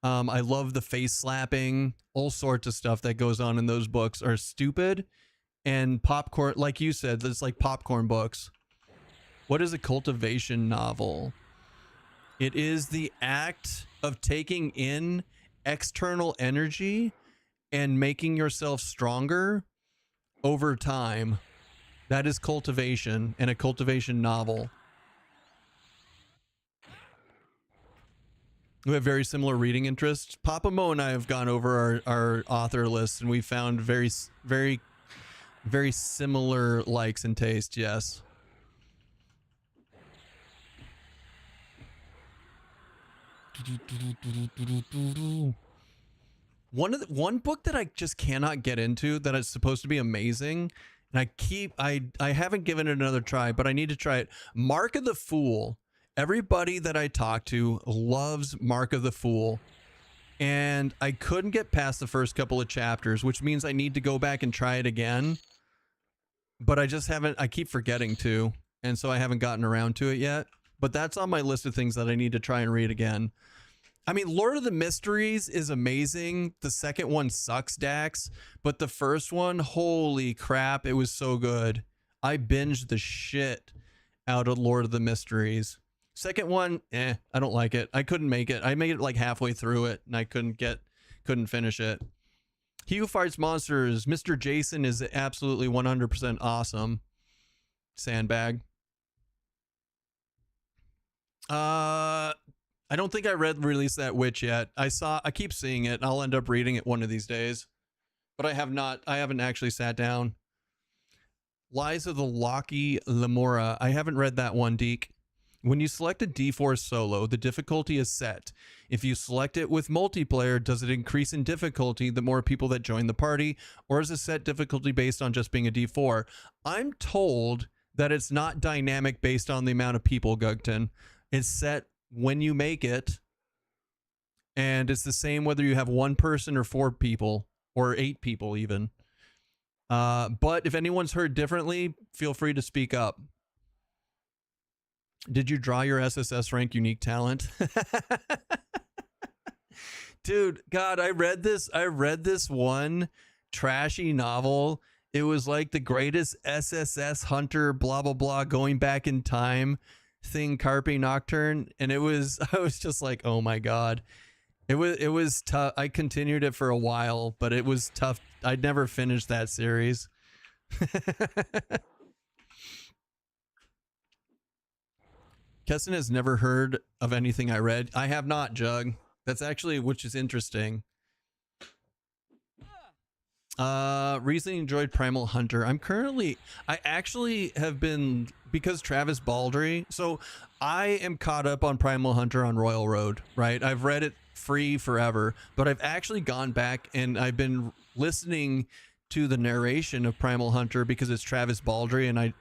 I love the face slapping. All sorts of stuff that goes on in those books are stupid. And popcorn, like you said, it's like popcorn books. What is a cultivation novel? It is the act of taking in external energy and making yourself stronger over time. That is cultivation, and a cultivation novel. We have very similar reading interests. Papa Mo and I have gone over our author lists, and we found very, very, very similar likes and tastes. Yes. One book that I just cannot get into that is supposed to be amazing, and I haven't given it another try, but I need to try it. Mark of the Fool. Everybody that I talk to loves Mark of the Fool, and I couldn't get past the first couple of chapters, which means I need to go back and try it again. But I just haven't. I keep forgetting to, and so I haven't gotten around to it yet. But that's on my list of things that I need to try and read again. I mean, Lord of the Mysteries is amazing. The second one sucks, Dax, but the first one, holy crap, it was so good. I binged the shit out of Lord of the Mysteries. Second one, I don't like it. I couldn't make it. I made it like halfway through it, and I couldn't finish it. He Who Fights Monsters, Mr. Jason is absolutely 100% awesome. Sandbag. I don't think I released that witch yet. I keep seeing it. I'll end up reading it one of these days. But I haven't actually sat down. Lies of the Loki Lemora. I haven't read that one, Deke. When you select a D4 solo, the difficulty is set. If you select it with multiplayer, does it increase in difficulty the more people that join the party, or is it set difficulty based on just being a D4? I'm told that it's not dynamic based on the amount of people, Gugton. It's set when you make it, and it's the same whether you have one person or 4 people, or 8 people even. But if anyone's heard differently, feel free to speak up. Did you draw your SSS rank unique talent? Dude, God, I read this one trashy novel. It was like the greatest SSS hunter, blah, blah, blah, going back in time thing, Carpe Nocturne. And I was just like, oh my God. It was tough. I continued it for a while, but it was tough. I'd never finished that series. Keston has never heard of anything I read. I have not, Jug. That's actually, which is interesting. Recently enjoyed Primal Hunter. I actually have been, because Travis Baldry, so I am caught up on Primal Hunter on Royal Road, right? I've read it free forever, but I've actually gone back and I've been listening to the narration of Primal Hunter because it's Travis Baldry, and I'm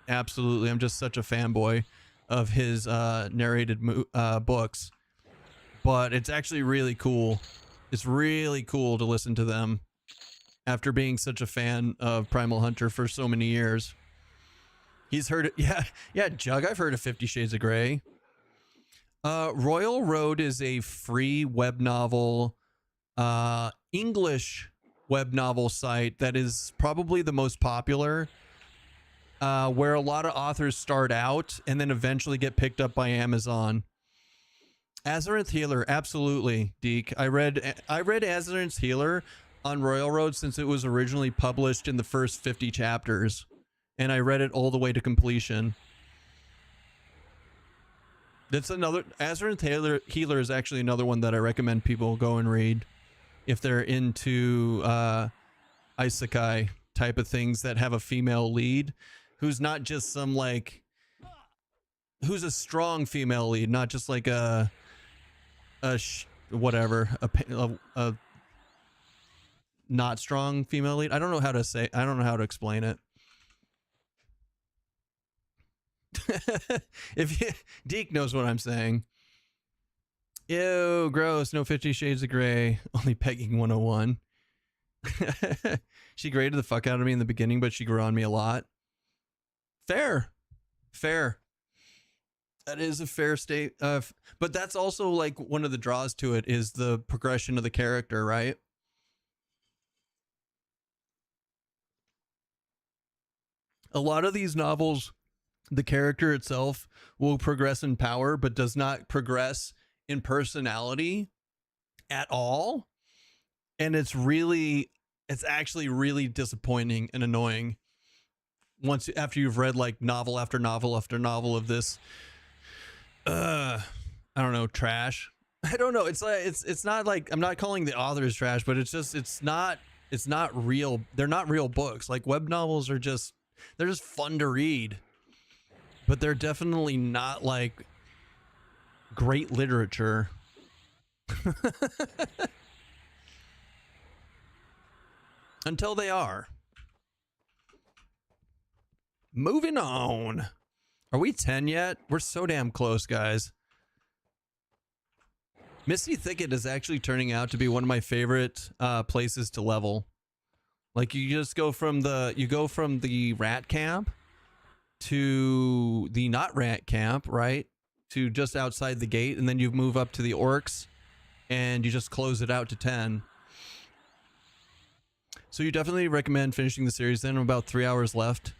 just such a fanboy of his narrated books. But it's actually really cool. It's really cool to listen to them after being such a fan of Primal Hunter for so many years. He's heard it. Yeah, Jug, I've heard of 50 Shades of Grey. Royal Road is a free web novel, English web novel site that is probably the most popular, where a lot of authors start out and then eventually get picked up by Amazon. Azarinth Healer, absolutely, Deke. I read Azarinth Healer on Royal Road since it was originally published in the first 50 chapters, and I read it all the way to completion. That's another, Azarinth Healer is actually another one that I recommend people go and read if they're into isekai type of things that have a female lead who's not just some like, who's a strong female lead, not just like a not strong female lead. I don't know how to explain it. Deke knows what I'm saying. Ew, gross. No 50 Shades of Grey. Only pegging 101. She graded the fuck out of me in the beginning, but she grew on me a lot. Fair. That is a fair state. But that's also like one of the draws to it is the progression of the character, right? A lot of these novels, the character itself will progress in power, but does not progress in personality at all. And it's actually really disappointing and annoying after you've read like novel after novel after novel of this, I don't know, trash. I don't know. It's like, it's not like, I'm not calling the authors trash, but it's not real. They're not real books. Like web novels they're just fun to read, but they're definitely not like great literature. Until they are. Moving on. Are we 10 yet? We're so damn close, guys. Misty Thicket is actually turning out to be one of my favorite places to level. Like you just go from the rat camp to the not rat camp, right? To just outside the gate, and then you move up to the orcs and you just close it out to 10. So you definitely recommend finishing the series then. About 3 hours left.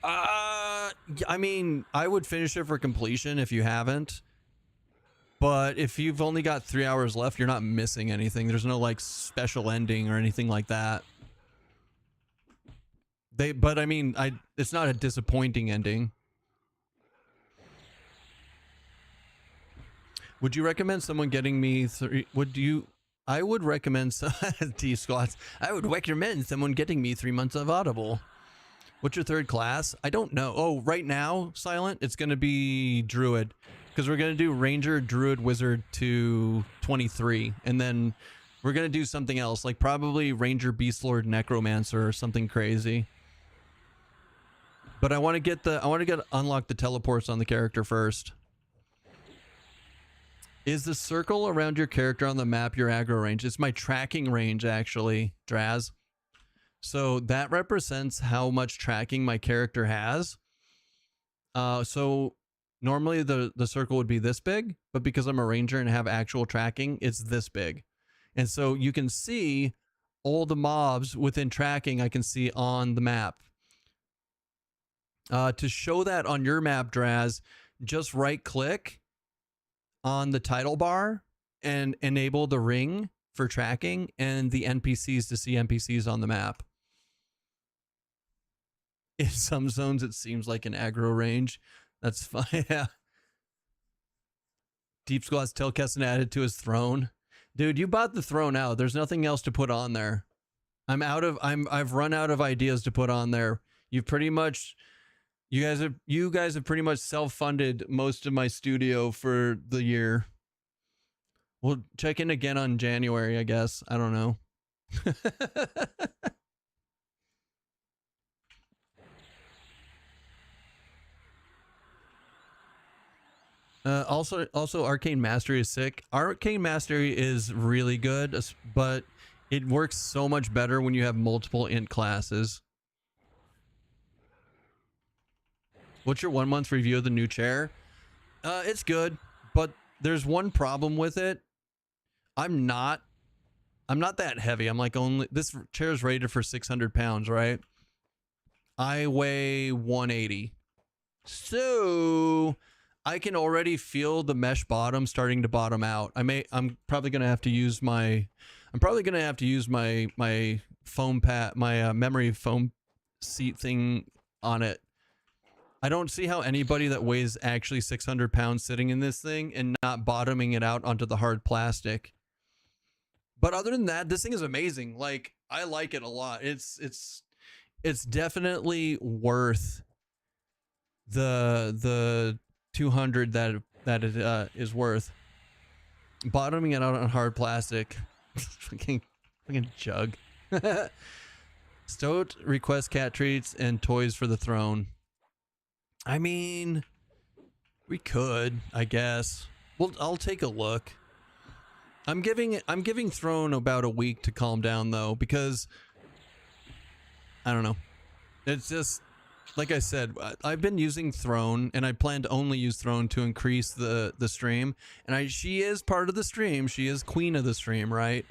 I mean, I would finish it for completion if you haven't. But if you've only got 3 hours left, you're not missing anything. There's no like special ending or anything like that. But I mean, it's not a disappointing ending. Would you recommend someone getting me I would recommend T squats. I would recommend someone getting me 3 months of Audible. What's your third class? I don't know. Oh, right now, Silent, it's going to be Druid. Because we're going to do Ranger, Druid, Wizard to 23. And then we're going to do something else. Like probably Ranger, Beast Lord, Necromancer or something crazy. But I want to unlock the teleports on the character first. Is the circle around your character on the map your aggro range? It's my tracking range, actually, Draz. So that represents how much tracking my character has. So normally the circle would be this big, but because I'm a ranger and have actual tracking, it's this big. And so you can see all the mobs within tracking I can see on the map. To show that on your map, Draz, just right click on the title bar and enable the ring for tracking and the NPCs to see NPCs on the map. In some zones, it seems like an aggro range. That's fine. Yeah. Deep Squats tell Keston added to his throne. Dude, you bought the throne out. There's nothing else to put on there. I've run out of ideas to put on there. You've pretty much, you guys have pretty much self-funded most of my studio for the year. We'll check in again on January, I guess. I don't know. Also, Arcane Mastery is sick. Arcane Mastery is really good, but it works so much better when you have multiple int classes. What's your 1 month review of the new chair? It's good, but there's one problem with it. I'm not that heavy. I'm like this chair is rated for 600 pounds, right? I weigh 180. So I can already feel the mesh bottom starting to bottom out. I'm probably gonna have to use my foam pad, my memory foam seat thing on it. I don't see how anybody that weighs actually 600 pounds sitting in this thing and not bottoming it out onto the hard plastic. But other than that, this thing is amazing. Like, I like it a lot. It's definitely worth the 200 that it is worth. Bottoming it out on hard plastic. fucking jug. Stoat requests cat treats and toys for the throne. I mean, we could, I guess. Well, I'll take a look. I'm giving Throne about a week to calm down though, because I don't know. It's just like I said, I've been using Throne and I plan to only use Throne to increase the stream. And she is part of the stream. She is queen of the stream, right?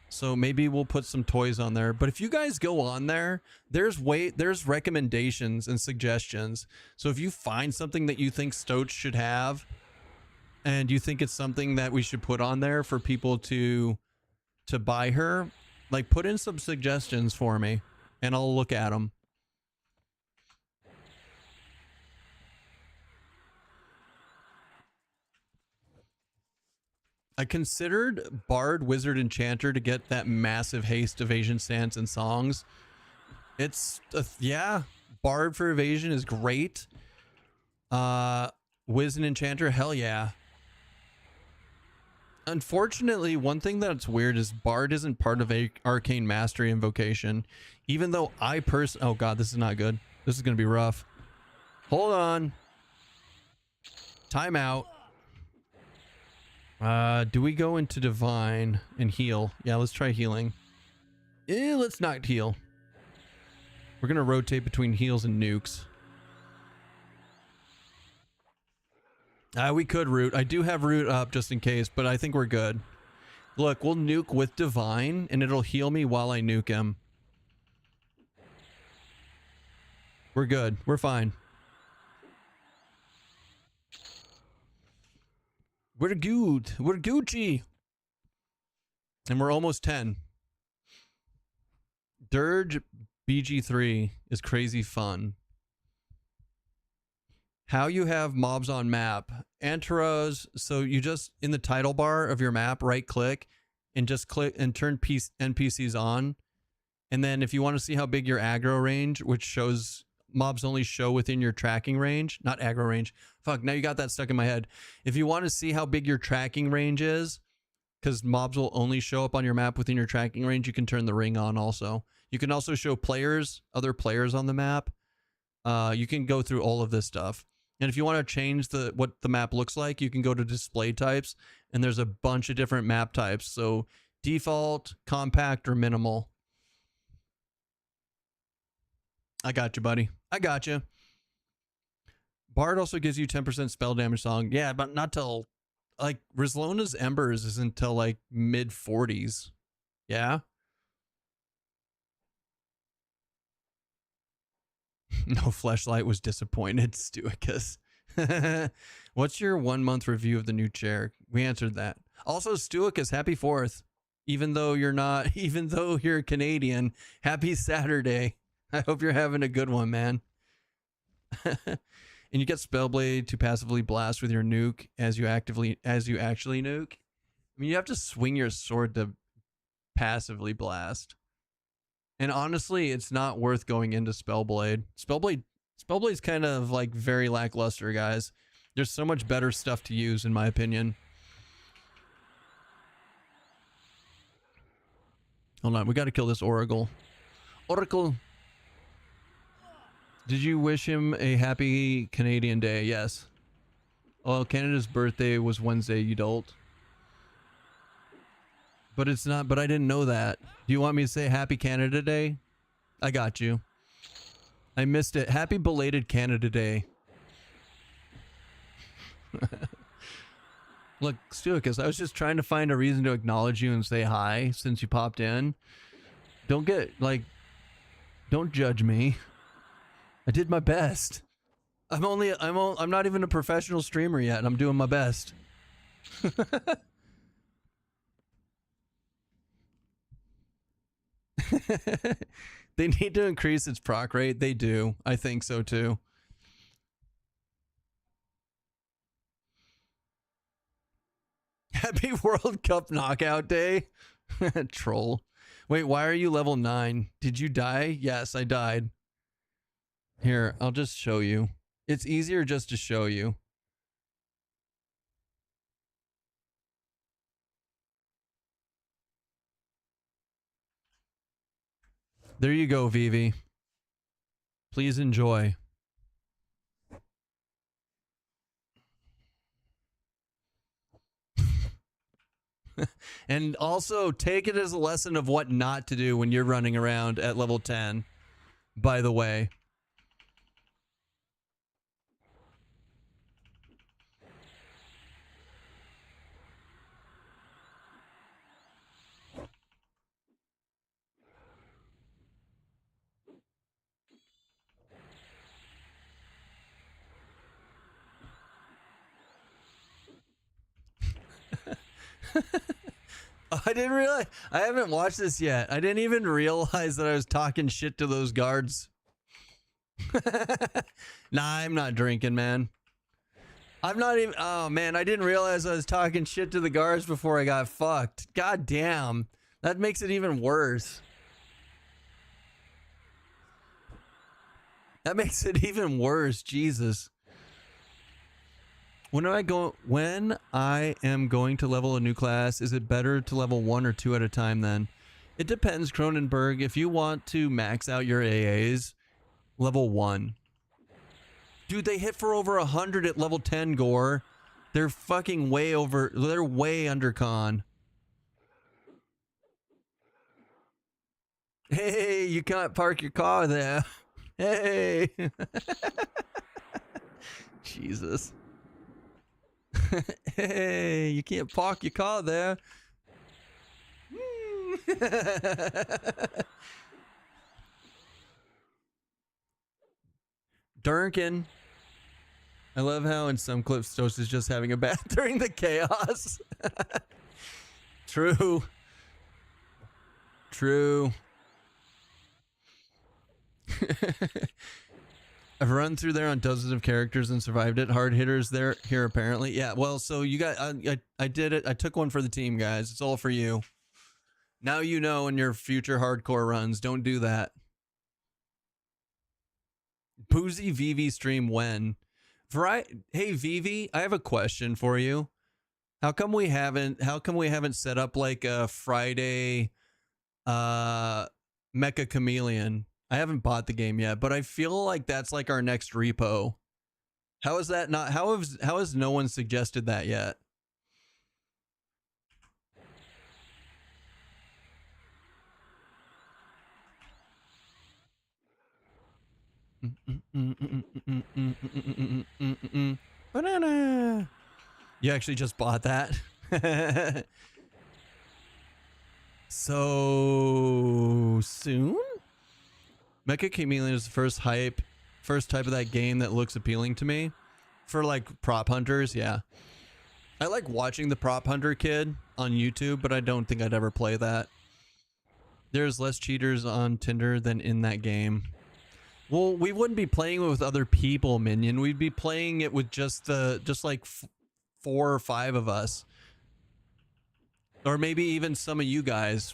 So maybe we'll put some toys on there. But if you guys go on there, there's recommendations and suggestions. So if you find something that you think Stoach should have and you think it's something that we should put on there for people to buy her, like put in some suggestions for me and I'll look at them. I considered Bard, Wizard, Enchanter to get that massive haste evasion stance and songs. Yeah, Bard for evasion is great. Wiz and Enchanter, hell yeah. Unfortunately, one thing that's weird is Bard isn't part of Arcane Mastery Invocation. Even though oh god, this is not good. This is gonna be rough. Hold on. Timeout. Do we go into Divine and heal? Yeah, let's try healing. Let's not heal. We're gonna rotate between heals and nukes. We could root. I do have root up just in case, but I think we're good. Look, we'll nuke with Divine and it'll heal me while I nuke him. We're good. We're fine. We're good. We're Gucci. And we're almost 10. Dirge BG3 is crazy fun. How you have mobs on map. Antaros, so you just, in the title bar of your map, right click and just click and turn NPCs on. And then if you want to see how big your aggro range, which shows mobs only show within your tracking range, not aggro range. Fuck, now you got that stuck in my head. If you want to see how big your tracking range is, because mobs will only show up on your map within your tracking range, you can turn the ring on also. You can also show players, other players on the map. You can go through all of this stuff. And if you want to change what the map looks like, you can go to display types, and there's a bunch of different map types. So default, compact, or minimal. I got you, buddy. I got you. Bard also gives you 10% spell damage song. Yeah, but not till, like, Rizlona's Embers isn't till, like, mid-40s. Yeah? No Fleshlight was disappointed, Stuicus. What's your 1 month review of the new chair? We answered that. Also, Stuicus, happy 4th. Even though you're Canadian, happy Saturday. I hope you're having a good one, man. And you get Spellblade to passively blast with your nuke as you actually nuke. I mean, you have to swing your sword to passively blast. And honestly, it's not worth going into Spellblade. Spellblade's kind of like very lackluster, guys. There's so much better stuff to use, in my opinion. Hold on, we got to kill this Oracle. Oracle. Did you wish him a happy Canadian Day? Yes. Oh, Canada's birthday was Wednesday, you dolt. But it's not, but I didn't know that. Do you want me to say happy Canada Day? I got you. I missed it. Happy belated Canada Day. Look, Stuicus, I was just trying to find a reason to acknowledge you and say hi since you popped in. Don't judge me. I did my best. I'm not even a professional streamer yet, and I'm doing my best. They need to increase its proc rate. They do. I think so too. Happy World Cup Knockout Day. Troll. Wait, why are you level 9? Did you die? Yes, I died. Here, I'll just show you. It's easier just to show you. There you go, Vivi. Please enjoy. And also take it as a lesson of what not to do when you're running around at level 10, by the way. I didn't realize. I haven't watched this yet. I didn't even realize that I was talking shit to those guards. Nah, I'm not drinking, man. I'm not even. Oh, man. I didn't realize I was talking shit to the guards before I got fucked. God damn. That makes it even worse. That makes it even worse. Jesus. When I am going to level a new class, is it better to level 1 or 2 at a time then? It depends, Cronenberg. If you want to max out your AAs, level 1. Dude, they hit for over 100 at level 10, Gore. They're fucking way over. They're way under con. Hey, you can't park your car there. Hey. Jesus. Hey, you can't park your car there. Durkin. I love how in some clips Toast is just having a bath during the chaos. True. True. I've run through there on dozens of characters and survived it. Hard hitters here apparently. Yeah, well, so you got I did it. I took one for the team, guys. It's all for you. Now you know in your future hardcore runs, don't do that. Boozy VV stream when? Hey VV, I have a question for you. How come we haven't set up like a Friday Mecha Chameleon? I haven't bought the game yet, but I feel like that's like our next repo. How is that not? How has no one suggested that yet? Banana. You actually just bought that? So soon? Mecha Chameleon is the first type of that game that looks appealing to me. For like prop hunters, yeah. I like watching the prop hunter kid on YouTube, but I don't think I'd ever play that. There's less cheaters on Tinder than in that game. Well, we wouldn't be playing it with other people, Minion. We'd be playing it with just like 4 or 5 of us. Or maybe even some of you guys.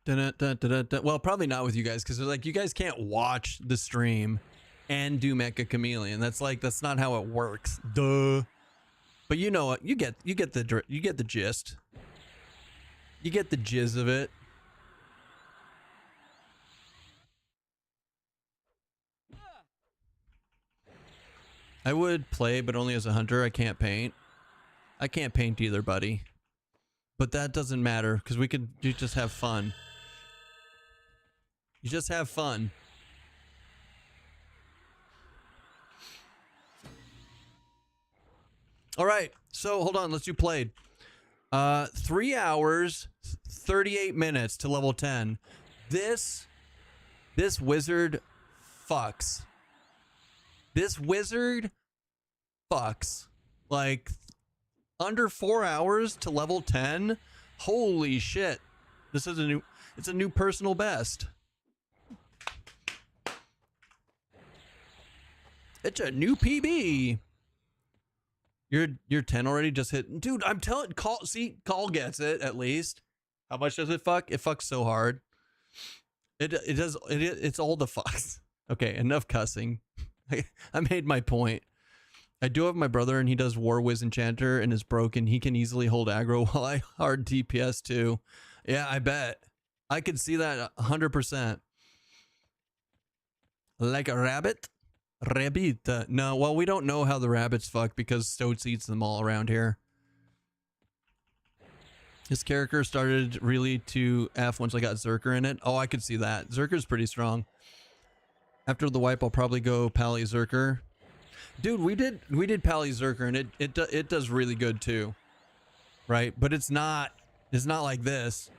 Well, probably not with you guys, because like you guys can't watch the stream and do Mecha Chameleon. That's not how it works. Duh. But you know what? You get the gist. You get the jizz of it. I would play, but only as a hunter. I can't paint. I can't paint either, buddy. But that doesn't matter, because you just have fun. You just have fun. All right, so hold on, let's do played. 3 hours, 38 minutes to level 10. This wizard fucks. This wizard fucks. Like, under 4 hours to level 10? Holy shit. It's a new personal best. It's a new PB. You're 10 already, just hit. Dude, I'm telling, Call gets it at least. How much does it fuck? It fucks so hard. It's all the fucks. Okay, enough cussing. I made my point. I do have my brother and he does War Wiz Enchanter and is broken. He can easily hold aggro while I hard DPS too. Yeah, I bet. I could see that 100%. Like a rabbit? Rabbit. No, well, we don't know how the rabbits fuck because Stoats eats them all around here. His character started really to F once I got Zerker in it. Oh, I could see that. Zerker's pretty strong. After the wipe, I'll probably go Pally Zerker. Dude, we did Pally Zerker and it does really good too. Right? But it's not like this.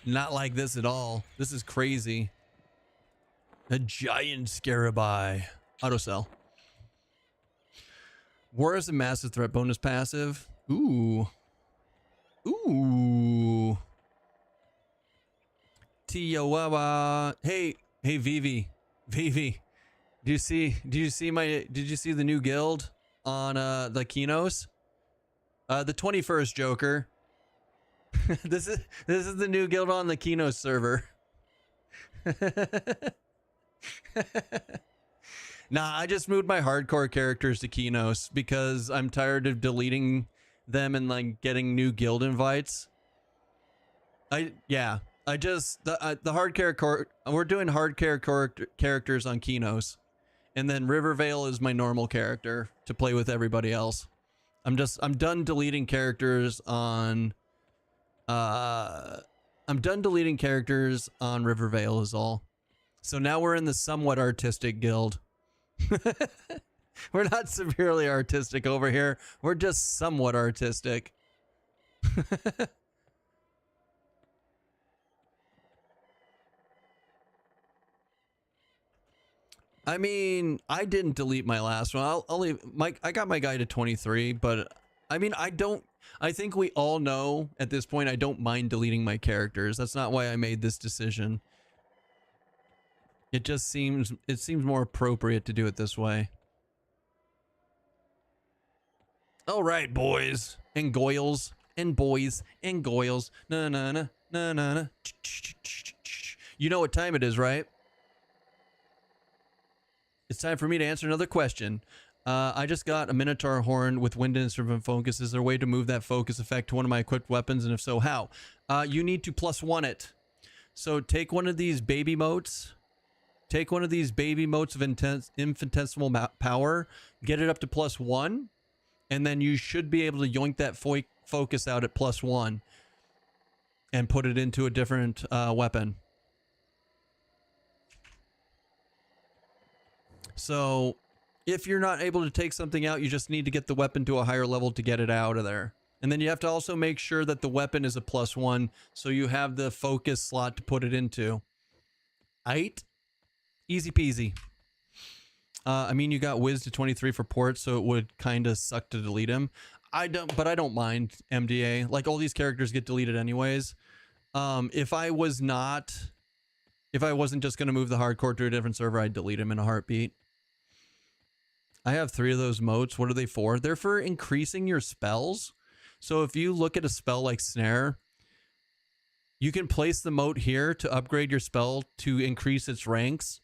Not like this at all. This is crazy. A giant Scarabai. Autosell. War is a massive threat bonus passive. Ooh. Ooh. Tiawawa. Hey, Vivi. Vivi. Did you see the new guild on the Kinos? The 21st Joker. This is the new guild on the Kinos server. Nah, I just moved my hardcore characters to Kinos because I'm tired of deleting them and like getting new guild invites. The hardcore we're doing hardcore characters on Kinos, and then Rivervale is my normal character to play with everybody else. I'm done deleting characters on Rivervale is all. So now we're in the somewhat artistic guild. We're not severely artistic over here. We're just somewhat artistic. I mean, I didn't delete my last one. I'll leave I got my guy to 23, but I mean, I think we all know at this point I don't mind deleting my characters. That's not why I made this decision. It seems more appropriate to do it this way. All right, boys and goyles and boys and goyles. Na na na na na na. You know what time it is, right? It's time for me to answer another question. I just got a Minotaur horn with wind instrument focus. Is there a way to move that focus effect to one of my equipped weapons? And if so, how? You need to +1 it. So take one of these baby motes. Take one of these baby motes of infinitesimal power. Get it up to +1. And then you should be able to yoink that focus out at +1. And put it into a different weapon. So if you're not able to take something out, you just need to get the weapon to a higher level to get it out of there. And then you have to also make sure that the weapon is a +1, so you have the focus slot to put it into. Aight? Easy peasy. I mean, you got Wiz to 23 for port, so it would kind of suck to delete him. But I don't mind MDA. Like, all these characters get deleted anyways. If I wasn't just going to move the hardcore to a different server, I'd delete him in a heartbeat. I have 3 of those motes. What are they for? They're for increasing your spells. So if you look at a spell like Snare, you can place the mote here to upgrade your spell to increase its ranks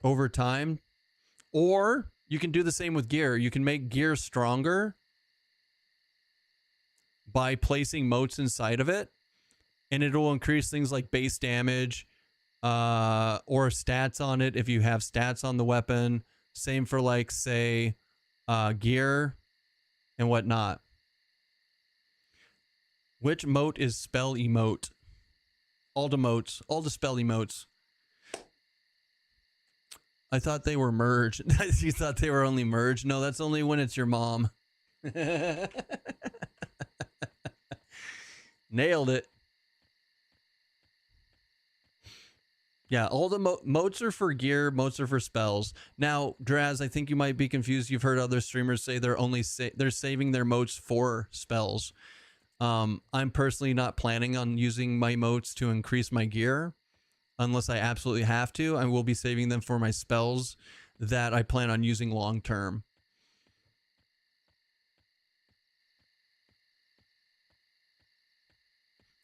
over time. Or you can do the same with gear. You can make gear stronger by placing motes inside of it. And it will increase things like base damage or stats on it if you have stats on the weapon. Same for, like, say, gear and whatnot. Which mote is spell emote? All the motes. All the spell emotes. I thought they were merged. You thought they were only merged? No, that's only when it's your mom. Nailed it. Yeah, all the motes are for gear, motes are for spells. Now, Draz, I think you might be confused. You've heard other streamers say they're only they're saving their motes for spells. I'm personally not planning on using my motes to increase my gear unless I absolutely have to. I will be saving them for my spells that I plan on using long term.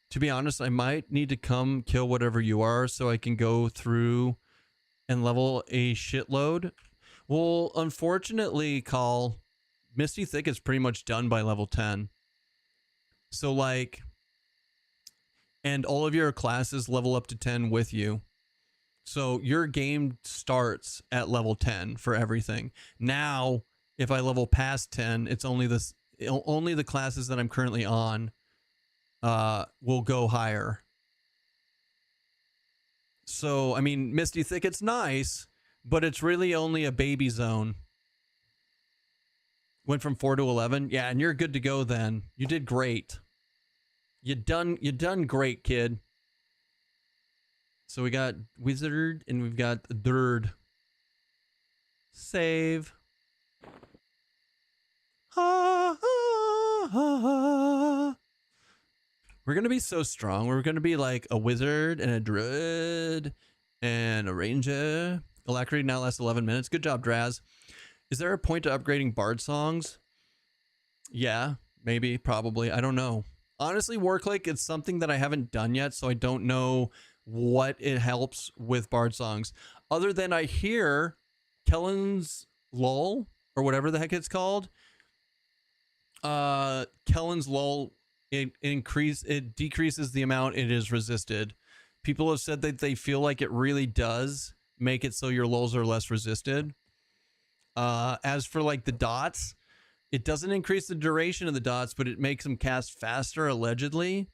To be honest, I might need to come kill whatever you are so I can go through and level a shitload. Well, unfortunately, Call, Misty Thicket's pretty much done by level 10. So, like, and all of your classes level up to 10 with you. So your game starts at level 10 for everything. Now, if I level past 10, it's only the classes that I'm currently on will go higher. So, I mean, Misty Thicket's nice, but it's really only a baby zone. Went from 4 to 11. Yeah, and you're good to go then. You did great. You done great, kid. So we got Wizard and we've got Dird. Save. Ha, ha, ha, ha. We're going to be so strong. We're going to be like a wizard and a druid and a ranger. Alacrity now lasts 11 minutes. Good job, Draz. Is there a point to upgrading bard songs? Yeah, maybe, probably. I don't know. Honestly, Warclick, it's something that I haven't done yet, so I don't know what it helps with bard songs. Other than I hear Kellen's Lull, or whatever the heck it's called. Kellen's Lull, it decreases the amount it is resisted. People have said that they feel like it really does make it so your lulls are less resisted. As for like the dots, it doesn't increase the duration of the dots, but it makes them cast faster, allegedly.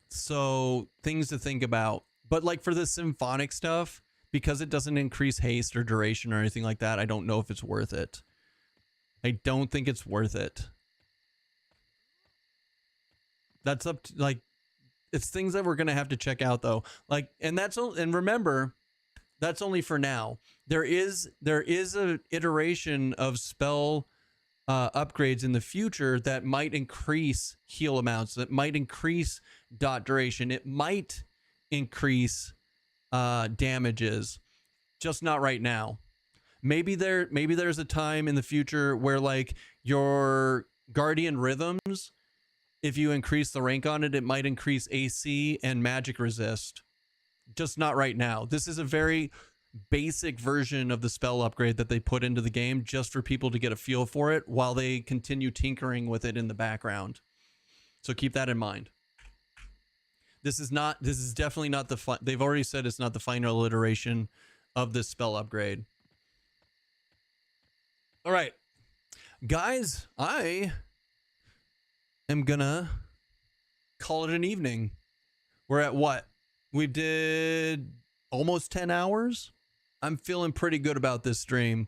So things to think about. But like for the symphonic stuff, because it doesn't increase haste or duration or anything like that, I don't know if it's worth it. I don't think it's worth it. That's up to, like, it's things that we're going to have to check out though. Like, and remember, That's only for now. There is a iteration of spell upgrades in the future that might increase heal amounts, that might increase dot duration. It might increase damages, just not right now. Maybe there's a time in the future where like your guardian rhythms, if you increase the rank on it, it might increase AC and magic resist. Just not right now. This is a very basic version of the spell upgrade that they put into the game just for people to get a feel for it while they continue tinkering with it in the background. So keep that in mind. This is definitely not they've already said it's not the final iteration of this spell upgrade. All right, guys, I am gonna call it an evening. We're at what? We did almost 10 hours. I'm feeling pretty good about this stream.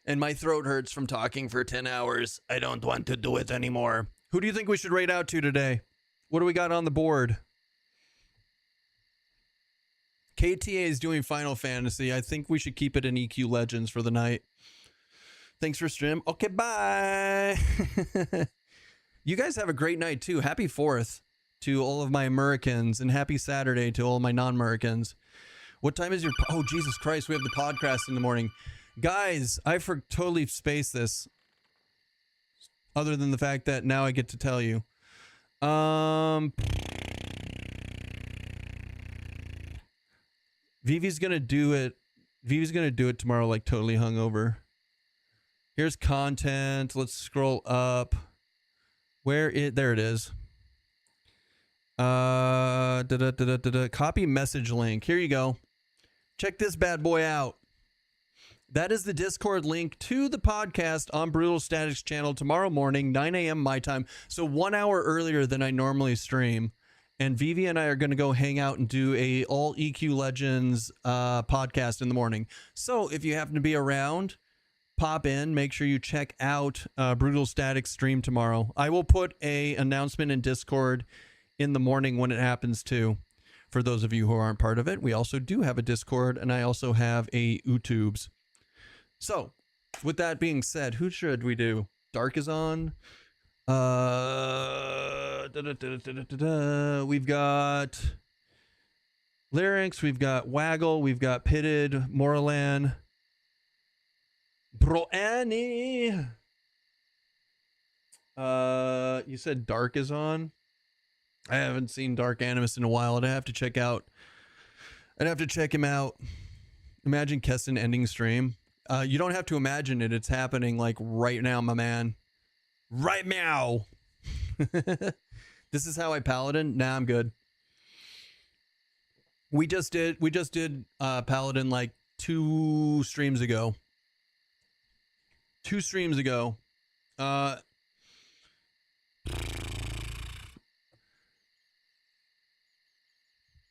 And my throat hurts from talking for 10 hours. I don't want to do it anymore. Who do you think we should raid out to today? What do we got on the board? KTA is doing Final Fantasy. I think we should keep it in EQ Legends for the night. Thanks for stream. Okay, bye. You guys have a great night too. Happy 4th to all of my Americans and happy Saturday to all my non-Americans. What time is your... Oh, Jesus Christ. We have the podcast in the morning. Guys, I totally spaced this. Other than the fact that now I get to tell you. Vivi's going to do it. Vivi's going to do it tomorrow like totally hungover. Here's content. Let's scroll up. There it is. Copy message link. Here you go. Check this bad boy out. That is the Discord link to the podcast on Brutal Static's channel tomorrow morning, 9 a.m. my time. So 1 hour earlier than I normally stream. And Vivi and I are going to go hang out and do a all EQ Legends podcast in the morning. So if you happen to be around, pop in. Make sure you check out Brutal Static's stream tomorrow. I will put a announcement in Discord in the morning when it happens too. For those of you who aren't part of it, we also do have a Discord, and I also have a YouTubes. So, with that being said, who should we do? Dark is on. We've got Lyrics, we've got Waggle, we've got Pitted, Moralan, Bro Annie. You said Dark is on. I haven't seen Dark Animus in a while. I'd have to check him out. Imagine Keston ending stream. You don't have to imagine it. It's happening like right now, my man. Right now. This is how I paladin. Nah, I'm good. We just did paladin like 2 streams ago. 2 streams ago.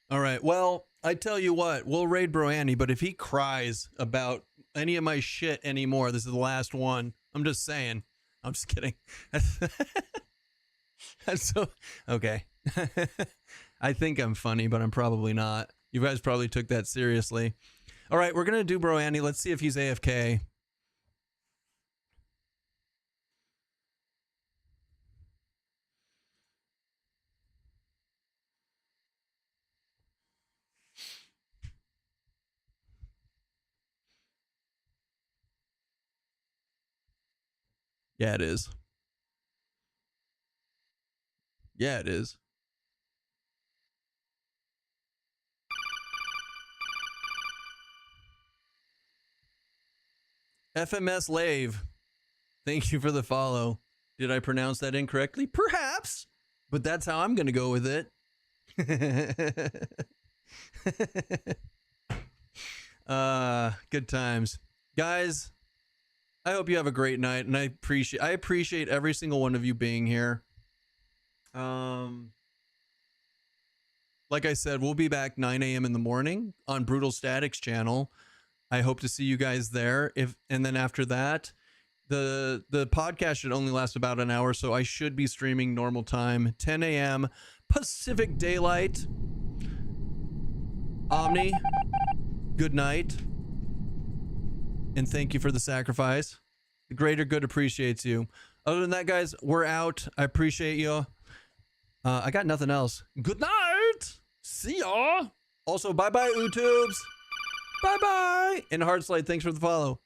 All right. Well, I tell you what, we'll raid Bro Andy, but if he cries about any of my shit anymore, this is the last one. I'm just saying. I'm just kidding. That's so okay. I think I'm funny, but I'm probably not. You guys probably took that seriously. All right, we're gonna do Bro Andy. Let's see if he's AFK. Yeah, it is. Yeah, it is. FMS Lave. Thank you for the follow. Did I pronounce that incorrectly? Perhaps. But that's how I'm going to go with it. Good times. Guys, I hope you have a great night, and I appreciate every single one of you being here. Like I said, we'll be back 9 a.m. in the morning on Brutal Static's channel. I hope to see you guys there. And then after that, the podcast should only last about an hour, so I should be streaming normal time, 10 a.m. Pacific Daylight. Omni, good night. And thank you for the sacrifice. The greater good appreciates you. Other than that, guys, we're out. I appreciate you. I got nothing else. Good night. See ya. Also, bye-bye, YouTubes. Bye-bye. And Heartslide, thanks for the follow.